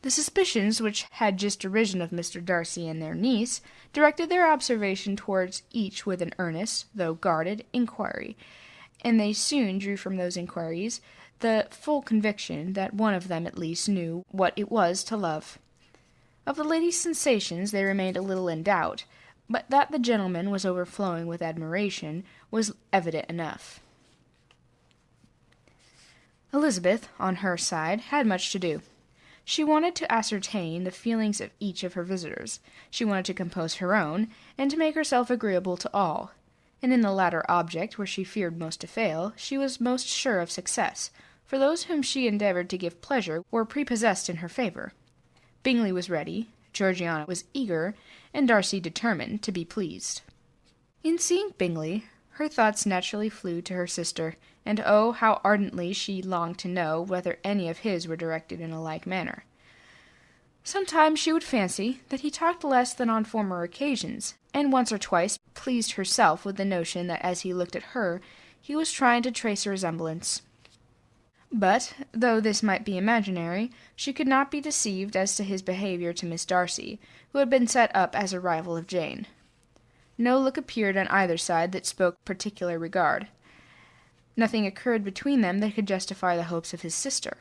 The suspicions which had just arisen of Mr. Darcy and their niece directed their observation towards each with an earnest, though guarded, inquiry, and they soon drew from those inquiries the full conviction that one of them at least knew what it was to love. Of the lady's sensations they remained a little in doubt, but that the gentleman was overflowing with admiration was evident enough. Elizabeth, on her side, had much to do. She wanted to ascertain the feelings of each of her visitors. She wanted to compose her own, and to make herself agreeable to all. And in the latter object, where she feared most to fail, she was most sure of success, for those whom she endeavoured to give pleasure were prepossessed in her favour. Bingley was ready, Georgiana was eager, and Darcy determined to be pleased. In seeing Bingley, her thoughts naturally flew to her sister, and oh, how ardently she longed to know whether any of his were directed in a like manner. Sometimes she would fancy that he talked less than on former occasions, and once or twice pleased herself with the notion that as he looked at her, he was trying to trace a resemblance. But, though this might be imaginary, she could not be deceived as to his behaviour to Miss Darcy, who had been set up as a rival of Jane. No look appeared on either side that spoke particular regard. Nothing occurred between them that could justify the hopes of his sister.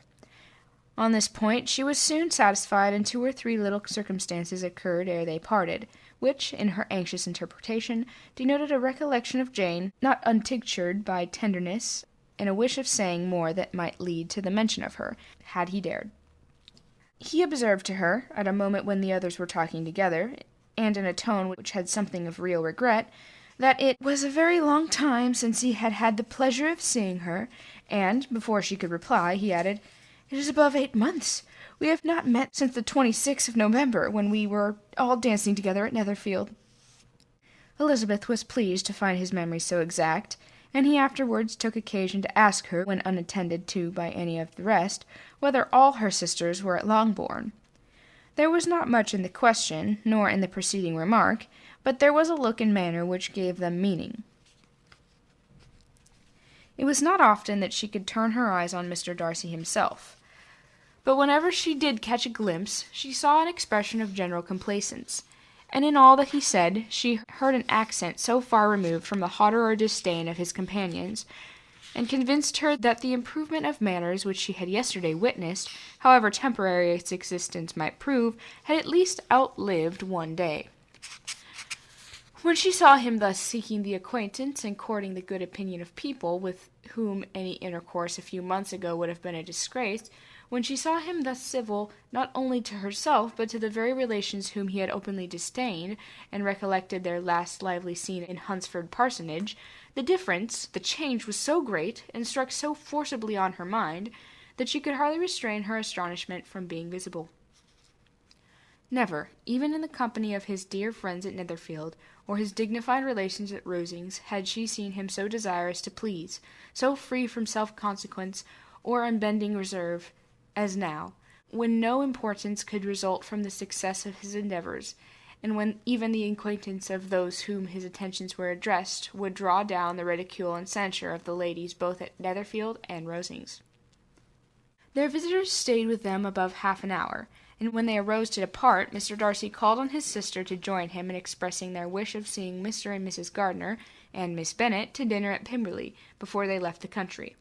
On this point she was soon satisfied, and 2 or 3 little circumstances occurred ere they parted, which, in her anxious interpretation, denoted a recollection of Jane, not untinctured by tenderness, and a wish of saying more that might lead to the mention of her, had he dared. He observed to her, at a moment when the others were talking together, and in a tone which had something of real regret, that it was a very long time since he had had the pleasure of seeing her, and, before she could reply, he added, "It is above 8 months. We have not met since the 26th of November, when we were all dancing together at Netherfield." Elizabeth was pleased to find his memory so exact, and he afterwards took occasion to ask her, when unattended to by any of the rest, whether all her sisters were at Longbourn. There was not much in the question, nor in the preceding remark, but there was a look and manner which gave them meaning. It was not often that she could turn her eyes on Mr. Darcy himself, but whenever she did catch a glimpse, she saw an expression of general complacence, and in all that he said she heard an accent so far removed from the hauteur or disdain of his companions, and convinced her that the improvement of manners which she had yesterday witnessed, however temporary its existence might prove, had at least outlived one day. When she saw him thus seeking the acquaintance and courting the good opinion of people with whom any intercourse a few months ago would have been a disgrace, when she saw him thus civil not only to herself but to the very relations whom he had openly disdained, and recollected their last lively scene in Hunsford Parsonage, the difference, the change was so great, and struck so forcibly on her mind, that she could hardly restrain her astonishment from being visible. Never, even in the company of his dear friends at Netherfield, or his dignified relations at Rosings, had she seen him so desirous to please, so free from self-consequence or unbending reserve, as now, when no importance could result from the success of his endeavours, and when even the acquaintance of those whom his attentions were addressed would draw down the ridicule and censure of the ladies both at Netherfield and Rosings. Their visitors stayed with them above half an hour, and when they arose to depart, Mr. Darcy called on his sister to join him in expressing their wish of seeing Mr. and Mrs. Gardiner and Miss Bennet to dinner at Pemberley before they left the country.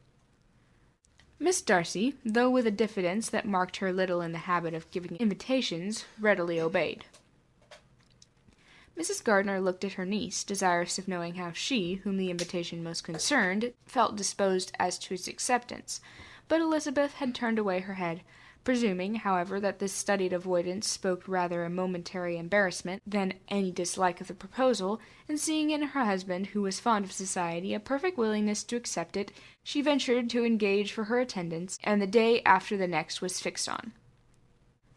Miss Darcy, though with a diffidence that marked her little in the habit of giving invitations, readily obeyed. Mrs. Gardiner looked at her niece, desirous of knowing how she, whom the invitation most concerned, felt disposed as to its acceptance, but Elizabeth had turned away her head, Presuming, however, that this studied avoidance spoke rather a momentary embarrassment than any dislike of the proposal, and seeing in her husband, who was fond of society, a perfect willingness to accept it, she ventured to engage for her attendance, and the day after the next was fixed on.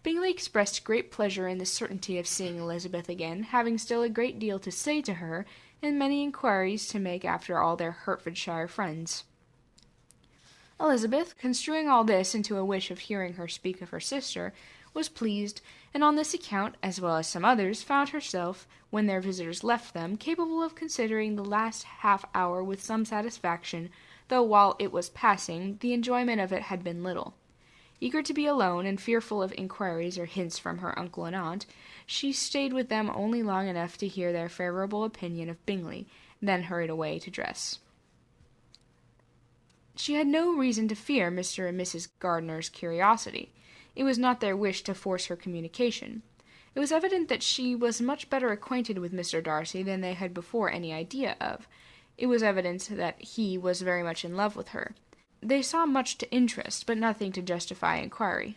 Bingley expressed great pleasure in the certainty of seeing Elizabeth again, having still a great deal to say to her, and many inquiries to make after all their Hertfordshire friends. Elizabeth, construing all this into a wish of hearing her speak of her sister, was pleased, and on this account, as well as some others, found herself, when their visitors left them, capable of considering the last half-hour with some satisfaction, though while it was passing, the enjoyment of it had been little. Eager to be alone, and fearful of inquiries or hints from her uncle and aunt, she stayed with them only long enough to hear their favourable opinion of Bingley, then hurried away to dress. She had no reason to fear Mr. and Mrs. Gardiner's curiosity. It was not their wish to force her communication. It was evident that she was much better acquainted with Mr. Darcy than they had before any idea of. It was evident that he was very much in love with her. They saw much to interest, but nothing to justify inquiry.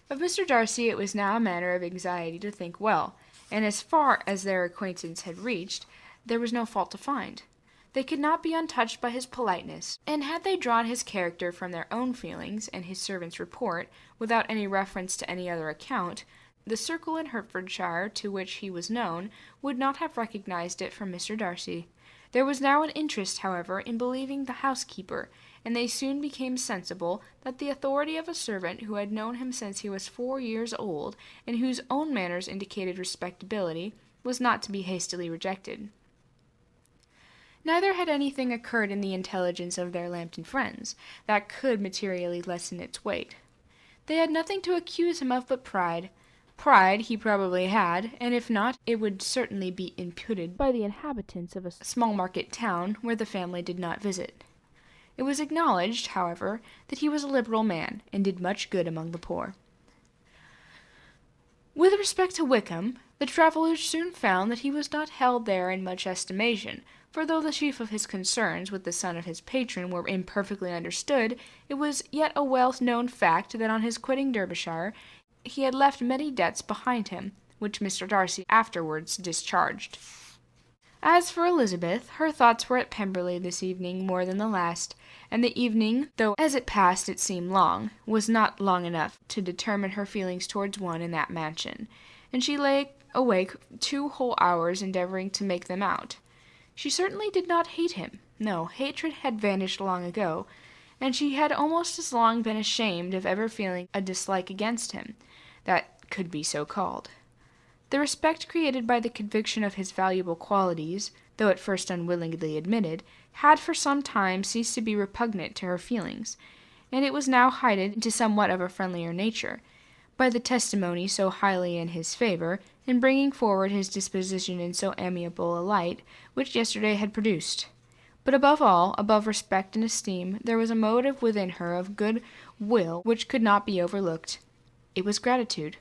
Of Mr. Darcy it was now a matter of anxiety to think well, and as far as their acquaintance had reached, there was no fault to find. They could not be untouched by his politeness, and had they drawn his character from their own feelings and his servant's report, without any reference to any other account, the circle in Hertfordshire to which he was known would not have recognized it from Mr. Darcy. There was now an interest, however, in believing the housekeeper, and they soon became sensible that the authority of a servant who had known him since he was 4 years old, and whose own manners indicated respectability, was not to be hastily rejected. Neither had anything occurred in the intelligence of their Lambton friends that could materially lessen its weight. They had nothing to accuse him of but pride. Pride he probably had, and if not, it would certainly be imputed by the inhabitants of a small market town where the family did not visit. It was acknowledged, however, that he was a liberal man, and did much good among the poor. With respect to Wickham, the travellers soon found that he was not held there in much estimation, for though the chief of his concerns with the son of his patron were imperfectly understood, it was yet a well-known fact that on his quitting Derbyshire he had left many debts behind him, which Mr. Darcy afterwards discharged. As for Elizabeth, her thoughts were at Pemberley this evening more than the last, and the evening, though as it passed it seemed long, was not long enough to determine her feelings towards one in that mansion, and she lay awake 2 whole hours endeavouring to make them out. She certainly did not hate him. No, hatred had vanished long ago, and she had almost as long been ashamed of ever feeling a dislike against him, that could be so called. The respect created by the conviction of his valuable qualities, though at first unwillingly admitted, had for some time ceased to be repugnant to her feelings, and it was now heightened into somewhat of a friendlier nature, by the testimony so highly in his favour, in bringing forward his disposition in so amiable a light, which yesterday had produced. But above all, above respect and esteem, there was a motive within her of good will which could not be overlooked. It was gratitude.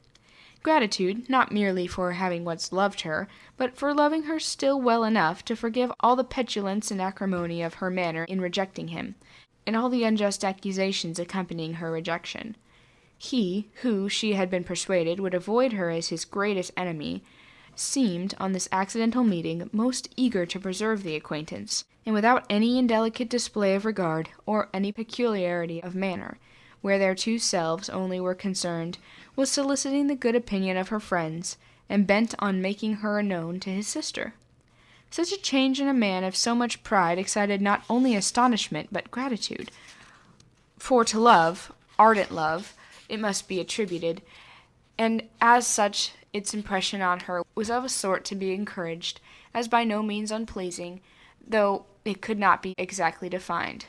Gratitude, not merely for having once loved her, but for loving her still well enough to forgive all the petulance and acrimony of her manner in rejecting him, and all the unjust accusations accompanying her rejection. He, who, she had been persuaded, would avoid her as his greatest enemy, seemed, on this accidental meeting, most eager to preserve the acquaintance, and without any indelicate display of regard, or any peculiarity of manner, where their 2 selves only were concerned, was soliciting the good opinion of her friends, and bent on making her known to his sister. Such a change in a man of so much pride excited not only astonishment, but gratitude. For to love, ardent love, it must be attributed, and as such its impression on her was of a sort to be encouraged, as by no means unpleasing, though it could not be exactly defined.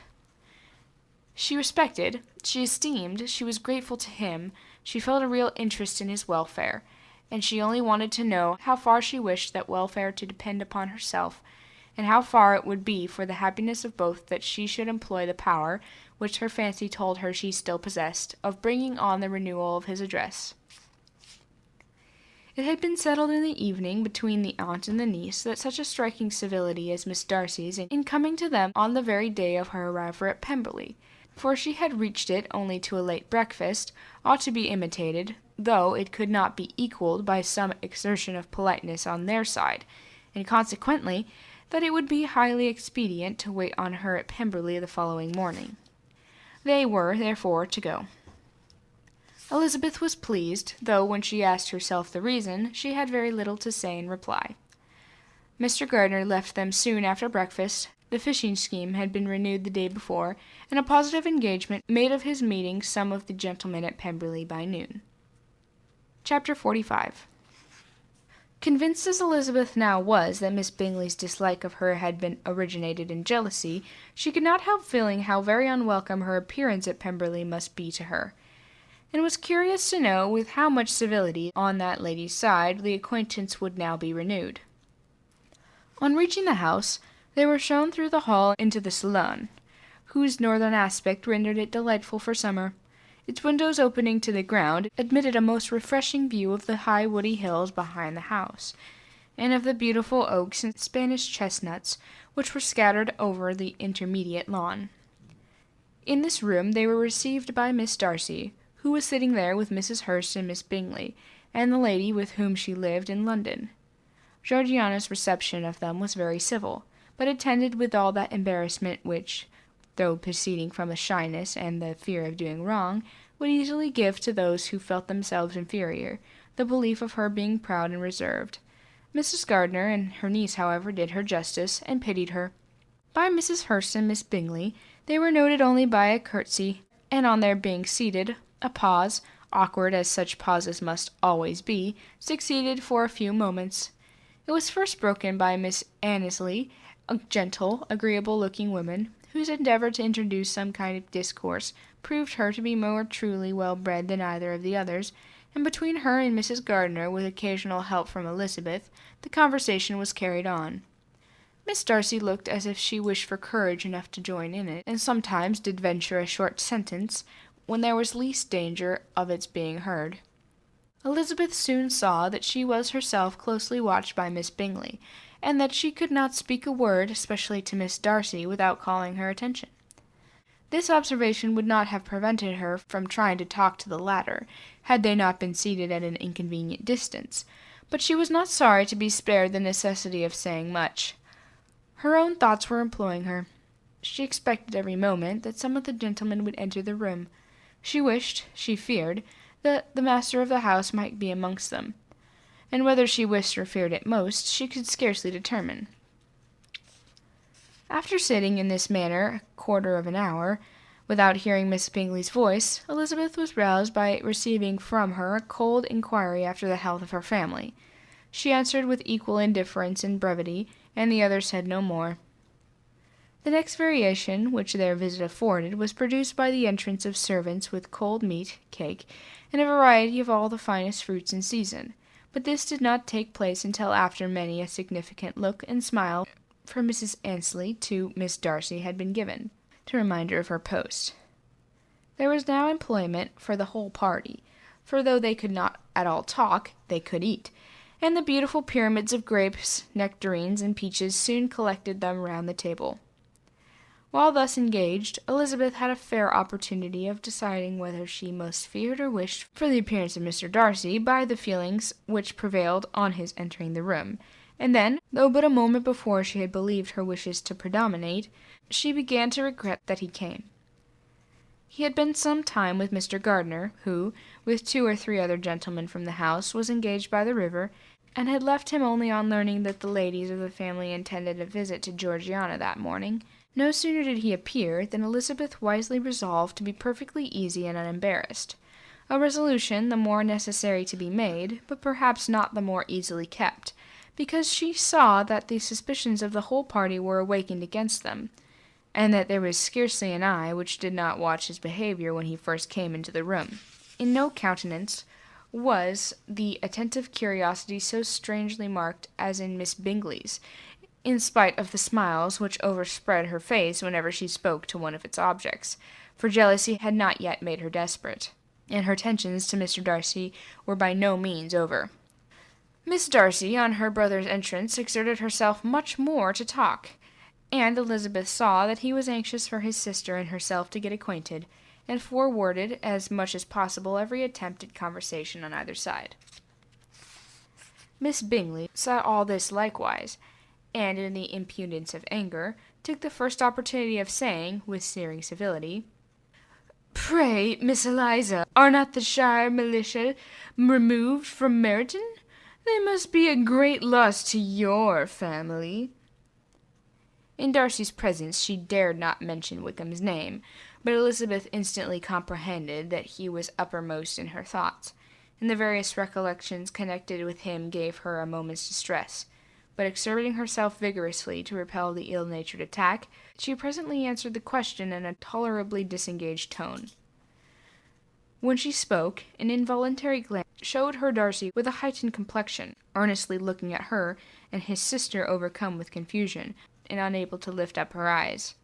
She respected, she esteemed, she was grateful to him, she felt a real interest in his welfare, and she only wanted to know how far she wished that welfare to depend upon herself, and how far it would be for the happiness of both that she should employ the power, which her fancy told her she still possessed, of bringing on the renewal of his address. It had been settled in the evening between the aunt and the niece that such a striking civility as Miss Darcy's in coming to them on the very day of her arrival at Pemberley, for she had reached it only to a late breakfast, ought to be imitated, though it could not be equalled by some exertion of politeness on their side, and consequently that it would be highly expedient to wait on her at Pemberley the following morning. They were, therefore, to go. Elizabeth was pleased, though when she asked herself the reason, she had very little to say in reply. Mr. Gardiner left them soon after breakfast. The fishing scheme had been renewed the day before, and a positive engagement made of his meeting some of the gentlemen at Pemberley by noon. Chapter 45. Convinced as Elizabeth now was that Miss Bingley's dislike of her had been originated in jealousy, she could not help feeling how very unwelcome her appearance at Pemberley must be to her, and was curious to know with how much civility on that lady's side the acquaintance would now be renewed. On reaching the house, they were shown through the hall into the salon, whose northern aspect rendered it delightful for summer. Its windows opening to the ground admitted a most refreshing view of the high woody hills behind the house, and of the beautiful oaks and Spanish chestnuts which were scattered over the intermediate lawn. In this room they were received by Miss Darcy, who was sitting there with Mrs. Hurst and Miss Bingley, and the lady with whom she lived in London. Georgiana's reception of them was very civil, but attended with all that embarrassment which, though proceeding from a shyness and the fear of doing wrong, would easily give to those who felt themselves inferior, the belief of her being proud and reserved. Mrs. Gardiner and her niece, however, did her justice, and pitied her. By Mrs. Hurst and Miss Bingley they were noted only by a curtsy, and on their being seated, a pause, awkward as such pauses must always be, succeeded for a few moments. It was first broken by Miss Annesley, a gentle, agreeable-looking woman, whose endeavour to introduce some kind of discourse proved her to be more truly well-bred than either of the others, and between her and Mrs. Gardiner, with occasional help from Elizabeth, the conversation was carried on. Miss Darcy looked as if she wished for courage enough to join in it, and sometimes did venture a short sentence, when there was least danger of its being heard. Elizabeth soon saw that she was herself closely watched by Miss Bingley, and that she could not speak a word, especially to Miss Darcy, without calling her attention. This observation would not have prevented her from trying to talk to the latter, had they not been seated at an inconvenient distance, but she was not sorry to be spared the necessity of saying much. Her own thoughts were employing her. She expected every moment that some of the gentlemen would enter the room. She wished, she feared, that the master of the house might be amongst them, and whether she wished or feared it most, she could scarcely determine. After sitting in this manner a quarter of an hour, without hearing Miss Bingley's voice, Elizabeth was roused by receiving from her a cold inquiry after the health of her family. She answered with equal indifference and brevity, and the others said no more. The next variation which their visit afforded was produced by the entrance of servants with cold meat, cake, and a variety of all the finest fruits in season, but this did not take place until after many a significant look and smile from Mrs. Annesley to Miss Darcy had been given, to remind her of her post. There was now employment for the whole party, for though they could not at all talk, they could eat, and the beautiful pyramids of grapes, nectarines, and peaches soon collected them round the table. While thus engaged, Elizabeth had a fair opportunity of deciding whether she most feared or wished for the appearance of Mr. Darcy by the feelings which prevailed on his entering the room, and then, though but a moment before she had believed her wishes to predominate, she began to regret that he came. He had been some time with Mr. Gardiner, who, with 2 or 3 other gentlemen from the house, was engaged by the river, and had left him only on learning that the ladies of the family intended a visit to Georgiana that morning. No sooner did he appear than Elizabeth wisely resolved to be perfectly easy and unembarrassed, a resolution the more necessary to be made, but perhaps not the more easily kept, because she saw that the suspicions of the whole party were awakened against them, and that there was scarcely an eye which did not watch his behavior when he first came into the room. In no countenance was the attentive curiosity so strangely marked as in Miss Bingley's, in spite of the smiles which overspread her face whenever she spoke to one of its objects, for jealousy had not yet made her desperate, and her attentions to Mr. Darcy were by no means over. Miss Darcy, on her brother's entrance, exerted herself much more to talk, and Elizabeth saw that he was anxious for his sister and herself to get acquainted, and forwarded as much as possible every attempt at conversation on either side. Miss Bingley saw all this likewise, and in the impudence of anger, took the first opportunity of saying, with sneering civility, "Pray, Miss Eliza, are not the shire militia removed from Meryton? They must be a great loss to your family." In Darcy's presence she dared not mention Wickham's name, but Elizabeth instantly comprehended that he was uppermost in her thoughts, and the various recollections connected with him gave her a moment's distress. But exerting herself vigorously to repel the ill-natured attack, she presently answered the question in a tolerably disengaged tone. When she spoke, an involuntary glance showed her Darcy with a heightened complexion, earnestly looking at her, and his sister overcome with confusion, and unable to lift up her eyes.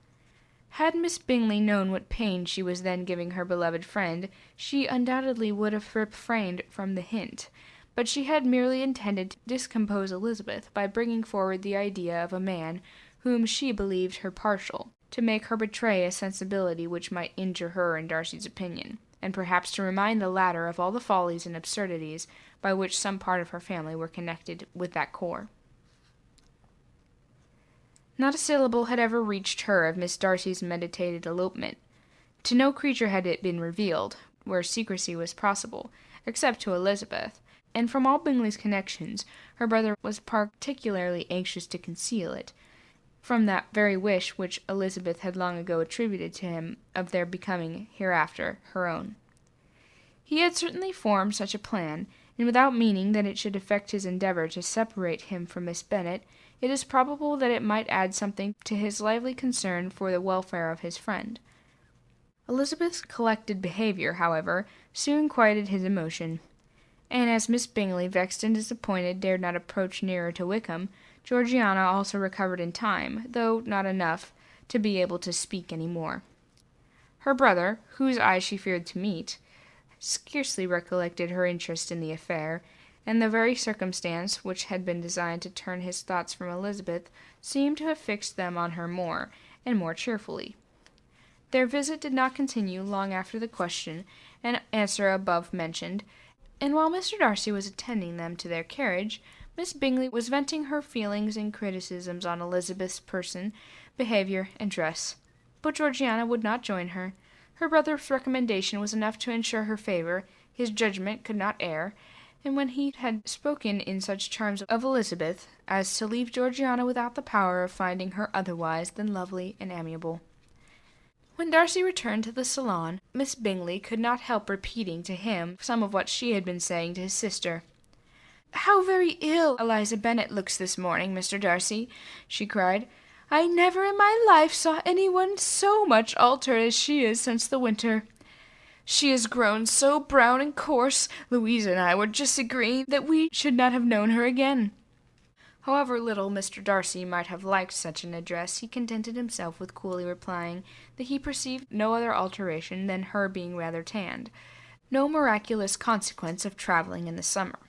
Had Miss Bingley known what pain she was then giving her beloved friend, she undoubtedly would have refrained from the hint, but she had merely intended to discompose Elizabeth by bringing forward the idea of a man whom she believed her partial, to make her betray a sensibility which might injure her in Darcy's opinion, and perhaps to remind the latter of all the follies and absurdities by which some part of her family were connected with that corps. Not a syllable had ever reached her of Miss Darcy's meditated elopement. To no creature had it been revealed, where secrecy was possible, except to Elizabeth, and from all Bingley's connections her brother was particularly anxious to conceal it, from that very wish which Elizabeth had long ago attributed to him of their becoming hereafter her own. He had certainly formed such a plan, and without meaning that it should affect his endeavour to separate him from Miss Bennet, it is probable that it might add something to his lively concern for the welfare of his friend. Elizabeth's collected behaviour, however, soon quieted his emotion, and as Miss Bingley, vexed and disappointed, dared not approach nearer to Wickham, Georgiana also recovered in time, though not enough to be able to speak any more. Her brother, whose eyes she feared to meet, scarcely recollected her interest in the affair, and the very circumstance which had been designed to turn his thoughts from Elizabeth seemed to have fixed them on her more and more cheerfully. Their visit did not continue long after the question and answer above mentioned, and while Mr. Darcy was attending them to their carriage, Miss Bingley was venting her feelings and criticisms on Elizabeth's person, behaviour, and dress. But Georgiana would not join her. Her brother's recommendation was enough to ensure her favour, his judgment could not err, and when he had spoken in such terms of Elizabeth as to leave Georgiana without the power of finding her otherwise than lovely and amiable. When Darcy returned to the salon, Miss Bingley could not help repeating to him some of what she had been saying to his sister. "How very ill Eliza Bennet looks this morning, Mr. Darcy," she cried. "I never in my life saw anyone so much altered as she is since the winter. She has grown so brown and coarse, Louisa and I were just agreeing that we should not have known her again." However little Mr. Darcy might have liked such an address, he contented himself with coolly replying that he perceived no other alteration than her being rather tanned, no miraculous consequence of travelling in the summer.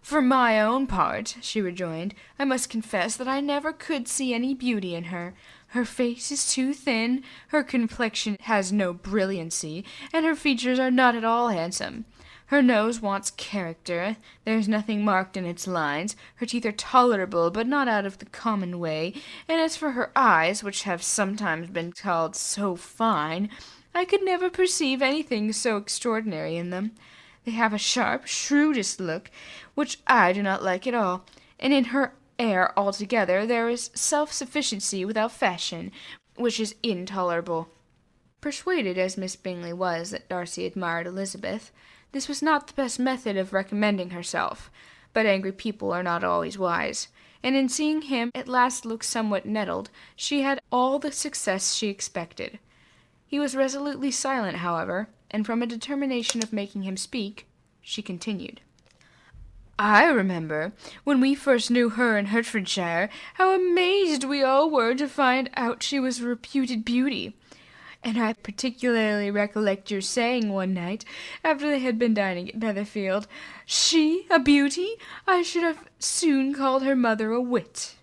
"For my own part," she rejoined, "I must confess that I never could see any beauty in her. Her face is too thin, her complexion has no brilliancy, and her features are not at all handsome. Her nose wants character, there is nothing marked in its lines, her teeth are tolerable, but not out of the common way, and as for her eyes, which have sometimes been called so fine, I could never perceive anything so extraordinary in them. They have a sharp, shrewdish look, which I do not like at all, and in her air altogether there is self-sufficiency without fashion, which is intolerable." Persuaded as Miss Bingley was that Darcy admired Elizabeth, this was not the best method of recommending herself, but angry people are not always wise, and in seeing him at last look somewhat nettled, she had all the success she expected. He was resolutely silent, however, and from a determination of making him speak, she continued. "I remember, when we first knew her in Hertfordshire, how amazed we all were to find out she was a reputed beauty. And I particularly recollect your saying one night, after they had been dining at Netherfield, 'She a beauty? I should have soon called her mother a wit.'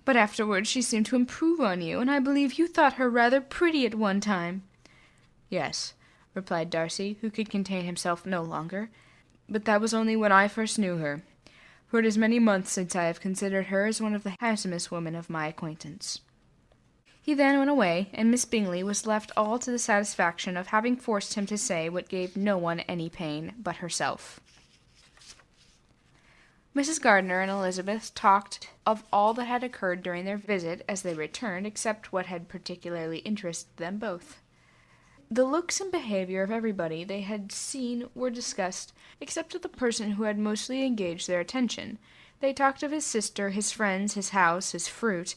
But afterwards she seemed to improve on you, and I believe you thought her rather pretty at one time." "Yes," replied Darcy, who could contain himself no longer, "but that was only when I first knew her, for it is many months since I have considered her as one of the handsomest women of my acquaintance." He then went away, and Miss Bingley was left all to the satisfaction of having forced him to say what gave no one any pain but herself. Mrs. Gardiner and Elizabeth talked of all that had occurred during their visit as they returned, except what had particularly interested them both. The looks and behavior of everybody they had seen were discussed, except of the person who had mostly engaged their attention. They talked of his sister, his friends, his house, his fruit,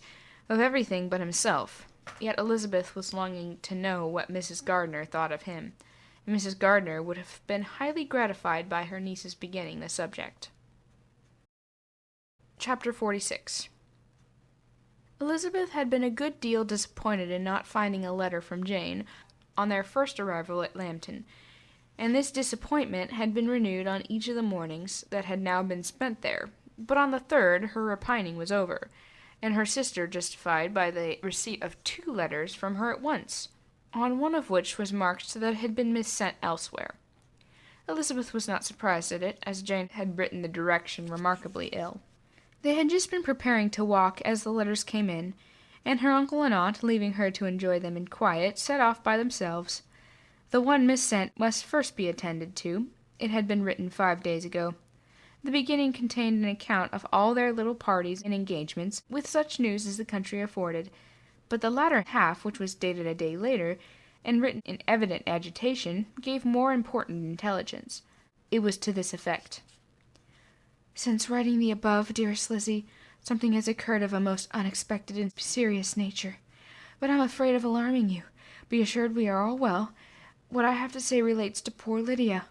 of everything but himself. Yet Elizabeth was longing to know what Mrs. Gardiner thought of him, and Mrs. Gardiner would have been highly gratified by her niece's beginning the subject. Chapter 46. Elizabeth had been a good deal disappointed in not finding a letter from Jane on their first arrival at Lambton, and this disappointment had been renewed on each of the mornings that had now been spent there. But on the third her repining was over, and her sister justified by the receipt of 2 letters from her at once, on one of which was marked that it had been missent elsewhere. Elizabeth was not surprised at it, as Jane had written the direction remarkably ill. They had just been preparing to walk as the letters came in, and her uncle and aunt, leaving her to enjoy them in quiet, set off by themselves. The one missent must first be attended to. It had been written 5 days ago. The beginning contained an account of all their little parties and engagements, with such news as the country afforded, but the latter half, which was dated a day later, and written in evident agitation, gave more important intelligence. It was to this effect: "Since writing the above, dearest Lizzie, something has occurred of a most unexpected and serious nature. But I'm afraid of alarming you. Be assured we are all well. What I have to say relates to poor Lydia.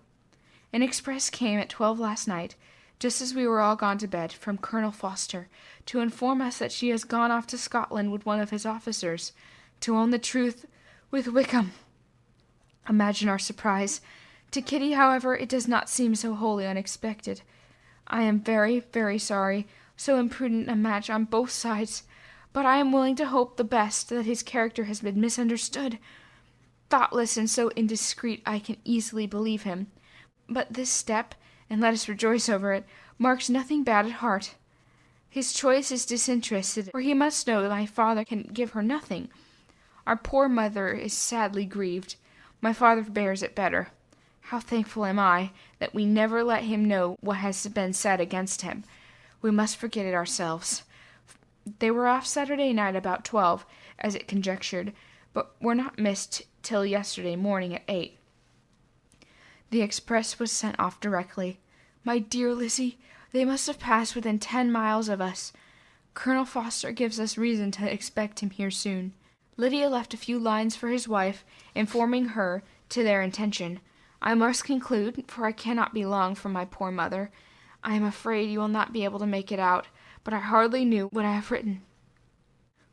An express came at 12 last night, just as we were all gone to bed, from Colonel Forster, to inform us that she has gone off to Scotland with one of his officers, to own the truth, with Wickham. Imagine our surprise. To Kitty, however, it does not seem so wholly unexpected. I am very, very sorry, so imprudent a match on both sides, but I am willing to hope the best, that his character has been misunderstood. Thoughtless and so indiscreet I can easily believe him. But this step, and let us rejoice over it, marks nothing bad at heart. His choice is disinterested, for he must know that my father can give her nothing. Our poor mother is sadly grieved. My father bears it better. How thankful am I that we never let him know what has been said against him. We must forget it ourselves. They were off Saturday night about 12, as it conjectured, but were not missed till yesterday morning at 8. The express was sent off directly. My dear Lizzie, they must have passed within 10 miles of us. Colonel Forster gives us reason to expect him here soon. Lydia left a few lines for his wife, informing her to their intention. I must conclude, for I cannot be long from my poor mother. I am afraid you will not be able to make it out, but I hardly knew what I have written."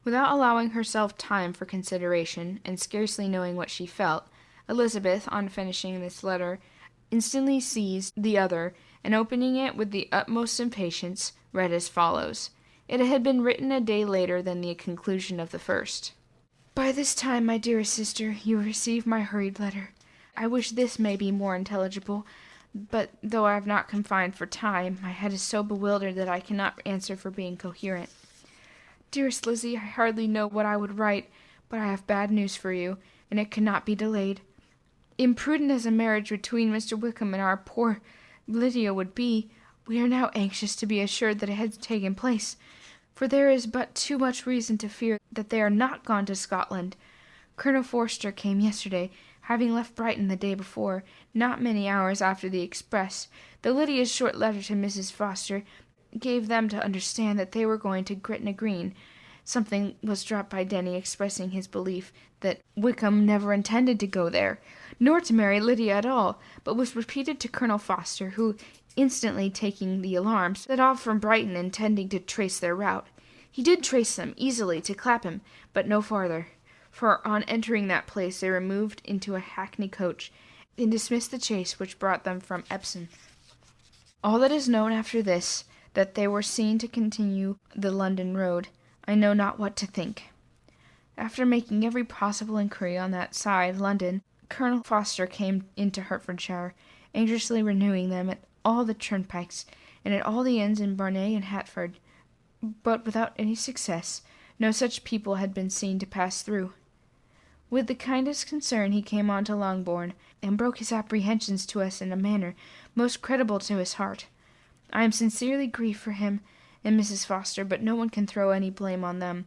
Without allowing herself time for consideration, and scarcely knowing what she felt, Elizabeth, on finishing this letter, instantly seized the other, and opening it with the utmost impatience, read as follows. It had been written a day later than the conclusion of the first. "By this time, my dearest sister, you receive my hurried letter. I wish this may be more intelligible, but though I have not confined for time, my head is so bewildered that I cannot answer for being coherent. Dearest Lizzie, I hardly know what I would write, but I have bad news for you, and it cannot be delayed. Imprudent as a marriage between Mr. Wickham and our poor Lydia would be, we are now anxious to be assured that it has taken place, for there is but too much reason to fear that they are not gone to Scotland. Colonel Forster came yesterday, having left Brighton the day before, not many hours after the express. The Lydia's short letter to Mrs. Forster gave them to understand that they were going to Gretna Green. Something was dropped by Denny expressing his belief that Wickham never intended to go there, nor to marry Lydia at all, but was repeated to Colonel Forster, who, instantly taking the alarm, set off from Brighton, intending to trace their route. He did trace them easily to Clapham, but no farther, for on entering that place they removed into a hackney coach, and dismissed the chaise which brought them from Epsom. All that is known after this, that they were seen to continue the London road, I know not what to think. After making every possible inquiry on that side, London, Colonel Foster came into Hertfordshire, anxiously renewing them at all the turnpikes, and at all the inns in Barnet and Hatford, but without any success. No such people had been seen to pass through. With the kindest concern he came on to Longbourn, and broke his apprehensions to us in a manner most credible to his heart. I am sincerely grieved for him and Mrs. Foster, but no one can throw any blame on them.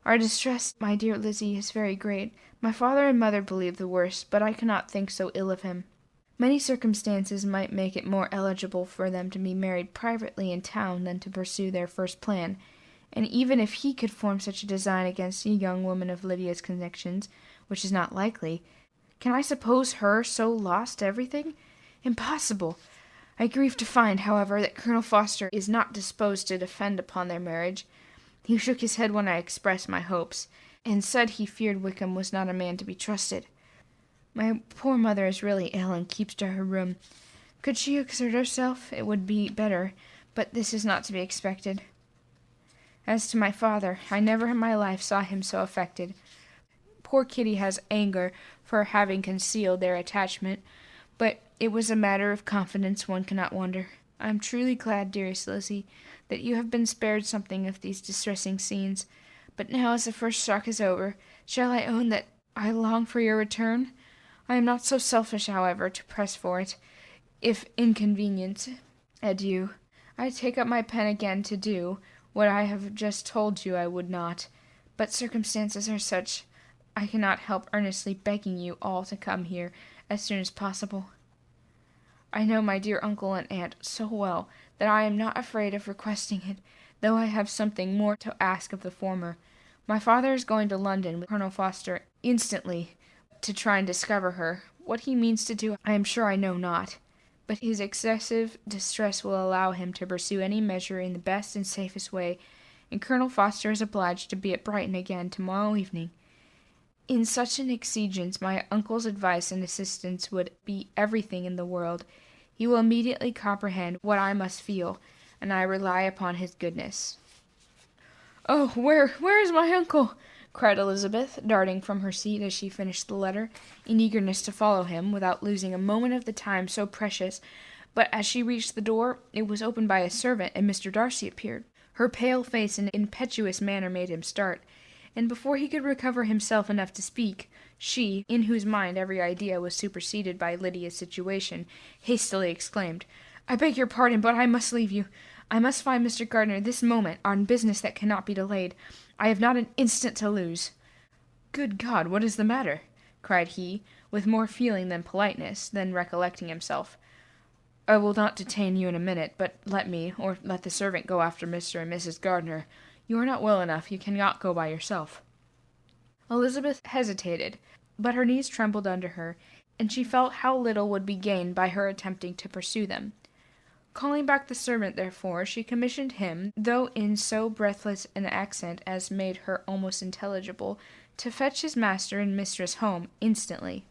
Our distress, my dear Lizzie, is very great. My father and mother believe the worst, but I cannot think so ill of him. Many circumstances might make it more eligible for them to be married privately in town than to pursue their first plan, and even if he could form such a design against a young woman of Lydia's connections, which is not likely, can I suppose her so lost to everything? Impossible! I grieve to find, however, that Colonel Foster is not disposed to defend upon their marriage. He shook his head when I expressed my hopes, and said he feared Wickham was not a man to be trusted. My poor mother is really ill and keeps to her room. Could she exert herself, it would be better, but this is not to be expected. As to my father, I never in my life saw him so affected. Poor Kitty has anger for having concealed their attachment, but it was a matter of confidence, one cannot wonder. I am truly glad, dearest Lizzie, that you have been spared something of these distressing scenes. But now, as the first shock is over, shall I own that I long for your return? I am not so selfish, however, to press for it, if inconvenient. Adieu. I take up my pen again to do what I have just told you I would not, but circumstances are such, I cannot help earnestly begging you all to come here as soon as possible. I know my dear uncle and aunt so well that I am not afraid of requesting it, though I have something more to ask of the former. My father is going to London with Colonel Foster instantly to try and discover her. What he means to do I am sure I know not, but his excessive distress will allow him to pursue any measure in the best and safest way, and Colonel Foster is obliged to be at Brighton again tomorrow evening. In such an exigence my uncle's advice and assistance would be everything in the world. He will immediately comprehend what I must feel, and I rely upon his goodness. "Oh, where is my uncle?" cried Elizabeth, darting from her seat as she finished the letter, in eagerness to follow him, without losing a moment of the time so precious. But as she reached the door, it was opened by a servant, and Mr. Darcy appeared. Her pale face and impetuous manner made him start, and before he could recover himself enough to speak, she, in whose mind every idea was superseded by Lydia's situation, hastily exclaimed, "I beg your pardon, but I must leave you. I must find Mr. Gardiner this moment on business that cannot be delayed. I have not an instant to lose." "Good God, what is the matter?" cried he, with more feeling than politeness, then recollecting himself. "I will not detain you in a minute, but let me, or let the servant go after Mr. and Mrs. Gardiner. You are not well enough, you cannot go by yourself." Elizabeth hesitated, but her knees trembled under her, and she felt how little would be gained by her attempting to pursue them. Calling back the servant, therefore, she commissioned him, though in so breathless an accent as made her almost intelligible, to fetch his master and mistress home instantly.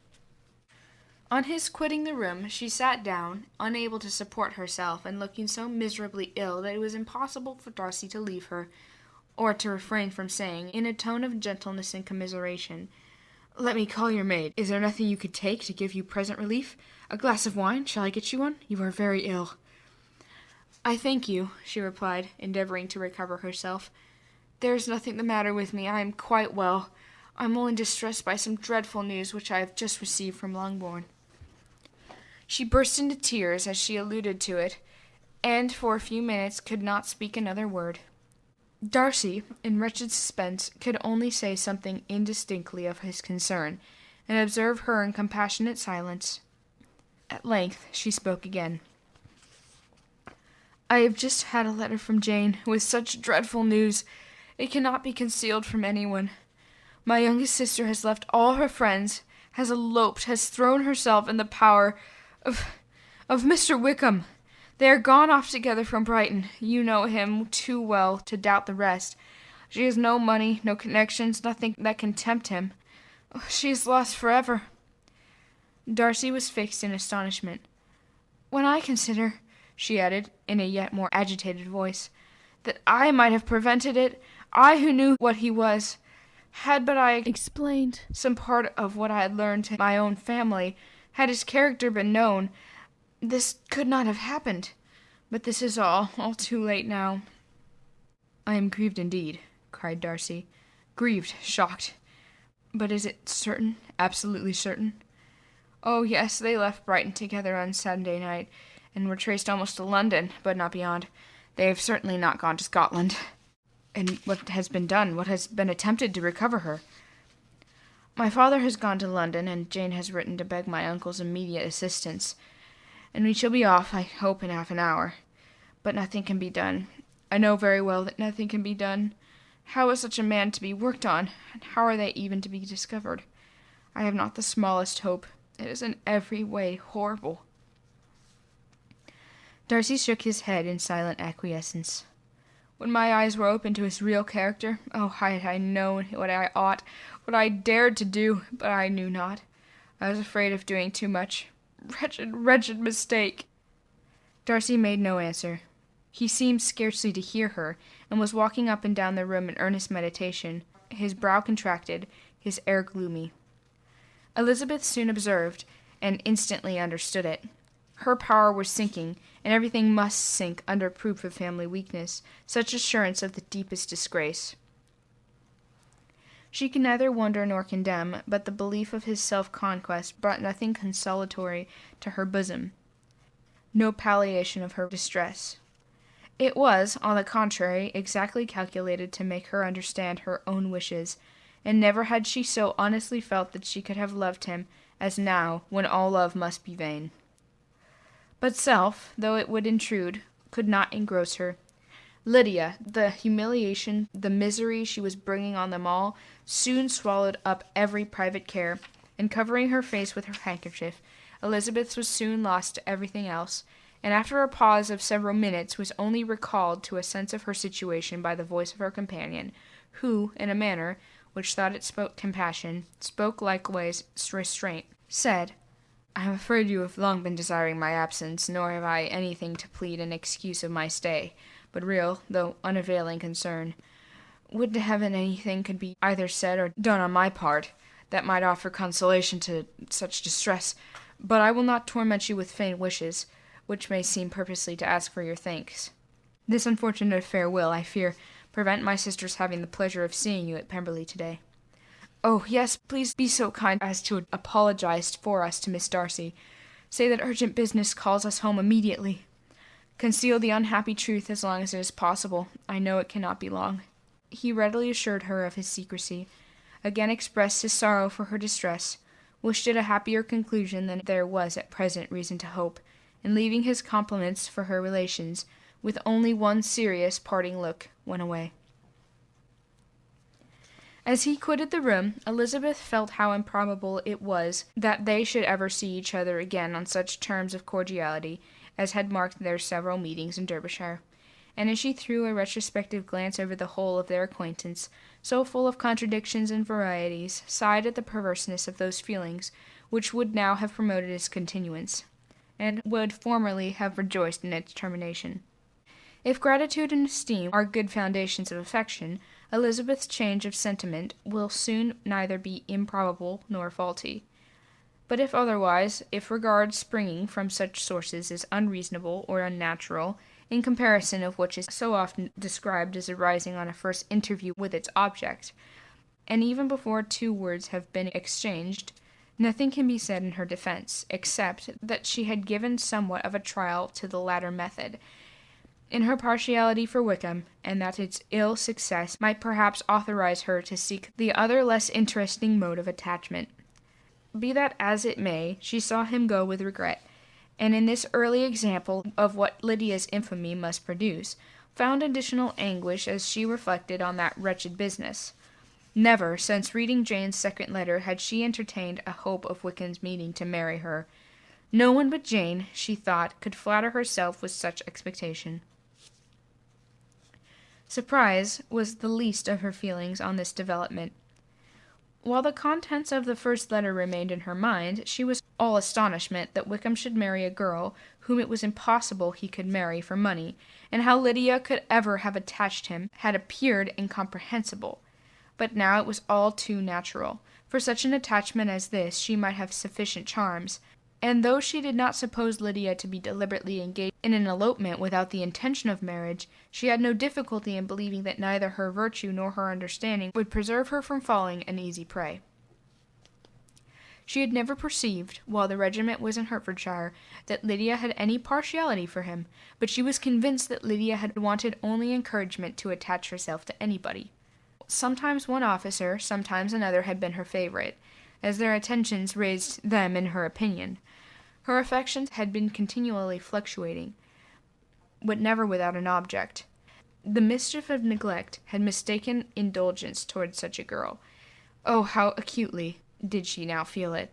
On his quitting the room, she sat down, unable to support herself, and looking so miserably ill that it was impossible for Darcy to leave her, or to refrain from saying, in a tone of gentleness and commiseration, "Let me call your maid. Is there nothing you could take to give you present relief? A glass of wine? Shall I get you one? You are very ill." "I thank you," she replied, endeavoring to recover herself. "There is nothing the matter with me. I am quite well. I am only distressed by some dreadful news which I have just received from Longbourn." She burst into tears as she alluded to it, and for a few minutes could not speak another word. Darcy, in wretched suspense, could only say something indistinctly of his concern, and observe her in compassionate silence. At length she spoke again. "I have just had a letter from Jane, with such dreadful news. It cannot be concealed from anyone. My youngest sister has left all her friends, has eloped, has thrown herself in the power of Mr. Wickham. They are gone off together from Brighton. You know him too well to doubt the rest. She has no money, no connections, nothing that can tempt him. She is lost forever." Darcy was fixed in astonishment. "When I consider," she added, in a yet more agitated voice, that I might have prevented it, I who knew what he was. Had but I Explained. some part of what I had learned to my own family, had his character been known, this could not have happened. But this is all too late now." "I am grieved indeed," cried Darcy. "Grieved, shocked. But is it certain, absolutely certain?" "Oh, yes, they left Brighton together on Sunday night, and were traced almost to London, but not beyond. They have certainly not gone to Scotland." "And what has been done? What has been attempted to recover her?" "My father has gone to London, and Jane has written to beg my uncle's immediate assistance, and we shall be off, I hope, in half an hour. But nothing can be done. I know very well that nothing can be done. How is such a man to be worked on, and how are they even to be discovered? I have not the smallest hope. It is in every way horrible." Darcy shook his head in silent acquiescence. When my eyes were open to his real character, oh, had I known what I ought, what I dared to do, but I knew not. I was afraid of doing too much. Wretched, wretched mistake. Darcy made no answer. He seemed scarcely to hear her, and was walking up and down the room in earnest meditation, his brow contracted, his air gloomy. Elizabeth soon observed, and instantly understood it. Her power was sinking, and everything must sink under proof of family weakness, such assurance of the deepest disgrace. She could neither wonder nor condemn, but the belief of his self-conquest brought nothing consolatory to her bosom, no palliation of her distress. It was, on the contrary, exactly calculated to make her understand her own wishes, and never had she so honestly felt that she could have loved him as now, when all love must be vain. But self, though it would intrude, could not engross her. Lydia, the humiliation, the misery she was bringing on them all, soon swallowed up every private care, and covering her face with her handkerchief, Elizabeth was soon lost to everything else, and after a pause of several minutes was only recalled to a sense of her situation by the voice of her companion, who, in a manner which thought it spoke compassion, spoke likewise restraint, said, "I am afraid you have long been desiring my absence, nor have I anything to plead in excuse of my stay, but real, though unavailing concern. Would to heaven anything could be either said or done on my part, that might offer consolation to such distress, but I will not torment you with faint wishes, which may seem purposely to ask for your thanks. This unfortunate affair will, I fear, prevent my sister's having the pleasure of seeing you at Pemberley today. Oh, yes, please be so kind as to apologize for us to Miss Darcy. Say that urgent business calls us home immediately. Conceal the unhappy truth as long as it is possible. I know it cannot be long." He readily assured her of his secrecy, again expressed his sorrow for her distress, wished it a happier conclusion than there was at present reason to hope, and leaving his compliments for her relations, with only one serious parting look, went away. As he quitted the room, Elizabeth felt how improbable it was that they should ever see each other again on such terms of cordiality as had marked their several meetings in Derbyshire, and as she threw a retrospective glance over the whole of their acquaintance, so full of contradictions and varieties, sighed at the perverseness of those feelings which would now have promoted its continuance, and would formerly have rejoiced in its termination. If gratitude and esteem are good foundations of affection, Elizabeth's change of sentiment will soon neither be improbable nor faulty. But if otherwise, if regard springing from such sources is unreasonable or unnatural, in comparison of which is so often described as arising on a first interview with its object, and even before 2 words have been exchanged, nothing can be said in her defense, except that she had given somewhat of a trial to the latter method, in her partiality for Wickham, and that its ill success might perhaps authorize her to seek the other less interesting mode of attachment. Be that as it may, she saw him go with regret, and in this early example of what Lydia's infamy must produce, found additional anguish as she reflected on that wretched business. Never, since reading Jane's second letter, had she entertained a hope of Wickham's meaning to marry her. No one but Jane, she thought, could flatter herself with such expectation. Surprise was the least of her feelings on this development. While the contents of the first letter remained in her mind, she was all astonishment that Wickham should marry a girl whom it was impossible he could marry for money, and how Lydia could ever have attached him had appeared incomprehensible. But now it was all too natural. For such an attachment as this she might have sufficient charms, and though she did not suppose Lydia to be deliberately engaged in an elopement without the intention of marriage, she had no difficulty in believing that neither her virtue nor her understanding would preserve her from falling an easy prey. She had never perceived, while the regiment was in Hertfordshire, that Lydia had any partiality for him, but she was convinced that Lydia had wanted only encouragement to attach herself to anybody. Sometimes one officer, sometimes another had been her favorite, as their attentions raised them in her opinion. Her affections had been continually fluctuating, but never without an object. The mischief of neglect had mistaken indulgence towards such a girl. Oh, how acutely did she now feel it!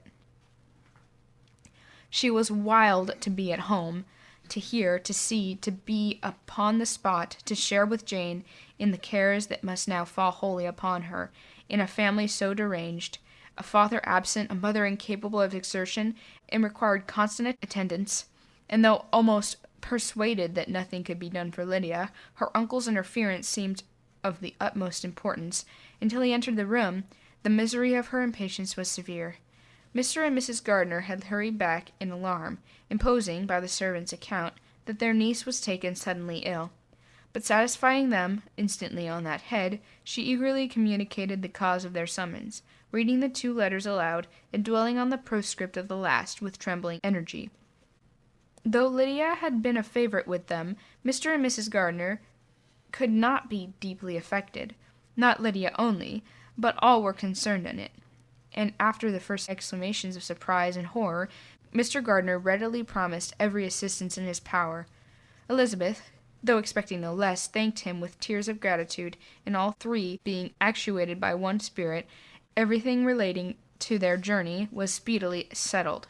She was wild to be at home, to hear, to see, to be upon the spot, to share with Jane in the cares that must now fall wholly upon her, in a family so deranged, a father absent, a mother incapable of exertion, and required constant attendance. And though almost persuaded that nothing could be done for Lydia, her uncle's interference seemed of the utmost importance. Until he entered the room, the misery of her impatience was severe. Mr. and Mrs. Gardiner had hurried back in alarm, imposing, by the servant's account, that their niece was taken suddenly ill. But satisfying them instantly on that head, she eagerly communicated the cause of their summons, reading the 2 letters aloud, and dwelling on the postscript of the last with trembling energy. Though Lydia had been a favorite with them, Mr. and Mrs. Gardiner could not be deeply affected. Not Lydia only, but all were concerned in it. And after the first exclamations of surprise and horror, Mr. Gardiner readily promised every assistance in his power. Elizabeth, though expecting no less, thanked him with tears of gratitude, and all 3, being actuated by one spirit, everything relating to their journey was speedily settled.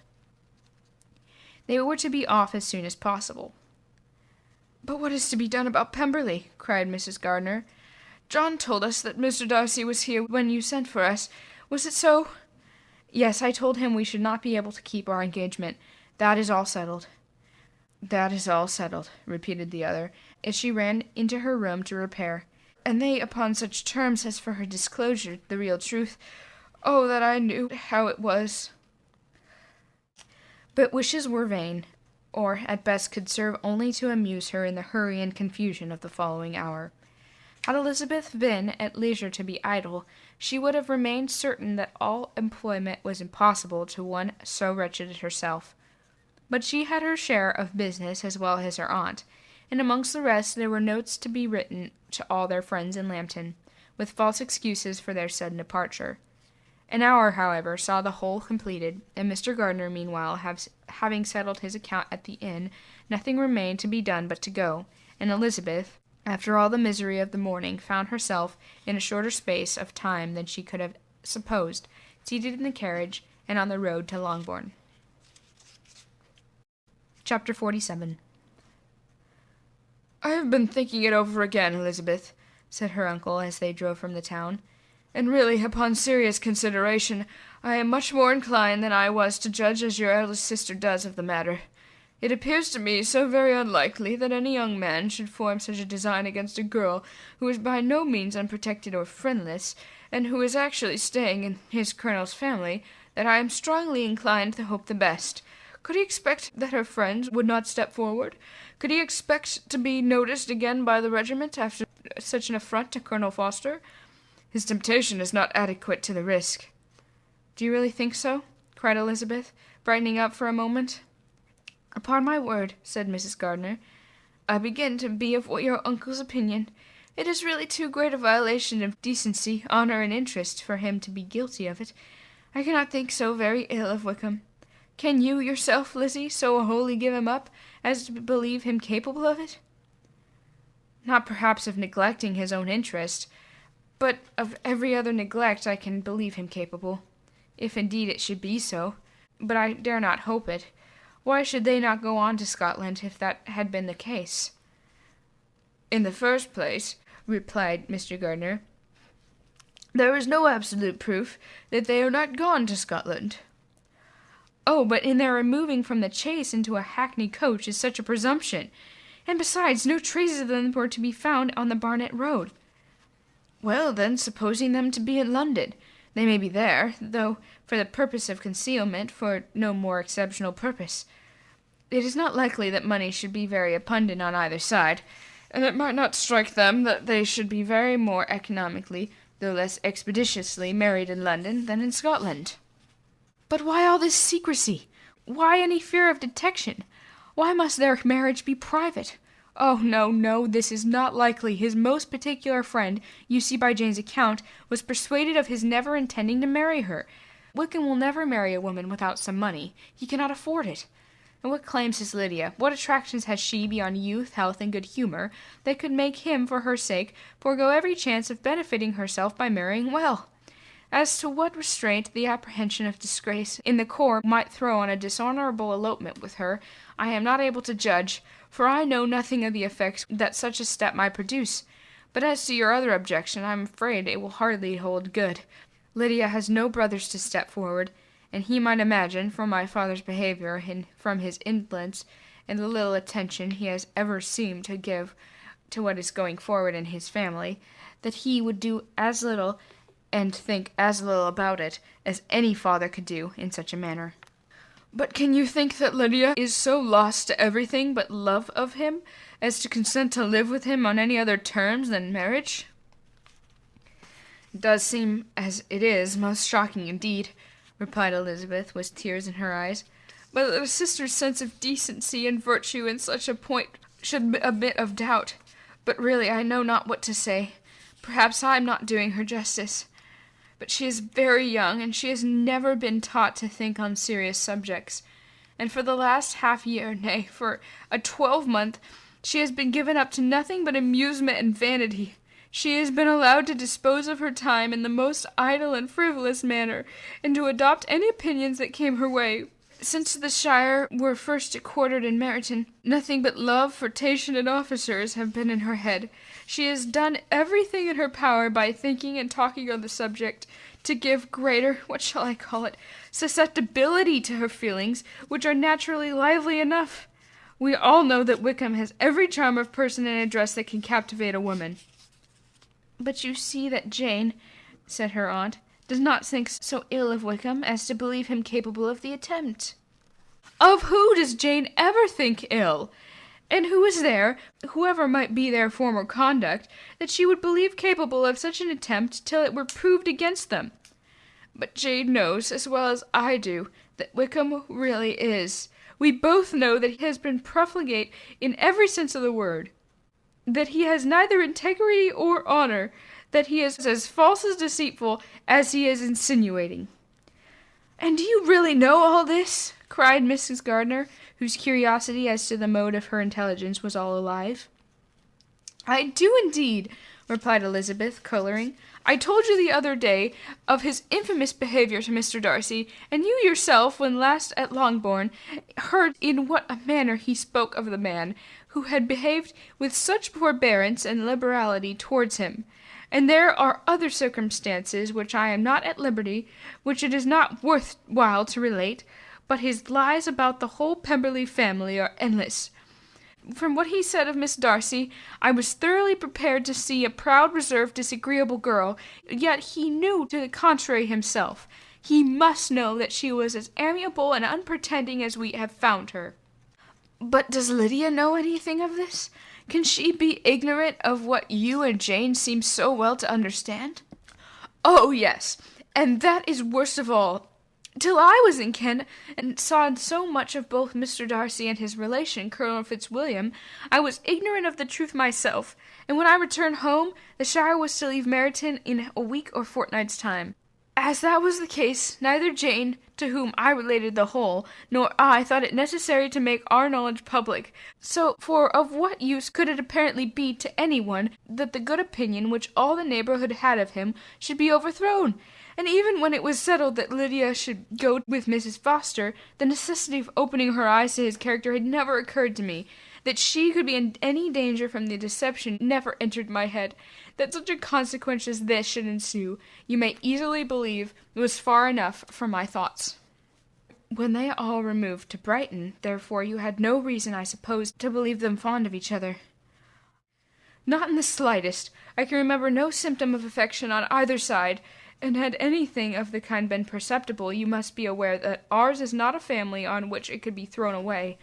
They were to be off as soon as possible. "But what is to be done about Pemberley?" cried Mrs. Gardiner. "John told us that Mr. Darcy was here when you sent for us. Was it so?" "Yes, I told him we should not be able to keep our engagement. That is all settled." "That is all settled," repeated the other, as she ran into her room to repair. "And they upon such terms as for her disclosure the real truth. Oh, that I knew how it was!" But wishes were vain, or at best could serve only to amuse her in the hurry and confusion of the following hour. Had Elizabeth been at leisure to be idle, she would have remained certain that all employment was impossible to one so wretched as herself. But she had her share of business as well as her aunt, and amongst the rest there were notes to be written to all their friends in Lambton, with false excuses for their sudden departure. An hour, however, saw the whole completed, and Mr. Gardiner meanwhile having settled his account at the inn, nothing remained to be done but to go, and Elizabeth, after all the misery of the morning, found herself, in a shorter space of time than she could have supposed, seated in the carriage, and on the road to Longbourn. Chapter 47. "I have been thinking it over again, Elizabeth," said her uncle as they drove from the town, "and really, upon serious consideration, I am much more inclined than I was to judge as your eldest sister does of the matter. It appears to me so very unlikely that any young man should form such a design against a girl who is by no means unprotected or friendless, and who is actually staying in his colonel's family, that I am strongly inclined to hope the best. Could he expect that her friends would not step forward? Could he expect to be noticed again by the regiment after such an affront to Colonel Foster? His temptation is not adequate to the risk." "Do you really think so?" cried Elizabeth, brightening up for a moment. "Upon my word," said Mrs. Gardiner, "I begin to be of your uncle's opinion. It is really too great a violation of decency, honour, and interest for him to be guilty of it. I cannot think so very ill of Wickham. Can you yourself, Lizzie, so wholly give him up as to believe him capable of it?" "Not perhaps of neglecting his own interest, but of every other neglect I can believe him capable, if indeed it should be so. But I dare not hope it. Why should they not go on to Scotland if that had been the case?" "In the first place," replied Mr. Gardiner, "there is no absolute proof that they are not gone to Scotland." Oh, but in their removing from the chaise into a hackney coach is such a presumption. And besides, no traces of them were to be found on the Barnet Road. Well, then, supposing them to be in London, they may be there, though for the purpose of concealment, for no more exceptional purpose. It is not likely that money should be very abundant on either side, and it might not strike them that they should be very more economically, though less expeditiously, married in London than in Scotland. But why all this secrecy? Why any fear of detection? Why must their marriage be private? Oh, no, no, this is not likely. His most particular friend, you see by Jane's account, was persuaded of his never intending to marry her. Wickham will never marry a woman without some money. He cannot afford it. And what claims has Lydia? What attractions has she beyond youth, health, and good humor that could make him, for her sake, forego every chance of benefiting herself by marrying well? As to what restraint the apprehension of disgrace in the corps might throw on a dishonorable elopement with her, I am not able to judge, for I know nothing of the effects that such a step might produce. But as to your other objection, I am afraid it will hardly hold good. Lydia has no brothers to step forward, and he might imagine, from my father's behavior and from his indolence, and the little attention he has ever seemed to give to what is going forward in his family, that he would do as little and think as little about it as any father could do in such a manner. But can you think that Lydia is so lost to everything but love of him as to consent to live with him on any other terms than marriage? It does seem, as it is, most shocking indeed, replied Elizabeth, with tears in her eyes, but that a sister's sense of decency and virtue in such a point should admit of doubt. But really I know not what to say. Perhaps I am not doing her justice. But she is very young, and she has never been taught to think on serious subjects. And for the last half-year, nay, for a 12-month, she has been given up to nothing but amusement and vanity. She has been allowed to dispose of her time in the most idle and frivolous manner, and to adopt any opinions that came her way. Since the shire were first quartered in Meryton, nothing but love, flirtation, and officers have been in her head. She has done everything in her power by thinking and talking on the subject, to give greater, what shall I call it, susceptibility to her feelings, which are naturally lively enough. We all know that Wickham has every charm of person and address that can captivate a woman. But you see that Jane, said her aunt, does not think so ill of Wickham as to believe him capable of the attempt. Of who does Jane ever think ill? And who is there, whoever might be their former conduct, that she would believe capable of such an attempt till it were proved against them? But Jane knows, as well as I do, that Wickham really is. We both know that he has been profligate in every sense of the word, that he has neither integrity or honor, that he is as false as deceitful as he is insinuating. And do you really know all this? Cried Mrs. Gardiner, whose curiosity as to the mode of her intelligence was all alive. I do indeed, replied Elizabeth, colouring. I told you the other day of his infamous behaviour to Mr. Darcy, and you yourself, when last at Longbourn, heard in what a manner he spoke of the man, who had behaved with such forbearance and liberality towards him. And there are other circumstances which I am not at liberty, which it is not worth while to relate, but his lies about the whole Pemberley family are endless. From what he said of Miss Darcy, I was thoroughly prepared to see a proud, reserved, disagreeable girl, yet he knew to the contrary himself. He must know that she was as amiable and unpretending as we have found her. But does Lydia know anything of this? Can she be ignorant of what you and Jane seem so well to understand? Oh, yes, and that is worst of all. Till I was in Kent, and saw so much of both Mr. Darcy and his relation, Colonel Fitzwilliam, I was ignorant of the truth myself, and when I returned home, the shire was to leave Meryton in a week or fortnight's time. As that was the case, neither Jane, to whom I related the whole, nor I thought it necessary to make our knowledge public. So, for of what use could it apparently be to any one that the good opinion which all the neighbourhood had of him should be overthrown? And even when it was settled that Lydia should go with Mrs. Foster, the necessity of opening her eyes to his character had never occurred to me. That she could be in any danger from the deception never entered my head. That such a consequence as this should ensue, you may easily believe, was far enough from my thoughts. When they all removed to Brighton, therefore, you had no reason, I suppose, to believe them fond of each other. Not in the slightest. I can remember no symptom of affection on either side, and had anything of the kind been perceptible, you must be aware that ours is not a family on which it could be thrown away.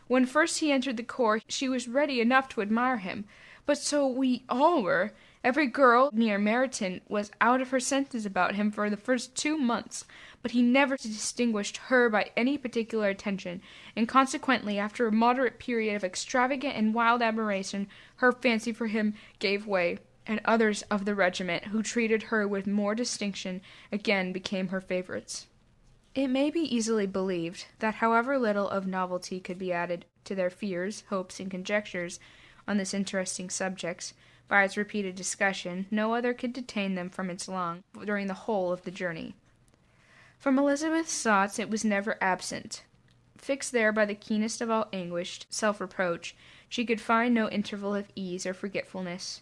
When first he entered the corps, she was ready enough to admire him, but so we all were. Every girl near Meryton was out of her senses about him for the first 2 months, but he never distinguished her by any particular attention, and consequently, after a moderate period of extravagant and wild admiration, her fancy for him gave way, and others of the regiment, who treated her with more distinction, again became her favorites. It may be easily believed that however little of novelty could be added to their fears, hopes, and conjectures on this interesting subject, by its repeated discussion, no other could detain them from its long, during the whole of the journey. From Elizabeth's thoughts it was never absent. Fixed there by the keenest of all anguished self-reproach, she could find no interval of ease or forgetfulness.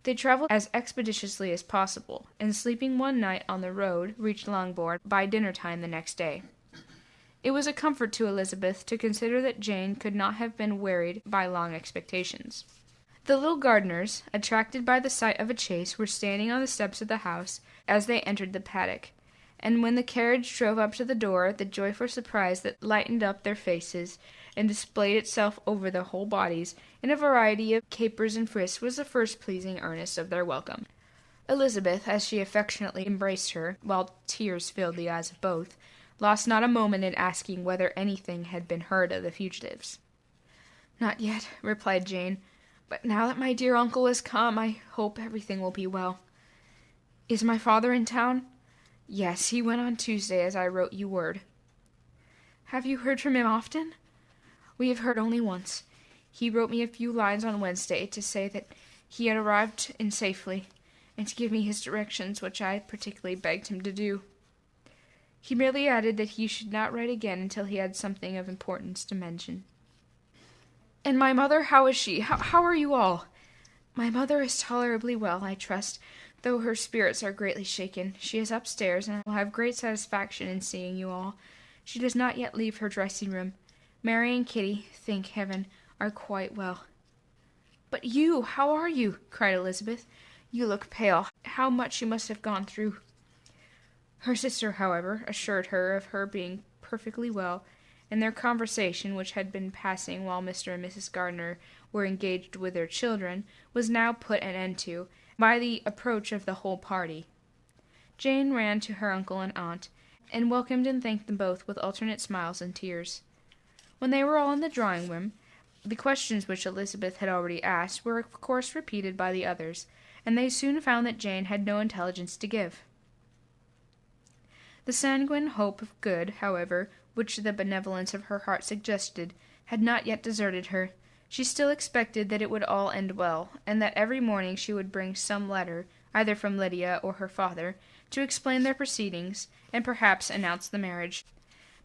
They travelled as expeditiously as possible, and sleeping one night on the road, reached Longbourn by dinner-time the next day. It was a comfort to Elizabeth to consider that Jane could not have been wearied by long expectations. The little Gardiners, attracted by the sight of a chaise, were standing on the steps of the house as they entered the paddock, and when the carriage drove up to the door, the joyful surprise that lightened up their faces and displayed itself over their whole bodies in a variety of capers and frisks was the first pleasing earnest of their welcome. Elizabeth, as she affectionately embraced her, while tears filled the eyes of both, lost not a moment in asking whether anything had been heard of the fugitives. "Not yet," replied Jane, "but now that my dear uncle has come, I hope everything will be well. Is my father in town?" "Yes, he went on Tuesday, as I wrote you word." "Have you heard from him often?" "We have heard only once. He wrote me a few lines on Wednesday to say that he had arrived in safely, and to give me his directions, which I particularly begged him to do. He merely added that he should not write again until he had something of importance to mention." "And my mother, how is she? How are you all?" "My mother is tolerably well, I trust, though her spirits are greatly shaken. She is upstairs, and will have great satisfaction in seeing you all. She does not yet leave her dressing-room. Mary and Kitty, thank heaven, are quite well." "But you, how are you?" cried Elizabeth. "You look pale. How much you must have gone through." Her sister, however, assured her of her being perfectly well, and their conversation, which had been passing while Mr. and Mrs. Gardiner were engaged with their children, was now put an end to by the approach of the whole party. Jane ran to her uncle and aunt, and welcomed and thanked them both with alternate smiles and tears. When they were all in the drawing-room, the questions which Elizabeth had already asked were of course repeated by the others, and they soon found that Jane had no intelligence to give. The sanguine hope of good, however, which the benevolence of her heart suggested, had not yet deserted her. She still expected that it would all end well, and that every morning she would bring some letter, either from Lydia or her father, to explain their proceedings, and perhaps announce the marriage.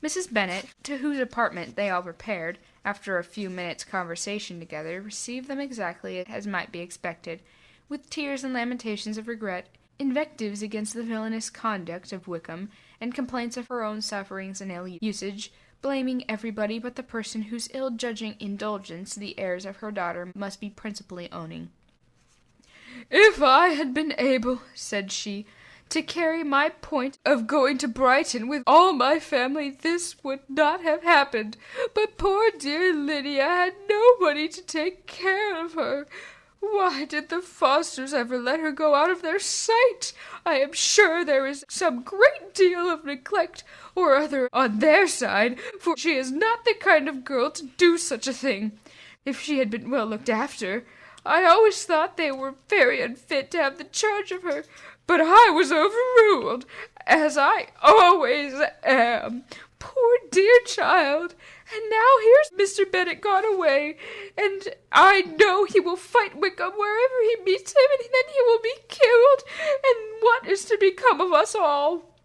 Mrs. Bennet, to whose apartment they all repaired, after a few minutes' conversation together, received them exactly as might be expected, with tears and lamentations of regret, invectives against the villainous conduct of Wickham, and complaints of her own sufferings and ill usage, blaming everybody but the person whose ill-judging indulgence the heirs of her daughter must be principally owning. "If I had been able," said she, "to carry my point of going to Brighton with all my family, this would not have happened. But poor dear Lydia had nobody to take care of her. Why did the Fosters ever let her go out of their sight? I am sure there is some great deal of neglect or other on their side, for she is not the kind of girl to do such a thing. If she had been well looked after, I always thought they were very unfit to have the charge of her, but I was overruled, as I always am. Poor dear child! And now here's Mr. Bennet gone away, and I know he will fight Wickham wherever he meets him, and then he will be killed, and what is to become of us all?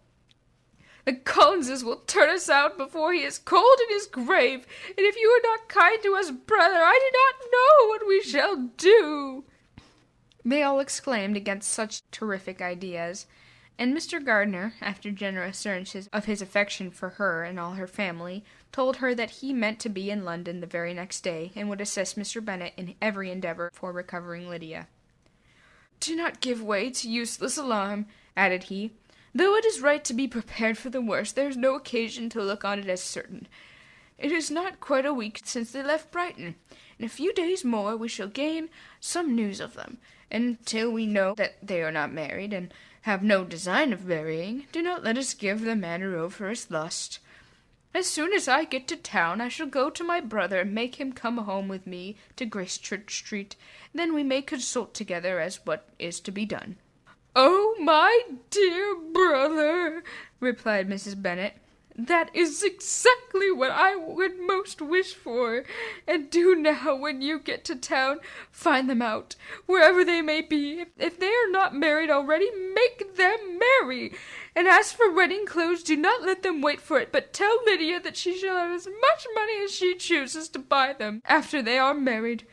The Collinses will turn us out before he is cold in his grave, and if you are not kind to us, brother, I do not know what we shall do." They all exclaimed against such terrific ideas, And Mr. Gardiner, after general assurances of his affection for her and all her family, told her that he meant to be in London the very next day, and would assist Mr. Bennet in every endeavour for recovering Lydia. "Do not give way to useless alarm," added he. "Though it is right to be prepared for the worst, there is no occasion to look on it as certain. It is not quite a week since they left Brighton. In a few days more we shall gain some news of them, and till we know that they are not married, and have no design of marrying, do not let us give the matter over as lost. As soon as I get to town, I shall go to my brother and make him come home with me to Gracechurch Street. Then we may consult together as what is to be done." "Oh, my dear brother," replied Mrs. Bennet, "that is exactly what I would most wish for. And do now, when you get to town, find them out, wherever they may be. If they are not married already, make them marry. And as for wedding clothes, do not let them wait for it, but tell Lydia that she shall have as much money as she chooses to buy them after they are married.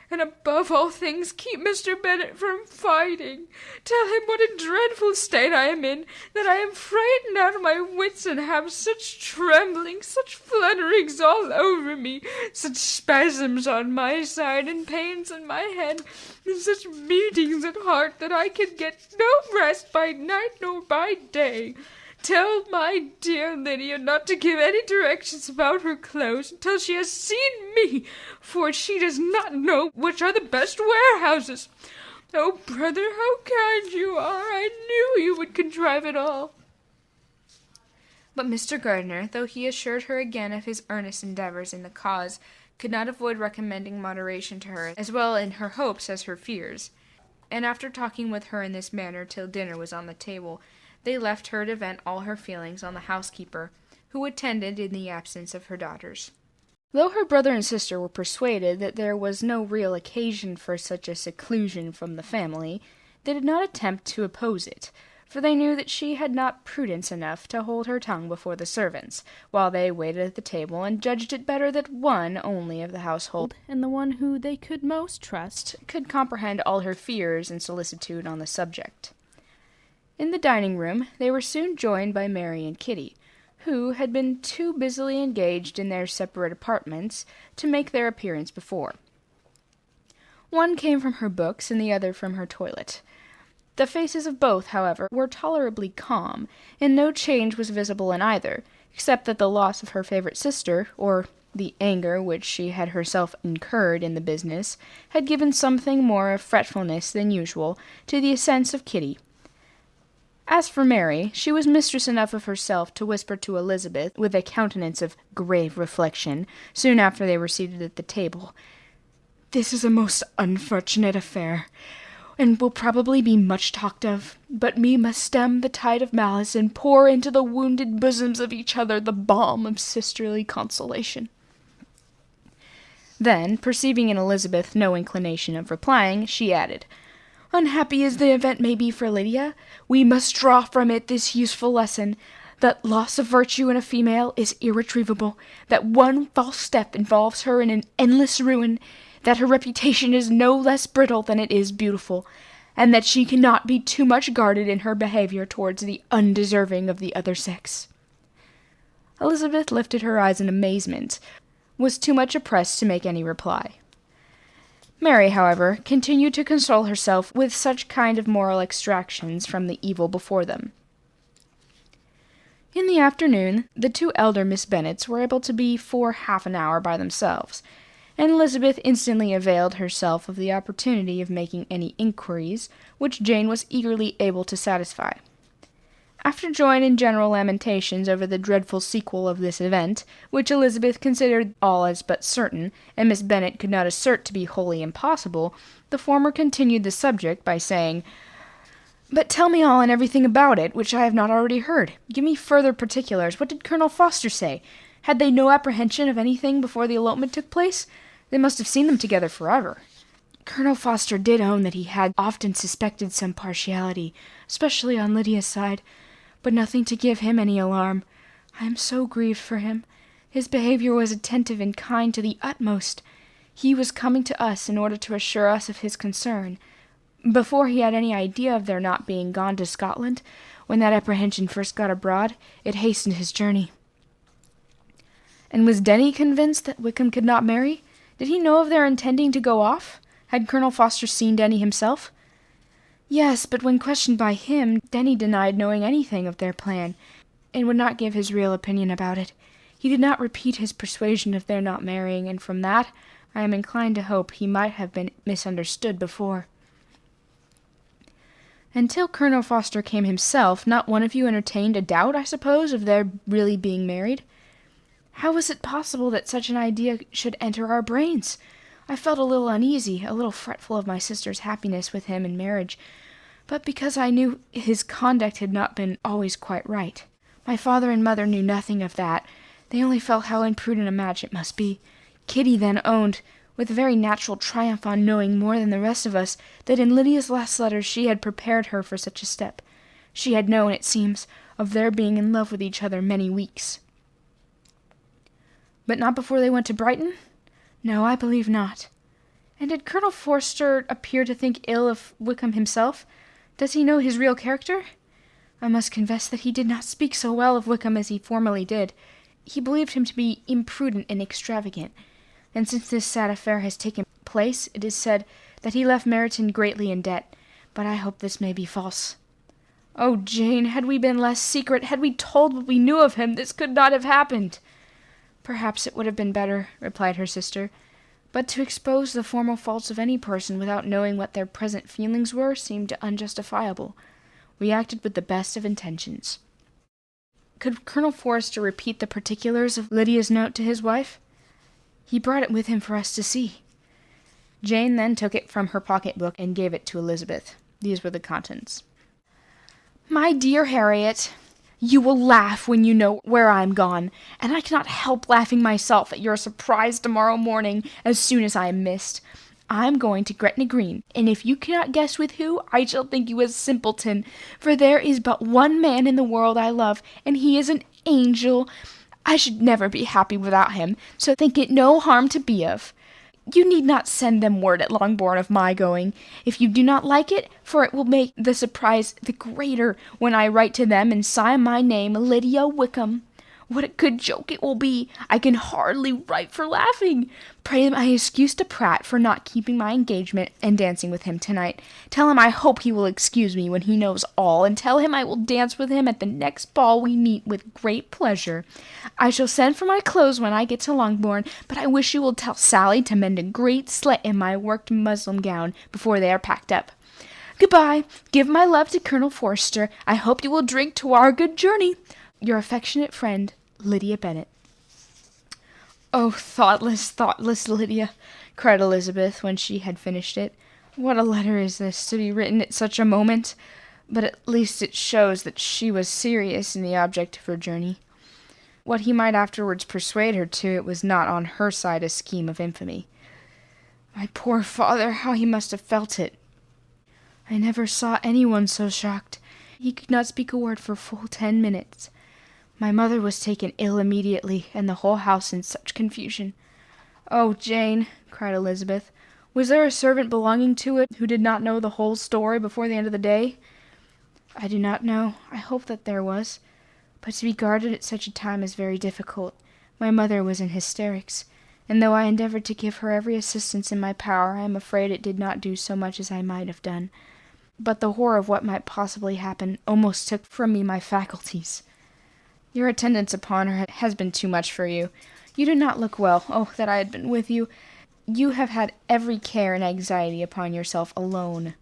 And above all things, keep Mr. Bennet from fighting. Tell him what a dreadful state I am in, that I am frightened out of my wits, and have such trembling, such flutterings all over me, such spasms on my side, and pains in my head, and such beatings at heart, that I can get no rest by night nor by day. Tell my dear Lydia not to give any directions about her clothes until she has seen me, for she does not know which are the best warehouses. Oh, brother, how kind you are! I knew you would contrive it all." But Mr. Gardiner, though he assured her again of his earnest endeavours in the cause, could not avoid recommending moderation to her, as well in her hopes as her fears. And after talking with her in this manner till dinner was on the table, they left her to vent all her feelings on the housekeeper, who attended in the absence of her daughters. Though her brother and sister were persuaded that there was no real occasion for such a seclusion from the family, they did not attempt to oppose it, for they knew that she had not prudence enough to hold her tongue before the servants, while they waited at the table, and judged it better that one only of the household, and the one who they could most trust, could comprehend all her fears and solicitude on the subject. In the dining-room they were soon joined by Mary and Kitty, who had been too busily engaged in their separate apartments to make their appearance before. One came from her books, and the other from her toilet. The faces of both, however, were tolerably calm, and no change was visible in either, except that the loss of her favourite sister, or the anger which she had herself incurred in the business, had given something more of fretfulness than usual to the sense of Kitty. As for Mary, she was mistress enough of herself to whisper to Elizabeth, with a countenance of grave reflection, soon after they were seated at the table, "This is a most unfortunate affair, and will probably be much talked of, but we must stem the tide of malice, and pour into the wounded bosoms of each other the balm of sisterly consolation." Then, perceiving in Elizabeth no inclination of replying, she added, "Unhappy as the event may be for Lydia, we must draw from it this useful lesson, that loss of virtue in a female is irretrievable, that one false step involves her in an endless ruin, that her reputation is no less brittle than it is beautiful, and that she cannot be too much guarded in her behaviour towards the undeserving of the other sex." Elizabeth lifted her eyes in amazement, was too much oppressed to make any reply. Mary, however, continued to console herself with such kind of moral extractions from the evil before them. In the afternoon, the two elder Miss Bennets were able to be for half an hour by themselves, and Elizabeth instantly availed herself of the opportunity of making any inquiries, which Jane was eagerly able to satisfy. After joining in general lamentations over the dreadful sequel of this event, which Elizabeth considered all as but certain, and Miss Bennet could not assert to be wholly impossible, the former continued the subject by saying, "But tell me all and everything about it, which I have not already heard. Give me further particulars. What did Colonel Foster say? Had they no apprehension of anything before the elopement took place? They must have seen them together forever." "Colonel Foster did own that he had often suspected some partiality, especially on Lydia's side, but nothing to give him any alarm. I am so grieved for him. His behaviour was attentive and kind to the utmost. He was coming to us in order to assure us of his concern. Before he had any idea of their not being gone to Scotland, when that apprehension first got abroad, it hastened his journey. And was Denny convinced that Wickham could not marry? Did he know of their intending to go off? Had Colonel Forster seen Denny himself? Yes, but when questioned by him, Denny denied knowing anything of their plan, and would not give his real opinion about it. He did not repeat his persuasion of their not marrying, and from that, I am inclined to hope he might have been misunderstood before. Until Colonel Forster came himself, not one of you entertained a doubt, I suppose, of their really being married? How was it possible that such an idea should enter our brains? I felt a little uneasy, a little fretful of my sister's happiness with him in marriage, but because I knew his conduct had not been always quite right. My father and mother knew nothing of that. They only felt how imprudent a match it must be. Kitty then owned, with a very natural triumph on knowing more than the rest of us, that in Lydia's last letter she had prepared her for such a step. She had known, it seems, of their being in love with each other many weeks. But not before they went to Brighton? No, I believe not. And did Colonel Forster appear to think ill of Wickham himself? Does he know his real character? I must confess that he did not speak so well of Wickham as he formerly did. He believed him to be imprudent and extravagant, and since this sad affair has taken place, it is said that he left Meryton greatly in debt, but I hope this may be false. Oh, Jane, had we been less secret, had we told what we knew of him, this could not have happened. Perhaps it would have been better, replied her sister, but to expose the formal faults of any person without knowing what their present feelings were seemed unjustifiable. We acted with the best of intentions. Could Colonel Forster repeat the particulars of Lydia's note to his wife? He brought it with him for us to see. Jane then took it from her pocket-book and gave it to Elizabeth. These were the contents. My dear Harriet, you will laugh when you know where I am gone, and I cannot help laughing myself at your surprise tomorrow morning as soon as I am missed. I am going to Gretna Green, and if you cannot guess with who, I shall think you a simpleton, for there is but one man in the world I love, and he is an angel. I should never be happy without him, so think it no harm to be of. You need not send them word at Longbourn of my going, if you do not like it, for it will make the surprise the greater when I write to them and sign my name Lydia Wickham. What a good joke it will be! I can hardly write for laughing. Pray my excuse to Pratt for not keeping my engagement and dancing with him tonight. Tell him I hope he will excuse me when he knows all, and tell him I will dance with him at the next ball we meet with great pleasure. I shall send for my clothes when I get to Longbourn, but I wish you will tell Sally to mend a great slit in my worked muslin gown before they are packed up. Goodbye. Give my love to Colonel Forster. I hope you will drink to our good journey. Your affectionate friend, Lydia Bennet. Oh, thoughtless Lydia, cried Elizabeth when she had finished it. What a letter is this, to be written at such a moment! But at least it shows that she was serious in the object of her journey. What he might afterwards persuade her to, it was not on her side a scheme of infamy. My poor father, how he must have felt it! I never saw anyone so shocked. He could not speak a word for full 10 minutes. My mother was taken ill immediately, and the whole house in such confusion. Oh, Jane, cried Elizabeth, was there a servant belonging to it who did not know the whole story before the end of the day? I do not know. I hope that there was. But to be guarded at such a time is very difficult. My mother was in hysterics, and though I endeavored to give her every assistance in my power, I am afraid it did not do so much as I might have done. But the horror of what might possibly happen almost took from me my faculties. Your attendance upon her has been too much for you. You do not look well. Oh, that I had been with you. You have had every care and anxiety upon yourself alone.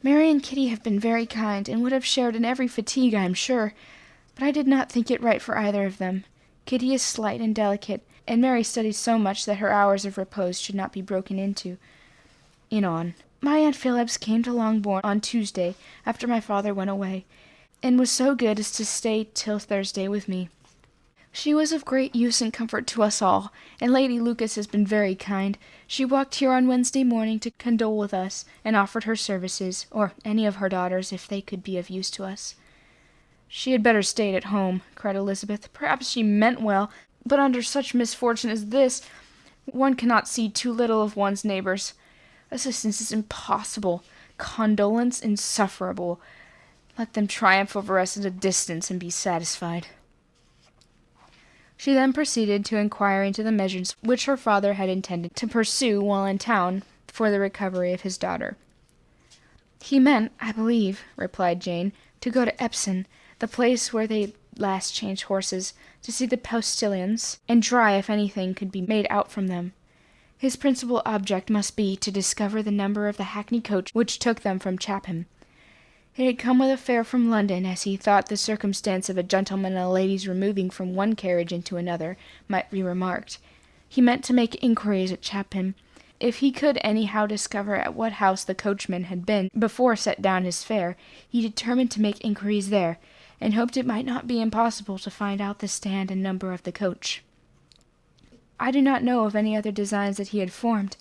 Mary and Kitty have been very kind, and would have shared in every fatigue, I am sure, but I did not think it right for either of them. Kitty is slight and delicate, and Mary studies so much that her hours of repose should not be broken in on. My Aunt Phillips came to Longbourn on Tuesday, after my father went away, and was so good as to stay till Thursday with me. She was of great use and comfort to us all, and Lady Lucas has been very kind. She walked here on Wednesday morning to condole with us, and offered her services, or any of her daughters, if they could be of use to us. She had better stay at home, cried Elizabeth. Perhaps she meant well, but under such misfortune as this, one cannot see too little of one's neighbors. Assistance is impossible, condolence insufferable. Let them triumph over us at a distance and be satisfied. She then proceeded to inquire into the measures which her father had intended to pursue while in town for the recovery of his daughter. "He meant, I believe," replied Jane, "to go to Epsom, the place where they last changed horses, to see the postilions, and try if anything could be made out from them. His principal object must be to discover the number of the hackney coach which took them from Chapham. It had come with a fare from London, as he thought the circumstance of a gentleman and a lady's removing from one carriage into another might be remarked. He meant to make inquiries at Chapham. If he could anyhow discover at what house the coachman had been before set down his fare, he determined to make inquiries there, and hoped it might not be impossible to find out the stand and number of the coach. I do not know of any other designs that he had formed,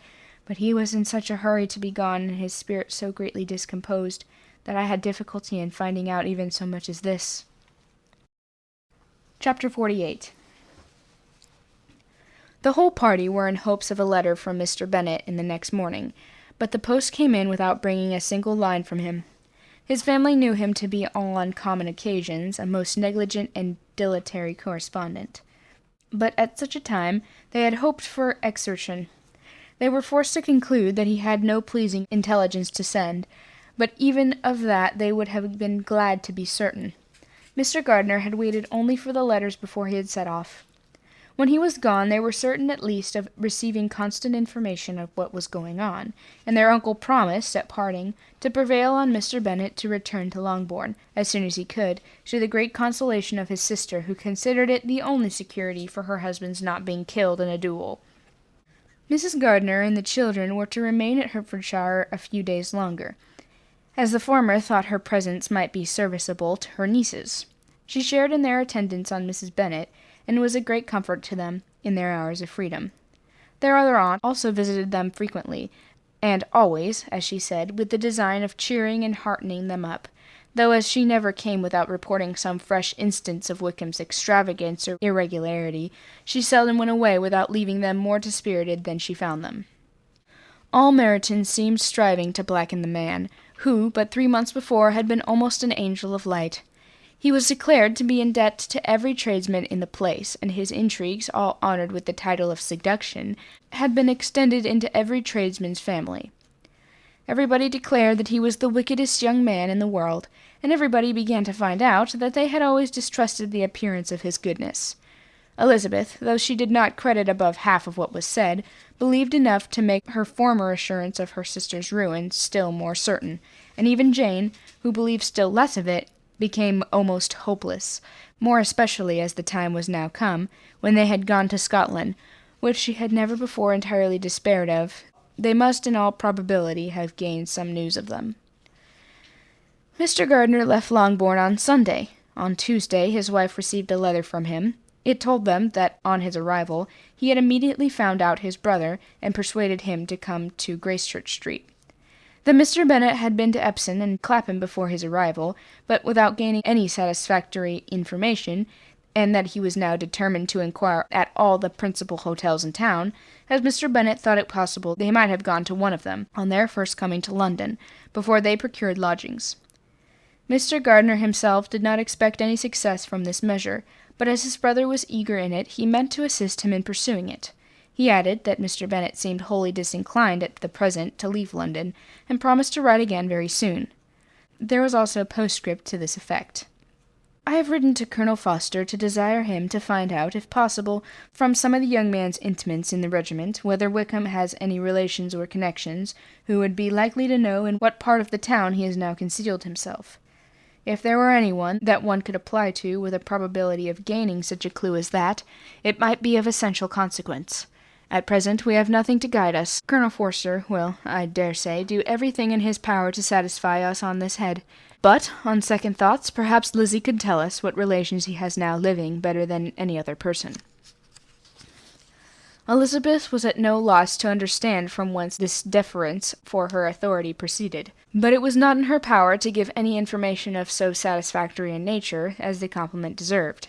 but he was in such a hurry to be gone, and his spirit so greatly discomposed, that I had difficulty in finding out even so much as this." Chapter 48. The whole party were in hopes of a letter from Mr. Bennet in the next morning, but the post came in without bringing a single line from him. His family knew him to be on common occasions a most negligent and dilatory correspondent. But at such a time they had hoped for exertion. They were forced to conclude that he had no pleasing intelligence to send, but even of that they would have been glad to be certain. Mr. Gardiner had waited only for the letters before he had set off. When he was gone, they were certain at least of receiving constant information of what was going on, and their uncle promised, at parting, to prevail on Mr. Bennet to return to Longbourn, as soon as he could, to the great consolation of his sister, who considered it the only security for her husband's not being killed in a duel. Mrs. Gardiner and the children were to remain at Hertfordshire a few days longer, as the former thought her presence might be serviceable to her nieces. She shared in their attendance on Mrs. Bennet, and was a great comfort to them in their hours of freedom. Their other aunt also visited them frequently, and always, as she said, with the design of cheering and heartening them up, though as she never came without reporting some fresh instance of Wickham's extravagance or irregularity, she seldom went away without leaving them more dispirited than she found them. All Meryton seemed striving to blacken the man, who, but 3 months before, had been almost an angel of light. He was declared to be in debt to every tradesman in the place, and his intrigues, all honoured with the title of seduction, had been extended into every tradesman's family. Everybody declared that he was the wickedest young man in the world, and everybody began to find out that they had always distrusted the appearance of his goodness. Elizabeth, though she did not credit above half of what was said, believed enough to make her former assurance of her sister's ruin still more certain, and even Jane, who believed still less of it, became almost hopeless, more especially as the time was now come, when they had gone to Scotland, which she had never before entirely despaired of. They must in all probability have gained some news of them. Mr. Gardiner left Longbourn on Sunday. On Tuesday his wife received a letter from him. It told them that, on his arrival, he had immediately found out his brother, and persuaded him to come to Gracechurch Street. That Mr. Bennet had been to Epsom and Clapham before his arrival, but without gaining any satisfactory information, and that he was now determined to inquire at all the principal hotels in town, as Mr. Bennet thought it possible they might have gone to one of them, on their first coming to London, before they procured lodgings. Mr. Gardiner himself did not expect any success from this measure, but as his brother was eager in it, he meant to assist him in pursuing it. He added that Mr. Bennet seemed wholly disinclined at the present to leave London, and promised to write again very soon. There was also a postscript to this effect. I have written to Colonel Foster to desire him to find out, if possible, from some of the young man's intimates in the regiment, whether Wickham has any relations or connections, who would be likely to know in what part of the town he has now concealed himself. If there were anyone that one could apply to with a probability of gaining such a clue as that, it might be of essential consequence. At present we have nothing to guide us. Colonel Forster will, I dare say, do everything in his power to satisfy us on this head. But, on second thoughts, perhaps Lizzie could tell us what relations he has now living better than any other person. Elizabeth was at no loss to understand from whence this deference for her authority proceeded, but it was not in her power to give any information of so satisfactory a nature as the compliment deserved.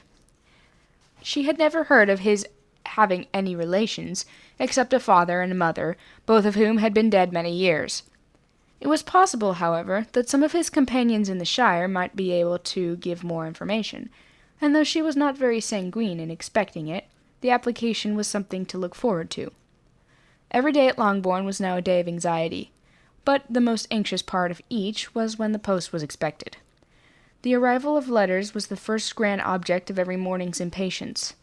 She had never heard of his having any relations, except a father and a mother, both of whom had been dead many years. It was possible, however, that some of his companions in the shire might be able to give more information, and though she was not very sanguine in expecting it, the application was something to look forward to. Every day at Longbourn was now a day of anxiety, but the most anxious part of each was when the post was expected. The arrival of letters was the first grand object of every morning's impatience.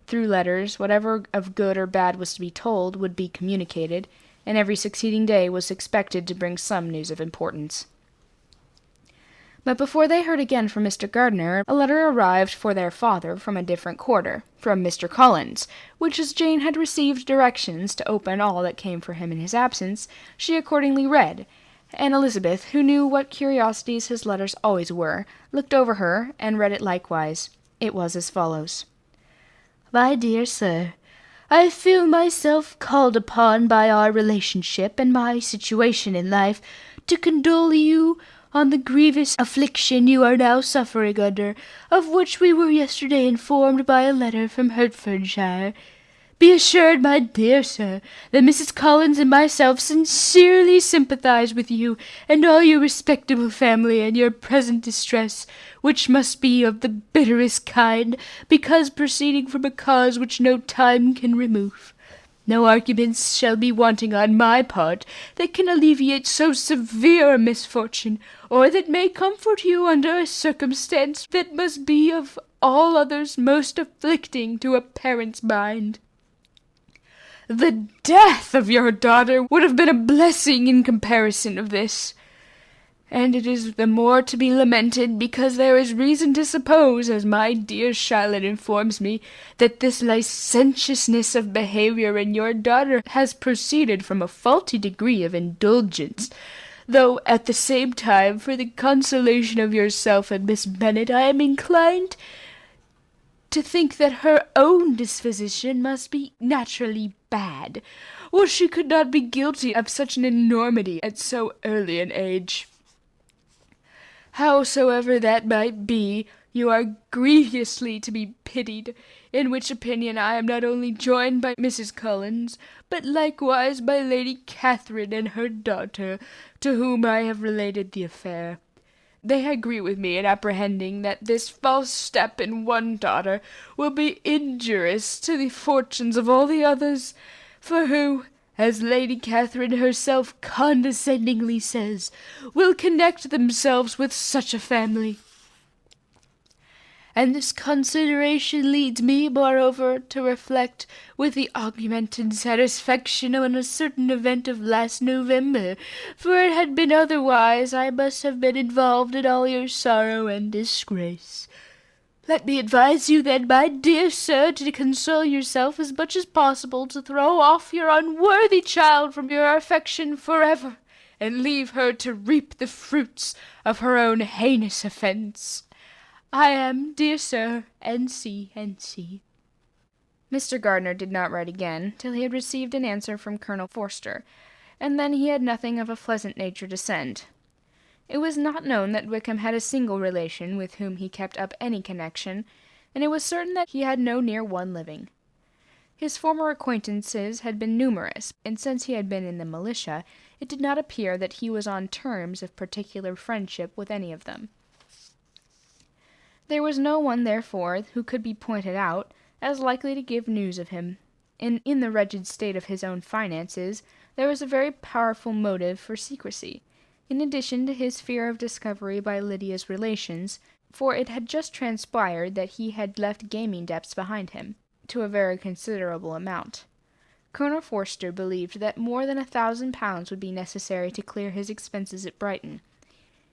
Through letters, whatever of good or bad was to be told would be communicated, and every succeeding day was expected to bring some news of importance. But before they heard again from Mr. Gardiner, a letter arrived for their father from a different quarter, from Mr. Collins, which, as Jane had received directions to open all that came for him in his absence, she accordingly read, and Elizabeth, who knew what curiosities his letters always were, looked over her, and read it likewise. It was as follows. My dear sir, I feel myself called upon by our relationship and my situation in life to condole you on the grievous affliction you are now suffering under, of which we were yesterday informed by a letter from Hertfordshire. Be assured, my dear sir, that Mrs. Collins and myself sincerely sympathize with you and all your respectable family in your present distress, which must be of the bitterest kind, because proceeding from a cause which no time can remove. No arguments shall be wanting on my part that can alleviate so severe a misfortune, or that may comfort you under a circumstance that must be of all others most afflicting to a parent's mind. The death of your daughter would have been a blessing in comparison of this, and it is the more to be lamented because there is reason to suppose, as my dear Charlotte informs me, that this licentiousness of behaviour in your daughter has proceeded from a faulty degree of indulgence, though at the same time, for the consolation of yourself and Miss Bennet, I am inclined to think that her own disposition must be naturally bad, or she could not be guilty of such an enormity at so early an age. Howsoever that might be, you are grievously to be pitied, in which opinion I am not only joined by Mrs. Collins, but likewise by Lady Catherine and her daughter, to whom I have related the affair. They agree with me in apprehending that this false step in one daughter will be injurious to the fortunes of all the others, for who, as Lady Catherine herself condescendingly says, will connect themselves with such a family. And this consideration leads me, moreover, to reflect with the augmented satisfaction on a certain event of last November, for it had been otherwise I must have been involved in all your sorrow and disgrace. Let me advise you then, my dear sir, to console yourself as much as possible, to throw off your unworthy child from your affection forever, and leave her to reap the fruits of her own heinous offence. I am, dear sir, N.C. N.C. Mr. Gardiner did not write again till he had received an answer from Colonel Forster, and then he had nothing of a pleasant nature to send. It was not known that Wickham had a single relation with whom he kept up any connection, and it was certain that he had no near one living. His former acquaintances had been numerous, and since he had been in the militia, it did not appear that he was on terms of particular friendship with any of them. There was no one, therefore, who could be pointed out as likely to give news of him, and in the wretched state of his own finances there was a very powerful motive for secrecy, in addition to his fear of discovery by Lydia's relations, for it had just transpired that he had left gaming debts behind him, to a very considerable amount. Colonel Forster believed that more than £1,000 would be necessary to clear his expenses at Brighton.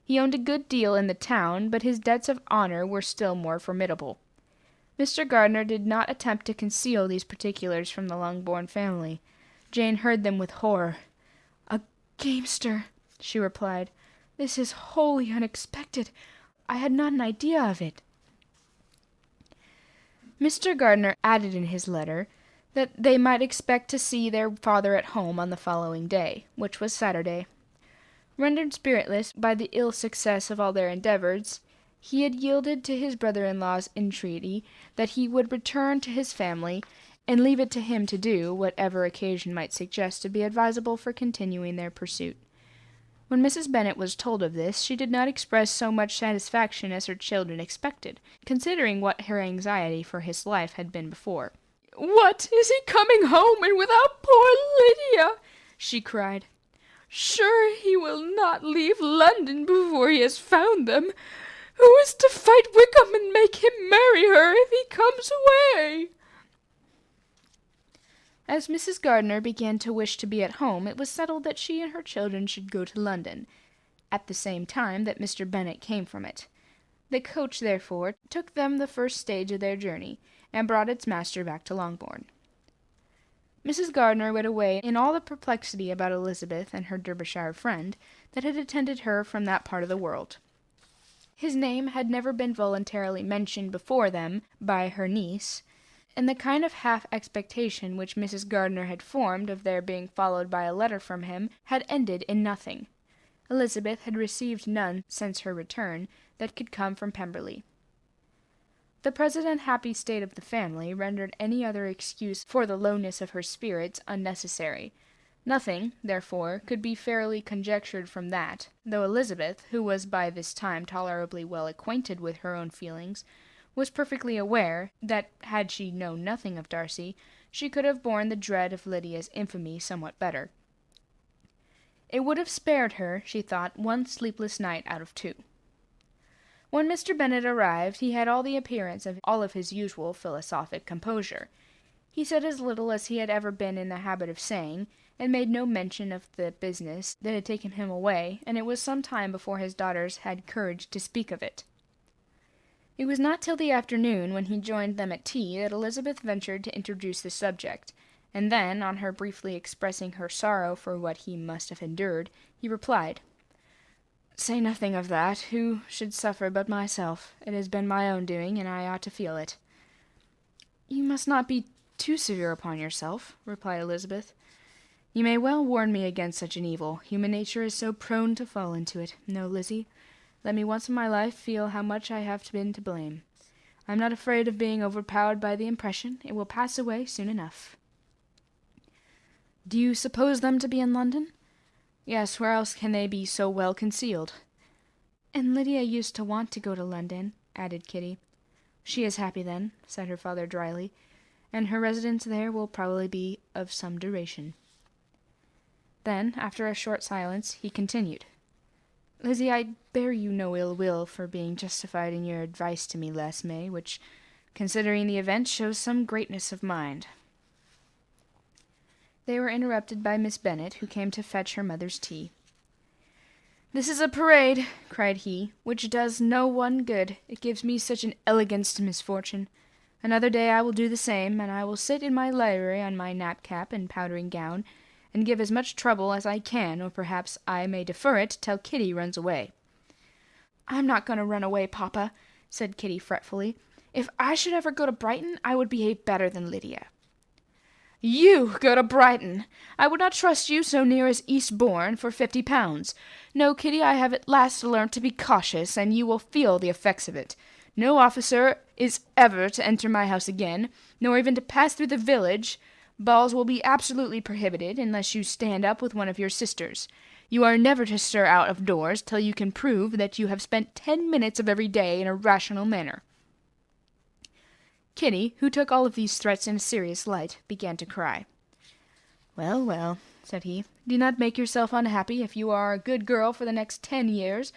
He owned a good deal in the town, but his debts of honour were still more formidable. Mr. Gardiner did not attempt to conceal these particulars from the Longbourn family. Jane heard them with horror. "A gamester," she replied. "This is wholly unexpected. I had not an idea of it." Mr. Gardiner added in his letter that they might expect to see their father at home on the following day, which was Saturday. Rendered spiritless by the ill success of all their endeavours, he had yielded to his brother-in-law's entreaty that he would return to his family, and leave it to him to do whatever occasion might suggest to be advisable for continuing their pursuit. When Mrs. Bennet was told of this, she did not express so much satisfaction as her children expected, considering what her anxiety for his life had been before. "What, is he coming home, and without poor Lydia?" she cried. "Sure he will not leave London before he has found them. Who is to fight Wickham and make him marry her if he comes away?" As Mrs. Gardiner began to wish to be at home, it was settled that she and her children should go to London, at the same time that Mr. Bennet came from it. The coach, therefore, took them the first stage of their journey, and brought its master back to Longbourn. Mrs. Gardiner went away in all the perplexity about Elizabeth and her Derbyshire friend that had attended her from that part of the world. His name had never been voluntarily mentioned before them by her niece, and the kind of half-expectation which Mrs. Gardiner had formed of their being followed by a letter from him had ended in nothing. Elizabeth had received none since her return that could come from Pemberley. The present unhappy state of the family rendered any other excuse for the lowness of her spirits unnecessary. Nothing, therefore, could be fairly conjectured from that, though Elizabeth, who was by this time tolerably well acquainted with her own feelings, was perfectly aware that, had she known nothing of Darcy, she could have borne the dread of Lydia's infamy somewhat better. It would have spared her, she thought, one sleepless night out of 2. When Mr. Bennet arrived, he had all the appearance of all of his usual philosophic composure. He said as little as he had ever been in the habit of saying, and made no mention of the business that had taken him away, and it was some time before his daughters had courage to speak of it. It was not till the afternoon, when he joined them at tea, that Elizabeth ventured to introduce the subject, and then, on her briefly expressing her sorrow for what he must have endured, he replied, "Say nothing of that. Who should suffer but myself? It has been my own doing, and I ought to feel it." "You must not be too severe upon yourself," replied Elizabeth. "You may well warn me against such an evil. Human nature is so prone to fall into it. No, Lizzie, let me once in my life feel how much I have been to blame. I am not afraid of being overpowered by the impression. It will pass away soon enough." "Do you suppose them to be in London?" "Yes, where else can they be so well concealed?" "And Lydia used to want to go to London," added Kitty. "She is happy then," said her father dryly, "and her residence there will probably be of some duration." Then, after a short silence, he continued, "Lizzie, I bear you no ill will for being justified in your advice to me last May, which, considering the event, shows some greatness of mind." They were interrupted by Miss Bennet, who came to fetch her mother's tea. "This is a parade," cried he, "which does no one good. It gives me such an elegance to misfortune. Another day I will do the same, and I will sit in my library on my nightcap and powdering gown, and give as much trouble as I can, or perhaps I may defer it till Kitty runs away." "I'm not going to run away, papa," said Kitty fretfully. "If I should ever go to Brighton, I would behave better than Lydia." "You go to Brighton! I would not trust you so near as Eastbourne for £50. No, Kitty, I have at last learnt to be cautious, and you will feel the effects of it. No officer is ever to enter my house again, nor even to pass through the village. Balls will be absolutely prohibited, unless you stand up with one of your sisters. You are never to stir out of doors till you can prove that you have spent 10 minutes of every day in a rational manner." Kitty, who took all of these threats in a serious light, began to cry. "Well, well," said he, "do not make yourself unhappy. If you are a good girl for the next 10 years,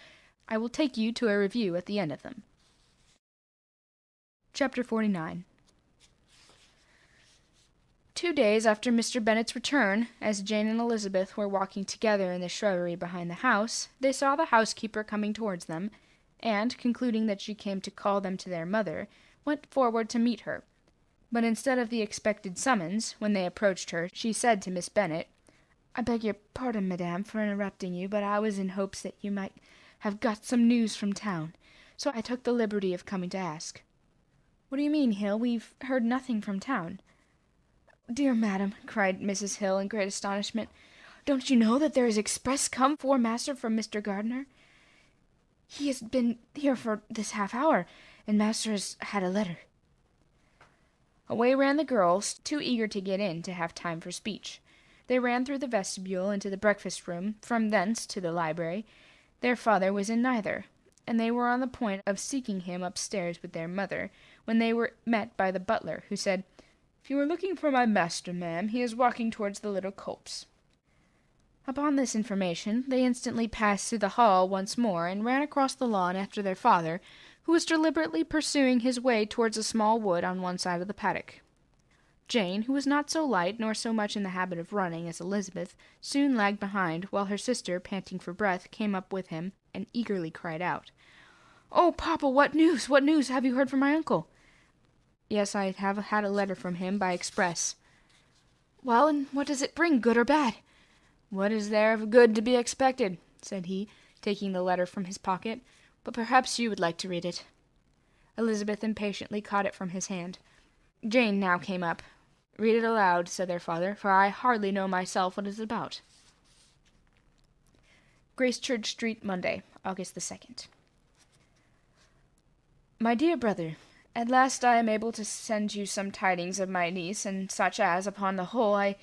I will take you to a review at the end of them." Chapter 49. 2 days after Mr. Bennet's return, as Jane and Elizabeth were walking together in the shrubbery behind the house, they saw the housekeeper coming towards them, and, concluding that she came to call them to their mother, went forward to meet her. But instead of the expected summons, when they approached her, she said to Miss Bennet, "I beg your pardon, madame, for interrupting you, but I was in hopes that you might have got some news from town, so I took the liberty of coming to ask." "What do you mean, Hill? We've heard nothing from town." "Dear madam," cried Mrs. Hill in great astonishment, "don't you know that there is express come for master from Mr. Gardiner? He has been here for this half hour, and master has had a letter." Away ran the girls, too eager to get in to have time for speech. They ran through the vestibule into the breakfast-room, from thence to the library. Their father was in neither, and they were on the point of seeking him upstairs with their mother, when they were met by the butler, who said, "If you are looking for my master, ma'am, he is walking towards the little copse." Upon this information, they instantly passed through the hall once more, and ran across the lawn after their father, who was deliberately pursuing his way towards a small wood on one side of the paddock. Jane, who was not so light nor so much in the habit of running as Elizabeth, soon lagged behind, while her sister, panting for breath, came up with him, and eagerly cried out, "Oh, papa, what news? What news? Have you heard from my uncle?" "Yes, I have had a letter from him by express." "Well, and what does it bring, good or bad?" "What is there of good to be expected?" said he, taking the letter from his pocket. "But perhaps you would like to read it." Elizabeth impatiently caught it from his hand. Jane now came up. "Read it aloud," said their father, "for I hardly know myself what it is about." Gracechurch Street, Monday, August the 2nd. My dear brother, at last I am able to send you some tidings of my niece, and such as, upon the whole, I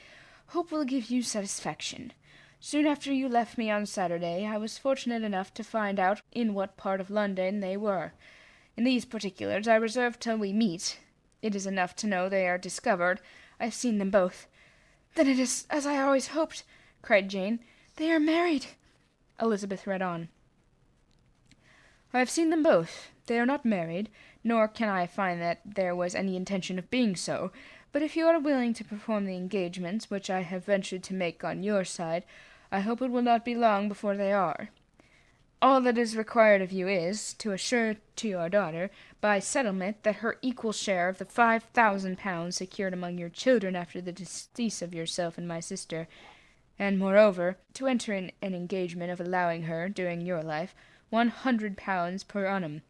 hope will give you satisfaction. Soon after you left me on Saturday, I was fortunate enough to find out in what part of London they were. In these particulars I reserve till we meet. It is enough to know they are discovered. I have seen them both. "Then it is as I always hoped," cried Jane. "They are married." Elizabeth read on. "I have seen them both. They are not married, nor can I find that there was any intention of being so, but if you are willing to perform the engagements which I have ventured to make on your side, I hope it will not be long before they are. All that is required of you is, to assure to your daughter, by settlement, that her equal share of the £5,000 secured among your children after the decease of yourself and my sister, and, moreover, to enter in an engagement of allowing her, during your life, £100 per annum.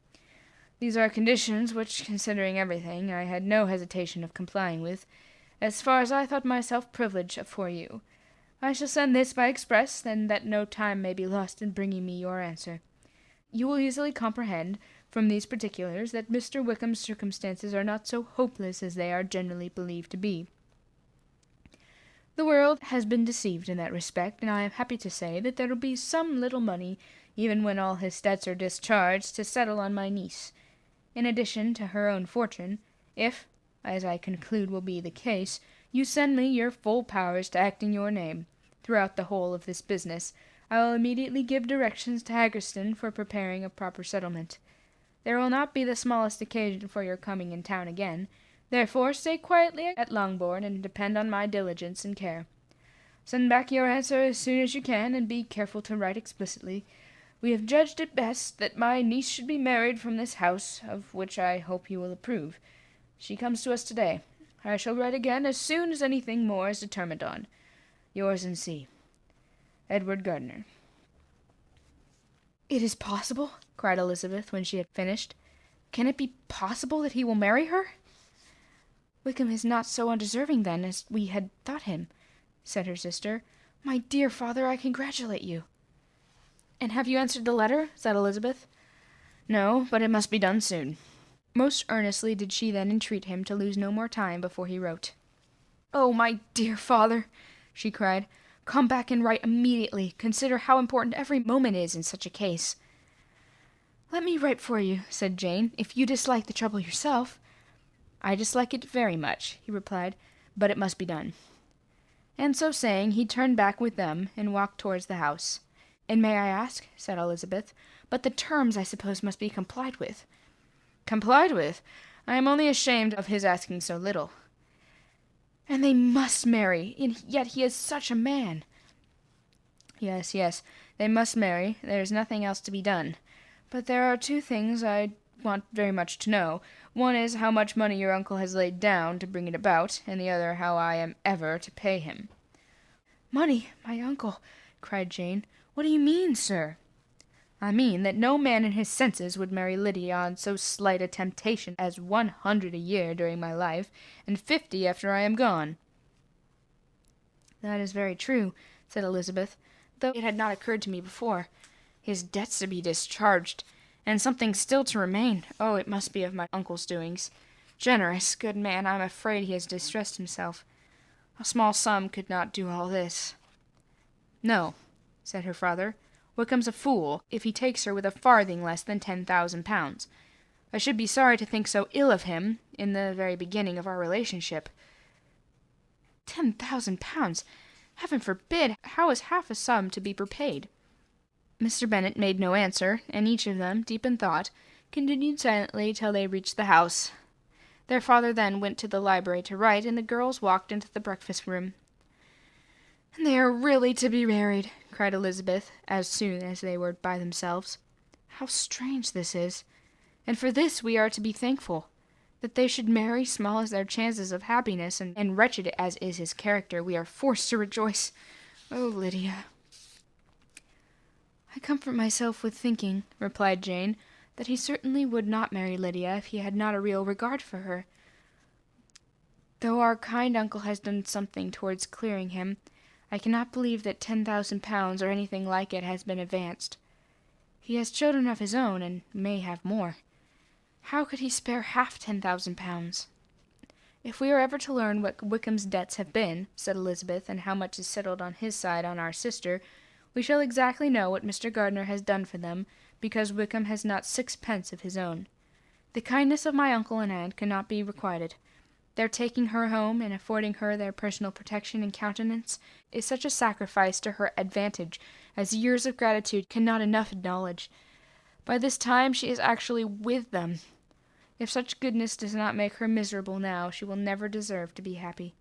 These are conditions which, considering everything, I had no hesitation of complying with, as far as I thought myself privileged for you. I shall send this by express, and that no time may be lost in bringing me your answer. You will easily comprehend, from these particulars, that Mr. Wickham's circumstances are not so hopeless as they are generally believed to be. The world has been deceived in that respect, and I am happy to say that there will be some little money, even when all his debts are discharged, to settle on my niece, in addition to her own fortune, if, as I conclude will be the case, you send me your full powers to act in your name. Throughout the whole of this business, I will immediately give directions to Haggerston for preparing a proper settlement. There will not be the smallest occasion for your coming in town again. Therefore stay quietly at Longbourn, and depend on my diligence and care. Send back your answer as soon as you can, and be careful to write explicitly. We have judged it best that my niece should be married from this house, of which I hope you will approve. She comes to us today. I shall write again as soon as anything more is determined on. Yours in C. Edward Gardiner. "It is possible?" cried Elizabeth, when she had finished. "Can it be possible that he will marry her?" "Wickham is not so undeserving, then, as we had thought him," said her sister. "My dear father, I congratulate you." "And have you answered the letter?" said Elizabeth. "No, but it must be done soon." Most earnestly did she then entreat him to lose no more time before he wrote. "Oh, my dear father," she cried, "come back and write immediately. Consider how important every moment is in such a case." "Let me write for you," said Jane, "if you dislike the trouble yourself." "I dislike it very much," he replied, "but it must be done." And so saying, he turned back with them, and walked towards the house. "And may I ask," said Elizabeth, "but the terms, I suppose, must be complied with." "Complied with? I am only ashamed of his asking so little." "And they must marry, and yet he is such a man." "Yes, yes, they must marry. There is nothing else to be done. But there are two things I want very much to know. One is how much money your uncle has laid down to bring it about, and the other how I am ever to pay him." "Money, my uncle!" cried Jane. "What do you mean, sir?" "I mean that no man in his senses would marry Lydia on so slight a temptation as 100 a year during my life, and 50 after I am gone." "That is very true," said Elizabeth, "though it had not occurred to me before. His debts to be discharged, and something still to remain. Oh, it must be of my uncle's doings. Generous, good man, I am afraid he has distressed himself. A small sum could not do all this. No, said her father. Wickham's a fool if he takes her with a farthing less than 10,000 pounds. I should be sorry to think so ill of him in the very beginning of our relationship. 10,000 pounds! Heaven forbid! How is half a sum to be repaid? Mr. Bennet made no answer, and each of them, deep in thought, continued silently till they reached the house. Their father then went to the library to write, and the girls walked into the breakfast-room. "And they are really to be married," cried Elizabeth, as soon as they were by themselves. "How strange this is! And for this we are to be thankful. That they should marry, small as their chances of happiness, and wretched as is his character, we are forced to rejoice. Oh, Lydia!" "I comfort myself with thinking," replied Jane, "that he certainly would not marry Lydia if he had not a real regard for her. Though our kind uncle has done something towards clearing him, I cannot believe that 10,000 pounds or anything like it has been advanced. He has children of his own, and may have more. How could he spare half 10,000 pounds? If we are ever to learn what Wickham's debts have been, said Elizabeth, and how much is settled on his side on our sister, we shall exactly know what Mr. Gardiner has done for them, because Wickham has not 6 pence of his own. The kindness of my uncle and aunt cannot be requited. Their taking her home, and affording her their personal protection and countenance, is such a sacrifice to her advantage as years of gratitude cannot enough acknowledge. By this time she is actually with them. If such goodness does not make her miserable now, she will never deserve to be happy.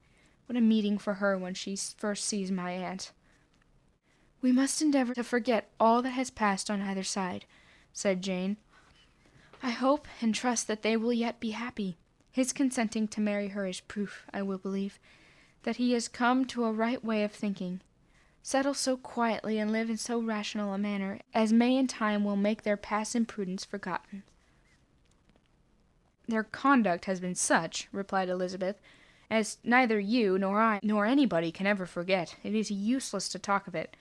What a meeting for her when she first sees my aunt! "We must endeavour to forget all that has passed on either side," said Jane. "I hope and trust that they will yet be happy. His consenting to marry her is proof, I will believe, that he has come to a right way of thinking. Settle so quietly and live in so rational a manner as may in time will make their past imprudence forgotten." "Their conduct has been such," replied Elizabeth, "as neither you nor I nor anybody can ever forget. It is useless to talk of it."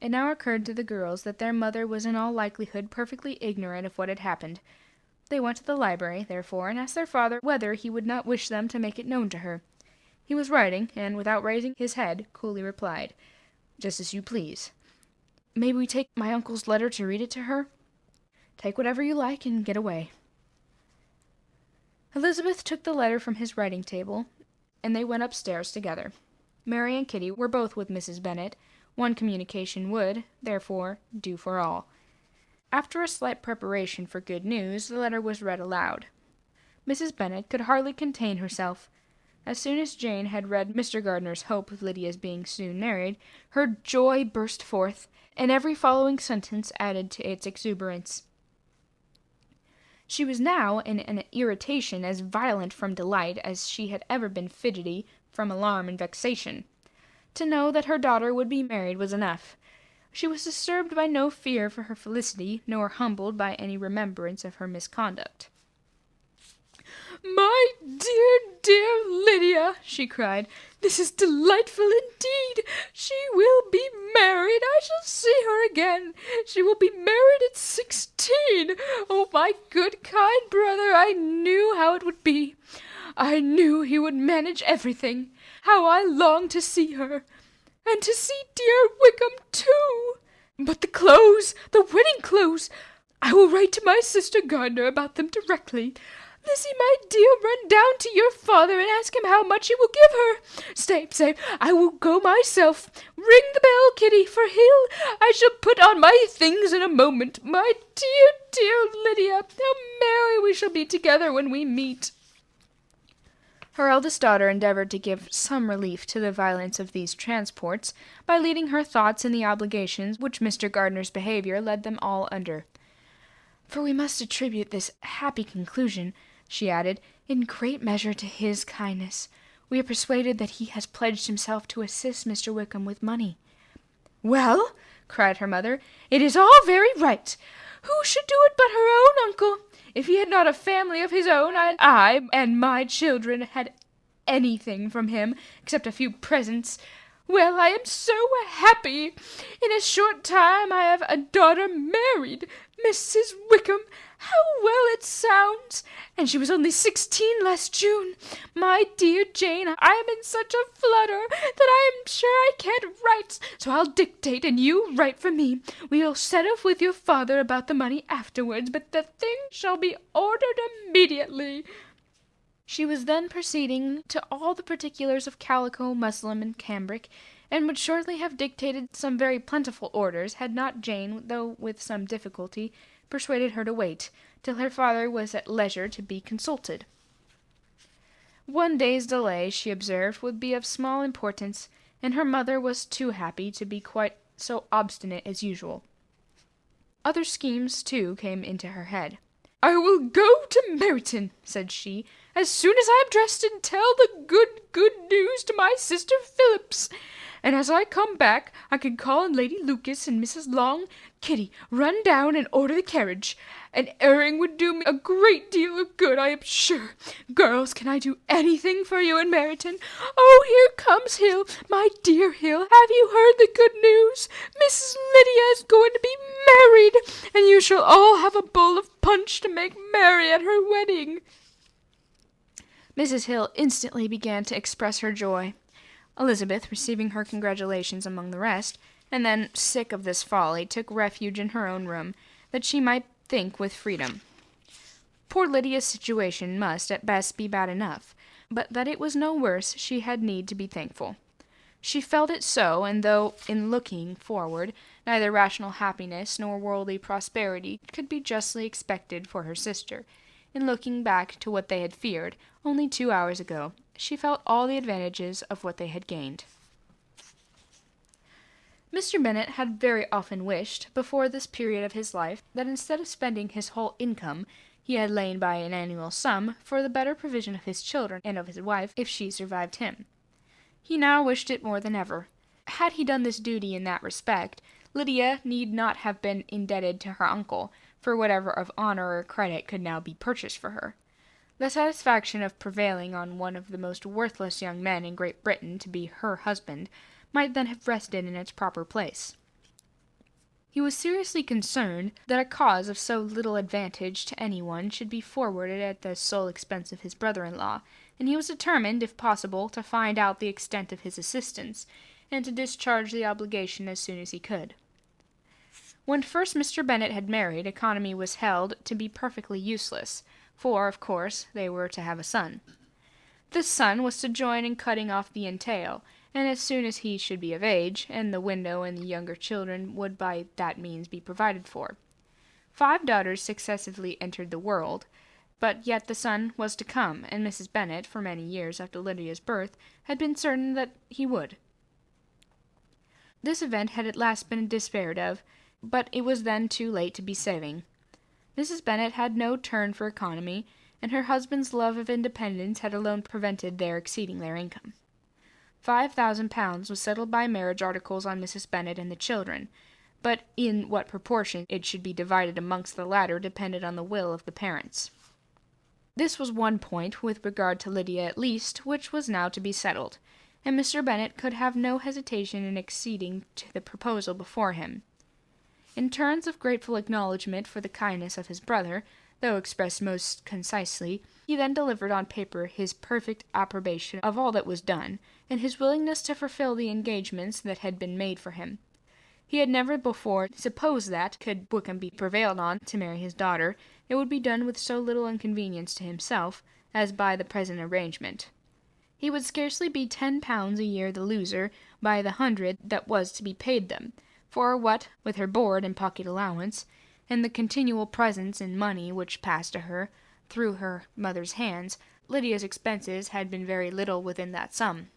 It now occurred to the girls that their mother was in all likelihood perfectly ignorant of what had happened. They went to the library, therefore, and asked their father whether he would not wish them to make it known to her. He was writing, and, without raising his head, coolly replied, "Just as you please." "May we take my uncle's letter to read it to her?" "Take whatever you like, and get away." Elizabeth took the letter from his writing-table, and they went upstairs together. Mary and Kitty were both with Mrs. Bennet. One communication would, therefore, do for all. After a slight preparation for good news, the letter was read aloud. Mrs. Bennet could hardly contain herself. As soon as Jane had read Mr. Gardiner's hope of Lydia's being soon married, her joy burst forth, and every following sentence added to its exuberance. She was now in an irritation as violent from delight as she had ever been fidgety from alarm and vexation. To know that her daughter would be married was enough. She was disturbed by no fear for her felicity, nor humbled by any remembrance of her misconduct. "My dear, dear Lydia," she cried, "this is delightful indeed. She will be married. I shall see her again. She will be married at 16. Oh, my good, kind brother, I knew how it would be. I knew he would manage everything. How I long to see her, and to see dear Wickham too! But the clothes, the wedding clothes! I will write to my sister Gardiner about them directly. Lizzie, my dear, run down to your father and ask him how much he will give her. Stay, I will go myself. Ring the bell, Kitty, for I shall put on my things in a moment. My dear, dear Lydia, how merry we shall be together when we meet." Her eldest daughter endeavoured to give some relief to the violence of these transports by leading her thoughts in the obligations which Mr. Gardiner's behaviour led them all under. "For we must attribute this happy conclusion," she added, "in great measure to his kindness. We are persuaded that he has pledged himself to assist Mr. Wickham with money." "Well," cried her mother, "it is all very right. Who should do it but her own uncle? If he had not a family of his own, and I and my children had anything from him, except a few presents, Well, I am so happy. In a short time I have a daughter married, Mrs. Wickham. How well it sounds! And she was only 16 last June. My dear Jane, I am in such a flutter that I am sure I can't write, so I'll dictate and you write for me. We'll settle with your father about the money afterwards, but the thing shall be ordered immediately. She was then proceeding to all the particulars of calico, muslin, and cambric, and would shortly have dictated some very plentiful orders, had not Jane, though with some difficulty, persuaded her to wait, till her father was at leisure to be consulted. One day's delay, she observed, would be of small importance, and her mother was too happy to be quite so obstinate as usual. Other schemes, too, came into her head. I will go to Meryton, said she, as soon as I am dressed, and tell the good news to my sister Phillips. And as I come back, I can call on Lady Lucas and Mrs. Long. Kitty, run down and order the carriage. An airing would do me a great deal of good, I am sure. Girls, can I do anything for you in Meryton? Oh, here comes Hill. My dear Hill, have you heard the good news? Mrs. Lydia is going to be married, and you shall all have a bowl of punch to make merry at her wedding. Mrs. Hill instantly began to express her joy. Elizabeth, receiving her congratulations among the rest, and then, sick of this folly, took refuge in her own room, that she might think with freedom. Poor Lydia's situation must, at best, be bad enough, but that it was no worse she had need to be thankful. She felt it so, and though, in looking forward, neither rational happiness nor worldly prosperity could be justly expected for her sister, in looking back to what they had feared, only 2 hours ago, she felt all the advantages of what they had gained. Mr. Bennet had very often wished, before this period of his life, that instead of spending his whole income, he had laid by an annual sum for the better provision of his children and of his wife, if she survived him. He now wished it more than ever. Had he done this duty in that respect, Lydia need not have been indebted to her uncle for whatever of honor or credit could now be purchased for her. The satisfaction of prevailing on one of the most worthless young men in Great Britain to be her husband might then have rested in its proper place. He was seriously concerned that a cause of so little advantage to anyone should be forwarded at the sole expense of his brother-in-law, and he was determined, if possible, to find out the extent of his assistance, and to discharge the obligation as soon as he could. When first Mr. Bennet had married, economy was held to be perfectly useless, for, of course, they were to have a son. This son was to join in cutting off the entail, and as soon as he should be of age, and the widow and the younger children would by that means be provided for. 5 daughters successively entered the world, but yet the son was to come, and Mrs. Bennet, for many years after Lydia's birth, had been certain that he would. This event had at last been despaired of, but it was then too late to be saving. Mrs. Bennet had no turn for economy, and her husband's love of independence had alone prevented their exceeding their income. £5,000 was settled by marriage articles on Mrs. Bennet and the children, but in what proportion it should be divided amongst the latter depended on the will of the parents. This was one point, with regard to Lydia at least, which was now to be settled, and Mr. Bennet could have no hesitation in acceding to the proposal before him. In terms of grateful acknowledgment for the kindness of his brother, though expressed most concisely, he then delivered on paper his perfect approbation of all that was done, and his willingness to fulfill the engagements that had been made for him. He had never before supposed that, could Wickham be prevailed on to marry his daughter, it would be done with so little inconvenience to himself, as by the present arrangement. He would scarcely be £10 a year the loser by the 100 that was to be paid them, for what, with her board and pocket allowance, and the continual presents in money which passed to her, through her mother's hands, Lydia's expenses had been very little within that sum.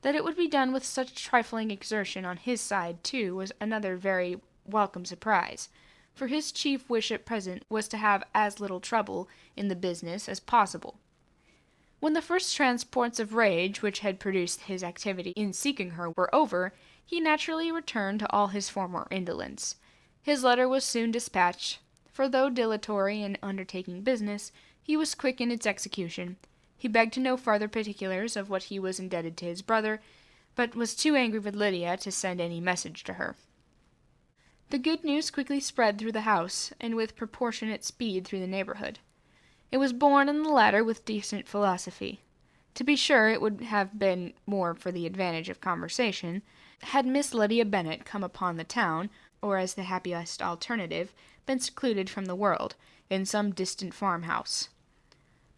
That it would be done with such trifling exertion on his side, too, was another very welcome surprise, for his chief wish at present was to have as little trouble in the business as possible. When the first transports of rage which had produced his activity in seeking her were over, he naturally returned to all his former indolence. His letter was soon dispatched, for though dilatory in undertaking business, he was quick in its execution. He begged to know farther particulars of what he was indebted to his brother, but was too angry with Lydia to send any message to her. The good news quickly spread through the house, and with proportionate speed through the neighborhood. It was borne in the latter with decent philosophy. To be sure, it would have been more for the advantage of conversation, had Miss Lydia Bennet come upon the town, or as the happiest alternative, been secluded from the world, in some distant farmhouse.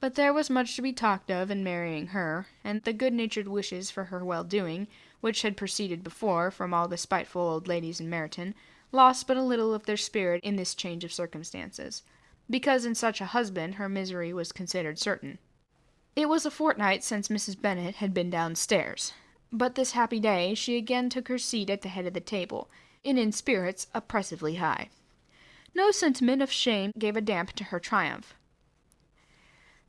But there was much to be talked of in marrying her, and the good-natured wishes for her well-doing, which had proceeded before from all the spiteful old ladies in Meryton, lost but a little of their spirit in this change of circumstances, because in such a husband her misery was considered certain. It was a fortnight since Mrs. Bennet had been downstairs, but this happy day she again took her seat at the head of the table, and in spirits oppressively high. No sentiment of shame gave a damp to her triumph.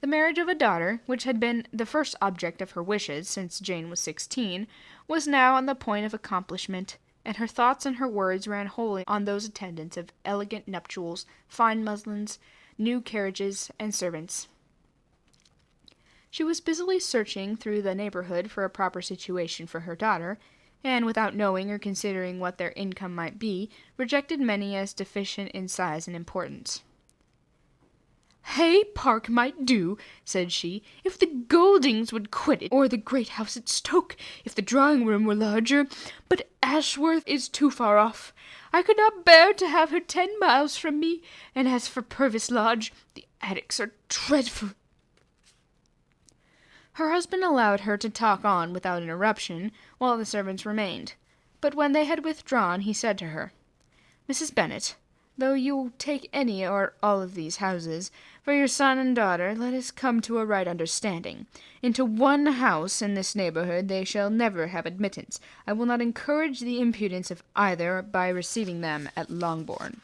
The marriage of a daughter, which had been the first object of her wishes since Jane was 16, was now on the point of accomplishment, and her thoughts and her words ran wholly on those attendants of elegant nuptials, fine muslins, new carriages, and servants. She was busily searching through the neighborhood for a proper situation for her daughter, and without knowing or considering what their income might be, rejected many as deficient in size and importance. "Hay Park might do," said she, "if the Goldings would quit it, or the great house at Stoke, if the drawing-room were larger, but Ashworth is too far off. I could not bear to have her 10 miles from me, and as for Purvis Lodge, the attics are dreadful." Her husband allowed her to talk on without interruption, while the servants remained, but when they had withdrawn, he said to her, "Mrs. Bennet, though you take any or all of these houses, for your son and daughter, let us come to a right understanding. Into one house in this neighborhood they shall never have admittance. I will not encourage the impudence of either by receiving them at Longbourn."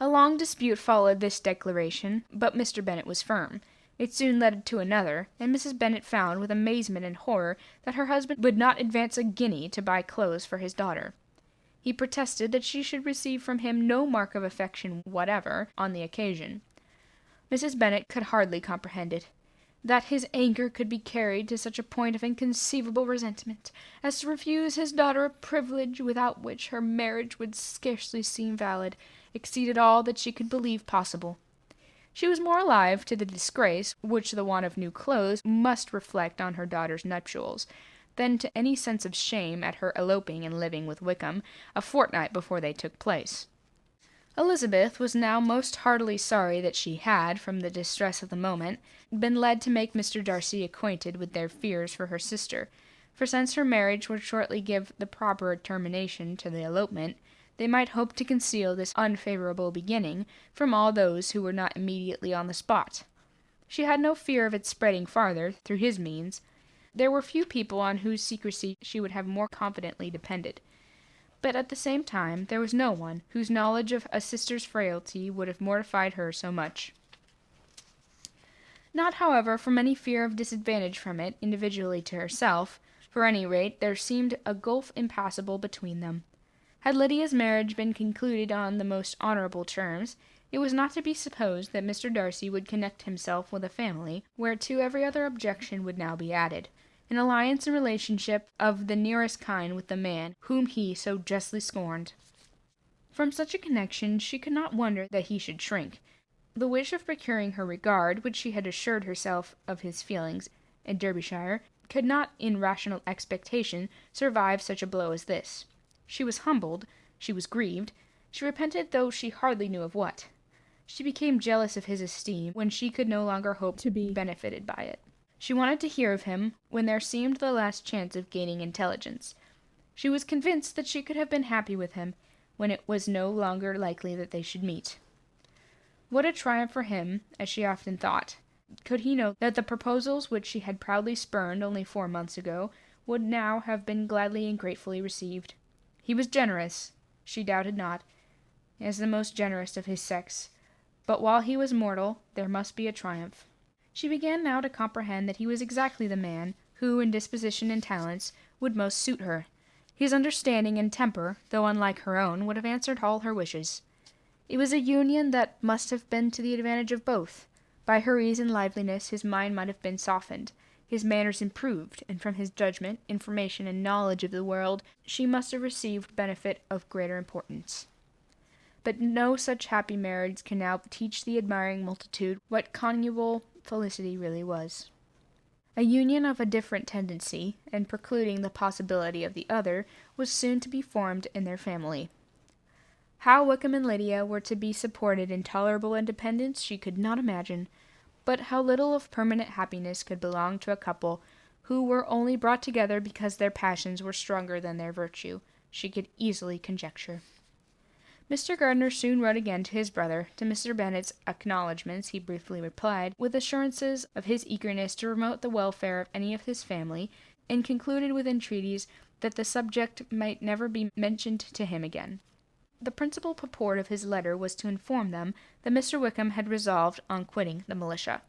A long dispute followed this declaration, but Mr. Bennet was firm. It soon led to another, and Mrs. Bennet found with amazement and horror that her husband would not advance a guinea to buy clothes for his daughter. He protested that she should receive from him no mark of affection whatever on the occasion. Mrs. Bennet could hardly comprehend it. That his anger could be carried to such a point of inconceivable resentment as to refuse his daughter a privilege without which her marriage would scarcely seem valid, exceeded all that she could believe possible. She was more alive to the disgrace which the want of new clothes must reflect on her daughter's nuptials, than to any sense of shame at her eloping and living with Wickham a fortnight before they took place. Elizabeth was now most heartily sorry that she had, from the distress of the moment, been led to make Mr. Darcy acquainted with their fears for her sister, for since her marriage would shortly give the proper termination to the elopement, they might hope to conceal this unfavourable beginning from all those who were not immediately on the spot. She had no fear of its spreading farther, through his means. There were few people on whose secrecy she would have more confidently depended. But at the same time there was no one whose knowledge of a sister's frailty would have mortified her so much. Not, however, from any fear of disadvantage from it, individually to herself. For any rate, there seemed a gulf impassable between them. Had Lydia's marriage been concluded on the most honourable terms, it was not to be supposed that Mr. Darcy would connect himself with a family whereto every other objection would now be added, an alliance and relationship of the nearest kind with the man whom he so justly scorned. From such a connection she could not wonder that he should shrink. The wish of procuring her regard, which she had assured herself of his feelings in Derbyshire, could not in rational expectation survive such a blow as this. She was humbled, she was grieved, she repented though she hardly knew of what. She became jealous of his esteem when she could no longer hope to be benefited by it. She wanted to hear of him when there seemed the last chance of gaining intelligence. She was convinced that she could have been happy with him when it was no longer likely that they should meet. What a triumph for him, as she often thought, could he know that the proposals which she had proudly spurned only 4 months ago would now have been gladly and gratefully received. He was generous, she doubted not, as the most generous of his sex, but while he was mortal, there must be a triumph. She began now to comprehend that he was exactly the man who, in disposition and talents, would most suit her. His understanding and temper, though unlike her own, would have answered all her wishes. It was a union that must have been to the advantage of both. By her ease and liveliness his mind might have been softened, his manners improved, and from his judgment, information, and knowledge of the world, she must have received benefit of greater importance. But no such happy marriage can now teach the admiring multitude what conjugal felicity really was. A union of a different tendency, and precluding the possibility of the other, was soon to be formed in their family. How Wickham and Lydia were to be supported in tolerable independence she could not imagine, but how little of permanent happiness could belong to a couple who were only brought together because their passions were stronger than their virtue, she could easily conjecture. Mr. Gardiner soon wrote again to his brother. To Mr. Bennet's acknowledgments he briefly replied, with assurances of his eagerness to promote the welfare of any of his family, and concluded with entreaties that the subject might never be mentioned to him again. The principal purport of his letter was to inform them that Mr. Wickham had resolved on quitting the militia.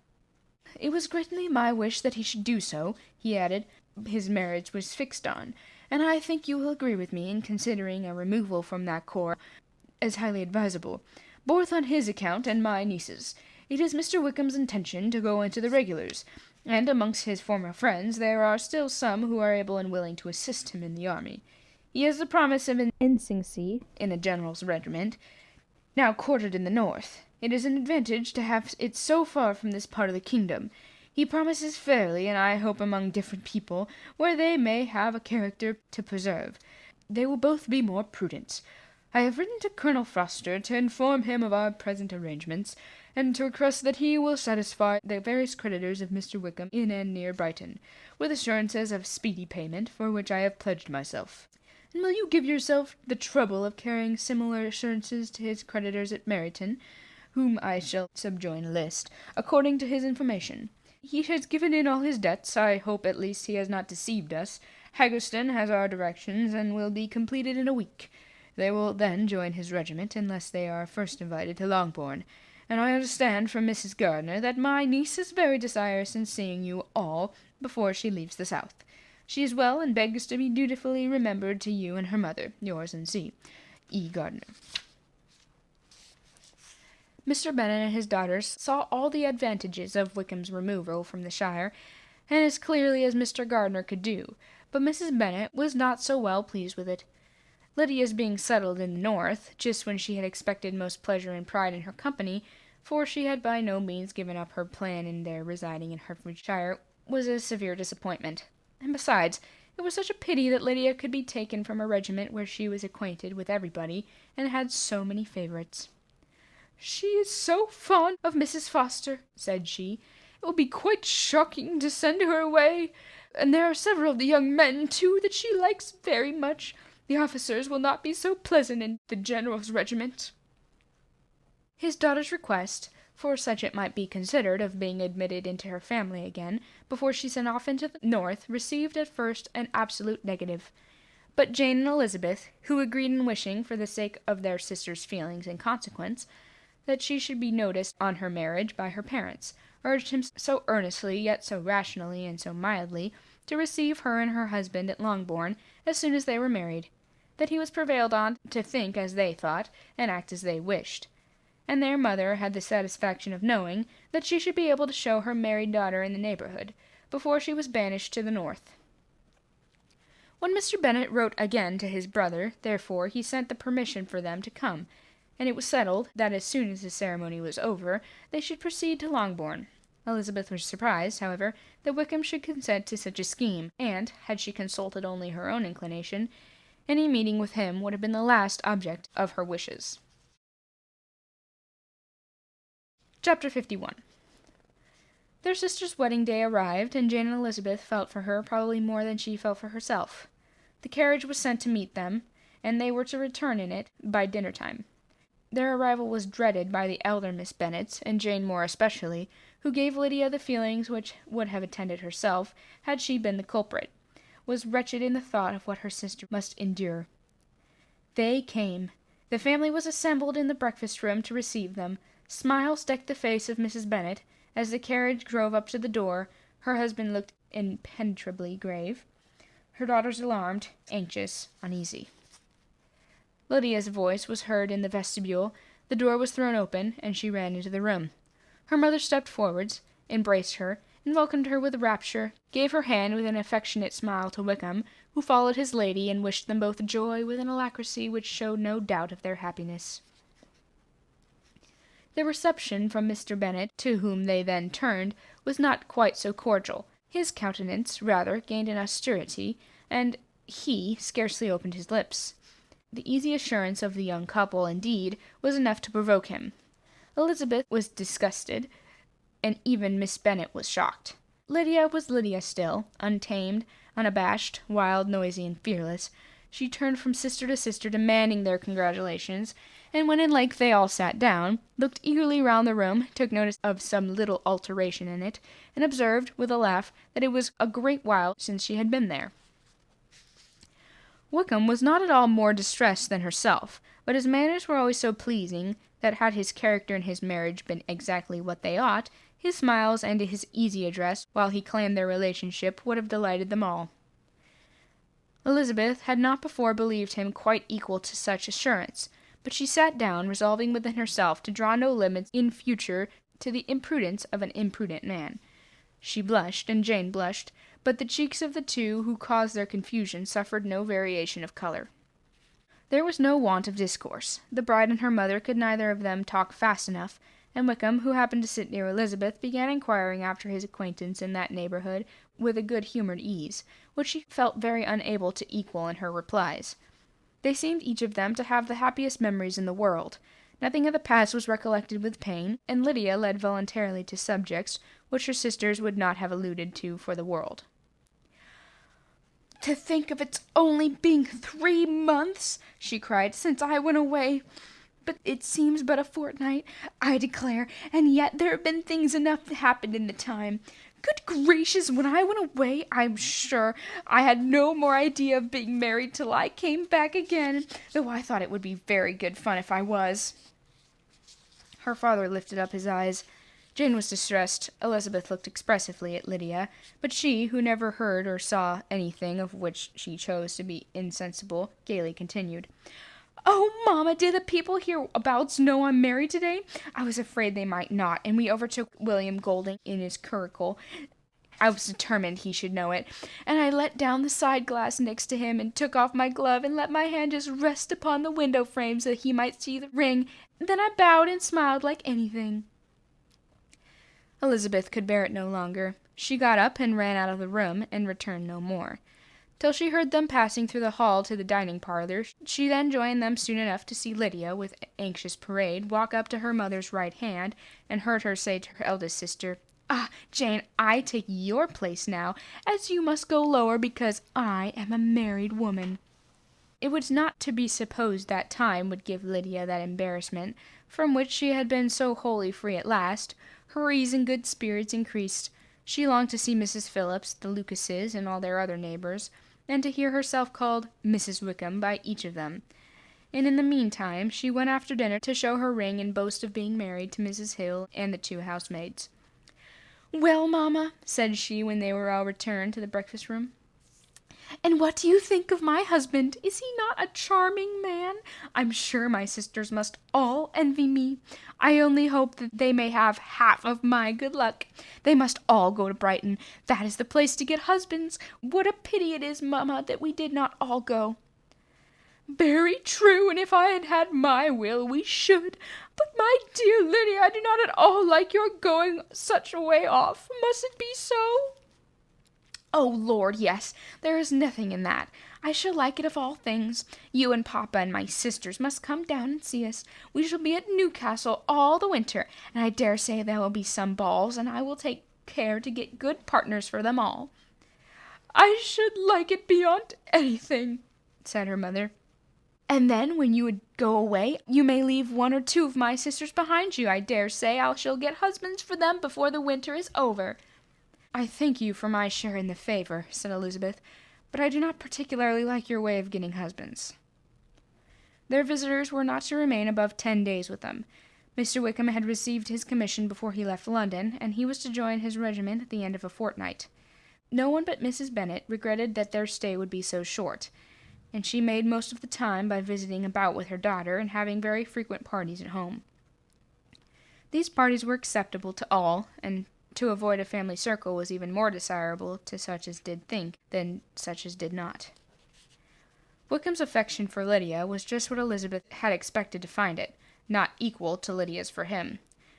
"It was greatly my wish that he should do so," he added. "His marriage was fixed on, and I think you will agree with me in considering a removal from that corps as highly advisable, both on his account and my niece's. It is Mr. Wickham's intention to go into the regulars, and amongst his former friends there are still some who are able and willing to assist him in the army. He has the promise of an ensigncy in a general's regiment, now quartered in the north. It is an advantage to have it so far from this part of the kingdom. He promises fairly, and I hope among different people, where they may have a character to preserve, they will both be more prudent. I have written to Colonel Foster to inform him of our present arrangements, and to request that he will satisfy the various creditors of Mr. Wickham in and near Brighton, with assurances of speedy payment, for which I have pledged myself. And will you give yourself the trouble of carrying similar assurances to his creditors at Meryton, whom I shall subjoin a list, according to his information. He has given in all his debts. I hope at least he has not deceived us. Haggerston has our directions, and will be completed in a week. They will then join his regiment, unless they are first invited to Longbourn. And I understand from Mrs. Gardiner that my niece is very desirous in seeing you all before she leaves the south. She is well, and begs to be dutifully remembered to you and her mother. Yours and C. E. Gardiner. Mr. Bennet and his daughters saw all the advantages of Wickham's removal from the shire, and as clearly as Mr. Gardiner could do, but Mrs. Bennet was not so well pleased with it. Lydia's being settled in the north, just when she had expected most pleasure and pride in her company, for she had by no means given up her plan in their residing in Hertfordshire, was a severe disappointment. And besides, it was such a pity that Lydia could be taken from a regiment where she was acquainted with everybody, and had so many favourites. "She is so fond of Mrs. Foster," said she. "It will be quite shocking to send her away. And there are several of the young men, too, that she likes very much. The officers will not be so pleasant in the general's regiment." His daughter's request, for such it might be considered, of being admitted into her family again, before she sent off into the north, received at first an absolute negative. But Jane and Elizabeth, who agreed in wishing, for the sake of their sister's feelings and consequence, that she should be noticed on her marriage by her parents, urged him so earnestly, yet so rationally and so mildly, to receive her and her husband at Longbourn as soon as they were married, that he was prevailed on to think as they thought, and act as they wished. And their mother had the satisfaction of knowing that she should be able to show her married daughter in the neighbourhood, before she was banished to the north. When Mr. Bennet wrote again to his brother, therefore, he sent the permission for them to come, and it was settled that as soon as the ceremony was over, they should proceed to Longbourn. Elizabeth was surprised, however, that Wickham should consent to such a scheme, and, had she consulted only her own inclination, any meeting with him would have been the last object of her wishes. Chapter 51. Their sister's wedding day arrived, and Jane and Elizabeth felt for her probably more than she felt for herself. The carriage was sent to meet them, and they were to return in it by dinner-time. Their arrival was dreaded by the elder Miss Bennets, and Jane more especially, who gave Lydia the feelings which would have attended herself, had she been the culprit, was wretched in the thought of what her sister must endure. They came. The family was assembled in the breakfast-room to receive them. Smiles decked the face of Mrs. Bennet. As the carriage drove up to the door, her husband looked impenetrably grave, her daughters alarmed, anxious, uneasy. Lydia's voice was heard in the vestibule, the door was thrown open, and she ran into the room. Her mother stepped forwards, embraced her, and welcomed her with rapture, gave her hand with an affectionate smile to Wickham, who followed his lady, and wished them both joy with an alacrity which showed no doubt of their happiness. The reception from Mr. Bennet, to whom they then turned, was not quite so cordial. His countenance, rather, gained an austerity, and he scarcely opened his lips. The easy assurance of the young couple, indeed, was enough to provoke him. Elizabeth was disgusted, and even Miss Bennet was shocked. Lydia was Lydia still, untamed, unabashed, wild, noisy, and fearless. She turned from sister to sister, demanding their congratulations, and when at length they all sat down, looked eagerly round the room, took notice of some little alteration in it, and observed, with a laugh, that it was a great while since she had been there. Wickham was not at all more distressed than herself, but his manners were always so pleasing, that had his character and his marriage been exactly what they ought, his smiles and his easy address, while he claimed their relationship, would have delighted them all. Elizabeth had not before believed him quite equal to such assurance, but she sat down, resolving within herself to draw no limits in future to the imprudence of an imprudent man. She blushed, and Jane blushed, but the cheeks of the two who caused their confusion suffered no variation of colour. There was no want of discourse. The bride and her mother could neither of them talk fast enough, and Wickham, who happened to sit near Elizabeth, began inquiring after his acquaintance in that neighbourhood with a good-humoured ease, which she felt very unable to equal in her replies. They seemed each of them to have the happiest memories in the world. Nothing of the past was recollected with pain, and Lydia led voluntarily to subjects which her sisters would not have alluded to for the world. "To think of its only being 3 months," she cried, "since I went away. But it seems but a fortnight, I declare, and yet there have been things enough that happened in the time. Good gracious, when I went away, I'm sure I had no more idea of being married till I came back again, though I thought it would be very good fun if I was." Her father lifted up his eyes. Jane was distressed. Elizabeth looked expressively at Lydia, but she, who never heard or saw anything of which she chose to be insensible, gaily continued. "Oh, Mamma, did the people hereabouts know I'm married today? I was afraid they might not, and we overtook William Golding in his curricle. I was determined he should know it, and I let down the side glass next to him, and took off my glove, and let my hand just rest upon the window frame so that he might see the ring. Then I bowed and smiled like anything." Elizabeth could bear it no longer. She got up and ran out of the room, and returned no more, till she heard them passing through the hall to the dining parlour. She then joined them soon enough to see Lydia, with anxious parade, walk up to her mother's right hand, and heard her say to her eldest sister, "Ah, Jane, I take your place now, as you must go lower because I am a married woman." It was not to be supposed that time would give Lydia that embarrassment, from which she had been so wholly free at last. Her ease and good spirits increased. She longed to see Mrs. Phillips, the Lucases, and all their other neighbours, and to hear herself called Mrs. Wickham by each of them. And in the meantime she went after dinner to show her ring and boast of being married to Mrs. Hill and the 2 housemaids. "Well, Mamma," said she, when they were all returned to the breakfast-room, "and what do you think of my husband? Is he not a charming man? I'm sure my sisters must all envy me. I only hope that they may have half of my good luck. They must all go to Brighton. That is the place to get husbands. What a pity it is, Mamma, that we did not all go." "Very true, and if I had had my will, we should. But, my dear Lydia, I do not at all like your going such a way off. Must it be so?" "Oh, Lord, yes. There is nothing in that. I shall like it of all things. You and Papa and my sisters must come down and see us. We shall be at Newcastle all the winter, and I dare say there will be some balls, and I will take care to get good partners for them all." "I should like it beyond anything," said her mother. "And then, when you would go away, you may leave 1 or 2 of my sisters behind you. I dare say I shall get husbands for them before the winter is over." "I thank you for my share in the favour," said Elizabeth, "but I do not particularly like your way of getting husbands." Their visitors were not to remain above 10 days with them. Mr. Wickham had received his commission before he left London, and he was to join his regiment at the end of a fortnight. No one but Mrs. Bennet regretted that their stay would be so short, and she made most of the time by visiting about with her daughter and having very frequent parties at home. These parties were acceptable to all, and To avoid a family circle was even more desirable to such as did think than such as did not. Wickham's affection for Lydia was just what Elizabeth had expected to find it, not equal to Lydia's for him.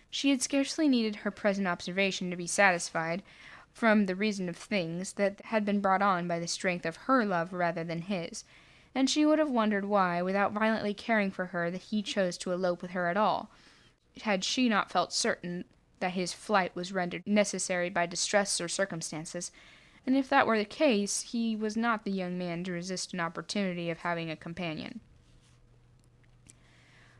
She had scarcely needed her present observation to be satisfied, from the reason of things, that had been brought on by the strength of her love rather than his, and she would have wondered why, without violently caring for her, that he chose to elope with her at all, had she not felt certain that his flight was rendered necessary by distress or circumstances, and if that were the case, he was not the young man to resist an opportunity of having a companion.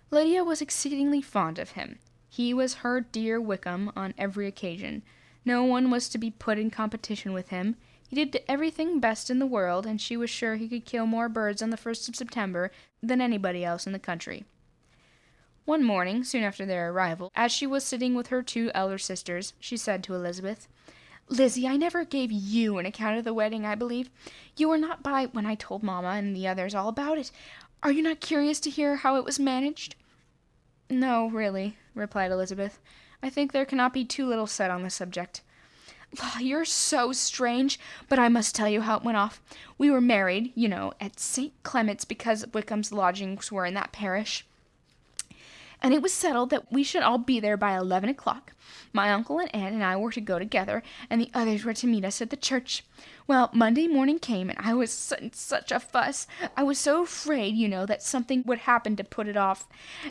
Lydia was exceedingly fond of him. He was her dear Wickham on every occasion. No one was to be put in competition with him. He did everything best in the world, and she was sure he could kill more birds on the 1st of September than anybody else in the country. One morning, soon after their arrival, as she was sitting with her 2 elder sisters, she said to Elizabeth, "Lizzie, I never gave you an account of the wedding, I believe. You were not by when I told Mamma and the others all about it. Are you not curious to hear how it was managed?" "No, really," replied Elizabeth. "I think there cannot be too little said on the subject." "You're so strange, but I must tell you how it went off. We were married, you know, at St. Clement's because Wickham's lodgings were in that parish, and it was settled that we should all be there by 11 o'clock. My uncle and aunt and I were to go together, and the others were to meet us at the church. Well, Monday morning came, and I was in such a fuss. I was so afraid, you know, that something would happen to put it off,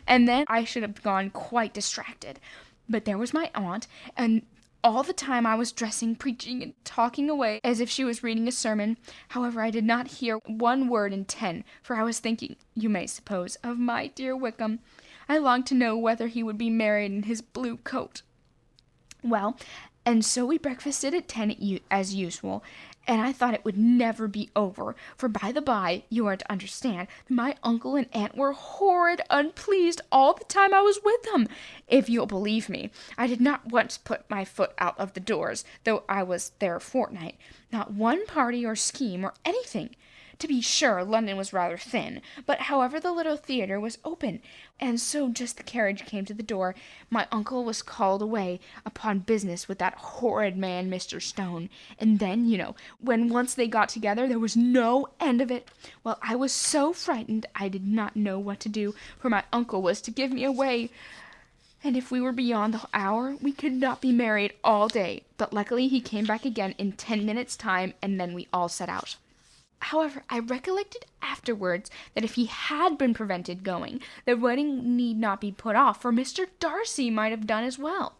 and then I should have gone quite distracted. But there was my aunt, and all the time I was dressing, preaching, and talking away as if she was reading a sermon. However, I did not hear 1 word in 10, for I was thinking, you may suppose, of my dear Wickham. I longed to know whether he would be married in his blue coat. Well, and so we breakfasted at 10 as usual, and I thought it would never be over, for by the by, you are to understand, my uncle and aunt were horrid unpleased all the time I was with them. If you'll believe me, I did not once put my foot out of the doors, though I was there a fortnight. Not one party or scheme or anything. To be sure, London was rather thin, but however the little theatre was open, and so just the carriage came to the door, my uncle was called away upon business with that horrid man, Mr. Stone, and then, you know, when once they got together, there was no end of it. Well, I was so frightened I did not know what to do, for my uncle was to give me away, and if we were beyond the hour, we could not be married all day, but luckily he came back again in 10 minutes' time, and then we all set out. However, I recollected afterwards that if he had been prevented going, the wedding need not be put off, for Mr. Darcy might have done as well."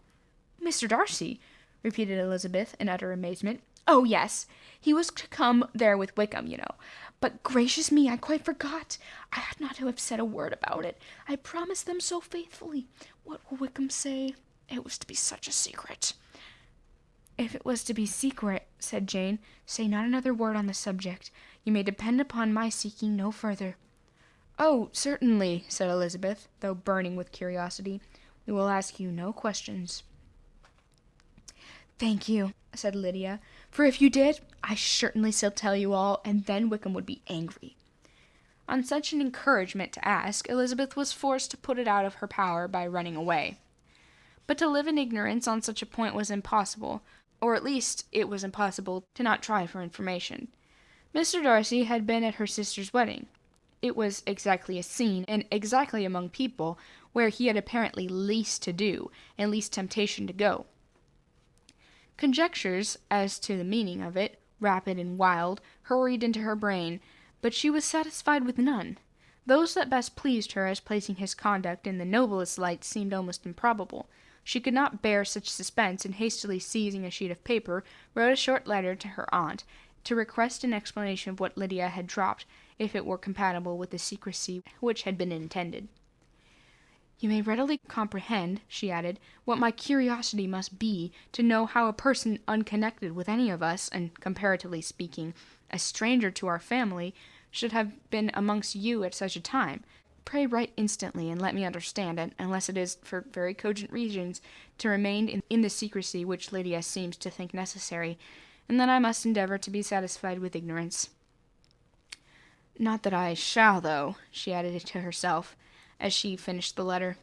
"Mr. Darcy?" repeated Elizabeth in utter amazement. "Oh, yes. He was to come there with Wickham, you know. But gracious me, I quite forgot. I ought not to have said a word about it. I promised them so faithfully. What will Wickham say? It was to be such a secret." "If it was to be secret," said Jane, "say not another word on the subject. You may depend upon my seeking no further." "Oh, certainly," said Elizabeth, though burning with curiosity. "We will ask you no questions." "Thank you," said Lydia, "for if you did, I certainly shall tell you all, and then Wickham would be angry." On such an encouragement to ask, Elizabeth was forced to put it out of her power by running away. But to live in ignorance on such a point was impossible, or at least it was impossible to not try for information. Mr. Darcy had been at her sister's wedding. It was exactly a scene, and exactly among people where he had apparently least to do, and least temptation to go. Conjectures as to the meaning of it, rapid and wild, hurried into her brain, but she was satisfied with none. Those that best pleased her as placing his conduct in the noblest light seemed almost improbable. She could not bear such suspense, and hastily seizing a sheet of paper, wrote a short letter to her aunt, to request an explanation of what Lydia had dropped, if it were compatible with the secrecy which had been intended. "You may readily comprehend," she added, "what my curiosity must be to know how a person unconnected with any of us, and, comparatively speaking, a stranger to our family, should have been amongst you at such a time. Pray write instantly, and let me understand it, unless it is, for very cogent reasons, to remain in the secrecy which Lydia seems to think necessary, and then I must endeavour to be satisfied with ignorance. Not that I shall, though," she added it to herself, as she finished the letter.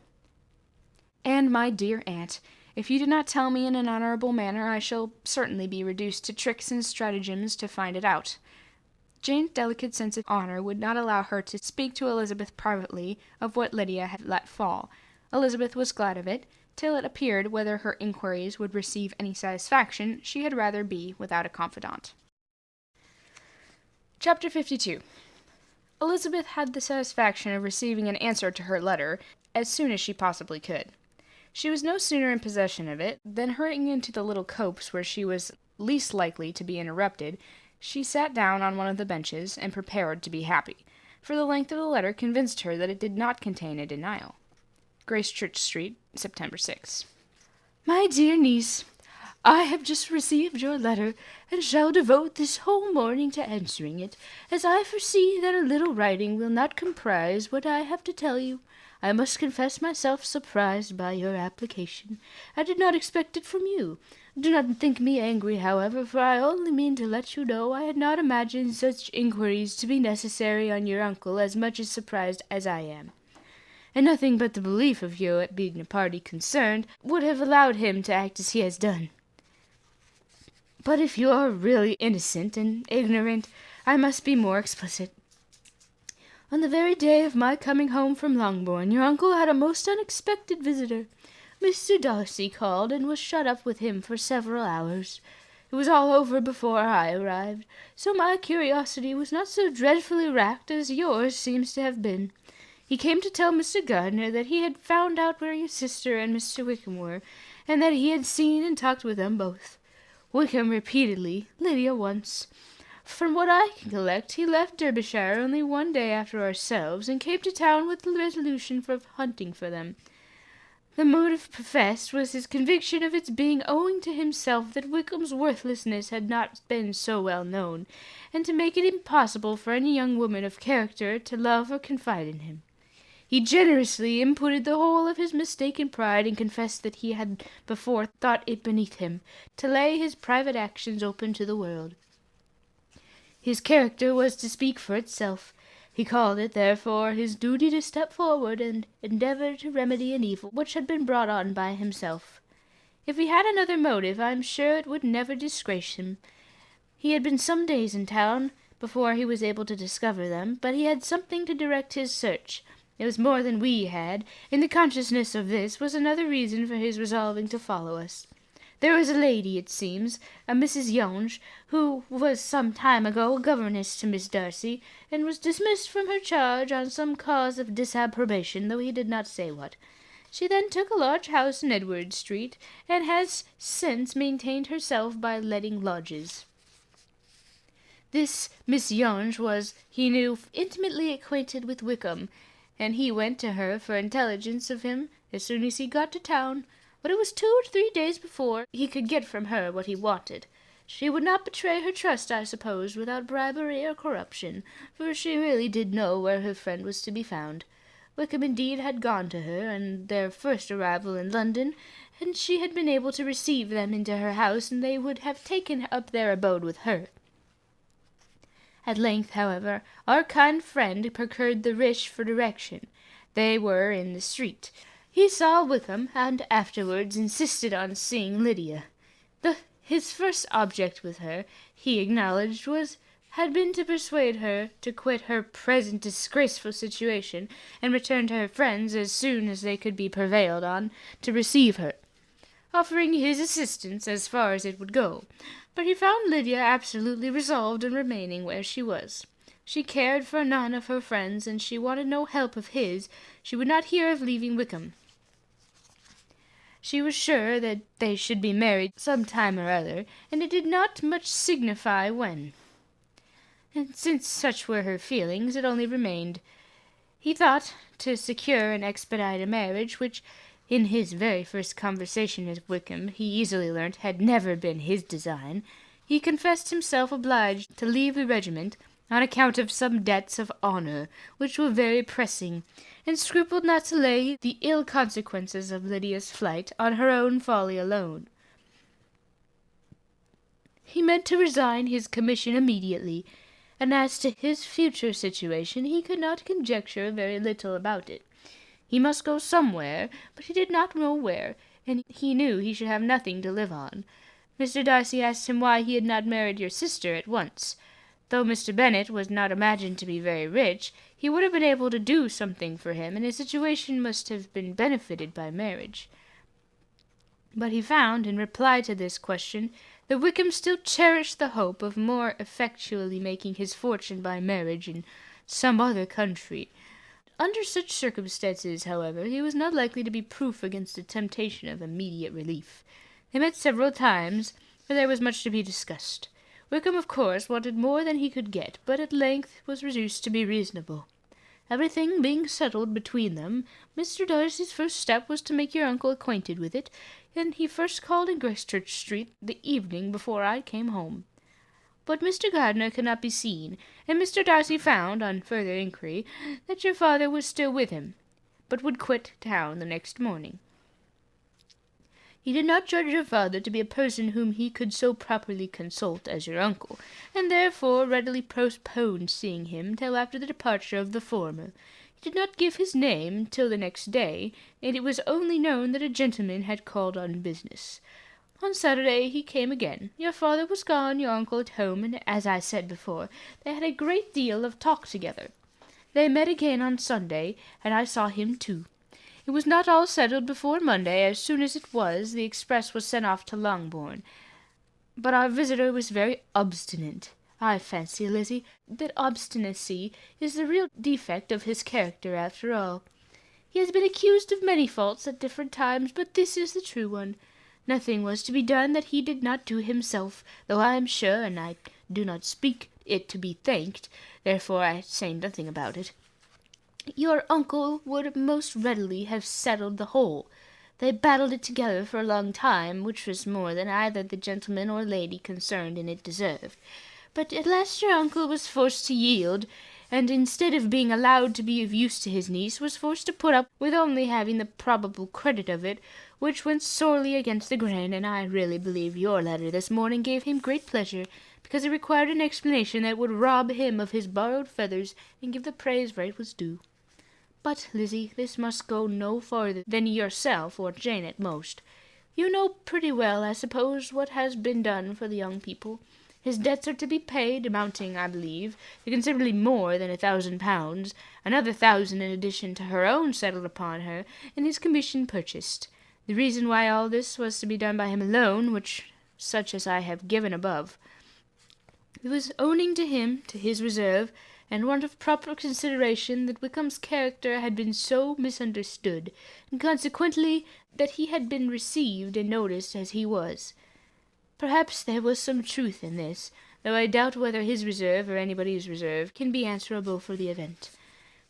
"And, my dear aunt, If you do not tell me in an honorable manner, I shall certainly be reduced to tricks and stratagems to find it out. Jane's delicate sense of honor would not allow her to speak to Elizabeth privately of what Lydia had let fall. Elizabeth was glad of it. Till it appeared whether her inquiries would receive any satisfaction, she had rather be without a confidant. Chapter 52. Elizabeth had the satisfaction of receiving an answer to her letter as soon as she possibly could. She was no sooner in possession of it than, hurrying into the little copse where she was least likely to be interrupted, she sat down on one of the benches and prepared to be happy, for the length of the letter convinced her that it did not contain a denial. Gracechurch Street, September 6. My dear niece, I have just received your letter, and shall devote this whole morning to answering it, as I foresee that a little writing will not comprise what I have to tell you. I must confess myself surprised by your application. I did not expect it from you. Do not think me angry, however, for I only mean to let you know I had not imagined such inquiries to be necessary on your uncle as much as surprised as I am. And nothing but the belief of your being a party concerned would have allowed him to act as he has done. But if you are really innocent and ignorant, I must be more explicit. On the very day of my coming home from Longbourn, your uncle had a most unexpected visitor. Mr. Darcy called, and was shut up with him for several hours. It was all over before I arrived, so my curiosity was not so dreadfully racked as yours seems to have been. He came to tell Mr. Gardiner that he had found out where your sister and Mr. Wickham were, and that he had seen and talked with them both. Wickham repeatedly, Lydia once. From what I can collect, he left Derbyshire only one day after ourselves, and came to town with the resolution of hunting for them. The motive professed was his conviction of its being owing to himself that Wickham's worthlessness had not been so well known, and to make it impossible for any young woman of character to love or confide in him. He generously imputed the whole of his mistaken pride, and confessed that he had before thought it beneath him to lay his private actions open to the world. His character was to speak for itself. He called it, therefore, his duty to step forward and endeavour to remedy an evil which had been brought on by himself. If he had another motive, I am sure it would never disgrace him. He had been some days in town before he was able to discover them, but he had something to direct his search. It was more than we had, and the consciousness of this was another reason for his resolving to follow us. There was a lady, it seems, a Mrs. Yonge, who was some time ago a governess to Miss Darcy, and was dismissed from her charge on some cause of disapprobation, though he did not say what. She then took a large house in Edward Street, and has since maintained herself by letting lodges. This Miss Yonge was, he knew, intimately acquainted with Wickham, and he went to her for intelligence of him as soon as he got to town, but it was 2 or 3 days before he could get from her what he wanted. She would not betray her trust, I suppose, without bribery or corruption, for she really did know where her friend was to be found. Wickham indeed had gone to her on their first arrival in London, and she had been able to receive them into her house, and they would have taken up their abode with her. At length, however, our kind friend procured the wish for direction. They were in the street. He saw Wickham, and afterwards insisted on seeing Lydia. His first object with her, he acknowledged, had been to persuade her to quit her present disgraceful situation, and return to her friends as soon as they could be prevailed on to receive her, offering his assistance as far as it would go. But he found Lydia absolutely resolved on remaining where she was. She cared for none of her friends, and she wanted no help of his. She would not hear of leaving Wickham. She was sure that they should be married some time or other, and it did not much signify when. And since such were her feelings, it only remained, he thought, to secure and expedite a marriage, which, in his very first conversation with Wickham, he easily learnt had never been his design. He confessed himself obliged to leave the regiment on account of some debts of honour, which were very pressing, and scrupled not to lay the ill consequences of Lydia's flight on her own folly alone. He meant to resign his commission immediately, and as to his future situation, he could not conjecture very little about it. He must go somewhere, but he did not know where. and he knew he should have nothing to live on. Mr. Darcy asked him why he had not married your sister at once. Though Mr. Bennet was not imagined to be very rich, he would have been able to do something for him, and his situation must have been benefited by marriage. But he found, in reply to this question, that Wickham still cherished the hope of more effectually making his fortune by marriage in some other country. Under such circumstances, however, he was not likely to be proof against the temptation of immediate relief. They met several times, for there was much to be discussed. Wickham, of course, wanted more than he could get, but at length was reduced to be reasonable. Everything being settled between them, Mr. Darcy's first step was to make your uncle acquainted with it, and he first called in Gracechurch Street the evening before I came home. But Mr. Gardiner could not be seen, and Mr. Darcy found, on further inquiry, that your father was still with him, but would quit town the next morning. He did not judge your father to be a person whom he could so properly consult as your uncle, and therefore readily postponed seeing him till after the departure of the former. He did not give his name till the next day, and it was only known that a gentleman had called on business. On Saturday he came again. Your father was gone, your uncle at home, and, as I said before, they had a great deal of talk together. They met again on Sunday, and I saw him too. It was not all settled before Monday. As soon as it was, the express was sent off to Longbourn. But our visitor was very obstinate. I fancy, Lizzie, that obstinacy is the real defect of his character, after all. He has been accused of many faults at different times, but this is the true one. Nothing was to be done that he did not do himself, though I am sure, and I do not speak it to be thanked, therefore I say nothing about it. Your uncle would most readily have settled the whole. They battled it together for a long time, which was more than either the gentleman or lady concerned in it deserved. But at last your uncle was forced to yield, and instead of being allowed to be of use to his niece, was forced to put up with only having the probable credit of it, which went sorely against the grain, and I really believe your letter this morning gave him great pleasure, because it required an explanation that would rob him of his borrowed feathers and give the praise where it was due. But, Lizzie, this must go no farther than yourself or Jane at most. You know pretty well, I suppose, what has been done for the young people. His debts are to be paid, amounting, I believe, to considerably more than £1,000, another 1,000 in addition to her own settled upon her, and his commission purchased. The reason why all this was to be done by him alone, which such as I have given above, it was owning to him, to his reserve, and want of proper consideration, that Wickham's character had been so misunderstood, and consequently that he had been received and noticed as he was. Perhaps there was some truth in this, though I doubt whether his reserve, or anybody's reserve, can be answerable for the event.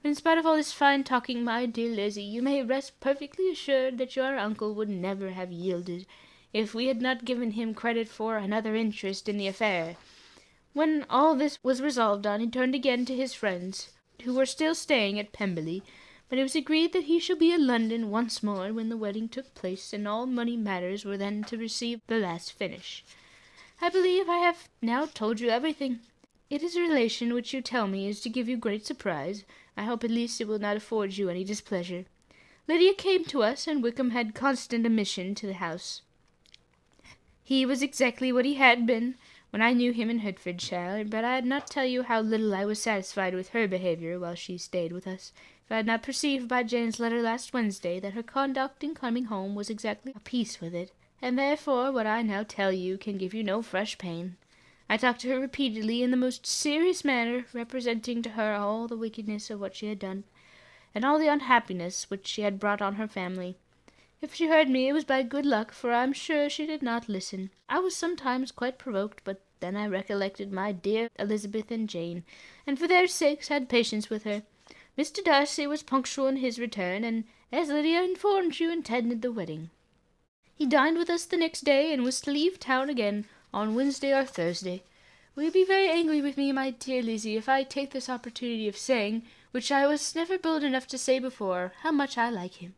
But in spite of all this fine talking, my dear Lizzie, you may rest perfectly assured that your uncle would never have yielded, if we had not given him credit for another interest in the affair. When all this was resolved on, he turned again to his friends, who were still staying at Pemberley, but it was agreed that he should be in London once more when the wedding took place, and all money matters were then to receive the last finish. I believe I have now told you everything. It is a relation which you tell me is to give you great surprise. I hope at least it will not afford you any displeasure. Lydia came to us, and Wickham had constant admission to the house. He was exactly what he had been when I knew him in Hertfordshire, but I had not tell you how little I was satisfied with her behaviour while she stayed with us, if I had not perceived by Jane's letter last Wednesday that her conduct in coming home was exactly a piece with it, and therefore what I now tell you can give you no fresh pain. I talked to her repeatedly in the most serious manner, representing to her all the wickedness of what she had done, and all the unhappiness which she had brought on her family. If she heard me, it was by good luck, for I am sure she did not listen. I was sometimes quite provoked, but then I recollected my dear Elizabeth and Jane, and for their sakes had patience with her. Mr. Darcy was punctual in his return, and, as Lydia informed you, attended the wedding. He dined with us the next day, and was to leave town again on Wednesday or Thursday. Will you be very angry with me, my dear Lizzie, if I take this opportunity of saying, which I was never bold enough to say before, how much I like him?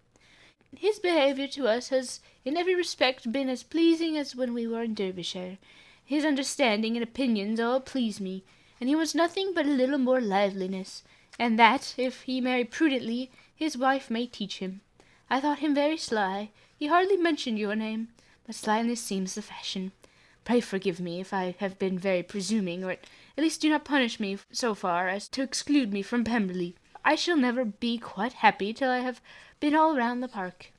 His behaviour to us has in every respect been as pleasing as when we were in Derbyshire. His understanding and opinions all please me, and he wants nothing but a little more liveliness, and that, if he marry prudently, his wife may teach him. I thought him very sly. He hardly mentioned your name, but slyness seems the fashion. Pray forgive me if I have been very presuming, or at least do not punish me so far as to exclude me from Pemberley. I shall never be quite happy till I have been all round the park.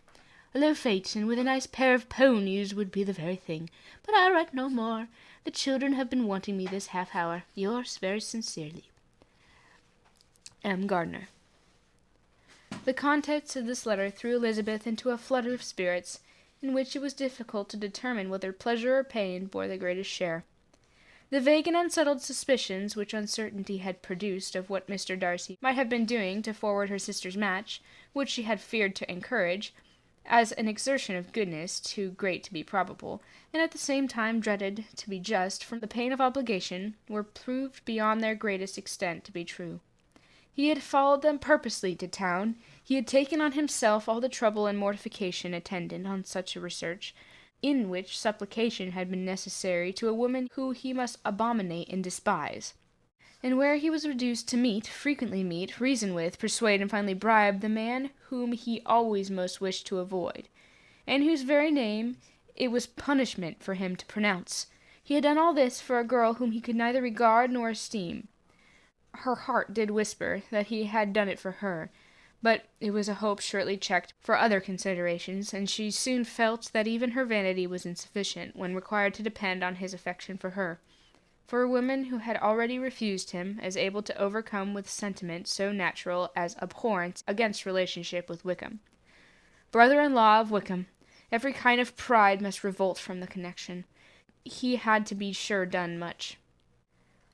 A low phaeton with a nice pair of ponies would be the very thing. But I write no more. The children have been wanting me this half hour. Yours very sincerely, M. Gardiner. The contents of this letter threw Elizabeth into a flutter of spirits, in which it was difficult to determine whether pleasure or pain bore the greatest share. The vague and unsettled suspicions which uncertainty had produced of what Mr. Darcy might have been doing to forward her sister's match, which she had feared to encourage, as an exertion of goodness too great to be probable, and at the same time dreaded to be just from the pain of obligation, were proved beyond their greatest extent to be true. He had followed them purposely to town. He had taken on himself all the trouble and mortification attendant on such a research, in which supplication had been necessary to a woman who he must abominate and despise, and where he was reduced to frequently meet, reason with, persuade, and finally bribe the man whom he always most wished to avoid, and whose very name it was punishment for him to pronounce. He had done all this for a girl whom he could neither regard nor esteem. Her heart did whisper that he had done it for her, but it was a hope shortly checked for other considerations, and she soon felt that even her vanity was insufficient when required to depend on his affection for her. For a woman who had already refused him, as able to overcome with sentiment so natural as abhorrence against relationship with Wickham. Brother-in-law of Wickham, every kind of pride must revolt from the connection. He had to be sure done much.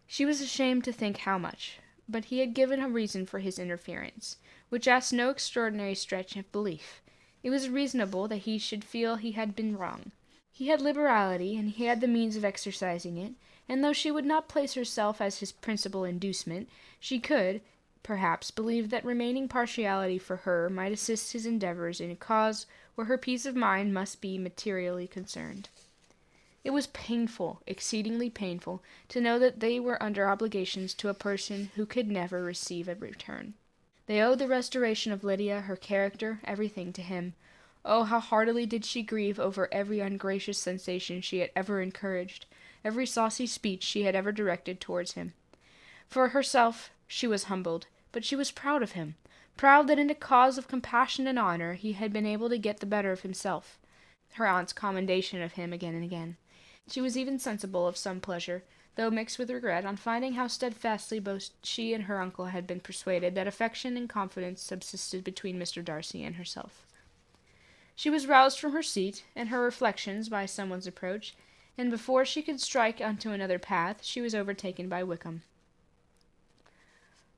She was ashamed to think how much, but he had given a reason for his interference, which asked no extraordinary stretch of belief. It was reasonable that he should feel he had been wrong. He had liberality, and he had the means of exercising it, and though she would not place herself as his principal inducement, she could, perhaps, believe that remaining partiality for her might assist his endeavours in a cause where her peace of mind must be materially concerned. It was painful, exceedingly painful, to know that they were under obligations to a person who could never receive a return. They owed the restoration of Lydia, her character, everything to him. Oh, how heartily did she grieve over every ungracious sensation she had ever encouraged, every saucy speech she had ever directed towards him. For herself, she was humbled, but she was proud of him, proud that in a cause of compassion and honor he had been able to get the better of himself. Her aunt's commendation of him again and again. She was even sensible of some pleasure, though mixed with regret, on finding how steadfastly both she and her uncle had been persuaded that affection and confidence subsisted between Mr. Darcy and herself. She was roused from her seat and her reflections by someone's approach, and before she could strike onto another path, she was overtaken by Wickham.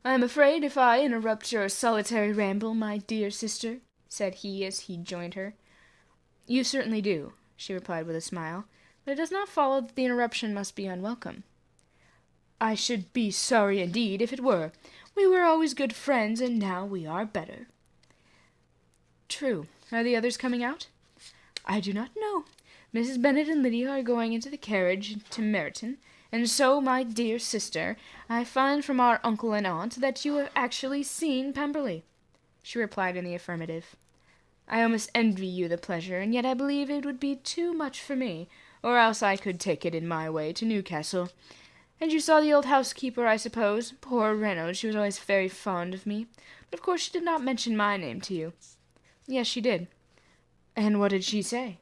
"I am afraid if I interrupt your solitary ramble, my dear sister," said he as he joined her. "You certainly do," she replied with a smile, "but it does not follow that the interruption must be unwelcome." "I should be sorry indeed if it were. We were always good friends, and now we are better." "True. Are the others coming out?" "I do not know. Mrs. Bennet and Lydia are going into the carriage to Meryton, and so, my dear sister, I find from our uncle and aunt that you have actually seen Pemberley." She replied in the affirmative. "I almost envy you the pleasure, and yet I believe it would be too much for me, or else I could take it in my way to Newcastle. And you saw the old housekeeper, I suppose? Poor Reynolds, she was always very fond of me, but of course she did not mention my name to you." "Yes, she did." "And what did she say?"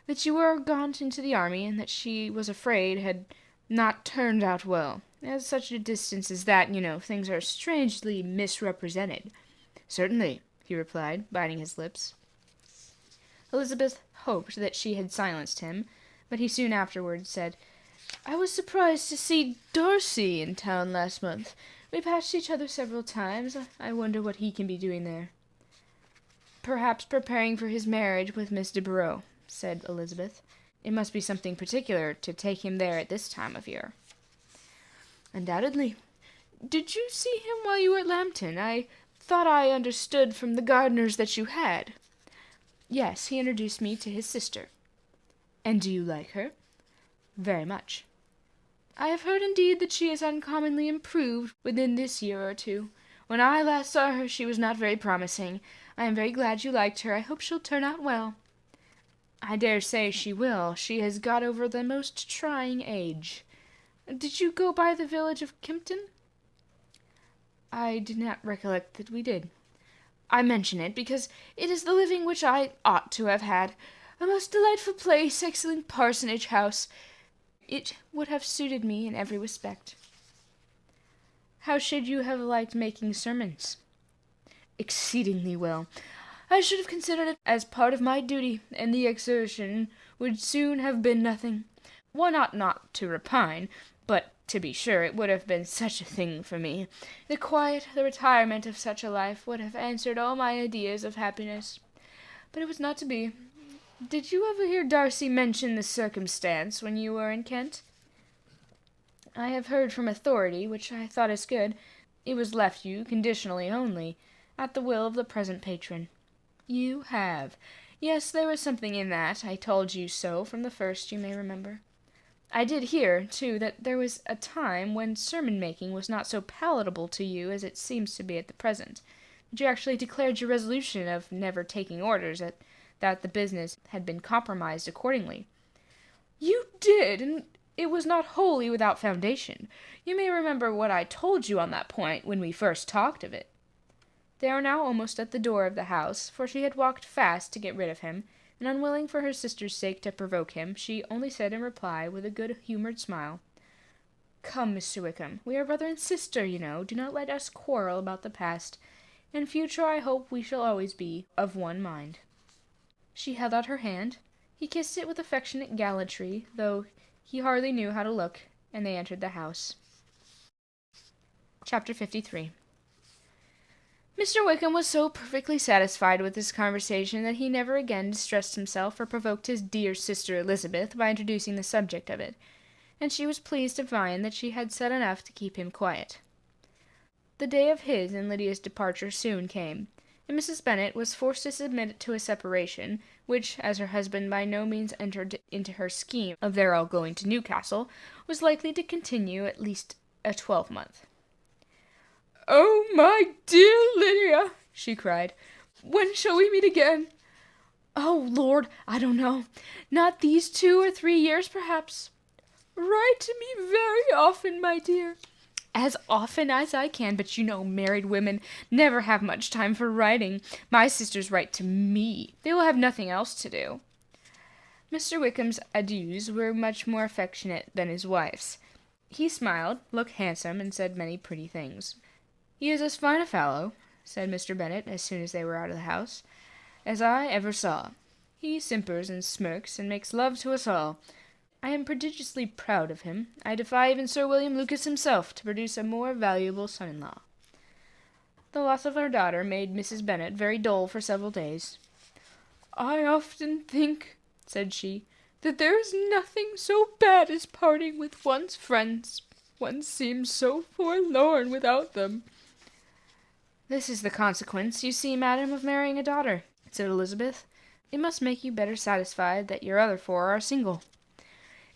"That you were gone into the army, and that she was afraid had not turned out well. At such a distance as that, you know, things are strangely misrepresented." "Certainly," he replied, biting his lips. Elizabeth hoped that she had silenced him, but he soon afterwards said, "I was surprised to see Darcy in town last month. We passed each other several times. I wonder what he can be doing there." "Perhaps preparing for his marriage with Miss de Bourgh," said Elizabeth. "It must be something particular to take him there at this time of year." "Undoubtedly. Did you see him while you were at Lambton? I thought I understood from the gardeners that you had." "Yes, he introduced me to his sister." "And do you like her?" "Very much." "I have heard indeed that she is uncommonly improved within this year or two. When I last saw her she was not very promising. I am very glad you liked her. I hope she'll turn out well." "I dare say she will. She has got over the most trying age. Did you go by the village of Kimpton?" "I did not recollect that we did. I mention it because it is the living which I ought to have had. A most delightful place, excellent parsonage house. It would have suited me in every respect." "How should you have liked making sermons?" "Exceedingly well. I should have considered it as part of my duty, and the exertion would soon have been nothing. One ought not to repine, but to be sure it would have been such a thing for me. The quiet, the retirement of such a life would have answered all my ideas of happiness. But it was not to be. Did you ever hear Darcy mention this circumstance when you were in Kent?" "I have heard from authority, which I thought as good. It was left you, conditionally only, at the will of the present patron." "You have. Yes, there was something in that. I told you so from the first, you may remember. I did hear, too, that there was a time when sermon-making was not so palatable to you as it seems to be at the present. That you actually declared your resolution of never taking orders, that the business had been compromised accordingly." "You did, and it was not wholly without foundation. You may remember what I told you on that point when we first talked of it." They were now almost at the door of the house, for she had walked fast to get rid of him, and unwilling for her sister's sake to provoke him, she only said in reply, with a good-humoured smile, "Come, Mr. Wickham, we are brother and sister, you know. Do not let us quarrel about the past. In future I hope we shall always be of one mind." She held out her hand. He kissed it with affectionate gallantry, though he hardly knew how to look, and they entered the house. Chapter 53. Mr. Wickham was so perfectly satisfied with this conversation that he never again distressed himself or provoked his dear sister Elizabeth by introducing the subject of it, and she was pleased to find that she had said enough to keep him quiet. The day of his and Lydia's departure soon came, and Mrs. Bennet was forced to submit to a separation, which, as her husband by no means entered into her scheme of their all going to Newcastle, was likely to continue at least a 12-month. "Oh, my dear Lydia," she cried, "when shall we meet again?" "Oh, Lord, I don't know. Not these 2 or 3 years, perhaps." "Write to me very often, my dear." "As often as I can, but you know married women never have much time for writing. My sisters write to me. They will have nothing else to do." Mr. Wickham's adieus were much more affectionate than his wife's. He smiled, looked handsome, and said many pretty things. "He is as fine a fellow," said Mr. Bennet, as soon as they were out of the house, "as I ever saw. He simpers and smirks, and makes love to us all. I am prodigiously proud of him. I defy even Sir William Lucas himself to produce a more valuable son-in-law." The loss of her daughter made Mrs. Bennet very dull for several days. "I often think," said she, "that there is nothing so bad as parting with one's friends. One seems so forlorn without them." "This is the consequence, you see, madam, of marrying a daughter," said Elizabeth. "It must make you better satisfied that your other 4 are single."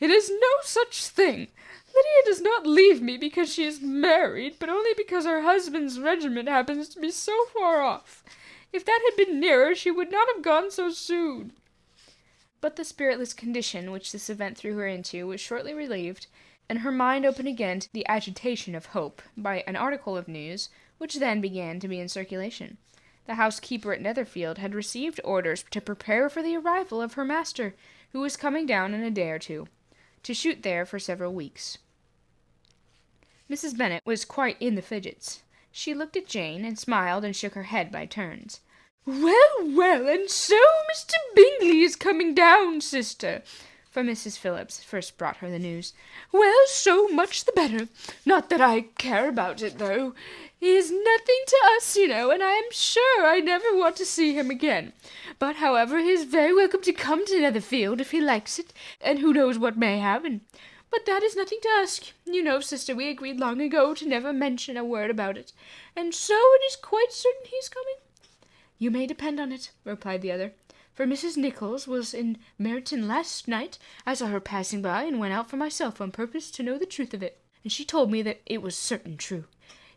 "It is no such thing. Lydia does not leave me because she is married, but only because her husband's regiment happens to be so far off. If that had been nearer, she would not have gone so soon." But the spiritless condition which this event threw her into was shortly relieved, and her mind opened again to the agitation of hope by an article of news which then began to be in circulation. The housekeeper at Netherfield had received orders to prepare for the arrival of her master, who was coming down in a day or two, to shoot there for several weeks. Mrs. Bennet was quite in the fidgets. She looked at Jane, and smiled and shook her head by turns. "Well, well, and so Mr. Bingley is coming down, sister," for Mrs. Phillips first brought her the news. "Well, so much the better. Not that I care about it, though. He is nothing to us, you know, and I am sure I never want to see him again. But, however, he is very welcome to come to Netherfield if he likes it, and who knows what may happen. But that is nothing to us. You know, sister, we agreed long ago to never mention a word about it, and so it is quite certain he is coming." "You may depend on it," replied the other, "for Mrs. Nichols was in Meryton last night. I saw her passing by, and went out for myself on purpose to know the truth of it, and she told me that it was certain true.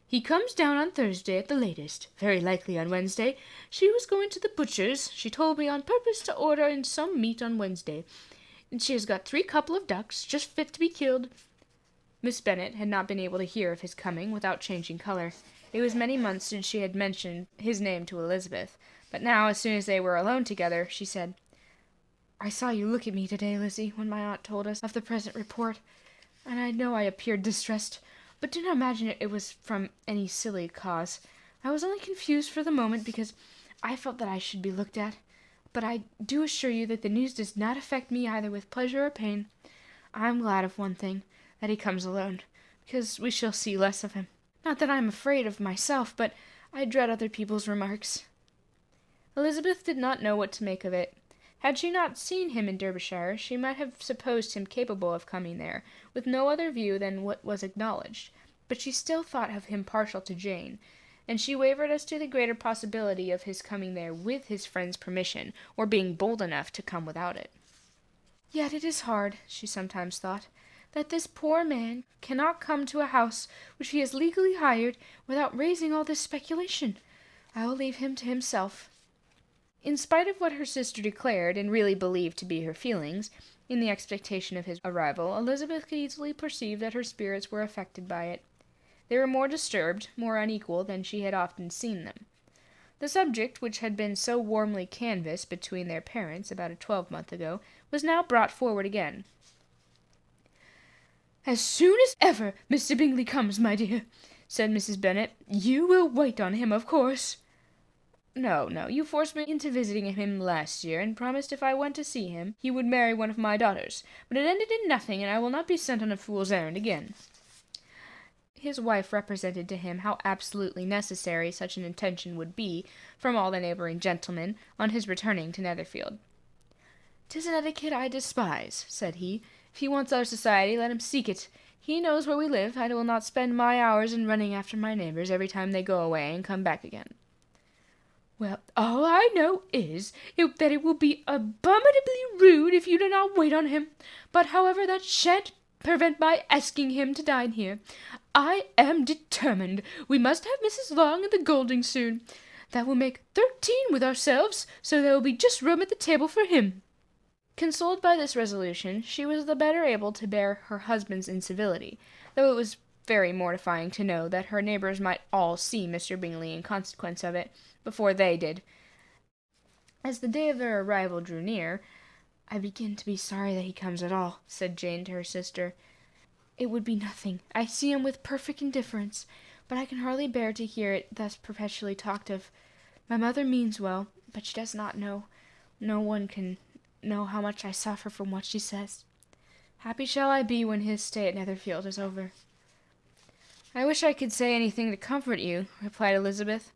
He comes down on Thursday at the latest, very likely on Wednesday. She was going to the butcher's, she told me, on purpose to order in some meat on Wednesday. And she has got 3 couple of ducks, just fit to be killed." Miss Bennet had not been able to hear of his coming without changing colour. It was many months since she had mentioned his name to Elizabeth, but now, as soon as they were alone together, she said, "I saw you look at me today, Lizzie, when my aunt told us of the present report, and I know I appeared distressed, but do not imagine it was from any silly cause. I was only confused for the moment because I felt that I should be looked at. But I do assure you that the news does not affect me either with pleasure or pain. I am glad of one thing, that he comes alone, because we shall see less of him. Not that I am afraid of myself, but I dread other people's remarks." Elizabeth did not know what to make of it. Had she not seen him in Derbyshire, she might have supposed him capable of coming there, with no other view than what was acknowledged, but she still thought of him partial to Jane, and she wavered as to the greater possibility of his coming there with his friend's permission, or being bold enough to come without it. "Yet it is hard," she sometimes thought, "that this poor man cannot come to a house which he has legally hired without raising all this speculation. I will leave him to himself." In spite of what her sister declared and really believed to be her feelings, in the expectation of his arrival, Elizabeth could easily perceive that her spirits were affected by it. They were more disturbed, more unequal than she had often seen them. The subject, which had been so warmly canvassed between their parents about a 12-month ago, was now brought forward again. "As soon as ever Mr. Bingley comes, my dear," said Mrs. Bennet, "you will wait on him, of course." "No, you forced me into visiting him last year, and promised if I went to see him he would marry one of my daughters, but it ended in nothing, and I will not be sent on a fool's errand again." His wife represented to him how absolutely necessary such an intention would be from all the neighbouring gentlemen on his returning to Netherfield. "'Tis an etiquette I despise," said he. "If he wants our society, let him seek it. He knows where we live. I will not spend my hours in running after my neighbours every time they go away and come back again." "Well, all I know is, that it will be abominably rude if you do not wait on him. But, however, that shan't prevent my asking him to dine here. I am determined. We must have Mrs. Long and the Goldings soon. That will make 13 with ourselves, so there will be just room at the table for him." Consoled by this resolution, she was the better able to bear her husband's incivility, though it was very mortifying to know that her neighbours might all see Mr. Bingley in consequence of it, before they did. As the day of their arrival drew near, "I begin to be sorry that he comes at all," said Jane to her sister. "It would be nothing. I see him with perfect indifference, but I can hardly bear to hear it thus perpetually talked of. My mother means well, but she does not know. No one can know how much I suffer from what she says. Happy shall I be when his stay at Netherfield is over." "I wish I could say anything to comfort you," replied Elizabeth,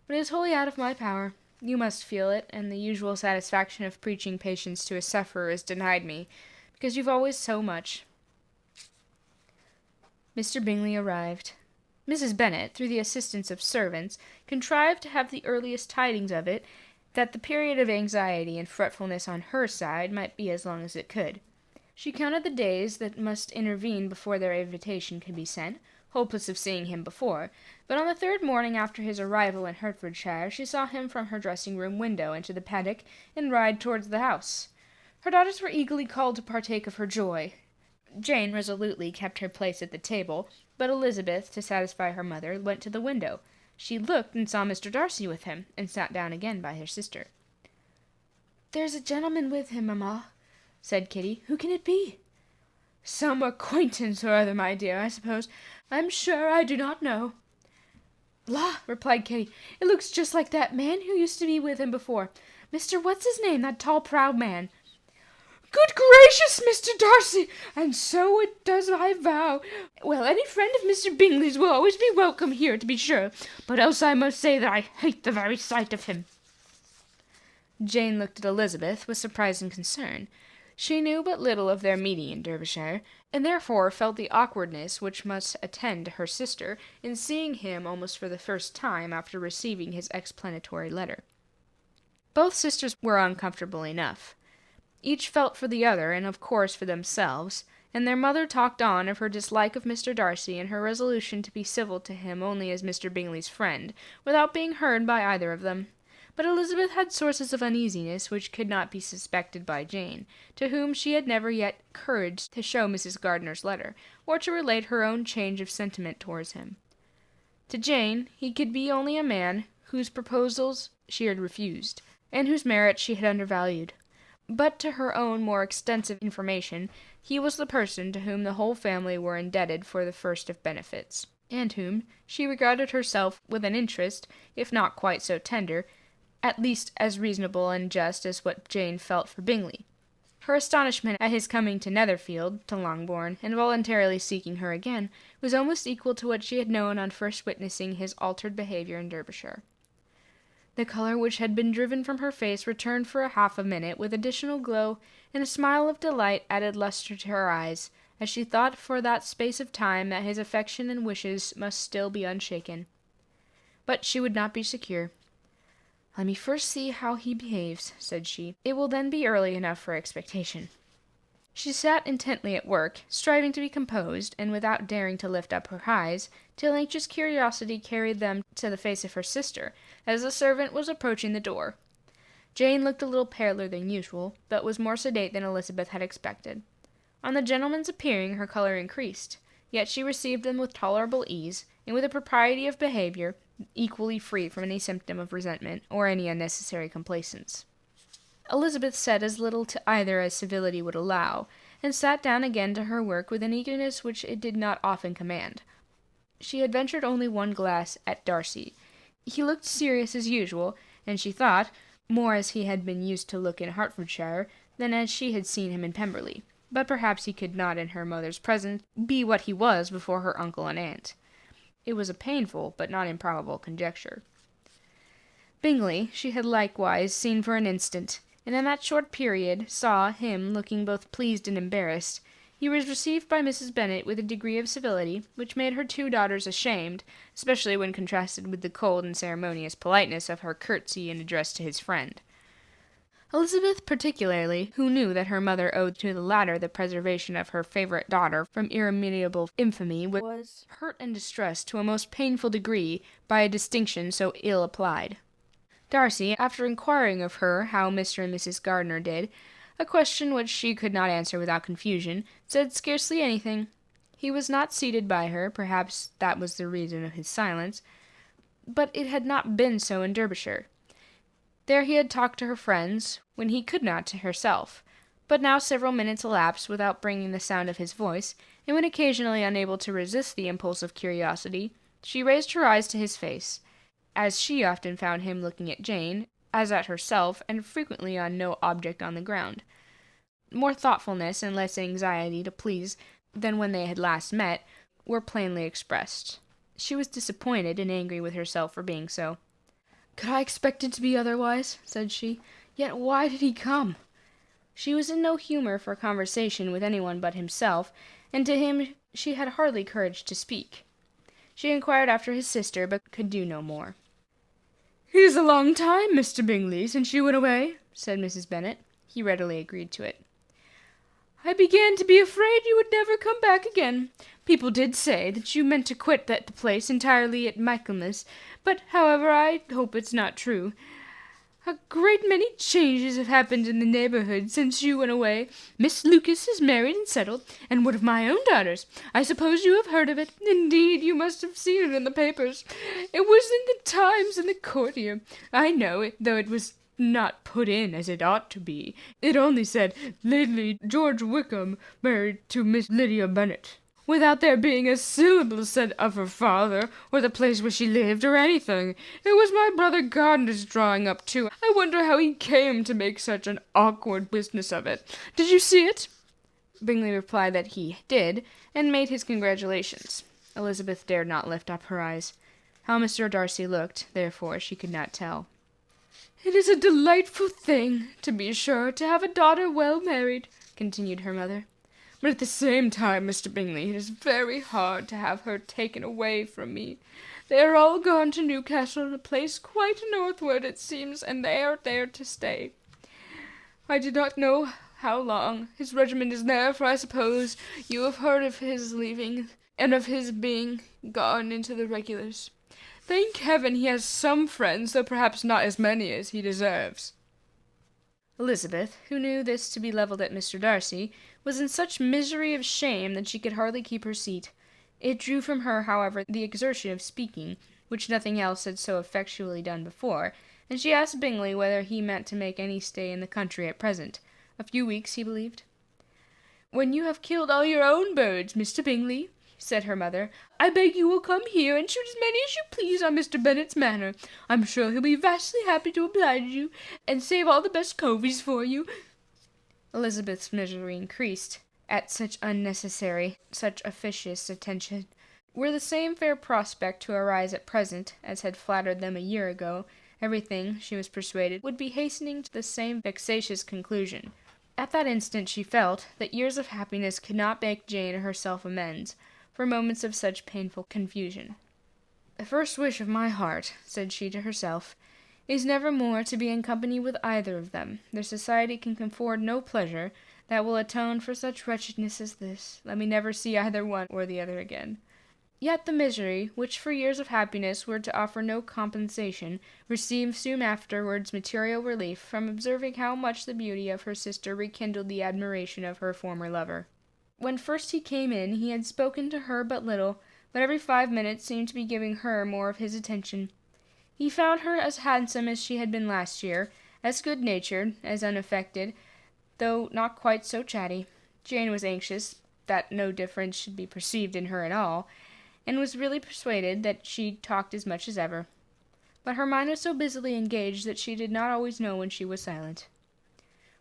"but it is wholly out of my power. You must feel it, and the usual satisfaction of preaching patience to a sufferer is denied me, because you've always so much." Mr. Bingley arrived. Mrs. Bennet, through the assistance of servants, contrived to have the earliest tidings of it, that the period of anxiety and fretfulness on her side might be as long as it could. She counted the days that must intervene before their invitation could be sent, hopeless of seeing him before, but on the 3rd morning after his arrival in Hertfordshire she saw him from her dressing-room window into the paddock and ride towards the house. Her daughters were eagerly called to partake of her joy. Jane resolutely kept her place at the table, but Elizabeth, to satisfy her mother, went to the window. She looked and saw Mr. Darcy with him, and sat down again by her sister. "There's a gentleman with him, mamma," said Kitty. "Who can it be?" "Some acquaintance or other, my dear, I suppose. I'm sure I do not know." "La!" replied Kitty, "it looks just like that man who used to be with him before. Mr. What's-his-name, that tall, proud man." "Good gracious, Mr. Darcy! And so it does, I vow. Well, any friend of Mr. Bingley's will always be welcome here, to be sure, but else I must say that I hate the very sight of him." Jane looked at Elizabeth with surprise and concern. She knew but little of their meeting in Derbyshire, and therefore felt the awkwardness which must attend her sister in seeing him almost for the first time after receiving his explanatory letter. Both sisters were uncomfortable enough. Each felt for the other, and of course for themselves, and their mother talked on of her dislike of Mr. Darcy and her resolution to be civil to him only as Mr. Bingley's friend, without being heard by either of them. But Elizabeth had sources of uneasiness which could not be suspected by Jane, to whom she had never yet courage to show Mrs. Gardiner's letter, or to relate her own change of sentiment towards him. To Jane, he could be only a man whose proposals she had refused, and whose merit she had undervalued. But to her own more extensive information, he was the person to whom the whole family were indebted for the first of benefits, and whom she regarded herself with an interest, if not quite so tender, at least as reasonable and just as what Jane felt for Bingley. Her astonishment at his coming to Netherfield, to Longbourn, and voluntarily seeking her again, was almost equal to what she had known on first witnessing his altered behaviour in Derbyshire. The colour which had been driven from her face returned for half a minute with additional glow, and a smile of delight added lustre to her eyes, as she thought for that space of time that his affection and wishes must still be unshaken. But she would not be secure. "Let me first see how he behaves," said she. "It will then be early enough for expectation." She sat intently at work, striving to be composed, and without daring to lift up her eyes, till anxious curiosity carried them to the face of her sister, as the servant was approaching the door. Jane looked a little paler than usual, but was more sedate than Elizabeth had expected. On the gentleman's appearing, her colour increased, yet she received them with tolerable ease, and with a propriety of behaviour equally free from any symptom of resentment, or any unnecessary complaisance. Elizabeth said as little to either as civility would allow, and sat down again to her work with an eagerness which it did not often command. She had ventured only one glass at Darcy. He looked serious as usual, and she thought, more as he had been used to look in Hertfordshire than as she had seen him in Pemberley. But perhaps he could not in her mother's presence be what he was before her uncle and aunt. It was a painful but not improbable conjecture. Bingley she had likewise seen for an instant, and in that short period saw him looking both pleased and embarrassed. He was received by Mrs. Bennet with a degree of civility which made her two daughters ashamed, especially when contrasted with the cold and ceremonious politeness of her curtsy and address to his friend. Elizabeth particularly, who knew that her mother owed to the latter the preservation of her favourite daughter from irremediable infamy, was hurt and distressed to a most painful degree by a distinction so ill applied. Darcy, after inquiring of her how Mr. and Mrs. Gardiner did, a question which she could not answer without confusion, said scarcely anything. He was not seated by her, perhaps that was the reason of his silence, but it had not been so in Derbyshire. There he had talked to her friends, when he could not to herself, but now several minutes elapsed without bringing the sound of his voice, and when occasionally unable to resist the impulse of curiosity, she raised her eyes to his face, as she often found him looking at Jane, as at herself, and frequently on no object on the ground. More thoughtfulness and less anxiety to please than when they had last met were plainly expressed. She was disappointed and angry with herself for being so. "Could I expect it to be otherwise?" said she. "Yet why did he come?" She was in no humour for conversation with anyone but himself, and to him she had hardly courage to speak. She inquired after his sister, but could do no more. "It is a long time, Mr. Bingley, since you went away," said Mrs. Bennet. He readily agreed to it. "I began to be afraid you would never come back again. People did say that you meant to quit that place entirely at Michaelmas, but, however, I hope it's not true. A great many changes have happened in the neighbourhood since you went away. Miss Lucas is married and settled, and one of my own daughters. I suppose you have heard of it. Indeed, you must have seen it in the papers. It was in the Times and the Courtier. I know it, though it was not put in as it ought to be. It only said, 'Lately George Wickham married to Miss Lydia Bennet,' without there being a syllable said of her father, or the place where she lived, or anything. It was my brother Gardiner's drawing up, too. I wonder how he came to make such an awkward business of it. Did you see it?" Bingley replied that he did, and made his congratulations. Elizabeth dared not lift up her eyes. How Mr. Darcy looked, therefore, she could not tell. "It is a delightful thing, to be sure, to have a daughter well married," continued her mother. "But at the same time, Mr. Bingley, it is very hard to have her taken away from me. They are all gone to Newcastle, a place quite northward, it seems, and they are there to stay. I do not know How long? His regiment is there, for I suppose you have heard of his leaving, and of his being gone into the regulars. Thank heaven he has some friends, though perhaps not as many as he deserves." Elizabeth, who knew this to be levelled at Mr. Darcy, was in such misery of shame that she could hardly keep her seat. It drew from her, however, the exertion of speaking, which nothing else had so effectually done before, and she asked Bingley whether he meant to make any stay in the country at present. A few weeks, he believed. "When you have killed all your own birds, Mr. Bingley," said her mother, "I beg you will come here and shoot as many as you please on Mr. Bennet's manor. I'm sure he'll be vastly happy to oblige you, and save all the best coveys for you." Elizabeth's misery increased at such unnecessary, such officious attention. Were the same fair prospect to arise at present as had flattered them a year ago, everything, she was persuaded, would be hastening to the same vexatious conclusion. At that instant she felt that years of happiness could not make Jane herself amends for moments of such painful confusion. "The first wish of my heart," said she to herself, "is never more to be in company with either of them. Their society can afford no pleasure that will atone for such wretchedness as this. Let me never see either one or the other again." Yet the misery, which for years of happiness were to offer no compensation, received soon afterwards material relief from observing how much the beauty of her sister rekindled the admiration of her former lover. When first he came in, he had spoken to her but little, but every 5 minutes seemed to be giving her more of his attention. He found her as handsome as she had been last year, as good-natured, as unaffected, though not quite so chatty. Jane was anxious that no difference should be perceived in her at all, and was really persuaded that she talked as much as ever. But her mind was so busily engaged that she did not always know when she was silent.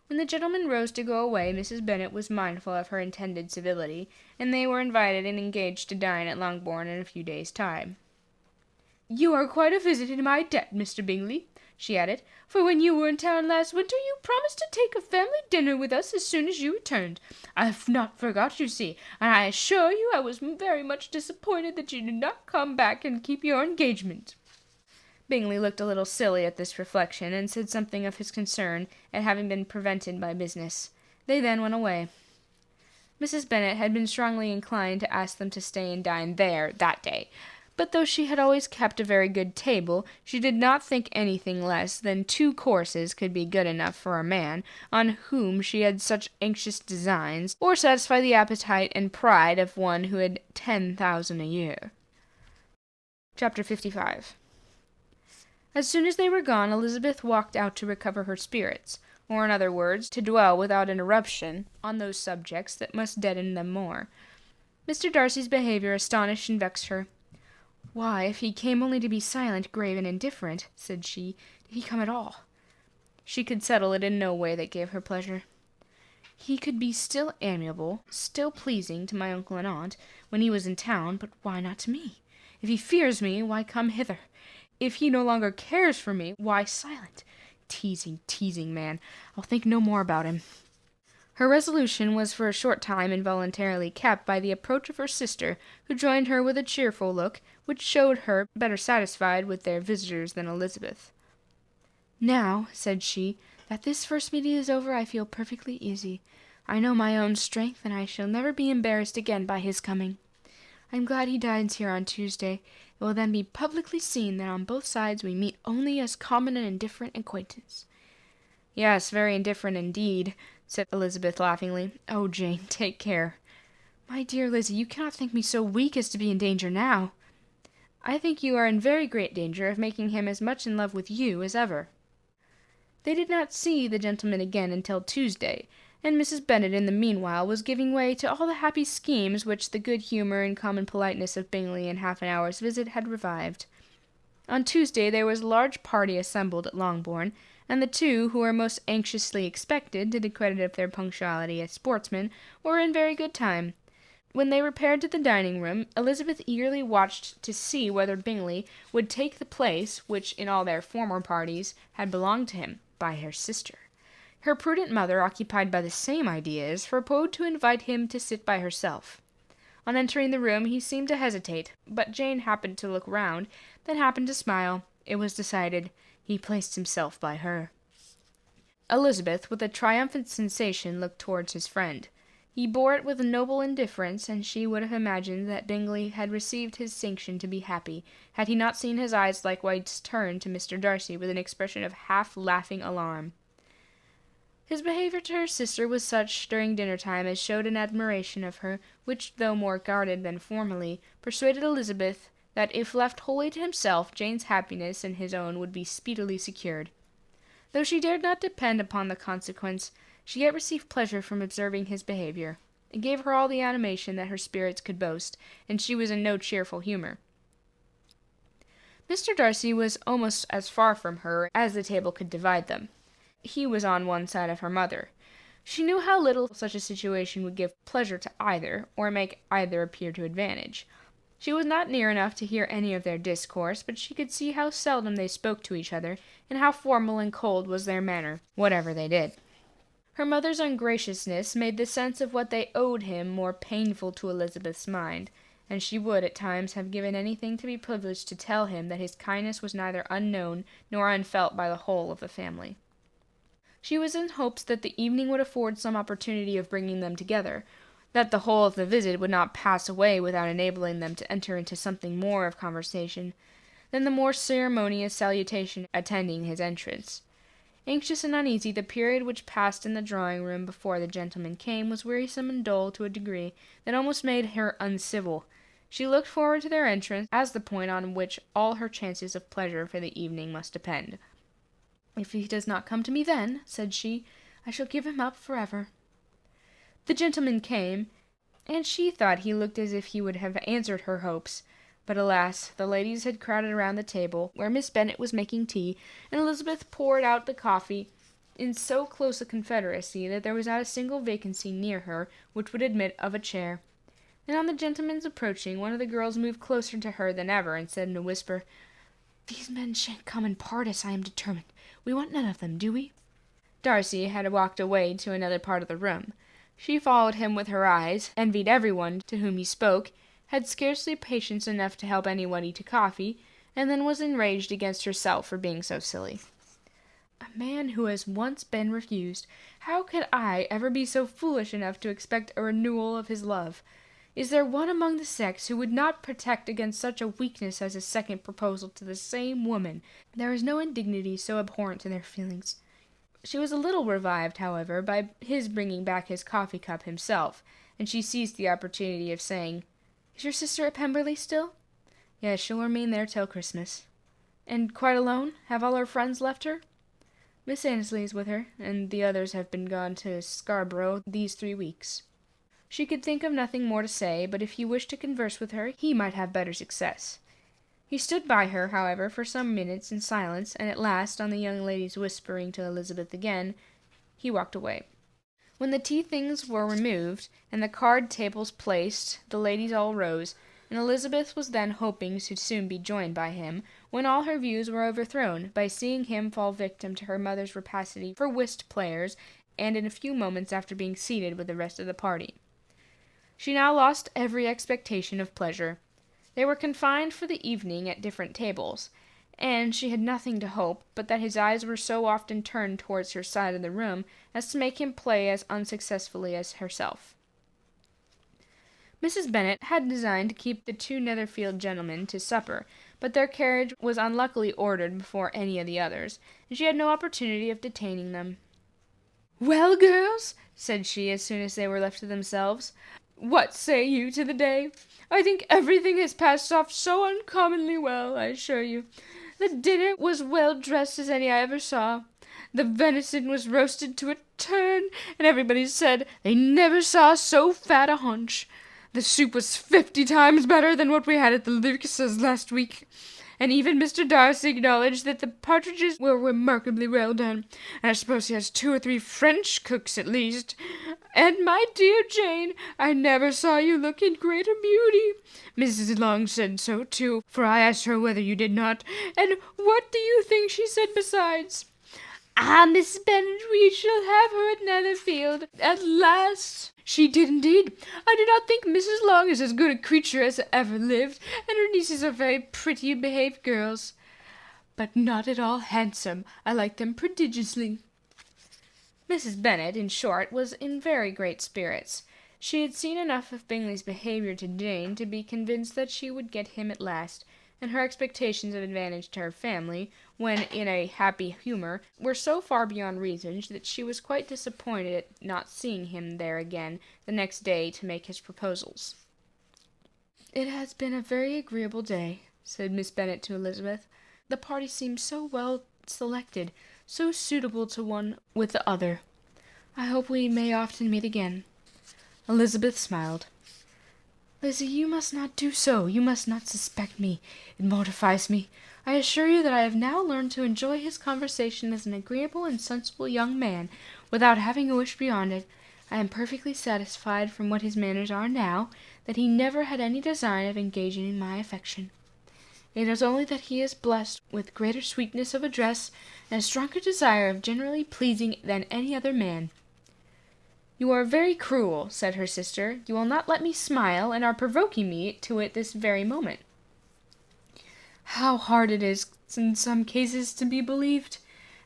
When the gentlemen rose to go away, Mrs. Bennet was mindful of her intended civility, and they were invited and engaged to dine at Longbourn in a few days' time. "You are quite a visit in my debt, Mr. Bingley," she added, "for when you were in town last winter you promised to take a family dinner with us as soon as you returned. I have not forgot, you see, and I assure you I was very much disappointed that you did not come back and keep your engagement." Bingley looked a little silly at this reflection, and said something of his concern at having been prevented by business. They then went away. Mrs. Bennet had been strongly inclined to ask them to stay and dine there that day, but though she had always kept a very good table, she did not think anything less than 2 courses could be good enough for a man on whom she had such anxious designs, or satisfy the appetite and pride of one who had 10,000 a year. Chapter 55. As soon as they were gone, Elizabeth walked out to recover her spirits, or in other words, to dwell without interruption on those subjects that must deaden them more. Mr. Darcy's behaviour astonished and vexed her. "Why, if he came only to be silent, grave, and indifferent," said she, "did he come at all?" She could settle it in no way that gave her pleasure. "He could be still amiable, still pleasing to my uncle and aunt, when he was in town, but why not to me? If he fears me, why come hither? If he no longer cares for me, why silent? Teasing, teasing man. I'll think no more about him." Her resolution was for a short time involuntarily kept by the approach of her sister, who joined her with a cheerful look, which showed her better satisfied with their visitors than Elizabeth. "Now," said she, "that this first meeting is over, I feel perfectly easy. I know my own strength, and I shall never be embarrassed again by his coming. I'm glad he dines here on Tuesday. It will then be publicly seen that on both sides we meet only as common and indifferent acquaintance." "Yes, very indifferent indeed," said Elizabeth laughingly. "Oh, Jane, take care." "My dear Lizzie, you cannot think me so weak as to be in danger now." "I think you are in very great danger of making him as much in love with you as ever." They did not see the gentleman again until Tuesday, and Mrs. Bennet in the meanwhile was giving way to all the happy schemes which the good humour and common politeness of Bingley in half an hour's visit had revived. On Tuesday there was a large party assembled at Longbourn, and the two who were most anxiously expected, to the credit of their punctuality as sportsmen, were in very good time. When they repaired to the dining-room, Elizabeth eagerly watched to see whether Bingley would take the place which in all their former parties had belonged to him, by her sister. Her prudent mother, occupied by the same ideas, proposed to invite him to sit by herself. On entering the room he seemed to hesitate, but Jane happened to look round, then happened to smile. It was decided. He placed himself by her. Elizabeth, with a triumphant sensation, looked towards his friend. He bore it with a noble indifference, and she would have imagined that Bingley had received his sanction to be happy, had he not seen his eyes likewise turn to Mr. Darcy with an expression of half-laughing alarm. His behaviour to her sister was such during dinner-time as showed an admiration of her, which, though more guarded than formerly, persuaded Elizabeth that if left wholly to himself, Jane's happiness and his own would be speedily secured. Though she dared not depend upon the consequence, she yet received pleasure from observing his behaviour. It gave her all the animation that her spirits could boast, and she was in no cheerful humour. Mr. Darcy was almost as far from her as the table could divide them. He was on one side of her mother. She knew how little such a situation would give pleasure to either, or make either appear to advantage. She was not near enough to hear any of their discourse, but she could see how seldom they spoke to each other, and how formal and cold was their manner, whatever they did. Her mother's ungraciousness made the sense of what they owed him more painful to Elizabeth's mind, and she would at times have given anything to be privileged to tell him that his kindness was neither unknown nor unfelt by the whole of the family. She was in hopes that the evening would afford some opportunity of bringing them together, that the whole of the visit would not pass away without enabling them to enter into something more of conversation than the more ceremonious salutation attending his entrance. Anxious and uneasy, the period which passed in the drawing-room before the gentlemen came was wearisome and dull to a degree that almost made her uncivil. She looked forward to their entrance as the point on which all her chances of pleasure for the evening must depend. "If he does not come to me then," said she, "I shall give him up forever." The gentleman came, and she thought he looked as if he would have answered her hopes. But alas, the ladies had crowded around the table, where Miss Bennet was making tea, and Elizabeth poured out the coffee in so close a confederacy that there was not a single vacancy near her which would admit of a chair. And on the gentleman's approaching, one of the girls moved closer to her than ever, and said in a whisper, "These men shan't come and part us, I am determined. We want none of them, do we?" Darcy had walked away to another part of the room. She followed him with her eyes, envied everyone to whom he spoke, had scarcely patience enough to help anybody to coffee, and then was enraged against herself for being so silly. "A man who has once been refused, how could I ever be so foolish enough to expect a renewal of his love? Is there one among the sex who would not protect against such a weakness as a second proposal to the same woman? There is no indignity so abhorrent to their feelings." She was a little revived, however, by his bringing back his coffee-cup himself, and she seized the opportunity of saying, "Is your sister at Pemberley still?" "Yes, she'll remain there till Christmas." "And quite alone? Have all her friends left her?" "Miss Annesley is with her, and the others have been gone to Scarborough these 3 weeks." She could think of nothing more to say, but if he wished to converse with her, he might have better success. He stood by her, however, for some minutes in silence, and at last, on the young lady's whispering to Elizabeth again, he walked away. When the tea-things were removed, and the card tables placed, the ladies all rose, and Elizabeth was then hoping to soon be joined by him, when all her views were overthrown, by seeing him fall victim to her mother's rapacity for whist players, and in a few moments after being seated with the rest of the party. She now lost every expectation of pleasure. They were confined for the evening at different tables, and she had nothing to hope but that his eyes were so often turned towards her side of the room as to make him play as unsuccessfully as herself. Mrs. Bennet had designed to keep the 2 Netherfield gentlemen to supper, but their carriage was unluckily ordered before any of the others, and she had no opportunity of detaining them. "Well, girls," said she, as soon as they were left to themselves, "what say you to the day? I think everything has passed off so uncommonly well, I assure you. The dinner was well dressed as any I ever saw. The venison was roasted to a turn, and everybody said they never saw so fat a haunch. The soup was 50 times better than what we had at the Lucases last week, and even Mr. Darcy acknowledged that the partridges were remarkably well done, and I suppose he has 2 or 3 French cooks at least. And, my dear Jane, I never saw you look in greater beauty. Mrs. Long said so, too, for I asked her whether you did not, and what do you think she said besides? 'Ah, Miss Bennet, we shall have her at Netherfield at last.' She did indeed. I do not think Mrs. Long is as good a creature as ever lived, and her nieces are very pretty behaved girls, but not at all handsome. I like them prodigiously." Mrs. Bennet, in short, was in very great spirits. She had seen enough of Bingley's behaviour to Jane to be convinced that she would get him at last, and her expectations of advantage to her family, when in a happy humour, were so far beyond reason that she was quite disappointed at not seeing him there again the next day to make his proposals. "It has been a very agreeable day," said Miss Bennet to Elizabeth. "The party seems so well selected, so suitable to one with the other. I hope we may often meet again." Elizabeth smiled. "Lizzie, you must not do so. You must not suspect me. It mortifies me. I assure you that I have now learned to enjoy his conversation as an agreeable and sensible young man, without having a wish beyond it. I am perfectly satisfied from what his manners are now, that he never had any design of engaging in my affection. It is only that he is blessed with greater sweetness of address, and a stronger desire of generally pleasing than any other man." "You are very cruel," said her sister. "You will not let me smile, and are provoking me to it this very moment." "How hard it is in some cases to be believed,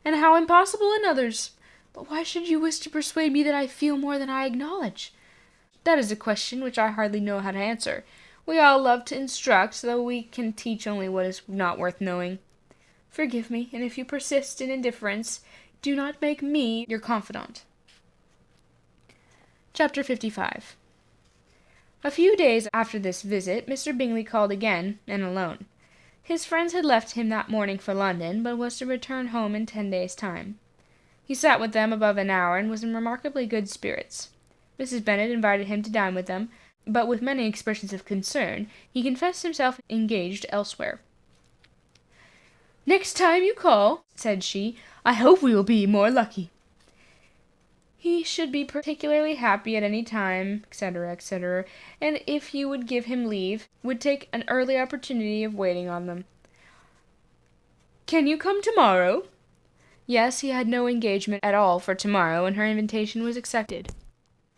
and how impossible in others! But why should you wish to persuade me that I feel more than I acknowledge? That is a question which I hardly know how to answer. We all love to instruct, though we can teach only what is not worth knowing. Forgive me, and if you persist in indifference, do not make me your confidant." Chapter 55. A few days after this visit, Mr. Bingley called again, and alone. His friends had left him that morning for London, but was to return home in 10 days' time. He sat with them above an hour, and was in remarkably good spirits. Mrs. Bennet invited him to dine with them, but with many expressions of concern, he confessed himself engaged elsewhere. "Next time you call," said she, "I hope we will be more lucky." He should be particularly happy at any time, etc., etc., and if you would give him leave, would take an early opportunity of waiting on them. "Can you come tomorrow?" Yes, he had no engagement at all for tomorrow, and her invitation was accepted.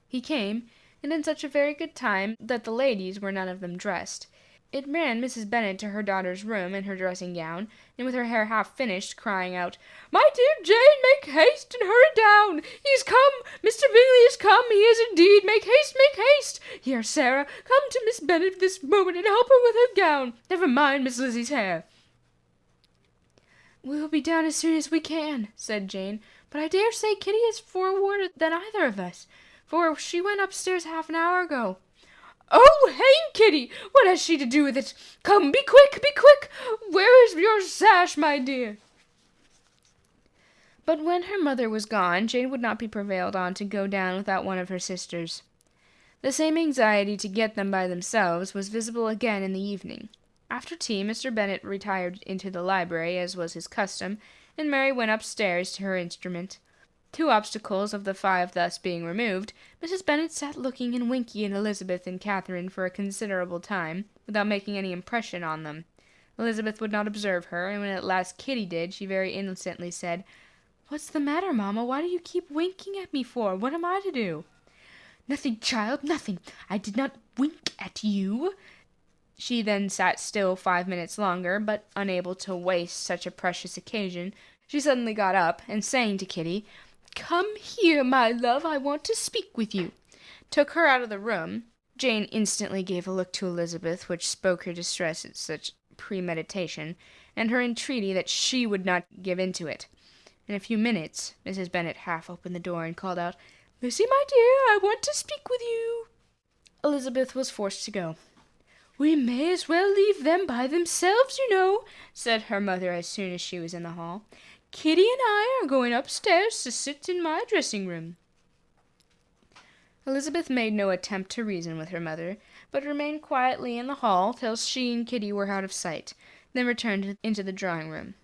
He came, and in such a very good time that the ladies were none of them dressed. It ran Mrs. Bennet to her daughter's room in her dressing-gown, and with her hair half finished, crying out, "My dear Jane, make haste and hurry down! He is come! Mr. Bingley is come! He is indeed! Make haste, make haste! Here, Sarah, come to Miss Bennet this moment and help her with her gown. Never mind Miss Lizzie's hair." "We will be down as soon as we can," said Jane, "but I dare say Kitty is forewarned than either of us, for she went upstairs half an hour ago." "Oh, hang Kitty! What has she to do with it? Come, be quick, be quick! Where is your sash, my dear?" But when her mother was gone, Jane would not be prevailed on to go down without one of her sisters. The same anxiety to get them by themselves was visible again in the evening. After tea, Mr. Bennet retired into the library, as was his custom, and Mary went upstairs to her instrument. 2 obstacles of the 5 thus being removed, Mrs. Bennet sat looking and winking at Elizabeth and Catherine for a considerable time, without making any impression on them. Elizabeth would not observe her, and when at last Kitty did, she very innocently said, "What's the matter, mamma? Why do you keep winking at me for? What am I to do?" "Nothing, child, nothing. I did not wink at you." She then sat still 5 minutes longer, but unable to waste such a precious occasion, she suddenly got up, and saying to Kitty, "Come here, my love, I want to speak with you," took her out of the room. Jane instantly gave a look to Elizabeth, which spoke her distress at such premeditation, and her entreaty that she would not give in to it. In a few minutes, Mrs. Bennet half opened the door and called out, "Lizzie, my dear, I want to speak with you." Elizabeth was forced to go. "We may as well leave them by themselves, you know," said her mother as soon as she was in the hall. "Kitty and I are going upstairs to sit in my dressing-room." Elizabeth made no attempt to reason with her mother, but remained quietly in the hall till she and Kitty were out of sight, then returned into the drawing-room.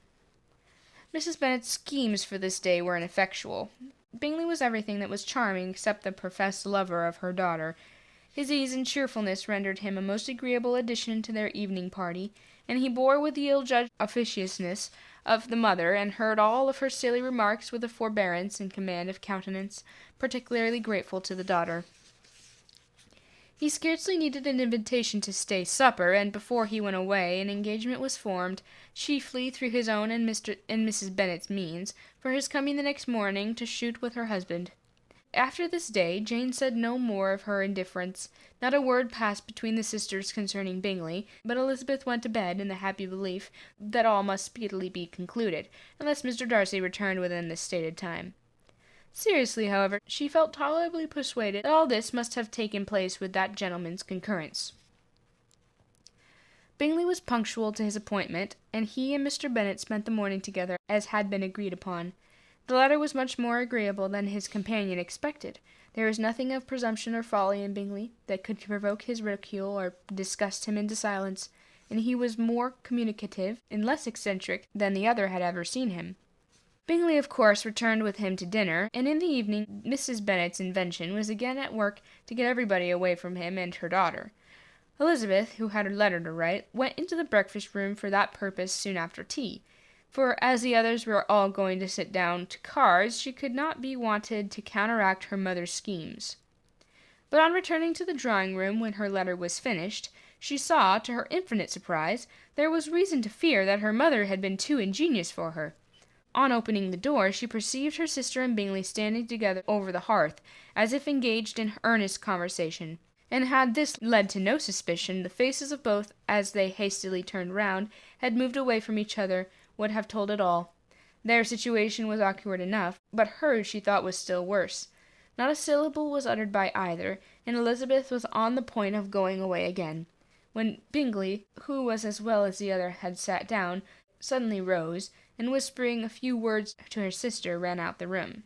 Mrs. Bennet's schemes for this day were ineffectual. Bingley was everything that was charming except the professed lover of her daughter. His ease and cheerfulness rendered him a most agreeable addition to their evening party, and he bore with the ill-judged officiousness of the mother, and heard all of her silly remarks with a forbearance and command of countenance particularly grateful to the daughter. He scarcely needed an invitation to stay supper, and before he went away an engagement was formed, chiefly through his own and Mrs. Bennet's means, for his coming the next morning to shoot with her husband. After this day, Jane said no more of her indifference. Not a word passed between the sisters concerning Bingley, but Elizabeth went to bed in the happy belief that all must speedily be concluded, unless Mr. Darcy returned within the stated time. Seriously, however, she felt tolerably persuaded that all this must have taken place with that gentleman's concurrence. Bingley was punctual to his appointment, and he and Mr. Bennet spent the morning together as had been agreed upon. The latter was much more agreeable than his companion expected. There was nothing of presumption or folly in Bingley that could provoke his ridicule or disgust him into silence, and he was more communicative and less eccentric than the other had ever seen him. Bingley, of course, returned with him to dinner, and in the evening Mrs. Bennet's invention was again at work to get everybody away from him and her daughter. Elizabeth, who had a letter to write, went into the breakfast-room for that purpose soon after tea, for as the others were all going to sit down to cards, she could not be wanted to counteract her mother's schemes. But on returning to the drawing-room when her letter was finished, she saw, to her infinite surprise, there was reason to fear that her mother had been too ingenious for her. On opening the door, she perceived her sister and Bingley standing together over the hearth, as if engaged in earnest conversation, and had this led to no suspicion, the faces of both, as they hastily turned round, had moved away from each other, would have told it all. Their situation was awkward enough, but hers she thought was still worse. Not a syllable was uttered by either, and Elizabeth was on the point of going away again, when Bingley, who was as well as the other had sat down, suddenly rose, and whispering a few words to her sister, ran out the room.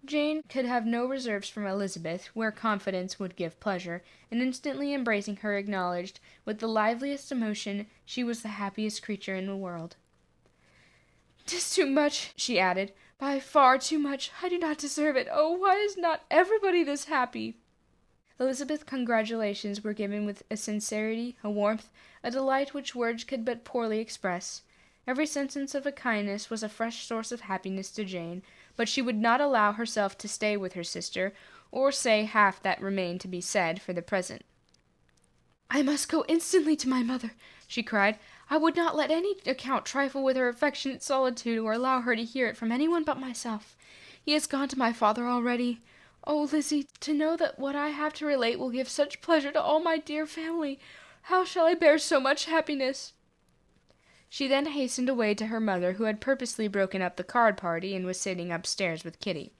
Jane could have no reserves from Elizabeth, where confidence would give pleasure, and instantly embracing her acknowledged, with the liveliest emotion, she was the happiest creature in the world. "'Tis too much," she added, "by far too much. I do not deserve it. Oh, why is not everybody this happy?" Elizabeth's congratulations were given with a sincerity, a warmth, a delight which words could but poorly express. Every sentence of a kindness was a fresh source of happiness to Jane, but she would not allow herself to stay with her sister, or say half that remained to be said for the present. "I must go instantly to my mother," she cried. "I would not let any account trifle with her affectionate solitude, or allow her to hear it from anyone but myself. He has gone to my father already. Oh, Lizzie, to know that what I have to relate will give such pleasure to all my dear family! How shall I bear so much happiness?" She then hastened away to her mother, who had purposely broken up the card party and was sitting upstairs with Kitty.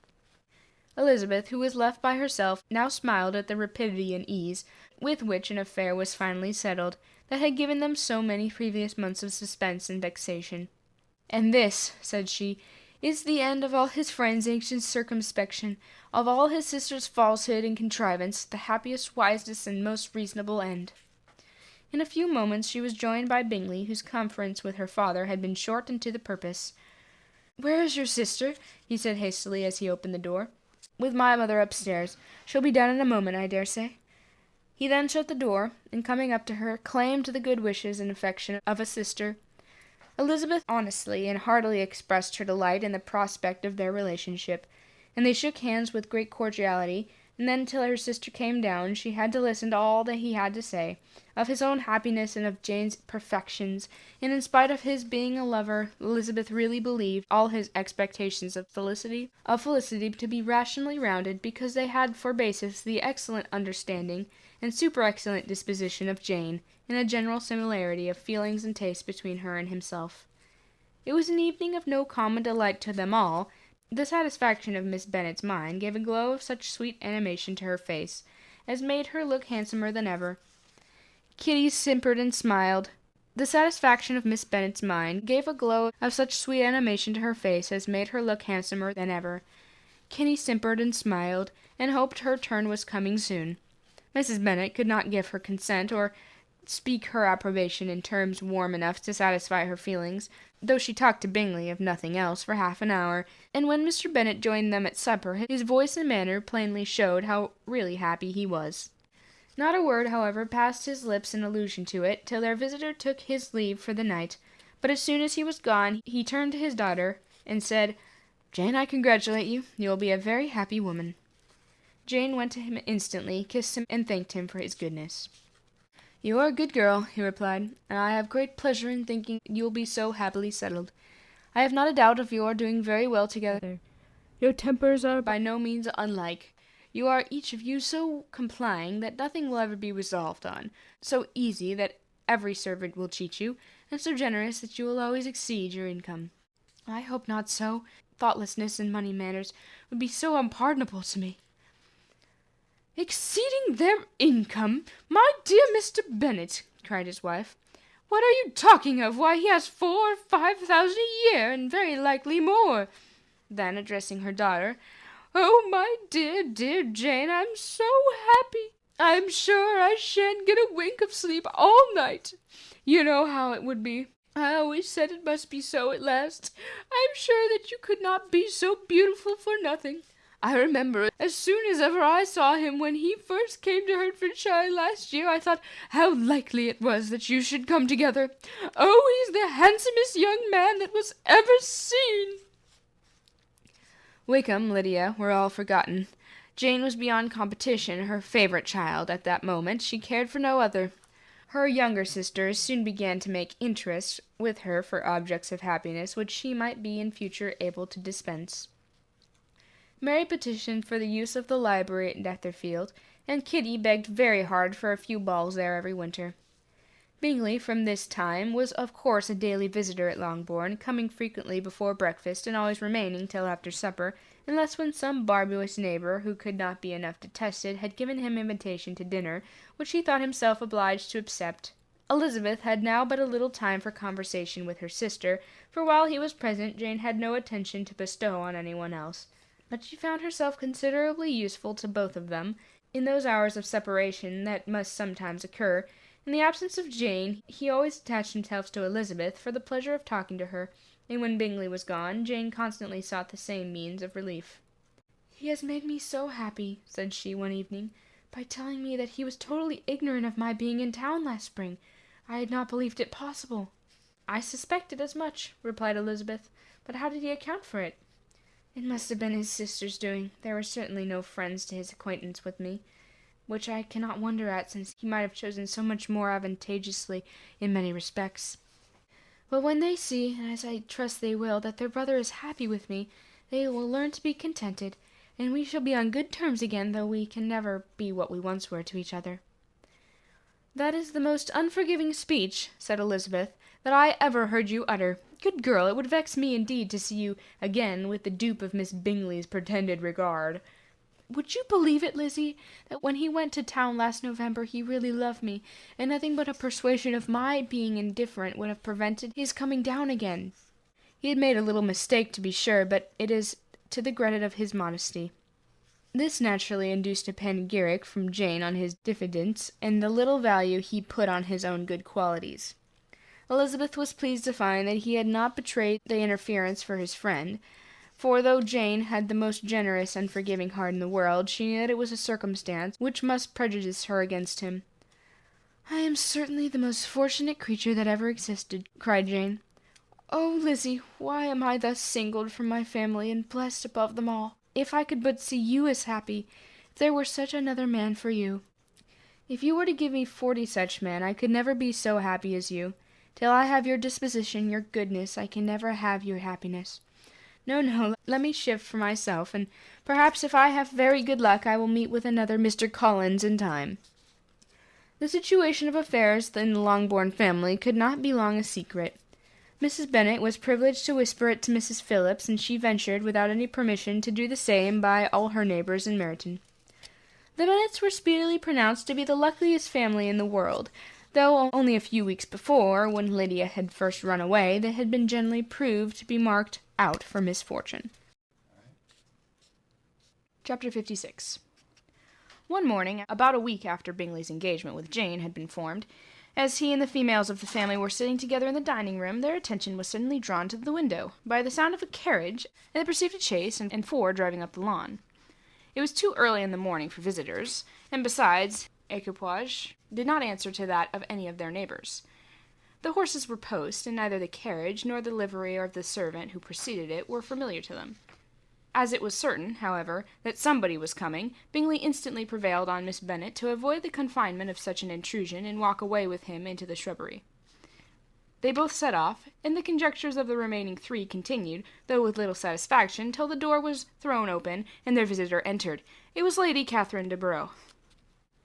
Elizabeth, who was left by herself, now smiled at the rapidity and ease with which an affair was finally settled that had given them so many previous months of suspense and vexation. "And this," said she, "is the end of all his frenzies and circumspection, of all his sister's falsehood and contrivance, the happiest, wisest, and most reasonable end." In a few moments she was joined by Bingley, whose conference with her father had been short and to the purpose. "Where is your sister?" he said hastily as he opened the door. "With my mother upstairs. She'll be down in a moment, I dare say." He then shut the door, and coming up to her, claimed the good wishes and affection of a sister. Elizabeth honestly and heartily expressed her delight in the prospect of their relationship, and they shook hands with great cordiality, and then till her sister came down she had to listen to all that he had to say, of his own happiness and of Jane's perfections, and in spite of his being a lover, Elizabeth really believed all his expectations of felicity to be rationally rounded, because they had for basis the excellent understanding and super-excellent disposition of Jane, and a general similarity of feelings and tastes between her and himself. It was an evening of no common delight to them all. The satisfaction of Miss Bennet's mind gave a glow of such sweet animation to her face as made her look handsomer than ever. Kitty simpered and smiled. The satisfaction of Miss Bennet's mind gave a glow of such sweet animation to her face as made her look handsomer than ever. Kitty simpered and smiled, and hoped her turn was coming soon. Mrs. Bennet could not give her consent or speak her approbation in terms warm enough to satisfy her feelings, though she talked to Bingley of nothing else for half an hour, and when Mr. Bennet joined them at supper his voice and manner plainly showed how really happy he was. Not a word, however, passed his lips in allusion to it, till their visitor took his leave for the night, but as soon as he was gone he turned to his daughter, and said, "Jane, I congratulate you. You will be a very happy woman." Jane went to him instantly, kissed him, and thanked him for his goodness. "You are a good girl," he replied, "and I have great pleasure in thinking you will be so happily settled. I have not a doubt of your doing very well together. Your tempers are by no means unlike. You are each of you so complying that nothing will ever be resolved on, so easy that every servant will cheat you, and so generous that you will always exceed your income. I hope not so. Thoughtlessness in money matters would be so unpardonable to me." "Exceeding their income, my dear Mr. Bennet!" cried his wife. "What are you talking of? Why, he has 4,000 or 5,000 a year, and very likely more." Then, addressing her daughter, "Oh, my dear, dear Jane, I'm so happy. I'm sure I shan't get a wink of sleep all night. You know how it would be. I always said it must be so at last. I'm sure that you could not be so beautiful for nothing. I remember, as soon as ever I saw him when he first came to Hertfordshire last year, I thought how likely it was that you should come together. Oh, he's the handsomest young man that was ever seen." Wickham, Lydia, were all forgotten. Jane was beyond competition her favorite child at that moment. She cared for no other. Her younger sisters soon began to make interest with her for objects of happiness which she might be in future able to dispense. Mary petitioned for the use of the library at Netherfield, and Kitty begged very hard for a few balls there every winter. Bingley, from this time, was of course a daily visitor at Longbourn, coming frequently before breakfast, and always remaining till after supper, unless when some barbarous neighbour, who could not be enough detested, had given him invitation to dinner, which he thought himself obliged to accept. Elizabeth had now but a little time for conversation with her sister, for while he was present Jane had no attention to bestow on anyone else. But she found herself considerably useful to both of them, in those hours of separation that must sometimes occur. In the absence of Jane, he always attached himself to Elizabeth for the pleasure of talking to her, and when Bingley was gone, Jane constantly sought the same means of relief. "He has made me so happy," said she one evening, "by telling me that he was totally ignorant of my being in town last spring. I had not believed it possible." "I suspected as much," replied Elizabeth, "but how did he account for it?" "It must have been his sister's doing. There were certainly no friends to his acquaintance with me, which I cannot wonder at, since he might have chosen so much more advantageously in many respects. But when they see, as I trust they will, that their brother is happy with me, they will learn to be contented, and we shall be on good terms again, though we can never be what we once were to each other." "That is the most unforgiving speech," said Elizabeth, "that I ever heard you utter. Good girl, it would vex me indeed to see you again with the dupe of Miss Bingley's pretended regard. Would you believe it, Lizzie, that when he went to town last November he really loved me, and nothing but a persuasion of my being indifferent would have prevented his coming down again? He had made a little mistake, to be sure, but it is to the credit of his modesty." This naturally induced a panegyric from Jane on his diffidence, and the little value he put on his own good qualities. Elizabeth was pleased to find that he had not betrayed the interference for his friend, for though Jane had the most generous and forgiving heart in the world, she knew that it was a circumstance which must prejudice her against him. "I am certainly the most fortunate creature that ever existed," cried Jane. "Oh, Lizzie, why am I thus singled from my family and blessed above them all? If I could but see you as happy, if there were such another man for you. If you were to give me 40 such men, I could never be so happy as you. Till I have your disposition, your goodness, I can never have your happiness. No, no, let me shift for myself, and perhaps if I have very good luck I will meet with another Mr. Collins in time." The situation of affairs in the Longbourn family could not be long a secret. Mrs. Bennet was privileged to whisper it to Mrs. Phillips, and she ventured, without any permission, to do the same by all her neighbours in Meryton. The Bennets were speedily pronounced to be the luckiest family in the world, though only a few weeks before, when Lydia had first run away, they had been generally proved to be marked out for misfortune. Chapter 56. One morning, about a week after Bingley's engagement with Jane had been formed, as he and the females of the family were sitting together in the dining-room, their attention was suddenly drawn to the window by the sound of a carriage, and they perceived a chaise and 4 driving up the lawn. It was too early in the morning for visitors, and besides, equipage did not answer to that of any of their neighbours. The horses were post, and neither the carriage nor the livery of the servant who preceded it were familiar to them. As it was certain, however, that somebody was coming, Bingley instantly prevailed on Miss Bennet to avoid the confinement of such an intrusion, and walk away with him into the shrubbery. They both set off, and the conjectures of the remaining three continued, though with little satisfaction, till the door was thrown open, and their visitor entered. It was Lady Catherine de Bourgh.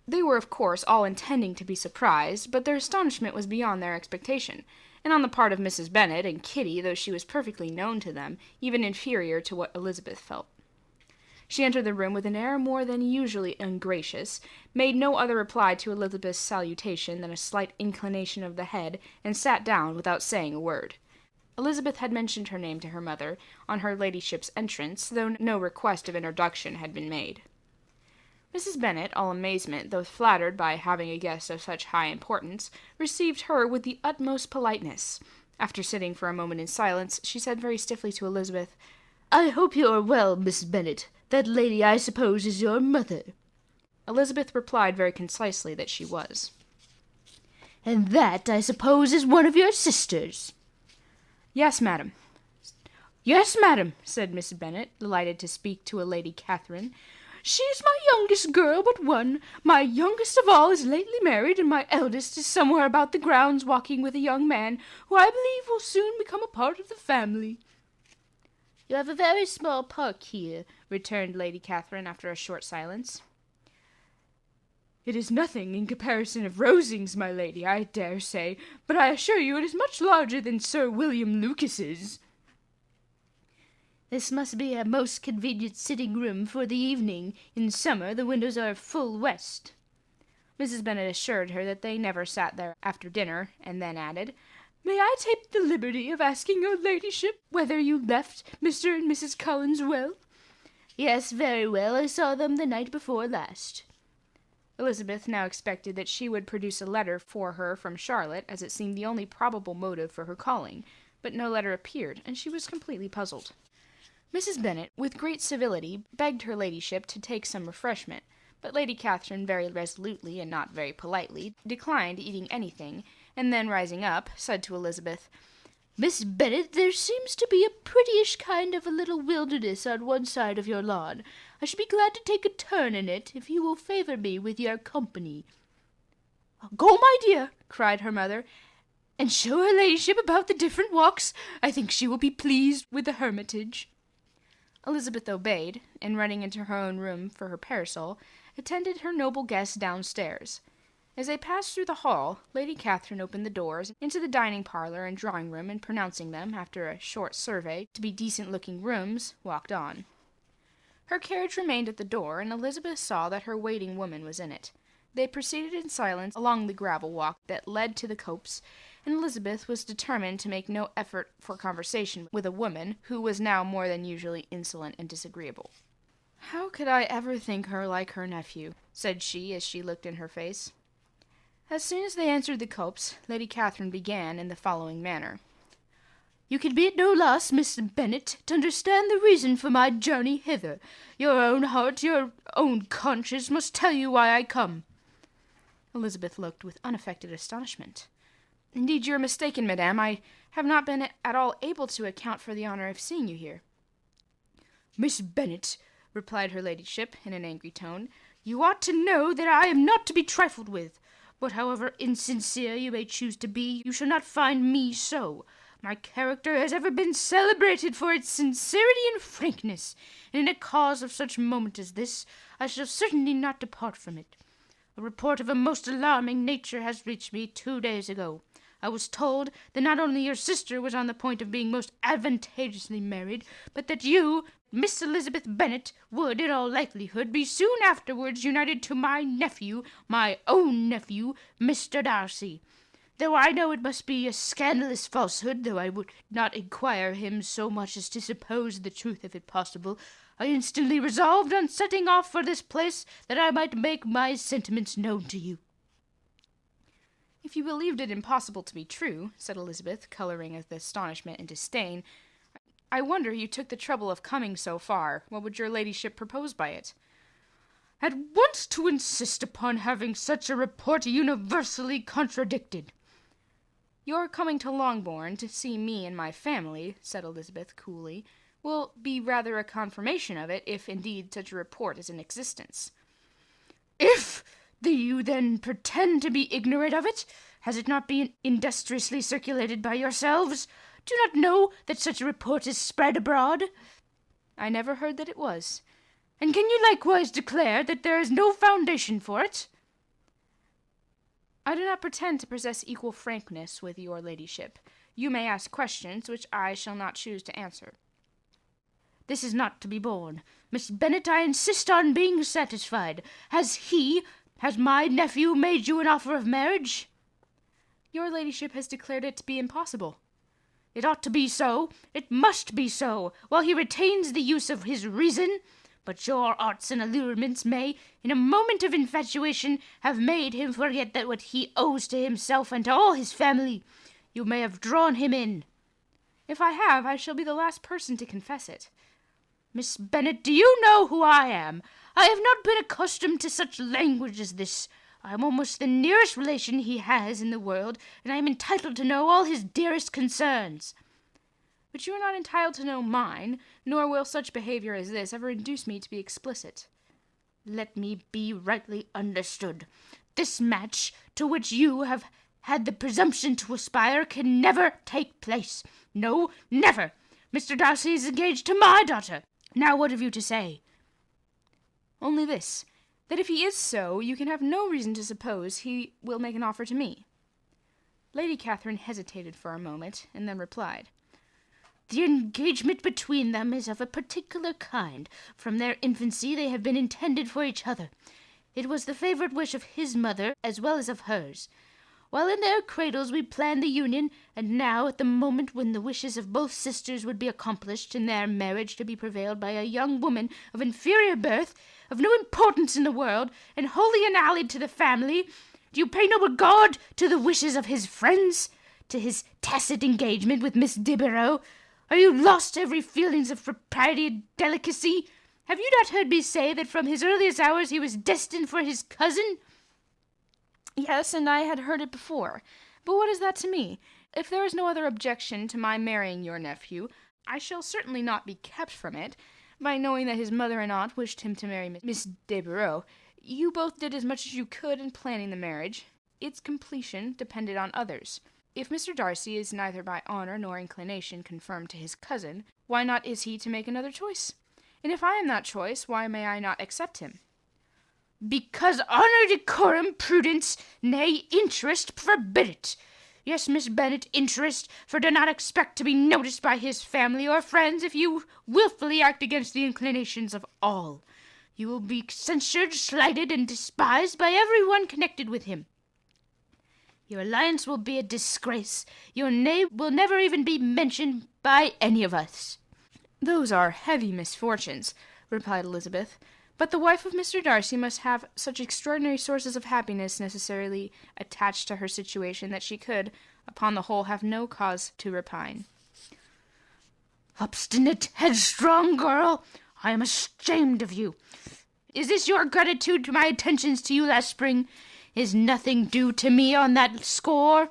They were, of course, all intending to be surprised, but their astonishment was beyond their expectation, and on the part of Mrs. Bennet and Kitty, though she was perfectly known to them, even inferior to what Elizabeth felt. She entered the room with an air more than usually ungracious, made no other reply to Elizabeth's salutation than a slight inclination of the head, and sat down without saying a word. Elizabeth had mentioned her name to her mother on her ladyship's entrance, though no request of introduction had been made. Mrs. Bennet, all amazement, though flattered by having a guest of such high importance, received her with the utmost politeness. After sitting for a moment in silence, she said very stiffly to Elizabeth, "I hope you are well, Miss Bennet. That lady, I suppose, is your mother." Elizabeth replied very concisely that she was. "And that, I suppose, is one of your sisters." "Yes, madam." "Yes, madam," said Miss Bennet, delighted to speak to a Lady Catherine. "She is my youngest girl but one. My youngest of all is lately married, and my eldest is somewhere about the grounds walking with a young man, who I believe will soon become a part of the family." "You have a very small park here," returned Lady Catherine after a short silence. "It is nothing in comparison of Rosings, my lady, I dare say, but I assure you it is much larger than Sir William Lucas's." "This must be a most convenient sitting-room for the evening. In summer the windows are full west." Mrs. Bennet assured her that they never sat there after dinner, and then added, "May I take the liberty of asking your ladyship whether you left Mr. and Mrs. Collins well?" "Yes, very well. I saw them the night before last." Elizabeth now expected that she would produce a letter for her from Charlotte, as it seemed the only probable motive for her calling, but no letter appeared, and she was completely puzzled. Mrs. Bennet, with great civility, begged her ladyship to take some refreshment, but Lady Catherine very resolutely, and not very politely, declined eating anything, and then, rising up, said to Elizabeth, "Miss Bennet, there seems to be a prettyish kind of a little wilderness on one side of your lawn. I should be glad to take a turn in it, if you will favour me with your company." "Go, my dear," cried her mother, "and show her ladyship about the different walks. I think she will be pleased with the hermitage." Elizabeth obeyed, and running into her own room for her parasol, attended her noble guest downstairs. As they passed through the hall, Lady Catherine opened the doors into the dining parlour and drawing-room, and pronouncing them, after a short survey, to be decent-looking rooms, walked on. Her carriage remained at the door, and Elizabeth saw that her waiting woman was in it. They proceeded in silence along the gravel walk that led to the copse, and Elizabeth was determined to make no effort for conversation with a woman who was now more than usually insolent and disagreeable. "How could I ever think her like her nephew?" said she, as she looked in her face. As soon as they entered the copse, Lady Catherine began in the following manner. "You can be at no loss, Miss Bennet, to understand the reason for my journey hither. Your own heart, your own conscience must tell you why I come." Elizabeth looked with unaffected astonishment. "Indeed, you are mistaken, madame. I have not been at all able to account for the honour of seeing you here." "Miss Bennet," replied her ladyship, in an angry tone, "you ought to know that I am not to be trifled with. But however insincere you may choose to be, you shall not find me so. My character has ever been celebrated for its sincerity and frankness, and in a cause of such moment as this, I shall certainly not depart from it. A report of a most alarming nature has reached me 2 days ago. I was told that not only your sister was on the point of being most advantageously married, but that you, Miss Elizabeth Bennet, would, in all likelihood, be soon afterwards united to my nephew, my own nephew, Mr. Darcy. Though I know it must be a scandalous falsehood, though I would not inquire him so much as to suppose the truth if it possible, I instantly resolved on setting off for this place, that I might make my sentiments known to you." "If you believed it impossible to be true," said Elizabeth, colouring with astonishment and disdain, "I wonder you took the trouble of coming so far. What would your ladyship propose by it?" "At once to insist upon having such a report universally contradicted." "Your coming to Longbourn to see me and my family," said Elizabeth coolly, will be rather a confirmation of it, if indeed such a report is in existence. If you then pretend to be ignorant of it, has it not been industriously circulated by yourselves? Do you not know that such a report is spread abroad? I never heard that it was. And can you likewise declare that there is no foundation for it? I do not pretend to possess equal frankness with your ladyship. You may ask questions which I shall not choose to answer. This is not to be borne. Miss Bennet, I insist on being satisfied. Has my nephew made you an offer of marriage? Your ladyship has declared it to be impossible. It ought to be so. It must be so, while he retains the use of his reason. But your arts and allurements may, in a moment of infatuation, have made him forget that what he owes to himself and to all his family. You may have drawn him in. If I have, I shall be the last person to confess it. Miss Bennet, do you know who I am? I have not been accustomed to such language as this. I am almost the nearest relation he has in the world, and I am entitled to know all his dearest concerns. But you are not entitled to know mine, nor will such behavior as this ever induce me to be explicit. Let me be rightly understood. This match, to which you have had the presumption to aspire, can never take place. No, never. Mr. Darcy is engaged to my daughter. Now what have you to say? Only this, that if he is so, you can have no reason to suppose he will make an offer to me. Lady Catherine hesitated for a moment, and then replied, The engagement between them is of a particular kind. From their infancy they have been intended for each other. It was the favourite wish of his mother as well as of hers. While in their cradles we planned the union, and now, at the moment when the wishes of both sisters would be accomplished, and their marriage to be prevailed by a young woman of inferior birth, of no importance in the world, and wholly unallied to the family, do you pay no regard to the wishes of his friends, to his tacit engagement with Miss Devereux? Are you lost to every feelings of propriety and delicacy? Have you not heard me say that from his earliest hours he was destined for his cousin? Yes, and I had heard it before. But what is that to me? If there is no other objection to my marrying your nephew, I shall certainly not be kept from it. By knowing that his mother and aunt wished him to marry Miss Devereux, you both did as much as you could in planning the marriage. Its completion depended on others. If Mr. Darcy is neither by honor nor inclination confirmed to his cousin, why not is he to make another choice? And if I am that choice, why may I not accept him? Because honour, decorum, prudence, nay, interest, forbid it. Yes, Miss Bennet, interest, for do not expect to be noticed by his family or friends if you wilfully act against the inclinations of all. You will be censured, slighted, and despised by every one connected with him. Your alliance will be a disgrace. Your name will never even be mentioned by any of us. Those are heavy misfortunes, replied Elizabeth. But the wife of Mr. Darcy must have such extraordinary sources of happiness necessarily attached to her situation that she could, upon the whole, have no cause to repine. Obstinate, headstrong girl! I am ashamed of you. Is this your gratitude to my attentions to you last spring? Is nothing due to me on that score?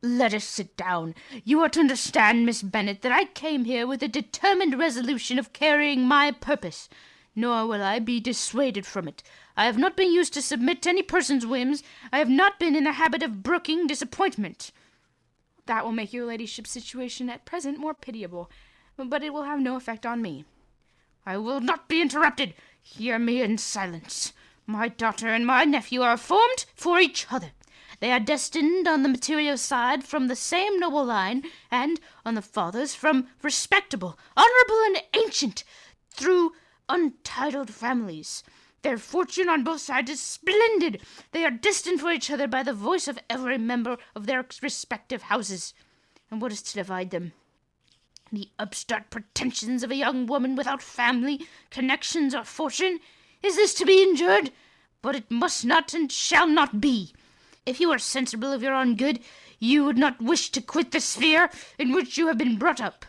Let us sit down. You are to understand, Miss Bennet, that I came here with a determined resolution of carrying my purpose. Nor will I be dissuaded from it. I have not been used to submit to any person's whims. I have not been in the habit of brooking disappointment. That will make your ladyship's situation at present more pitiable, but it will have no effect on me. I will not be interrupted. Hear me in silence. My daughter and my nephew are formed for each other. They are destined on the material side from the same noble line, and on the father's from respectable, honourable, and ancient, through untitled families. Their fortune on both sides is splendid. They are destined for each other by the voice of every member of their respective houses. And what is to divide them? The upstart pretensions of a young woman without family, connections, or fortune? Is this to be endured? But it must not and shall not be. If you are sensible of your own good, you would not wish to quit the sphere in which you have been brought up.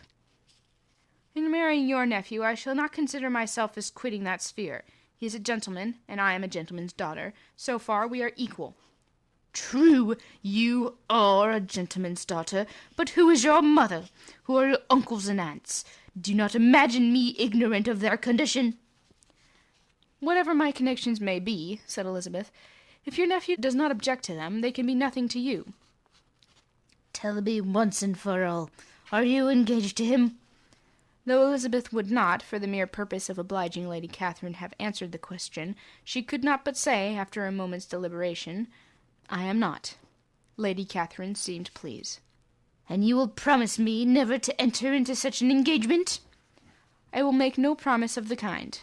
In marrying your nephew, I shall not consider myself as quitting that sphere. He is a gentleman, and I am a gentleman's daughter. So far we are equal. True, you are a gentleman's daughter, but who is your mother? Who are your uncles and aunts? Do not imagine me ignorant of their condition." "Whatever my connections may be," said Elizabeth, "if your nephew does not object to them, they can be nothing to you." "Tell me once and for all, are you engaged to him?" Though Elizabeth would not, for the mere purpose of obliging Lady Catherine, have answered the question, she could not but say, after a moment's deliberation, "I am not." Lady Catherine seemed pleased. "And you will promise me never to enter into such an engagement?" "I will make no promise of the kind."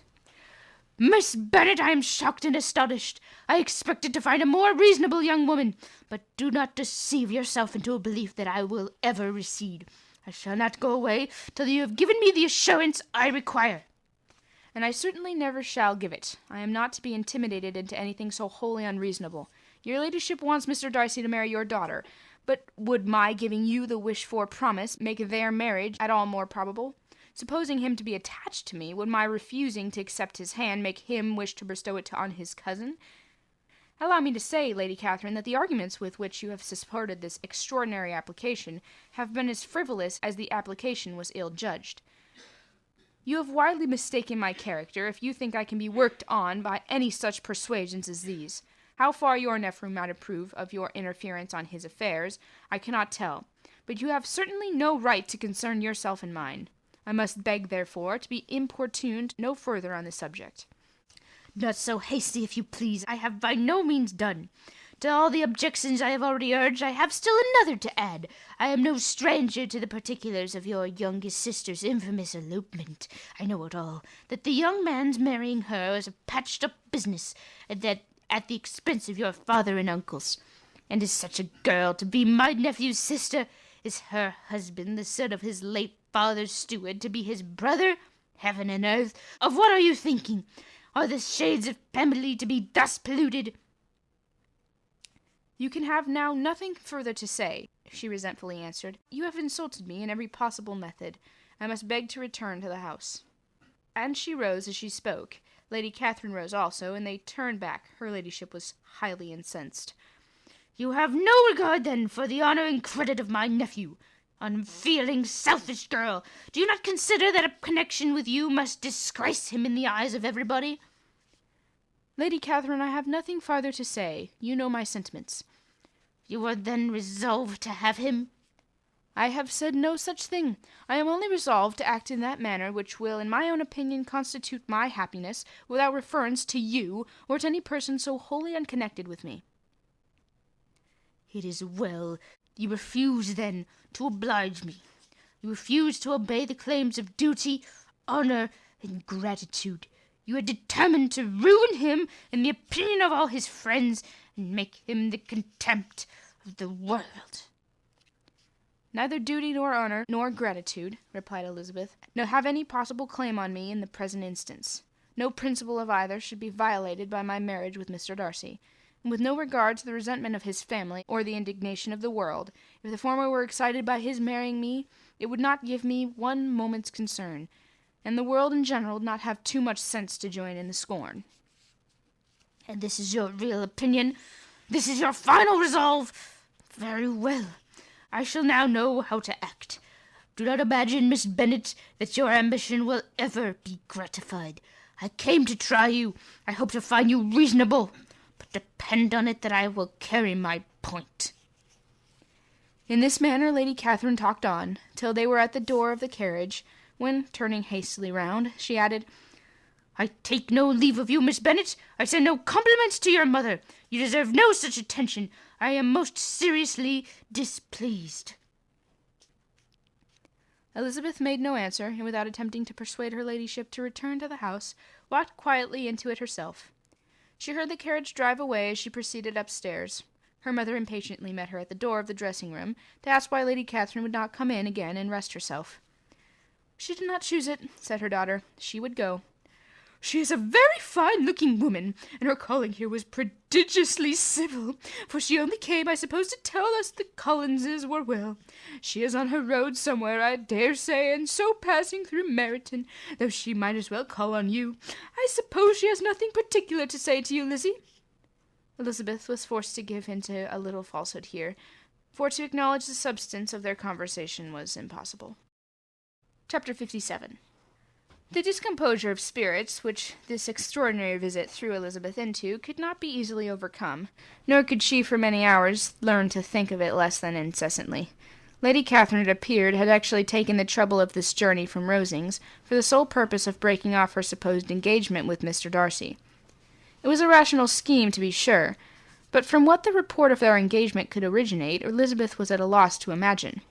"Miss Bennet, I am shocked and astonished. I expected to find a more reasonable young woman. But do not deceive yourself into a belief that I will ever recede. I shall not go away till you have given me the assurance I require." "And I certainly never shall give it. I am not to be intimidated into anything so wholly unreasonable. Your ladyship wants Mr. Darcy to marry your daughter, but would my giving you the wished-for promise make their marriage at all more probable? Supposing him to be attached to me, would my refusing to accept his hand make him wish to bestow it on his cousin? Allow me to say, Lady Catherine, that the arguments with which you have supported this extraordinary application have been as frivolous as the application was ill-judged. You have widely mistaken my character, if you think I can be worked on by any such persuasions as these. How far your nephew might approve of your interference on his affairs, I cannot tell, but you have certainly no right to concern yourself in mine. I must beg, therefore, to be importuned no further on the subject." "Not so hasty, if you please. I have by no means done. To all the objections I have already urged, I have still another to add. I am no stranger to the particulars of your youngest sister's infamous elopement. I know it all. That the young man's marrying her is a patched-up business, and that at the expense of your father and uncles. And is such a girl to be my nephew's sister? Is her husband, the son of his late father's steward, to be his brother? Heaven and earth! Of what are you thinking? Are the shades of family to be thus polluted?" "You can have now nothing further to say," she resentfully answered. "You have insulted me in every possible method. I must beg to return to the house." And she rose as she spoke. Lady Catherine rose also, and they turned back. Her ladyship was highly incensed. "You have no regard, then, for the honour and credit of my nephew. Unfeeling, selfish girl! Do you not consider that a connection with you must disgrace him in the eyes of everybody?" "Lady Catherine, I have nothing farther to say. You know my sentiments." "You are then resolved to have him?" "I have said no such thing. I am only resolved to act in that manner which will, in my own opinion, constitute my happiness, without reference to you, or to any person so wholly unconnected with me." "It is well. You refuse, then, to oblige me. You refuse to obey the claims of duty, honour, and gratitude. You are determined to ruin him in the opinion of all his friends, and make him the contempt of the world." "Neither duty nor honour nor gratitude," replied Elizabeth, "no have any possible claim on me in the present instance. No principle of either should be violated by my marriage with Mr. Darcy, and with no regard to the resentment of his family or the indignation of the world. If the former were excited by his marrying me, it would not give me one moment's concern, and the world in general would not have too much sense to join in the scorn." "And this is your real opinion? This is your final resolve? Very well. I shall now know how to act. Do not imagine, Miss Bennet, that your ambition will ever be gratified. I came to try you. I hope to find you reasonable. But depend on it that I will carry my point." In this manner Lady Catherine talked on, till they were at the door of the carriage, when, turning hastily round, she added, "I take no leave of you, Miss Bennet. I send no compliments to your mother. You deserve no such attention. I am most seriously displeased." Elizabeth made no answer, and without attempting to persuade her ladyship to return to the house, walked quietly into it herself. She heard the carriage drive away as she proceeded upstairs. Her mother impatiently met her at the door of the dressing-room, to ask why Lady Catherine would not come in again and rest herself. "She did not choose it," said her daughter. "She would go." "She is a very fine-looking woman, and her calling here was prodigiously civil, for she only came, I suppose, to tell us the Collinses were well. She is on her road somewhere, I dare say, and so passing through Meryton, though she might as well call on you. I suppose she has nothing particular to say to you, Lizzie?" Elizabeth was forced to give into a little falsehood here, for to acknowledge the substance of their conversation was impossible. Chapter 57. The discomposure of spirits which this extraordinary visit threw Elizabeth into could not be easily overcome, nor could she for many hours learn to think of it less than incessantly. Lady Catherine, it appeared, had actually taken the trouble of this journey from Rosings for the sole purpose of breaking off her supposed engagement with Mr. Darcy. It was a rational scheme, to be sure, but from what the report of their engagement could originate, Elizabeth was at a loss to imagine.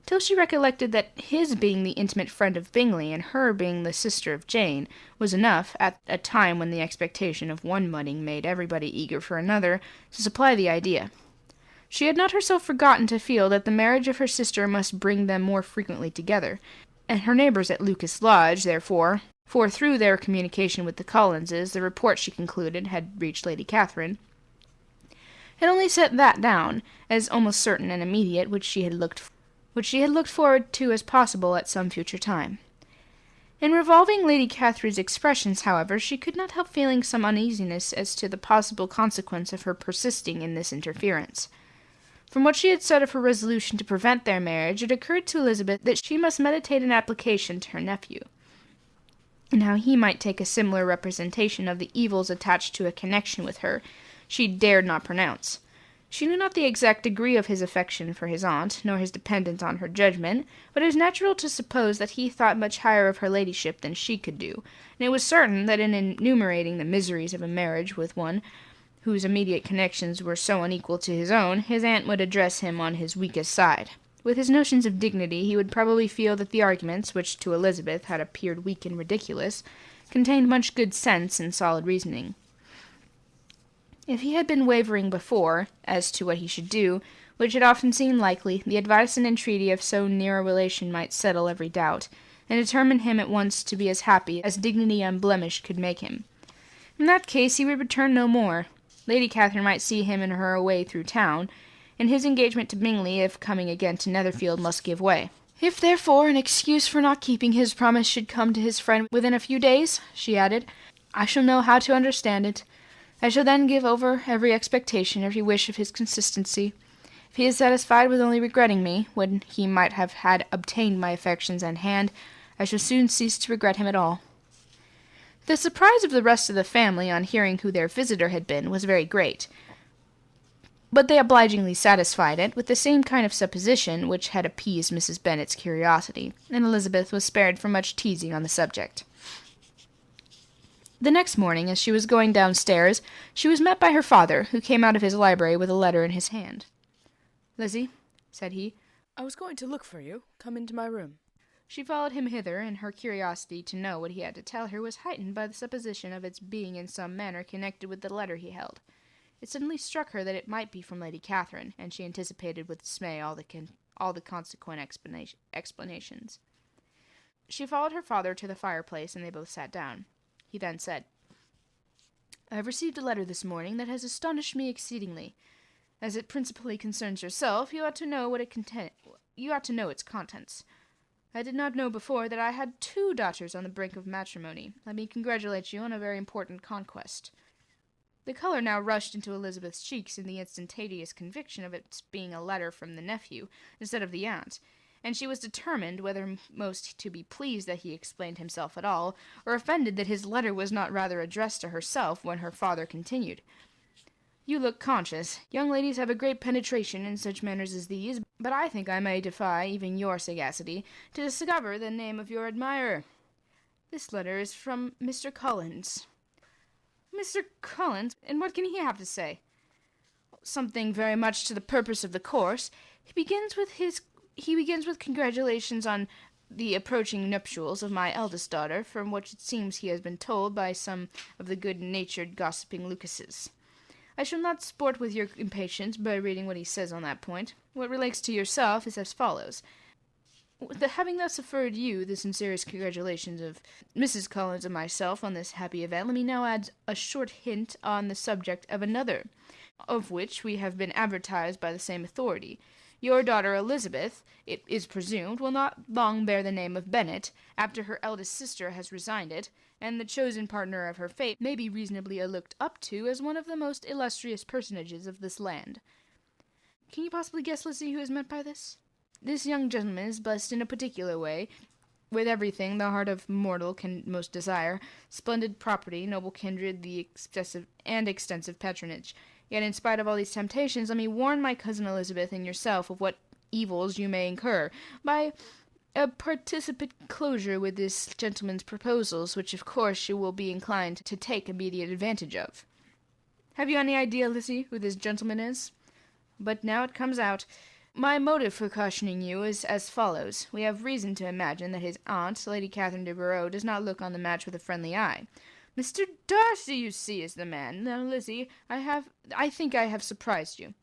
Till she recollected that his being the intimate friend of Bingley, and her being the sister of Jane, was enough, at a time when the expectation of one wedding made everybody eager for another, to supply the idea. She had not herself forgotten to feel that the marriage of her sister must bring them more frequently together, and her neighbours at Lucas Lodge, therefore, for through their communication with the Collinses, the report, she concluded, had reached Lady Catherine, had only set that down, as almost certain and immediate, which she had looked forward to as possible at some future time. In revolving Lady Catherine's expressions, however, she could not help feeling some uneasiness as to the possible consequence of her persisting in this interference. From what she had said of her resolution to prevent their marriage, it occurred to Elizabeth that she must meditate an application to her nephew, and how he might take a similar representation of the evils attached to a connection with her she dared not pronounce. She knew not the exact degree of his affection for his aunt, nor his dependence on her judgment, but it was natural to suppose that he thought much higher of her ladyship than she could do, and it was certain that in enumerating the miseries of a marriage with one whose immediate connections were so unequal to his own, his aunt would address him on his weakest side. With his notions of dignity, he would probably feel that the arguments, which to Elizabeth had appeared weak and ridiculous, contained much good sense and solid reasoning. If he had been wavering before, as to what he should do, which had often seemed likely, the advice and entreaty of so near a relation might settle every doubt, and determine him at once to be as happy as dignity unblemished could make him. In that case he would return no more. Lady Catherine might see him and her away through town, and his engagement to Bingley, if coming again to Netherfield, must give way. If, therefore, an excuse for not keeping his promise should come to his friend within a few days, she added, I shall know how to understand it. I shall then give over every expectation, every wish of his consistency. If he is satisfied with only regretting me, when he might have had obtained my affections and hand, I shall soon cease to regret him at all. The surprise of the rest of the family on hearing who their visitor had been was very great, but they obligingly satisfied it with the same kind of supposition which had appeased Mrs. Bennet's curiosity, and Elizabeth was spared from much teasing on the subject. The next morning, as she was going downstairs, she was met by her father, who came out of his library with a letter in his hand. "Lizzie," said he, I was going to look for you. Come into my room. She followed him hither, and her curiosity to know what he had to tell her was heightened by the supposition of its being in some manner connected with the letter he held. It suddenly struck her that it might be from Lady Catherine, and she anticipated with dismay all the consequent explanations. She followed her father to the fireplace, and they both sat down. He then said, I have received a letter this morning that has astonished me exceedingly. As it principally concerns yourself, you ought to know its contents. I did not know before that I had 2 daughters on the brink of matrimony. Let me congratulate you on a very important conquest. The color now rushed into Elizabeth's cheeks in the instantaneous conviction of its being a letter from the nephew instead of the aunt, and she was determined whether most to be pleased that he explained himself at all, or offended that his letter was not rather addressed to herself, when her father continued, You look conscious. Young ladies have a great penetration in such matters as these, but I think I may defy even your sagacity to discover the name of your admirer. This letter is from Mr. Collins. Mr. Collins? And what can he have to say? Something very much to the purpose of the course. He begins with congratulations on the approaching nuptials of my eldest daughter, from which it seems he has been told by some of the good-natured gossiping Lucases. I shall not sport with your impatience by reading what he says on that point. What relates to yourself is as follows. Having thus offered you the sincerest congratulations of Mrs. Collins and myself on this happy event, let me now add a short hint on the subject of another, of which we have been advertised by the same authority. Your daughter Elizabeth, it is presumed, will not long bear the name of Bennet, after her eldest sister has resigned it, and the chosen partner of her fate may be reasonably looked up to as one of the most illustrious personages of this land. Can you possibly guess, Lizzie, who is meant by this? This young gentleman is blessed in a particular way, with everything the heart of mortal can most desire, splendid property, noble kindred, the extensive patronage. Yet in spite of all these temptations, let me warn my cousin Elizabeth and yourself of what evils you may incur by a participate closure with this gentleman's proposals, which of course you will be inclined to take immediate advantage of. Have you any idea, Lizzie, who this gentleman is? But now it comes out. My motive for cautioning you is as follows. We have reason to imagine that his aunt, Lady Catherine de Barreau, does not look on the match with a friendly eye. Mr. Darcy, you see, is the man. Now, Lizzie, I think I have surprised you.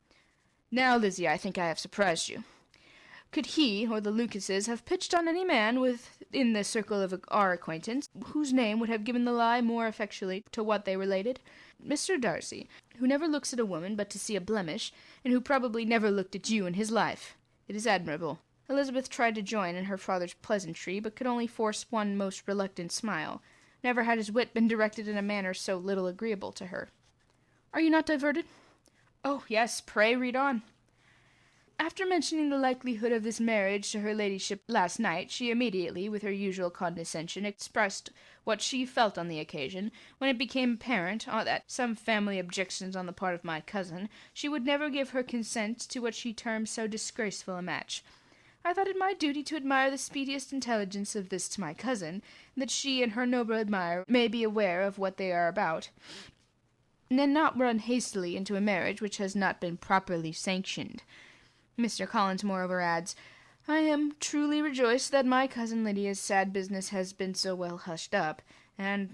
Could he or the Lucases have pitched on any man within the circle of our acquaintance, whose name would have given the lie more effectually to what they related? Mr. Darcy, who never looks at a woman but to see a blemish, and who probably never looked at you in his life. It is admirable. Elizabeth tried to join in her father's pleasantry, but could only force one most reluctant smile. Never had his wit been directed in a manner so little agreeable to her. Are you not diverted? Oh, yes, pray read on. After mentioning the likelihood of this marriage to her ladyship last night, she immediately, with her usual condescension, expressed what she felt on the occasion, when it became apparent that some family objections on the part of my cousin, she would never give her consent to what she termed so disgraceful a match. I thought it my duty to admire the speediest intelligence of this to my cousin, that she and her noble admirer may be aware of what they are about, and not run hastily into a marriage which has not been properly sanctioned. Mr. Collins, moreover, adds, I am truly rejoiced that my cousin Lydia's sad business has been so well hushed up, and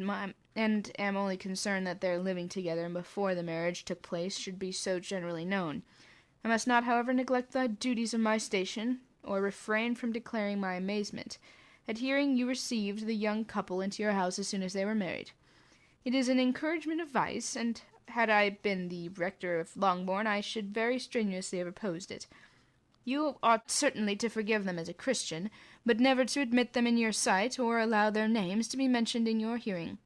am only concerned that their living together before the marriage took place should be so generally known. I must not, however, neglect the duties of my station, or refrain from declaring my amazement at hearing you received the young couple into your house as soon as they were married. It is an encouragement of vice, and had I been the rector of Longbourn, I should very strenuously have opposed it. You ought certainly to forgive them as a Christian, but never to admit them in your sight, or allow their names to be mentioned in your hearing.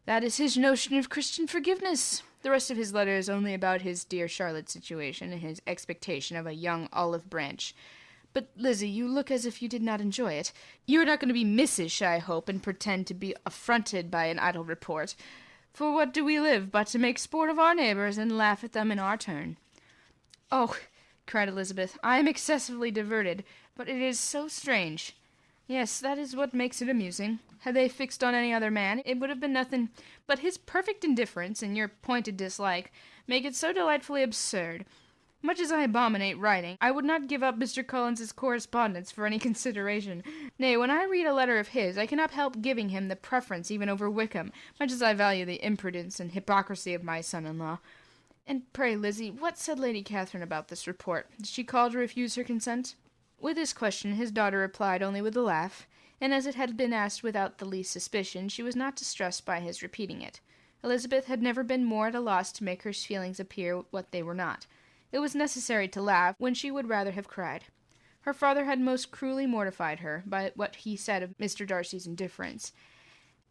That is his notion of Christian forgiveness. The rest of his letter is only about his dear Charlotte's situation, and his expectation of a young olive branch. But, Lizzie, you look as if you did not enjoy it. You are not going to be missish, I hope, and pretend to be affronted by an idle report. For what do we live but to make sport of our neighbours, and laugh at them in our turn? Oh, cried Elizabeth, I am excessively diverted, but it is so strange. Yes, that is what makes it amusing. Had they fixed on any other man, it would have been nothing, but his perfect indifference, and your pointed dislike, make it so delightfully absurd. Much as I abominate writing, I would not give up Mr. Collins's correspondence for any consideration. Nay, when I read a letter of his, I cannot help giving him the preference even over Wickham, much as I value the imprudence and hypocrisy of my son-in-law. And pray, Lizzie, what said Lady Catherine about this report? Did she call to refuse her consent? With this question his daughter replied only with a laugh, and as it had been asked without the least suspicion, she was not distressed by his repeating it. Elizabeth had never been more at a loss to make her feelings appear what they were not. It was necessary to laugh when she would rather have cried. Her father had most cruelly mortified her by what he said of Mr. Darcy's indifference,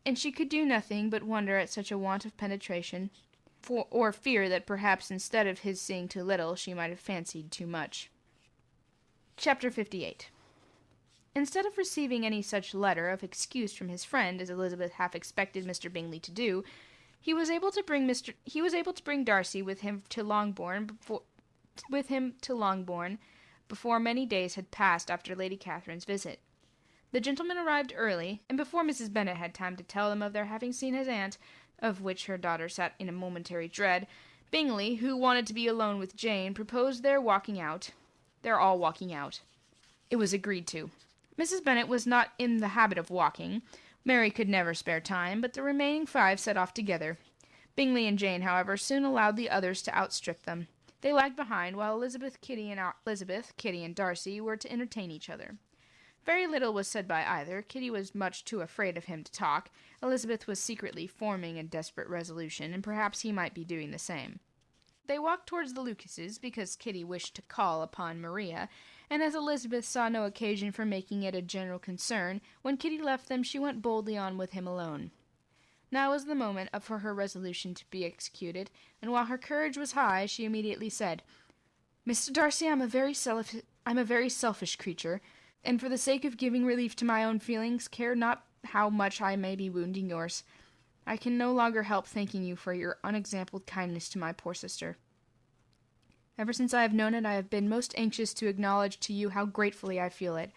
and she could do nothing but wonder at such a want of penetration, or fear that perhaps instead of his seeing too little, she might have fancied too much. Chapter 58. Instead of receiving any such letter of excuse from his friend as Elizabeth half expected Mr. Bingley to do, he was able to bring Darcy with him to Longbourn before many days had passed after Lady Catherine's visit. The gentleman arrived early, and before Mrs. Bennet had time to tell them of their having seen his aunt, of which her daughter sat in a momentary dread, Bingley, who wanted to be alone with Jane, proposed their all walking out. It was agreed to. Mrs. Bennet was not in the habit of walking. Mary could never spare time, but the remaining 5 set off together. Bingley and Jane, however, soon allowed the others to outstrip them. They lagged behind, while Elizabeth, Kitty, and Darcy were to entertain each other. Very little was said by either. Kitty was much too afraid of him to talk. Elizabeth was secretly forming a desperate resolution, and perhaps he might be doing the same. They walked towards the Lucases, because Kitty wished to call upon Maria, and as Elizabeth saw no occasion for making it a general concern, when Kitty left them she went boldly on with him alone. Now was the moment for her resolution to be executed, and while her courage was high, she immediately said, Mr. Darcy, I I'm a very selfish creature, and for the sake of giving relief to my own feelings, care not how much I may be wounding yours. I can no longer help thanking you for your unexampled kindness to my poor sister. Ever since I have known it, I have been most anxious to acknowledge to you how gratefully I feel it.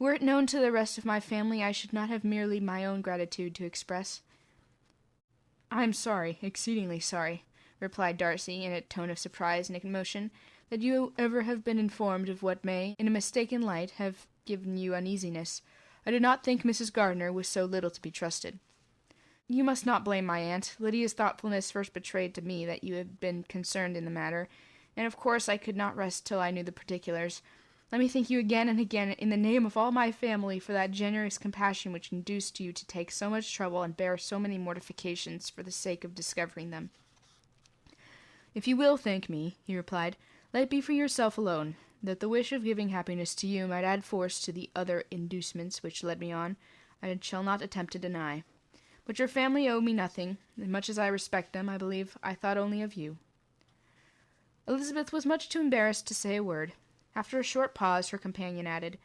Were it known to the rest of my family, I should not have merely my own gratitude to express. I am sorry, exceedingly sorry, replied Darcy, in a tone of surprise and emotion, that you ever have been informed of what may, in a mistaken light, have given you uneasiness. I did not think Mrs. Gardiner was so little to be trusted. You must not blame my aunt. Lydia's thoughtfulness first betrayed to me that you had been concerned in the matter, and of course I could not rest till I knew the particulars. Let me thank you again and again, in the name of all my family, for that generous compassion which induced you to take so much trouble and bear so many mortifications for the sake of discovering them. If you will thank me, he replied, let it be for yourself alone, that the wish of giving happiness to you might add force to the other inducements which led me on, I shall not attempt to deny. But your family owe me nothing, and much as I respect them, I believe I thought only of you. Elizabeth was much too embarrassed to say a word. After a short pause, her companion added,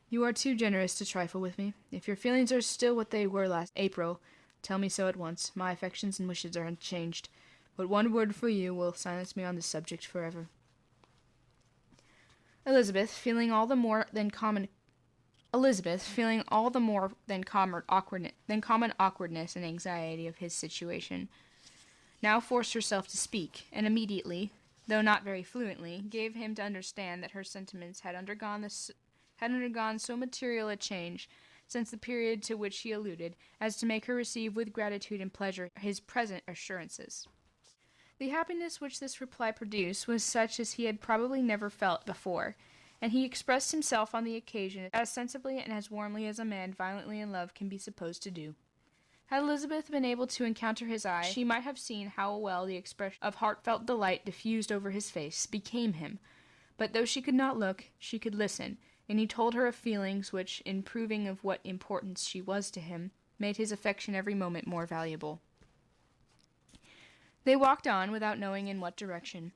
You are too generous to trifle with me. If your feelings are still what they were last April, tell me so at once. My affections and wishes are unchanged, but one word for you will silence me on this subject forever. Elizabeth, feeling all the more than common awkwardness and anxiety of his situation, now forced herself to speak, and immediately, though not very fluently, gave him to understand that her sentiments had undergone so material a change since the period to which he alluded, as to make her receive with gratitude and pleasure his present assurances. The happiness which this reply produced was such as he had probably never felt before, and he expressed himself on the occasion as sensibly and as warmly as a man violently in love can be supposed to do. Had Elizabeth been able to encounter his eye, she might have seen how well the expression of heartfelt delight diffused over his face became him. But though she could not look, she could listen, and he told her of feelings which, in proving of what importance she was to him, made his affection every moment more valuable. They walked on, without knowing in what direction.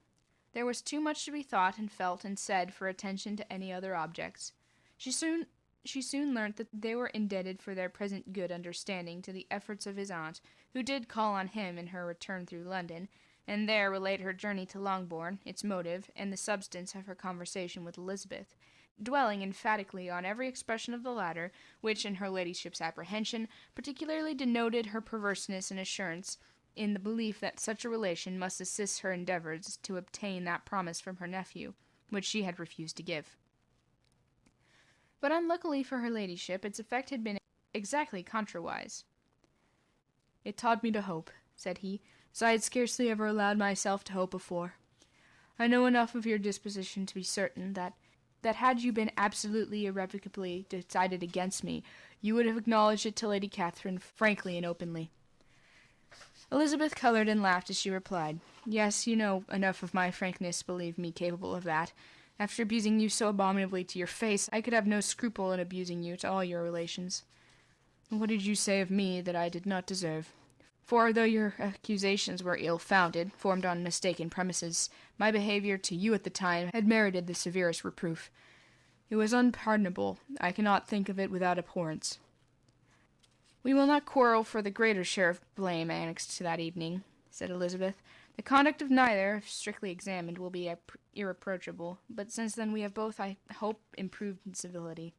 There was too much to be thought and felt and said for attention to any other objects. She soon learnt that they were indebted for their present good understanding to the efforts of his aunt, who did call on him in her return through London, and there relate her journey to Longbourn, its motive, and the substance of her conversation with Elizabeth, dwelling emphatically on every expression of the latter, which, in her ladyship's apprehension, particularly denoted her perverseness and assurance in the belief that such a relation must assist her endeavours to obtain that promise from her nephew, which she had refused to give. But unluckily for her ladyship, its effect had been exactly contrawise. It taught me to hope, said he, as I had scarcely ever allowed myself to hope before. I know enough of your disposition to be certain that had you been absolutely irrevocably decided against me, you would have acknowledged it to Lady Catherine frankly and openly. Elizabeth colored and laughed as she replied, Yes, you know enough of my frankness to believe me capable of that. After abusing you so abominably to your face, I could have no scruple in abusing you to all your relations. What did you say of me that I did not deserve? For, though your accusations were ill-founded, formed on mistaken premises, my behavior to you at the time had merited the severest reproof. It was unpardonable. I cannot think of it without abhorrence. We will not quarrel for the greater share of blame annexed to that evening, said Elizabeth. The conduct of neither, if strictly examined, will be irreproachable, but since then we have both, I hope, improved in civility.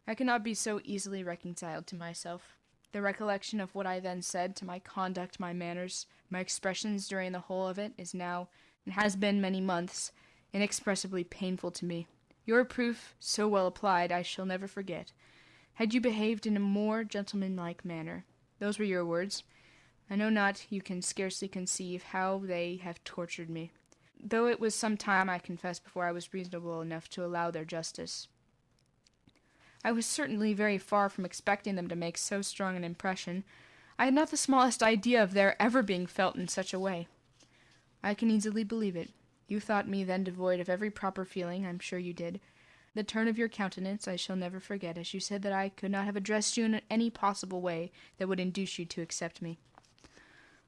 I cannot be so easily reconciled to myself. The recollection of what I then said, to my conduct, my manners, my expressions during the whole of it, is now, and has been many months, inexpressibly painful to me. Your reproof, so well applied, I shall never forget. Had you behaved in a more gentlemanlike manner, those were your words, I know not, you can scarcely conceive how they have tortured me, though it was some time, I confess, before I was reasonable enough to allow their justice. I was certainly very far from expecting them to make so strong an impression. I had not the smallest idea of their ever being felt in such a way. I can easily believe it. You thought me then devoid of every proper feeling, I'm sure you did. The turn of your countenance I shall never forget, as you said that I could not have addressed you in any possible way that would induce you to accept me.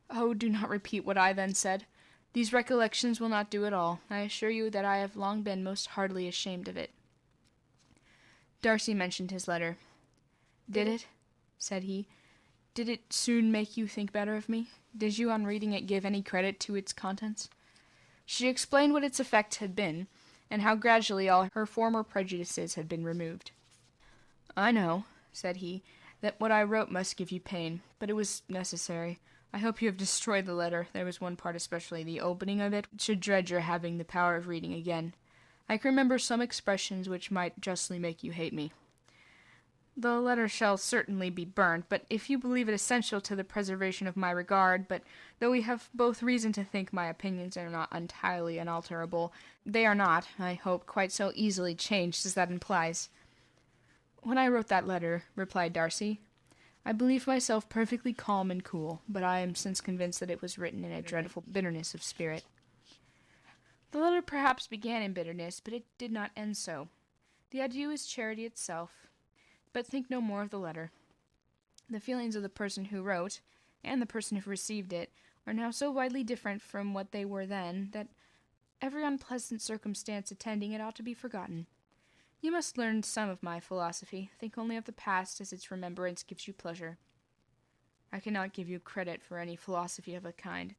Oh, do not repeat what I then said. These recollections will not do at all. I assure you that I have long been most heartily ashamed of it. Darcy mentioned his letter. Did it? Said he. Did it soon make you think better of me? Did you, on reading it, give any credit to its contents? She explained what its effect had been, and how gradually all her former prejudices had been removed. I know, said he, that what I wrote must give you pain, but it was necessary. I hope you have destroyed the letter. There was one part especially, the opening of it, which should dread your having the power of reading again. I can remember some expressions which might justly make you hate me. The letter shall certainly be burnt, but if you believe it essential to the preservation of my regard, but though we have both reason to think my opinions are not entirely unalterable, they are not, I hope, quite so easily changed as that implies. When I wrote that letter, replied Darcy, I believed myself perfectly calm and cool, but I am since convinced that it was written in a dreadful bitterness of spirit. The letter perhaps began in bitterness, but it did not end so. The adieu is charity itself. But think no more of the letter. The feelings of the person who wrote, and the person who received it, are now so widely different from what they were then, that every unpleasant circumstance attending it ought to be forgotten. You must learn some of my philosophy. Think only of the past, as its remembrance gives you pleasure. I cannot give you credit for any philosophy of a kind.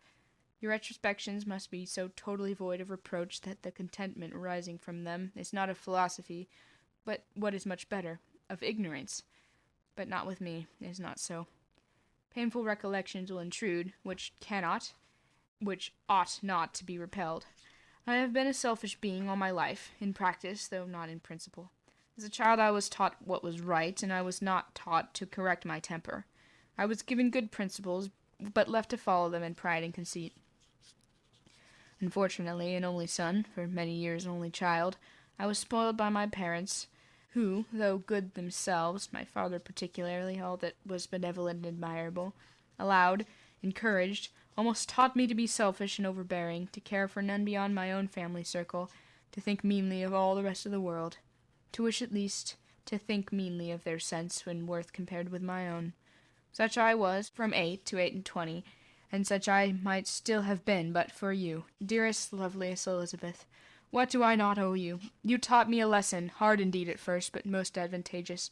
Your retrospections must be so totally void of reproach that the contentment arising from them is not of philosophy, but what is much better, of ignorance. But not with me, it is not so. Painful recollections will intrude, which ought not to be repelled. I have been a selfish being all my life, in practice, though not in principle. As a child I was taught what was right, and I was not taught to correct my temper. I was given good principles, but left to follow them in pride and conceit. Unfortunately, an only son, for many years an only child, I was spoiled by my parents, who, though good themselves, my father particularly, all that was benevolent and admirable, allowed, encouraged, almost taught me to be selfish and overbearing, to care for none beyond my own family circle, to think meanly of all the rest of the world, to wish at least to think meanly of their sense and worth compared with my own. Such I was from 8 to 28, and such I might still have been but for you, dearest, loveliest Elizabeth. What do I not owe you? You taught me a lesson, hard indeed at first, but most advantageous.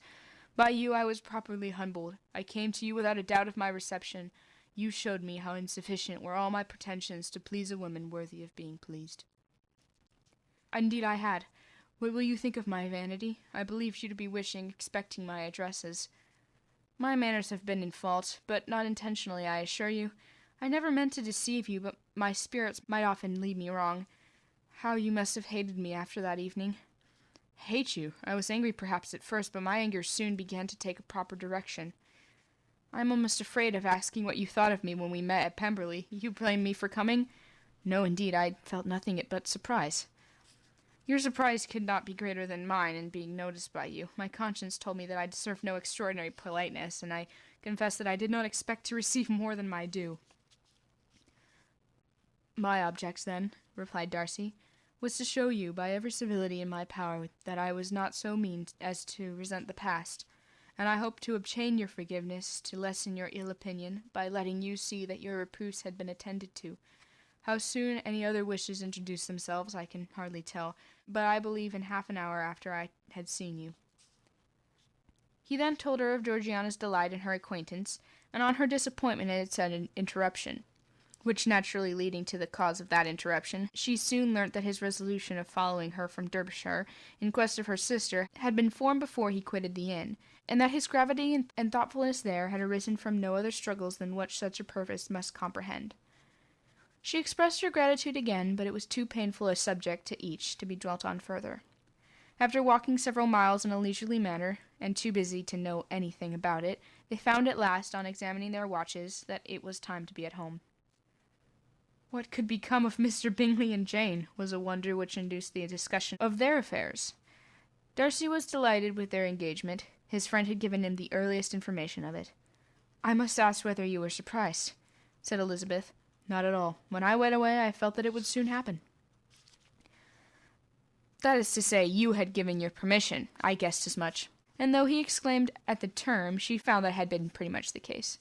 By you I was properly humbled. I came to you without a doubt of my reception. You showed me how insufficient were all my pretensions to please a woman worthy of being pleased. Indeed I had. What will you think of my vanity? I believed you to be expecting my addresses. My manners have been in fault, but not intentionally, I assure you. I never meant to deceive you, but my spirits might often lead me wrong. How you must have hated me after that evening. Hate you? I was angry perhaps at first, but my anger soon began to take a proper direction. I am almost afraid of asking what you thought of me when we met at Pemberley. You blame me for coming? No, indeed, I felt nothing but surprise. Your surprise could not be greater than mine in being noticed by you. My conscience told me that I deserved no extraordinary politeness, and I confess that I did not expect to receive more than my due. My object, then, replied Darcy, was to show you, by every civility in my power, that I was not so mean as to resent the past, and I hope to obtain your forgiveness, to lessen your ill opinion, by letting you see that your reproofs had been attended to. How soon any other wishes introduced themselves, I can hardly tell, but I believe in half an hour after I had seen you. He then told her of Georgiana's delight in her acquaintance, and on her disappointment at its interruption, which naturally leading to the cause of that interruption, she soon learnt that his resolution of following her from Derbyshire, in quest of her sister, had been formed before he quitted the inn, and that his gravity and thoughtfulness there had arisen from no other struggles than what such a purpose must comprehend. She expressed her gratitude again, but it was too painful a subject to each to be dwelt on further. After walking several miles in a leisurely manner, and too busy to know anything about it, they found at last, on examining their watches, that it was time to be at home. What could become of Mr. Bingley and Jane was a wonder which induced the discussion of their affairs. Darcy was delighted with their engagement. His friend had given him the earliest information of it. I must ask whether you were surprised, said Elizabeth. Not at all. When I went away, I felt that it would soon happen. That is to say, you had given your permission. I guessed as much. And though he exclaimed at the term, she found that had been pretty much the case.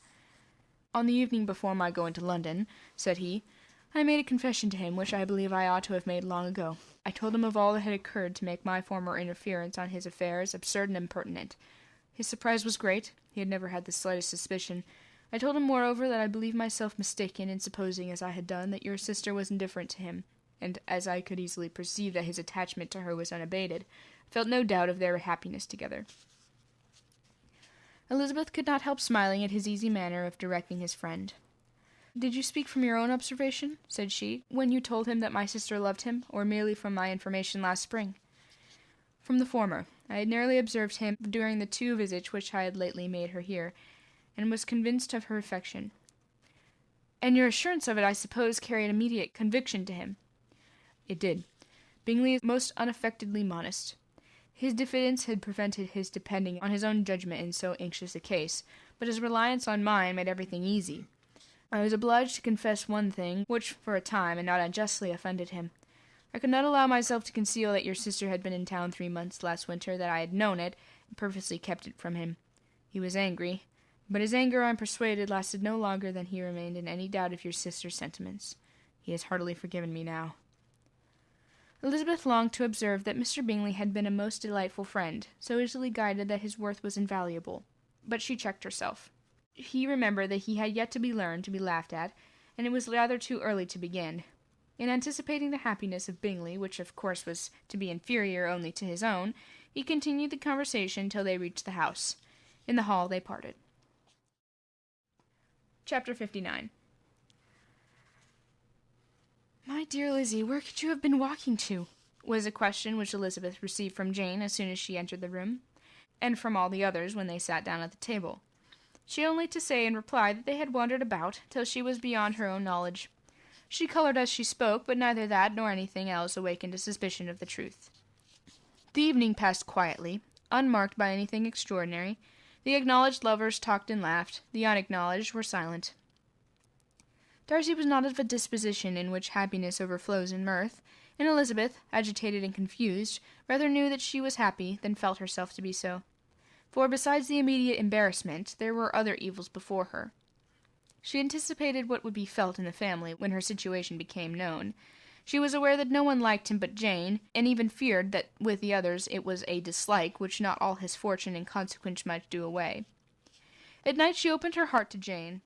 On the evening before my going to London, said he, I made a confession to him, which I believe I ought to have made long ago. I told him of all that had occurred to make my former interference on his affairs absurd and impertinent. His surprise was great. He had never had the slightest suspicion. I told him, moreover, that I believed myself mistaken in supposing, as I had done, that your sister was indifferent to him, and as I could easily perceive that his attachment to her was unabated, I felt no doubt of their happiness together. Elizabeth could not help smiling at his easy manner of directing his friend. "Did you speak from your own observation," said she, "when you told him that my sister loved him, or merely from my information last spring?" "From the former. I had narrowly observed him during the 2 visits which I had lately made her here, and was convinced of her affection." "And your assurance of it, I suppose, carried immediate conviction to him?" "It did. Bingley is most unaffectedly modest. His diffidence had prevented his depending on his own judgment in so anxious a case, but his reliance on mine made everything easy. I was obliged to confess one thing, which for a time, and not unjustly, offended him. I could not allow myself to conceal that your sister had been in town 3 months last winter, that I had known it, and purposely kept it from him. He was angry, but his anger, I am persuaded, lasted no longer than he remained in any doubt of your sister's sentiments. He has heartily forgiven me now." Elizabeth longed to observe that Mr. Bingley had been a most delightful friend, so easily guided that his worth was invaluable, but she checked herself. He remembered that he had yet to be learned to be laughed at, and it was rather too early to begin. In anticipating the happiness of Bingley, which of course was to be inferior only to his own, he continued the conversation till they reached the house. In the hall they parted. Chapter 59. "My dear Lizzie, where could you have been walking to?" was a question which Elizabeth received from Jane as soon as she entered the room, and from all the others when they sat down at the table. She had only to say in reply that they had wandered about till she was beyond her own knowledge. She colored as she spoke, but neither that nor anything else awakened a suspicion of the truth. The evening passed quietly, unmarked by anything extraordinary. The acknowledged lovers talked and laughed. The unacknowledged were silent. Darcy was not of a disposition in which happiness overflows in mirth, and Elizabeth, agitated and confused, rather knew that she was happy than felt herself to be so. For, besides the immediate embarrassment, there were other evils before her. She anticipated what would be felt in the family when her situation became known. She was aware that no one liked him but Jane, and even feared that with the others it was a dislike which not all his fortune and consequence might do away. At night she opened her heart to Jane.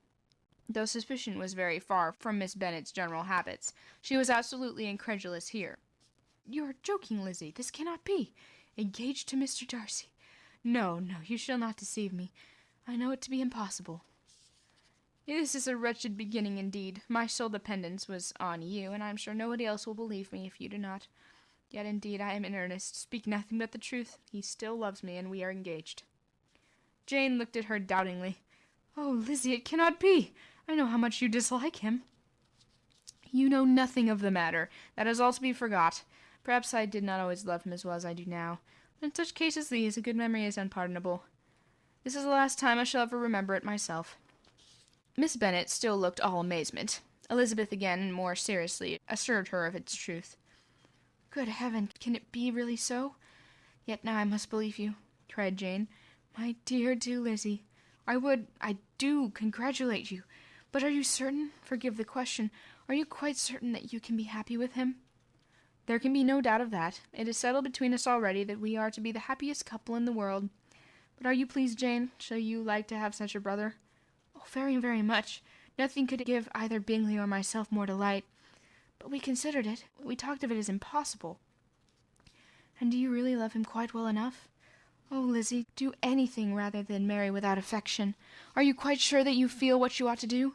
Though suspicion was very far from Miss Bennet's general habits, she was absolutely incredulous here. "You are joking, Lizzie. This cannot be. Engaged to Mr. Darcy? No, you shall not deceive me. I know it to be impossible." "This is a wretched beginning indeed. My sole dependence was on you, and I am sure nobody else will believe me if you do not. Yet indeed I am in earnest. Speak nothing but the truth. He still loves me, and we are engaged." Jane looked at her doubtingly. "Oh, Lizzie, it cannot be. I know how much you dislike him." "You know nothing of the matter. That is all to be forgot. Perhaps I did not always love him as well as I do now. In such cases as these, a good memory is unpardonable. This is the last time I shall ever remember it myself." Miss Bennet still looked all amazement. Elizabeth again, and more seriously, assured her of its truth. "Good heaven, can it be really so? Yet now I must believe you," cried Jane. "My dear Lizzie, I do congratulate you. But are you certain? Forgive the question. Are you quite certain that you can be happy with him?" "There can be no doubt of that. It is settled between us already that we are to be the happiest couple in the world. But are you pleased, Jane? Shall you like to have such a brother?" "Oh, very, very much. Nothing could give either Bingley or myself more delight. But we considered it. We talked of it as impossible." "And do you really love him quite well enough?" "Oh, Lizzie, do anything rather than marry without affection. Are you quite sure that you feel what you ought to do?"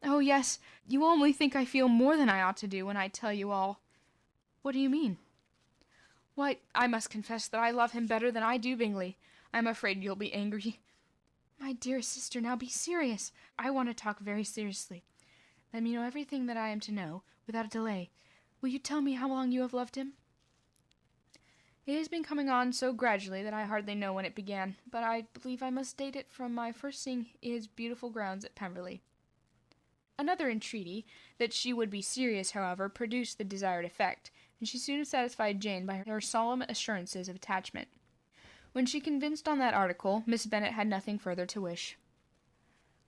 "Oh, yes. You only think I feel more than I ought to do when I tell you all." "What do you mean?" "Why, I must confess that I love him better than I do Bingley. I am afraid you'll be angry." "My dear sister, now be serious. I want to talk very seriously. Let me know everything that I am to know, without delay. Will you tell me how long you have loved him?" "It has been coming on so gradually that I hardly know when it began, but I believe I must date it from my first seeing his beautiful grounds at Pemberley." Another entreaty that she would be serious, however, produced the desired effect, and she soon satisfied Jane by her solemn assurances of attachment. When she convinced on that article, Miss Bennet had nothing further to wish.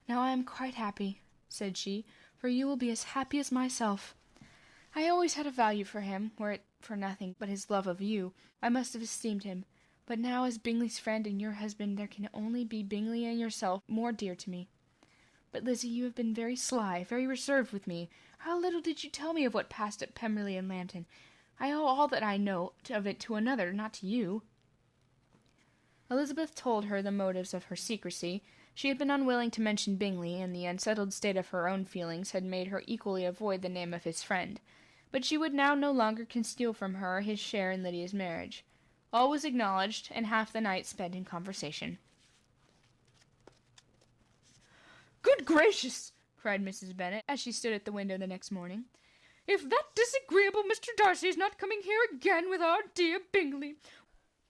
"Now I am quite happy," said she, "for you will be as happy as myself. I always had a value for him, were it for nothing but his love of you. I must have esteemed him. But now, as Bingley's friend and your husband, there can only be Bingley and yourself more dear to me. But, Lizzie, you have been very sly, very reserved with me. How little did you tell me of what passed at Pemberley and Lambton? I owe all that I know of it to another, not to you." Elizabeth told her the motives of her secrecy. She had been unwilling to mention Bingley, and the unsettled state of her own feelings had made her equally avoid the name of his friend. But she would now no longer conceal from her his share in Lydia's marriage. All was acknowledged, and half the night spent in conversation. "Good gracious!" cried Mrs. Bennet, as she stood at the window the next morning. "If that disagreeable Mr. Darcy is not coming here again with our dear Bingley!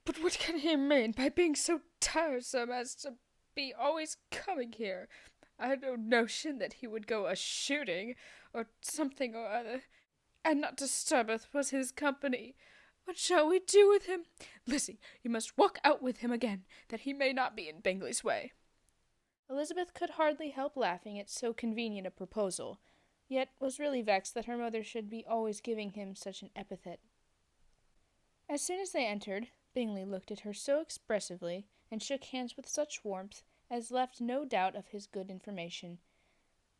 But what can he mean by being so tiresome as to be always coming here? I had no notion that he would go a-shooting, or something or other, and not disturbeth was his company. What shall we do with him? Lizzie, you must walk out with him again, that he may not be in Bingley's way." Elizabeth could hardly help laughing at so convenient a proposal, yet was really vexed that her mother should be always giving him such an epithet. As soon as they entered, Bingley looked at her so expressively, and shook hands with such warmth, as left no doubt of his good information.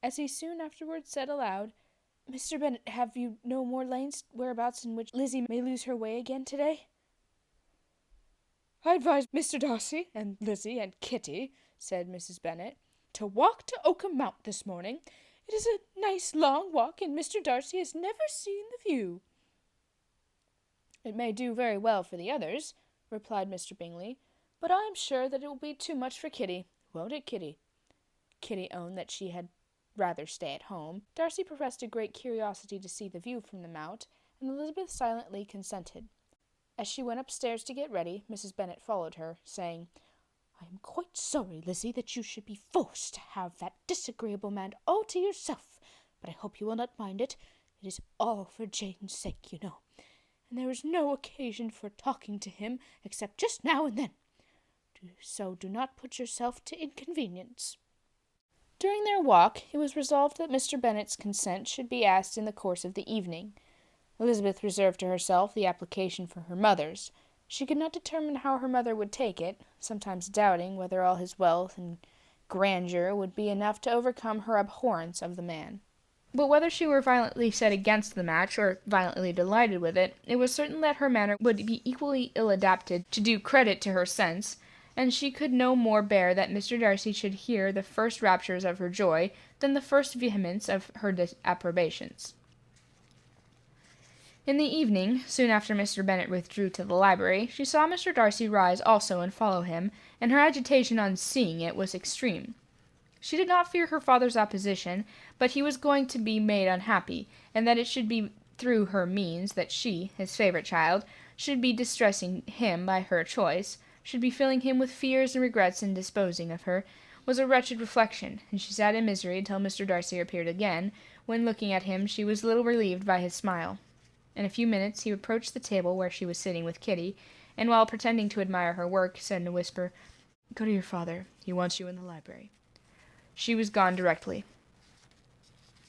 As he soon afterwards said aloud, "Mr. Bennet, have you no more lanes whereabouts in which Lizzie may lose her way again to-day?" "I advise Mr. Darcy, and Lizzie, and Kitty," said Mrs. Bennet, "to walk to Oakham Mount this morning. It is a nice long walk, and Mr. Darcy has never seen the view." "It may do very well for the others," replied Mr. Bingley, "but I am sure that it will be too much for Kitty. Won't it, Kitty?" Kitty owned that she had rather stay at home. Darcy professed a great curiosity to see the view from the mount, and Elizabeth silently consented. As she went upstairs to get ready, Mrs. Bennet followed her, saying, "I am quite sorry, Lizzie, that you should be forced to have that disagreeable man all to yourself, but I hope you will not mind it. It is all for Jane's sake, you know, and there is no occasion for talking to him except just now and then. So do not put yourself to inconvenience." During their walk, it was resolved that Mr. Bennet's consent should be asked in the course of the evening. Elizabeth reserved to herself the application for her mother's. She could not determine how her mother would take it, sometimes doubting whether all his wealth and grandeur would be enough to overcome her abhorrence of the man. But whether she were violently set against the match, or violently delighted with it, it was certain that her manner would be equally ill adapted to do credit to her sense, and she could no more bear that Mr. Darcy should hear the first raptures of her joy than the first vehemence of her disapprobations. In the evening, soon after Mr. Bennet withdrew to the library, she saw Mr. Darcy rise also and follow him, and her agitation on seeing it was extreme. She did not fear her father's opposition, but he was going to be made unhappy, and that it should be through her means that she, his favourite child, should be distressing him by her choice, should be filling him with fears and regrets in disposing of her, was a wretched reflection, and she sat in misery till Mr. Darcy appeared again, when, looking at him, she was little relieved by his smile. In a few minutes he approached the table where she was sitting with Kitty, and while pretending to admire her work, said in a whisper, "Go to your father. He wants you in the library." She was gone directly.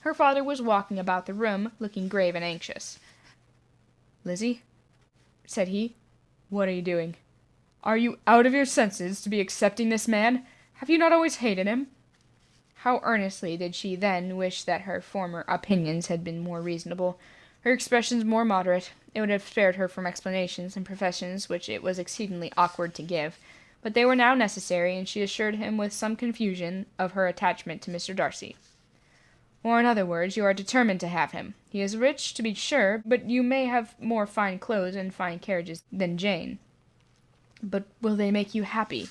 Her father was walking about the room, looking grave and anxious. "Lizzie," said he, "what are you doing? Are you out of your senses to be accepting this man? Have you not always hated him?" How earnestly did she then wish that her former opinions had been more reasonable, her expressions more moderate. It would have spared her from explanations and professions which it was exceedingly awkward to give, but they were now necessary, and she assured him with some confusion of her attachment to Mr. Darcy. "Or, in other words, you are determined to have him. He is rich, to be sure, but you may have more fine clothes and fine carriages than Jane. But will they make you happy?"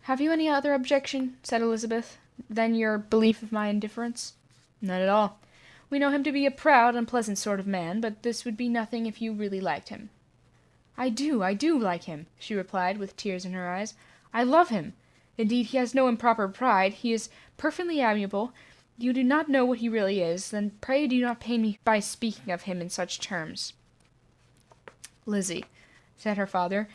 "Have you any other objection," said Elizabeth, "than your belief of my indifference?" "None at all. We know him to be a proud, unpleasant sort of man, but this would be nothing if you really liked him." I do like him," she replied, with tears in her eyes. "I love him. Indeed, he has no improper pride. He is perfectly amiable. You do not know what he really is, then pray do not pain me by speaking of him in such terms." "Lizzie," said her father,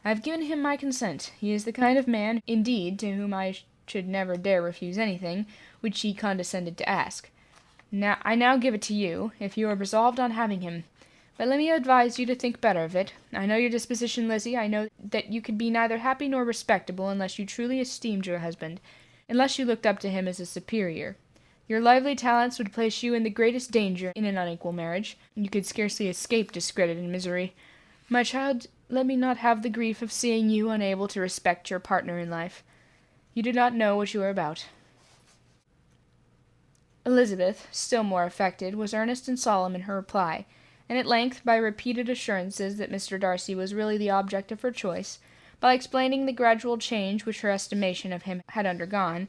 "I have given him my consent. He is the kind of man, indeed, to whom I should never dare refuse anything which he condescended to ask. I now give it to you, if you are resolved on having him. But let me advise you to think better of it. I know your disposition, Lizzie. I know that you could be neither happy nor respectable unless you truly esteemed your husband, unless you looked up to him as a superior. Your lively talents would place you in the greatest danger in an unequal marriage. You could scarcely escape discredit and misery. My child, let me not have the grief of seeing you unable to respect your partner in life. You do not know what you are about. Elizabeth, still more affected, was earnest and solemn in her reply, and at length, by repeated assurances that Mr. Darcy was really the object of her choice, by explaining the gradual change which her estimation of him had undergone,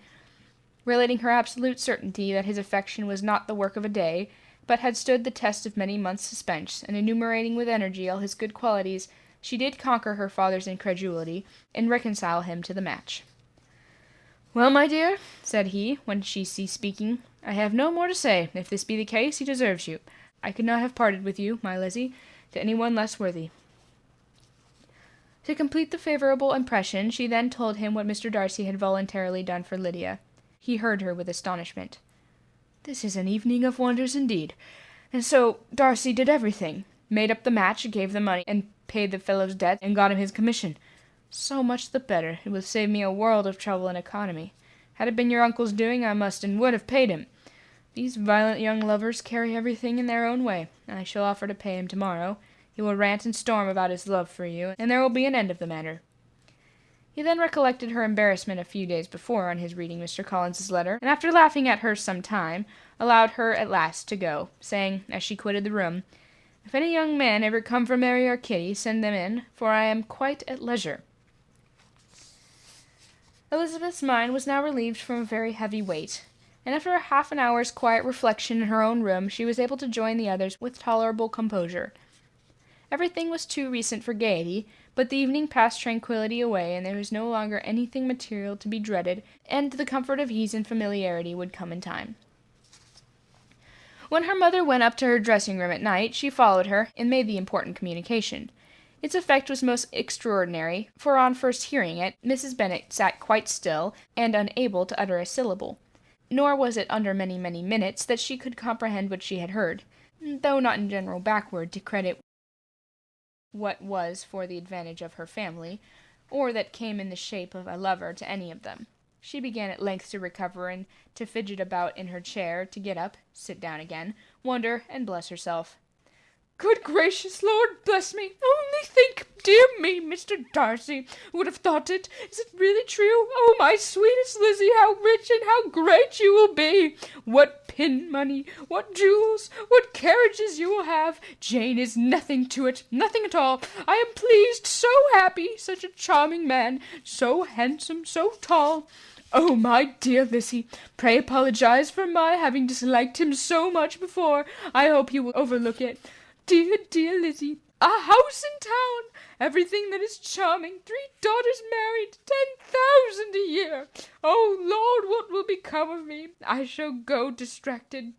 relating her absolute certainty that his affection was not the work of a day, but had stood the test of many months' suspense, and enumerating with energy all his good qualities, she did conquer her father's incredulity, and reconcile him to the match. "Well, my dear," said he, when she ceased speaking, "I have no more to say. If this be the case, he deserves you. I could not have parted with you, my Lizzie, to any one less worthy." To complete the favourable impression, she then told him what Mr. Darcy had voluntarily done for Lydia. He heard her with astonishment. "This is an evening of wonders indeed. And so Darcy did everything. Made up the match, gave the money, and paid the fellow's debt, and got him his commission. So much the better. It will save me a world of trouble and economy. Had it been your uncle's doing, I must and would have paid him. These violent young lovers carry everything in their own way. I shall offer to pay him tomorrow. He will rant and storm about his love for you, and there will be an end of the matter." He then recollected her embarrassment a few days before on his reading Mr. Collins's letter, and after laughing at her some time, allowed her at last to go, saying, as she quitted the room, "If any young man ever come for Mary or Kitty, send them in, for I am quite at leisure." Elizabeth's mind was now relieved from a very heavy weight, and after a half an hour's quiet reflection in her own room, she was able to join the others with tolerable composure. Everything was too recent for gaiety, but the evening passed tranquillity away, and there was no longer anything material to be dreaded, and the comfort of ease and familiarity would come in time. When her mother went up to her dressing-room at night, she followed her, and made the important communication. Its effect was most extraordinary, for on first hearing it, Mrs. Bennet sat quite still, and unable to utter a syllable. Nor was it under many, many minutes that she could comprehend what she had heard, though not in general backward to credit what was for the advantage of her family, or that came in the shape of a lover to any of them. She began at length to recover, and to fidget about in her chair, to get up, sit down again, wonder, and bless herself. "Good gracious, Lord bless me! Only think, dear me, Mr. Darcy would have thought it. Is it really true? Oh, my sweetest Lizzie, how rich and how great you will be! What pin money, what jewels, what carriages you will have! Jane is nothing to it, nothing at all. I am pleased, so happy, such a charming man, so handsome, so tall. Oh, my dear Lizzie, pray apologize for my having disliked him so much before. I hope you will overlook it. Dear, dear Lizzie, a house in town, everything that is charming, 3 daughters married, 10,000 a year. Oh, Lord, what will become of me? I shall go distracted."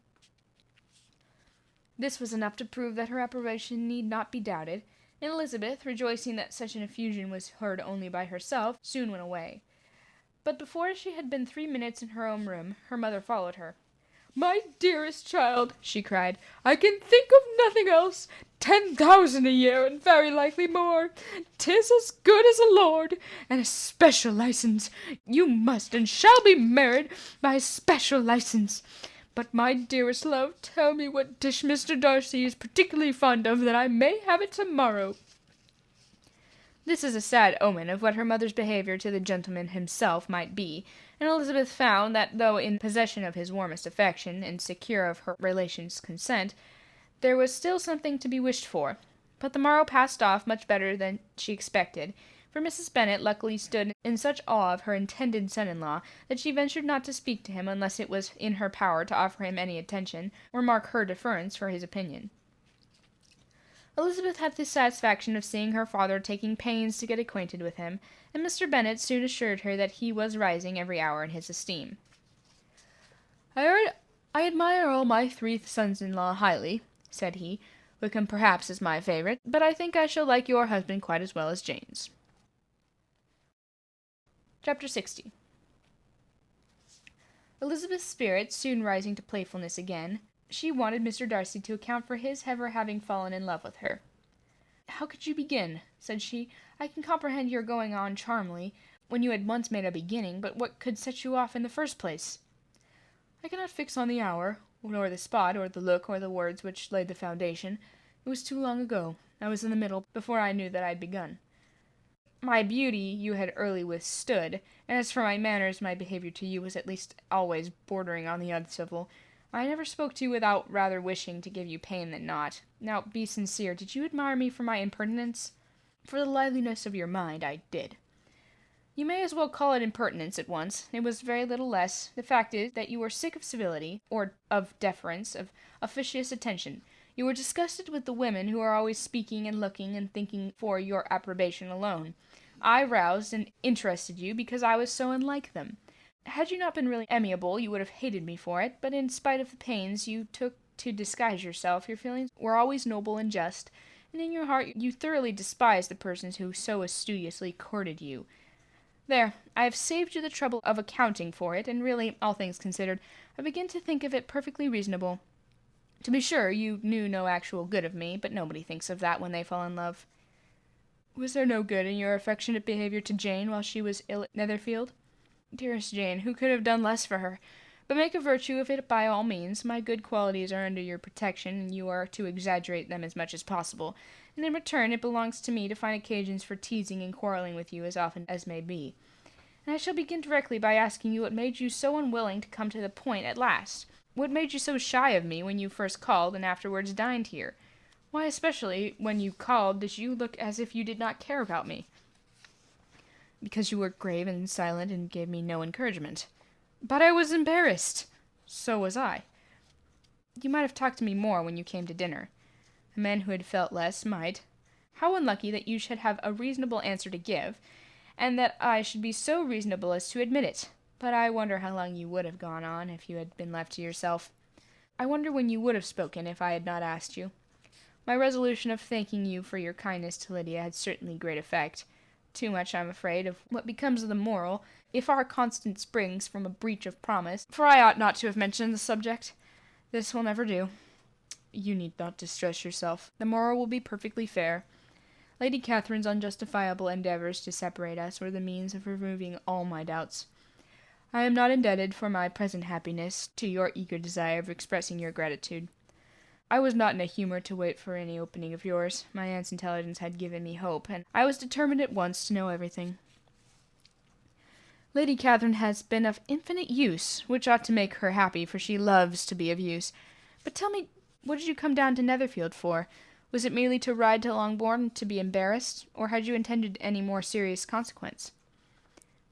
This was enough to prove that her approbation need not be doubted, and Elizabeth, rejoicing that such an effusion was heard only by herself, soon went away. But before she had been 3 minutes in her own room, her mother followed her. "My dearest child," she cried, "I can think of nothing else. 10,000 a year, and very likely more. 'Tis as good as a lord, and a special license. You must and shall be married by a special license. But, my dearest love, tell me what dish Mr. Darcy is particularly fond of, that I may have it tomorrow." This is a sad omen of what her mother's behaviour to the gentleman himself might be, and Elizabeth found that though in possession of his warmest affection, and secure of her relations' consent, there was still something to be wished for. But the morrow passed off much better than she expected, for Mrs. Bennet luckily stood in such awe of her intended son-in-law that she ventured not to speak to him unless it was in her power to offer him any attention, or mark her deference for his opinion. Elizabeth had the satisfaction of seeing her father taking pains to get acquainted with him, and Mr. Bennet soon assured her that he was rising every hour in his esteem. I admire all my 3 sons-in-law highly," said he. "Wickham perhaps is my favourite, but I think I shall like your husband quite as well as Jane's." Chapter 60. Elizabeth's spirits soon rising to playfulness again, She wanted Mr. Darcy to account for his ever having fallen in love with her. "How could you begin?" said she. "I can comprehend your going on charmingly, when you had once made a beginning, but what could set you off in the first place?" "I cannot fix on the hour, nor the spot, or the look, or the words which laid the foundation. It was too long ago. I was in the middle, before I knew that I had begun. My beauty you had early withstood, and as for my manners, my behaviour to you was at least always bordering on the uncivil. I never spoke to you without rather wishing to give you pain than not. Now, be sincere. Did you admire me for my impertinence?" "For the liveliness of your mind, I did." "You may as well call it impertinence at once. It was very little less. The fact is that you were sick of civility, or of deference, of officious attention. You were disgusted with the women who are always speaking and looking and thinking for your approbation alone. I roused and interested you because I was so unlike them. Had you not been really amiable, you would have hated me for it, but in spite of the pains you took to disguise yourself, your feelings were always noble and just, and in your heart you thoroughly despised the persons who so assiduously courted you. There, I have saved you the trouble of accounting for it, and really, all things considered, I begin to think of it perfectly reasonable. To be sure, you knew no actual good of me, but nobody thinks of that when they fall in love." "Was there no good in your affectionate behaviour to Jane while she was ill at Netherfield?" "Dearest Jane, who could have done less for her? But make a virtue of it by all means. My good qualities are under your protection, and you are to exaggerate them as much as possible, and in return it belongs to me to find occasions for teasing and quarrelling with you as often as may be. And I shall begin directly by asking you what made you so unwilling to come to the point at last. What made you so shy of me when you first called and afterwards dined here? Why, especially when you called, did you look as if you did not care about me?" "Because you were grave and silent and gave me no encouragement." "But I was embarrassed." "So was I." "You might have talked to me more when you came to dinner. A man who had felt less might. How unlucky that you should have a reasonable answer to give, and that I should be so reasonable as to admit it. But I wonder how long you would have gone on if you had been left to yourself. I wonder when you would have spoken if I had not asked you. My resolution of thanking you for your kindness to Lydia had certainly great effect. Too much, I'm afraid, of what becomes of the moral, if our constance springs from a breach of promise, for I ought not to have mentioned the subject. This will never do. You need not distress yourself. The moral will be perfectly fair. Lady Catherine's unjustifiable endeavours to separate us were the means of removing all my doubts. I am not indebted for my present happiness to your eager desire of expressing your gratitude. I was not in a humour to wait for any opening of yours. My aunt's intelligence had given me hope, and I was determined at once to know everything. Lady Catherine has been of infinite use, which ought to make her happy, for she loves to be of use. But tell me, what did you come down to Netherfield for? Was it merely to ride to Longbourn to be embarrassed, or had you intended any more serious consequence?"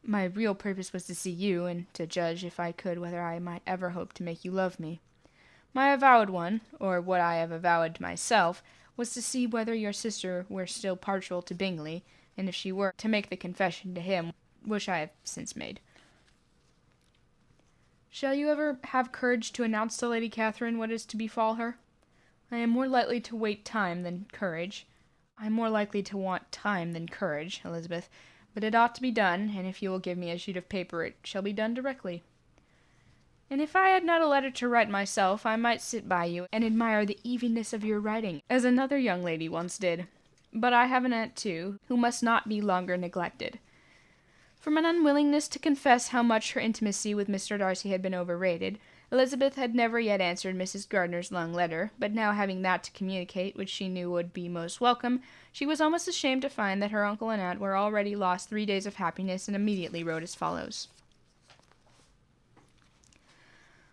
"My real purpose was to see you, and to judge, if I could, whether I might ever hope to make you love me. My avowed one, or what I have avowed to myself, was to see whether your sister were still partial to Bingley, and if she were, to make the confession to him, which I have since made." "Shall you ever have courage to announce to Lady Catherine what is to befall her?" "I am more likely to wait time than courage. I am more likely to want time than courage, Elizabeth, but it ought to be done, and if you will give me a sheet of paper it shall be done directly. And if I had not a letter to write myself, I might sit by you and admire the evenness of your writing, as another young lady once did. But I have an aunt, too, who must not be longer neglected." From an unwillingness to confess how much her intimacy with Mr. Darcy had been overrated, Elizabeth had never yet answered Mrs. Gardner's long letter, but now having that to communicate which she knew would be most welcome, she was almost ashamed to find that her uncle and aunt were already lost 3 days of happiness, and immediately wrote as follows.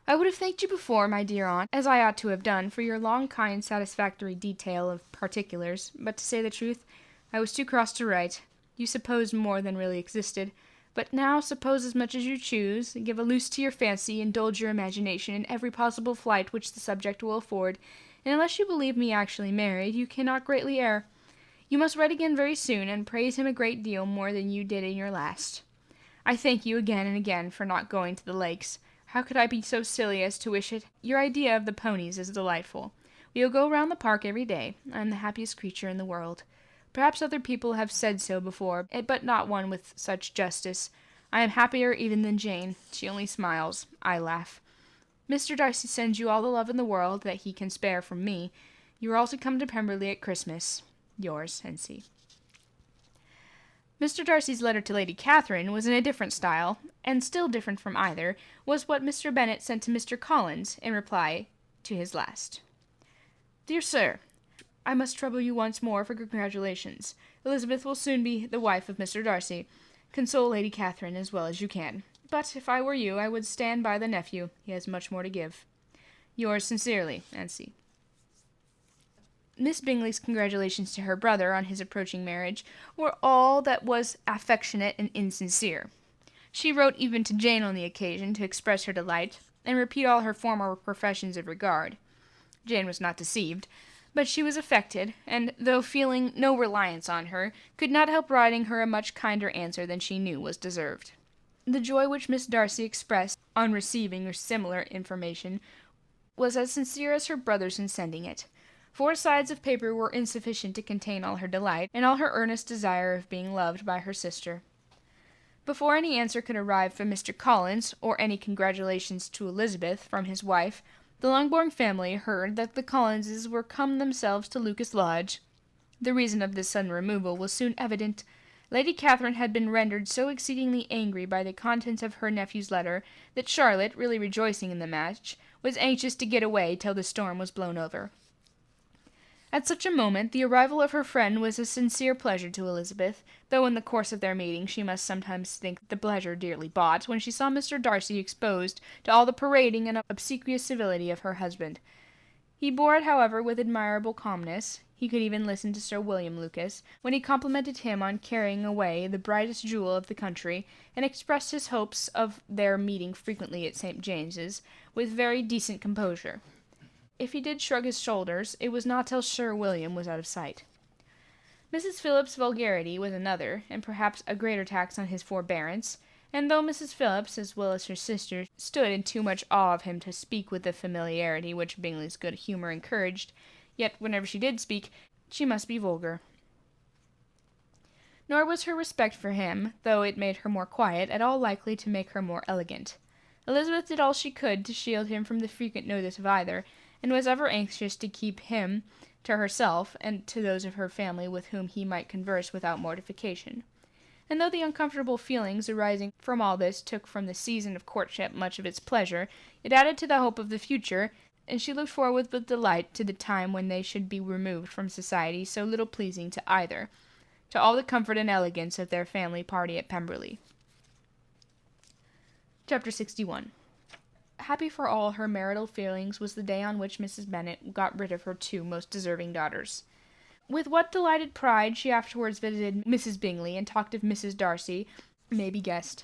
"I would have thanked you before, my dear aunt, as I ought to have done, for your long, kind, satisfactory detail of particulars, but to say the truth, I was too cross to write. You supposed more than really existed. But now suppose as much as you choose, give a loose to your fancy, indulge your imagination in every possible flight which the subject will afford, and unless you believe me actually married, you cannot greatly err. You must write again very soon, and praise him a great deal more than you did in your last. I thank you again and again for not going to the lakes. How could I be so silly as to wish it? Your idea of the ponies is delightful. We will go round the park every day. I am the happiest creature in the world. Perhaps other people have said so before, but not one with such justice. I am happier even than Jane. She only smiles. I laugh. Mr. Darcy sends you all the love in the world that he can spare from me. You are all to come to Pemberley at Christmas. Yours, N.C. Mr. Darcy's letter to Lady Catherine was in a different style, and still different from either was what Mr. Bennet sent to Mr. Collins in reply to his last. Dear Sir, I must trouble you once more for congratulations. Elizabeth will soon be the wife of Mr. Darcy. Console Lady Catherine as well as you can. But if I were you, I would stand by the nephew. He has much more to give. Yours sincerely, Nancy. Miss Bingley's congratulations to her brother on his approaching marriage were all that was affectionate and insincere. She wrote even to Jane on the occasion to express her delight, and repeat all her former professions of regard. Jane was not deceived, but she was affected, and, though feeling no reliance on her, could not help writing her a much kinder answer than she knew was deserved. The joy which Miss Darcy expressed on receiving similar information was as sincere as her brother's in sending it. 4 sides of paper were insufficient to contain all her delight, and all her earnest desire of being loved by her sister. Before any answer could arrive from Mr. Collins, or any congratulations to Elizabeth from his wife, the Longbourn family heard that the Collinses were come themselves to Lucas Lodge. The reason of this sudden removal was soon evident. Lady Catherine had been rendered so exceedingly angry by the contents of her nephew's letter that Charlotte, really rejoicing in the match, was anxious to get away till the storm was blown over. At such a moment the arrival of her friend was a sincere pleasure to Elizabeth, though in the course of their meeting she must sometimes think the pleasure dearly bought when she saw Mr. Darcy exposed to all the parading and obsequious civility of her husband. He bore it, however, with admirable calmness. He could even listen to Sir William Lucas, when he complimented him on carrying away the brightest jewel of the country, and expressed his hopes of their meeting frequently at St. James's, with very decent composure. If he did shrug his shoulders, it was not till Sir William was out of sight. Mrs. Phillips's vulgarity was another, and perhaps a greater tax on his forbearance, and though Mrs. Phillips, as well as her sister, stood in too much awe of him to speak with the familiarity which Bingley's good humour encouraged, yet whenever she did speak, she must be vulgar. Nor was her respect for him, though it made her more quiet, at all likely to make her more elegant. Elizabeth did all she could to shield him from the frequent notice of either, and was ever anxious to keep him to herself and to those of her family with whom he might converse without mortification. And though the uncomfortable feelings arising from all this took from the season of courtship much of its pleasure, it added to the hope of the future, and she looked forward with delight to the time when they should be removed from society so little pleasing to either, to all the comfort and elegance of their family party at Pemberley. Chapter 61. Happy for all her marital feelings was the day on which Mrs. Bennet got rid of her 2 most deserving daughters. With what delighted pride she afterwards visited Mrs. Bingley and talked of Mrs. Darcy may be guessed.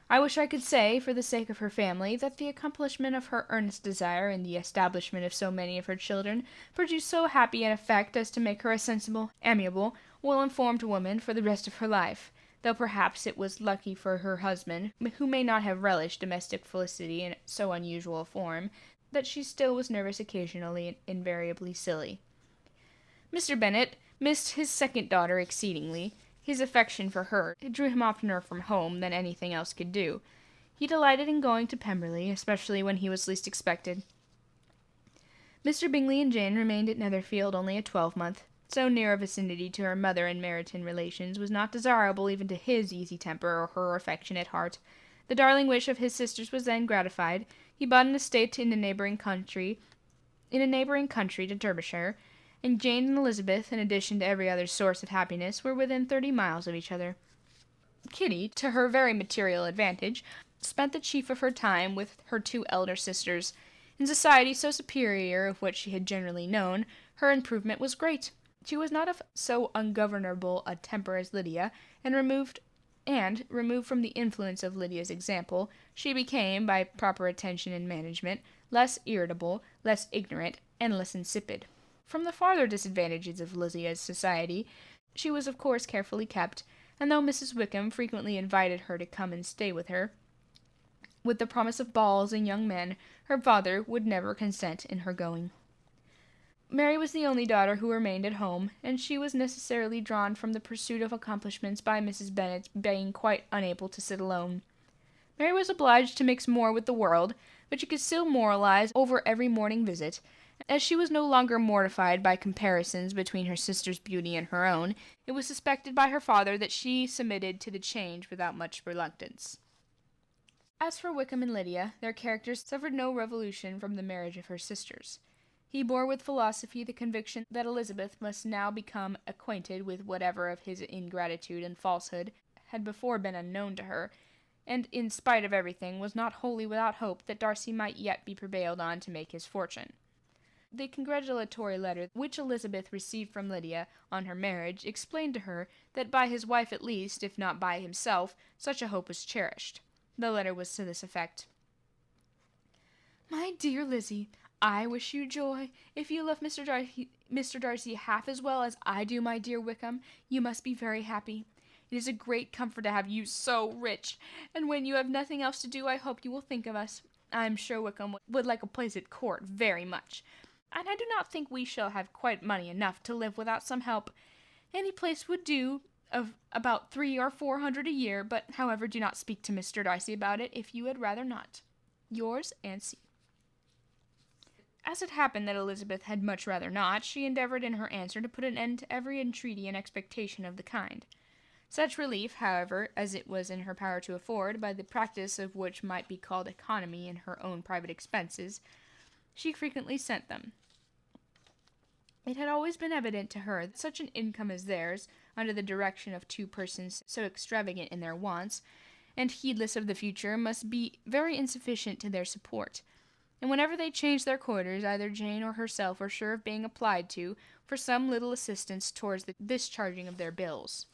I wish I could say, for the sake of her family, that the accomplishment of her earnest desire and the establishment of so many of her children produced so happy an effect as to make her a sensible, amiable, well-informed woman for the rest of her life, though perhaps it was lucky for her husband, who may not have relished domestic felicity in so unusual a form, that she still was nervous occasionally and invariably silly. Mr. Bennet missed his second daughter exceedingly. His affection for her drew him oftener from home than anything else could do. He delighted in going to Pemberley, especially when he was least expected. Mr. Bingley and Jane remained at Netherfield only a 12-month. So near a vicinity to her mother and Meryton relations was not desirable even to his easy temper or her affectionate heart. The darling wish of his sisters was then gratified. He bought an estate in a neighbouring country to Derbyshire, and Jane and Elizabeth, in addition to every other source of happiness, were within 30 miles of each other. Kitty, to her very material advantage, spent the chief of her time with her 2 elder sisters. In society so superior of which she had generally known, her improvement was great. She was not of so ungovernable a temper as Lydia, and removed from the influence of Lydia's example, she became, by proper attention and management, less irritable, less ignorant, and less insipid. From the farther disadvantages of Lydia's society, she was of course carefully kept, and though Mrs. Wickham frequently invited her to come and stay with her, with the promise of balls and young men, her father would never consent in her going. Mary was the only daughter who remained at home, and she was necessarily drawn from the pursuit of accomplishments by Mrs. Bennet's being quite unable to sit alone. Mary was obliged to mix more with the world, but she could still moralize over every morning visit. As she was no longer mortified by comparisons between her sister's beauty and her own, it was suspected by her father that she submitted to the change without much reluctance. As for Wickham and Lydia, their characters suffered no revolution from the marriage of her sisters. He bore with philosophy the conviction that Elizabeth must now become acquainted with whatever of his ingratitude and falsehood had before been unknown to her, and, in spite of everything, was not wholly without hope that Darcy might yet be prevailed on to make his fortune. The congratulatory letter which Elizabeth received from Lydia on her marriage explained to her that by his wife at least, if not by himself, such a hope was cherished. The letter was to this effect: "My dear Lizzie, I wish you joy. If you love Mr. Darcy half as well as I do my dear Wickham, you must be very happy. It is a great comfort to have you so rich, and when you have nothing else to do, I hope you will think of us. I am sure Wickham would like a place at court very much, and I do not think we shall have quite money enough to live without some help. Any place would do, of about 300 or 400 a year, but however, do not speak to Mr. Darcy about it if you had rather not. Yours, Nancy." As it happened that Elizabeth had much rather not, she endeavored in her answer to put an end to every entreaty and expectation of the kind. Such relief, however, as it was in her power to afford, by the practice of which might be called economy in her own private expenses, she frequently sent them. It had always been evident to her that such an income as theirs, under the direction of two persons so extravagant in their wants, and heedless of the future, must be very insufficient to their support, and whenever they changed their quarters, either Jane or herself were sure of being applied to for some little assistance towards the discharging of their bills.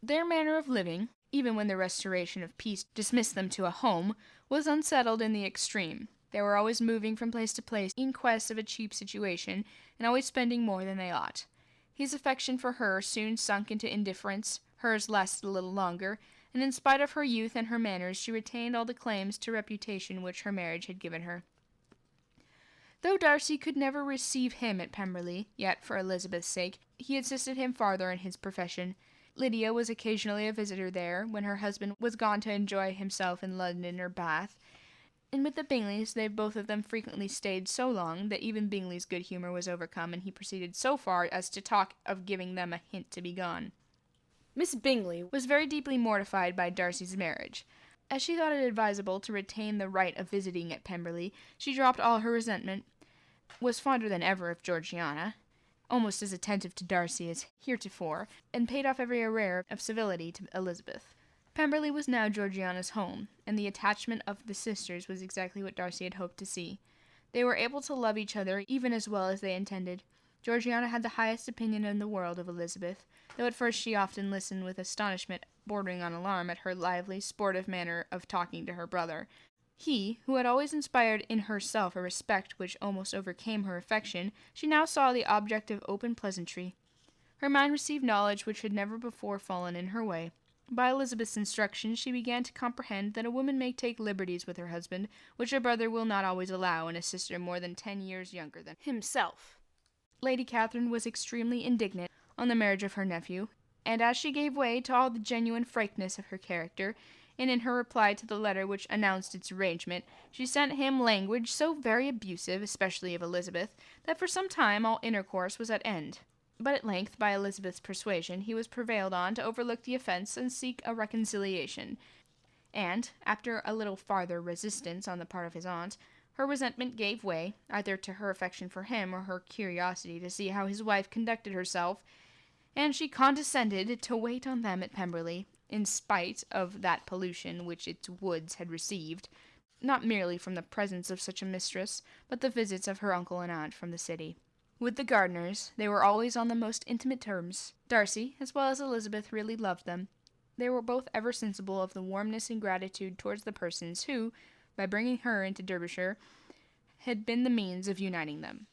Their manner of living, even when the restoration of peace dismissed them to a home, was unsettled in the extreme. They were always moving from place to place in quest of a cheap situation, and always spending more than they ought. His affection for her soon sunk into indifference, hers lasted a little longer, and in spite of her youth and her manners, she retained all the claims to reputation which her marriage had given her. Though Darcy could never receive him at Pemberley, yet, for Elizabeth's sake, he assisted him farther in his profession. Lydia was occasionally a visitor there, when her husband was gone to enjoy himself in London or Bath, and with the Bingleys they both of them frequently stayed so long that even Bingley's good humour was overcome, and he proceeded so far as to talk of giving them a hint to be gone. Miss Bingley was very deeply mortified by Darcy's marriage. As she thought it advisable to retain the right of visiting at Pemberley, she dropped all her resentment, was fonder than ever of Georgiana, almost as attentive to Darcy as heretofore, and paid off every arrear of civility to Elizabeth. Pemberley was now Georgiana's home, and the attachment of the sisters was exactly what Darcy had hoped to see. They were able to love each other even as well as they intended. Georgiana had the highest opinion in the world of Elizabeth, though at first she often listened with astonishment bordering on alarm at her lively, sportive manner of talking to her brother. He, who had always inspired in herself a respect which almost overcame her affection, she now saw the object of open pleasantry. Her mind received knowledge which had never before fallen in her way. By Elizabeth's instructions she began to comprehend that a woman may take liberties with her husband, which a brother will not always allow in a sister more than 10 years younger than himself. Lady Catherine was extremely indignant on the marriage of her nephew, and as she gave way to all the genuine frankness of her character, and in her reply to the letter which announced its arrangement, she sent him language so very abusive, especially of Elizabeth, that for some time all intercourse was at end. But at length, by Elizabeth's persuasion, he was prevailed on to overlook the offence and seek a reconciliation, and, after a little farther resistance on the part of his aunt, her resentment gave way, either to her affection for him or her curiosity to see how his wife conducted herself, and she condescended to wait on them at Pemberley, in spite of that pollution which its woods had received, not merely from the presence of such a mistress, but the visits of her uncle and aunt from the city. With the Gardiners, they were always on the most intimate terms. Darcy, as well as Elizabeth, really loved them. They were both ever sensible of the warmness and gratitude towards the persons who, by bringing her into Derbyshire, had been the means of uniting them.